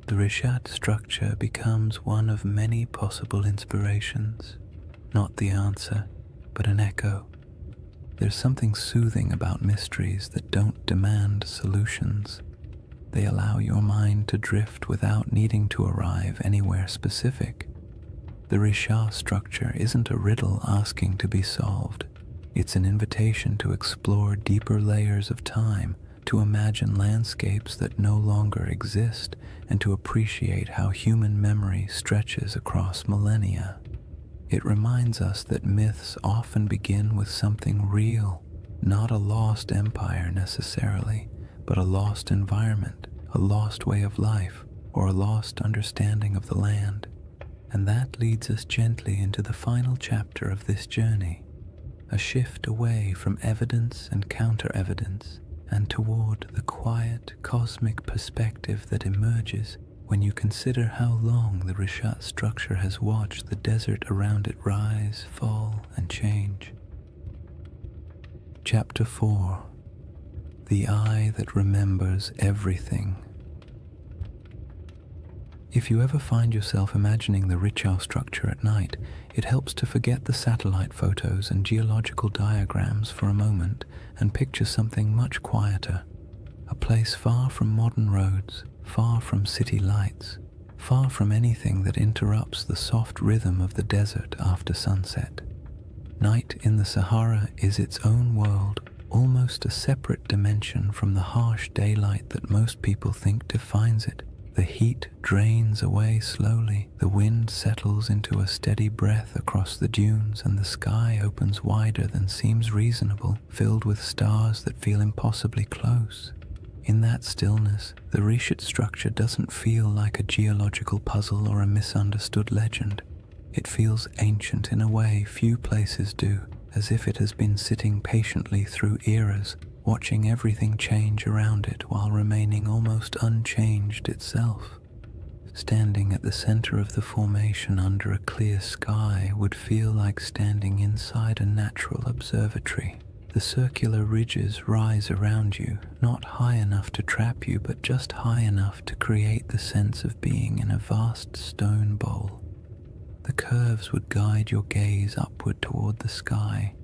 The Richat structure becomes one of many possible inspirations, not the answer, but an echo. There's something soothing about mysteries that don't demand solutions. They allow your mind to drift without needing to arrive anywhere specific. The Richat structure isn't a riddle asking to be solved. It's an invitation to explore deeper layers of time, to imagine landscapes that no longer exist, and to appreciate how human memory stretches across millennia. It reminds us that myths often begin with something real, not a lost empire necessarily, but a lost environment, a lost way of life, or a lost understanding of the land. And that leads us gently into the final chapter of this journey, a shift away from evidence and counter-evidence, and toward the quiet, cosmic perspective that emerges when you consider how long the Richat structure has watched the desert around it rise, fall, and change. Chapter 4. The Eye That Remembers Everything. If you ever find yourself imagining the Richau structure at night, it helps to forget the satellite photos and geological diagrams for a moment and picture something much quieter. A place far from modern roads, far from city lights, far from anything that interrupts the soft rhythm of the desert after sunset. Night in the Sahara is its own world, almost a separate dimension from the harsh daylight that most people think defines it. The heat drains away slowly, the wind settles into a steady breath across the dunes, and the sky opens wider than seems reasonable, filled with stars that feel impossibly close. In that stillness, the Rishat structure doesn't feel like a geological puzzle or a misunderstood legend. It feels ancient in a way few places do, as if it has been sitting patiently through eras, watching everything change around it while remaining almost unchanged itself. Standing at the center of the formation under a clear sky would feel like standing inside a natural observatory. The circular ridges rise around you, not high enough to trap you, but just high enough to create the sense of being in a vast stone bowl. The curves would guide your gaze upward toward the sky,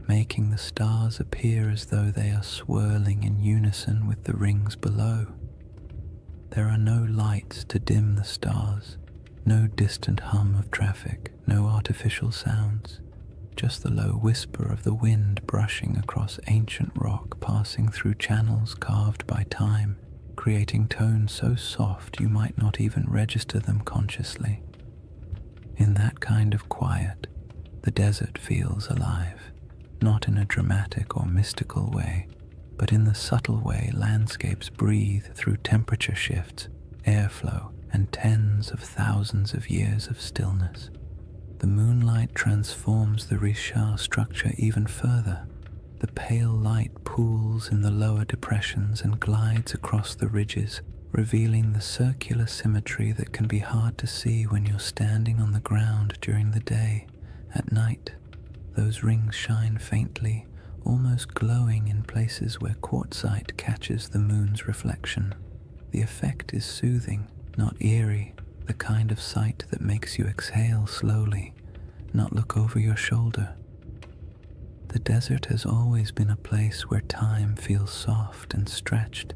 making the stars appear as though they are swirling in unison with the rings below. There are no lights to dim the stars, no distant hum of traffic, no artificial sounds, just the low whisper of the wind brushing across ancient rock, passing through channels carved by time, creating tones so soft you might not even register them consciously. In that kind of quiet, the desert feels alive, not in a dramatic or mystical way, but in the subtle way landscapes breathe through temperature shifts, airflow, and tens of thousands of years of stillness. The moonlight transforms the Risha structure even further. The pale light pools in the lower depressions and glides across the ridges, revealing the circular symmetry that can be hard to see when you're standing on the ground during the day. At night, those rings shine faintly, almost glowing in places where quartzite catches the moon's reflection. The effect is soothing, not eerie, the kind of sight that makes you exhale slowly, not look over your shoulder. The desert has always been a place where time feels soft and stretched,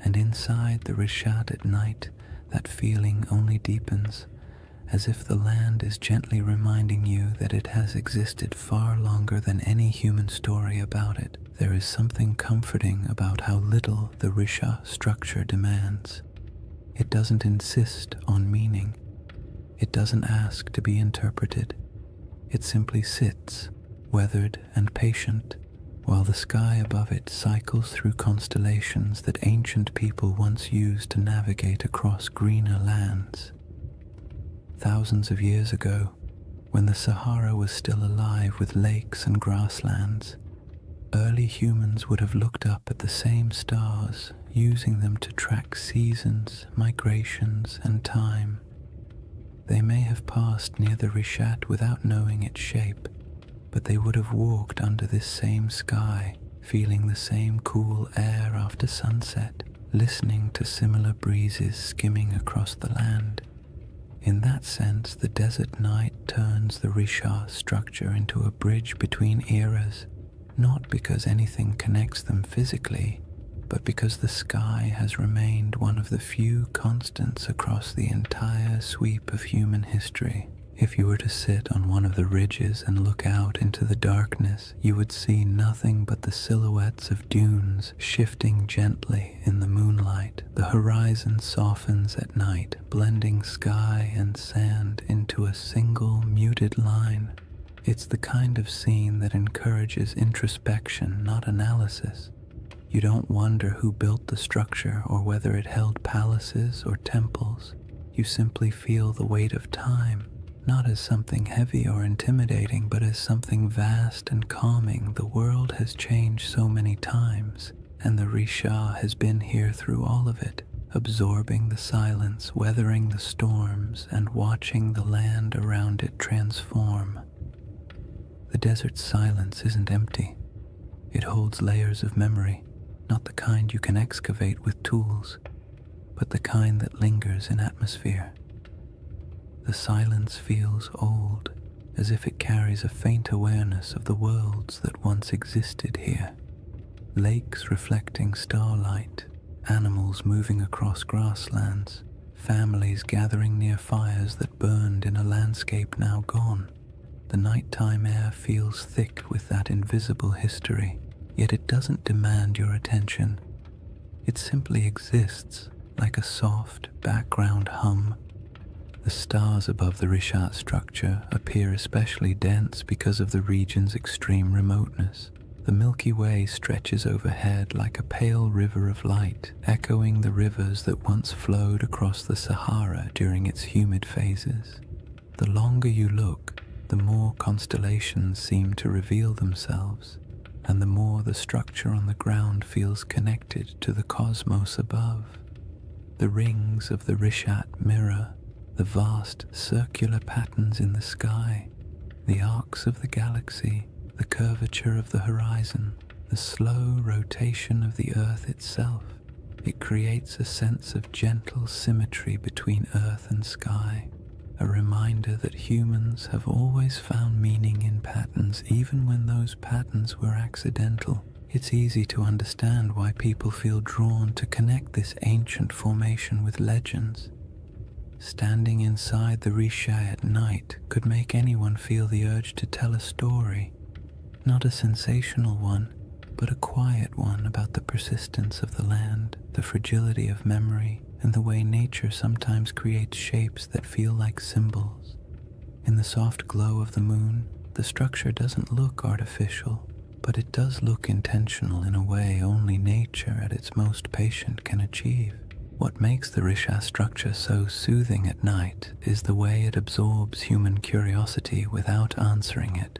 and inside the Rishat at night, that feeling only deepens, as if the land is gently reminding you that it has existed far longer than any human story about it. There is something comforting about how little the Risha structure demands. It doesn't insist on meaning. It doesn't ask to be interpreted. It simply sits, weathered and patient, while the sky above it cycles through constellations that ancient people once used to navigate across greener lands. Thousands of years ago, when the Sahara was still alive with lakes and grasslands, early humans would have looked up at the same stars, using them to track seasons, migrations, and time. They may have passed near the Rishat without knowing its shape, but they would have walked under this same sky, feeling the same cool air after sunset, listening to similar breezes skimming across the land. In that sense, the desert night turns the Risha structure into a bridge between eras, not because anything connects them physically, but because the sky has remained one of the few constants across the entire sweep of human history. If you were to sit on one of the ridges and look out into the darkness, you would see nothing but the silhouettes of dunes shifting gently in the moonlight. The horizon softens at night, blending sky and sand into a single muted line. It's the kind of scene that encourages introspection, not analysis. You don't wonder who built the structure or whether it held palaces or temples. You simply feel the weight of time, not as something heavy or intimidating, but as something vast and calming. The world has changed so many times, and the Risha has been here through all of it, absorbing the silence, weathering the storms, and watching the land around it transform. The desert's silence isn't empty. It holds layers of memory, not the kind you can excavate with tools, but the kind that lingers in atmosphere. The silence feels old, as if it carries a faint awareness of the worlds that once existed here. Lakes reflecting starlight, animals moving across grasslands, families gathering near fires that burned in a landscape now gone. The nighttime air feels thick with that invisible history, yet it doesn't demand your attention. It simply exists, like a soft background hum. The stars above the Rishat structure appear especially dense because of the region's extreme remoteness. The Milky Way stretches overhead like a pale river of light, echoing the rivers that once flowed across the Sahara during its humid phases. The longer you look, the more constellations seem to reveal themselves, and the more the structure on the ground feels connected to the cosmos above. The rings of the Rishat mirror the vast circular patterns in the sky, the arcs of the galaxy, the curvature of the horizon, the slow rotation of the Earth itself. It creates a sense of gentle symmetry between Earth and sky, a reminder that humans have always found meaning in patterns even when those patterns were accidental. It's easy to understand why people feel drawn to connect this ancient formation with legends. Standing inside the Rishat at night could make anyone feel the urge to tell a story, not a sensational one, but a quiet one about the persistence of the land, the fragility of memory, and the way nature sometimes creates shapes that feel like symbols. In the soft glow of the moon, the structure doesn't look artificial, but it does look intentional in a way only nature at its most patient can achieve. What makes the Rishat structure so soothing at night is the way it absorbs human curiosity without answering it.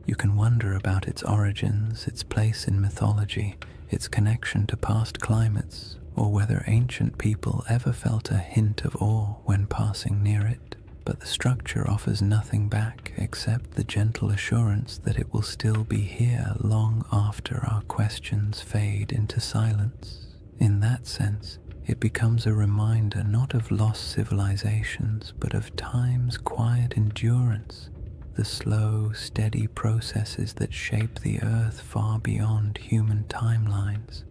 You can wonder about its origins, its place in mythology, its connection to past climates, or whether ancient people ever felt a hint of awe when passing near it. But the structure offers nothing back except the gentle assurance that it will still be here long after our questions fade into silence. In that sense, it becomes a reminder not of lost civilizations, but of time's quiet endurance, the slow, steady processes that shape the Earth far beyond human timelines.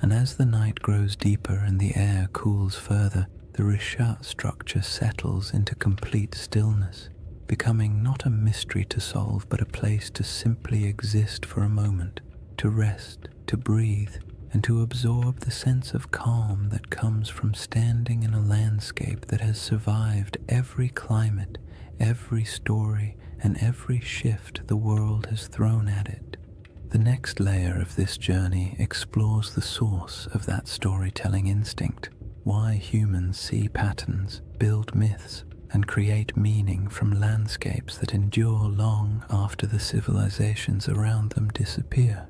And as the night grows deeper and the air cools further, the Rishat structure settles into complete stillness, becoming not a mystery to solve, but a place to simply exist for a moment, to rest, to breathe, and to absorb the sense of calm that comes from standing in a landscape that has survived every climate, every story, and every shift the world has thrown at it. The next layer of this journey explores the source of that storytelling instinct, why humans see patterns, build myths, and create meaning from landscapes that endure long after the civilizations around them disappear.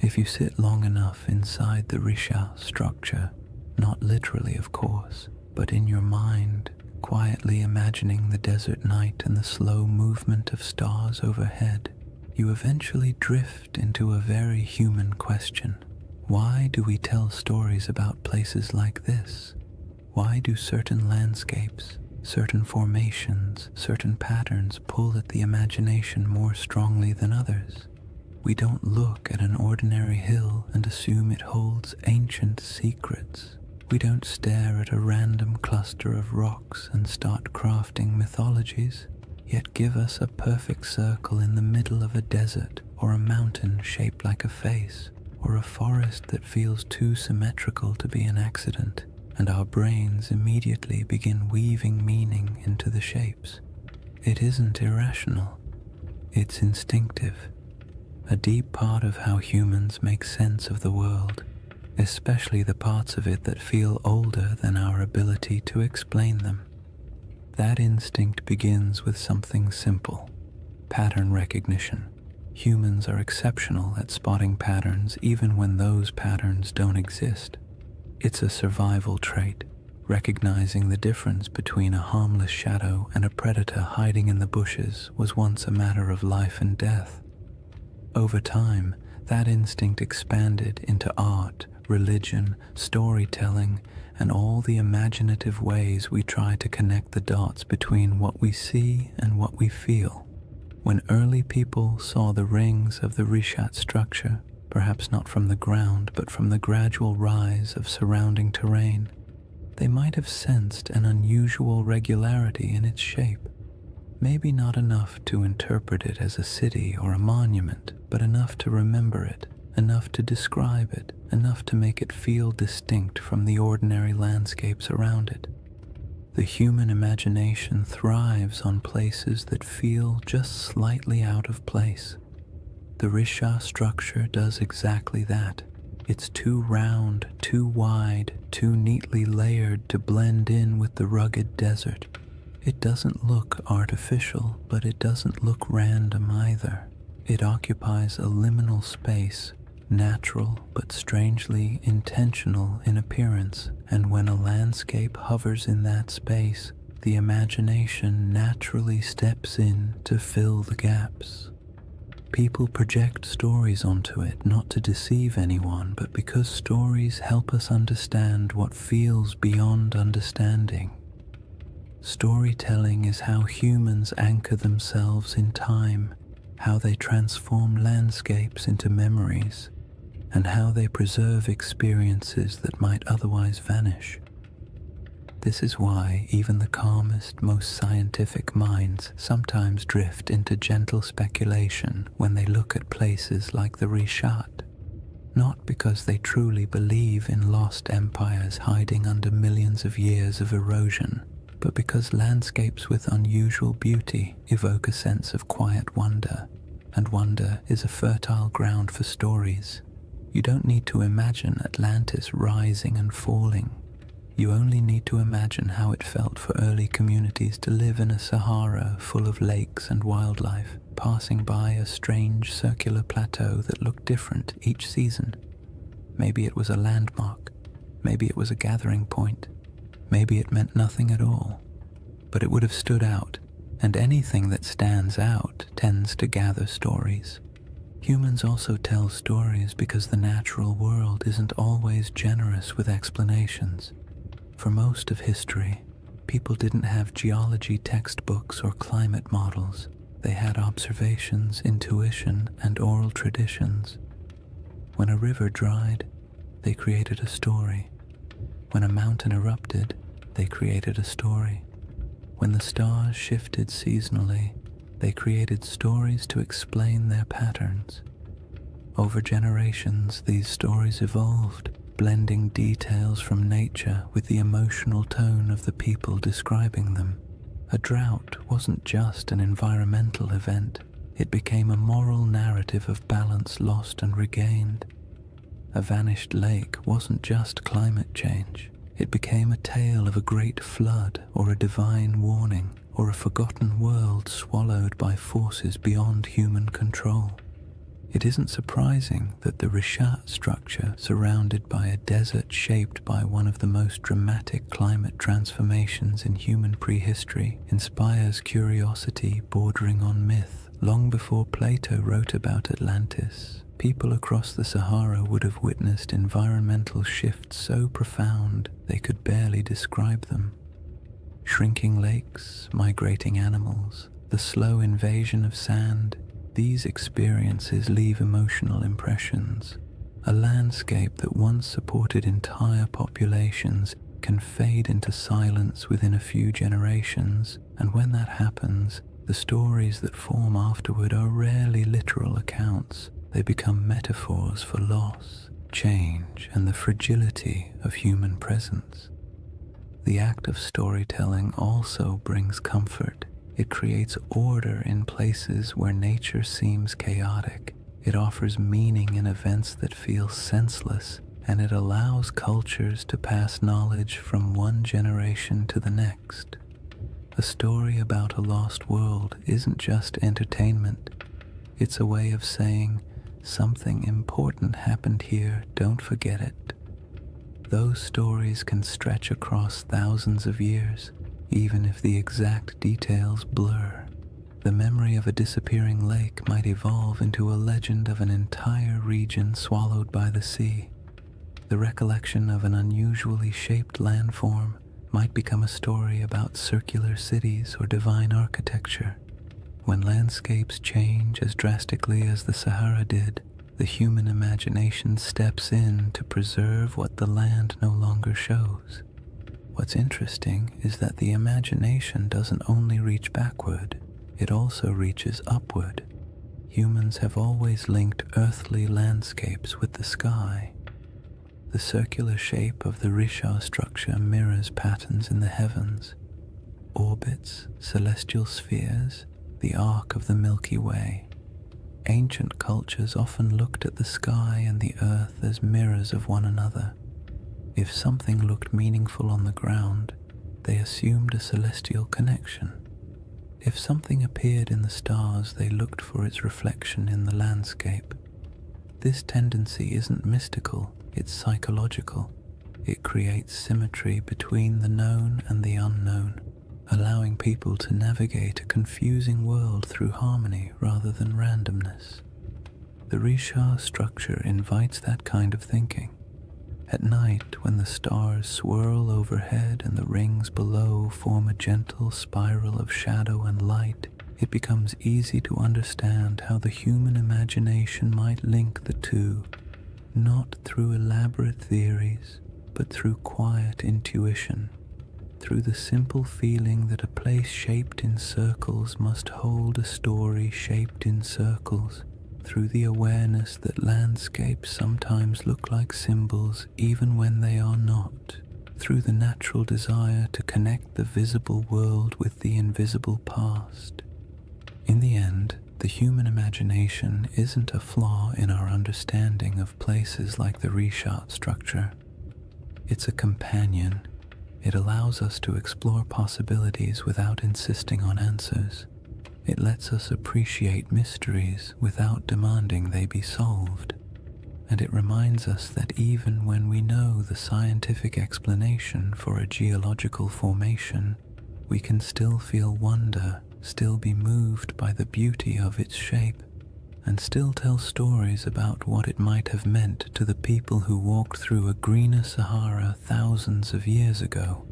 If you sit long enough inside the Rishat structure, not literally of course, but in your mind, quietly imagining the desert night and the slow movement of stars overhead, you eventually drift into a very human question. Why do we tell stories about places like this? Why do certain landscapes, certain formations, certain patterns pull at the imagination more strongly than others? We don't look at an ordinary hill and assume it holds ancient secrets. We don't stare at a random cluster of rocks and start crafting mythologies, yet give us a perfect circle in the middle of a desert, or a mountain shaped like a face, or a forest that feels too symmetrical to be an accident, and our brains immediately begin weaving meaning into the shapes. It isn't irrational, it's instinctive. A deep part of how humans make sense of the world, especially the parts of it that feel older than our ability to explain them. That instinct begins with something simple: pattern recognition. Humans are exceptional at spotting patterns even when those patterns don't exist. It's a survival trait. Recognizing the difference between a harmless shadow and a predator hiding in the bushes was once a matter of life and death. Over time, That instinct expanded into art, religion, storytelling, and all the imaginative ways we try to connect the dots between what we see and what we feel. When early people saw the rings of the Rishat structure, perhaps not from the ground but from the gradual rise of surrounding terrain, they might have sensed an unusual regularity in its shape. Maybe not enough to interpret it as a city or a monument, but enough to remember it, enough to describe it, enough to make it feel distinct from the ordinary landscapes around it. The human imagination thrives on places that feel just slightly out of place. The Risha structure does exactly that. It's too round, too wide, too neatly layered to blend in with the rugged desert. It doesn't look artificial, but it doesn't look random either. It occupies a liminal space, natural but strangely intentional in appearance, and when a landscape hovers in that space, the imagination naturally steps in to fill the gaps. People project stories onto it, not to deceive anyone, but because stories help us understand what feels beyond understanding. Storytelling is how humans anchor themselves in time, how they transform landscapes into memories, and how they preserve experiences that might otherwise vanish. This is why even the calmest, most scientific minds sometimes drift into gentle speculation when they look at places like the Rishat. Not because they truly believe in lost empires hiding under millions of years of erosion, but because landscapes with unusual beauty evoke a sense of quiet wonder, and wonder is a fertile ground for stories. You don't need to imagine Atlantis rising and falling. You only need to imagine how it felt for early communities to live in a Sahara full of lakes and wildlife, passing by a strange circular plateau that looked different each season. Maybe it was a landmark, maybe it was a gathering point, maybe it meant nothing at all, but it would have stood out, and anything that stands out tends to gather stories. Humans also tell stories because the natural world isn't always generous with explanations. For most of history, people didn't have geology textbooks or climate models. They had observations, intuition, and oral traditions. When a river dried, they created a story. When a mountain erupted, they created a story. When the stars shifted seasonally, they created stories to explain their patterns. Over generations, these stories evolved, blending details from nature with the emotional tone of the people describing them. A drought wasn't just an environmental event, it became a moral narrative of balance lost and regained. A vanished lake wasn't just climate change, it became a tale of a great flood or a divine warning, or a forgotten world swallowed by forces beyond human control. It isn't surprising that the Rishat structure, surrounded by a desert shaped by one of the most dramatic climate transformations in human prehistory, inspires curiosity bordering on myth. Long before Plato wrote about Atlantis, people across the Sahara would have witnessed environmental shifts so profound they could barely describe them. Shrinking lakes, migrating animals, the slow invasion of sand, these experiences leave emotional impressions. A landscape that once supported entire populations can fade into silence within a few generations, and when that happens, the stories that form afterward are rarely literal accounts. They become metaphors for loss, change, and the fragility of human presence. The act of storytelling also brings comfort. It creates order in places where nature seems chaotic. It offers meaning in events that feel senseless, and it allows cultures to pass knowledge from one generation to the next. A story about a lost world isn't just entertainment. It's a way of saying, something important happened here, don't forget it. Those stories can stretch across thousands of years, even if the exact details blur. The memory of a disappearing lake might evolve into a legend of an entire region swallowed by the sea. The recollection of an unusually shaped landform might become a story about circular cities or divine architecture. When landscapes change as drastically as the Sahara did, the human imagination steps in to preserve what the land no longer shows. What's interesting is that the imagination doesn't only reach backward, it also reaches upward. Humans have always linked earthly landscapes with the sky. The circular shape of the Risha structure mirrors patterns in the heavens, orbits, celestial spheres, the arc of the Milky Way. Ancient cultures often looked at the sky and the earth as mirrors of one another. If something looked meaningful on the ground, they assumed a celestial connection. If something appeared in the stars, they looked for its reflection in the landscape. This tendency isn't mystical, it's psychological. It creates symmetry between the known and the unknown, allowing people to navigate a confusing world through harmony rather than randomness. The Risha structure invites that kind of thinking. At night, when the stars swirl overhead and the rings below form a gentle spiral of shadow and light, it becomes easy to understand how the human imagination might link the two, not through elaborate theories, but through quiet intuition. Through the simple feeling that a place shaped in circles must hold a story shaped in circles, through the awareness that landscapes sometimes look like symbols even when they are not, through the natural desire to connect the visible world with the invisible past. In the end, the human imagination isn't a flaw in our understanding of places like the Risha structure. It's a companion. It allows us to explore possibilities without insisting on answers. It lets us appreciate mysteries without demanding they be solved. And it reminds us that even when we know the scientific explanation for a geological formation, we can still feel wonder, still be moved by the beauty of its shape, and still tell stories about what it might have meant to the people who walked through a greener Sahara thousands of years ago.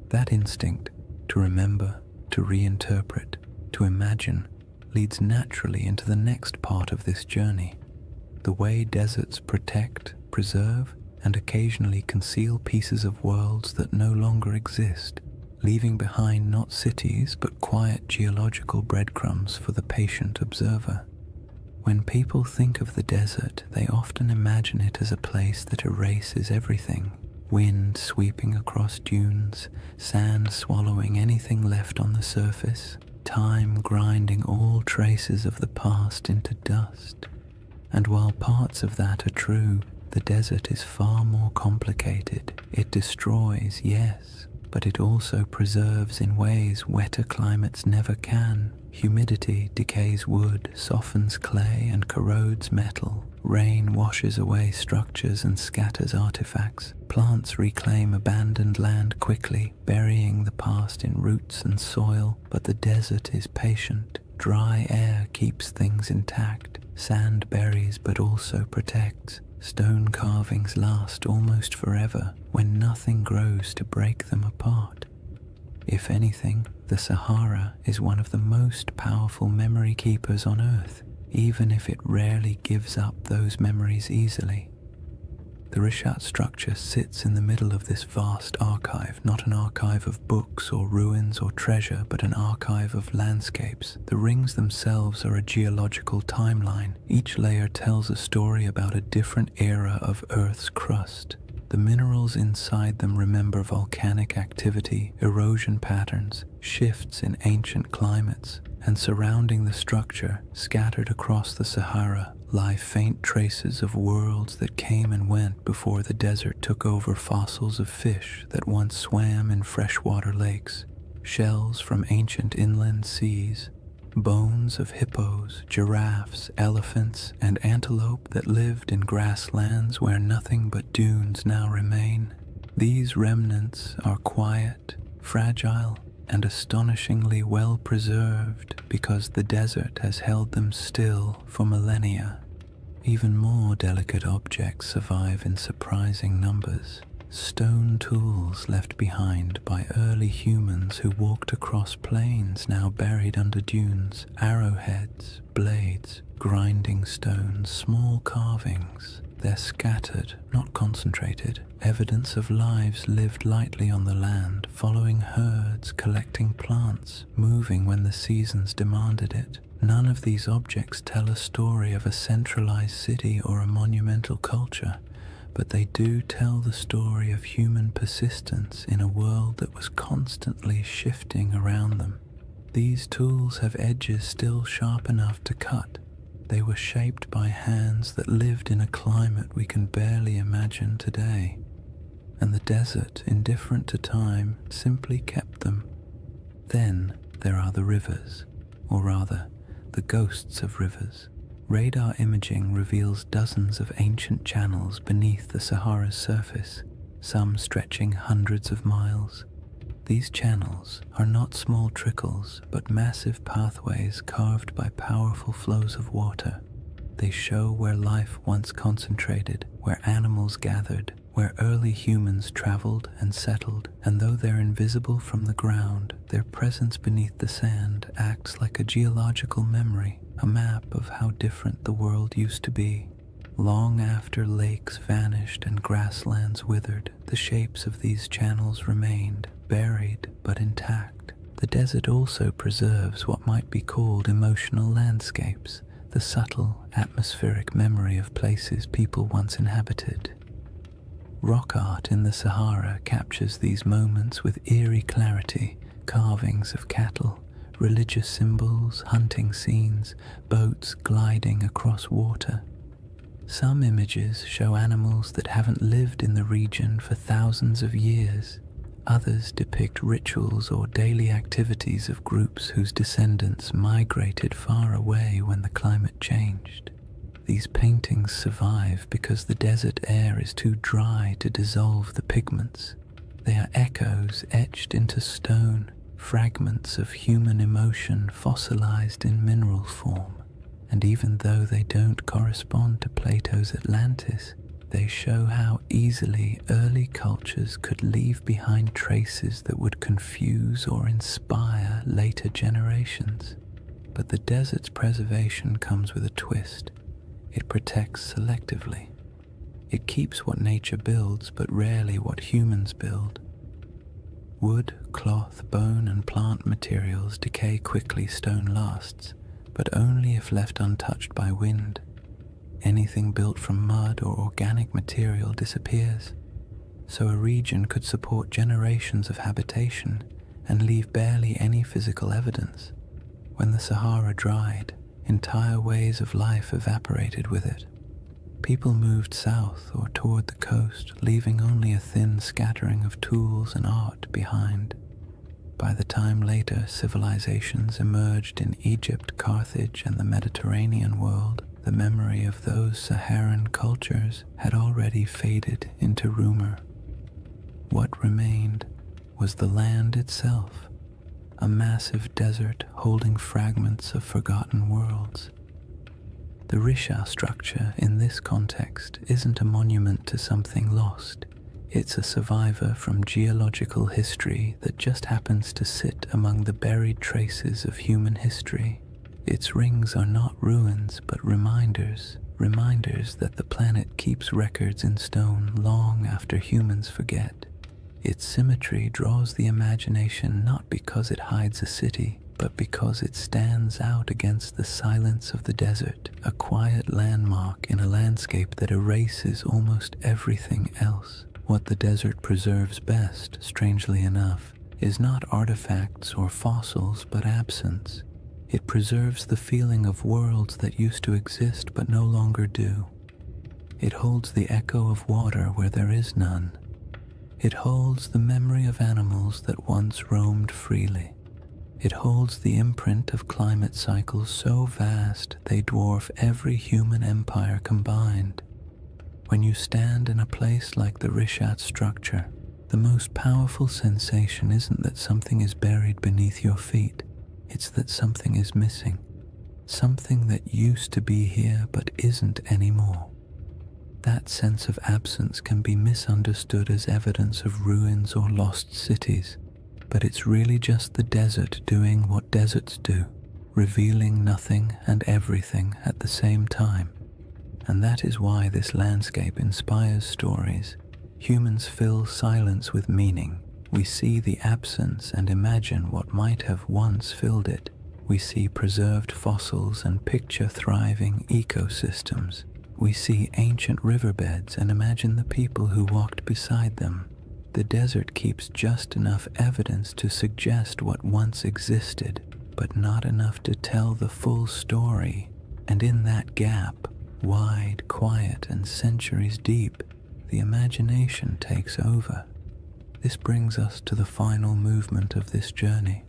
That instinct to remember, to reinterpret, to imagine, leads naturally into the next part of this journey. The way deserts protect, preserve, and occasionally conceal pieces of worlds that no longer exist, leaving behind not cities but quiet geological breadcrumbs for the patient observer. When people think of the desert, they often imagine it as a place that erases everything. Wind sweeping across dunes, sand swallowing anything left on the surface, time grinding all traces of the past into dust. And while parts of that are true, the desert is far more complicated. It destroys, yes, but it also preserves in ways wetter climates never can. Humidity decays wood, softens clay, and corrodes metal. Rain washes away structures and scatters artifacts. Plants reclaim abandoned land quickly, burying the past in roots and soil. But the desert is patient. Dry air keeps things intact. Sand buries but also protects. Stone carvings last almost forever when nothing grows to break them apart. If anything, the Sahara is one of the most powerful memory keepers on Earth, even if it rarely gives up those memories easily. The Rishat structure sits in the middle of this vast archive, not an archive of books or ruins or treasure, but an archive of landscapes. The rings themselves are a geological timeline. Each layer tells a story about a different era of Earth's crust. The minerals inside them remember volcanic activity, erosion patterns, shifts in ancient climates, and surrounding the structure, scattered across the Sahara, lie faint traces of worlds that came and went before the desert took over. Fossils of fish that once swam in freshwater lakes, shells from ancient inland seas, bones of hippos, giraffes, elephants, and antelope that lived in grasslands where nothing but dunes now remain. These remnants are quiet, fragile, and astonishingly well preserved because the desert has held them still for millennia. Even more delicate objects survive in surprising numbers. Stone tools left behind by early humans who walked across plains now buried under dunes, arrowheads, blades, grinding stones, small carvings. They're scattered, not concentrated, evidence of lives lived lightly on the land, following herds, collecting plants, moving when the seasons demanded it. None of these objects tell a story of a centralized city or a monumental culture, but they do tell the story of human persistence in a world that was constantly shifting around them. These tools have edges still sharp enough to cut. They were shaped by hands that lived in a climate we can barely imagine today, and the desert, indifferent to time, simply kept them. Then there are the rivers, or rather, the ghosts of rivers. Radar imaging reveals dozens of ancient channels beneath the Sahara's surface, some stretching hundreds of miles. These channels are not small trickles, but massive pathways carved by powerful flows of water. They show where life once concentrated, where animals gathered, where early humans traveled and settled, and though they're invisible from the ground, their presence beneath the sand acts like a geological memory, a map of how different the world used to be. Long after lakes vanished and grasslands withered, the shapes of these channels remained, buried but intact. The desert also preserves what might be called emotional landscapes, the subtle, atmospheric memory of places people once inhabited. Rock art in the Sahara captures these moments with eerie clarity, carvings of cattle, religious symbols, hunting scenes, boats gliding across water. Some images show animals that haven't lived in the region for thousands of years. Others depict rituals or daily activities of groups whose descendants migrated far away when the climate changed. These paintings survive because the desert air is too dry to dissolve the pigments. They are echoes etched into stone, fragments of human emotion fossilized in mineral form. And even though they don't correspond to Plato's Atlantis, they show how easily early cultures could leave behind traces that would confuse or inspire later generations. But the desert's preservation comes with a twist. It protects selectively. It keeps what nature builds, but rarely what humans build. Wood, cloth, bone, and plant materials decay quickly, stone lasts, but only if left untouched by wind. Anything built from mud or organic material disappears, so a region could support generations of habitation and leave barely any physical evidence. When the Sahara dried, entire ways of life evaporated with it. People moved south or toward the coast, leaving only a thin scattering of tools and art behind. By the time later civilizations emerged in Egypt, Carthage, and the Mediterranean world, the memory of those Saharan cultures had already faded into rumor. What remained was the land itself, a massive desert holding fragments of forgotten worlds. The Risha structure in this context isn't a monument to something lost. It's a survivor from geological history that just happens to sit among the buried traces of human history. Its rings are not ruins, but reminders that the planet keeps records in stone long after humans forget. Its symmetry draws the imagination not because it hides a city, but because it stands out against the silence of the desert, a quiet landmark in a landscape that erases almost everything else. What the desert preserves best, strangely enough, is not artifacts or fossils, but absence. It preserves the feeling of worlds that used to exist but no longer do. It holds the echo of water where there is none. It holds the memory of animals that once roamed freely. It holds the imprint of climate cycles so vast they dwarf every human empire combined. When you stand in a place like the Rishat structure, The most powerful sensation isn't that something is buried beneath your feet, it's that something is missing, something that used to be here but isn't anymore. That sense of absence can be misunderstood as evidence of ruins or lost cities, but it's really just the desert doing what deserts do, revealing nothing and everything at the same time. And that is why this landscape inspires stories. Humans fill silence with meaning. We see the absence and imagine what might have once filled it. We see preserved fossils and picture thriving ecosystems. We see ancient riverbeds and imagine the people who walked beside them. The desert keeps just enough evidence to suggest what once existed, but not enough to tell the full story. And in that gap, wide, quiet, and centuries deep, the imagination takes over. This brings us to the final movement of this journey,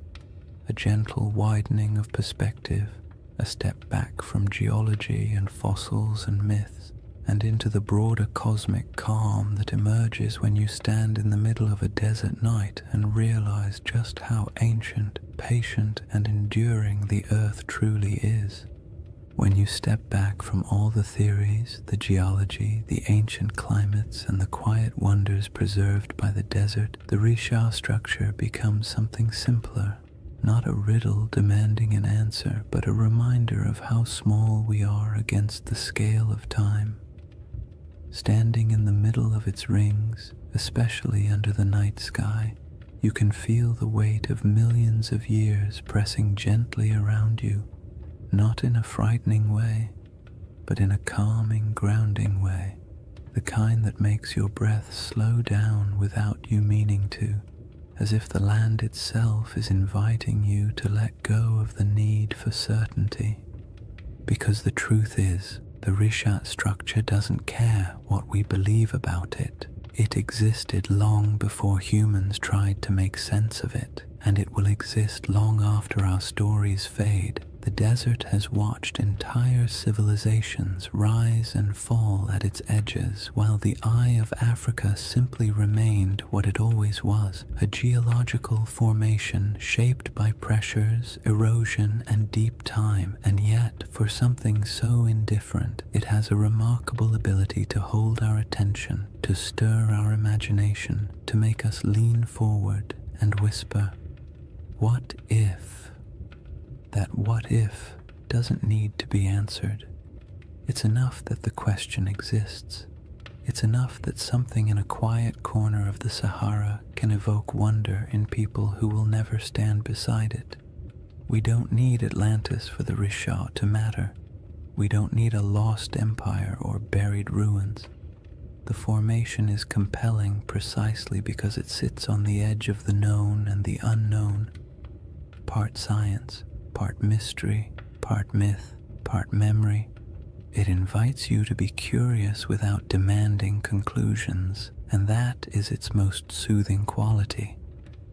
a gentle widening of perspective, a step back from geology and fossils and myths, and into the broader cosmic calm that emerges when you stand in the middle of a desert night and realize just how ancient, patient, and enduring the earth truly is. When you step back from all the theories, the geology, the ancient climates, and the quiet wonders preserved by the desert, the Risha structure becomes something simpler. Not a riddle demanding an answer, but a reminder of how small we are against the scale of time. Standing in the middle of its rings, especially under the night sky, you can feel the weight of millions of years pressing gently around you, not in a frightening way, but in a calming, grounding way, the kind that makes your breath slow down without you meaning to, as if the land itself is inviting you to let go of the need for certainty. Because the truth is, the Rishat structure doesn't care what we believe about it. It existed long before humans tried to make sense of it, and it will exist long after our stories fade. The desert has watched entire civilizations rise and fall at its edges, while the eye of Africa simply remained what it always was, a geological formation shaped by pressures, erosion, and deep time. And yet, for something so indifferent, it has a remarkable ability to hold our attention, to stir our imagination, to make us lean forward and whisper, "What if?" That what if doesn't need to be answered. It's enough that the question exists. It's enough that something in a quiet corner of the Sahara can evoke wonder in people who will never stand beside it. We don't need Atlantis for the Risha to matter. We don't need a lost empire or buried ruins. The formation is compelling precisely because it sits on the edge of the known and the unknown, part science, part mystery, part myth, part memory. It invites you to be curious without demanding conclusions, and that is its most soothing quality.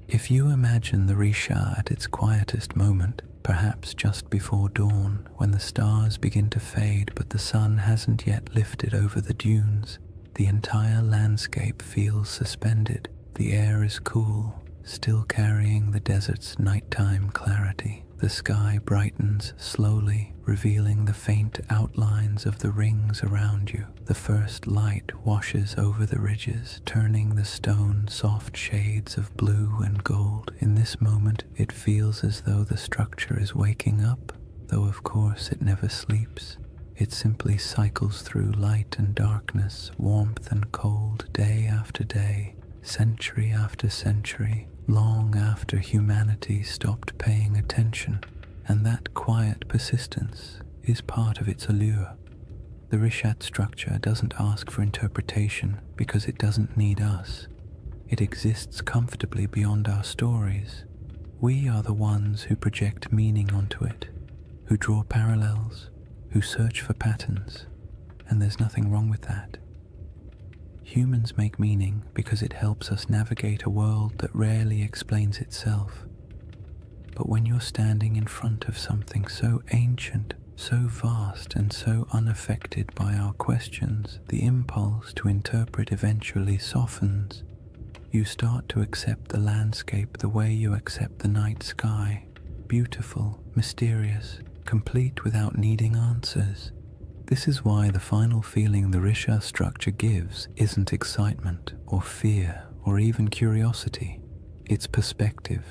If you imagine the Risha at its quietest moment, perhaps just before dawn, when the stars begin to fade but the sun hasn't yet lifted over the dunes, the entire landscape feels suspended. The air is cool, still carrying the desert's nighttime clarity. The sky brightens slowly, revealing the faint outlines of the rings around you. The first light washes over the ridges, turning the stone soft shades of blue and gold. In this moment, it feels as though the structure is waking up, though of course it never sleeps. It simply cycles through light and darkness, warmth and cold, day after day, century after century, long after humanity stopped paying attention, and that quiet persistence is part of its allure. The Rishat structure doesn't ask for interpretation because it doesn't need us. It exists comfortably beyond our stories. We are the ones who project meaning onto it, who draw parallels, who search for patterns, and there's nothing wrong with that. Humans make meaning because it helps us navigate a world that rarely explains itself. But when you're standing in front of something so ancient, so vast, and so unaffected by our questions, the impulse to interpret eventually softens. You start to accept the landscape the way you accept the night sky, beautiful, mysterious, complete without needing answers. This is why the final feeling the Risha structure gives isn't excitement or fear or even curiosity. It's perspective,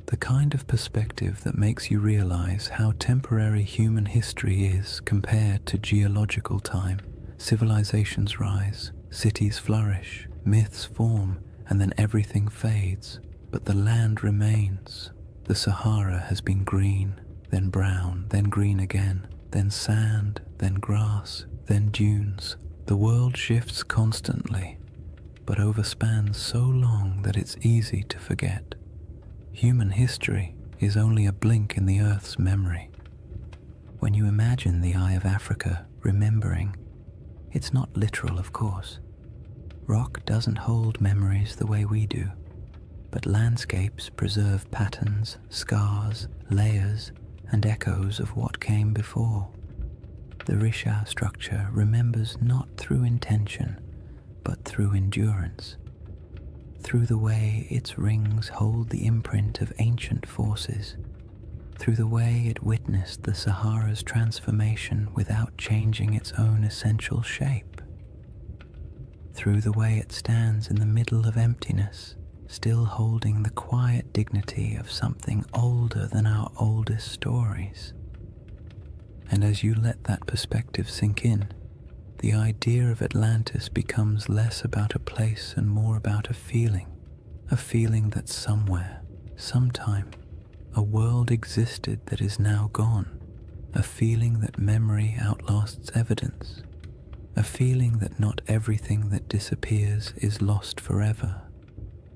the kind of perspective that makes you realize how temporary human history is compared to geological time. Civilizations rise, cities flourish, myths form, and then everything fades, but the land remains. The Sahara has been green, then brown, then green again, then sand, then grass, then dunes. The world shifts constantly, but overspans so long that it's easy to forget. Human history is only a blink in the Earth's memory. When you imagine the Eye of Africa remembering, it's not literal, of course. Rock doesn't hold memories the way we do, but landscapes preserve patterns, scars, layers, and echoes of what came before. The Risha structure remembers not through intention, but through endurance, through the way its rings hold the imprint of ancient forces, through the way it witnessed the Sahara's transformation without changing its own essential shape, through the way it stands in the middle of emptiness, still holding the quiet dignity of something older than our oldest stories. And as you let that perspective sink in, the idea of Atlantis becomes less about a place and more about a feeling that somewhere, sometime, a world existed that is now gone, a feeling that memory outlasts evidence, a feeling that not everything that disappears is lost forever.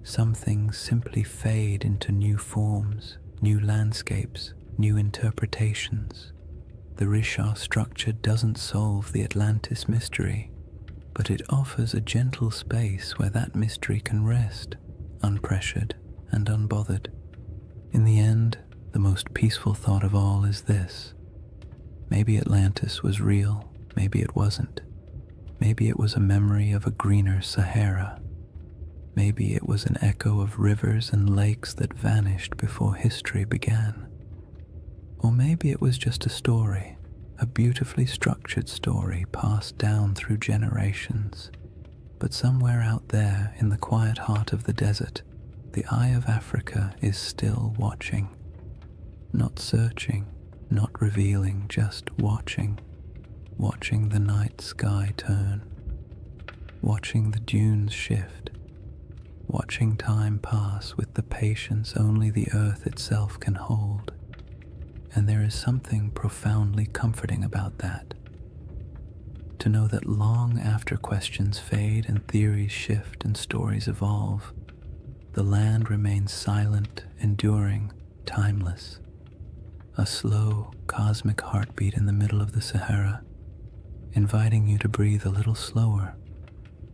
Some things simply fade into new forms, new landscapes, new interpretations. The Risha structure doesn't solve the Atlantis mystery, but it offers a gentle space where that mystery can rest, unpressured and unbothered. In the end, the most peaceful thought of all is this: maybe Atlantis was real, maybe it wasn't. Maybe it was a memory of a greener Sahara. Maybe it was an echo of rivers and lakes that vanished before history began. Or maybe it was just a story, a beautifully structured story passed down through generations. But somewhere out there in the quiet heart of the desert, the Eye of Africa is still watching. Not searching, not revealing, just watching. Watching the night sky turn. Watching the dunes shift. Watching time pass with the patience only the earth itself can hold. And there is something profoundly comforting about that. To know that long after questions fade and theories shift and stories evolve, the land remains silent, enduring, timeless. A slow, cosmic heartbeat in the middle of the Sahara, inviting you to breathe a little slower,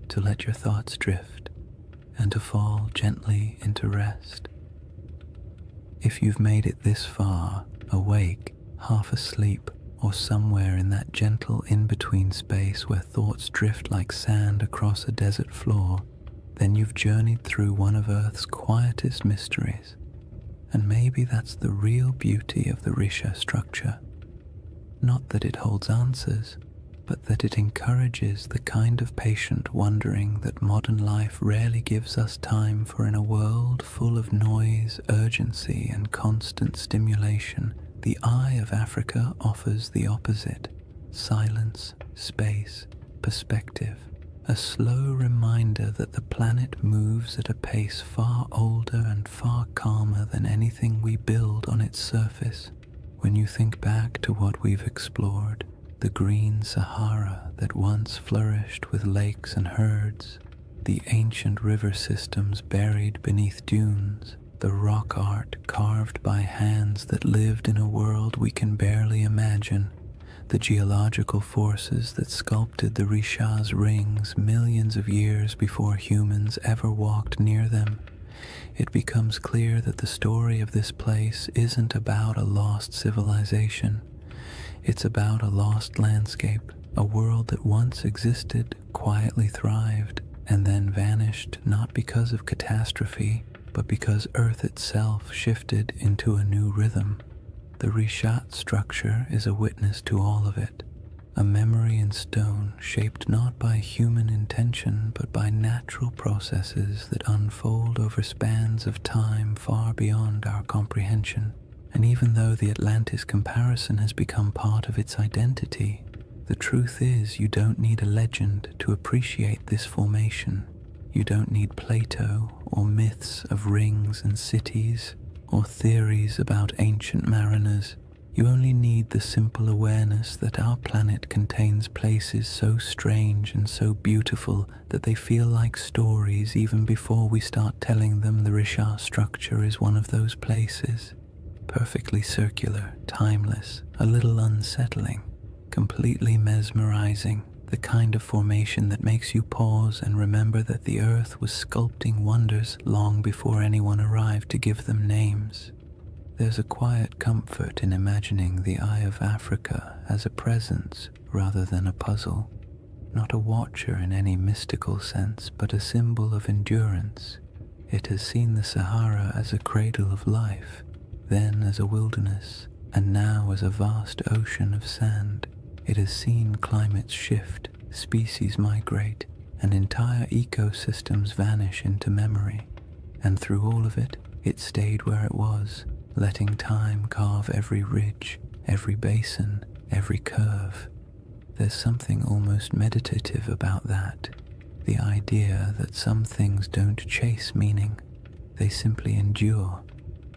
to let your thoughts drift, and to fall gently into rest. If you've made it this far, awake, half asleep, or somewhere in that gentle in-between space where thoughts drift like sand across a desert floor, then you've journeyed through one of Earth's quietest mysteries. And maybe that's the real beauty of the Risha structure. Not that it holds answers, but that it encourages the kind of patient wondering that modern life rarely gives us time for. In a world full of noise, urgency, and constant stimulation, the Eye of Africa offers the opposite: silence, space, perspective, a slow reminder that the planet moves at a pace far older and far calmer than anything we build on its surface. When you think back to what we've explored, the green Sahara that once flourished with lakes and herds, the ancient river systems buried beneath dunes, the rock art carved by hands that lived in a world we can barely imagine, the geological forces that sculpted the Risha's rings millions of years before humans ever walked near them, it becomes clear that the story of this place isn't about a lost civilization. It's about a lost landscape, a world that once existed, quietly thrived, and then vanished not because of catastrophe, but because Earth itself shifted into a new rhythm. The Rishat structure is a witness to all of it, a memory in stone shaped not by human intention but by natural processes that unfold over spans of time far beyond our comprehension. And even though the Atlantis comparison has become part of its identity, the truth is you don't need a legend to appreciate this formation. You don't need Plato or myths of rings and cities or theories about ancient mariners. You only need the simple awareness that our planet contains places so strange and so beautiful that they feel like stories even before we start telling them. The Rishat structure is one of those places. Perfectly circular, timeless, a little unsettling, completely mesmerizing, the kind of formation that makes you pause and remember that the Earth was sculpting wonders long before anyone arrived to give them names. There's a quiet comfort in imagining the Eye of Africa as a presence rather than a puzzle, not a watcher in any mystical sense, but a symbol of endurance. It has seen the Sahara as a cradle of life, then as a wilderness, and now as a vast ocean of sand. It has seen climates shift, species migrate, and entire ecosystems vanish into memory. And through all of it, it stayed where it was, letting time carve every ridge, every basin, every curve. There's something almost meditative about that, the idea that some things don't chase meaning, they simply endure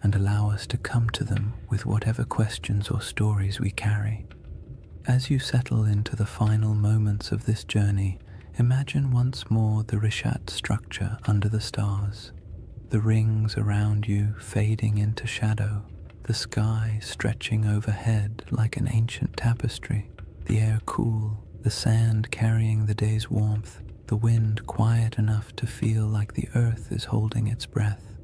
and allow us to come to them with whatever questions or stories we carry. As you settle into the final moments of this journey, imagine once more the Rishat structure under the stars, the rings around you fading into shadow, the sky stretching overhead like an ancient tapestry, the air cool, the sand carrying the day's warmth, the wind quiet enough to feel like the earth is holding its breath.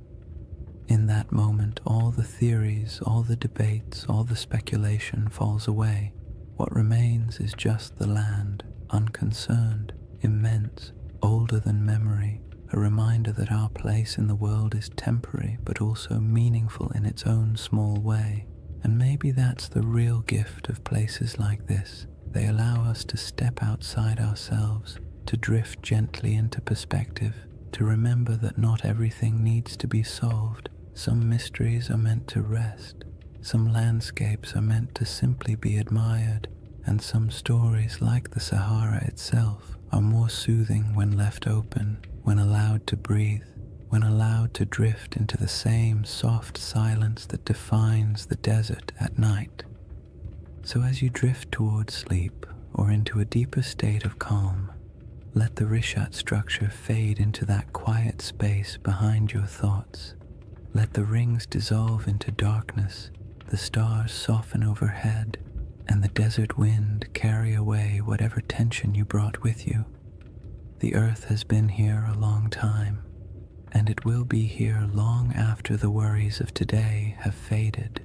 In that moment, all the theories, all the debates, all the speculation falls away. What remains is just the land, unconcerned, immense, older than memory, a reminder that our place in the world is temporary but also meaningful in its own small way. And maybe that's the real gift of places like this. They allow us to step outside ourselves, to drift gently into perspective, to remember that not everything needs to be solved. Some mysteries are meant to rest. Some landscapes are meant to simply be admired, and some stories, like the Sahara itself, are more soothing when left open, when allowed to breathe, when allowed to drift into the same soft silence that defines the desert at night. So as you drift towards sleep or into a deeper state of calm, let the Rishat structure fade into that quiet space behind your thoughts. Let the rings dissolve into darkness, the stars soften overhead, and the desert wind carry away whatever tension you brought with you. The earth has been here a long time, and it will be here long after the worries of today have faded.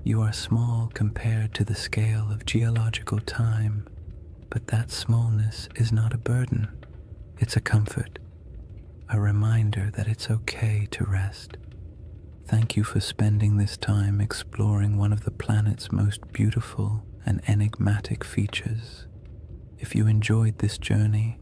You are small compared to the scale of geological time, but that smallness is not a burden. It's a comfort, a reminder that it's okay to rest. Thank you for spending this time exploring one of the planet's most beautiful and enigmatic features. If you enjoyed this journey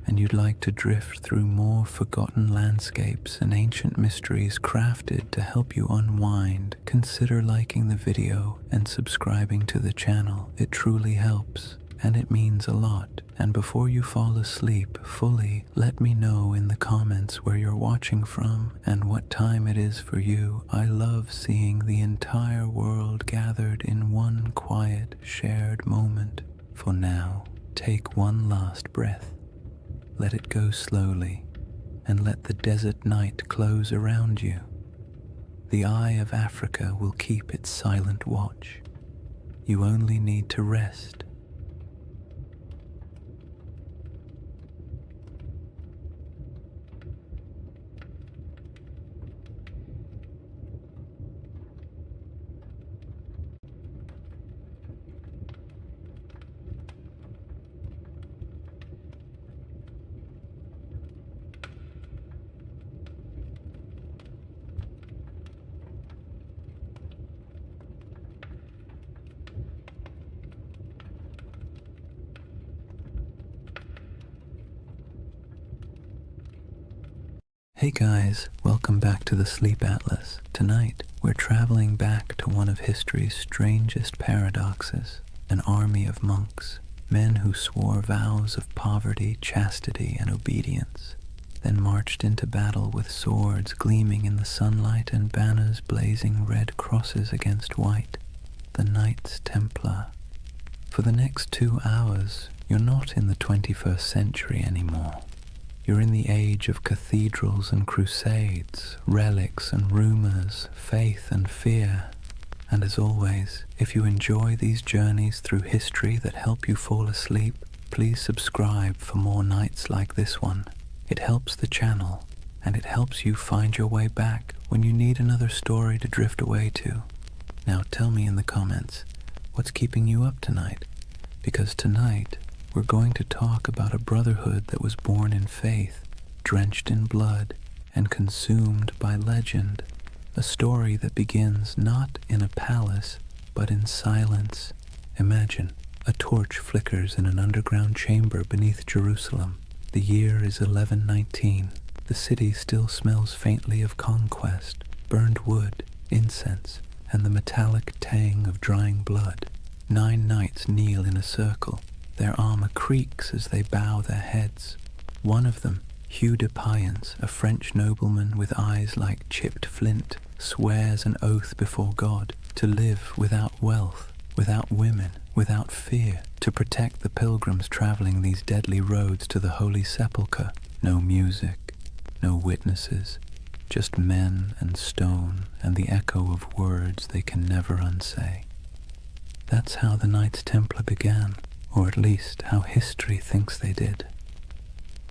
and you'd like to drift through more forgotten landscapes and ancient mysteries crafted to help you unwind, consider liking the video and subscribing to the channel. It truly helps, and it means a lot. And before you fall asleep fully, let me know in the comments where you're watching from and what time it is for you. I love seeing the entire world gathered in one quiet, shared moment. For now, take one last breath. Let it go slowly, and let the desert night close around you. The Eye of Africa will keep its silent watch. You only need to rest. Hey guys, welcome back to the Sleep Atlas. Tonight, we're traveling back to one of history's strangest paradoxes, an army of monks, men who swore vows of poverty, chastity, and obedience, then marched into battle with swords gleaming in the sunlight and banners blazing red crosses against white, the Knights Templar. For the next 2 hours, you're not in the 21st century anymore. You're in the age of cathedrals and crusades, relics and rumors, faith and fear. And as always, if you enjoy these journeys through history that help you fall asleep, please subscribe for more nights like this one. It helps the channel, and it helps you find your way back when you need another story to drift away to. Now tell me in the comments, what's keeping you up tonight? Because tonight, we're going to talk about a brotherhood that was born in faith, drenched in blood, and consumed by legend. A story that begins not in a palace, but in silence. Imagine, a torch flickers in an underground chamber beneath Jerusalem. The year is 1119. The city still smells faintly of conquest, burned wood, incense, and the metallic tang of drying blood. 9 knights kneel in a circle. Their armor creaks as they bow their heads. One of them, Hugh de Payens, a French nobleman with eyes like chipped flint, swears an oath before God to live without wealth, without women, without fear, to protect the pilgrims traveling these deadly roads to the Holy Sepulchre. No music, no witnesses, just men and stone and the echo of words they can never unsay. That's how the Knights Templar began. Or at least how history thinks they did.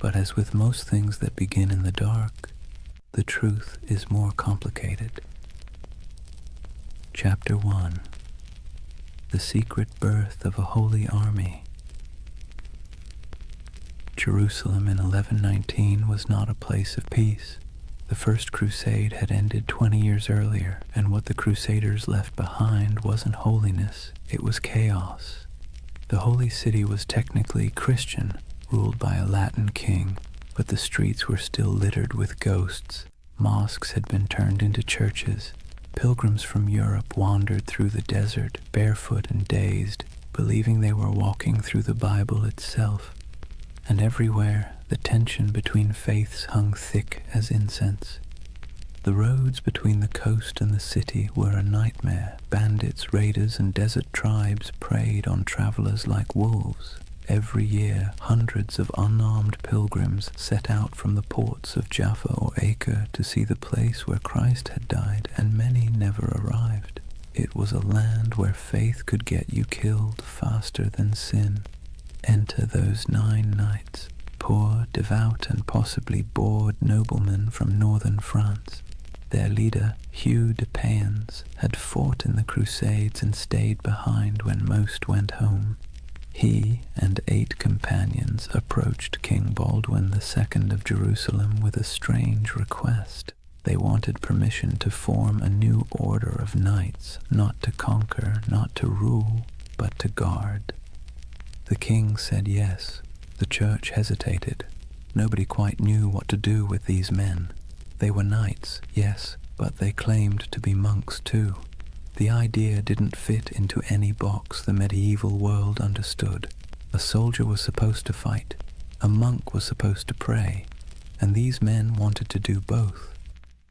But as with most things that begin in the dark, the truth is more complicated. Chapter 1. The Secret Birth of a Holy Army. Jerusalem in 1119 was not a place of peace. The First Crusade had ended 20 years earlier, and what the Crusaders left behind wasn't holiness, it was chaos. The Holy City was technically Christian, ruled by a Latin king, but the streets were still littered with ghosts. Mosques had been turned into churches. Pilgrims from Europe wandered through the desert, barefoot and dazed, believing they were walking through the Bible itself. And everywhere, the tension between faiths hung thick as incense. The roads between the coast and the city were a nightmare. Bandits, raiders, and desert tribes preyed on travelers like wolves. Every year, hundreds of unarmed pilgrims set out from the ports of Jaffa or Acre to see the place where Christ had died, and many never arrived. It was a land where faith could get you killed faster than sin. Enter those 9 knights, poor, devout, and possibly bored noblemen from northern France. Their leader, Hugh de Payens, had fought in the Crusades and stayed behind when most went home. He and 8 companions approached King Baldwin II of Jerusalem with a strange request. They wanted permission to form a new order of knights, not to conquer, not to rule, but to guard. The king said yes. The church hesitated. Nobody quite knew what to do with these men. They were knights, yes, but they claimed to be monks too. The idea didn't fit into any box the medieval world understood. A soldier was supposed to fight, a monk was supposed to pray, and these men wanted to do both.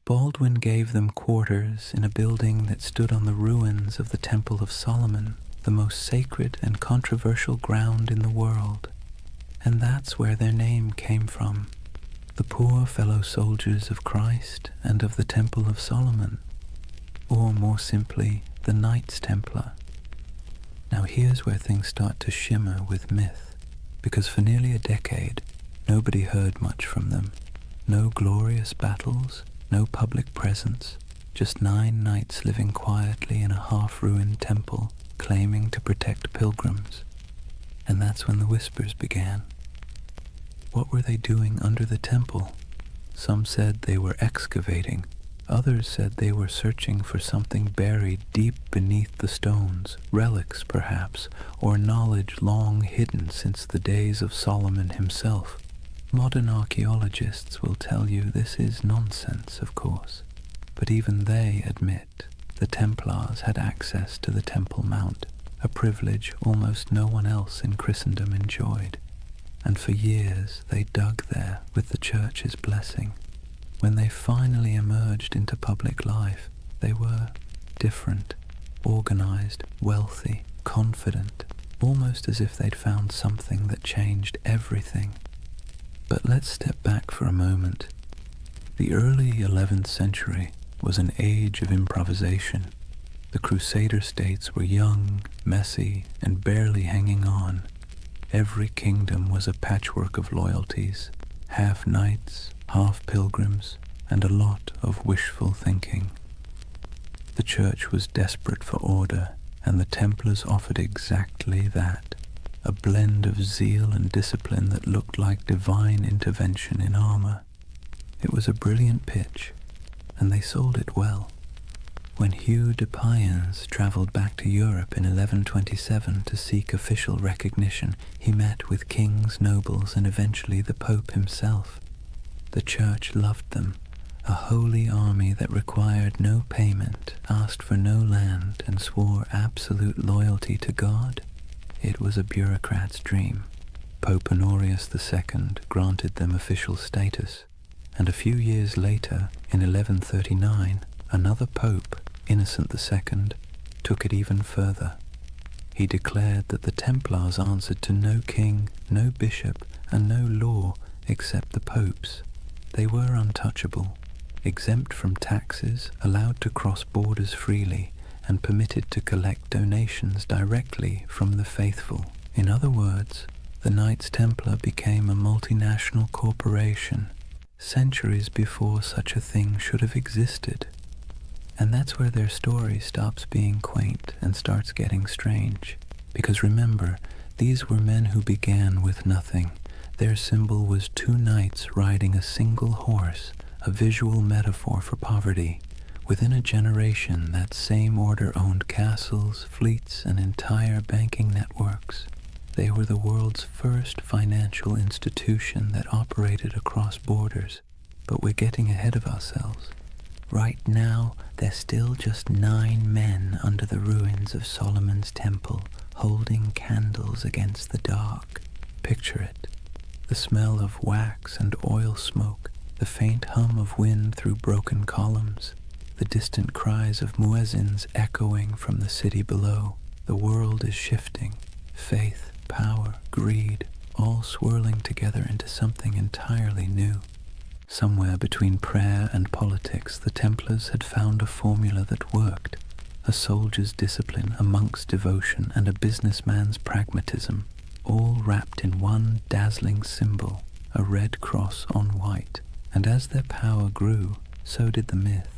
Baldwin gave them quarters in a building that stood on the ruins of the Temple of Solomon, the most sacred and controversial ground in the world. And that's where their name came from. The poor fellow soldiers of Christ and of the Temple of Solomon, or more simply, the Knights Templar. Now here's where things start to shimmer with myth, because for nearly a decade, nobody heard much from them. No glorious battles, no public presence, just 9 knights living quietly in a half-ruined temple, claiming to protect pilgrims. And that's when the whispers began. What were they doing under the temple? Some said they were excavating. Others said they were searching for something buried deep beneath the stones, relics perhaps, or knowledge long hidden since the days of Solomon himself. Modern archaeologists will tell you this is nonsense, of course, but even they admit the Templars had access to the Temple Mount, a privilege almost no one else in Christendom enjoyed, and for years they dug there with the Church's blessing. When they finally emerged into public life, they were different, organized, wealthy, confident, almost as if they'd found something that changed everything. But let's step back for a moment. The early 11th century was an age of improvisation. The Crusader states were young, messy, and barely hanging on. Every kingdom was a patchwork of loyalties, half knights, half pilgrims, and a lot of wishful thinking. The Church was desperate for order, and the Templars offered exactly that, a blend of zeal and discipline that looked like divine intervention in armor. It was a brilliant pitch, and they sold it well. When Hugh de Payens travelled back to Europe in 1127 to seek official recognition, he met with kings, nobles, and eventually the Pope himself. The Church loved them, a holy army that required no payment, asked for no land, and swore absolute loyalty to God. It was a bureaucrat's dream. Pope Honorius II granted them official status, and a few years later, in 1139, another pope, Innocent II, took it even further. He declared that the Templars answered to no king, no bishop, and no law except the popes. They were untouchable, exempt from taxes, allowed to cross borders freely, and permitted to collect donations directly from the faithful. In other words, the Knights Templar became a multinational corporation, centuries before such a thing should have existed. And that's where their story stops being quaint and starts getting strange. Because remember, these were men who began with nothing. Their symbol was two knights riding a single horse, a visual metaphor for poverty. Within a generation, that same order owned castles, fleets, and entire banking networks. They were the world's first financial institution that operated across borders. But we're getting ahead of ourselves. Right now, there's still just 9 men under the ruins of Solomon's temple, holding candles against the dark. Picture it. The smell of wax and oil smoke, the faint hum of wind through broken columns, the distant cries of muezzins echoing from the city below. The world is shifting. Faith, power, greed, all swirling together into something entirely new. Somewhere between prayer and politics, the Templars had found a formula that worked. A soldier's discipline, a monk's devotion, and a businessman's pragmatism, all wrapped in one dazzling symbol, a red cross on white. And as their power grew, so did the myth.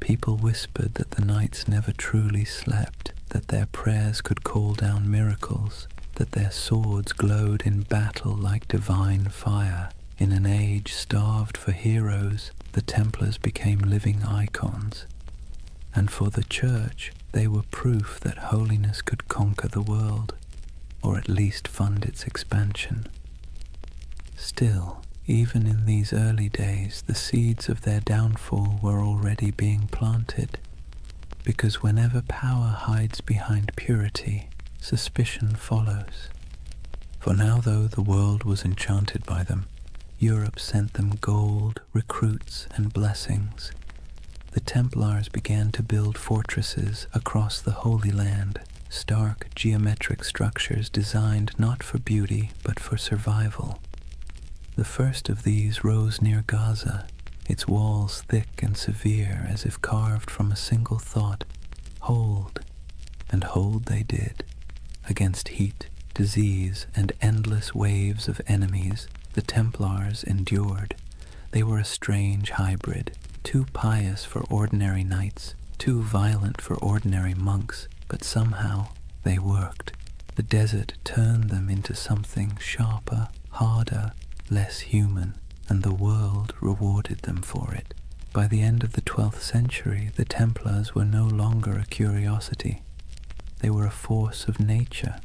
People whispered that the knights never truly slept, that their prayers could call down miracles, that their swords glowed in battle like divine fire. In an age starved for heroes, the Templars became living icons. And for the Church, they were proof that holiness could conquer the world, or at least fund its expansion. Still, even in these early days, the seeds of their downfall were already being planted, because whenever power hides behind purity, suspicion follows. For now, though the world was enchanted by them, Europe sent them gold, recruits, and blessings. The Templars began to build fortresses across the Holy Land, stark geometric structures designed not for beauty but for survival. The first of these rose near Gaza, its walls thick and severe as if carved from a single thought, hold, and hold they did. Against heat, disease, and endless waves of enemies, the Templars endured. They were a strange hybrid, too pious for ordinary knights, too violent for ordinary monks, but somehow they worked. The desert turned them into something sharper, harder, less human, and the world rewarded them for it. By the end of the 12th century, the Templars were no longer a curiosity. They were a force of nature.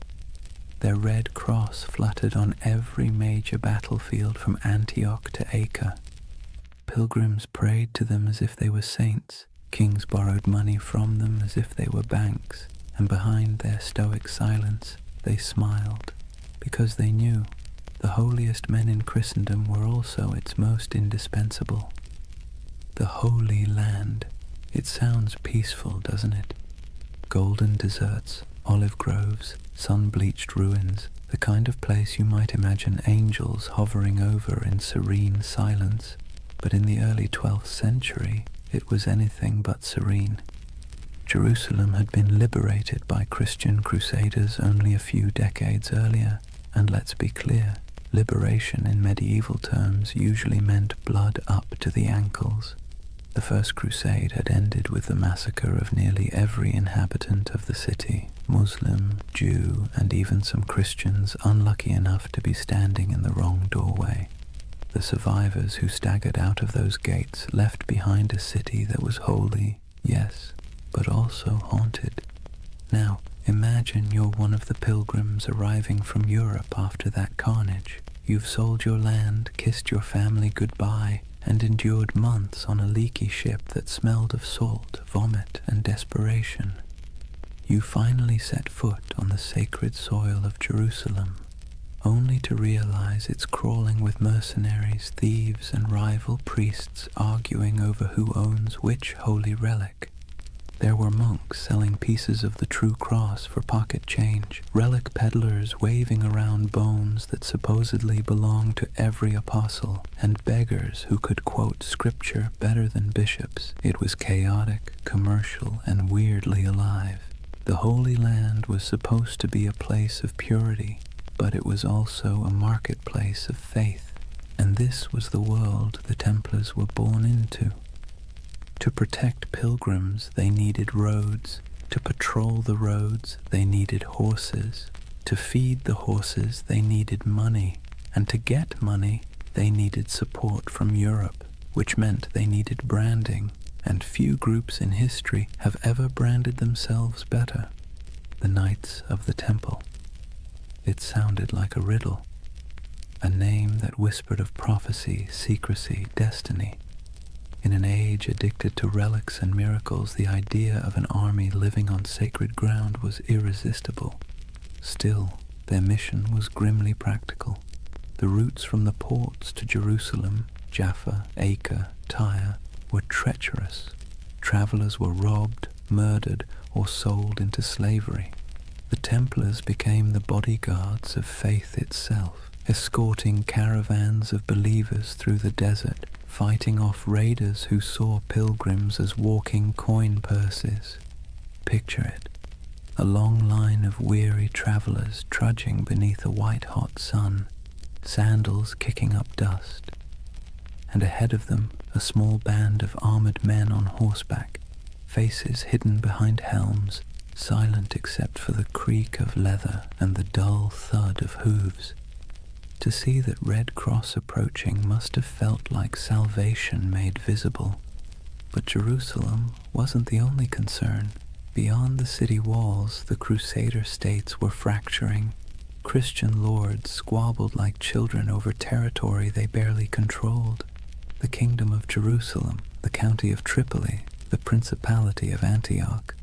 Their red cross fluttered on every major battlefield from Antioch to Acre. Pilgrims prayed to them as if they were saints. Kings borrowed money from them as if they were banks, and behind their stoic silence they smiled, because they knew the holiest men in Christendom were also its most indispensable. The Holy Land. It sounds peaceful, doesn't it? Golden deserts, olive groves, sun-bleached ruins, the kind of place you might imagine angels hovering over in serene silence. But in the early 12th century, it was anything but serene. Jerusalem had been liberated by Christian crusaders only a few decades earlier, and let's be clear, liberation in medieval terms usually meant blood up to the ankles. The First Crusade had ended with the massacre of nearly every inhabitant of the city, Muslim, Jew, and even some Christians unlucky enough to be standing in the wrong doorway. The survivors who staggered out of those gates left behind a city that was holy, yes, but also haunted. Now, imagine you're one of the pilgrims arriving from Europe after that carnage. You've sold your land, kissed your family goodbye, and endured months on a leaky ship that smelled of salt, vomit, and desperation. You finally set foot on the sacred soil of Jerusalem, only to realize it's crawling with mercenaries, thieves, and rival priests arguing over who owns which holy relic. There were monks selling pieces of the true cross for pocket change, relic peddlers waving around bones that supposedly belonged to every apostle, and beggars who could quote scripture better than bishops. It was chaotic, commercial, and weirdly alive. The Holy Land was supposed to be a place of purity, but it was also a marketplace of faith, and this was the world the Templars were born into. To protect pilgrims, they needed roads. To patrol the roads, they needed horses. To feed the horses, they needed money. And to get money, they needed support from Europe, which meant they needed branding, and few groups in history have ever branded themselves better. The Knights of the Temple. It sounded like a riddle, a name that whispered of prophecy, secrecy, destiny. In an age addicted to relics and miracles, the idea of an army living on sacred ground was irresistible. Still, their mission was grimly practical. The routes from the ports to Jerusalem, Jaffa, Acre, Tyre, were treacherous. Travelers were robbed, murdered, or sold into slavery. The Templars became the bodyguards of faith itself, escorting caravans of believers through the desert, fighting off raiders who saw pilgrims as walking coin purses. Picture it, a long line of weary travelers trudging beneath a white-hot sun, sandals kicking up dust, and ahead of them a small band of armored men on horseback, faces hidden behind helms, silent except for the creak of leather and the dull thud of hooves. To see that Red Cross approaching must have felt like salvation made visible. But Jerusalem wasn't the only concern. Beyond the city walls, the Crusader states were fracturing. Christian lords squabbled like children over territory they barely controlled. The Kingdom of Jerusalem, the County of Tripoli, the Principality of Antioch,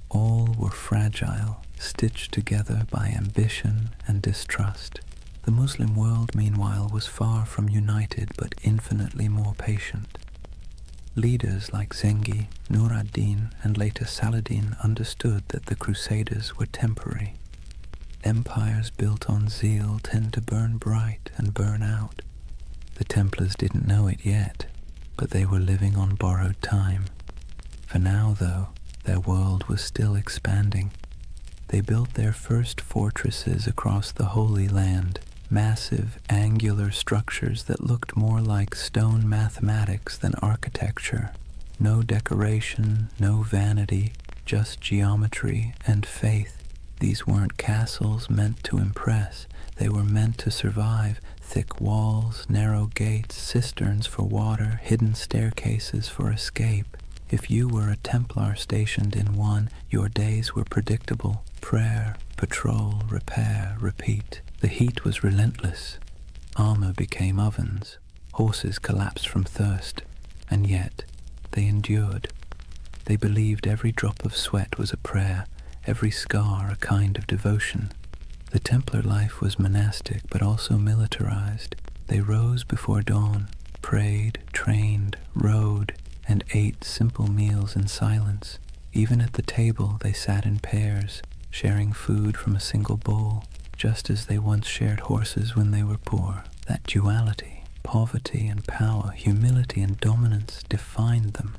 all were fragile, stitched together by ambition and distrust. The Muslim world, meanwhile, was far from united but infinitely more patient. Leaders like Zengi, Nur ad-Din, and later Saladin understood that the Crusaders were temporary. Empires built on zeal tend to burn bright and burn out. The Templars didn't know it yet, but they were living on borrowed time. For now, though, their world was still expanding. They built their first fortresses across the Holy Land, massive, angular structures that looked more like stone mathematics than architecture. No decoration, no vanity, just geometry and faith. These weren't castles meant to impress. They were meant to survive. Thick walls, narrow gates, cisterns for water, hidden staircases for escape. If you were a Templar stationed in one, your days were predictable. Prayer, Patrol, repair, repeat. The heat was relentless. Armor became ovens. Horses collapsed from thirst. And yet, they endured. They believed every drop of sweat was a prayer, every scar a kind of devotion. The Templar life was monastic but also militarized. They rose before dawn, prayed, trained, rode, and ate simple meals in silence. Even at the table they sat in pairs, sharing food from a single bowl, just as they once shared horses when they were poor. That duality, poverty and power, humility and dominance, defined them.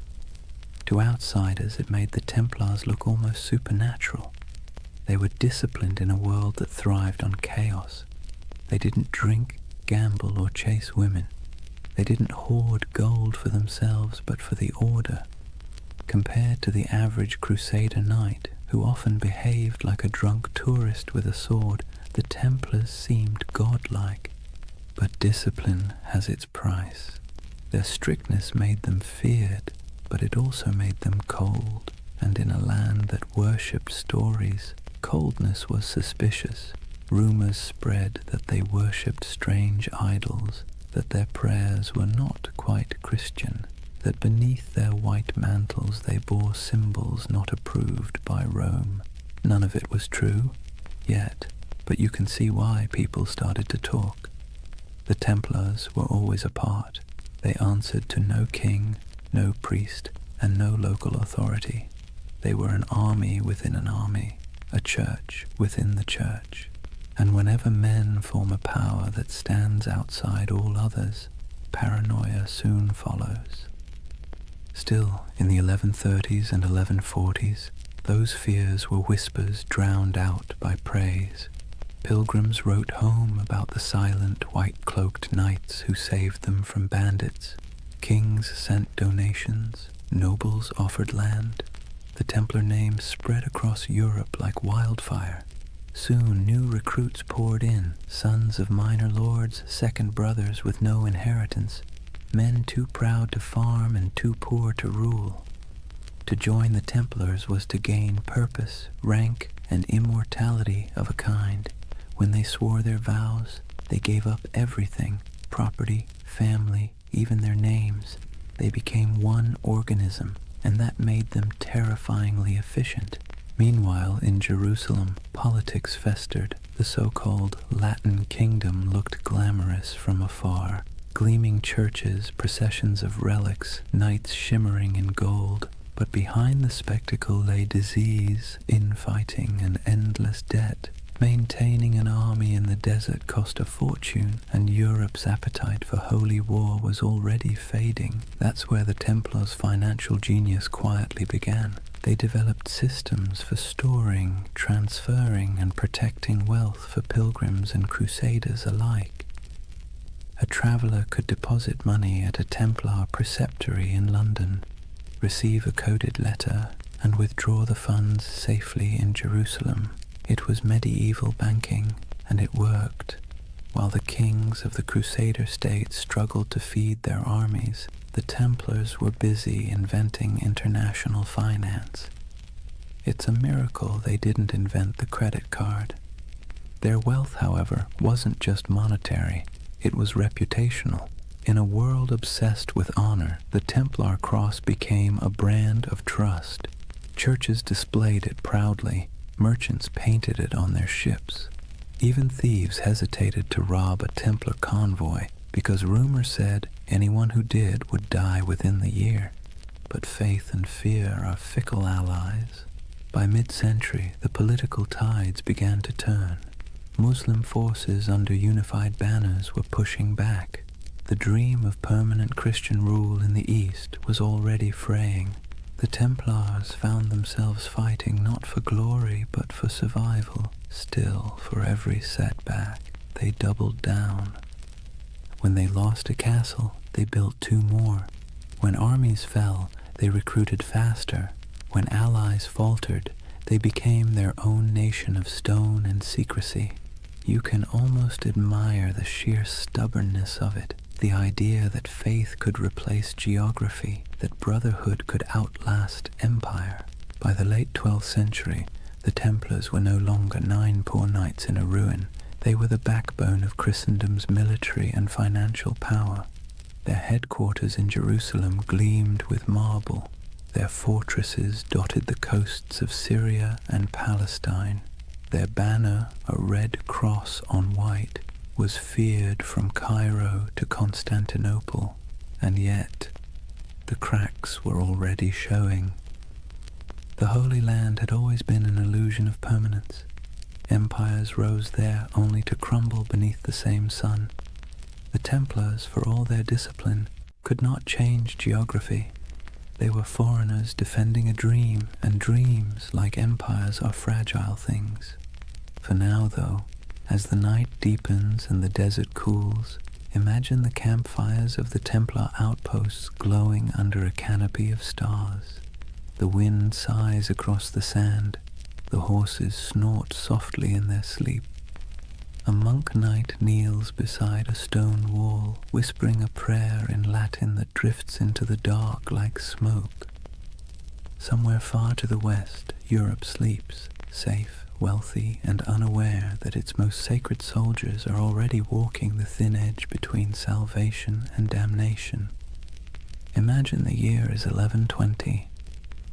To outsiders it made the Templars look almost supernatural. They were disciplined in a world that thrived on chaos. They didn't drink, gamble, or chase women. They didn't hoard gold for themselves, but for the order. Compared to the average Crusader knight, who often behaved like a drunk tourist with a sword, the Templars seemed godlike. But discipline has its price. Their strictness made them feared, but it also made them cold, and in a land that worshipped stories, coldness was suspicious. Rumors spread that they worshipped strange idols, that their prayers were not quite Christian, that beneath their white mantles they bore symbols not approved by Rome. None of it was true, yet, but you can see why people started to talk. The Templars were always apart. They answered to no king, no priest, and no local authority. They were an army within an army, a church within the church. And whenever men form a power that stands outside all others, paranoia soon follows. Still, in the 1130s and 1140s, those fears were whispers drowned out by praise. Pilgrims wrote home about the silent, white-cloaked knights who saved them from bandits. Kings sent donations, nobles offered land. The Templar name spread across Europe like wildfire. Soon new recruits poured in, sons of minor lords, second brothers with no inheritance, men too proud to farm and too poor to rule. To join the Templars was to gain purpose, rank, and immortality of a kind. When they swore their vows, they gave up everything, property, family, even their names. They became one organism, and that made them terrifyingly efficient. Meanwhile, in Jerusalem, politics festered. The so-called Latin kingdom looked glamorous from afar. Gleaming churches, processions of relics, knights shimmering in gold. But behind the spectacle lay disease, infighting, and endless debt. Maintaining an army in the desert cost a fortune, and Europe's appetite for holy war was already fading. That's where the Templars' financial genius quietly began. They developed systems for storing, transferring, and protecting wealth for pilgrims and crusaders alike. A traveler could deposit money at a Templar preceptory in London, receive a coded letter, and withdraw the funds safely in Jerusalem. It was medieval banking, and it worked. While the kings of the Crusader states struggled to feed their armies, the Templars were busy inventing international finance. It's a miracle they didn't invent the credit card. Their wealth, however, wasn't just monetary, it was reputational. In a world obsessed with honor, the Templar cross became a brand of trust. Churches displayed it proudly, merchants painted it on their ships. Even thieves hesitated to rob a Templar convoy because rumor said anyone who did would die within the year. But faith and fear are fickle allies. By mid-century, the political tides began to turn. Muslim forces under unified banners were pushing back. The dream of permanent Christian rule in the East was already fraying. The Templars found themselves fighting not for glory but for survival. Still, for every setback, they doubled down. When they lost a castle, they built two more. When armies fell, they recruited faster. When allies faltered, they became their own nation of stone and secrecy. You can almost admire the sheer stubbornness of it. The idea that faith could replace geography, that brotherhood could outlast empire. By the late 12th century, The Templars were no longer 9 poor knights in a ruin. They were the backbone of Christendom's military and financial power. Their headquarters in Jerusalem gleamed with marble. Their fortresses dotted the coasts of Syria and Palestine. Their banner, a red cross on white, was feared from Cairo to Constantinople, and yet the cracks were already showing. The Holy Land had always been an illusion of permanence. Empires rose there only to crumble beneath the same sun. The Templars, for all their discipline, could not change geography. They were foreigners defending a dream, and dreams, like empires, are fragile things. For now, though, as the night deepens and the desert cools, imagine the campfires of the Templar outposts glowing under a canopy of stars. The wind sighs across the sand. The horses snort softly in their sleep. A monk knight kneels beside a stone wall, whispering a prayer in Latin that drifts into the dark like smoke. Somewhere far to the west, Europe sleeps, safe, wealthy, and unaware that its most sacred soldiers are already walking the thin edge between salvation and damnation. Imagine the year is 1120.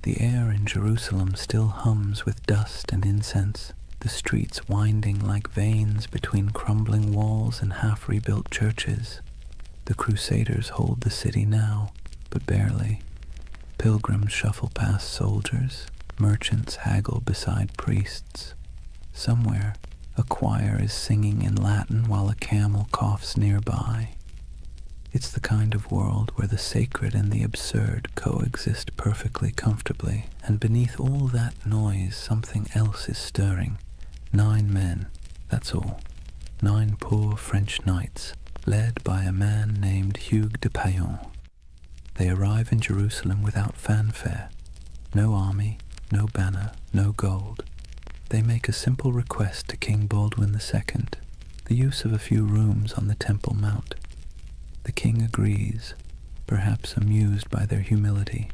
The air in Jerusalem still hums with dust and incense, the streets winding like veins between crumbling walls and half-rebuilt churches. The Crusaders hold the city now, but barely. Pilgrims shuffle past soldiers, merchants haggle beside priests. Somewhere, a choir is singing in Latin while a camel coughs nearby. It's the kind of world where the sacred and the absurd coexist perfectly comfortably, and beneath all that noise something else is stirring. 9 men, that's all. 9 poor French knights, led by a man named Hugues de Payon. They arrive in Jerusalem without fanfare. No army, no banner, no gold. They make a simple request to King Baldwin II, the use of a few rooms on the Temple Mount. The king agrees, perhaps amused by their humility.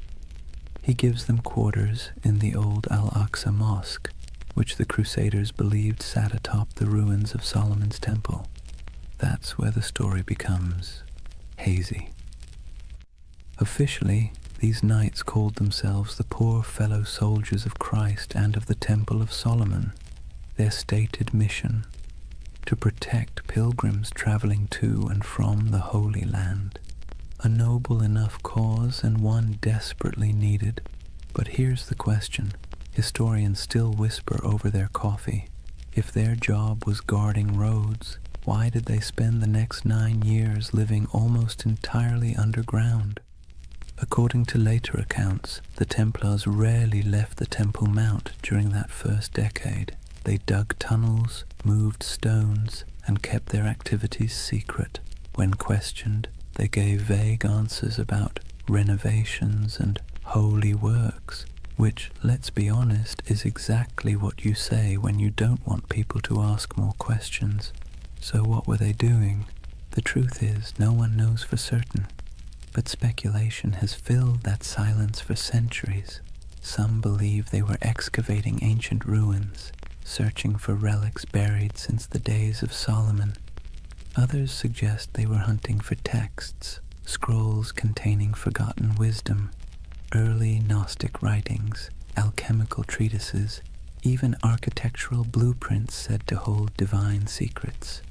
He gives them quarters in the old Al-Aqsa Mosque, which the Crusaders believed sat atop the ruins of Solomon's Temple. That's where the story becomes hazy. Officially, these knights called themselves the poor fellow soldiers of Christ and of the Temple of Solomon. Their stated mission: to protect pilgrims traveling to and from the Holy Land. A noble enough cause and one desperately needed. But here's the question. Historians still whisper over their coffee. If their job was guarding roads, why did they spend the next 9 years living almost entirely underground? According to later accounts, the Templars rarely left the Temple Mount during that first decade. They dug tunnels, moved stones, and kept their activities secret. When questioned, they gave vague answers about renovations and holy works, which, let's be honest, is exactly what you say when you don't want people to ask more questions. So what were they doing? The truth is, no one knows for certain. But speculation has filled that silence for centuries. Some believe they were excavating ancient ruins, searching for relics buried since the days of Solomon. Others suggest they were hunting for texts, scrolls containing forgotten wisdom, early Gnostic writings, alchemical treatises, even architectural blueprints said to hold divine secrets.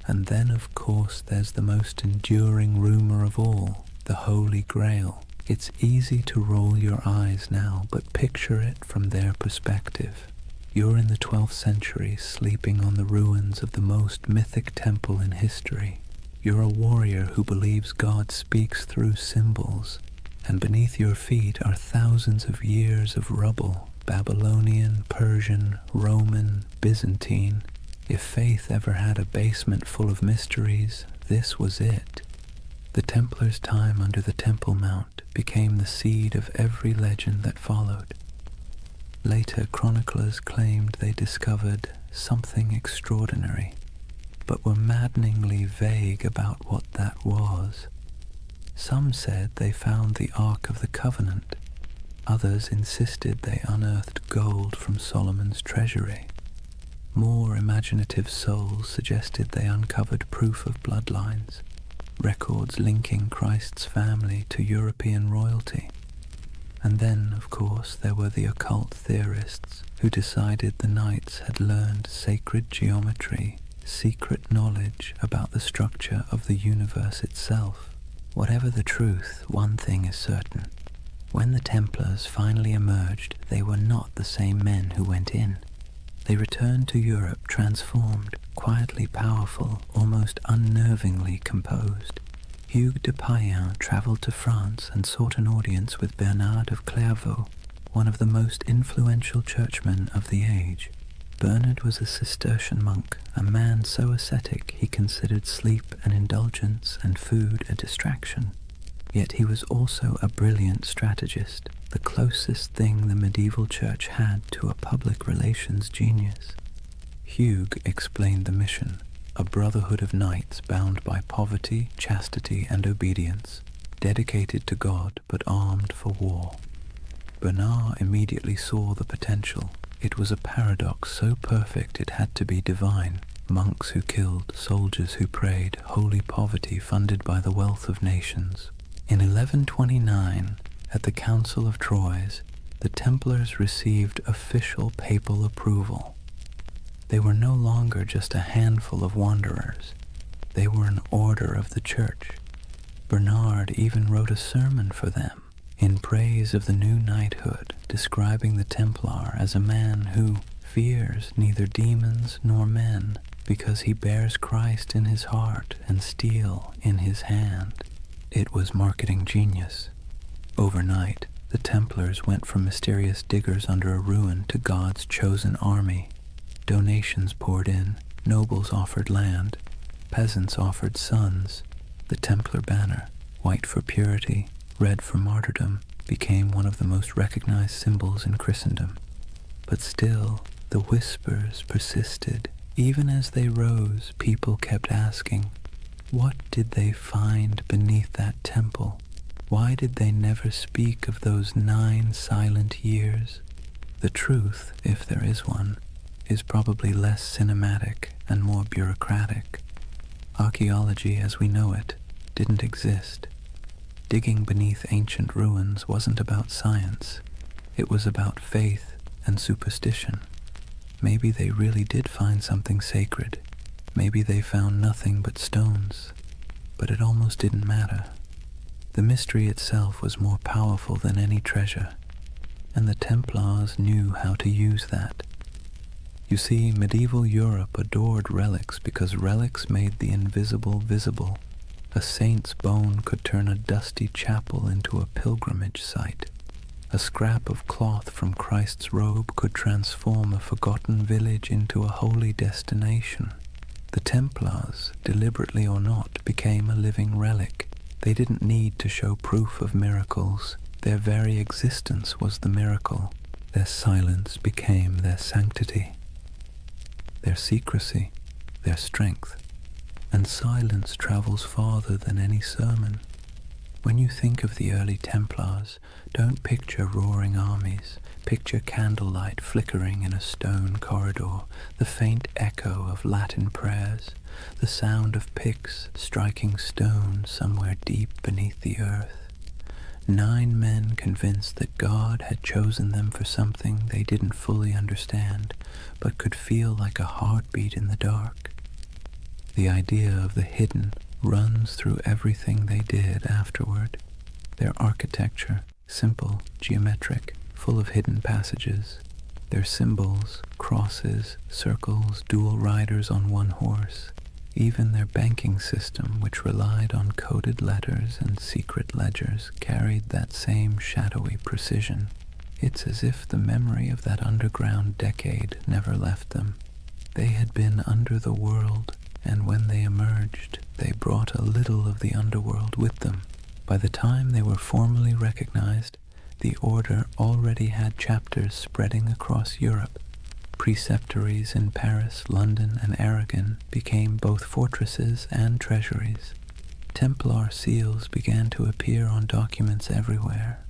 And then, of course, there's the most enduring rumor of all, the Holy Grail. It's easy to roll your eyes now, but picture it from their perspective. You're in the 12th century, sleeping on the ruins of the most mythic temple in history. You're a warrior who believes God speaks through symbols, and beneath your feet are thousands of years of rubble, Babylonian, Persian, Roman, Byzantine. If faith ever had a basement full of mysteries, this was it. The Templars' time under the Temple Mount became the seed of every legend that followed. Later chroniclers claimed they discovered something extraordinary, but were maddeningly vague about what that was. Some said they found the Ark of the Covenant, Others insisted they unearthed gold from Solomon's treasury. More imaginative souls suggested they uncovered proof of bloodlines, records linking Christ's family to European royalty. And then, of course, there were the occult theorists who decided the knights had learned sacred geometry, secret knowledge about the structure of the universe itself. Whatever the truth, one thing is certain. When the Templars finally emerged, they were not the same men who went in. They returned to Europe transformed, quietly powerful, almost unnervingly composed. Hugues de Payen travelled to France and sought an audience with Bernard of Clairvaux, one of the most influential churchmen of the age. Bernard was a Cistercian monk, a man so ascetic he considered sleep an indulgence and food a distraction. Yet he was also a brilliant strategist, the closest thing the medieval church had to a public relations genius. Hugues explained the mission, a brotherhood of knights bound by poverty, chastity, and obedience, dedicated to God but armed for war. Bernard immediately saw the potential. It was a paradox so perfect it had to be divine. Monks who killed, soldiers who prayed, holy poverty funded by the wealth of nations. In 1129, at the Council of Troyes, the Templars received official papal approval. They were no longer just a handful of wanderers. They were an order of the Church. Bernard even wrote a sermon for them, in praise of the new knighthood, describing the Templar as a man who fears neither demons nor men, because he bears Christ in his heart and steel in his hand. It was marketing genius. Overnight, the Templars went from mysterious diggers under a ruin to God's chosen army. Donations poured in, nobles offered land, peasants offered sons. The Templar banner, white for purity, red for martyrdom, became one of the most recognized symbols in Christendom. But still, the whispers persisted. Even as they rose, people kept asking, what did they find beneath that temple? Why did they never speak of those 9 silent years? The truth, if there is one, is probably less cinematic and more bureaucratic. Archaeology as we know it didn't exist. Digging beneath ancient ruins wasn't about science. It was about faith and superstition. Maybe they really did find something sacred. Maybe they found nothing but stones. But it almost didn't matter. The mystery itself was more powerful than any treasure, and the Templars knew how to use that. You see, medieval Europe adored relics because relics made the invisible visible. A saint's bone could turn a dusty chapel into a pilgrimage site. A scrap of cloth from Christ's robe could transform a forgotten village into a holy destination. The Templars, deliberately or not, became a living relic. They didn't need to show proof of miracles. Their very existence was the miracle. Their silence became their sanctity, their secrecy, their strength. And silence travels farther than any sermon. When you think of the early Templars, don't picture roaring armies. Picture candlelight flickering in a stone corridor, the faint echo of Latin prayers, the sound of picks striking stone somewhere deep beneath the earth. 9 men convinced that God had chosen them for something they didn't fully understand, but could feel like a heartbeat in the dark. The idea of the hidden runs through everything they did afterward. Their architecture, simple, geometric, full of hidden passages. Their symbols, crosses, circles, dual riders on one horse. Even their banking system, which relied on coded letters and secret ledgers, carried that same shadowy precision. It's as if the memory of that underground decade never left them. They had been under the world, and when they emerged, they brought a little of the underworld with them. By the time they were formally recognized, the order already had chapters spreading across Europe. Preceptories in Paris, London, and Aragon became both fortresses and treasuries. Templar seals began to appear on documents everywhere.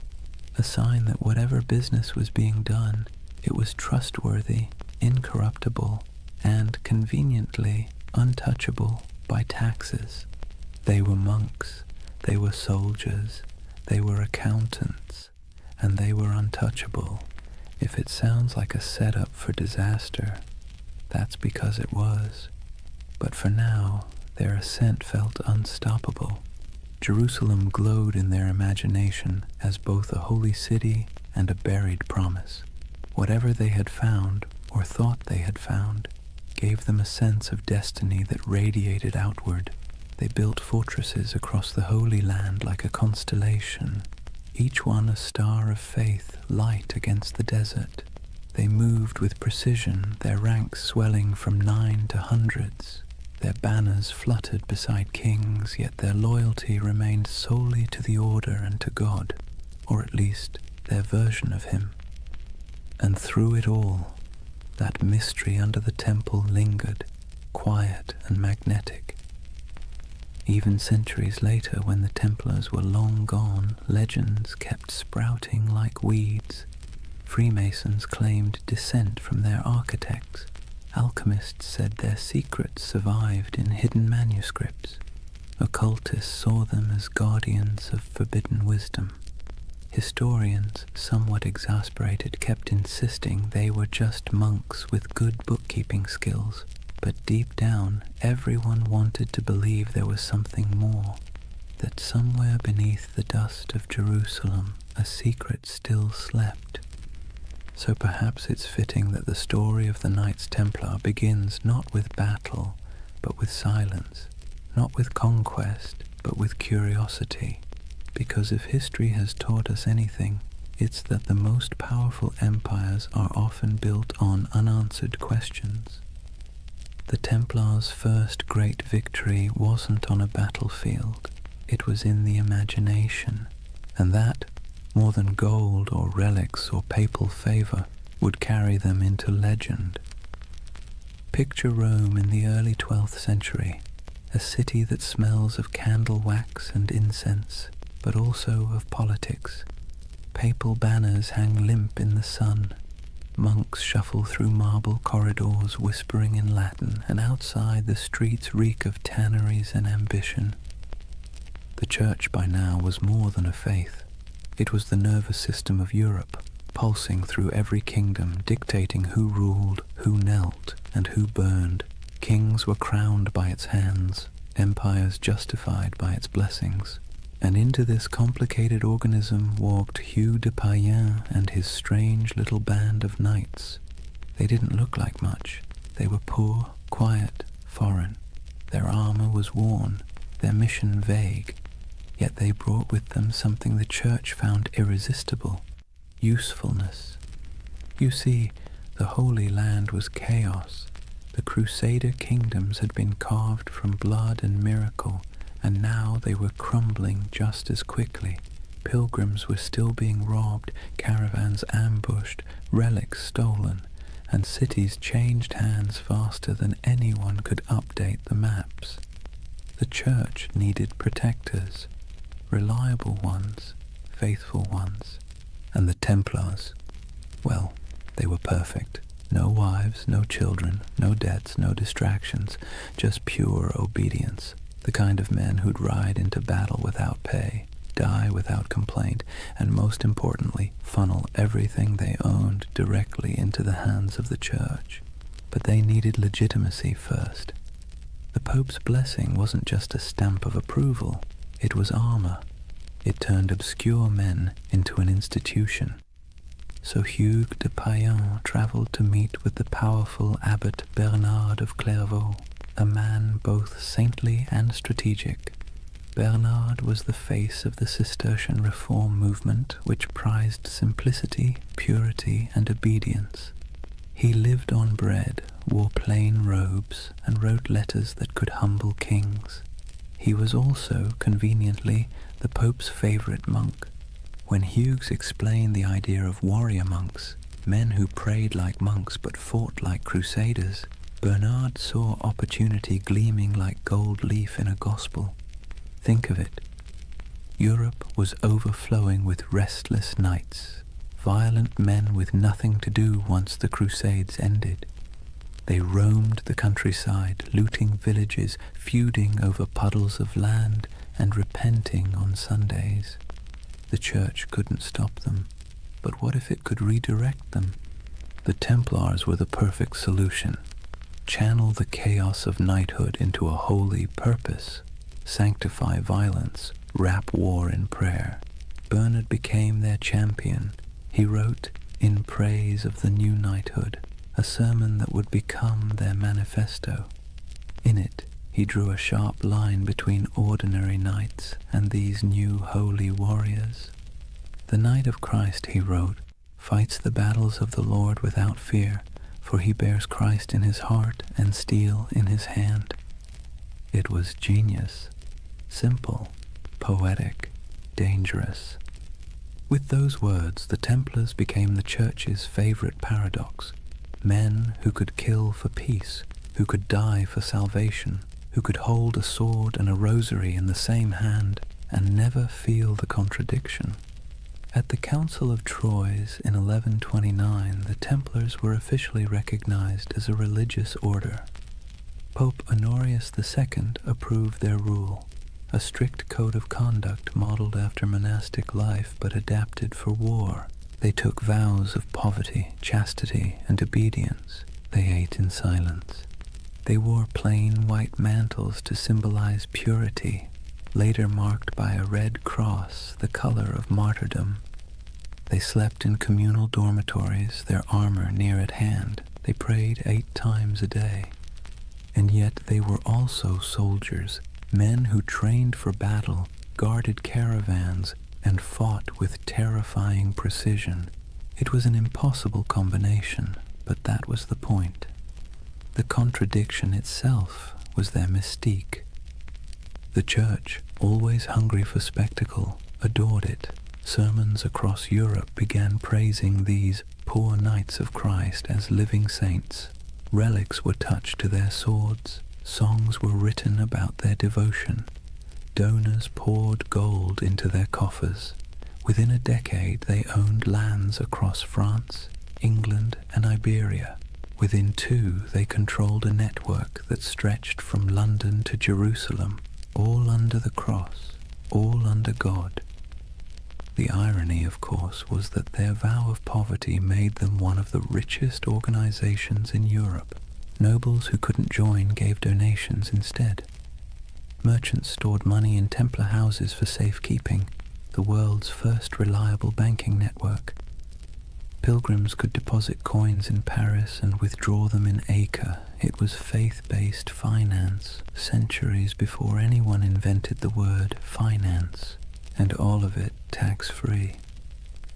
a sign that whatever business was being done, it was trustworthy, incorruptible, and conveniently untouchable by taxes. They were monks, they were soldiers, they were accountants, and they were untouchable. If it sounds like a setup for disaster, that's because it was. But for now, their ascent felt unstoppable. Jerusalem glowed in their imagination as both a holy city and a buried promise. Whatever they had found, or thought they had found, gave them a sense of destiny that radiated outward. They built fortresses across the Holy Land like a constellation, each one a star of faith, light against the desert. They moved with precision, their ranks swelling from 9 to hundreds. Their banners fluttered beside kings, yet their loyalty remained solely to the order and to God, or at least their version of him. And through it all, that mystery under the temple lingered, quiet and magnetic. Even centuries later, when the Templars were long gone, legends kept sprouting like weeds. Freemasons claimed descent from their architects. Alchemists said their secrets survived in hidden manuscripts. Occultists saw them as guardians of forbidden wisdom. Historians, somewhat exasperated, kept insisting they were just monks with good bookkeeping skills. But deep down, everyone wanted to believe there was something more, that somewhere beneath the dust of Jerusalem, a secret still slept. So perhaps it's fitting that the story of the Knights Templar begins not with battle, but with silence, not with conquest, but with curiosity. Because if history has taught us anything, it's that the most powerful empires are often built on unanswered questions. The Templars' first great victory wasn't on a battlefield, it was in the imagination, and that, more than gold or relics or papal favor, would carry them into legend. Picture Rome in the early 12th century, a city that smells of candle wax and incense, but also of politics. Papal banners hang limp in the sun. Monks shuffle through marble corridors whispering in Latin, and outside the streets reek of tanneries and ambition. The church by now was more than a faith. It was the nervous system of Europe, pulsing through every kingdom, dictating who ruled, who knelt, and who burned. Kings were crowned by its hands, empires justified by its blessings. And into this complicated organism walked Hugh de Payen and his strange little band of knights. They didn't look like much. They were poor, quiet, foreign. Their armor was worn, their mission vague. Yet they brought with them something the church found irresistible: usefulness. You see, the Holy Land was chaos. The Crusader kingdoms had been carved from blood and miracle, and now they were crumbling just as quickly. Pilgrims were still being robbed, caravans ambushed, relics stolen, and cities changed hands faster than anyone could update the maps. The church needed protectors, reliable ones, faithful ones. And the Templars, well, they were perfect. No wives, no children, no debts, no distractions, just pure obedience. The kind of men who'd ride into battle without pay, die without complaint, and most importantly, funnel everything they owned directly into the hands of the church. But they needed legitimacy first. The Pope's blessing wasn't just a stamp of approval, it was armor. It turned obscure men into an institution. So Hugh de Payen traveled to meet with the powerful Abbot Bernard of Clairvaux, a man both saintly and strategic. Bernard was the face of the Cistercian reform movement, which prized simplicity, purity, and obedience. He lived on bread, wore plain robes, and wrote letters that could humble kings. He was also, conveniently, the Pope's favorite monk. When Hughes explained the idea of warrior monks, men who prayed like monks but fought like crusaders, Bernard saw opportunity gleaming like gold leaf in a gospel. Think of it. Europe was overflowing with restless knights, violent men with nothing to do once the Crusades ended. They roamed the countryside, looting villages, feuding over puddles of land, and repenting on Sundays. The church couldn't stop them, but what if it could redirect them? The Templars were the perfect solution. Channel the chaos of knighthood into a holy purpose. Sanctify violence, wrap war in prayer. Bernard became their champion. He wrote, in praise of the new knighthood, a sermon that would become their manifesto. In it, he drew a sharp line between ordinary knights and these new holy warriors. The Knight of Christ, he wrote, fights the battles of the Lord without fear, for he bears Christ in his heart and steel in his hand. It was genius, simple, poetic, dangerous. With those words, the Templars became the Church's favorite paradox. Men who could kill for peace, who could die for salvation, who could hold a sword and a rosary in the same hand and never feel the contradiction. At the Council of Troyes in 1129, the Templars were officially recognized as a religious order. Pope Honorius II approved their rule, a strict code of conduct modeled after monastic life but adapted for war. They took vows of poverty, chastity, and obedience. They ate in silence. They wore plain white mantles to symbolize purity, later marked by a red cross, the color of martyrdom. They slept in communal dormitories, their armor near at hand. They prayed 8 times a day. And yet they were also soldiers, men who trained for battle, guarded caravans, and fought with terrifying precision. It was an impossible combination, but that was the point. The contradiction itself was their mystique. The Church, always hungry for spectacle, adored it. Sermons across Europe began praising these poor knights of Christ as living saints. Relics were touched to their swords. Songs were written about their devotion. Donors poured gold into their coffers. Within a decade, they owned lands across France, England, and Iberia. Within 2, they controlled a network that stretched from London to Jerusalem, all under the cross, all under God. The irony, of course, was that their vow of poverty made them one of the richest organizations in Europe. Nobles who couldn't join gave donations instead. Merchants stored money in Templar houses for safekeeping, the world's first reliable banking network. Pilgrims could deposit coins in Paris and withdraw them in Acre. It was faith-based finance, centuries before anyone invented the word finance, and all of it tax-free.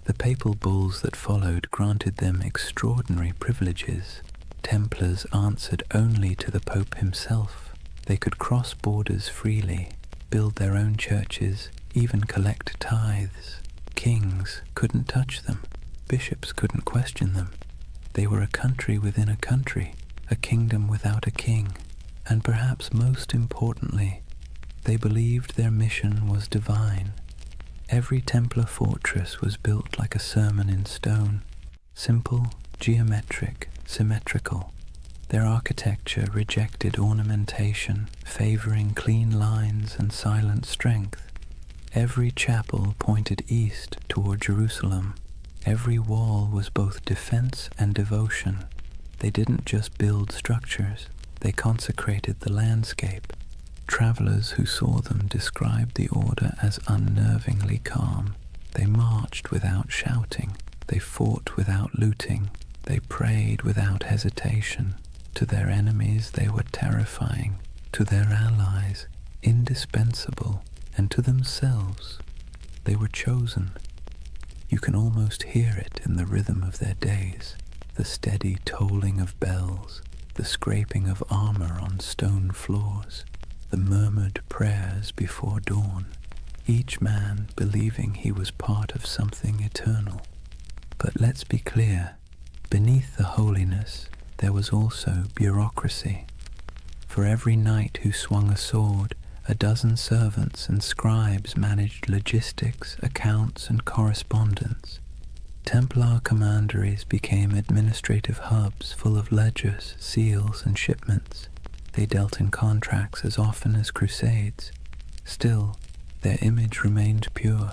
The papal bulls that followed granted them extraordinary privileges. Templars answered only to the Pope himself. They could cross borders freely, build their own churches, even collect tithes. Kings couldn't touch them. Bishops couldn't question them. They were a country within a country, a kingdom without a king. And perhaps most importantly, they believed their mission was divine. Every Templar fortress was built like a sermon in stone, simple, geometric, symmetrical. Their architecture rejected ornamentation, favoring clean lines and silent strength. Every chapel pointed east toward Jerusalem. Every wall was both defense and devotion. They didn't just build structures, they consecrated the landscape. Travelers who saw them described the order as unnervingly calm. They marched without shouting. They fought without looting. They prayed without hesitation. To their enemies they were terrifying. To their allies, indispensable. And to themselves, they were chosen. You can almost hear it in the rhythm of their days, the steady tolling of bells, the scraping of armor on stone floors, the murmured prayers before dawn, each man believing he was part of something eternal. But let's be clear, beneath the holiness there was also bureaucracy. For every knight who swung a sword, A dozen servants and scribes managed logistics, accounts, and correspondence. Templar commanderies became administrative hubs full of ledgers, seals, and shipments. They dealt in contracts as often as crusades. Still, their image remained pure.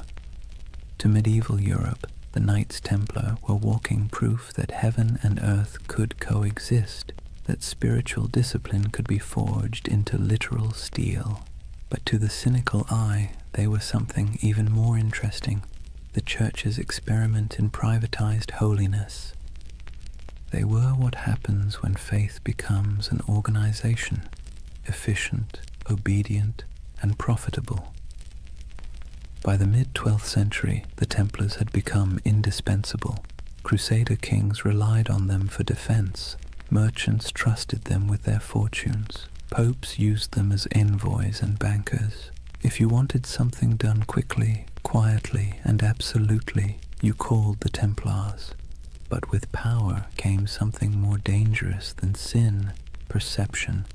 To medieval Europe, the Knights Templar were walking proof that heaven and earth could coexist, that spiritual discipline could be forged into literal steel. But to the cynical eye, they were something even more interesting, the Church's experiment in privatized holiness. They were what happens when faith becomes an organization, efficient, obedient, and profitable. By the mid-12th century, the Templars had become indispensable. Crusader kings relied on them for defense. Merchants trusted them with their fortunes. Popes used them as envoys and bankers. If you wanted something done quickly, quietly, and absolutely, you called the Templars. But with power came something more dangerous than sin, perception.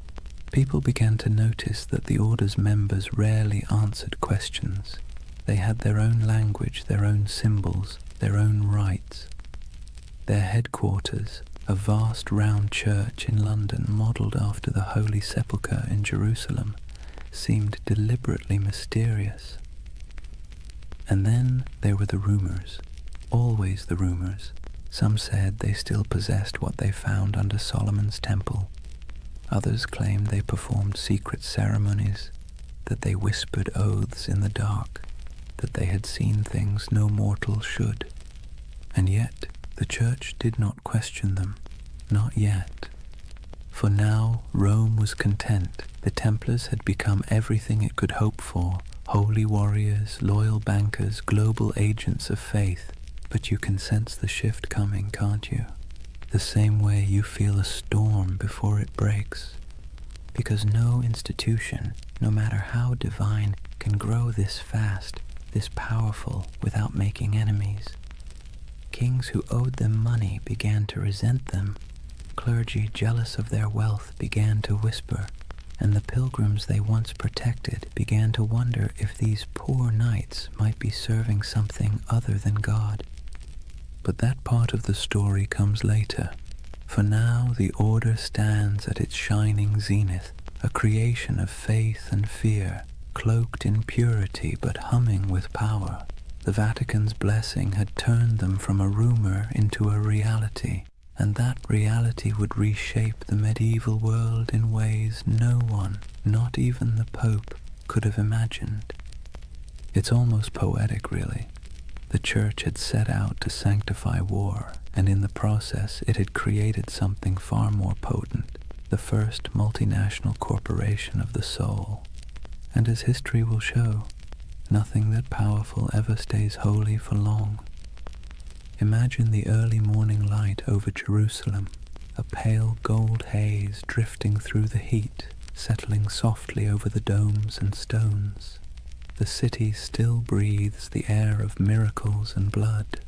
People began to notice that the order's members rarely answered questions. They had their own language, their own symbols, their own rites. Their headquarters, a vast round church in London modelled after the Holy Sepulchre in Jerusalem, seemed deliberately mysterious. And then there were the rumours, always the rumours. Some said they still possessed what they found under Solomon's temple. Others claimed they performed secret ceremonies, that they whispered oaths in the dark, that they had seen things no mortal should. And yet the Church did not question them, not yet. For now Rome was content. The Templars had become everything it could hope for, holy warriors, loyal bankers, global agents of faith. But you can sense the shift coming, can't you? The same way you feel a storm before it breaks. Because no institution, no matter how divine, can grow this fast, this powerful, without making enemies. Kings who owed them money began to resent them. Clergy jealous of their wealth began to whisper, and the pilgrims they once protected began to wonder if these poor knights might be serving something other than God. But that part of the story comes later. For now the order stands at its shining zenith, a creation of faith and fear, cloaked in purity but humming with power. The Vatican's blessing had turned them from a rumor into a reality, and that reality would reshape the medieval world in ways no one, not even the Pope, could have imagined. It's almost poetic, really. The Church had set out to sanctify war, and in the process it had created something far more potent, the first multinational corporation of the soul. And as history will show, nothing that powerful ever stays holy for long. Imagine the early morning light over Jerusalem, a pale gold haze drifting through the heat, settling softly over the domes and stones. The city still breathes the air of miracles and blood.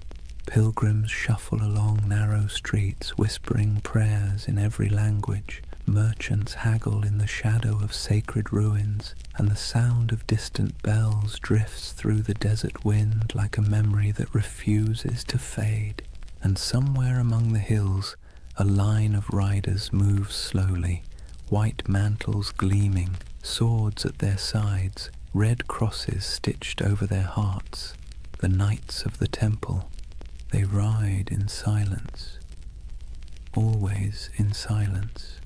Pilgrims shuffle along narrow streets, whispering prayers in every language. Merchants haggle in the shadow of sacred ruins, and the sound of distant bells drifts through the desert wind like a memory that refuses to fade. And somewhere among the hills, a line of riders moves slowly, white mantles gleaming, swords at their sides, red crosses stitched over their hearts. The Knights of the Temple. They ride in silence, always in silence.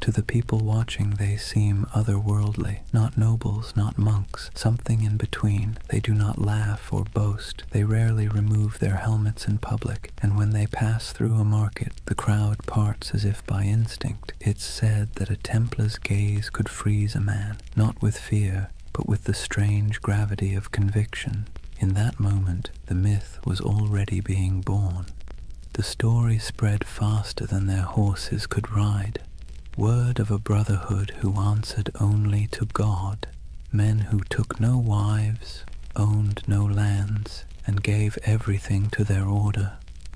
To the people watching they seem otherworldly, not nobles, not monks, something in between. They do not laugh or boast. They rarely remove their helmets in public, and when they pass through a market, the crowd parts as if by instinct. It's said that a Templar's gaze could freeze a man, not with fear, but with the strange gravity of conviction. In that moment, the myth was already being born. The story spread faster than their horses could ride. Word of a brotherhood who answered only to God, men who took no wives, owned no lands, and gave everything to their order,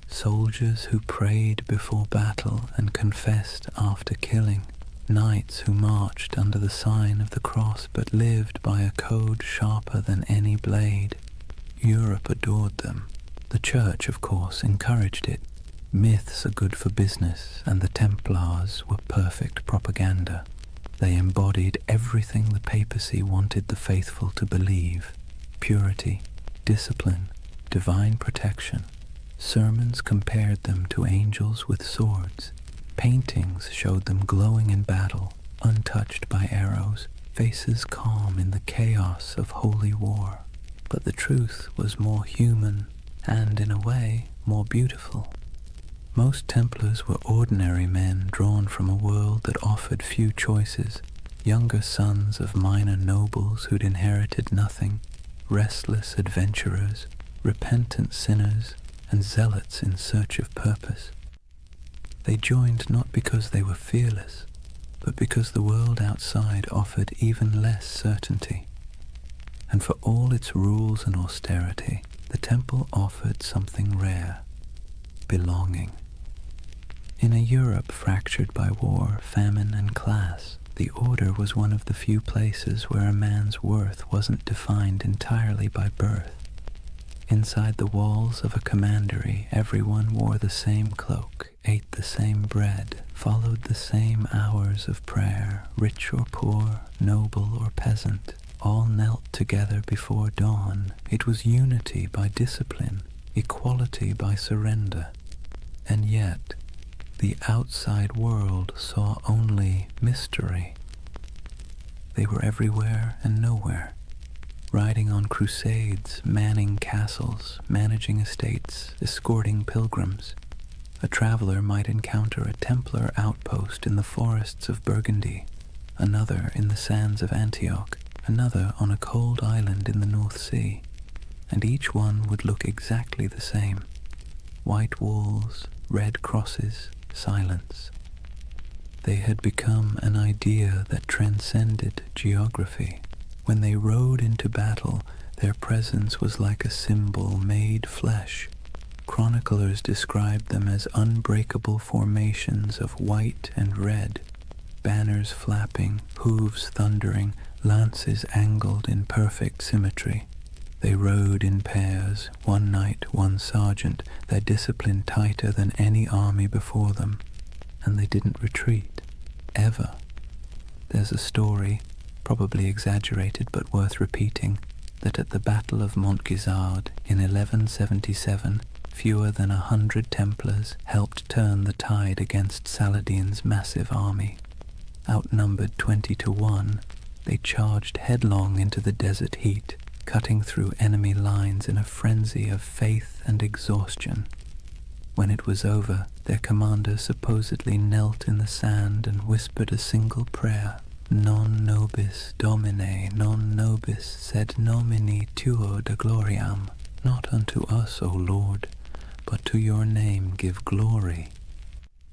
soldiers who prayed before battle and confessed after killing, knights who marched under the sign of the cross but lived by a code sharper than any blade. Europe adored them. The Church, of course, encouraged it. Myths are good for business, and the Templars were perfect propaganda. They embodied everything the papacy wanted the faithful to believe: purity, discipline, divine protection. Sermons compared them to angels with swords. Paintings showed them glowing in battle, untouched by arrows, faces calm in the chaos of holy war. But the truth was more human and, in a way, more beautiful. Most Templars were ordinary men drawn from a world that offered few choices, younger sons of minor nobles who'd inherited nothing, restless adventurers, repentant sinners, and zealots in search of purpose. They joined not because they were fearless, but because the world outside offered even less certainty. And for all its rules and austerity, the temple offered something rare: belonging. In a Europe fractured by war, famine, and class, the Order was one of the few places where a man's worth wasn't defined entirely by birth. Inside the walls of a commandery, everyone wore the same cloak, ate the same bread, followed the same hours of prayer. Rich or poor, noble or peasant, all knelt together before dawn. It was unity by discipline, equality by surrender. And yet, the outside world saw only mystery. They were everywhere and nowhere, riding on crusades, manning castles, managing estates, escorting pilgrims. A traveler might encounter a Templar outpost in the forests of Burgundy, another in the sands of Antioch, another on a cold island in the North Sea, and each one would look exactly the same: white walls, red crosses, silence. They had become an idea that transcended geography. When they rode into battle, their presence was like a symbol made flesh. Chroniclers described them as unbreakable formations of white and red, banners flapping, hooves thundering, lances angled in perfect symmetry. They rode in pairs, one knight, one sergeant, their discipline tighter than any army before them, and they didn't retreat, ever. There's a story, probably exaggerated but worth repeating, that at the Battle of Montgisard in 1177, fewer than 100 Templars helped turn the tide against Saladin's massive army. Outnumbered 20-1, they charged headlong into the desert heat, cutting through enemy lines in a frenzy of faith and exhaustion. When it was over, their commander supposedly knelt in the sand and whispered a single prayer: Non nobis Domine, non nobis sed nomini tuo de gloriam. Not unto us, O Lord, but to your name give glory.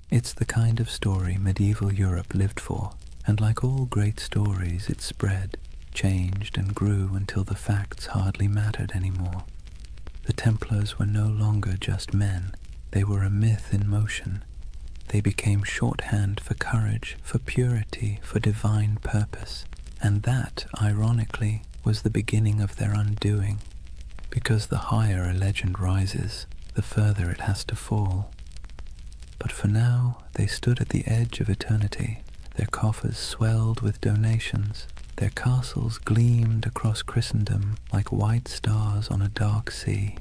It's the kind of story medieval Europe lived for, and like all great stories, it spread, changed and grew until the facts hardly mattered anymore. The Templars were no longer just men. They were a myth in motion. They became shorthand for courage, for purity, for divine purpose. And that, ironically, was the beginning of their undoing. Because the higher a legend rises, the further it has to fall. But for now, they stood at the edge of eternity. Their coffers swelled with donations. Their castles gleamed across Christendom like white stars on a dark sea.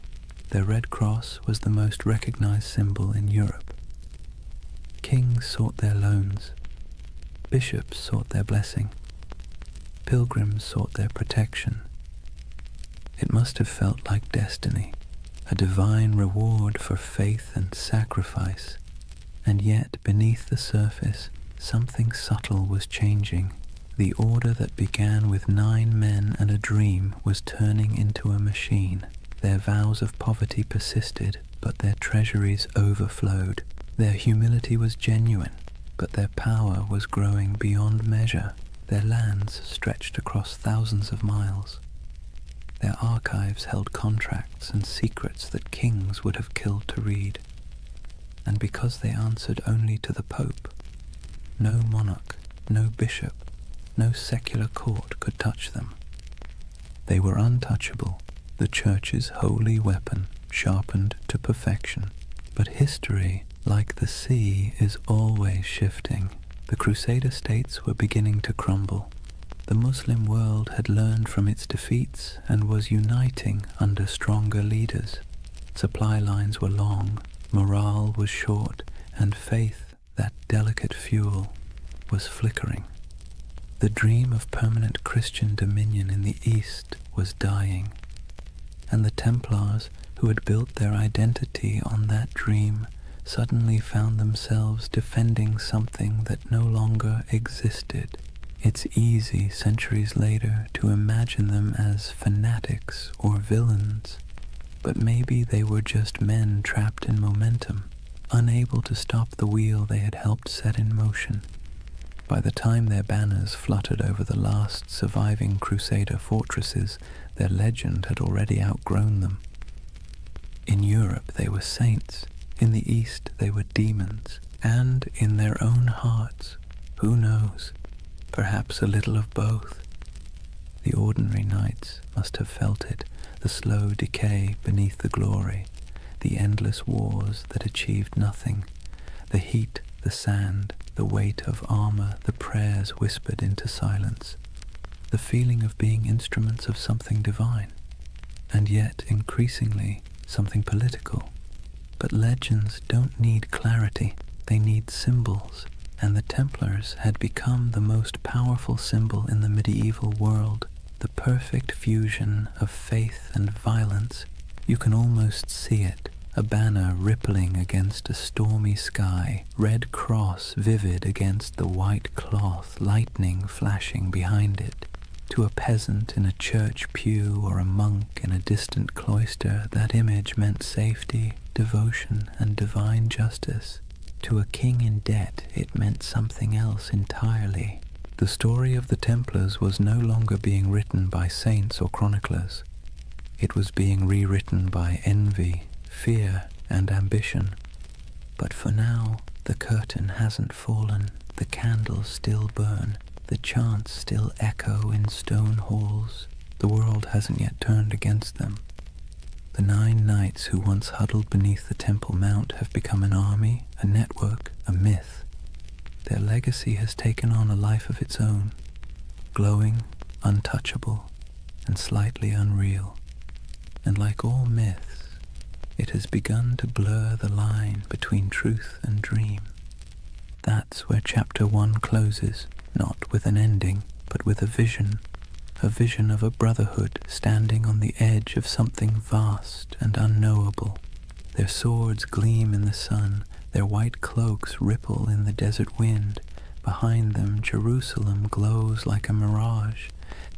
Their red cross was the most recognized symbol in Europe. Kings sought their loans. Bishops sought their blessing. Pilgrims sought their protection. It must have felt like destiny, a divine reward for faith and sacrifice. And yet, beneath the surface, something subtle was changing. The order that began with 9 men and a dream was turning into a machine. Their vows of poverty persisted, but their treasuries overflowed. Their humility was genuine, but their power was growing beyond measure. Their lands stretched across thousands of miles. Their archives held contracts and secrets that kings would have killed to read. And because they answered only to the Pope, no monarch, no bishop, no secular court could touch them. They were untouchable, the Church's holy weapon, sharpened to perfection. But history, like the sea, is always shifting. The Crusader states were beginning to crumble. The Muslim world had learned from its defeats and was uniting under stronger leaders. Supply lines were long, morale was short, and faith, that delicate fuel, was flickering. The dream of permanent Christian dominion in the East was dying, and the Templars, who had built their identity on that dream, suddenly found themselves defending something that no longer existed. It's easy, centuries later, to imagine them as fanatics or villains, but maybe they were just men trapped in momentum, unable to stop the wheel they had helped set in motion. By the time their banners fluttered over the last surviving Crusader fortresses, their legend had already outgrown them. In Europe they were saints, in the East they were demons, and in their own hearts, who knows, perhaps a little of both. The ordinary knights must have felt it, the slow decay beneath the glory, the endless wars that achieved nothing, the heat, the sand, the weight of armor, the prayers whispered into silence, the feeling of being instruments of something divine, and yet increasingly something political. But legends don't need clarity, they need symbols, and the Templars had become the most powerful symbol in the medieval world, the perfect fusion of faith and violence. You can almost see it, a banner rippling against a stormy sky, red cross vivid against the white cloth, lightning flashing behind it. To a peasant in a church pew or a monk in a distant cloister, that image meant safety, devotion, and divine justice. To a king in debt, it meant something else entirely. The story of the Templars was no longer being written by saints or chroniclers. It was being rewritten by envy, fear, and ambition. But for now, the curtain hasn't fallen, the candles still burn, the chants still echo in stone halls. The world hasn't yet turned against them. The 9 knights who once huddled beneath the Temple Mount have become an army, a network, a myth. Their legacy has taken on a life of its own, glowing, untouchable, and slightly unreal. And like all myths, it has begun to blur the line between truth and dream. That's where Chapter 1 closes, not with an ending, but with a vision of a brotherhood standing on the edge of something vast and unknowable. Their swords gleam in the sun, their white cloaks ripple in the desert wind. Behind them, Jerusalem glows like a mirage,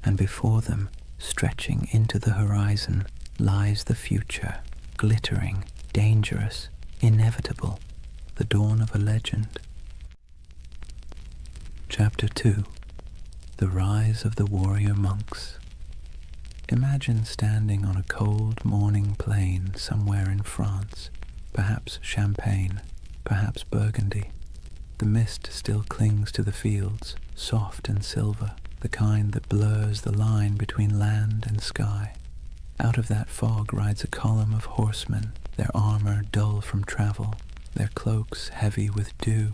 and before them, stretching into the horizon, lies the future, glittering, dangerous, inevitable, the dawn of a legend. Chapter 2. The Rise of the Warrior Monks. Imagine standing on a cold morning plain somewhere in France, perhaps Champagne, perhaps Burgundy. The mist still clings to the fields, soft and silver, the kind that blurs the line between land and sky. Out of that fog rides a column of horsemen, their armor dull from travel, their cloaks heavy with dew.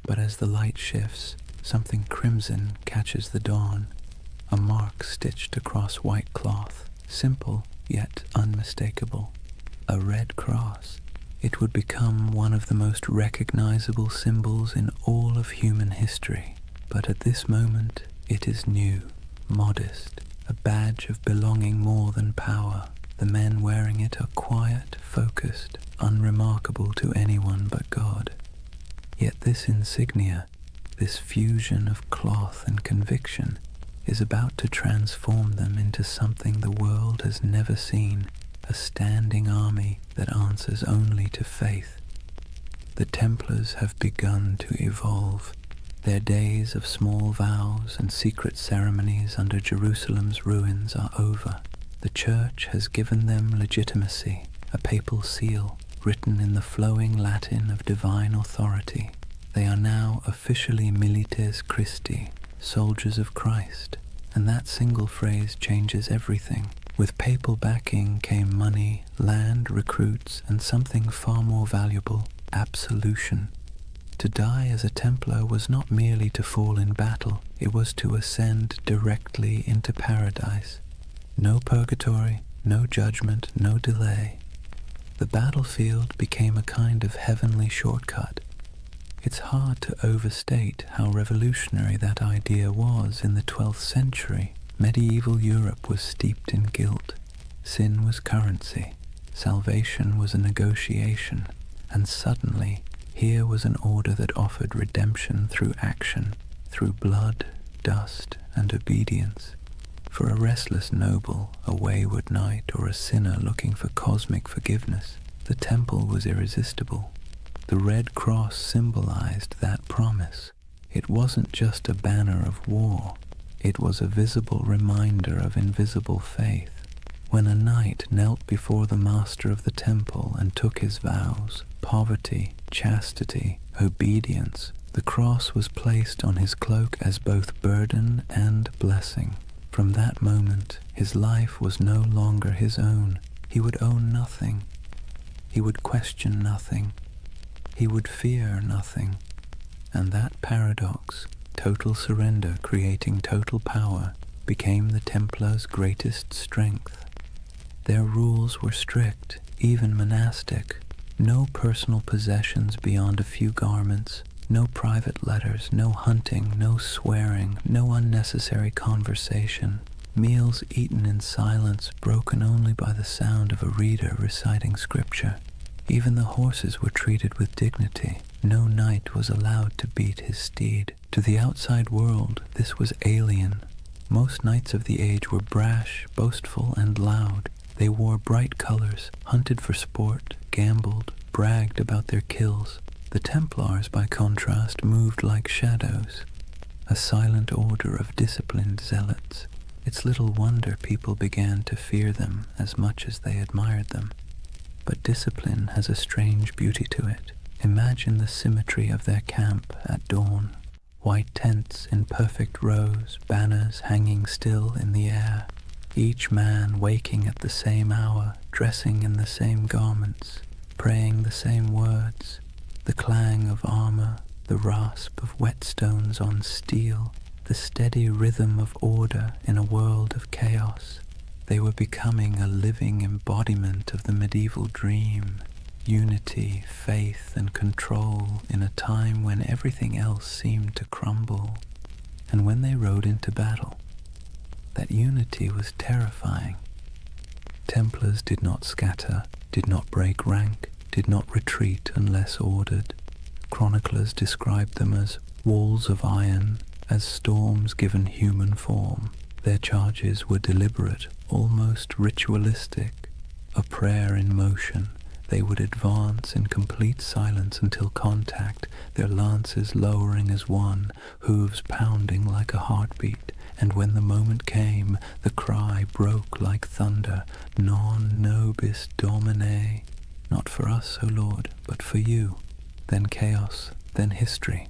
But as the light shifts, something crimson catches the dawn, a mark stitched across white cloth, simple yet unmistakable, a red cross. It would become one of the most recognizable symbols in all of human history, but at this moment it is new, modest, a badge of belonging more than power. The men wearing it are quiet, focused, unremarkable to anyone but God. Yet this insignia, this fusion of cloth and conviction, is about to transform them into something the world has never seen, a standing army that answers only to faith. The Templars have begun to evolve. Their days of small vows and secret ceremonies under Jerusalem's ruins are over. The Church has given them legitimacy, a papal seal written in the flowing Latin of divine authority. They are now officially milites Christi, soldiers of Christ, and that single phrase changes everything. With papal backing came money, land, recruits, and something far more valuable, absolution. To die as a Templar was not merely to fall in battle, it was to ascend directly into paradise. No purgatory, no judgment, no delay. The battlefield became a kind of heavenly shortcut. It's hard to overstate how revolutionary that idea was in the 12th century. Medieval Europe was steeped in guilt. Sin was currency. Salvation was a negotiation. And suddenly, here was an order that offered redemption through action, through blood, dust, and obedience. For a restless noble, a wayward knight, or a sinner looking for cosmic forgiveness, the temple was irresistible. The Red Cross symbolized that promise. It wasn't just a banner of war. It was a visible reminder of invisible faith. When a knight knelt before the master of the temple and took his vows, poverty, chastity, obedience, the cross was placed on his cloak as both burden and blessing. From that moment, his life was no longer his own. He would own nothing. He would question nothing. He would fear nothing. And that paradox, total surrender creating total power, became the Templars' greatest strength. Their rules were strict, even monastic. No personal possessions beyond a few garments, no private letters, no hunting, no swearing, no unnecessary conversation. Meals eaten in silence, broken only by the sound of a reader reciting scripture. Even the horses were treated with dignity. No knight was allowed to beat his steed. To the outside world, this was alien. Most knights of the age were brash, boastful, and loud. They wore bright colors, hunted for sport, gambled, bragged about their kills. The Templars, by contrast, moved like shadows, a silent order of disciplined zealots. It's little wonder people began to fear them as much as they admired them. But discipline has a strange beauty to it. Imagine the symmetry of their camp at dawn. White tents in perfect rows, banners hanging still in the air. Each man waking at the same hour, dressing in the same garments, praying the same words. The clang of armor, the rasp of whetstones on steel, the steady rhythm of order in a world of chaos. They were becoming a living embodiment of the medieval dream. Unity, faith, and control in a time when everything else seemed to crumble. And when they rode into battle, that unity was terrifying. Templars did not scatter, did not break rank, did not retreat unless ordered. Chroniclers described them as walls of iron, as storms given human form. Their charges were deliberate, almost ritualistic, a prayer in motion. They would advance in complete silence until contact, their lances lowering as one, hooves pounding like a heartbeat. And when the moment came, the cry broke like thunder, Non nobis Domine. Not for us, O Lord, but for you. Then chaos, then history.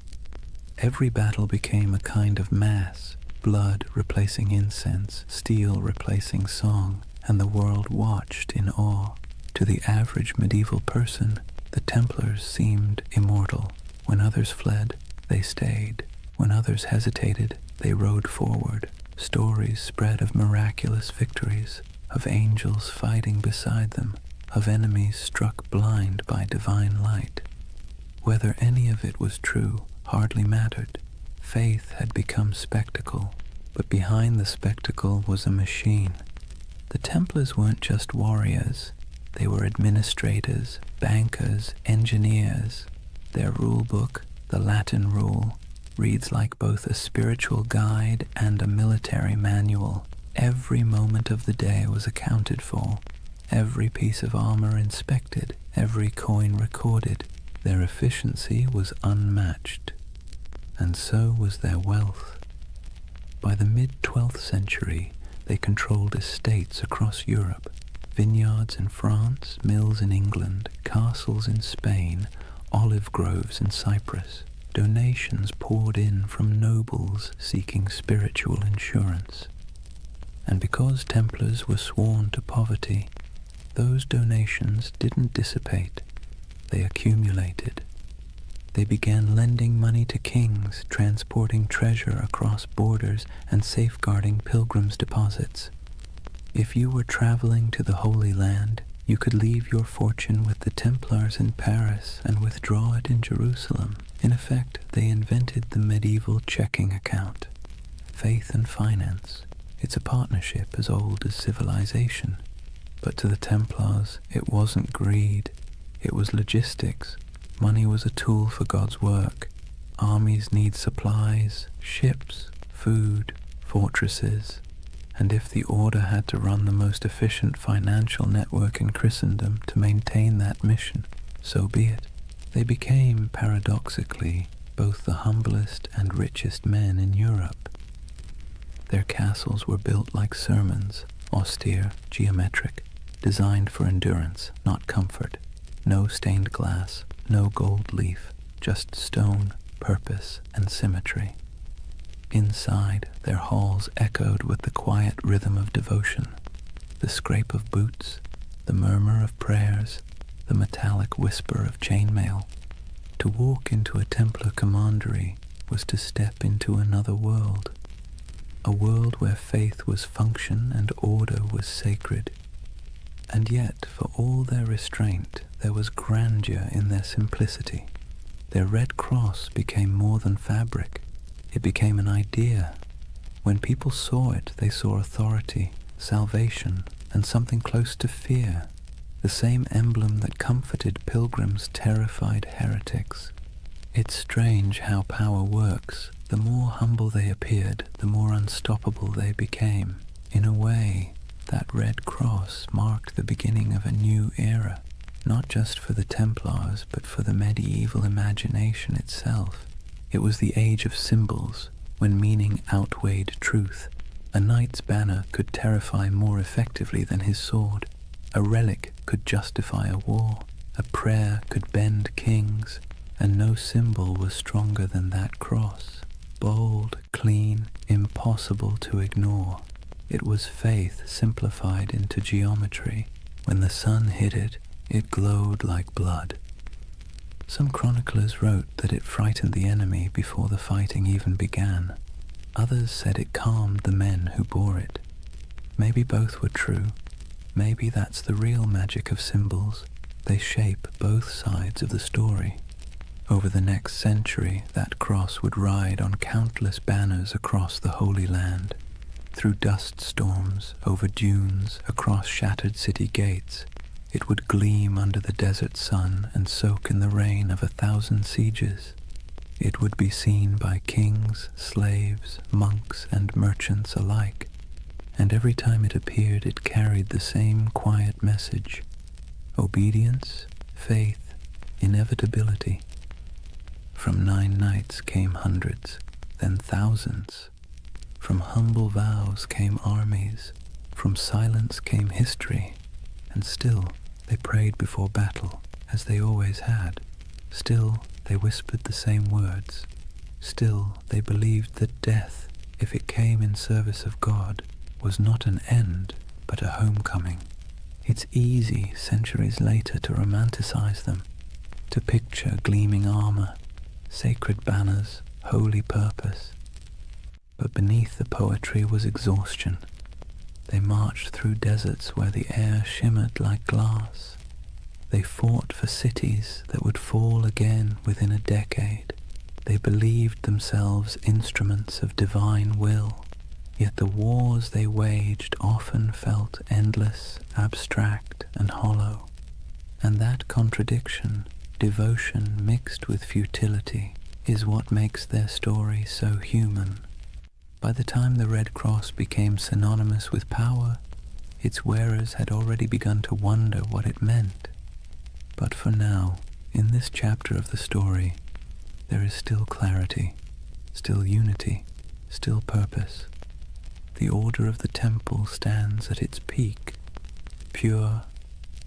Every battle became a kind of mass, blood replacing incense, steel replacing song, and the world watched in awe. To the average medieval person, the Templars seemed immortal. When others fled, they stayed. When others hesitated, they rode forward. Stories spread of miraculous victories, of angels fighting beside them, of enemies struck blind by divine light. Whether any of it was true hardly mattered. Faith had become spectacle, but behind the spectacle was a machine. The Templars weren't just warriors. They were administrators, bankers, engineers. Their rule book, the Latin rule, reads like both a spiritual guide and a military manual. Every moment of the day was accounted for, every piece of armor inspected, every coin recorded. Their efficiency was unmatched, and so was their wealth. By the mid-12th century, they controlled estates across Europe, vineyards in France, mills in England, castles in Spain, olive groves in Cyprus. donations poured in from nobles seeking spiritual insurance. And because Templars were sworn to poverty, those donations didn't dissipate, they accumulated. They began lending money to kings, transporting treasure across borders, and safeguarding pilgrims' deposits. If you were traveling to the Holy Land, you could leave your fortune with the Templars in Paris and withdraw it in Jerusalem. In effect, they invented the medieval checking account. Faith and finance. It's a partnership as old as civilization. But to the Templars, it wasn't greed. It was logistics. Money was a tool for God's work. Armies need supplies, ships, food, fortresses. And if the order had to run the most efficient financial network in Christendom to maintain that mission, so be it. They became, paradoxically, both the humblest and richest men in Europe. Their castles were built like sermons, austere, geometric, designed for endurance, not comfort. No stained glass, no gold leaf, just stone, purpose, and symmetry. Inside, their halls echoed with the quiet rhythm of devotion, the scrape of boots, the murmur of prayers, the metallic whisper of chainmail. To walk into a Templar commandery was to step into another world, a world where faith was function and order was sacred. And yet, for all their restraint, there was grandeur in their simplicity. Their red cross became more than fabric. It became an idea. When people saw it, they saw authority, salvation, and something close to fear. The same emblem that comforted pilgrims terrified heretics. It's strange how power works. The more humble they appeared, the more unstoppable they became. In a way, that red cross marked the beginning of a new era, not just for the Templars, but for the medieval imagination itself. It was the age of symbols, when meaning outweighed truth. A knight's banner could terrify more effectively than his sword. A relic could justify a war. A prayer could bend kings, and no symbol was stronger than that cross. Bold, clean, impossible to ignore. It was faith simplified into geometry. When the sun hit it, it glowed like blood. Some chroniclers wrote that it frightened the enemy before the fighting even began. Others said it calmed the men who bore it. Maybe both were true. Maybe that's the real magic of symbols. They shape both sides of the story. Over the next century, that cross would ride on countless banners across the Holy Land. Through dust storms, over dunes, across shattered city gates, it would gleam under the desert sun and soak in the rain of 1,000 sieges. It would be seen by kings, slaves, monks, and merchants alike, and every time it appeared it carried the same quiet message: obedience, faith, inevitability. From 9 nights came hundreds, then thousands. From humble vows came armies, from silence came history, and still they prayed before battle, as they always had. Still they whispered the same words. Still they believed that death, if it came in service of God, was not an end, but a homecoming. It's easy, centuries later, to romanticize them, to picture gleaming armor, sacred banners, holy purpose. But beneath the poetry was exhaustion. They marched through deserts where the air shimmered like glass. They fought for cities that would fall again within a decade. They believed themselves instruments of divine will, yet the wars they waged often felt endless, abstract, and hollow. And that contradiction, devotion mixed with futility, is what makes their story so human. By the time the Red Cross became synonymous with power, its wearers had already begun to wonder what it meant. But for now, in this chapter of the story, there is still clarity, still unity, still purpose. The order of the temple stands at its peak, pure,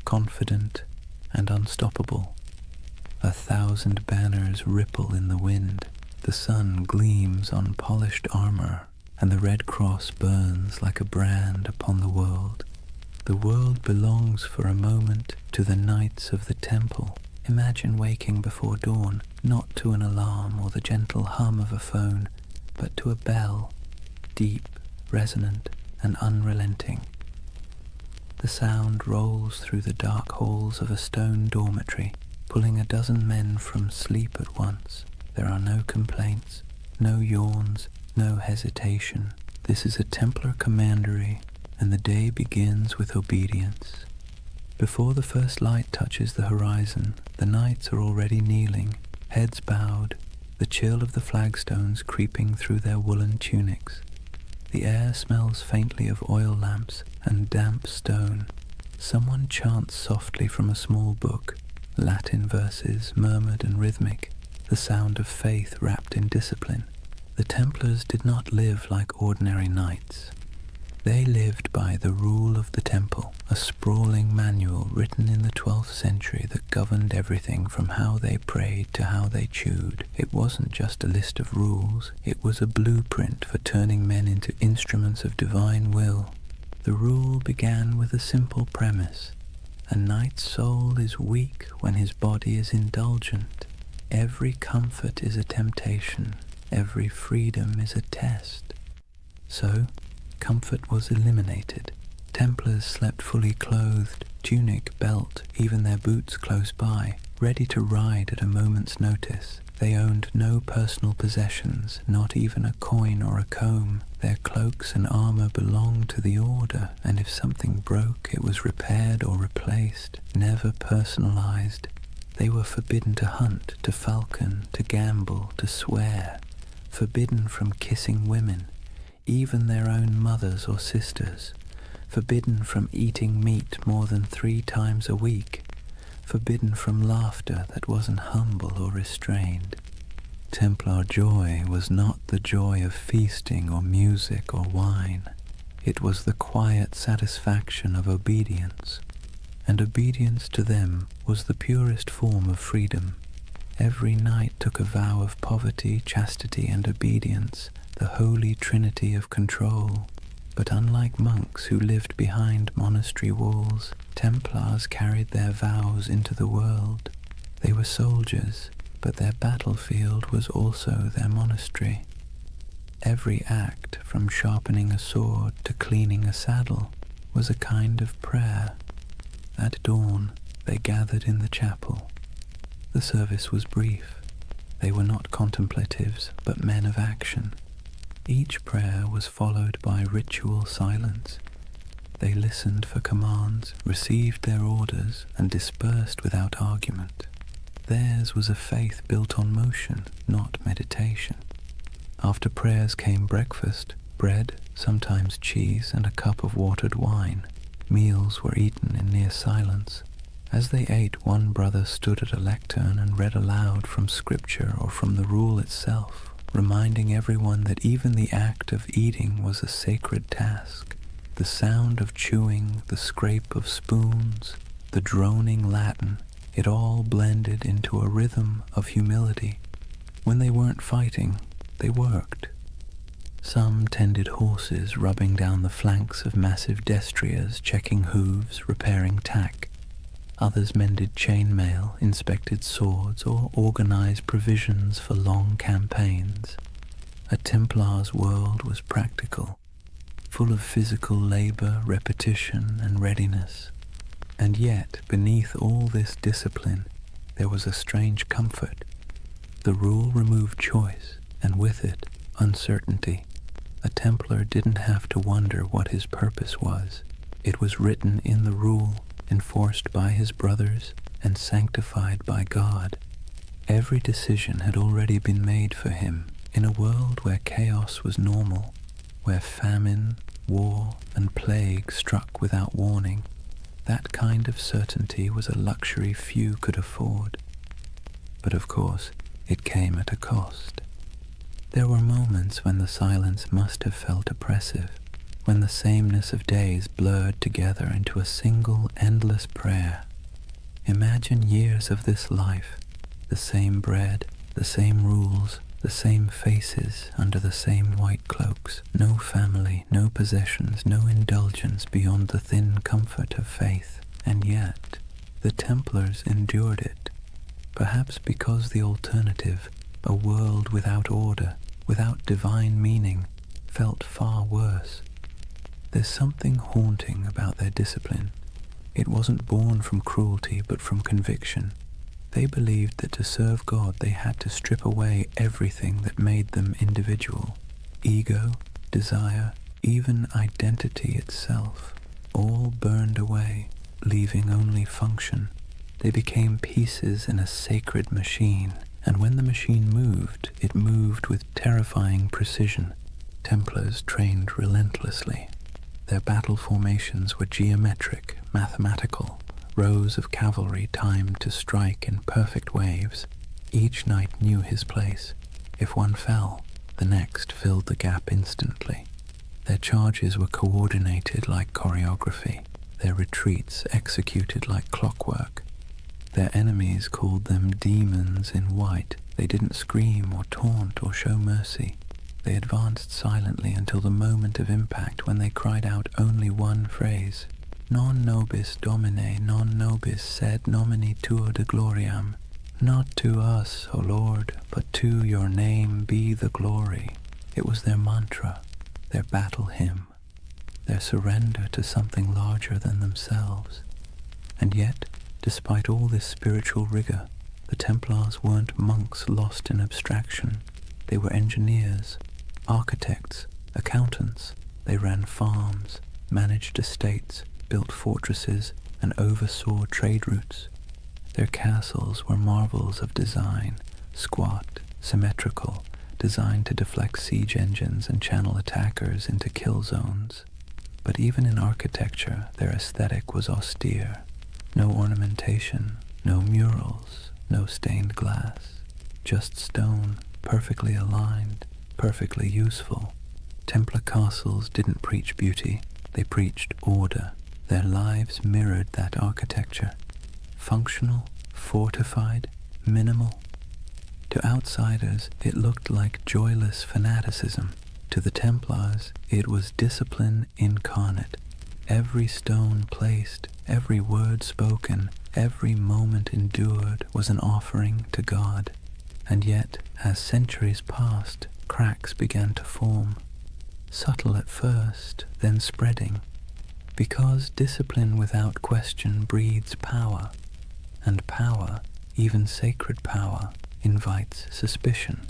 confident, and unstoppable. 1,000 banners ripple in the wind. The sun gleams on polished armor, and the red cross burns like a brand upon the world. The world belongs for a moment to the knights of the temple. Imagine waking before dawn, not to an alarm or the gentle hum of a phone, but to a bell, deep, resonant, and unrelenting. The sound rolls through the dark halls of a stone dormitory, pulling a dozen men from sleep at once. There are no complaints, no yawns, no hesitation. This is a Templar commandery, and the day begins with obedience. Before the first light touches the horizon, the knights are already kneeling, heads bowed, the chill of the flagstones creeping through their woolen tunics. The air smells faintly of oil lamps and damp stone. Someone chants softly from a small book, Latin verses murmured and rhythmic, the sound of faith wrapped in discipline. The Templars did not live like ordinary knights. They lived by the rule of the temple, a sprawling manual written in the 12th century that governed everything from how they prayed to how they chewed. It wasn't just a list of rules, it was a blueprint for turning men into instruments of divine will. The rule began with a simple premise. A knight's soul is weak when his body is indulgent. Every comfort is a temptation, every freedom is a test. So, comfort was eliminated. Templars slept fully clothed, tunic, belt, even their boots close by, ready to ride at a moment's notice. They owned no personal possessions, not even a coin or a comb. Their cloaks and armor belonged to the order, and if something broke, it was repaired or replaced, never personalized. They were forbidden to hunt, to falcon, to gamble, to swear, forbidden from kissing women, even their own mothers or sisters, forbidden from eating meat more than 3 times a week, forbidden from laughter that wasn't humble or restrained. Templar joy was not the joy of feasting or music or wine. It was the quiet satisfaction of obedience, and obedience to them was the purest form of freedom. Every knight took a vow of poverty, chastity, and obedience, the holy trinity of control. But unlike monks who lived behind monastery walls, Templars carried their vows into the world. They were soldiers, but their battlefield was also their monastery. Every act, from sharpening a sword to cleaning a saddle, was a kind of prayer. At dawn, they gathered in the chapel. The service was brief. They were not contemplatives, but men of action. Each prayer was followed by ritual silence. They listened for commands, received their orders, and dispersed without argument. Theirs was a faith built on motion, not meditation. After prayers came breakfast, bread, sometimes cheese, and a cup of watered wine. Meals were eaten in near silence. As they ate, one brother stood at a lectern and read aloud from scripture or from the rule itself, reminding everyone that even the act of eating was a sacred task. The sound of chewing, the scrape of spoons, the droning Latin, it all blended into a rhythm of humility. When they weren't fighting, they worked. Some tended horses, rubbing down the flanks of massive destriers, checking hooves, repairing tack. Others mended chainmail, inspected swords, or organized provisions for long campaigns. A Templar's world was practical, full of physical labor, repetition, and readiness. And yet, beneath all this discipline, there was a strange comfort. The rule removed choice, and with it, uncertainty. A Templar didn't have to wonder what his purpose was. It was written in the rule, enforced by his brothers, and sanctified by God. Every decision had already been made for him. In a world where chaos was normal, where famine, war, and plague struck without warning, that kind of certainty was a luxury few could afford. But of course, it came at a cost. There were moments when the silence must have felt oppressive, when the sameness of days blurred together into a single endless prayer. Imagine years of this life, The same bread, the same rules, the same faces under the same white cloaks. No family, no possessions, no indulgence beyond the thin comfort of faith. And yet, the Templars endured it, perhaps because the alternative, a world without order, without divine meaning, felt far worse. There's something haunting about their discipline. It wasn't born from cruelty, but from conviction. They believed that to serve God they had to strip away everything that made them individual. Ego, desire, even identity itself, all burned away, leaving only function. They became pieces in a sacred machine, and when the machine moved, it moved with terrifying precision. Templars trained relentlessly. Their battle formations were geometric, mathematical, rows of cavalry timed to strike in perfect waves. Each knight knew his place. If one fell, the next filled the gap instantly. Their charges were coordinated like choreography, their retreats executed like clockwork. Their enemies called them demons in white. They didn't scream or taunt or show mercy. They advanced silently until the moment of impact, when they cried out only one phrase: Non nobis Domine, non nobis sed nomini tuo de gloriam. Not to us, O Lord, but to your name be the glory. It was their mantra, their battle hymn, their surrender to something larger than themselves. And yet, despite all this spiritual rigor, the Templars weren't monks lost in abstraction. They were engineers, architects, accountants. They ran farms, managed estates, built fortresses, and oversaw trade routes. Their castles were marvels of design, squat, symmetrical, designed to deflect siege engines and channel attackers into kill zones. But even in architecture, their aesthetic was austere. No ornamentation, no murals, no stained glass, just stone, perfectly aligned, perfectly useful. Templar castles didn't preach beauty, they preached order. Their lives mirrored that architecture. Functional, fortified, minimal. To outsiders, it looked like joyless fanaticism. To the Templars, it was discipline incarnate. Every stone placed, every word spoken, every moment endured was an offering to God. And yet, as centuries passed, cracks began to form. Subtle at first, then spreading. Because discipline without question breeds power, and power, even sacred power, invites suspicion.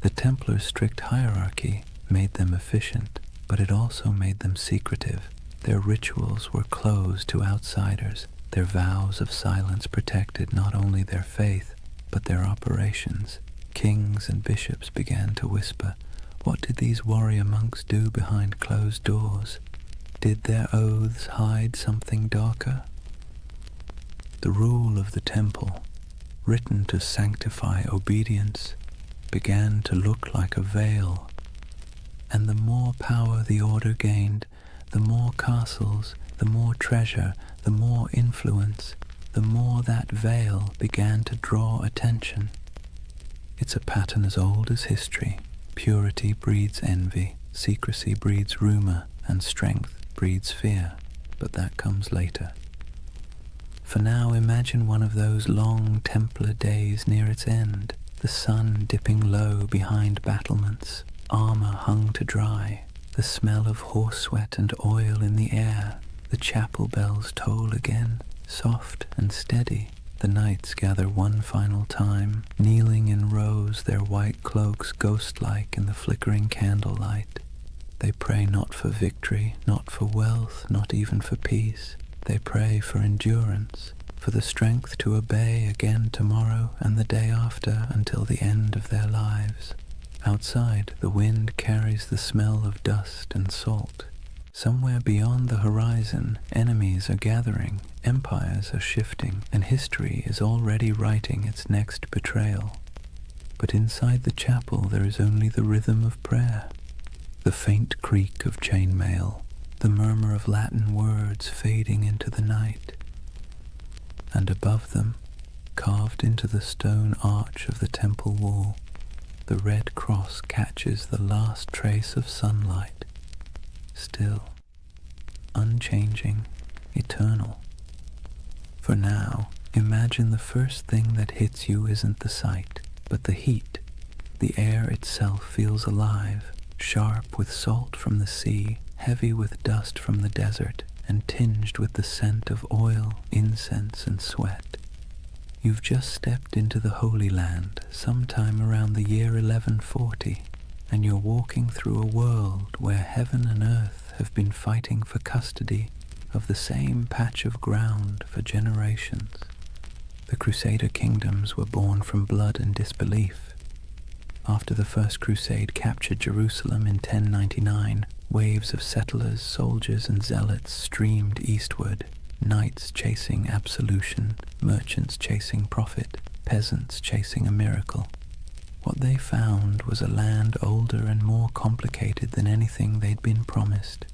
The Templars' strict hierarchy made them efficient, but it also made them secretive. Their rituals were closed to outsiders. Their vows of silence protected not only their faith, but their operations. Kings and bishops began to whisper, what did these warrior monks do behind closed doors? Did their oaths hide something darker? The rule of the temple, written to sanctify obedience, began to look like a veil. And the more power the order gained, the more castles, the more treasure, the more influence, the more that veil began to draw attention. It's a pattern as old as history. Purity breeds envy, secrecy breeds rumor, and strength breeds fear. But that comes later. For now, imagine one of those long Templar days near its end, the sun dipping low behind battlements, armor hung to dry, the smell of horse sweat and oil in the air. The chapel bells toll again, soft and steady. The knights gather one final time, kneeling in rows, their white cloaks ghost-like in the flickering candlelight. They pray not for victory, not for wealth, not even for peace. They pray for endurance, for the strength to obey again tomorrow and the day after until the end of their lives. Outside, the wind carries the smell of dust and salt. Somewhere beyond the horizon, enemies are gathering, empires are shifting, and history is already writing its next betrayal. But inside the chapel there is only the rhythm of prayer, the faint creak of chainmail, the murmur of Latin words fading into the night. And above them, Carved into the stone arch of the temple wall, the red cross catches the last trace of sunlight, still, unchanging, eternal. For now, imagine the first thing that hits you isn't the sight, but the heat. The air itself feels alive, sharp with salt from the sea, heavy with dust from the desert, and tinged with the scent of oil, incense, and sweat. You've just stepped into the Holy Land sometime around the year 1140, and you're walking through a world where heaven and earth have been fighting for custody of the same patch of ground for generations. The Crusader kingdoms were born from blood and disbelief. After the First Crusade captured Jerusalem in 1099, waves of settlers, soldiers, and zealots streamed eastward, knights chasing absolution, merchants chasing profit, peasants chasing a miracle. What they found was a land older and more complicated than anything they'd been promised.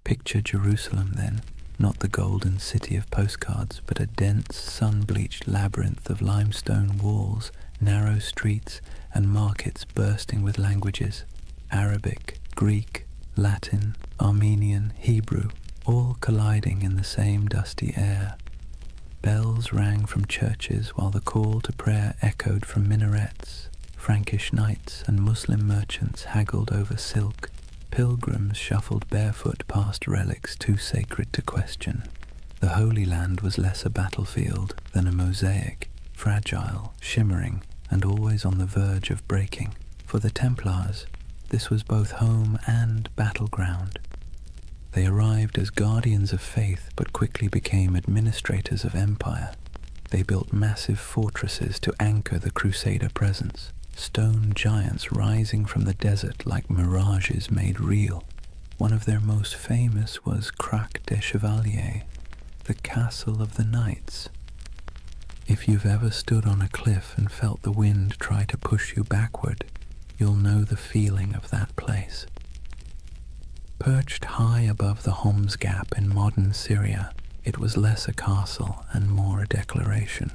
Picture Jerusalem then, not the golden city of postcards, but a dense, sun-bleached labyrinth of limestone walls, narrow streets, and markets bursting with languages: Arabic, Greek, Latin, Armenian, Hebrew, all colliding in the same dusty air. Bells rang from churches while the call to prayer echoed from minarets. Frankish knights and Muslim merchants haggled over silk. Pilgrims shuffled barefoot past relics too sacred to question. The Holy Land was less a battlefield than a mosaic, fragile, shimmering, and always on the verge of breaking. For the Templars, this was both home and battleground. They arrived as guardians of faith, but quickly became administrators of empire. They built massive fortresses to anchor the Crusader presence, stone giants rising from the desert like mirages made real. One of their most famous was Crac des Chevaliers, the castle of the knights. If you've ever stood on a cliff and felt the wind try to push you backward, you'll know the feeling of that place. Perched high above the Homs Gap in modern Syria, it was less a castle and more a declaration.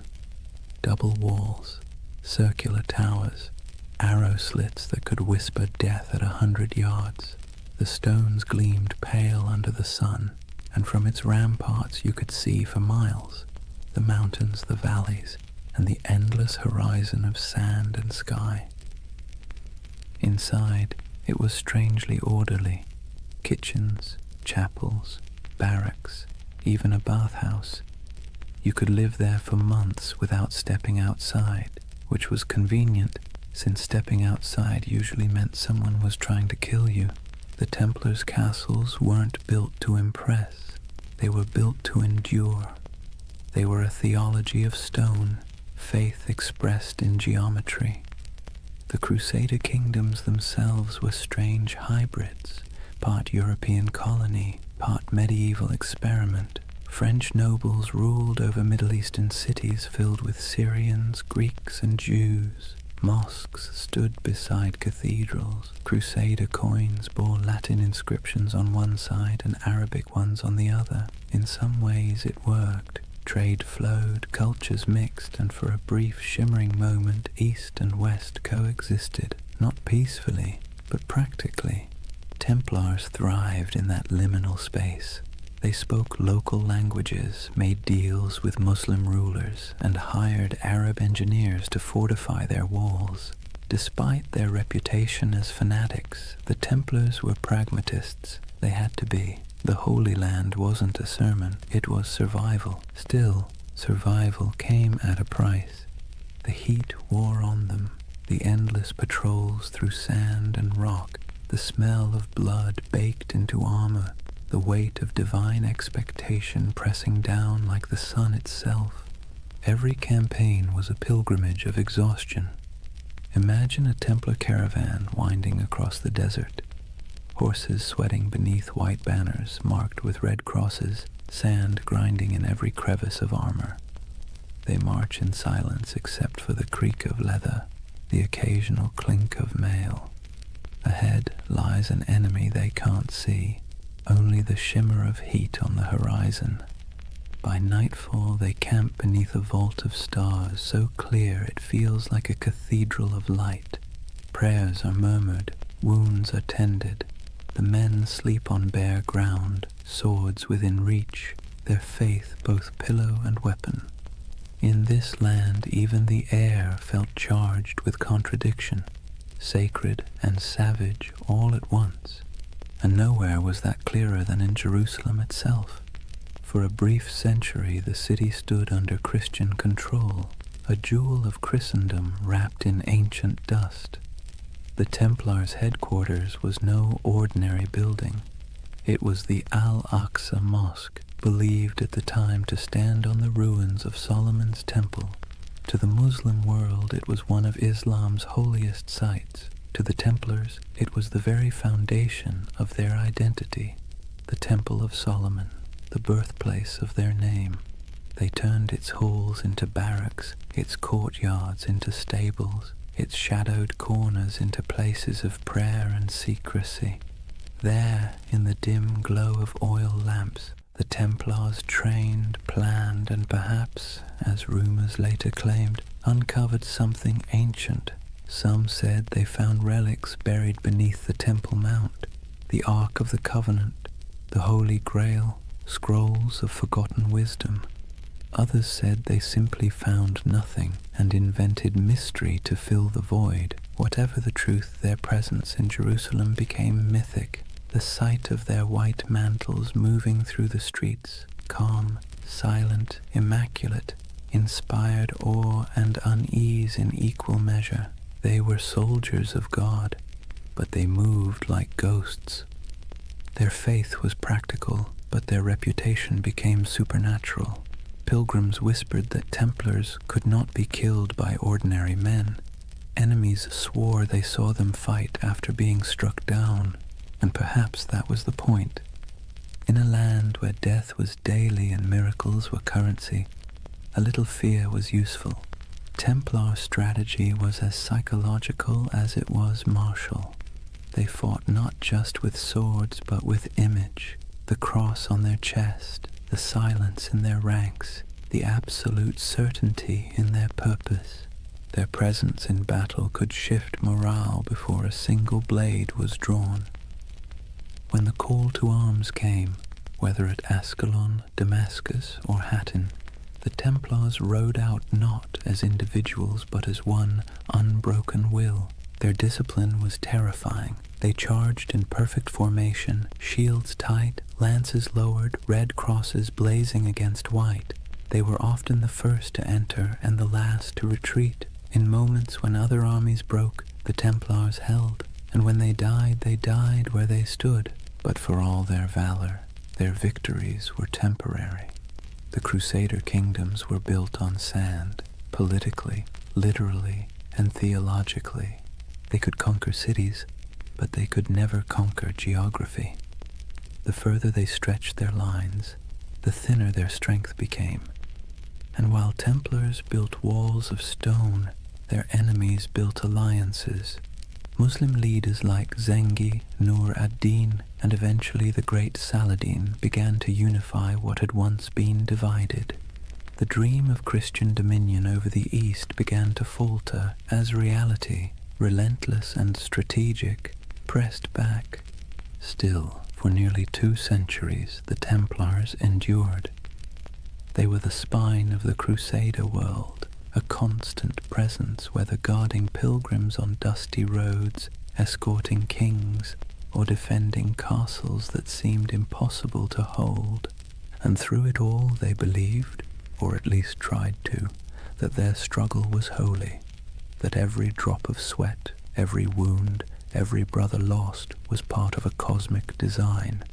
Double walls, circular towers, arrow slits that could whisper death at 100 yards. The stones gleamed pale under the sun, and from its ramparts you could see for miles the mountains, the valleys, and the endless horizon of sand and sky. Inside, it was strangely orderly. Kitchens, chapels, barracks, even a bathhouse. You could live there for months without stepping outside, which was convenient, since stepping outside usually meant someone was trying to kill you. The Templars' castles weren't built to impress, they were built to endure. They were a theology of stone, faith expressed in geometry. The Crusader kingdoms themselves were strange hybrids, part European colony, part medieval experiment. French nobles ruled over Middle Eastern cities filled with Syrians, Greeks, and Jews. Mosques stood beside cathedrals. Crusader coins bore Latin inscriptions on one side and Arabic ones on the other. In some ways it worked. Trade flowed, cultures mixed, and for a brief shimmering moment East and West coexisted, not peacefully, but practically. Templars thrived in that liminal space. They spoke local languages, made deals with Muslim rulers, and hired Arab engineers to fortify their walls. Despite their reputation as fanatics, the Templars were pragmatists. They had to be. The Holy Land wasn't a sermon, it was survival. Still, survival came at a price. The heat wore on them, the endless patrols through sand and rock, the smell of blood baked into armor, the weight of divine expectation pressing down like the sun itself. Every campaign was a pilgrimage of exhaustion. Imagine a Templar caravan winding across the desert. Horses sweating beneath white banners marked with red crosses, sand grinding in every crevice of armor. They march in silence except for the creak of leather, the occasional clink of mail. Ahead lies an enemy they can't see, only the shimmer of heat on the horizon. By nightfall they camp beneath a vault of stars so clear it feels like a cathedral of light. Prayers are murmured, wounds are tended. The men sleep on bare ground, swords within reach, their faith both pillow and weapon. In this land even the air felt charged with contradiction, sacred and savage all at once, and nowhere was that clearer than in Jerusalem itself. For a brief century the city stood under Christian control, a jewel of Christendom wrapped in ancient dust. The Templars' headquarters was no ordinary building. It was the Al-Aqsa Mosque, believed at the time to stand on the ruins of Solomon's temple. To the Muslim world it was one of Islam's holiest sites. To the Templars it was the very foundation of their identity, the Temple of Solomon, the birthplace of their name. They turned its halls into barracks, its courtyards into stables, its shadowed corners into places of prayer and secrecy. There, in the dim glow of oil lamps, the Templars trained, planned, and perhaps, as rumors later claimed, uncovered something ancient. Some said they found relics buried beneath the Temple Mount, the Ark of the Covenant, the Holy Grail, scrolls of forgotten wisdom. Others said they simply found nothing and invented mystery to fill the void. Whatever the truth, their presence in Jerusalem became mythic. The sight of their white mantles moving through the streets, calm, silent, immaculate, inspired awe and unease in equal measure. They were soldiers of God, but they moved like ghosts. Their faith was practical, but their reputation became supernatural. Pilgrims whispered that Templars could not be killed by ordinary men. Enemies swore they saw them fight after being struck down, and perhaps that was the point. In a land where death was daily and miracles were currency, a little fear was useful. Templar strategy was as psychological as it was martial. They fought not just with swords but with image, the cross on their chest, the silence in their ranks, the absolute certainty in their purpose. Their presence in battle could shift morale before a single blade was drawn. When the call to arms came, whether at Ascalon, Damascus, or Hattin, the Templars rode out not as individuals but as one unbroken will. Their discipline was terrifying. They charged in perfect formation, shields tight, lances lowered, red crosses blazing against white. They were often the first to enter and the last to retreat. In moments when other armies broke, the Templars held, and when they died where they stood. But for all their valor, their victories were temporary. The Crusader kingdoms were built on sand, politically, literally, and theologically. They could conquer cities, but they could never conquer geography. The further they stretched their lines, the thinner their strength became. And while Templars built walls of stone, their enemies built alliances. Muslim leaders like Zengi, Nur ad-Din, and eventually the great Saladin began to unify what had once been divided. The dream of Christian dominion over the East began to falter as reality, relentless and strategic, pressed back. Still, for nearly 2 centuries, the Templars endured. They were the spine of the Crusader world, a constant presence whether guarding pilgrims on dusty roads, escorting kings, or defending castles that seemed impossible to hold. And through it all they believed, or at least tried to, that their struggle was holy, that every drop of sweat, every wound, every brother lost was part of a cosmic design.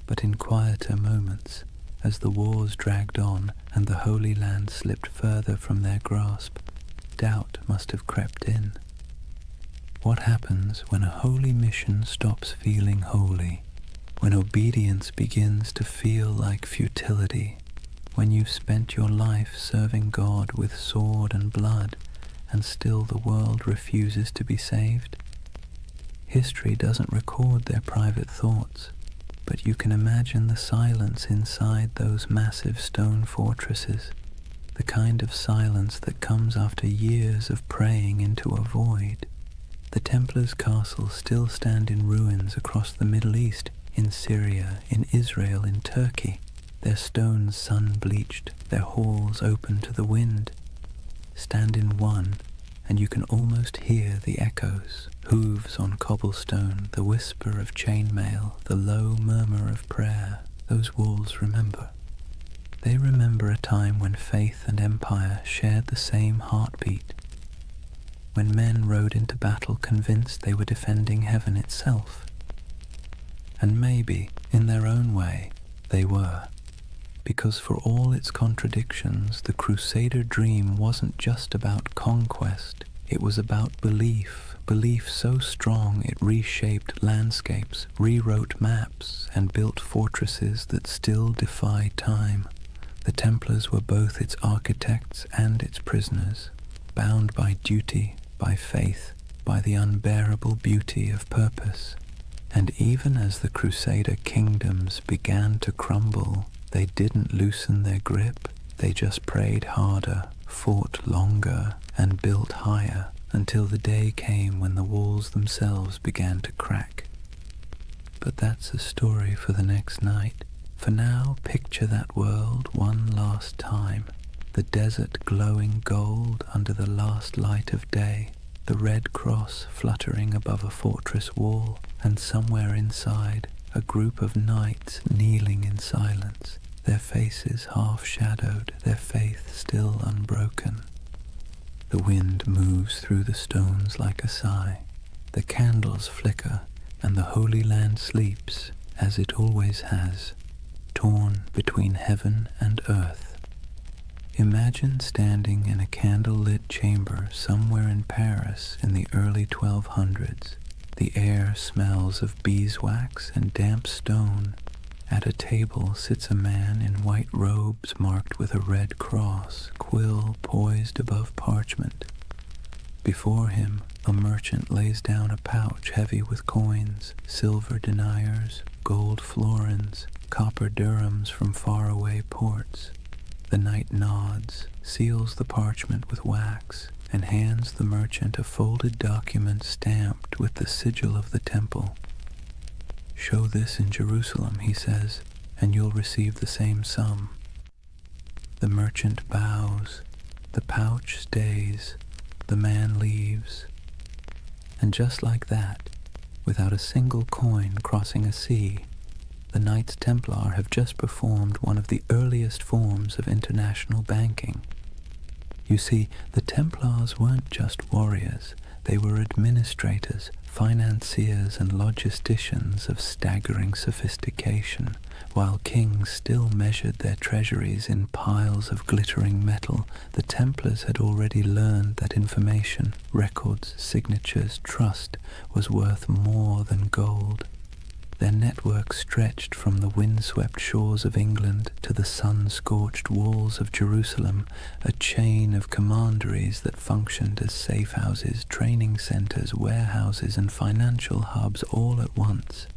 But in quieter moments, as the wars dragged on and the Holy Land slipped further from their grasp, doubt must have crept in. What happens when a holy mission stops feeling holy? When obedience begins to feel like futility? When you've spent your life serving God with sword and blood, and still the world refuses to be saved? History doesn't record their private thoughts, but you can imagine the silence inside those massive stone fortresses, the kind of silence that comes after years of praying into a void. The Templars' castles still stand in ruins across the Middle East, in Syria, in Israel, in Turkey, their stones sun-bleached, their halls open to the wind. Stand in one, and you can almost hear the echoes, hooves on cobblestone, the whisper of chainmail, the low murmur of prayer. Those walls remember. They remember a time when faith and empire shared the same heartbeat, when men rode into battle convinced they were defending heaven itself. And maybe, in their own way, they were. Because for all its contradictions, the Crusader dream wasn't just about conquest, it was about belief, belief so strong it reshaped landscapes, rewrote maps, and built fortresses that still defy time. The Templars were both its architects and its prisoners, bound by duty, by faith, by the unbearable beauty of purpose. And even as the Crusader kingdoms began to crumble, they didn't loosen their grip, they just prayed harder, fought longer, and built higher, until the day came when the walls themselves began to crack. But that's a story for the next night. For now, picture that world one last time, the desert glowing gold under the last light of day, the red cross fluttering above a fortress wall, and somewhere inside, a group of knights kneeling in silence, their faces half-shadowed, their faith still unbroken. The wind moves through the stones like a sigh, the candles flicker, and the Holy Land sleeps, as it always has, torn between heaven and earth. Imagine standing in a candle-lit chamber somewhere in Paris in the early 1200s. The air smells of beeswax and damp stone. At a table sits a man in white robes marked with a red cross, quill poised above parchment. Before him, a merchant lays down a pouch heavy with coins, silver deniers, gold florins, copper dirhams from faraway ports. The knight nods, seals the parchment with wax, and hands the merchant a folded document stamped with the sigil of the temple. "Show this in Jerusalem," he says, "and you'll receive the same sum." The merchant bows, the pouch stays, the man leaves. And just like that, without a single coin crossing a sea, the Knights Templar have just performed one of the earliest forms of international banking. You see, the Templars weren't just warriors, they were administrators, financiers and logisticians of staggering sophistication. While kings still measured their treasuries in piles of glittering metal, the Templars had already learned that information, records, signatures, trust was worth more than gold. Their network stretched from the windswept shores of England to the sun-scorched walls of Jerusalem, a chain of commanderies that functioned as safe houses, training centers, warehouses, and financial hubs all at once.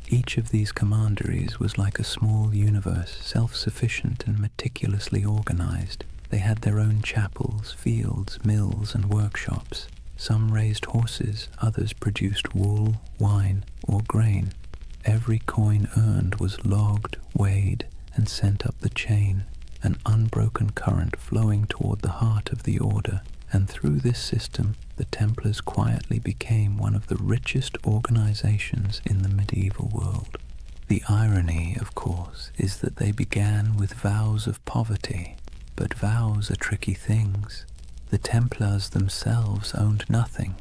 Each of these commanderies was like a small universe, self-sufficient and meticulously organized. They had their own chapels, fields, mills, and workshops. Some raised horses, others produced wool, wine, or grain. Every coin earned was logged, weighed, and sent up the chain, an unbroken current flowing toward the heart of the order, and through this system the Templars quietly became one of the richest organizations in the medieval world. The irony, of course, is that they began with vows of poverty, but vows are tricky things. The Templars themselves owned nothing.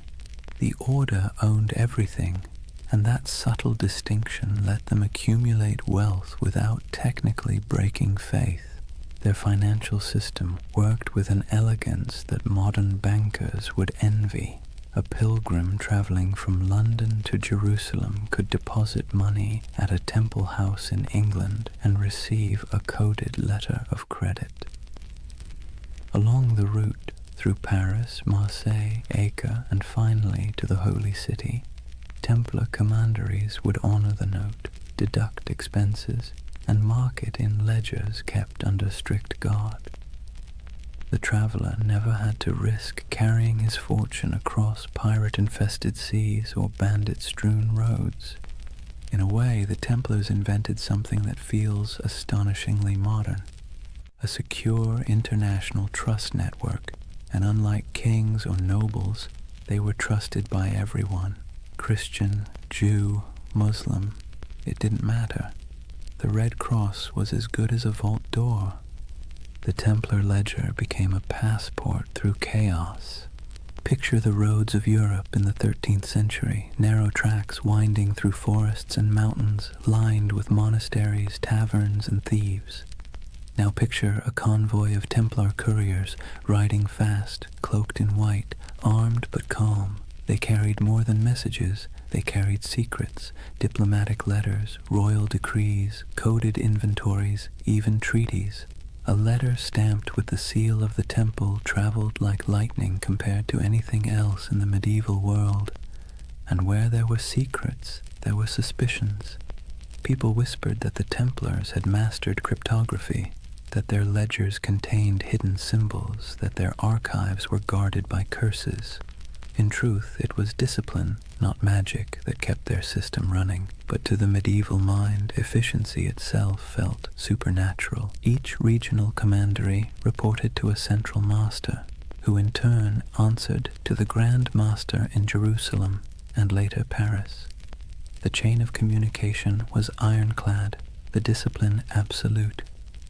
The order owned everything, and that subtle distinction let them accumulate wealth without technically breaking faith. Their financial system worked with an elegance that modern bankers would envy. A pilgrim traveling from London to Jerusalem could deposit money at a temple house in England and receive a coded letter of credit. Along the route, through Paris, Marseille, Acre, and finally to the Holy City, Templar commanderies would honor the note, deduct expenses, and mark it in ledgers kept under strict guard. The traveler never had to risk carrying his fortune across pirate-infested seas or bandit-strewn roads. In a way, the Templars invented something that feels astonishingly modern, a secure international trust network, and unlike kings or nobles, they were trusted by everyone. Christian, Jew, Muslim, it didn't matter. The Red Cross was as good as a vault door. The Templar ledger became a passport through chaos. Picture the roads of Europe in the 13th century, narrow tracks winding through forests and mountains, lined with monasteries, taverns, and thieves. Now picture a convoy of Templar couriers riding fast, cloaked in white, armed but calm. They carried more than messages. They carried secrets, diplomatic letters, royal decrees, coded inventories, even treaties. A letter stamped with the seal of the temple traveled like lightning compared to anything else in the medieval world. And where there were secrets, there were suspicions. People whispered that the Templars had mastered cryptography, that their ledgers contained hidden symbols, that their archives were guarded by curses. In truth, it was discipline, not magic, that kept their system running. But to the medieval mind, efficiency itself felt supernatural. Each regional commandery reported to a central master, who in turn answered to the Grand Master in Jerusalem and later Paris. The chain of communication was ironclad, the discipline absolute.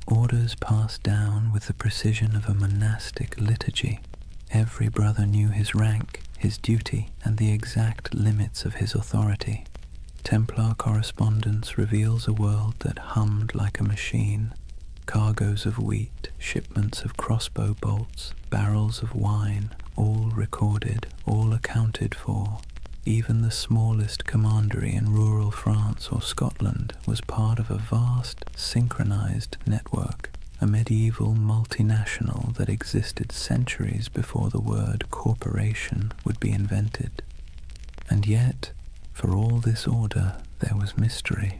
Orders passed down with the precision of a monastic liturgy. Every brother knew his rank, his duty, and the exact limits of his authority. Templar correspondence reveals a world that hummed like a machine. Cargoes of wheat, shipments of crossbow bolts, barrels of wine, all recorded, all accounted for. Even the smallest commandery in rural France or Scotland was part of a vast, synchronized network, a medieval multinational that existed centuries before the word corporation would be invented. And yet, for all this order, there was mystery.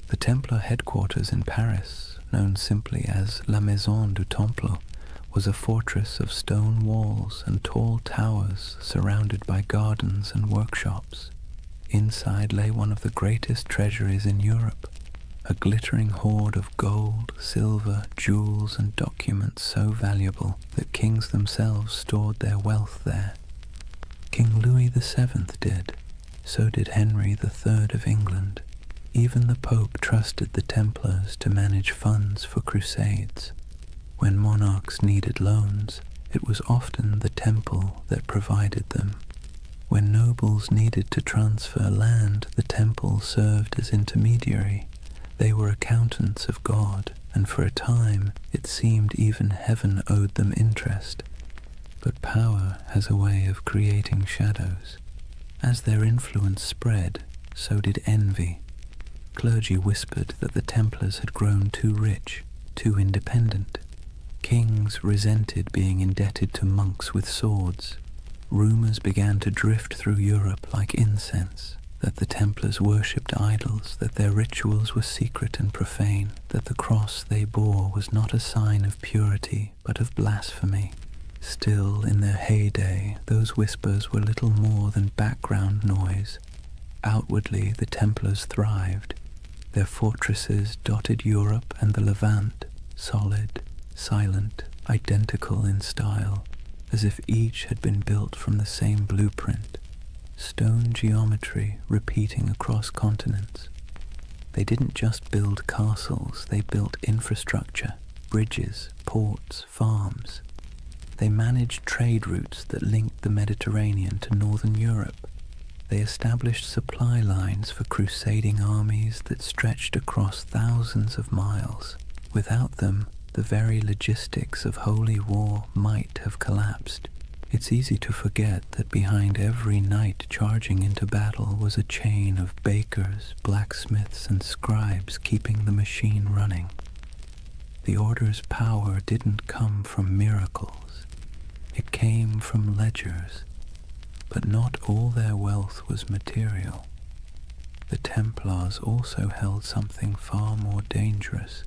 The Templar headquarters in Paris, known simply as La Maison du Temple, was a fortress of stone walls and tall towers surrounded by gardens and workshops. Inside lay one of the greatest treasuries in Europe, a glittering hoard of gold, silver, jewels, and documents so valuable that kings themselves stored their wealth there. King Louis VII did. So did Henry III of England. Even the Pope trusted the Templars to manage funds for crusades. When monarchs needed loans, it was often the temple that provided them. When nobles needed to transfer land, the temple served as intermediary. They were accountants of God, and for a time it seemed even heaven owed them interest. But power has a way of creating shadows. As their influence spread, so did envy. Clergy whispered that the Templars had grown too rich, too independent. Kings resented being indebted to monks with swords. Rumors began to drift through Europe like incense, that the Templars worshipped idols, that their rituals were secret and profane, that the cross they bore was not a sign of purity, but of blasphemy. Still, in their heyday, those whispers were little more than background noise. Outwardly, the Templars thrived. Their fortresses dotted Europe and the Levant, solid, silent, identical in style, as if each had been built from the same blueprint. Stone geometry repeating across continents. They didn't just build castles, they built infrastructure, bridges, ports, farms. They managed trade routes that linked the Mediterranean to northern Europe. They established supply lines for crusading armies that stretched across thousands of miles. Without them, the very logistics of holy war might have collapsed. It's easy to forget that behind every knight charging into battle was a chain of bakers, blacksmiths, and scribes keeping the machine running. The Order's power didn't come from miracles. It came from ledgers. But not all their wealth was material. the Templars also held something far more dangerous: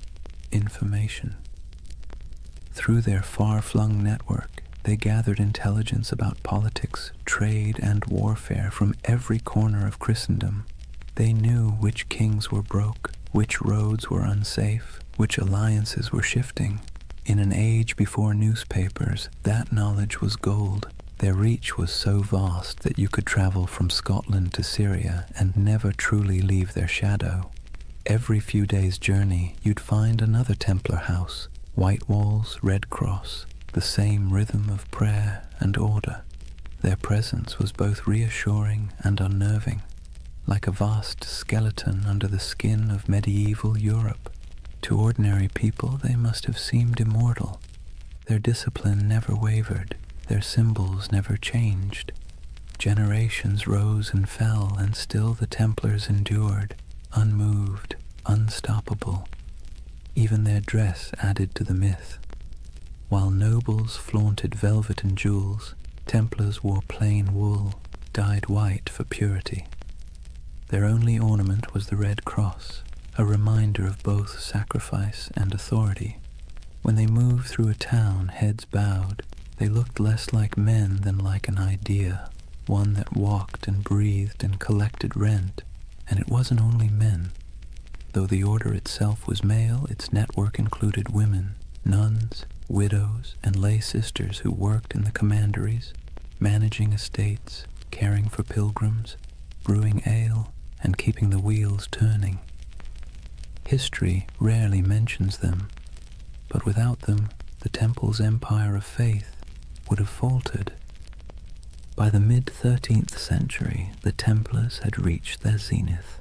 information. Through their far-flung network, they gathered intelligence about politics, trade, and warfare from every corner of Christendom. They knew which kings were broke, which roads were unsafe, which alliances were shifting. In an age before newspapers, that knowledge was gold. Their reach was so vast that you could travel from Scotland to Syria and never truly leave their shadow. Every few days' journey, you'd find another Templar house, white walls, red cross, the same rhythm of prayer and order. Their presence was both reassuring and unnerving, like a vast skeleton under the skin of medieval Europe. To ordinary people, they must have seemed immortal. Their discipline never wavered. Their symbols never changed. Generations rose and fell, and still the Templars endured, unmoved, unstoppable. Even their dress added to the myth. While nobles flaunted velvet and jewels, Templars wore plain wool, dyed white for purity. Their only ornament was the red cross, a reminder of both sacrifice and authority. When they moved through a town, heads bowed, they looked less like men than like an idea, one that walked and breathed and collected rent. And it wasn't only men. Though the order itself was male, its network included women, nuns, widows, and lay sisters who worked in the commanderies, managing estates, caring for pilgrims, brewing ale, and keeping the wheels turning. History rarely mentions them, but without them, the Temple's empire of faith would have faltered. By the mid-13th century, the Templars had reached their zenith.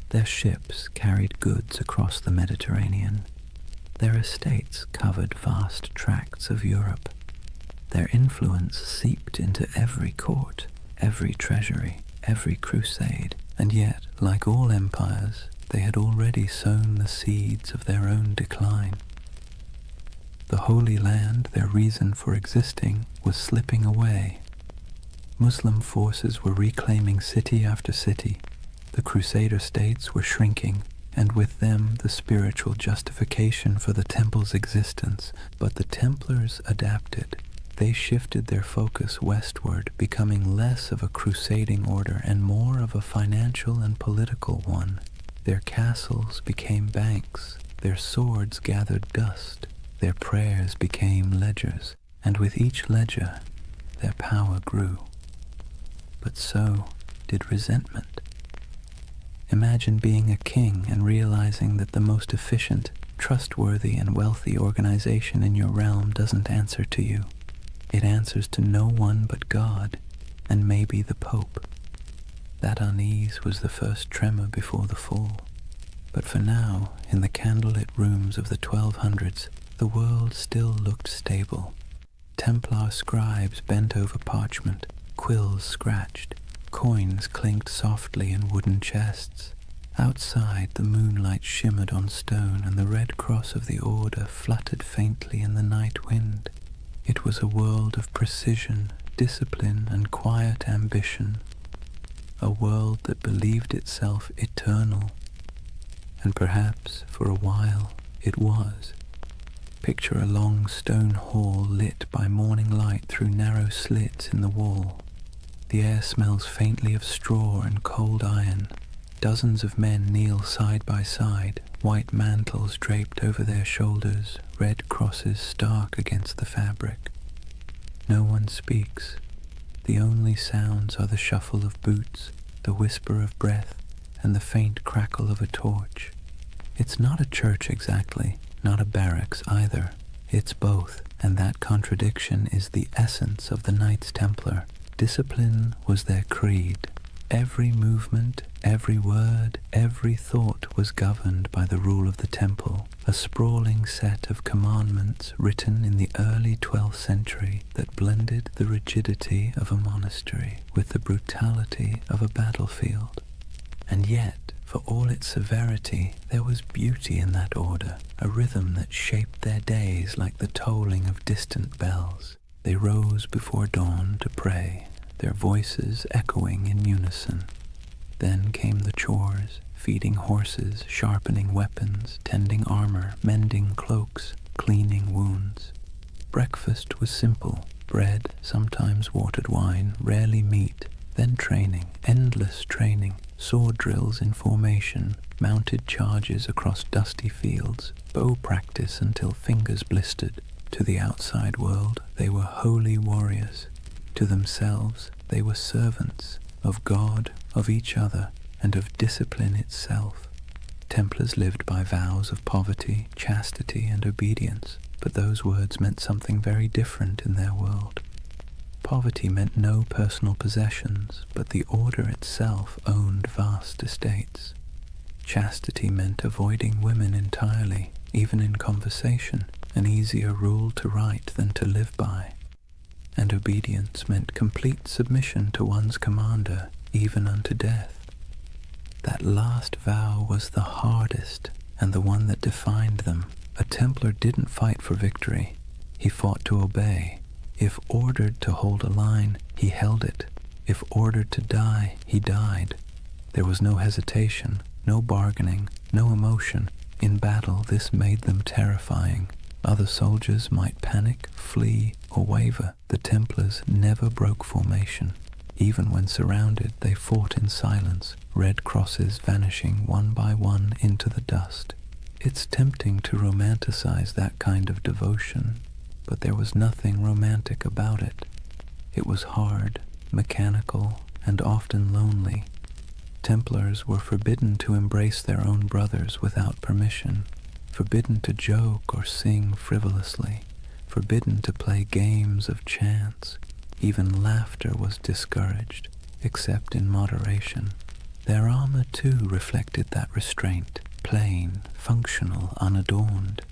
Their ships carried goods across the Mediterranean. Their estates covered vast tracts of Europe. Their influence seeped into every court, every treasury, every crusade, and yet, like all empires, they had already sown the seeds of their own decline. The Holy Land, their reason for existing, was slipping away. Muslim forces were reclaiming city after city. The Crusader states were shrinking, and with them the spiritual justification for the Temple's existence. But the Templars adapted. They shifted their focus westward, becoming less of a crusading order and more of a financial and political one. Their castles became banks, their swords gathered dust, their prayers became ledgers, and with each ledger, their power grew. But so did resentment. Imagine being a king and realizing that the most efficient, trustworthy, and wealthy organization in your realm doesn't answer to you. It answers to no one but God, and maybe the Pope. That unease was the first tremor before the fall. But for now, in the candlelit rooms of the 1200s, the world still looked stable. Templar scribes bent over parchment, quills scratched, coins clinked softly in wooden chests. Outside, the moonlight shimmered on stone, and the red cross of the order fluttered faintly in the night wind. It was a world of precision, discipline, and quiet ambition. A world that believed itself eternal. And perhaps, for a while, it was. Picture a long stone hall lit by morning light through narrow slits in the wall. The air smells faintly of straw and cold iron. Dozens of men kneel side by side, white mantles draped over their shoulders, red crosses stark against the fabric. No one speaks. The only sounds are the shuffle of boots, the whisper of breath, and the faint crackle of a torch. It's not a church exactly, not a barracks either. It's both, and that contradiction is the essence of the Knights Templar. Discipline was their creed. Every movement, every word, every thought was governed by the rule of the temple, a sprawling set of commandments written in the early 12th century that blended the rigidity of a monastery with the brutality of a battlefield. And yet, for all its severity, there was beauty in that order, a rhythm that shaped their days like the tolling of distant bells. They rose before dawn to pray, their voices echoing in unison. Then came the chores, feeding horses, sharpening weapons, tending armor, mending cloaks, cleaning wounds. Breakfast was simple: bread, sometimes watered wine, rarely meat. Then training, endless training, sword drills in formation, mounted charges across dusty fields, bow practice until fingers blistered. To the outside world, they were holy warriors. To themselves, they were servants of God, of each other, and of discipline itself. Templars lived by vows of poverty, chastity, and obedience, but those words meant something very different in their world. Poverty meant no personal possessions, but the order itself owned vast estates. Chastity meant avoiding women entirely, even in conversation, an easier rule to write than to live by. And obedience meant complete submission to one's commander, even unto death. That last vow was the hardest, and the one that defined them. A Templar didn't fight for victory. He fought to obey. If ordered to hold a line, he held it. If ordered to die, he died. There was no hesitation, no bargaining, no emotion. In battle, this made them terrifying. Other soldiers might panic, flee, or waver. The Templars never broke formation. Even when surrounded, they fought in silence, red crosses vanishing one by one into the dust. It's tempting to romanticize that kind of devotion, but there was nothing romantic about it. It was hard, mechanical, and often lonely. Templars were forbidden to embrace their own brothers without permission, forbidden to joke or sing frivolously, forbidden to play games of chance. Even laughter was discouraged, except in moderation. Their armor, too, reflected that restraint, plain, functional, unadorned.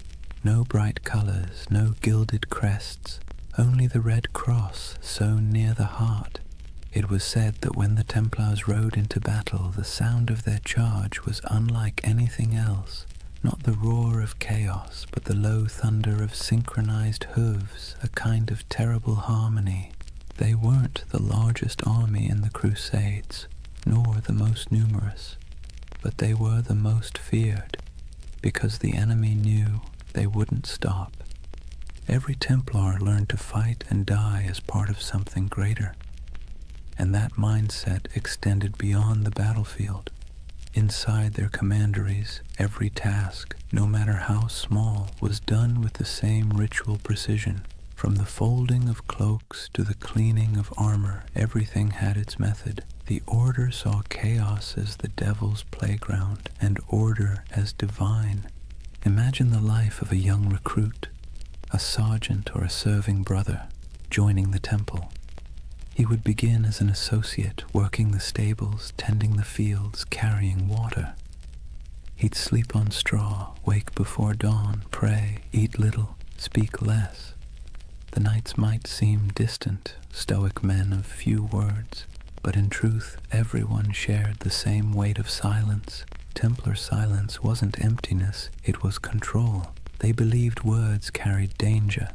No bright colors, no gilded crests, only the red cross sewn near the heart. It was said that when the Templars rode into battle, the sound of their charge was unlike anything else. Not the roar of chaos, but the low thunder of synchronized hooves, a kind of terrible harmony. They weren't the largest army in the Crusades, nor the most numerous, but they were the most feared, because the enemy knew they wouldn't stop. Every Templar learned to fight and die as part of something greater, and that mindset extended beyond the battlefield. Inside their commanderies, every task, no matter how small, was done with the same ritual precision. From the folding of cloaks to the cleaning of armor, everything had its method. The order saw chaos as the devil's playground, and order as divine. Imagine the life of a young recruit, a sergeant or a serving brother, joining the temple. He would begin as an associate, working the stables, tending the fields, carrying water. He'd sleep on straw, wake before dawn, pray, eat little, speak less. The nights might seem distant, stoic men of few words, but in truth everyone shared the same weight of silence. Templar silence wasn't emptiness, it was control. They believed words carried danger,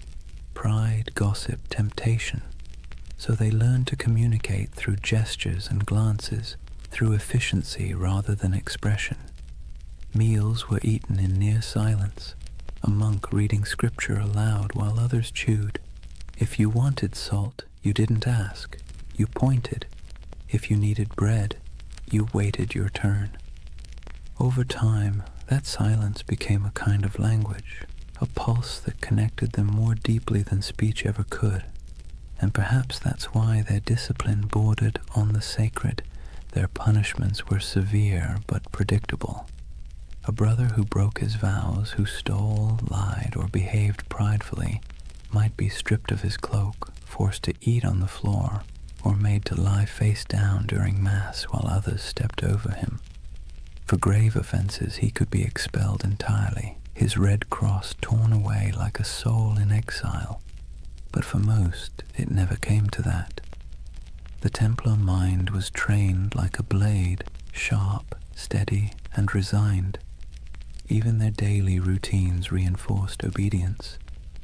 pride, gossip, temptation. So they learned to communicate through gestures and glances, through efficiency rather than expression. Meals were eaten in near silence, a monk reading scripture aloud while others chewed. If you wanted salt, you didn't ask, you pointed. If you needed bread, you waited your turn. Over time, that silence became a kind of language, a pulse that connected them more deeply than speech ever could. And perhaps that's why their discipline bordered on the sacred. Their punishments were severe but predictable. A brother who broke his vows, who stole, lied, or behaved pridefully, might be stripped of his cloak, forced to eat on the floor, or made to lie face down during Mass while others stepped over him. For grave offenses he could be expelled entirely, his red cross torn away like a soul in exile. But for most, it never came to that. The Templar mind was trained like a blade, sharp, steady, and resigned. Even their daily routines reinforced obedience.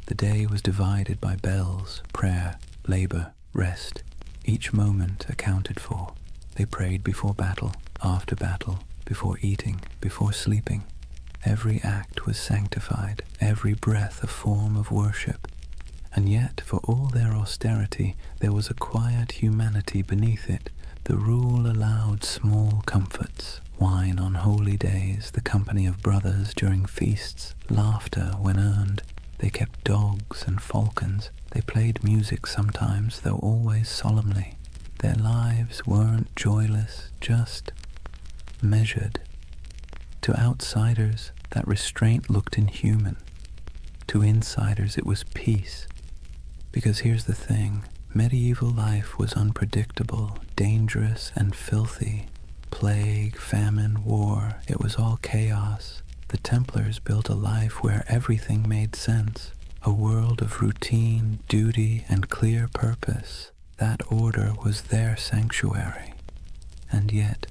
The day was divided by bells, prayer, labor, rest. Each moment accounted for. They prayed before battle, after battle, before eating, before sleeping. Every act was sanctified, every breath a form of worship. And yet, for all their austerity, there was a quiet humanity beneath it. The rule allowed small comforts, wine on holy days, the company of brothers during feasts, laughter when earned. They kept dogs and falcons. They played music sometimes, though always solemnly. Their lives weren't joyless, just measured. To outsiders, that restraint looked inhuman. To insiders, it was peace. Because here's the thing, medieval life was unpredictable, dangerous, and filthy. Plague, famine, war, it was all chaos. The Templars built a life where everything made sense, a world of routine, duty, and clear purpose. That order was their sanctuary. And yet,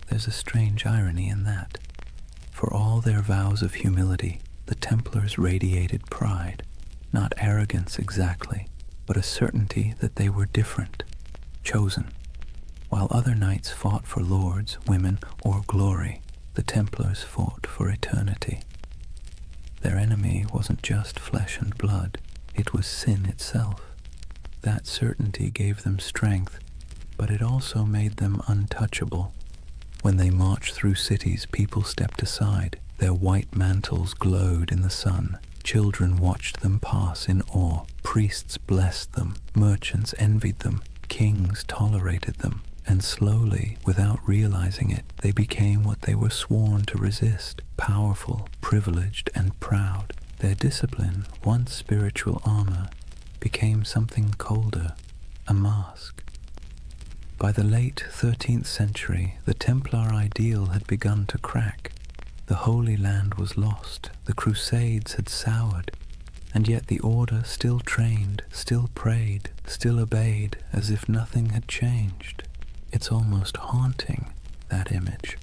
there's a strange irony in that. For all their vows of humility, the Templars radiated pride, not arrogance exactly, but a certainty that they were different, chosen. While other knights fought for lords, women, or glory, the Templars fought for eternity. Their enemy wasn't just flesh and blood, it was sin itself. That certainty gave them strength, but it also made them untouchable. When they marched through cities, people stepped aside. Their white mantles glowed in the sun. Children watched them pass in awe. Priests blessed them. Merchants envied them. Kings tolerated them. And slowly, without realizing it, they became what they were sworn to resist, powerful, privileged, and proud. Their discipline, once spiritual armor, became something colder, a mask. By the late 13th century, the Templar ideal had begun to crack. The Holy Land was lost, the Crusades had soured, and yet the Order still trained, still prayed, still obeyed, as if nothing had changed. It's almost haunting, that image.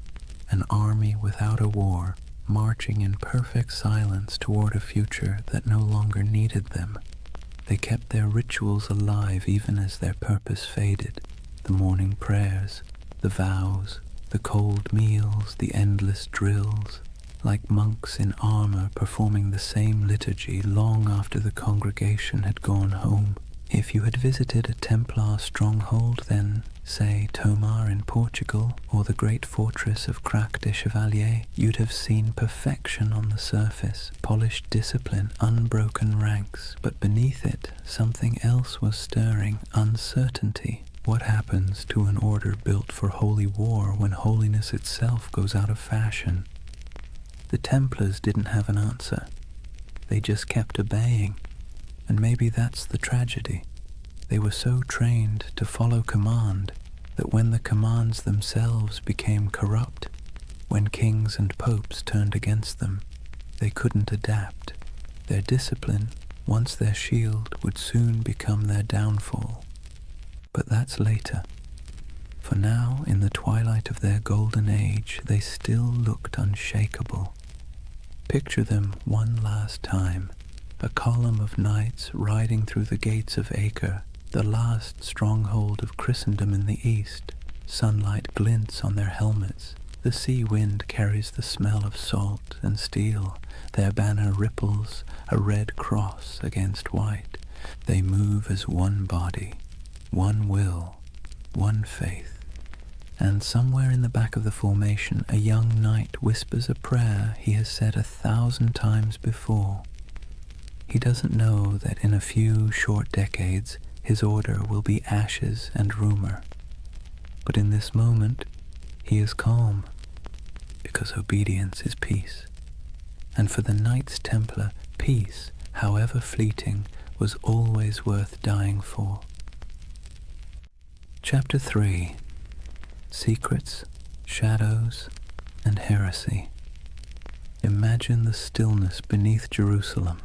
An army without a war, marching in perfect silence toward a future that no longer needed them. They kept their rituals alive even as their purpose faded. The morning prayers, the vows, the cold meals, the endless drills, like monks in armor performing the same liturgy long after the congregation had gone home. If you had visited a Templar stronghold, then, say, Tomar in Portugal, or the great fortress of Crac de Chevalier, you'd have seen perfection on the surface, polished discipline, unbroken ranks, but beneath it, something else was stirring, uncertainty. What happens to an order built for holy war when holiness itself goes out of fashion? The Templars didn't have an answer. They just kept obeying. And maybe that's the tragedy. They were so trained to follow command that when the commands themselves became corrupt, when kings and popes turned against them, they couldn't adapt. Their discipline, once their shield, would soon become their downfall. But that's later. For now, in the twilight of their golden age, they still looked unshakable. Picture them one last time. A column of knights riding through the gates of Acre, the last stronghold of Christendom in the east. Sunlight glints on their helmets. The sea wind carries the smell of salt and steel. Their banner ripples, a red cross against white. They move as one body, one will, one faith. And somewhere in the back of the formation, a young knight whispers a prayer he has said 1,000 times before. He doesn't know that in a few short decades, his order will be ashes and rumor. But in this moment, he is calm, because obedience is peace. And for the Knights Templar, peace, however fleeting, was always worth dying for. Chapter 3. Secrets, Shadows, and Heresy. Imagine the stillness beneath Jerusalem.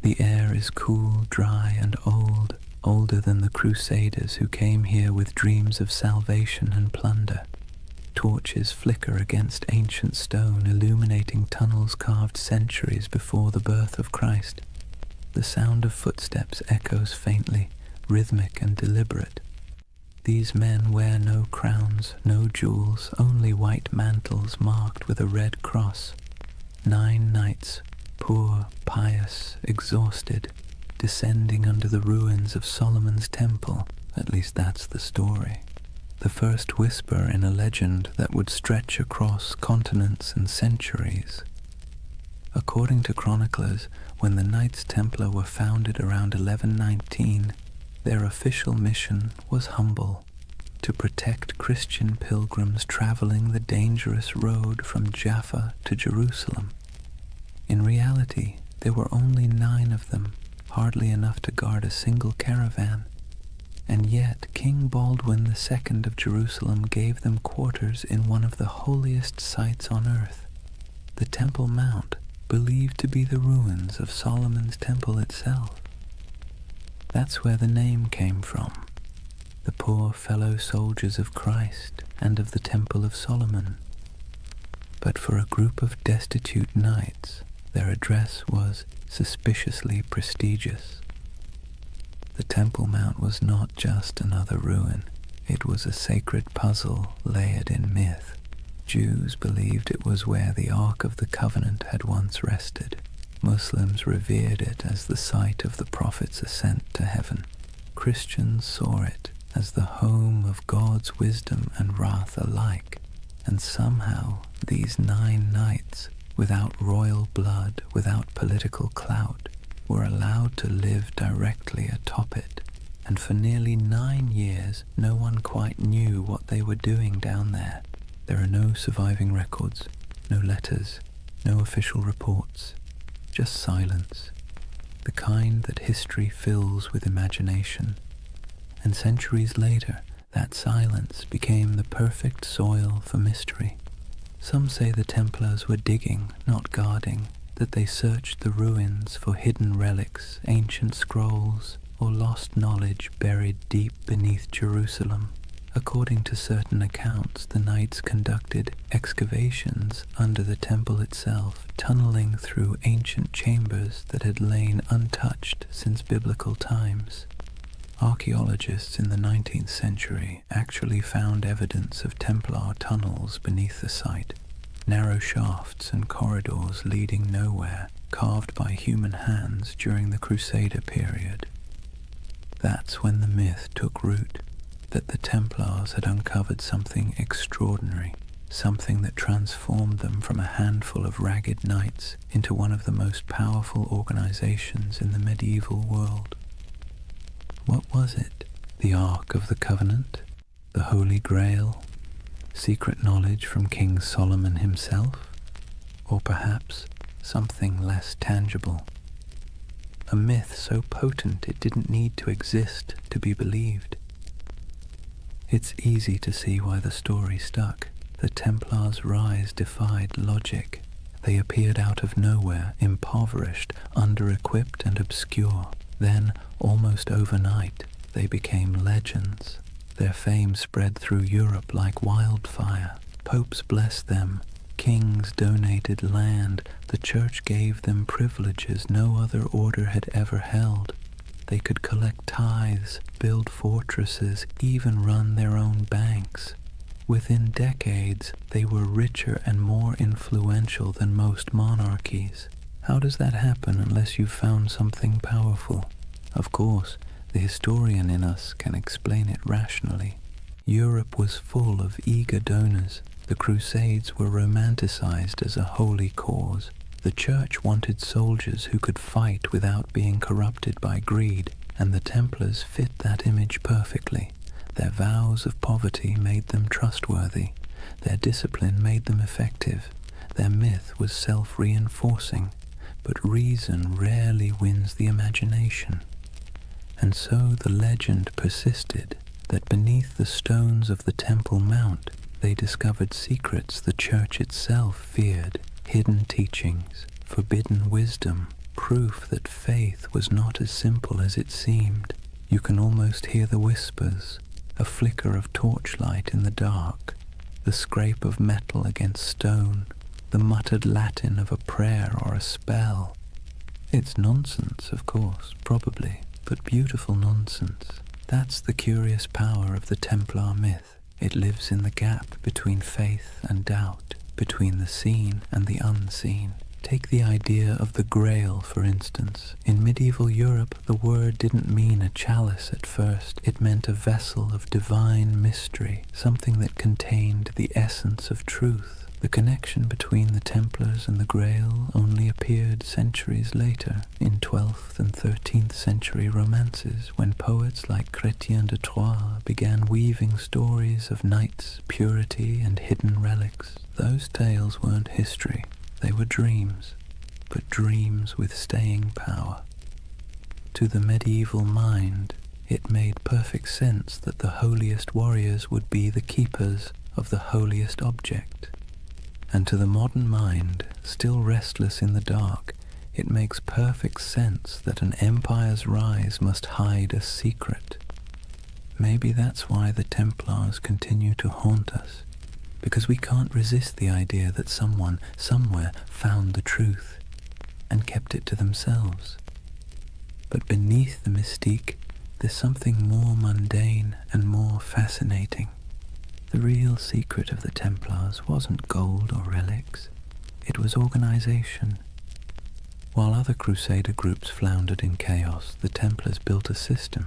The air is cool, dry, and old, older than the Crusaders who came here with dreams of salvation and plunder. Torches flicker against ancient stone, illuminating tunnels carved centuries before the birth of Christ. The sound of footsteps echoes faintly, rhythmic and deliberate. These men wear no crowns, no jewels, only white mantles marked with a red cross. 9 knights, poor, pious, exhausted, descending under the ruins of Solomon's temple. At least that's the story. The first whisper in a legend that would stretch across continents and centuries. According to chroniclers, when the Knights Templar were founded around 1119, their official mission was humble: to protect Christian pilgrims traveling the dangerous road from Jaffa to Jerusalem. In reality, there were only 9 of them, hardly enough to guard a single caravan. And yet King Baldwin II of Jerusalem gave them quarters in one of the holiest sites on earth, the Temple Mount, believed to be the ruins of Solomon's temple itself. That's where the name came from, the poor fellow soldiers of Christ and of the Temple of Solomon. But for a group of destitute knights, their address was suspiciously prestigious. The Temple Mount was not just another ruin, it was a sacred puzzle layered in myth. Jews believed it was where the Ark of the Covenant had once rested. Muslims revered it as the site of the Prophet's ascent to heaven. Christians saw it as the home of God's wisdom and wrath alike. And somehow these 9 knights, without royal blood, without political clout, were allowed to live directly atop it, and for nearly 9 years no one quite knew what they were doing down there. There are no surviving records, no letters, no official reports, just silence, the kind that history fills with imagination. And centuries later, that silence became the perfect soil for mystery. Some say the Templars were digging, not guarding, that they searched the ruins for hidden relics, ancient scrolls, or lost knowledge buried deep beneath Jerusalem. According to certain accounts, the knights conducted excavations under the temple itself, tunneling through ancient chambers that had lain untouched since biblical times. Archaeologists in the 19th century actually found evidence of Templar tunnels beneath the site. Narrow shafts and corridors leading nowhere, carved by human hands during the Crusader period. That's when the myth took root, that the Templars had uncovered something extraordinary, something that transformed them from a handful of ragged knights into one of the most powerful organizations in the medieval world. What was it? The Ark of the Covenant? The Holy Grail? Secret knowledge from King Solomon himself? Or perhaps something less tangible? A myth so potent it didn't need to exist to be believed. It's easy to see why the story stuck. The Templars' rise defied logic. They appeared out of nowhere, impoverished, under-equipped and obscure. Then, almost overnight, they became legends. Their fame spread through Europe like wildfire. Popes blessed them. Kings donated land. The church gave them privileges no other order had ever held. They could collect tithes, build fortresses, even run their own banks. Within decades, they were richer and more influential than most monarchies. How does that happen unless you've found something powerful? Of course, the historian in us can explain it rationally. Europe was full of eager donors. The Crusades were romanticized as a holy cause. The church wanted soldiers who could fight without being corrupted by greed, and the Templars fit that image perfectly. Their vows of poverty made them trustworthy. Their discipline made them effective. Their myth was self-reinforcing, but reason rarely wins the imagination. And so the legend persisted that beneath the stones of the Temple Mount they discovered secrets the church itself feared, hidden teachings, forbidden wisdom, proof that faith was not as simple as it seemed. You can almost hear the whispers, a flicker of torchlight in the dark, the scrape of metal against stone, the muttered Latin of a prayer or a spell. It's nonsense, of course, probably, but beautiful nonsense. That's the curious power of the Templar myth. It lives in the gap between faith and doubt, between the seen and the unseen. Take the idea of the Grail, for instance. In medieval Europe, the word didn't mean a chalice at first. It meant a vessel of divine mystery, something that contained the essence of truth. The connection between the Templars and the Grail only appeared centuries later, in 12th and 13th century romances, when poets like Chrétien de Troyes began weaving stories of knights, purity, and hidden relics. Those tales weren't history. They were dreams, but dreams with staying power. To the medieval mind, it made perfect sense that the holiest warriors would be the keepers of the holiest object. And to the modern mind, still restless in the dark, it makes perfect sense that an empire's rise must hide a secret. Maybe that's why the Templars continue to haunt us, because we can't resist the idea that someone, somewhere, found the truth and kept it to themselves. But beneath the mystique, there's something more mundane and more fascinating. The real secret of the Templars wasn't gold or relics. It was organization. While other Crusader groups floundered in chaos, the Templars built a system.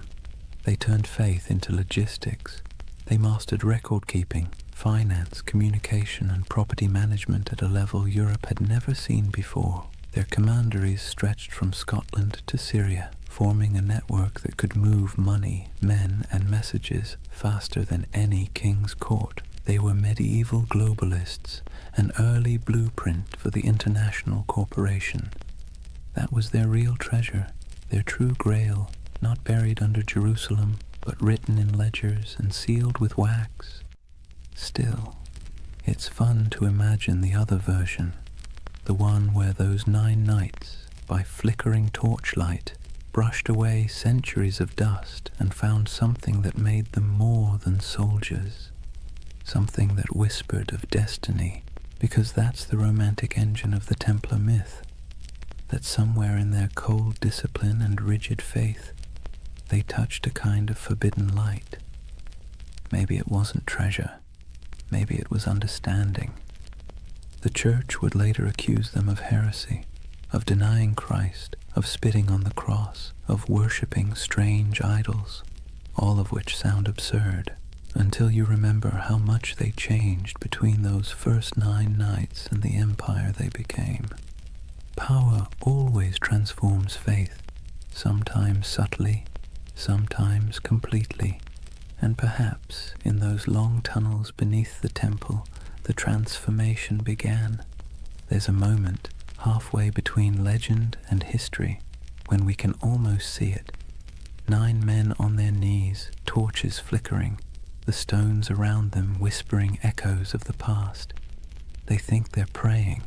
They turned faith into logistics. They mastered record-keeping, finance, communication, and property management at a level Europe had never seen before. Their commanderies stretched from Scotland to Syria, forming a network that could move money, men, and messages faster than any king's court. They were medieval globalists, an early blueprint for the international corporation. That was their real treasure, their true grail, not buried under Jerusalem, but written in ledgers and sealed with wax. Still, it's fun to imagine the other version, the one where those 9 knights, by flickering torchlight, brushed away centuries of dust and found something that made them more than soldiers, something that whispered of destiny, because that's the romantic engine of the Templar myth, that somewhere in their cold discipline and rigid faith, they touched a kind of forbidden light. Maybe it wasn't treasure, maybe it was understanding. The Church would later accuse them of heresy, of denying Christ, of spitting on the cross, of worshipping strange idols, all of which sound absurd, until you remember how much they changed between those first 9 knights and the empire they became. Power always transforms faith, sometimes subtly, sometimes completely, and perhaps in those long tunnels beneath the temple, the transformation began. There's a moment halfway between legend and history when we can almost see it. 9 men on their knees, torches flickering, the stones around them whispering echoes of the past. They think they're praying,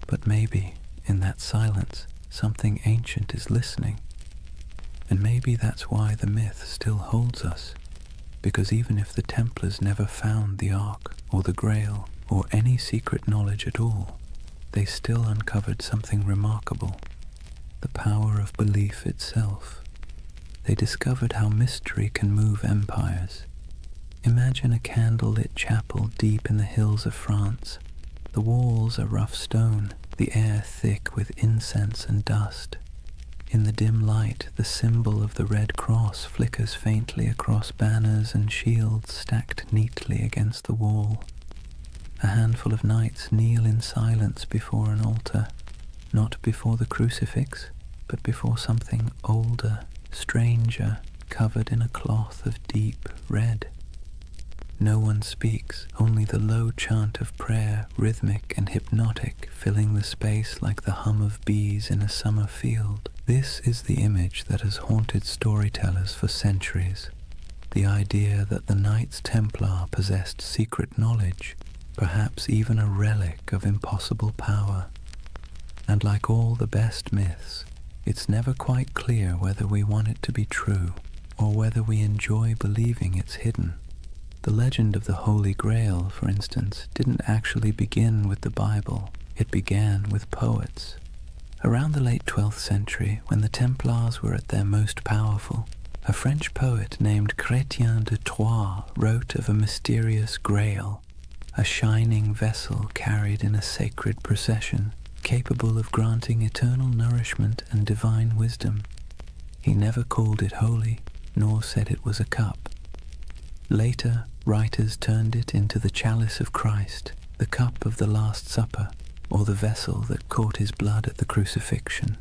but maybe in that silence something ancient is listening. And maybe that's why the myth still holds us, because even if the Templars never found the Ark or the Grail or any secret knowledge at all, they still uncovered something remarkable, the power of belief itself. They discovered how mystery can move empires. Imagine a candlelit chapel deep in the hills of France. The walls are rough stone, the air thick with incense and dust. In the dim light, the symbol of the Red Cross flickers faintly across banners and shields stacked neatly against the wall. A handful of knights kneel in silence before an altar, not before the crucifix, but before something older, stranger, covered in a cloth of deep red. No one speaks, only the low chant of prayer, rhythmic and hypnotic, filling the space like the hum of bees in a summer field. This is the image that has haunted storytellers for centuries. The idea that the Knights Templar possessed secret knowledge, perhaps even a relic of impossible power. And like all the best myths, it's never quite clear whether we want it to be true or whether we enjoy believing it's hidden. The legend of the Holy Grail, for instance, didn't actually begin with the Bible. It began with poets. Around the late 12th century, when the Templars were at their most powerful, A French poet named Chrétien de Troyes wrote of a mysterious grail, a shining vessel carried in a sacred procession, capable of granting eternal nourishment and divine wisdom. He never called it holy, nor said it was a cup. Later, writers turned it into the chalice of Christ, the cup of the Last Supper, or the vessel that caught his blood at the crucifixion.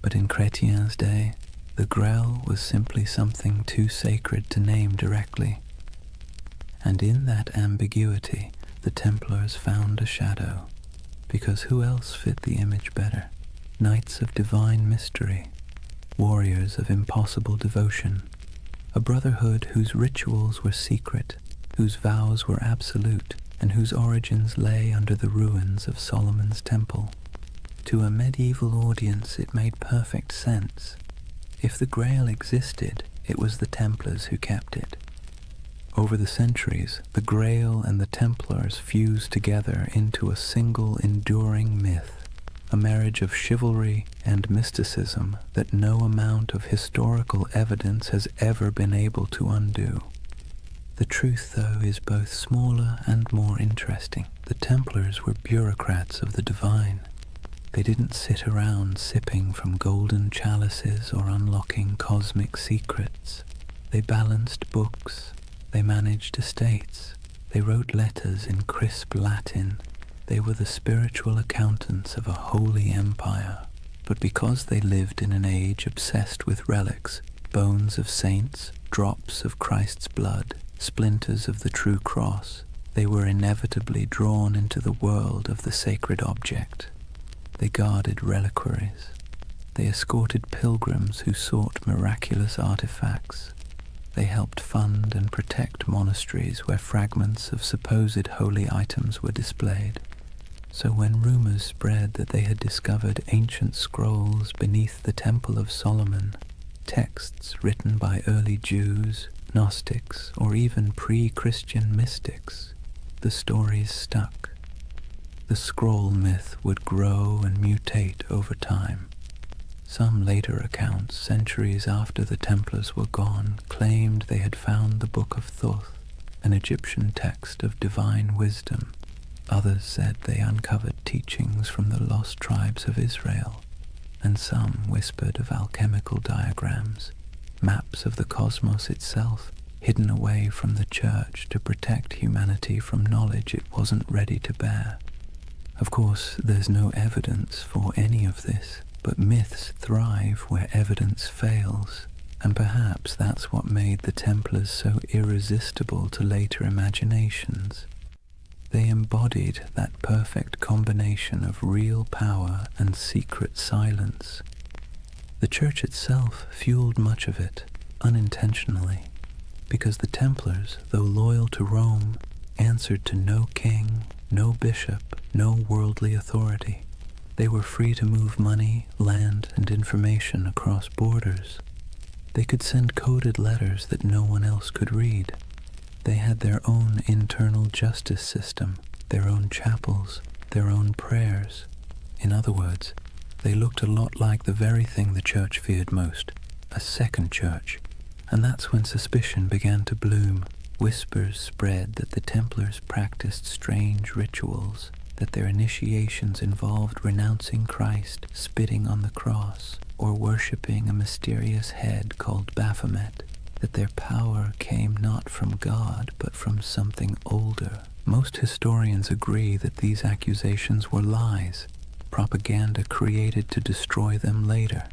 But in Chrétien's day, the Grail was simply something too sacred to name directly. And in that ambiguity, the Templars found a shadow, because who else fit the image better? Knights of divine mystery, warriors of impossible devotion, a brotherhood whose rituals were secret, whose vows were absolute, and whose origins lay under the ruins of Solomon's temple. To a medieval audience it made perfect sense. If the Grail existed, it was the Templars who kept it. Over the centuries, the Grail and the Templars fused together into a single enduring myth, a marriage of chivalry and mysticism that no amount of historical evidence has ever been able to undo. The truth, though, is both smaller and more interesting. The Templars were bureaucrats of the divine. They didn't sit around sipping from golden chalices or unlocking cosmic secrets. They balanced books. They managed estates. They wrote letters in crisp Latin. They were the spiritual accountants of a holy empire. But because they lived in an age obsessed with relics, bones of saints, drops of Christ's blood, splinters of the true cross, they were inevitably drawn into the world of the sacred object. They guarded reliquaries. They escorted pilgrims who sought miraculous artifacts. They helped fund and protect monasteries where fragments of supposed holy items were displayed. So when rumors spread that they had discovered ancient scrolls beneath the Temple of Solomon, texts written by early Jews, Gnostics, or even pre-Christian mystics, the stories stuck. The scroll myth would grow and mutate over time. Some later accounts, centuries after the Templars were gone, claimed they had found the Book of Thoth, an Egyptian text of divine wisdom. Others said they uncovered teachings from the lost tribes of Israel, and some whispered of alchemical diagrams, maps of the cosmos itself, hidden away from the church to protect humanity from knowledge it wasn't ready to bear. Of course, there's no evidence for any of this, but myths thrive where evidence fails, and perhaps that's what made the Templars so irresistible to later imaginations. They embodied that perfect combination of real power and secret silence. The Church itself fueled much of it, unintentionally, because the Templars, though loyal to Rome, answered to no king, no bishop, no worldly authority. They were free to move money, land, and information across borders. They could send coded letters that no one else could read. They had their own internal justice system, their own chapels, their own prayers. In other words, they looked a lot like the very thing the Church feared most, a second church. And that's when suspicion began to bloom. Whispers spread that the Templars practiced strange rituals, that their initiations involved renouncing Christ, spitting on the cross, or worshipping a mysterious head called Baphomet, that their power came not from God but from something older. Most historians agree that these accusations were lies, propaganda created to destroy them later.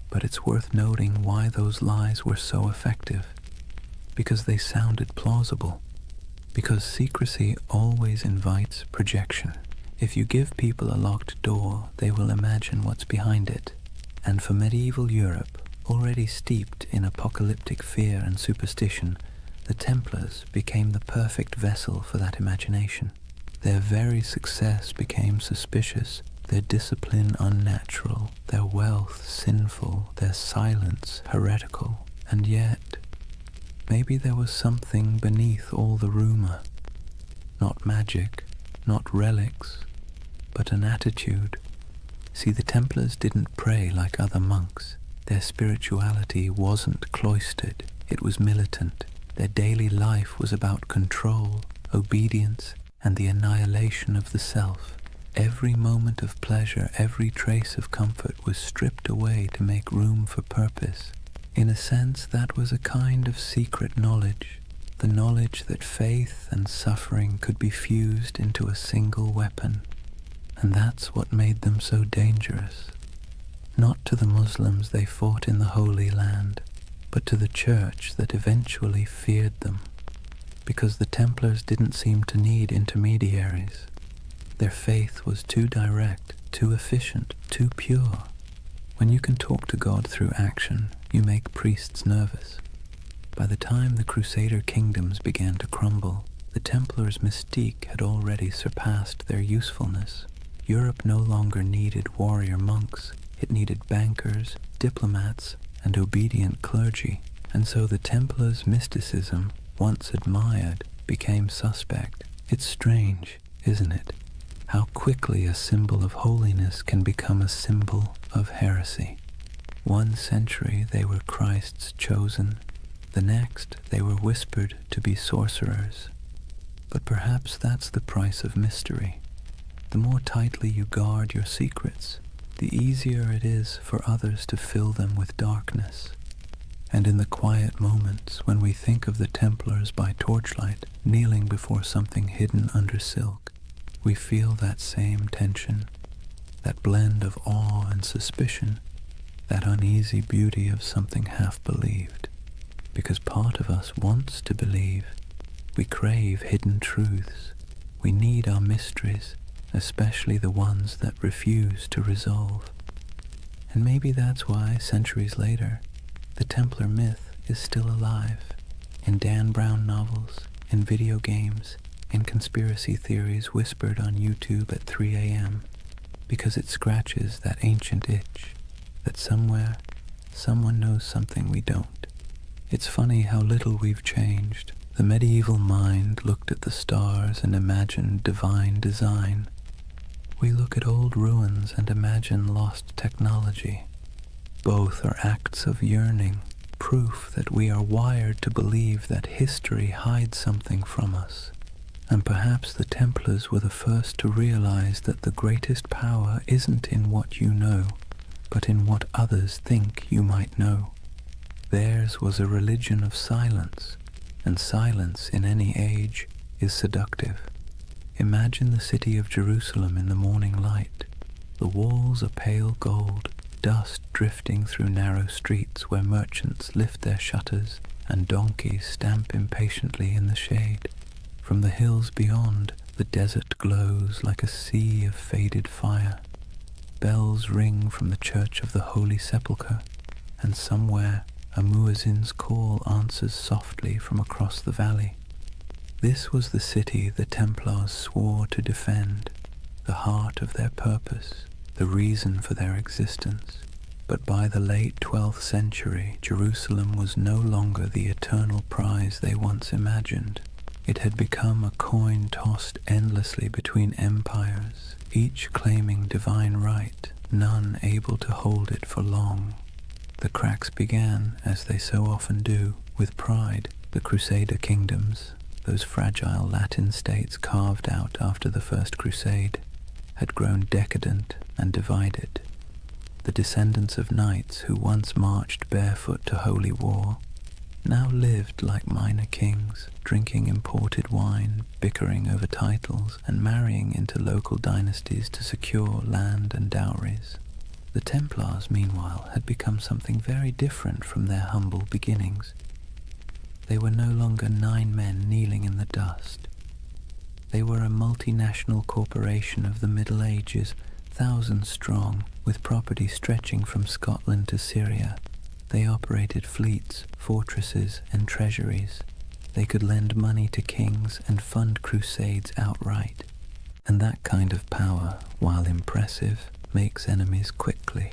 But it's worth noting why those lies were so effective. Because they sounded plausible. Because secrecy always invites projection. If you give people a locked door, they will imagine what's behind it. And for medieval Europe, already steeped in apocalyptic fear and superstition, the Templars became the perfect vessel for that imagination. Their very success became suspicious, their discipline unnatural, their wealth sinful, their silence heretical, and yet maybe there was something beneath all the rumor. Not magic, not relics, but an attitude. See, the Templars didn't pray like other monks. Their spirituality wasn't cloistered, it was militant. Their daily life was about control, obedience, and the annihilation of the self. Every moment of pleasure, every trace of comfort was stripped away to make room for purpose. In a sense, that was a kind of secret knowledge, the knowledge that faith and suffering could be fused into a single weapon. And that's what made them so dangerous. Not to the Muslims they fought in the Holy Land, but to the church that eventually feared them, because the Templars didn't seem to need intermediaries. Their faith was too direct, too efficient, too pure. When you can talk to God through action, you make priests nervous. By the time the Crusader kingdoms began to crumble, the Templars' mystique had already surpassed their usefulness. Europe no longer needed warrior monks, it needed bankers, diplomats, and obedient clergy, and so the Templars' mysticism, once admired, became suspect. It's strange, isn't it, how quickly a symbol of holiness can become a symbol of heresy. 1 century they were Christ's chosen, the next they were whispered to be sorcerers. But perhaps that's the price of mystery. The more tightly you guard your secrets, the easier it is for others to fill them with darkness. And in the quiet moments when we think of the Templars by torchlight, kneeling before something hidden under silk, we feel that same tension, that blend of awe and suspicion, that uneasy beauty of something half-believed. Because part of us wants to believe. We crave hidden truths. We need our mysteries, especially the ones that refuse to resolve. And maybe that's why, centuries later, the Templar myth is still alive, in Dan Brown novels, in video games, in conspiracy theories whispered on YouTube at 3 a.m., because it scratches that ancient itch, that somewhere, someone knows something we don't. It's funny how little we've changed. The medieval mind looked at the stars and imagined divine design. We look at old ruins and imagine lost technology. Both are acts of yearning, proof that we are wired to believe that history hides something from us. And perhaps the Templars were the first to realize that the greatest power isn't in what you know, but in what others think you might know. Theirs was a religion of silence, and silence in any age is seductive. Imagine the city of Jerusalem in the morning light. The walls are pale gold, dust drifting through narrow streets where merchants lift their shutters and donkeys stamp impatiently in the shade. From the hills beyond, the desert glows like a sea of faded fire. Bells ring from the Church of the Holy Sepulchre, and somewhere a muezzin's call answers softly from across the valley. This was the city the Templars swore to defend, the heart of their purpose, the reason for their existence. But by the late 12th century, Jerusalem was no longer the eternal prize they once imagined. It had become a coin tossed endlessly between empires, each claiming divine right, none able to hold it for long. The cracks began, as they so often do, with pride. The Crusader kingdoms, those fragile Latin states carved out after the First Crusade, had grown decadent and divided. The descendants of knights who once marched barefoot to holy war now lived like minor kings, drinking imported wine, bickering over titles, and marrying into local dynasties to secure land and dowries. The Templars, meanwhile, had become something very different from their humble beginnings. They were no longer 9 men kneeling in the dust. They were a multinational corporation of the Middle Ages, thousands strong, with property stretching from Scotland to Syria. They operated fleets, fortresses, and treasuries. They could lend money to kings and fund crusades outright. And that kind of power, while impressive, makes enemies quickly.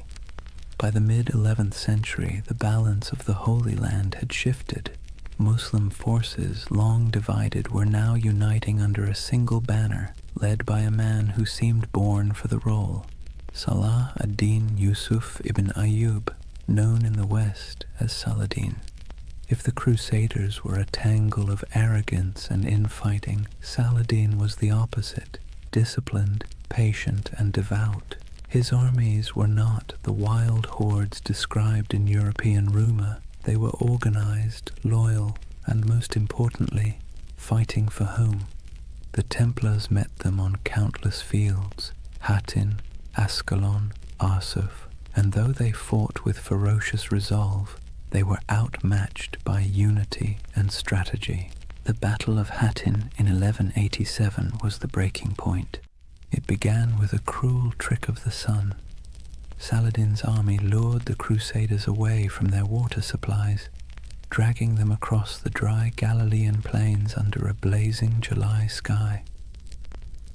By the mid-11th century, the balance of the Holy Land had shifted. Muslim forces, long divided, were now uniting under a single banner, led by a man who seemed born for the role, Salah ad-Din Yusuf ibn Ayyub, known in the West as Saladin. If the Crusaders were a tangle of arrogance and infighting, Saladin was the opposite, disciplined, patient, and devout. His armies were not the wild hordes described in European rumor. They were organized, loyal, and most importantly, fighting for home. The Templars met them on countless fields, Hattin, Ascalon, Arsuf, and though they fought with ferocious resolve, they were outmatched by unity and strategy. The Battle of Hattin in 1187 was the breaking point. It began with a cruel trick of the sun. Saladin's army lured the Crusaders away from their water supplies, dragging them across the dry Galilean plains under a blazing July sky.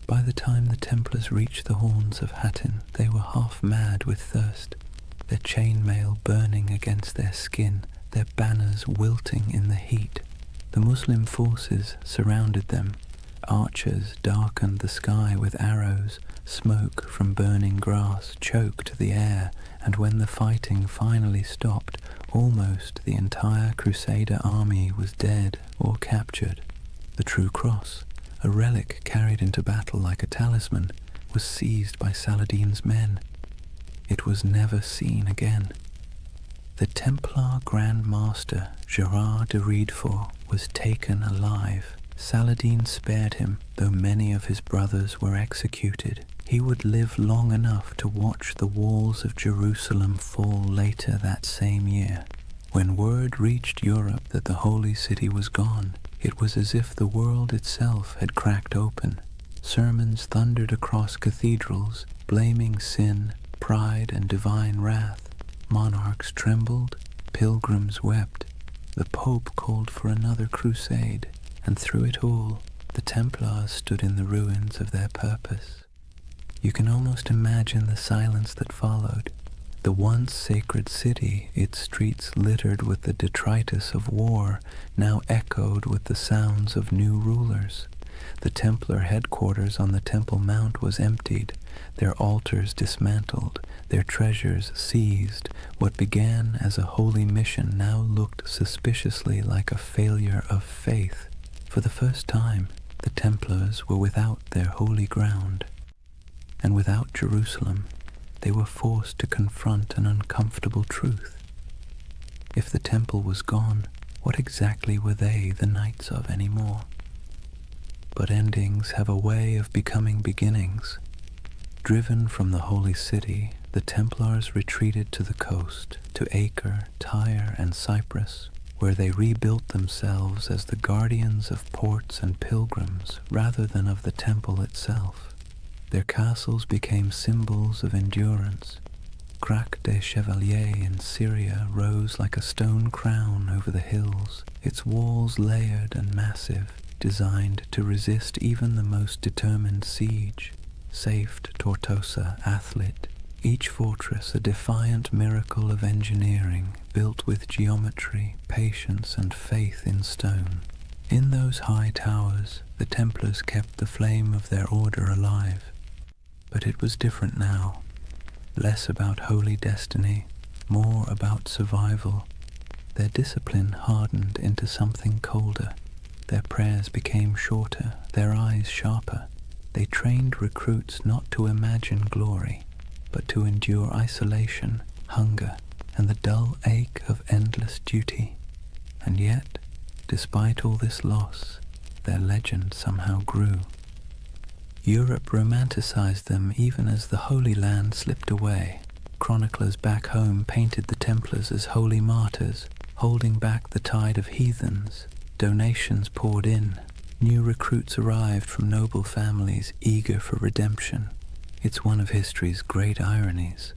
By the time the Templars reached the horns of Hattin, they were half mad with thirst, their chainmail burning against their skin, their banners wilting in the heat. The Muslim forces surrounded them. Archers darkened the sky with arrows, smoke from burning grass choked the air, and when the fighting finally stopped, almost the entire Crusader army was dead or captured. The True Cross, a relic carried into battle like a talisman, was seized by Saladin's men. It was never seen again. The Templar Grand Master Gerard de Riedfort was taken alive. Saladin spared him, though many of his brothers were executed. He would live long enough to watch the walls of Jerusalem fall later that same year. When word reached Europe that the Holy City was gone, it was as if the world itself had cracked open. Sermons thundered across cathedrals, blaming sin, pride, and divine wrath. Monarchs trembled, pilgrims wept. The Pope called for another crusade, and through it all, the Templars stood in the ruins of their purpose. You can almost imagine the silence that followed. The once sacred city, its streets littered with the detritus of war, now echoed with the sounds of new rulers. The Templar headquarters on the Temple Mount was emptied, their altars dismantled, their treasures seized. What began as a holy mission now looked suspiciously like a failure of faith. For the first time, the Templars were without their holy ground, and without Jerusalem. They were forced to confront an uncomfortable truth. If the temple was gone, what exactly were they the knights of anymore? But endings have a way of becoming beginnings. Driven from the holy city, the Templars retreated to the coast, to Acre, Tyre, and Cyprus, where they rebuilt themselves as the guardians of ports and pilgrims rather than of the temple itself. Their castles became symbols of endurance. Crac des Chevaliers in Syria rose like a stone crown over the hills, its walls layered and massive, designed to resist even the most determined siege. Safed Tortosa, Athlit, each fortress a defiant miracle of engineering, built with geometry, patience, and faith in stone. In those high towers, the Templars kept the flame of their order alive. But it was different now. Less about holy destiny, more about survival. Their discipline hardened into something colder. Their prayers became shorter, their eyes sharper. They trained recruits not to imagine glory, but to endure isolation, hunger, and the dull ache of endless duty. And yet, despite all this loss, their legend somehow grew. Europe romanticized them even as the Holy Land slipped away. Chroniclers back home painted the Templars as holy martyrs, holding back the tide of heathens. Donations poured in. New recruits arrived from noble families eager for redemption. It's one of history's great ironies.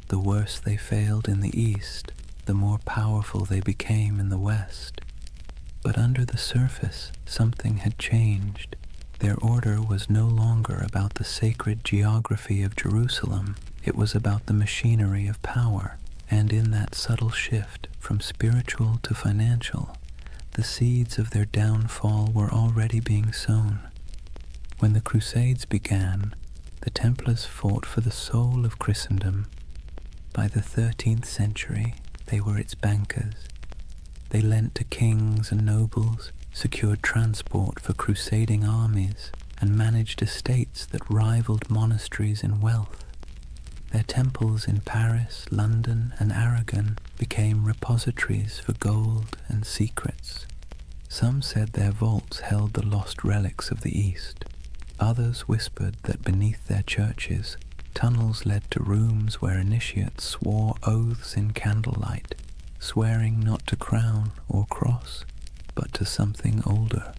The worse they failed in the East, the more powerful they became in the West. But under the surface, something had changed. Their order was no longer about the sacred geography of Jerusalem. It was about the machinery of power. And in that subtle shift from spiritual to financial, the seeds of their downfall were already being sown. When the Crusades began, the Templars fought for the soul of Christendom. By the 13th century, they were its bankers. They lent to kings and nobles, secured transport for crusading armies, and managed estates that rivaled monasteries in wealth. Their temples in Paris, London, and Aragon became repositories for gold and secrets. Some said their vaults held the lost relics of the East. Others whispered that beneath their churches, tunnels led to rooms where initiates swore oaths in candlelight, swearing not to crown or cross, but to something older.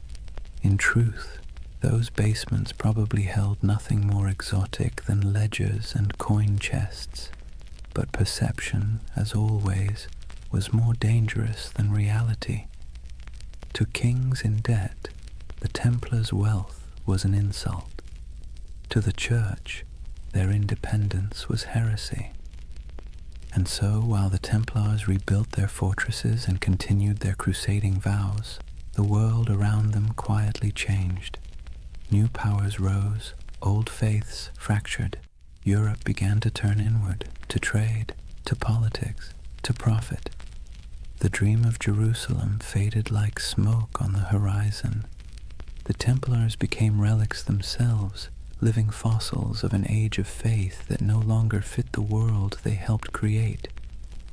In truth, those basements probably held nothing more exotic than ledgers and coin chests, but perception, as always, was more dangerous than reality. To kings in debt, the Templars' wealth was an insult. To the Church, their independence was heresy. And so, while the Templars rebuilt their fortresses and continued their crusading vows, the world around them quietly changed. New powers rose, old faiths fractured. Europe began to turn inward, to trade, to politics, to profit. The dream of Jerusalem faded like smoke on the horizon. The Templars became relics themselves, living fossils of an age of faith that no longer fit the world they helped create.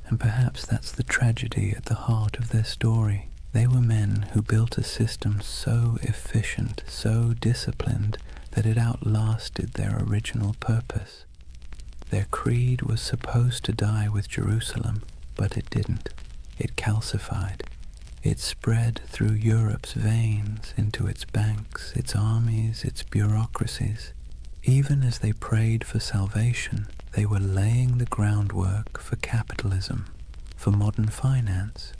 And perhaps that's the tragedy at the heart of their story. They were men who built a system so efficient, so disciplined, that it outlasted their original purpose. Their creed was supposed to die with Jerusalem, but it didn't. It calcified. It spread through Europe's veins into its banks, its armies, its bureaucracies. Even as they prayed for salvation, they were laying the groundwork for capitalism, for modern finance,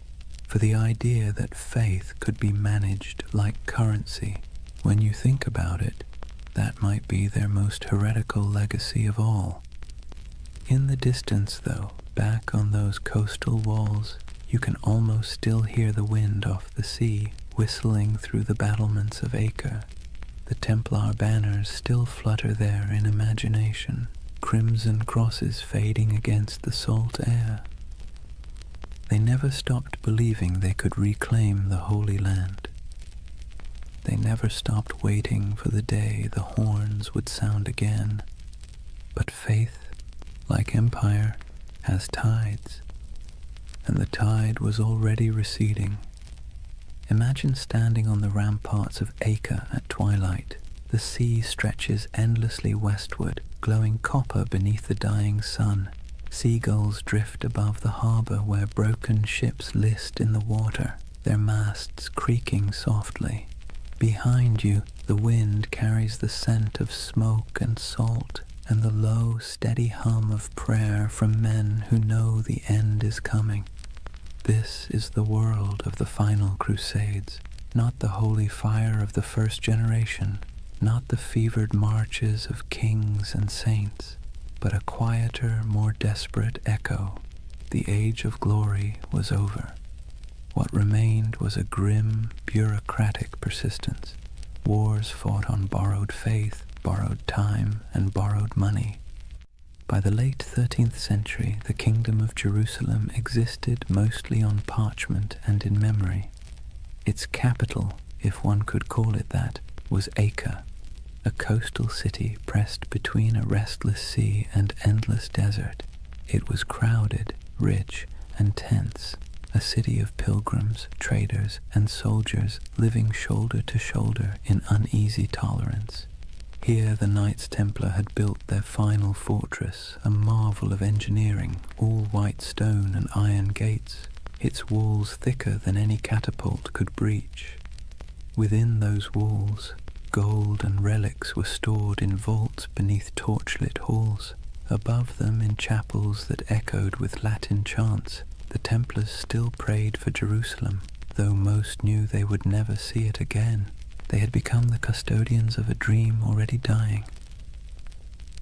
for the idea that faith could be managed like currency. When you think about it, that might be their most heretical legacy of all. In the distance, though, back on those coastal walls, you can almost still hear the wind off the sea whistling through the battlements of Acre. The Templar banners still flutter there in imagination, crimson crosses fading against the salt air. They never stopped believing they could reclaim the Holy Land. They never stopped waiting for the day the horns would sound again. But faith, like empire, has tides, and the tide was already receding. Imagine standing on the ramparts of Acre at twilight. The sea stretches endlessly westward, glowing copper beneath the dying sun. Seagulls drift above the harbor where broken ships list in the water, their masts creaking softly. Behind you, the wind carries the scent of smoke and salt, and the low, steady hum of prayer from men who know the end is coming. This is the world of the final crusades, not the holy fire of the first generation, not the fevered marches of kings and saints, but a quieter, more desperate echo. The age of glory was over. What remained was a grim, bureaucratic persistence. Wars fought on borrowed faith, borrowed time, and borrowed money. By the late 13th century, the Kingdom of Jerusalem existed mostly on parchment and in memory. Its capital, if one could call it that, was Acre, a coastal city pressed between a restless sea and endless desert. It was crowded, rich, and tense, a city of pilgrims, traders, and soldiers living shoulder to shoulder in uneasy tolerance. Here the Knights Templar had built their final fortress, a marvel of engineering, all white stone and iron gates, its walls thicker than any catapult could breach. Within those walls, gold and relics were stored in vaults beneath torchlit halls. Above them, in chapels that echoed with Latin chants, the Templars still prayed for Jerusalem, though most knew they would never see it again. They had become the custodians of a dream already dying.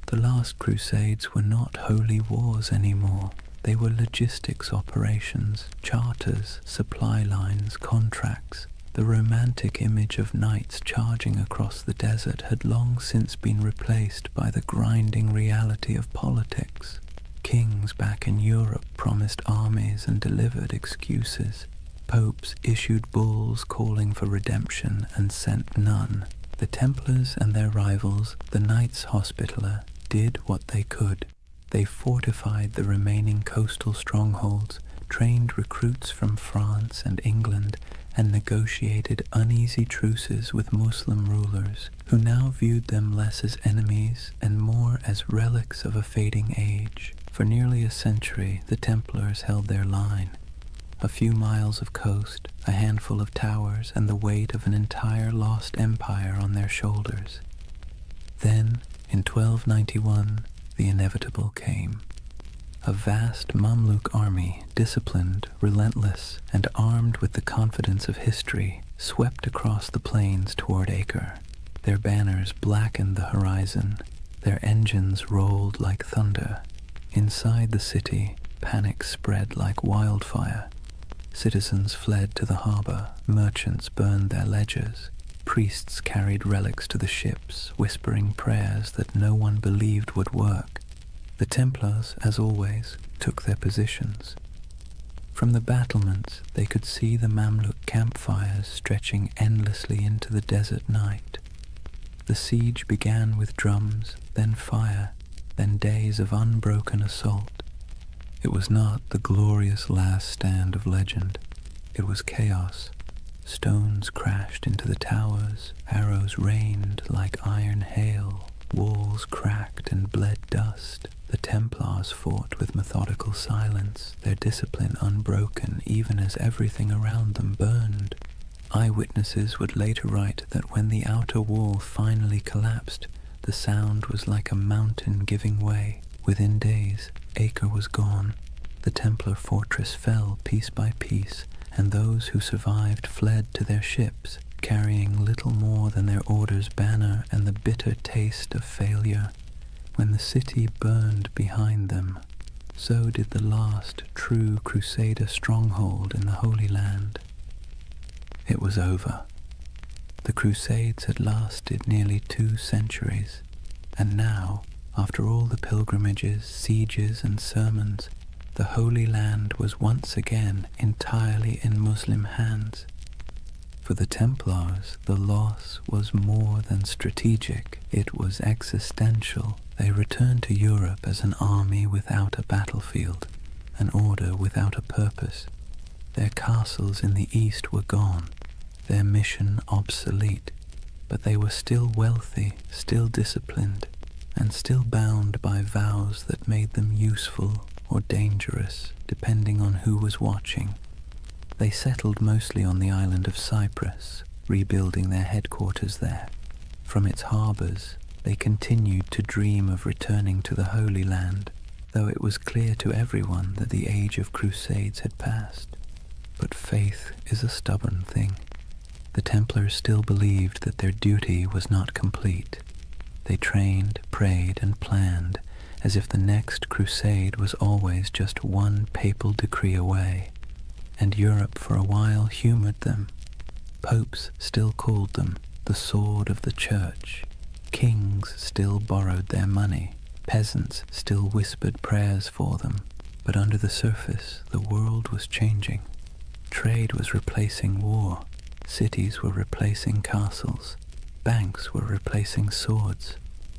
The last crusades were not holy wars anymore. They were logistics operations, charters, supply lines, contracts. The romantic image of knights charging across the desert had long since been replaced by the grinding reality of politics. Kings back in Europe promised armies and delivered excuses. Popes issued bulls calling for redemption and sent none. The Templars and their rivals, the Knights Hospitaller, did what they could. They fortified the remaining coastal strongholds, trained recruits from France and England, and negotiated uneasy truces with Muslim rulers, who now viewed them less as enemies and more as relics of a fading age. For nearly a century, the Templars held their line. A few miles of coast, a handful of towers, and the weight of an entire lost empire on their shoulders. Then, in 1291, the inevitable came. A vast Mamluk army, disciplined, relentless, and armed with the confidence of history, swept across the plains toward Acre. Their banners blackened the horizon. Their engines rolled like thunder. Inside the city, panic spread like wildfire. Citizens fled to the harbor, merchants burned their ledgers, priests carried relics to the ships, whispering prayers that no one believed would work. The Templars, as always, took their positions. From the battlements, they could see the Mamluk campfires stretching endlessly into the desert night. The siege began with drums, then fire, then days of unbroken assault. It was not the glorious last stand of legend. It was chaos. Stones crashed into the towers, arrows rained like iron hail, walls cracked and bled dust. The Templars fought with methodical silence, their discipline unbroken even as everything around them burned. Eyewitnesses would later write that when the outer wall finally collapsed, the sound was like a mountain giving way. Within days, Acre was gone. The Templar fortress fell piece by piece, and those who survived fled to their ships, carrying little more than their order's banner and the bitter taste of failure. When the city burned behind them, so did the last true Crusader stronghold in the Holy Land. It was over. The Crusades had lasted nearly 2 centuries, and now, after all the pilgrimages, sieges, and sermons, the Holy Land was once again entirely in Muslim hands. For the Templars, the loss was more than strategic, it was existential. They returned to Europe as an army without a battlefield, an order without a purpose. Their castles in the east were gone, their mission obsolete, but they were still wealthy, still disciplined, and still bound by vows that made them useful or dangerous, depending on who was watching. They settled mostly on the island of Cyprus, rebuilding their headquarters there. From its harbors, they continued to dream of returning to the Holy Land, though it was clear to everyone that the age of crusades had passed. But faith is a stubborn thing. The Templars still believed that their duty was not complete. They trained, prayed, and planned as if the next crusade was always just one papal decree away. And Europe for a while humored them. Popes still called them the sword of the church. Kings still borrowed their money. Peasants still whispered prayers for them. But under the surface, the world was changing. Trade was replacing war. Cities were replacing castles. Banks were replacing swords.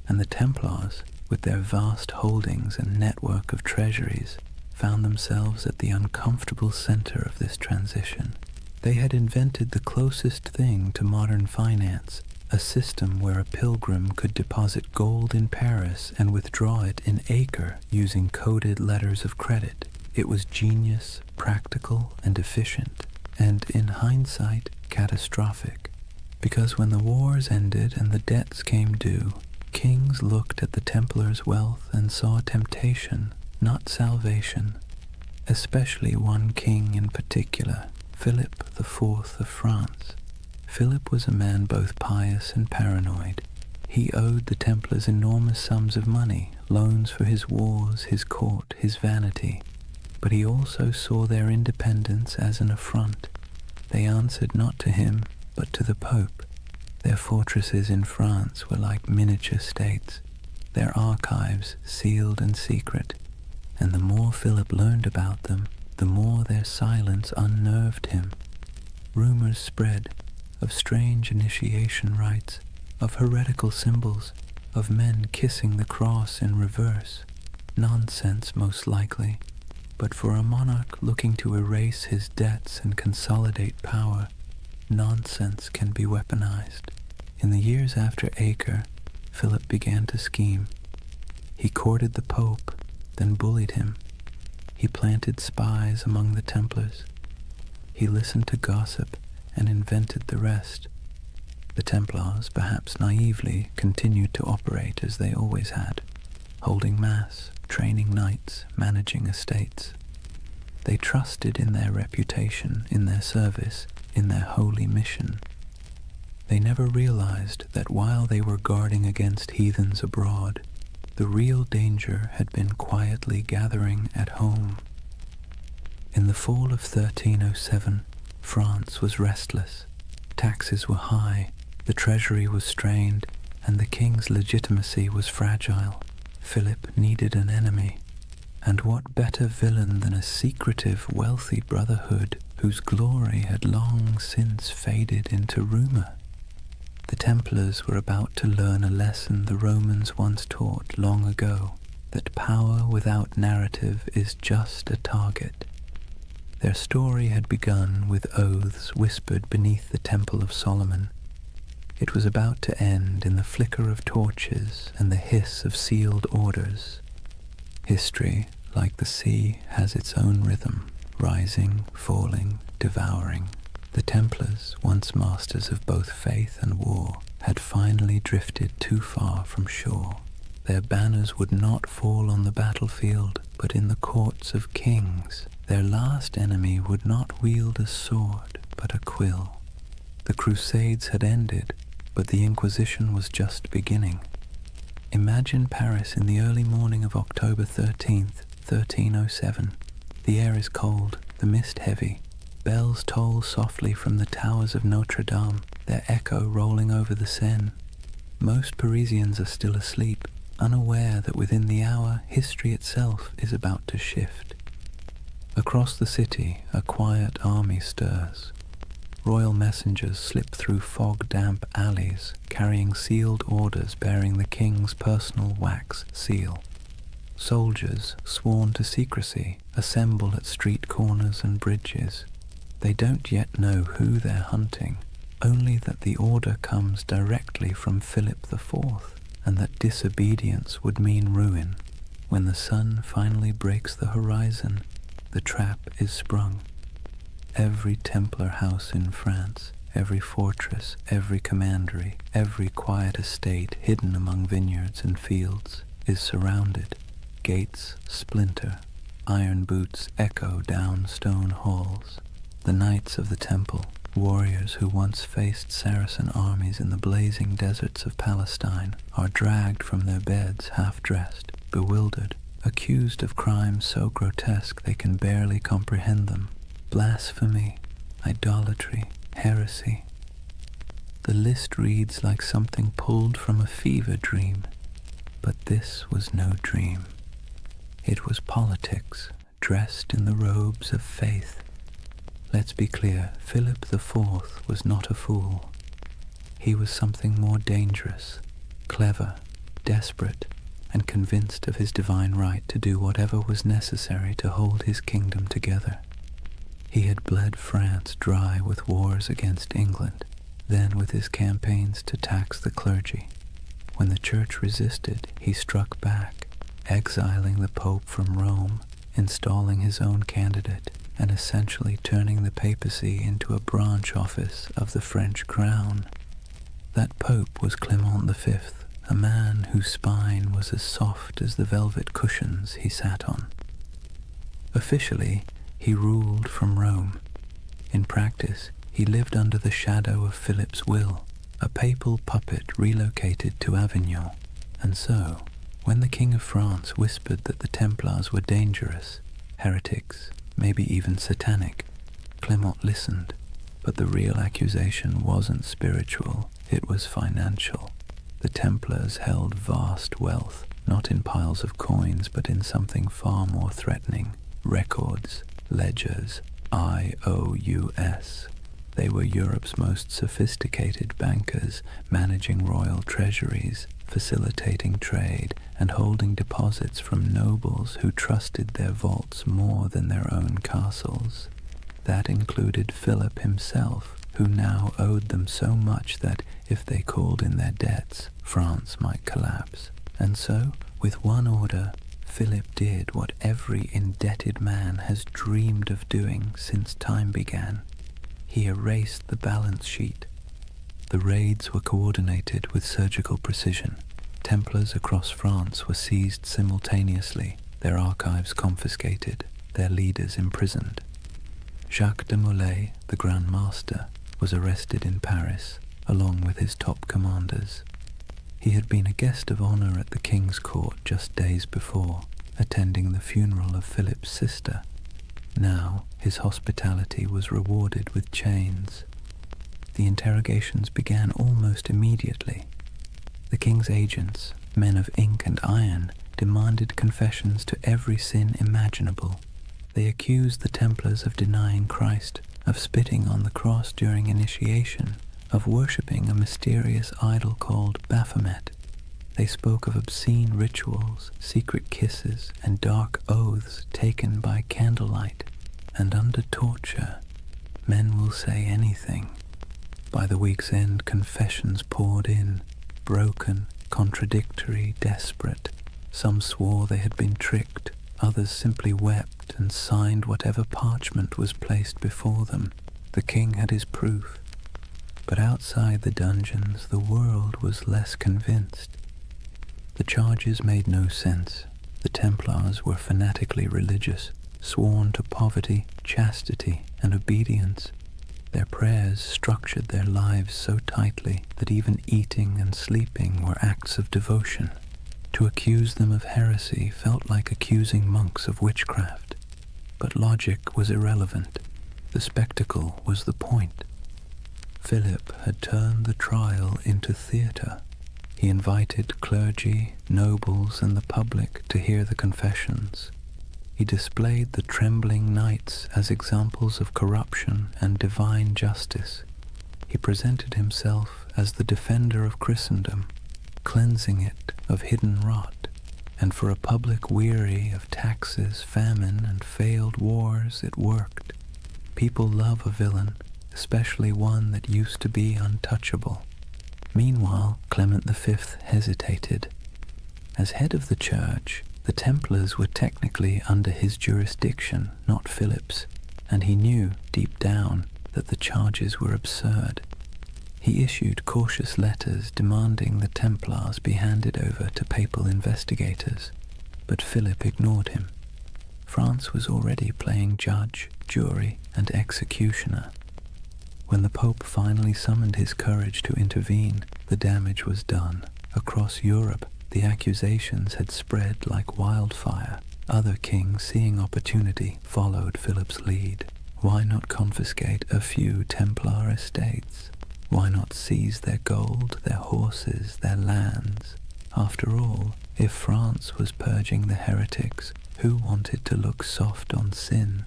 And the Templars, with their vast holdings and network of treasuries, found themselves at the uncomfortable center of this transition. They had invented the closest thing to modern finance, a system where a pilgrim could deposit gold in Paris and withdraw it in Acre using coded letters of credit. It was genius, practical, and efficient, and in hindsight, catastrophic. Because when the wars ended and the debts came due, kings looked at the Templars' wealth and saw temptation, not salvation. Especially one king in particular, Philip IV of France. Philip was a man both pious and paranoid. He owed the Templars enormous sums of money, loans for his wars, his court, his vanity. But he also saw their independence as an affront. They answered not to him, but to the Pope. Their fortresses in France were like miniature states, their archives sealed and secret. and the more Philip learned about them, the more their silence unnerved him. Rumors spread of strange initiation rites, of heretical symbols, of men kissing the cross in reverse. Nonsense, most likely, but for a monarch looking to erase his debts and consolidate power, nonsense can be weaponized. In the years after Acre, Philip began to scheme. He courted the Pope, then bullied him. He planted spies among the Templars. He listened to gossip and invented the rest. The Templars, perhaps naively, continued to operate as they always had, holding mass, training knights, managing estates. They trusted in their reputation, in their service, in their holy mission. They never realized that while they were guarding against heathens abroad, the real danger had been quietly gathering at home. In the fall of 1307, France was restless. Taxes were high, the treasury was strained, and the king's legitimacy was fragile. Philip needed an enemy. And what better villain than a secretive, wealthy brotherhood whose glory had long since faded into rumor? The Templars were about to learn a lesson the Romans once taught long ago, that power without narrative is just a target. Their story had begun with oaths whispered beneath the Temple of Solomon. It was about to end in the flicker of torches and the hiss of sealed orders. History, like the sea, has its own rhythm, rising, falling, devouring. The Templars, once masters of both faith and war, had finally drifted too far from shore. Their banners would not fall on the battlefield, but in the courts of kings. Their last enemy would not wield a sword, but a quill. The Crusades had ended, but the Inquisition was just beginning. Imagine Paris in the early morning of October 13th, 1307. The air is cold, the mist heavy. Bells toll softly from the towers of Notre Dame, their echo rolling over the Seine. Most Parisians are still asleep, unaware that within the hour history itself is about to shift. Across the city, a quiet army stirs. Royal messengers slip through fog-damp alleys, carrying sealed orders bearing the king's personal wax seal. Soldiers, sworn to secrecy, assemble at street corners and bridges. They don't yet know who they're hunting, only that the order comes directly from Philip IV, and that disobedience would mean ruin. When the sun finally breaks the horizon, the trap is sprung. Every Templar house in France, every fortress, every commandery, every quiet estate hidden among vineyards and fields is surrounded. Gates splinter, iron boots echo down stone halls. The knights of the temple, warriors who once faced Saracen armies in the blazing deserts of Palestine, are dragged from their beds half-dressed, bewildered, accused of crimes so grotesque they can barely comprehend them. Blasphemy, idolatry, heresy. The list reads like something pulled from a fever dream, but this was no dream. It was politics, dressed in the robes of faith. Let's be clear, Philip IV was not a fool. He was something more dangerous, clever, desperate, and convinced of his divine right to do whatever was necessary to hold his kingdom together. He had bled France dry with wars against England, then with his campaigns to tax the clergy. When the church resisted, he struck back, exiling the Pope from Rome, installing his own candidate, and essentially turning the papacy into a branch office of the French crown. That Pope was Clement V, a man whose spine was as soft as the velvet cushions he sat on. Officially, he ruled from Rome. In practice, he lived under the shadow of Philip's will, a papal puppet relocated to Avignon. And so, when the King of France whispered that the Templars were dangerous, heretics, maybe even satanic, Clement listened. But the real accusation wasn't spiritual, it was financial. The Templars held vast wealth, not in piles of coins, but in something far more threatening: records, ledgers, IOUs. They were Europe's most sophisticated bankers, managing royal treasuries, facilitating trade, and holding deposits from nobles who trusted their vaults more than their own castles. That included Philip himself, who now owed them so much that, if they called in their debts, France might collapse. And so, with one order, Philip did what every indebted man has dreamed of doing since time began. He erased the balance sheet. The raids were coordinated with surgical precision. Templars across France were seized simultaneously, their archives confiscated, their leaders imprisoned. Jacques de Molay, the Grand Master, was arrested in Paris, along with his top commanders. He had been a guest of honor at the king's court just days before, attending the funeral of Philip's sister. Now his hospitality was rewarded with chains. The interrogations began almost immediately. The king's agents, men of ink and iron, demanded confessions to every sin imaginable. They accused the Templars of denying Christ, of spitting on the cross during initiation, of worshipping a mysterious idol called Baphomet. They spoke of obscene rituals, secret kisses, and dark oaths taken by candlelight. And under torture, men will say anything. By the week's end, confessions poured in, broken, contradictory, desperate. Some swore they had been tricked, others simply wept and signed whatever parchment was placed before them. The king had his proof. But outside the dungeons, the world was less convinced. The charges made no sense. The Templars were fanatically religious, sworn to poverty, chastity, and obedience. Their prayers structured their lives so tightly that even eating and sleeping were acts of devotion. To accuse them of heresy felt like accusing monks of witchcraft. But logic was irrelevant. The spectacle was the point. Philip had turned the trial into theatre. He invited clergy, nobles, and the public to hear the confessions. He displayed the trembling knights as examples of corruption and divine justice. He presented himself as the defender of Christendom, cleansing it of hidden rot. And for a public weary of taxes, famine, and failed wars, it worked. People love a villain, especially one that used to be untouchable. Meanwhile, Clement V hesitated. As head of the church, the Templars were technically under his jurisdiction, not Philip's, and he knew, deep down, that the charges were absurd. He issued cautious letters demanding the Templars be handed over to papal investigators, but Philip ignored him. France was already playing judge, jury, and executioner. When the Pope finally summoned his courage to intervene, the damage was done. Across Europe, the accusations had spread like wildfire. Other kings, seeing opportunity, followed Philip's lead. Why not confiscate a few Templar estates? Why not seize their gold, their horses, their lands? After all, if France was purging the heretics, who wanted to look soft on sin?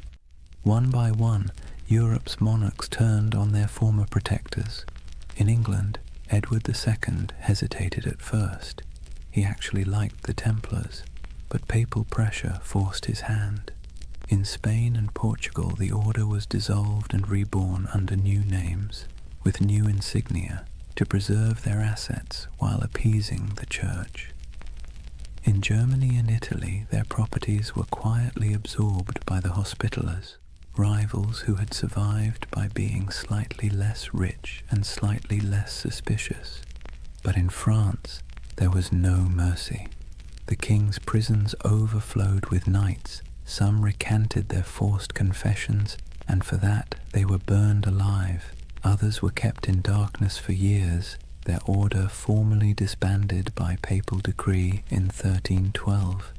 One by one, Europe's monarchs turned on their former protectors. In England, Edward II hesitated at first. He actually liked the Templars, but papal pressure forced his hand. In Spain and Portugal, the order was dissolved and reborn under new names, with new insignia, to preserve their assets while appeasing the church. In Germany and Italy, their properties were quietly absorbed by the Hospitallers, rivals who had survived by being slightly less rich and slightly less suspicious. But in France, there was no mercy. The king's prisons overflowed with knights. Some recanted their forced confessions, and for that they were burned alive. Others were kept in darkness for years, their order formally disbanded by papal decree in 1312.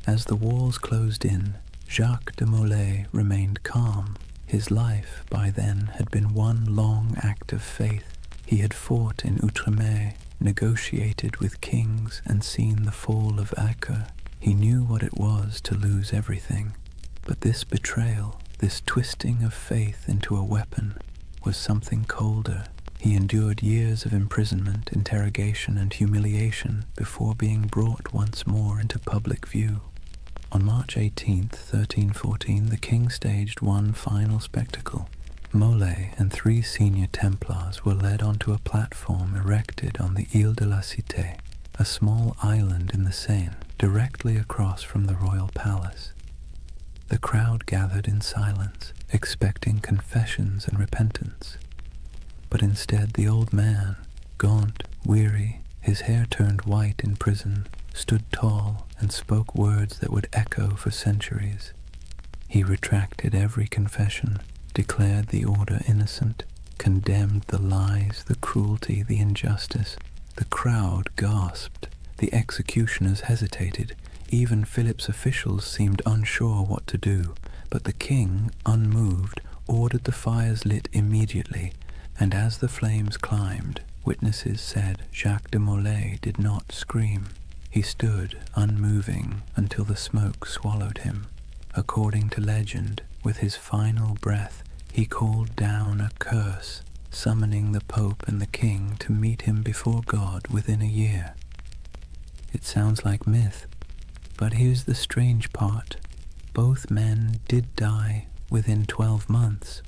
As the walls closed in, Jacques de Molay remained calm. His life by then had been one long act of faith. He had fought in Outremer, negotiated with kings, and seen the fall of Acre. He knew what it was to lose everything. But this betrayal, this twisting of faith into a weapon, was something colder. He endured years of imprisonment, interrogation, and humiliation before being brought once more into public view. On March 18th, 1314, the king staged one final spectacle. Molay and 3 senior Templars were led onto a platform erected on the Ile de la Cité, a small island in the Seine, directly across from the royal palace. The crowd gathered in silence, expecting confessions and repentance. But instead the old man, gaunt, weary, his hair turned white in prison, stood tall and spoke words that would echo for centuries. He retracted every confession, declared the order innocent, condemned the lies, the cruelty, the injustice. The crowd gasped. The executioners hesitated. Even Philip's officials seemed unsure what to do, but the king, unmoved, ordered the fires lit immediately, and as the flames climbed, witnesses said Jacques de Molay did not scream. He stood, unmoving, until the smoke swallowed him. According to legend, with his final breath, he called down a curse, summoning the Pope and the King to meet him before God within a year. It sounds like myth, but here's the strange part. Both men did die within 12 months.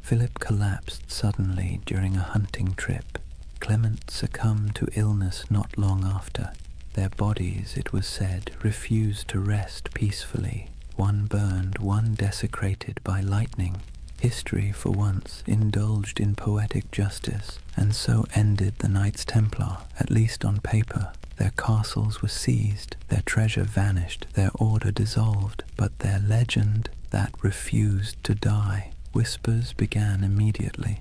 Philip collapsed suddenly during a hunting trip. Clement succumbed to illness not long after. Their bodies, it was said, refused to rest peacefully. One burned, one desecrated by lightning. History, for once, indulged in poetic justice, and so ended the Knights Templar, at least on paper. Their castles were seized, their treasure vanished, their order dissolved, but their legend, that refused to die. Whispers began immediately,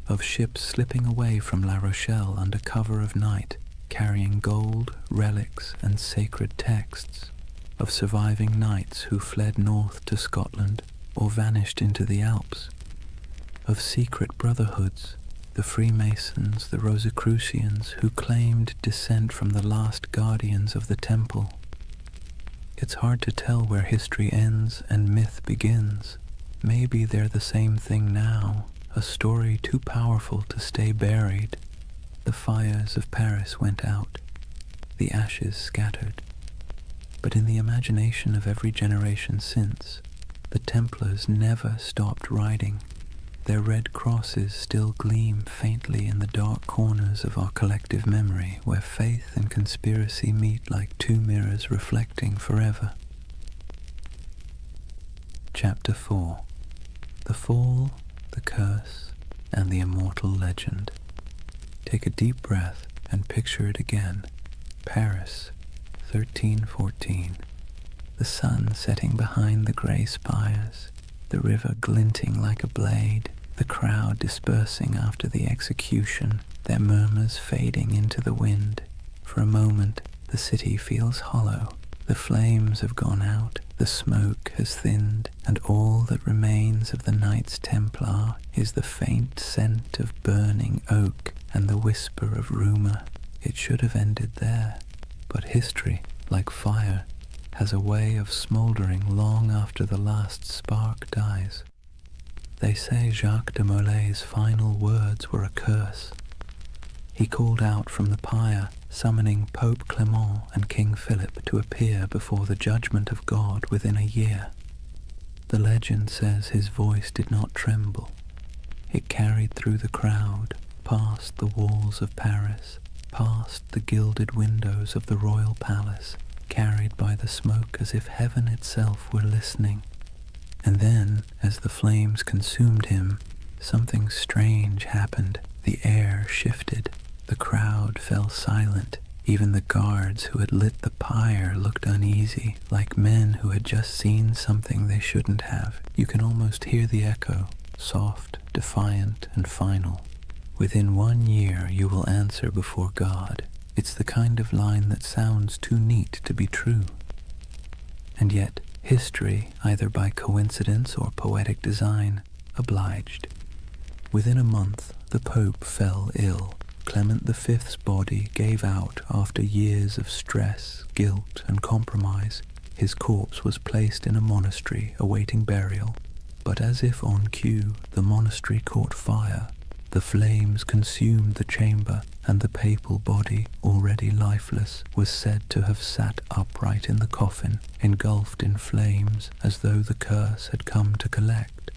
of ships slipping away from La Rochelle under cover of night, carrying gold, relics, and sacred texts, of surviving knights who fled north to Scotland or vanished into the Alps, of secret brotherhoods, the Freemasons, the Rosicrucians, who claimed descent from the last guardians of the temple. It's hard to tell where history ends and myth begins. Maybe they're the same thing now, a story too powerful to stay buried. The fires of Paris went out, the ashes scattered. But in the imagination of every generation since, the Templars never stopped riding. Their red crosses still gleam faintly in the dark corners of our collective memory, where faith and conspiracy meet like two mirrors reflecting forever. Chapter 4. The Fall, the Curse, and the Immortal Legend. Take a deep breath and picture it again. Paris, 1314. The sun setting behind the grey spires, the river glinting like a blade, the crowd dispersing after the execution, their murmurs fading into the wind. For a moment, the city feels hollow. The flames have gone out, the smoke has thinned, and all that remains of the Knights Templar is the faint scent of burning oak and the whisper of rumour. It should have ended there, but history, like fire, has a way of smouldering long after the last spark dies. They say Jacques de Molay's final words were a curse. He called out from the pyre, summoning Pope Clement and King Philip to appear before the judgment of God within a year. The legend says his voice did not tremble. It carried through the crowd, past the walls of Paris, past the gilded windows of the royal palace, carried by the smoke as if heaven itself were listening. And then, as the flames consumed him, something strange happened. The air shifted. The crowd fell silent. Even the guards who had lit the pyre looked uneasy, like men who had just seen something they shouldn't have. You can almost hear the echo, soft, defiant, and final. Within 1 year you will answer before God. It's the kind of line that sounds too neat to be true. And yet, history, either by coincidence or poetic design, obliged. Within a month, the Pope fell ill. Clement V's body gave out after years of stress, guilt, and compromise. His corpse was placed in a monastery awaiting burial, but as if on cue, the monastery caught fire. The flames consumed the chamber, and the papal body, already lifeless, was said to have sat upright in the coffin, engulfed in flames, as though the curse had come to collect.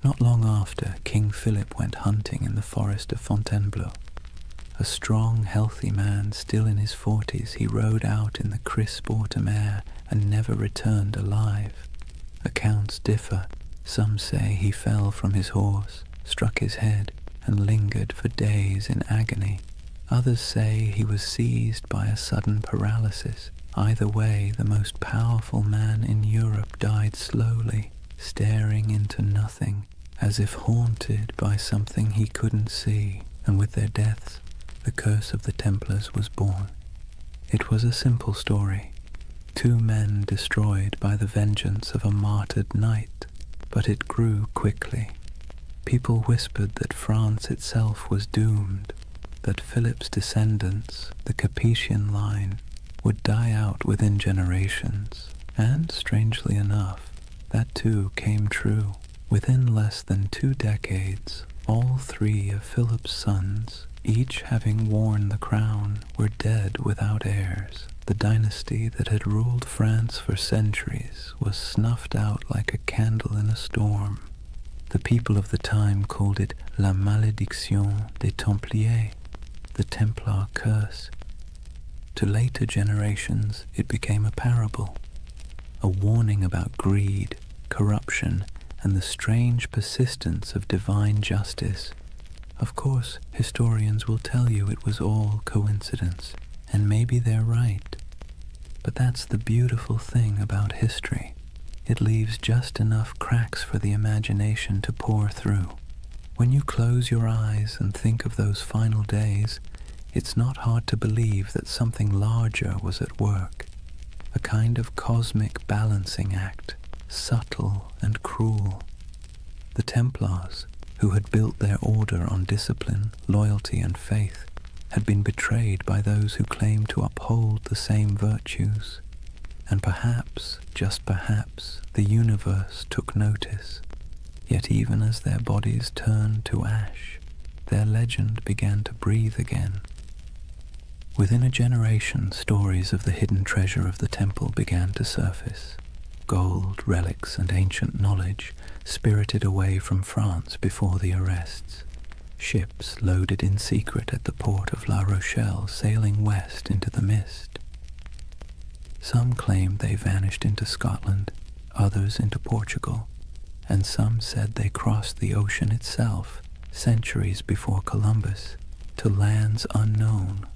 Not long after, King Philip went hunting in the forest of Fontainebleau. A strong, healthy man, still in his 40s, he rode out in the crisp autumn air and never returned alive. Accounts differ. Some say he fell from his horse, struck his head, and lingered for days in agony. Others say he was seized by a sudden paralysis. Either way, the most powerful man in Europe died slowly, staring into nothing, as if haunted by something he couldn't see, and with their deaths, the curse of the Templars was born. It was a simple story. 2 men destroyed by the vengeance of a martyred knight, but it grew quickly. People whispered that France itself was doomed, that Philip's descendants, the Capetian line, would die out within generations, and, strangely enough, that too came true. Within less than 2 decades, all 3 of Philip's sons, each having worn the crown, were dead without heirs. The dynasty that had ruled France for centuries was snuffed out like a candle in a storm. The people of the time called it La Malédiction des Templiers, the Templar curse. To later generations, it became a parable, a warning about greed, corruption, and the strange persistence of divine justice. Of course, historians will tell you it was all coincidence, and maybe they're right. But that's the beautiful thing about history. It leaves just enough cracks for the imagination to pour through. When you close your eyes and think of those final days, it's not hard to believe that something larger was at work, a kind of cosmic balancing act, subtle and cruel. The Templars, who had built their order on discipline, loyalty, and faith, had been betrayed by those who claimed to uphold the same virtues. And perhaps, just perhaps, the universe took notice. Yet even as their bodies turned to ash, their legend began to breathe again. Within a generation, stories of the hidden treasure of the temple began to surface. Gold, relics, and ancient knowledge spirited away from France before the arrests. Ships loaded in secret at the port of La Rochelle, sailing west into the mist. Some claimed they vanished into Scotland, others into Portugal, and some said they crossed the ocean itself, centuries before Columbus, to lands unknown.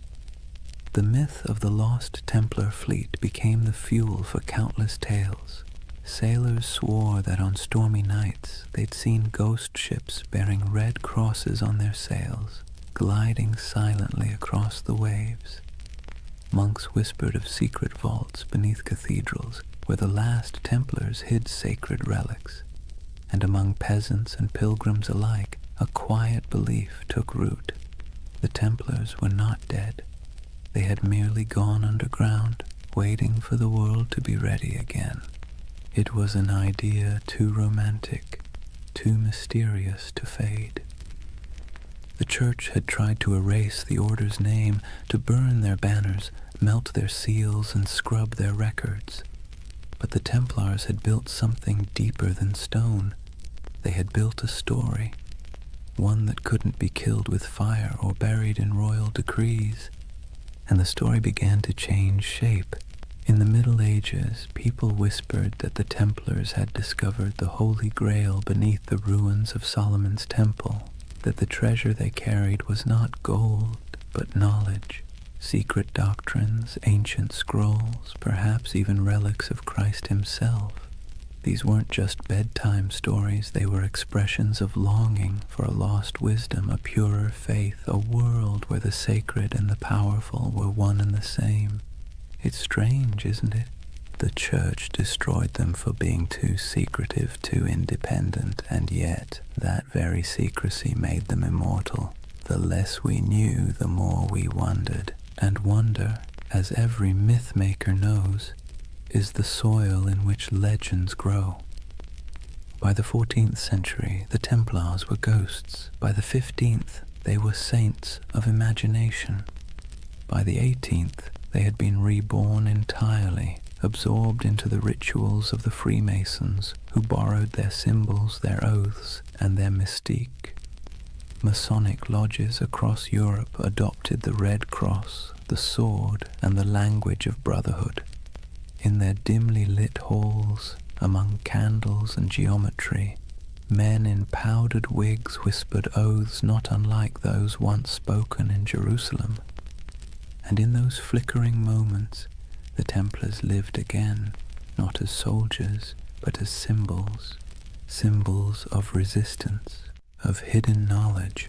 The myth of the lost Templar fleet became the fuel for countless tales. Sailors swore that on stormy nights they'd seen ghost ships bearing red crosses on their sails, gliding silently across the waves. Monks whispered of secret vaults beneath cathedrals where the last Templars hid sacred relics, and among peasants and pilgrims alike a quiet belief took root. The Templars were not dead. They had merely gone underground, waiting for the world to be ready again. It was an idea too romantic, too mysterious to fade. The church had tried to erase the order's name, to burn their banners, melt their seals, and scrub their records. But the Templars had built something deeper than stone. They had built a story, one that couldn't be killed with fire or buried in royal decrees. And the story began to change shape. In the Middle Ages, people whispered that the Templars had discovered the Holy Grail beneath the ruins of Solomon's temple, that the treasure they carried was not gold, but knowledge, secret doctrines, ancient scrolls, perhaps even relics of Christ himself. These weren't just bedtime stories, they were expressions of longing for a lost wisdom, a purer faith, a world where the sacred and the powerful were one and the same. It's strange, isn't it? The church destroyed them for being too secretive, too independent, and yet that very secrecy made them immortal. The less we knew, the more we wondered, and wonder, as every myth maker knows, is the soil in which legends grow. By the 14th century, the Templars were ghosts. By the 15th, they were saints of imagination. By the 18th, they had been reborn entirely, absorbed into the rituals of the Freemasons, who borrowed their symbols, their oaths, and their mystique. Masonic lodges across Europe adopted the Red Cross, the sword, and the language of brotherhood. In their dimly lit halls, among candles and geometry, men in powdered wigs whispered oaths not unlike those once spoken in Jerusalem. And in those flickering moments, the Templars lived again, not as soldiers, but as symbols, symbols of resistance, of hidden knowledge,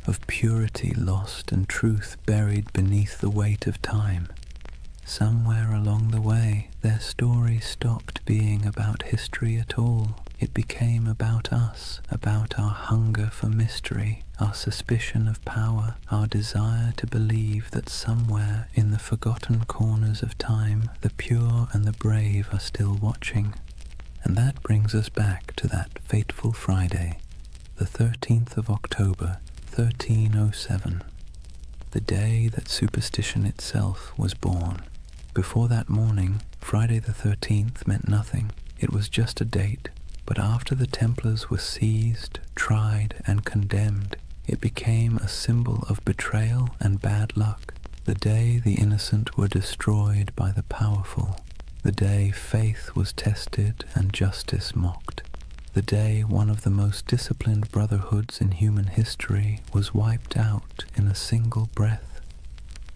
of purity lost and truth buried beneath the weight of time. Somewhere along the way, their story stopped being about history at all. It became about us, about our hunger for mystery, our suspicion of power, our desire to believe that somewhere in the forgotten corners of time, the pure and the brave are still watching. And that brings us back to that fateful Friday, the 13th of October, 1307, the day that superstition itself was born. Before that morning, Friday the 13th meant nothing. It was just a date. But after the Templars were seized, tried, and condemned, it became a symbol of betrayal and bad luck. The day the innocent were destroyed by the powerful. The day faith was tested and justice mocked. The day one of the most disciplined brotherhoods in human history was wiped out in a single breath.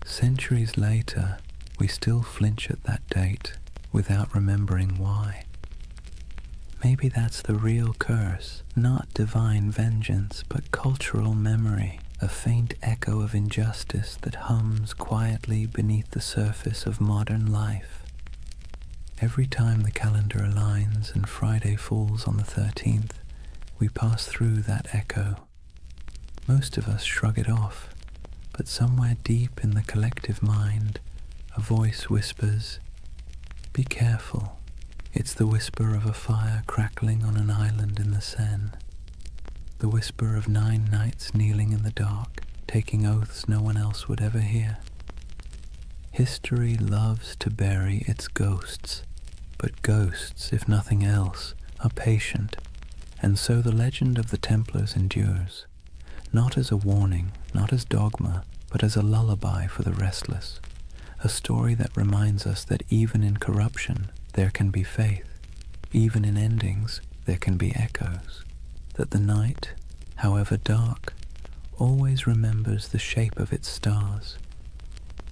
Centuries later, we still flinch at that date without remembering why. Maybe that's the real curse, not divine vengeance, but cultural memory, a faint echo of injustice that hums quietly beneath the surface of modern life. Every time the calendar aligns and Friday falls on the 13th, we pass through that echo. Most of us shrug it off, but somewhere deep in the collective mind, a voice whispers, "Be careful." It's the whisper of a fire crackling on an island in the Seine. The whisper of 9 knights kneeling in the dark, taking oaths no one else would ever hear. History loves to bury its ghosts, but ghosts, if nothing else, are patient, and so the legend of the Templars endures, not as a warning, not as dogma, but as a lullaby for the restless. A story that reminds us that even in corruption, there can be faith. Even in endings, there can be echoes. That the night, however dark, always remembers the shape of its stars.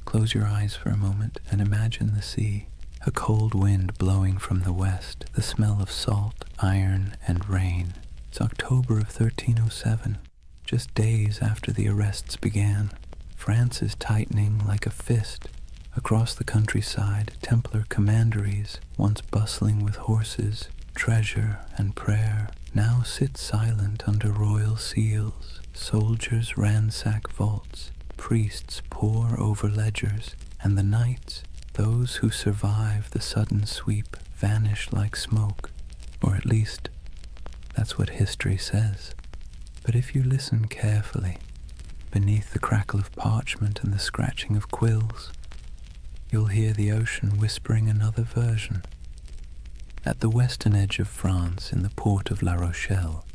Close your eyes for a moment and imagine the sea, a cold wind blowing from the west, the smell of salt, iron, and rain. It's October of 1307, just days after the arrests began. France is tightening like a fist. Across the countryside, Templar commanderies, once bustling with horses, treasure, and prayer, now sit silent under royal seals. Soldiers ransack vaults, priests pore over ledgers, and the knights, those who survive the sudden sweep, vanish like smoke, or at least, that's what history says. But if you listen carefully, beneath the crackle of parchment and the scratching of quills, you'll hear the ocean whispering another version. At the western edge of France, in the port of La Rochelle,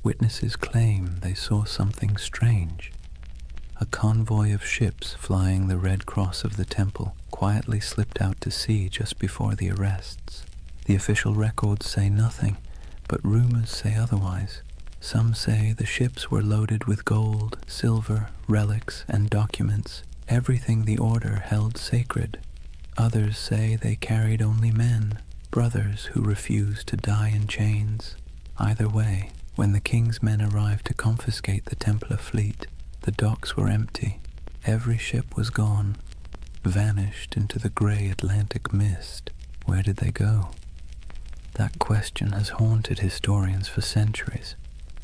witnesses claim they saw something strange. A convoy of ships flying the Red Cross of the Temple quietly slipped out to sea just before the arrests. The official records say nothing, but rumors say otherwise. Some say the ships were loaded with gold, silver, relics, and documents, everything the order held sacred. Others say they carried only men, brothers who refused to die in chains. Either way, when the king's men arrived to confiscate the Templar fleet, the docks were empty. Every ship was gone, vanished into the grey Atlantic mist. Where did they go? That question has haunted historians for centuries.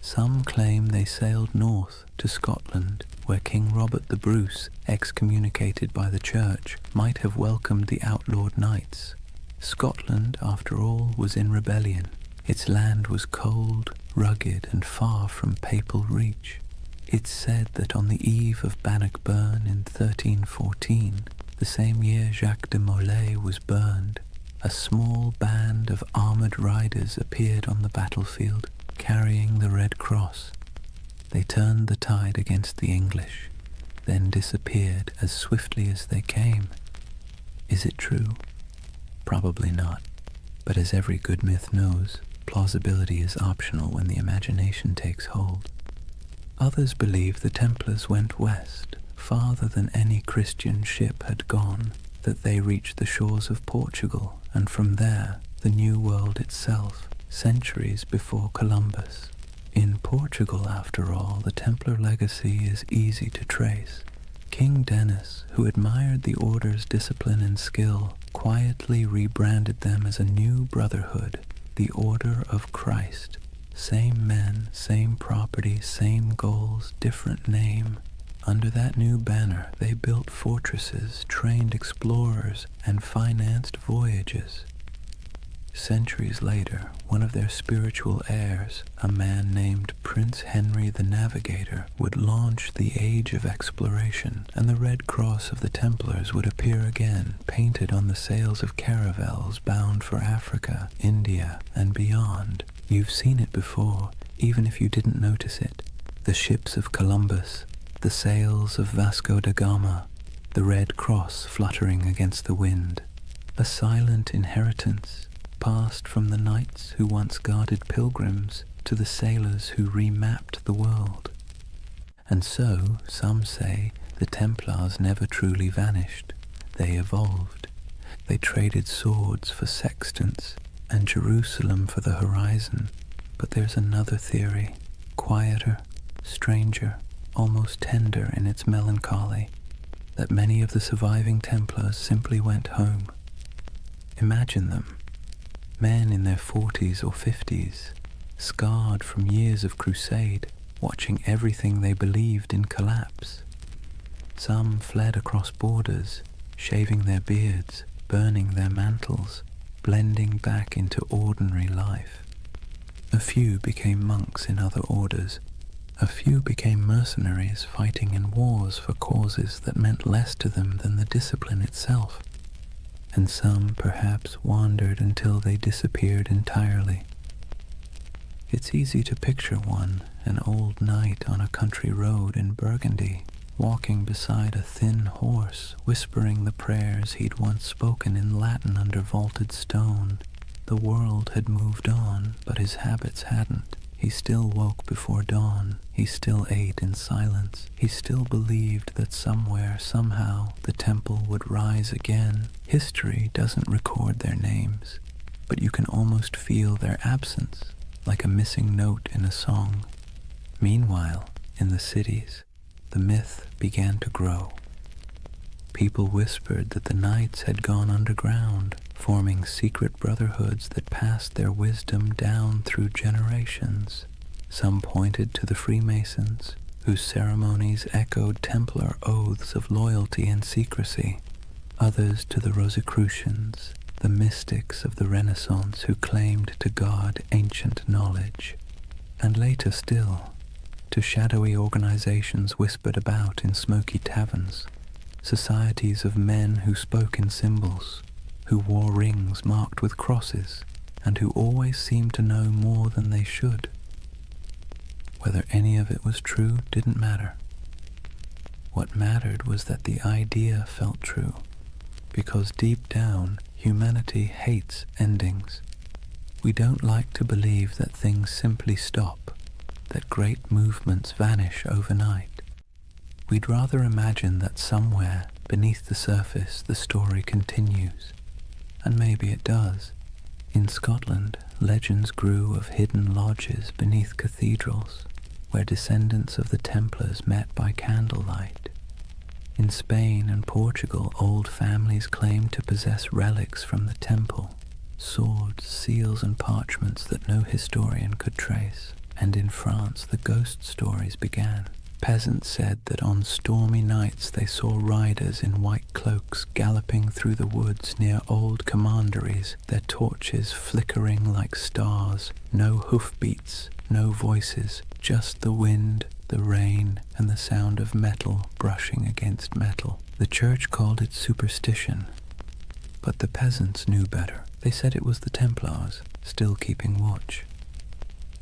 Some claim they sailed north to Scotland, where King Robert the Bruce, excommunicated by the Church, might have welcomed the outlawed knights. Scotland, after all, was in rebellion. Its land was cold, rugged, and far from papal reach. It's said that on the eve of Bannockburn in 1314, the same year Jacques de Molay was burned, a small band of armoured riders appeared on the battlefield, carrying the Red Cross. They turned the tide against the English, then disappeared as swiftly as they came. Is it true? Probably not. But as every good myth knows, plausibility is optional when the imagination takes hold. Others believe the Templars went west, farther than any Christian ship had gone, that they reached the shores of Portugal, and from there, the New World itself, centuries before Columbus. In Portugal, after all, the Templar legacy is easy to trace. King Denis, who admired the order's discipline and skill, quietly rebranded them as a new brotherhood, the Order of Christ. Same men, same property, same goals, different name. Under that new banner, they built fortresses, trained explorers, and financed voyages. Centuries later, one of their spiritual heirs, a man named Prince Henry the Navigator, would launch the Age of Exploration, and the Red Cross of the Templars would appear again, painted on the sails of caravels bound for Africa, India, and beyond. You've seen it before, even if you didn't notice it. The ships of Columbus, the sails of Vasco da Gama, the Red Cross fluttering against the wind. A silent inheritance, passed from the knights who once guarded pilgrims to the sailors who remapped the world. And so, some say, the Templars never truly vanished. They evolved. They traded swords for sextants and Jerusalem for the horizon. But there's another theory, quieter, stranger, almost tender in its melancholy, that many of the surviving Templars simply went home. Imagine them. Men in their 40s or 50s, scarred from years of crusade, watching everything they believed in collapse. Some fled across borders, shaving their beards, burning their mantles, blending back into ordinary life. A few became monks in other orders. A few became mercenaries fighting in wars for causes that meant less to them than the discipline itself. And some perhaps wandered until they disappeared entirely. It's easy to picture one, an old knight on a country road in Burgundy, walking beside a thin horse, whispering the prayers he'd once spoken in Latin under vaulted stone. The world had moved on, but his habits hadn't. He still woke before dawn. He still ate in silence. He still believed that somewhere, somehow, the temple would rise again. History doesn't record their names, but you can almost feel their absence, like a missing note in a song. Meanwhile, in the cities, the myth began to grow. People whispered that the knights had gone underground, forming secret brotherhoods that passed their wisdom down through generations. Some pointed to the Freemasons, whose ceremonies echoed Templar oaths of loyalty and secrecy. Others to the Rosicrucians, the mystics of the Renaissance who claimed to guard ancient knowledge. And later still, to shadowy organizations whispered about in smoky taverns, societies of men who spoke in symbols, who wore rings marked with crosses, and who always seemed to know more than they should. Whether any of it was true didn't matter. What mattered was that the idea felt true, because deep down, humanity hates endings. We don't like to believe that things simply stop, that great movements vanish overnight. We'd rather imagine that somewhere, beneath the surface, the story continues. And maybe it does. In Scotland, legends grew of hidden lodges beneath cathedrals, where descendants of the Templars met by candlelight. In Spain and Portugal, old families claimed to possess relics from the temple, swords, seals, and parchments that no historian could trace. And in France, the ghost stories began. Peasants said that on stormy nights they saw riders in white cloaks galloping through the woods near old commanderies, their torches flickering like stars, no hoofbeats, no voices, just the wind, the rain, and the sound of metal brushing against metal. The church called it superstition, but the peasants knew better. They said it was the Templars, still keeping watch.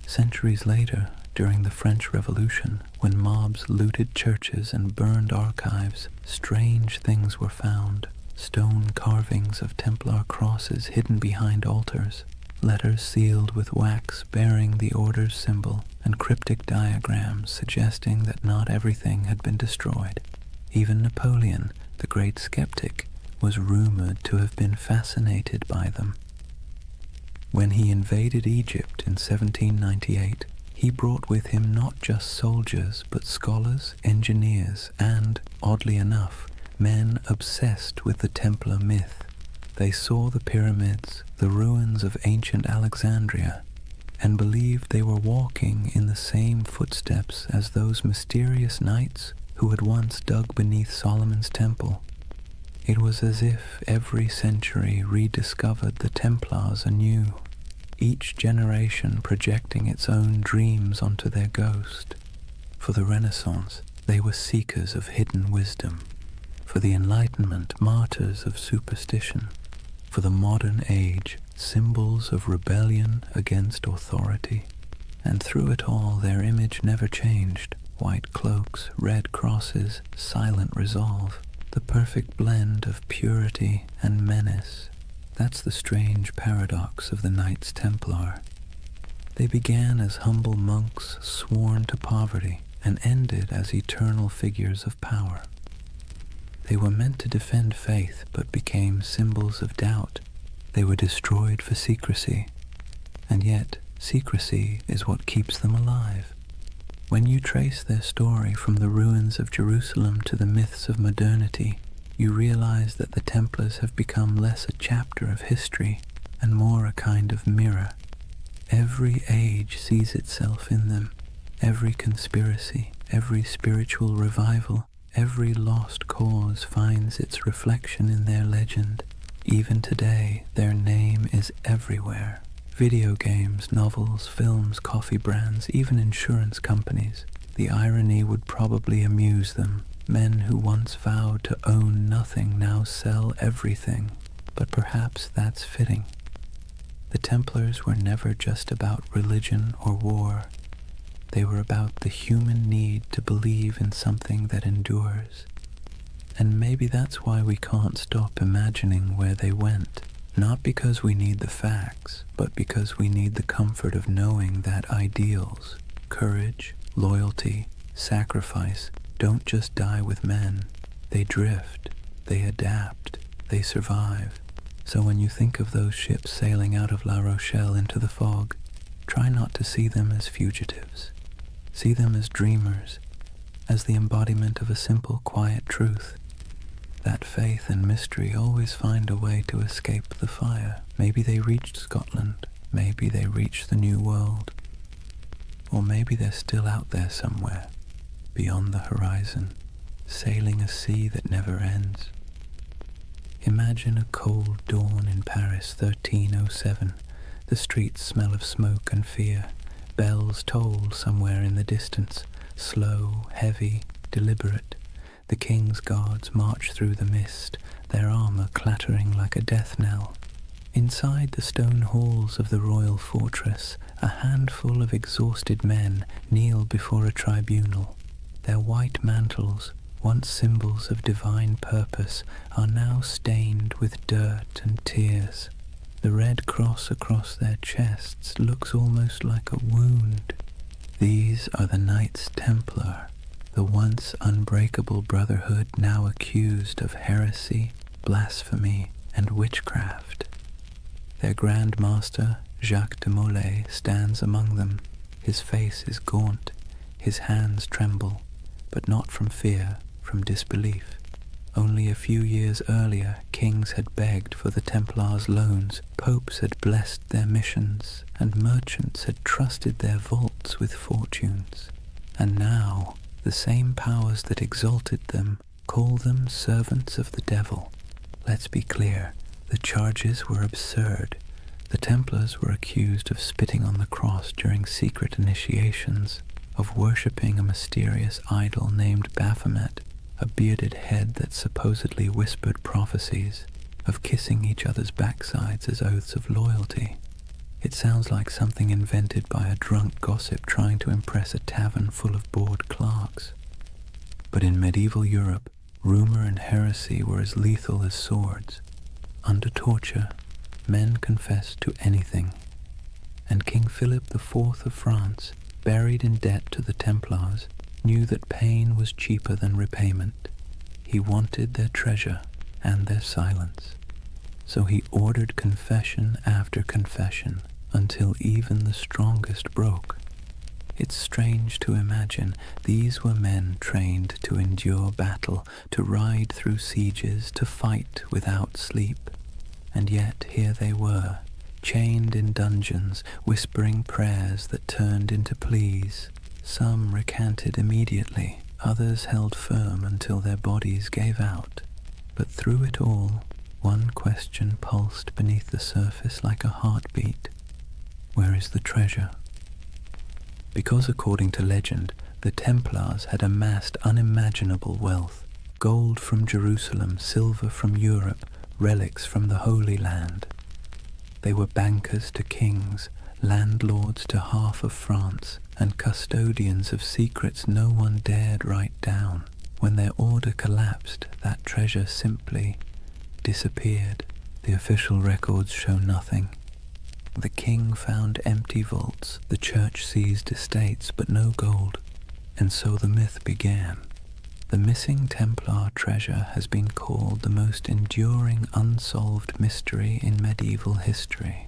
Centuries later, during the French Revolution, when mobs looted churches and burned archives, strange things were found. Stone carvings of Templar crosses hidden behind altars, letters sealed with wax bearing the order's symbol, and cryptic diagrams suggesting that not everything had been destroyed. Even Napoleon, the great skeptic, was rumored to have been fascinated by them. When he invaded Egypt in 1798, he brought with him not just soldiers, but scholars, engineers, and, oddly enough, men obsessed with the Templar myth. They saw the pyramids, the ruins of ancient Alexandria, and believed they were walking in the same footsteps as those mysterious knights who had once dug beneath Solomon's temple. It was as if every century rediscovered the Templars anew, each generation projecting its own dreams onto their ghost. For the Renaissance, they were seekers of hidden wisdom. For the Enlightenment, martyrs of superstition. For the modern age, symbols of rebellion against authority. And through it all, their image never changed. White cloaks, red crosses, silent resolve. The perfect blend of purity and menace. That's the strange paradox of the Knights Templar. They began as humble monks sworn to poverty and ended as eternal figures of power. They were meant to defend faith but became symbols of doubt. They were destroyed for secrecy, and yet secrecy is what keeps them alive. When you trace their story from the ruins of Jerusalem to the myths of modernity, you realize that the Templars have become less a chapter of history and more a kind of mirror. Every age sees itself in them. Every conspiracy, every spiritual revival, every lost cause finds its reflection in their legend. Even today, their name is everywhere. Video games, novels, films, coffee brands, even insurance companies. The irony would probably amuse them. Men who once vowed to own nothing now sell everything, but perhaps that's fitting. The Templars were never just about religion or war. They were about the human need to believe in something that endures. And maybe that's why we can't stop imagining where they went. Not because we need the facts, but because we need the comfort of knowing that ideals, courage, loyalty, sacrifice, don't just die with men. They drift, they adapt, they survive. So when you think of those ships sailing out of La Rochelle into the fog, try not to see them as fugitives. See them as dreamers, as the embodiment of a simple, quiet truth. That faith and mystery always find a way to escape the fire. Maybe they reached Scotland, maybe they reached the New World, or maybe they're still out there somewhere, beyond the horizon, sailing a sea that never ends. Imagine a cold dawn in Paris, 1307. The streets smell of smoke and fear. Bells toll somewhere in the distance, slow, heavy, deliberate. The king's guards march through the mist, their armor clattering like a death knell. Inside the stone halls of the royal fortress, a handful of exhausted men kneel before a tribunal. Their white mantles, once symbols of divine purpose, are now stained with dirt and tears. The red cross across their chests looks almost like a wound. These are the Knights Templar, the once unbreakable brotherhood now accused of heresy, blasphemy, and witchcraft. Their Grand Master, Jacques de Molay, stands among them. His face is gaunt, his hands tremble, but not from fear, from disbelief. Only a few years earlier, kings had begged for the Templars' loans, popes had blessed their missions, and merchants had trusted their vaults with fortunes. And now, The same powers that exalted them call them servants of the devil. Let's be clear, the charges were absurd. The Templars were accused of spitting on the cross during secret initiations, of worshipping a mysterious idol named Baphomet, a bearded head that supposedly whispered prophecies, of kissing each other's backsides as oaths of loyalty. It sounds like something invented by a drunk gossip trying to impress a tavern full of bored clerks. But in medieval Europe, rumor and heresy were as lethal as swords. Under torture, men confessed to anything. And King Philip IV of France, buried in debt to the Templars, knew that pain was cheaper than repayment. He wanted their treasure and their silence. So he ordered confession after confession until even the strongest broke. It's strange to imagine these were men trained to endure battle, to ride through sieges, to fight without sleep. And yet here they were, chained in dungeons, whispering prayers that turned into pleas. Some recanted immediately, others held firm until their bodies gave out. But through it all, one question pulsed beneath the surface like a heartbeat. Where is the treasure? Because according to legend, the Templars had amassed unimaginable wealth. Gold from Jerusalem, silver from Europe, relics from the Holy Land. They were bankers to kings, landlords to half of France, and custodians of secrets no one dared write down. When their order collapsed, that treasure simply disappeared. The official records show nothing. The king found empty vaults, the church seized estates, but no gold. And so the myth began. The missing Templar treasure has been called the most enduring unsolved mystery in medieval history.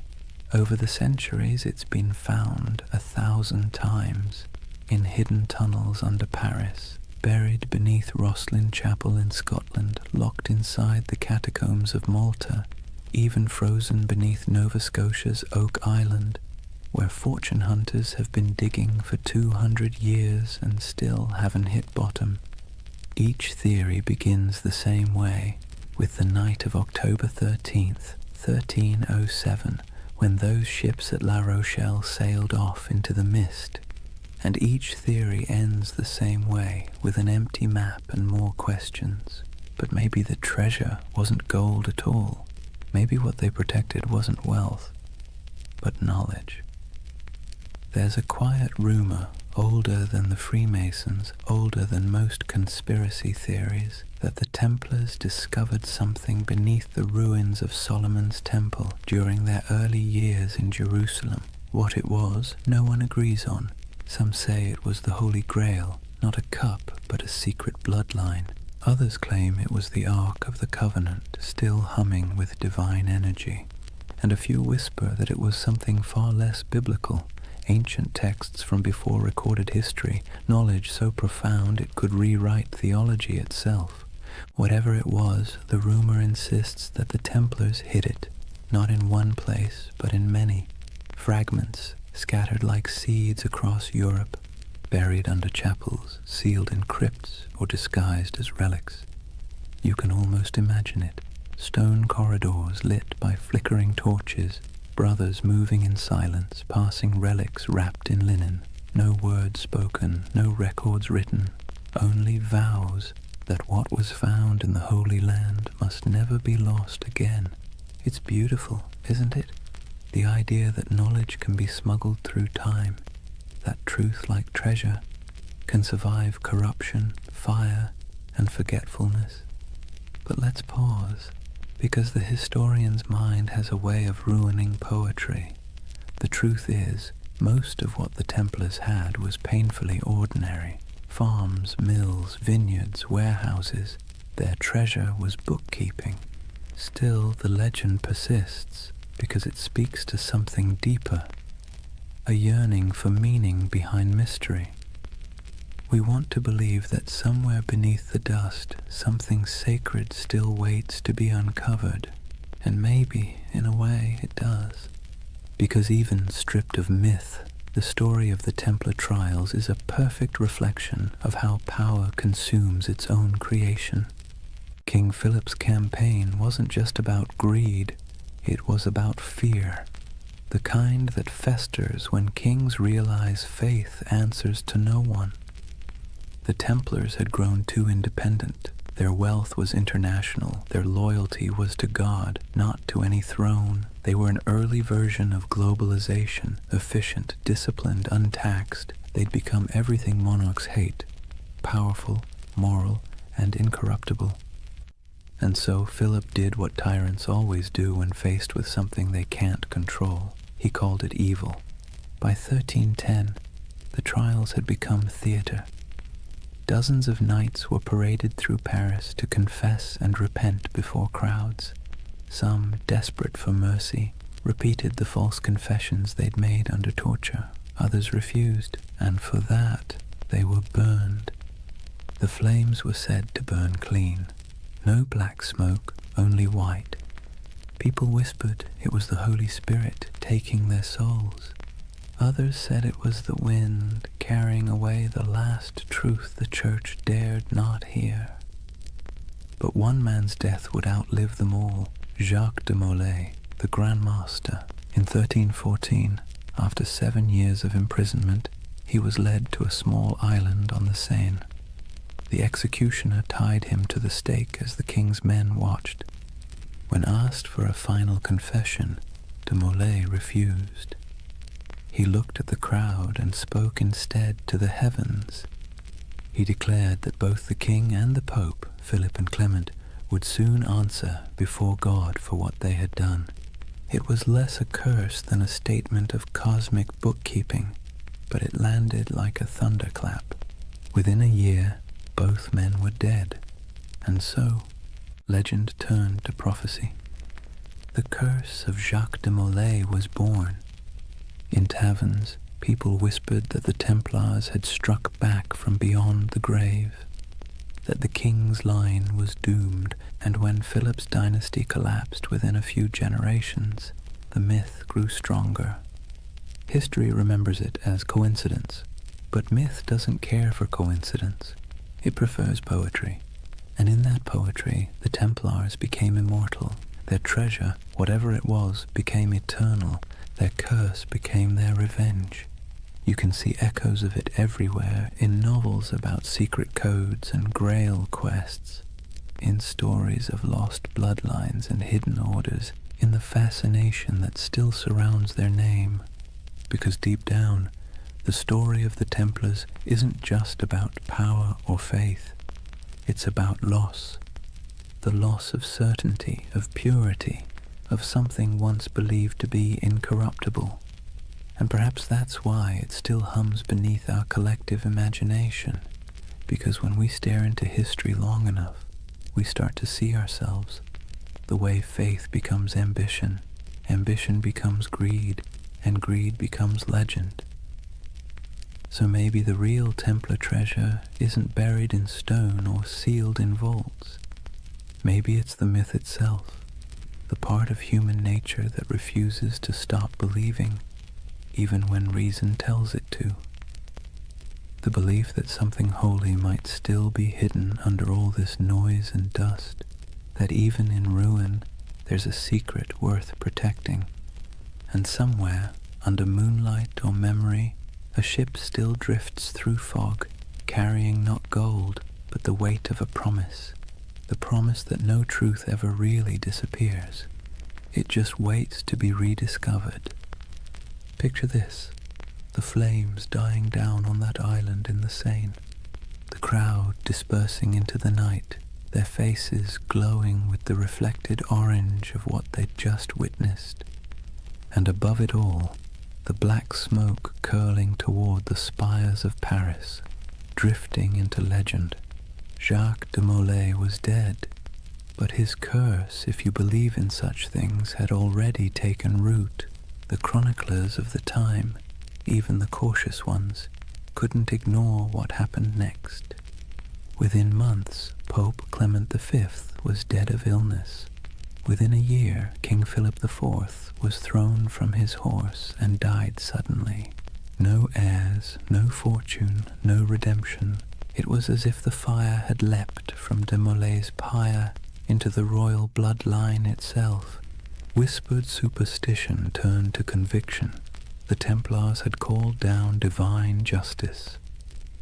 Over the centuries it's been found 1,000 times, in hidden tunnels under Paris, buried beneath Rosslyn Chapel in Scotland, locked inside the catacombs of Malta, even frozen beneath Nova Scotia's Oak Island, where fortune hunters have been digging for 200 years and still haven't hit bottom. Each theory begins the same way, with the night of October 13th, 1307, when those ships at La Rochelle sailed off into the mist. And each theory ends the same way, with an empty map and more questions. But maybe the treasure wasn't gold at all. Maybe what they protected wasn't wealth, but knowledge. There's a quiet rumor, older than the Freemasons, older than most conspiracy theories, that the Templars discovered something beneath the ruins of Solomon's Temple during their early years in Jerusalem. What it was, no one agrees on. Some say it was the Holy Grail, not a cup, but a secret bloodline. Others claim it was the Ark of the Covenant, still humming with divine energy. And a few whisper that it was something far less biblical, ancient texts from before recorded history, knowledge so profound it could rewrite theology itself. Whatever it was, the rumor insists that the Templars hid it, not in one place, but in many. Fragments, scattered like seeds across Europe, buried under chapels, sealed in crypts, or disguised as relics. You can almost imagine it. Stone corridors lit by flickering torches, brothers moving in silence, passing relics wrapped in linen. No words spoken, no records written, only vows that what was found in the Holy Land must never be lost again. It's beautiful, isn't it? The idea that knowledge can be smuggled through time, that truth, like treasure, can survive corruption, fire, and forgetfulness. But let's pause, because the historian's mind has a way of ruining poetry. The truth is, most of what the Templars had was painfully ordinary. Farms, mills, vineyards, warehouses. Their treasure was bookkeeping. Still, the legend persists, because it speaks to something deeper, a yearning for meaning behind mystery. We want to believe that somewhere beneath the dust, something sacred still waits to be uncovered, and maybe, in a way, it does. Because even stripped of myth, The story of the Templar trials is a perfect reflection of how power consumes its own creation. King Philip's campaign wasn't just about greed, it was about fear, the kind that festers when kings realize faith answers to no one. The Templars had grown too independent. Their wealth was international. Their loyalty was to God, not to any throne. They were an early version of globalization, efficient, disciplined, untaxed. They'd become everything monarchs hate, powerful, moral, and incorruptible. And so Philip did what tyrants always do when faced with something they can't control. He called it evil. By 1310, the trials had become theater. Dozens of knights were paraded through Paris to confess and repent before crowds. Some, desperate for mercy, repeated the false confessions they'd made under torture. Others refused, and for that they were burned. The flames were said to burn clean. No black smoke, only white. People whispered it was the Holy Spirit taking their souls. Others said it was the wind carrying away the last truth the church dared not hear. But one man's death would outlive them all. Jacques de Molay, the Grand Master. In 1314, after 7 years of imprisonment, he was led to a small island on the Seine. The executioner tied him to the stake as the king's men watched. When asked for a final confession, de Molay refused. He looked at the crowd and spoke instead to the heavens. He declared that both the king and the pope, Philip and Clement, would soon answer before God for what they had done. It was less a curse than a statement of cosmic bookkeeping, but it landed like a thunderclap. Within a year, both men were dead, and so legend turned to prophecy. The curse of Jacques de Molay was born. In taverns, people whispered that the Templars had struck back from beyond the grave, that the king's line was doomed, and when Philip's dynasty collapsed within a few generations, the myth grew stronger. History remembers it as coincidence, but myth doesn't care for coincidence. It prefers poetry, and in that poetry, the Templars became immortal. Their treasure, whatever it was, became eternal. Their curse became their revenge. You can see echoes of it everywhere, in novels about secret codes and grail quests, in stories of lost bloodlines and hidden orders, in the fascination that still surrounds their name. Because deep down, the story of the Templars isn't just about power or faith. It's about loss. The loss of certainty, of purity, of something once believed to be incorruptible. And perhaps that's why it still hums beneath our collective imagination, because when we stare into history long enough, we start to see ourselves. The way faith becomes ambition, ambition becomes greed, and greed becomes legend. So maybe the real Templar treasure isn't buried in stone or sealed in vaults. Maybe it's the myth itself, the part of human nature that refuses to stop believing, even when reason tells it to. The belief that something holy might still be hidden under all this noise and dust, that even in ruin there's a secret worth protecting, and somewhere, under moonlight or memory, a ship still drifts through fog, carrying not gold, but the weight of a promise, the promise that no truth ever really disappears. It just waits to be rediscovered. Picture this, the flames dying down on that island in the Seine, the crowd dispersing into the night, their faces glowing with the reflected orange of what they'd just witnessed. And above it all, the black smoke curling toward the spires of Paris, drifting into legend. Jacques de Molay was dead, but his curse, if you believe in such things, had already taken root. The chroniclers of the time, even the cautious ones, couldn't ignore what happened next. Within months, Pope Clement V was dead of illness. Within a year, King Philip IV was thrown from his horse and died suddenly. No heirs, no fortune, no redemption. It was as if the fire had leapt from de Molay's pyre into the royal bloodline itself. Whispered superstition turned to conviction. The Templars had called down divine justice.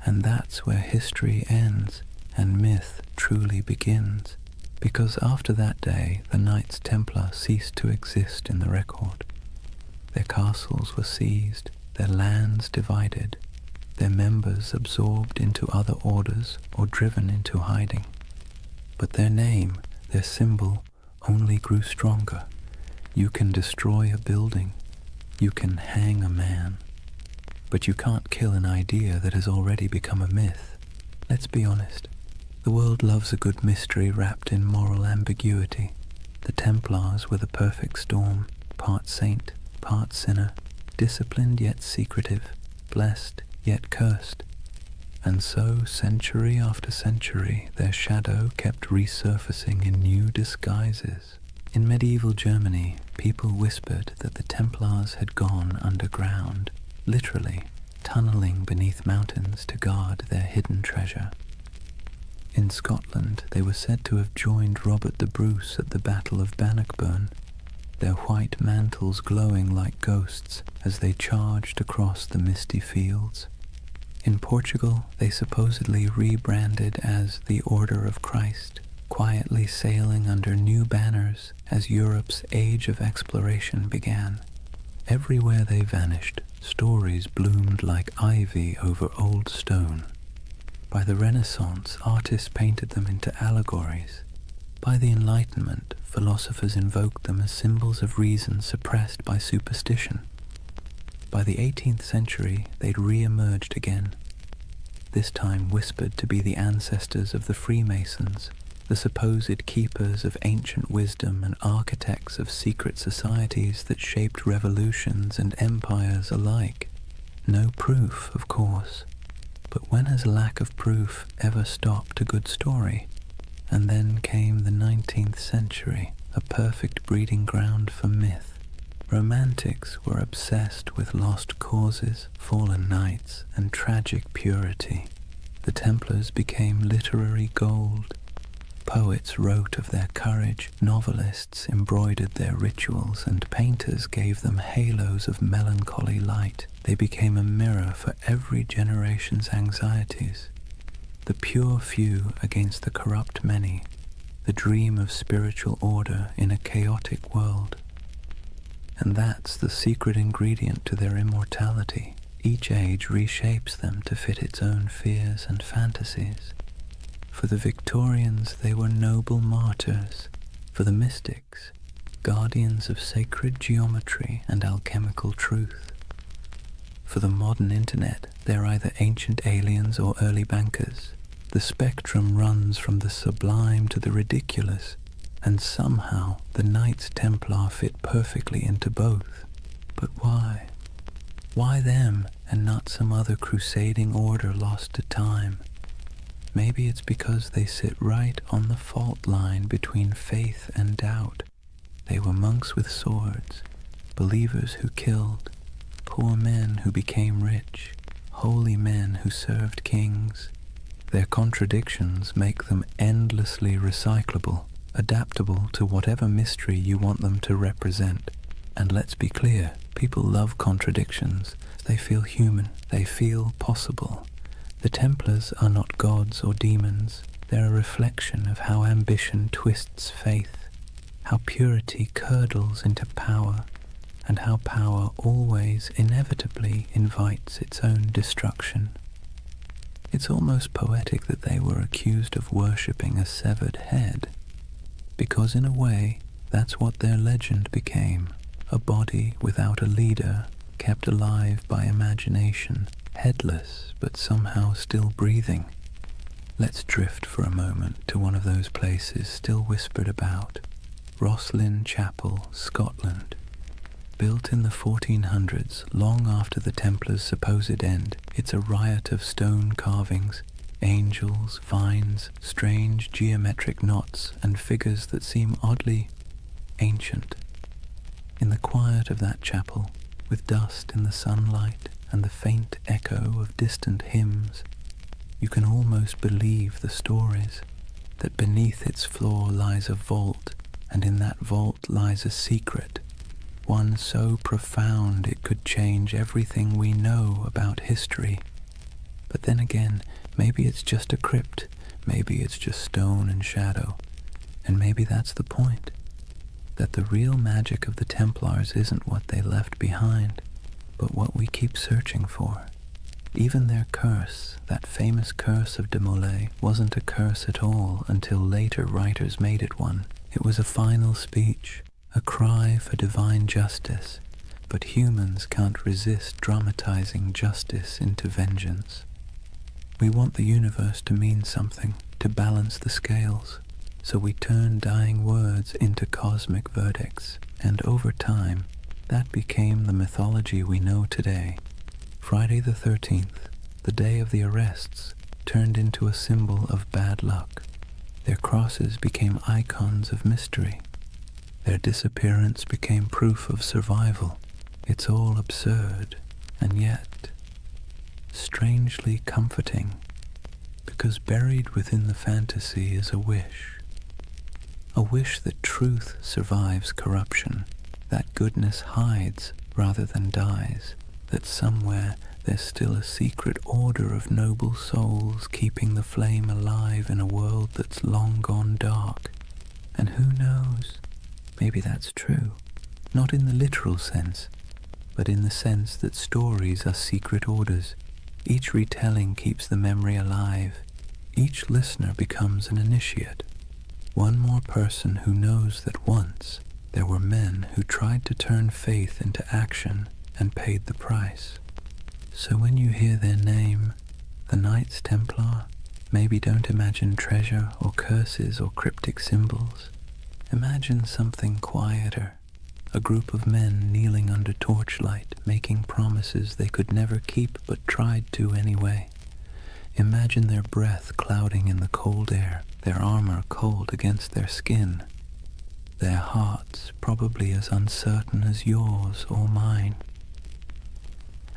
And that's where history ends and myth truly begins, because after that day the Knights Templar ceased to exist in the record. Their castles were seized, their lands divided, their members absorbed into other orders or driven into hiding. But their name, their symbol, only grew stronger. You can destroy a building, you can hang a man, but you can't kill an idea that has already become a myth. Let's be honest, the world loves a good mystery wrapped in moral ambiguity. The Templars were the perfect storm, part saint, part sinner, disciplined yet secretive, blessed yet cursed. And so, century after century, their shadow kept resurfacing in new disguises. In medieval Germany, people whispered that the Templars had gone underground, literally tunneling beneath mountains to guard their hidden treasure. In Scotland, they were said to have joined Robert the Bruce at the Battle of Bannockburn, their white mantles glowing like ghosts as they charged across the misty fields. In Portugal, they supposedly rebranded as the Order of Christ, quietly sailing under new banners as Europe's age of exploration began. Everywhere they vanished, stories bloomed like ivy over old stone. By the Renaissance, artists painted them into allegories. By the Enlightenment, philosophers invoked them as symbols of reason suppressed by superstition. By the 18th century, they'd re-emerged again, this time whispered to be the ancestors of the Freemasons, the supposed keepers of ancient wisdom and architects of secret societies that shaped revolutions and empires alike. No proof, of course, but when has lack of proof ever stopped a good story? And then came the 19th century, a perfect breeding ground for myth. Romantics were obsessed with lost causes, fallen knights, and tragic purity. The Templars became literary gold. Poets wrote of their courage, novelists embroidered their rituals, and painters gave them halos of melancholy light. They became a mirror for every generation's anxieties. The pure few against the corrupt many, the dream of spiritual order in a chaotic world. And that's the secret ingredient to their immortality. Each age reshapes them to fit its own fears and fantasies. For the Victorians, they were noble martyrs. For the mystics, guardians of sacred geometry and alchemical truth. For the modern internet, they're either ancient aliens or early bankers. The spectrum runs from the sublime to the ridiculous, and somehow the Knights Templar fit perfectly into both. But why? Why them and not some other crusading order lost to time? Maybe it's because they sit right on the fault line between faith and doubt. They were monks with swords, believers who killed, poor men who became rich, holy men who served kings. Their contradictions make them endlessly recyclable, adaptable to whatever mystery you want them to represent. And let's be clear, people love contradictions. They feel human, they feel possible. The Templars are not gods or demons. They're a reflection of how ambition twists faith, how purity curdles into power, and how power always inevitably invites its own destruction. It's almost poetic that they were accused of worshipping a severed head, because in a way, that's what their legend became, a body without a leader, kept alive by imagination, headless but somehow still breathing. Let's drift for a moment to one of those places still whispered about, Rosslyn Chapel, Scotland. Built in the 1400s, long after the Templars' supposed end, it's a riot of stone carvings, angels, vines, strange geometric knots, and figures that seem oddly ancient. In the quiet of that chapel, with dust in the sunlight and the faint echo of distant hymns, you can almost believe the stories, that beneath its floor lies a vault, and in that vault lies a secret, one so profound it could change everything we know about history. But then again, maybe it's just a crypt, maybe it's just stone and shadow, and maybe that's the point, that the real magic of the Templars isn't what they left behind, but what we keep searching for. Even their curse, that famous curse of de Molay, wasn't a curse at all until later writers made it one. It was a final speech, a cry for divine justice, but humans can't resist dramatizing justice into vengeance. We want the universe to mean something, to balance the scales, so we turn dying words into cosmic verdicts, and over time, that became the mythology we know today. Friday the 13th, the day of the arrests, turned into a symbol of bad luck. Their crosses became icons of mystery. Their disappearance became proof of survival. It's all absurd, and yet strangely comforting, because buried within the fantasy is a wish that truth survives corruption, that goodness hides rather than dies, that somewhere there's still a secret order of noble souls keeping the flame alive in a world that's long gone dark. And who knows, maybe that's true, not in the literal sense, but in the sense that stories are secret orders. Each retelling keeps the memory alive. Each listener becomes an initiate, one more person who knows that once there were men who tried to turn faith into action and paid the price. So when you hear their name, the Knights Templar, maybe don't imagine treasure or curses or cryptic symbols. Imagine something quieter, a group of men kneeling under torchlight, making promises they could never keep but tried to anyway. Imagine their breath clouding in the cold air, their armor cold against their skin, their hearts probably as uncertain as yours or mine.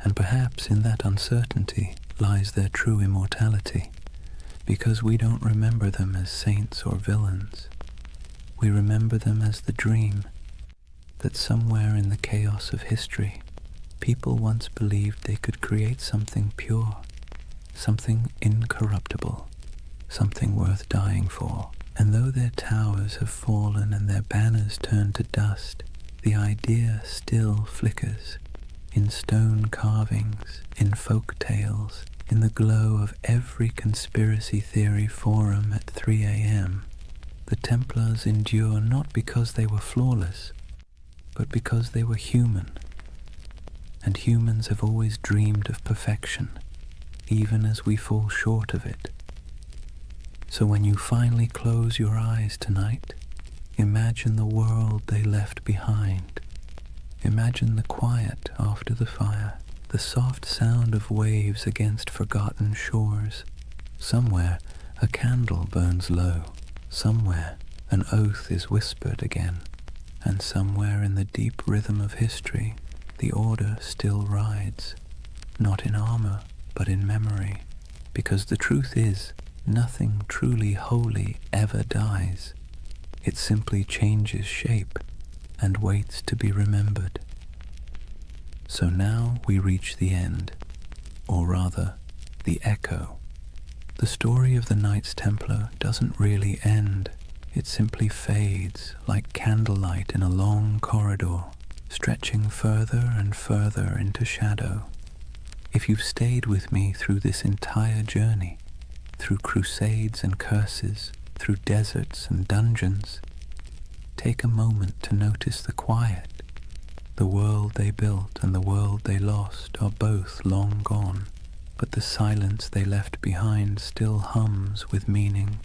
And perhaps in that uncertainty lies their true immortality, because we don't remember them as saints or villains. We remember them as the dream that somewhere in the chaos of history, people once believed they could create something pure, something incorruptible, something worth dying for. And though their towers have fallen and their banners turned to dust, the idea still flickers in stone carvings, in folk tales, in the glow of every conspiracy theory forum at 3 a.m. The Templars endure not because they were flawless, but because they were human. And humans have always dreamed of perfection, even as we fall short of it. So when you finally close your eyes tonight, imagine the world they left behind. Imagine the quiet after the fire, the soft sound of waves against forgotten shores. Somewhere a candle burns low, somewhere an oath is whispered again, and somewhere in the deep rhythm of history the order still rides, not in armor but in memory, because the truth is, nothing truly holy ever dies. It simply changes shape and waits to be remembered. So now we reach the end, or rather, the echo. The story of the Knights Templar doesn't really end. It simply fades like candlelight in a long corridor, stretching further and further into shadow. If you've stayed with me through this entire journey, through crusades and curses, through deserts and dungeons, take a moment to notice the quiet. The world they built and the world they lost are both long gone, but the silence they left behind still hums with meaning.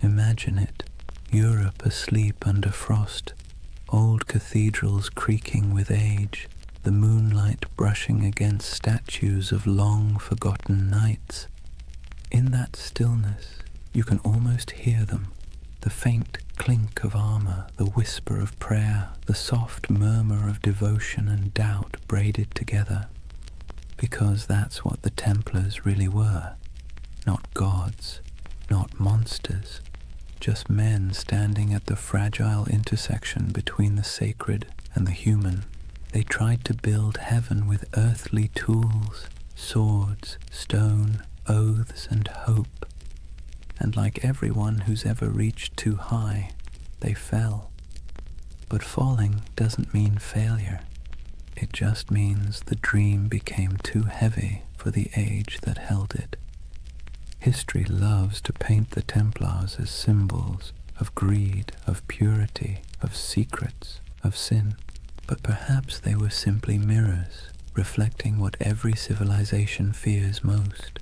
Imagine it, Europe asleep under frost, old cathedrals creaking with age, the moonlight brushing against statues of long-forgotten knights. In that stillness, you can almost hear them, The faint clink of armor, the whisper of prayer, the soft murmur of devotion and doubt braided together. Because that's what the Templars really were. Not gods, not monsters, just men standing at the fragile intersection between the sacred and the human. They tried to build heaven with earthly tools, swords, stone, oaths, and hope. And like everyone who's ever reached too high, they fell. But falling doesn't mean failure. It just means the dream became too heavy for the age that held it. History loves to paint the Templars as symbols of greed, of purity, of secrets, of sin. But perhaps they were simply mirrors, reflecting what every civilization fears most.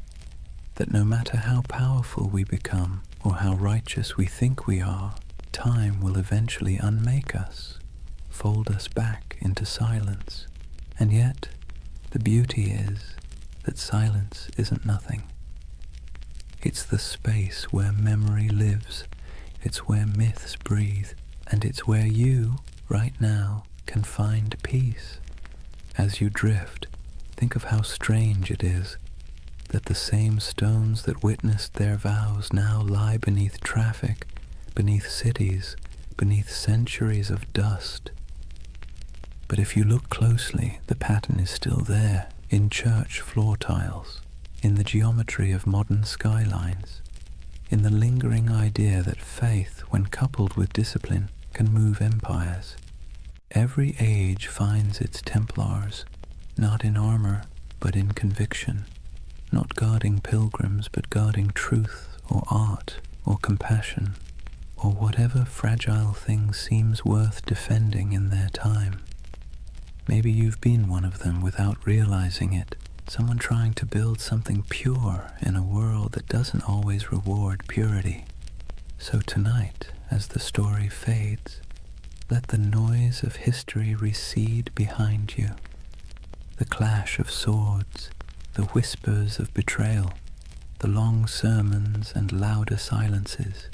That no matter how powerful we become, or how righteous we think we are, time will eventually unmake us, fold us back into silence. And yet, the beauty is that silence isn't nothing. It's the space where memory lives, it's where myths breathe, and it's where you, right now, can find peace. As you drift, think of how strange it is that the same stones that witnessed their vows now lie beneath traffic, beneath cities, beneath centuries of dust. But if you look closely, the pattern is still there, in church floor tiles, in the geometry of modern skylines, in the lingering idea that faith, when coupled with discipline, can move empires. Every age finds its Templars, not in armor, but in conviction, not guarding pilgrims, but guarding truth, or art, or compassion, or whatever fragile thing seems worth defending in their time. Maybe you've been one of them without realizing it, someone trying to build something pure in a world that doesn't always reward purity. So tonight, as the story fades, let the noise of history recede behind you. The clash of swords, the whispers of betrayal, the long sermons and louder silences.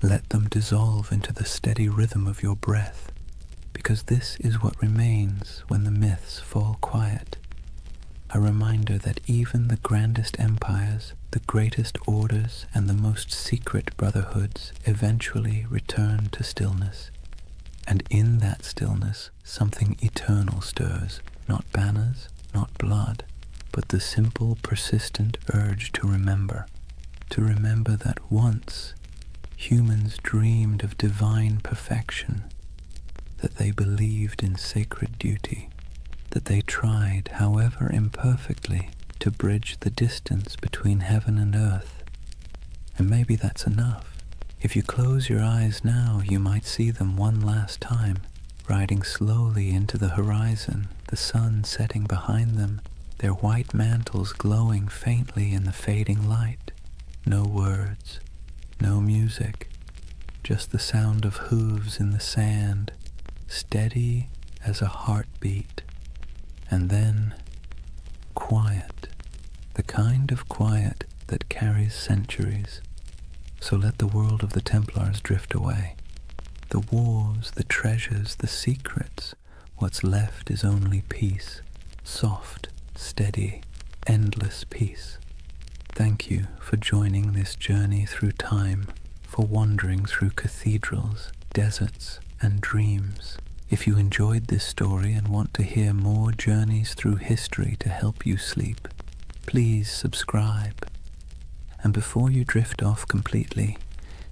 Let them dissolve into the steady rhythm of your breath, because this is what remains when the myths fall quiet. A reminder that even the grandest empires, the greatest orders, and the most secret brotherhoods eventually return to stillness. And in that stillness, something eternal stirs, not banners, not blood, but the simple, persistent urge to remember that once humans dreamed of divine perfection, that they believed in sacred duty, that they tried, however imperfectly, to bridge the distance between heaven and earth. And maybe that's enough. If you close your eyes now, you might see them one last time, riding slowly into the horizon, the sun setting behind them, their white mantles glowing faintly in the fading light. No words, no music, just the sound of hooves in the sand, steady as a heartbeat. And then, quiet, the kind of quiet that carries centuries. So let the world of the Templars drift away. The wars, the treasures, the secrets, what's left is only peace, soft, steady, endless peace. Thank you for joining this journey through time, for wandering through cathedrals, deserts, and dreams. If you enjoyed this story and want to hear more journeys through history to help you sleep, please subscribe. And before you drift off completely,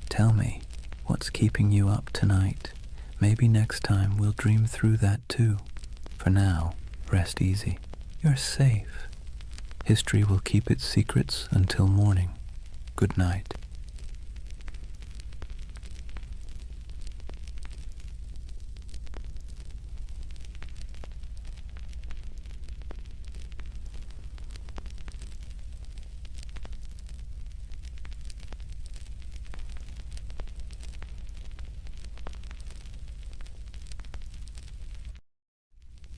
tell me what's keeping you up tonight. Maybe next time we'll dream through that too. For now, rest easy. You're safe. History will keep its secrets until morning. Good night.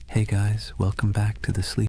Hey guys, welcome back to the Sleep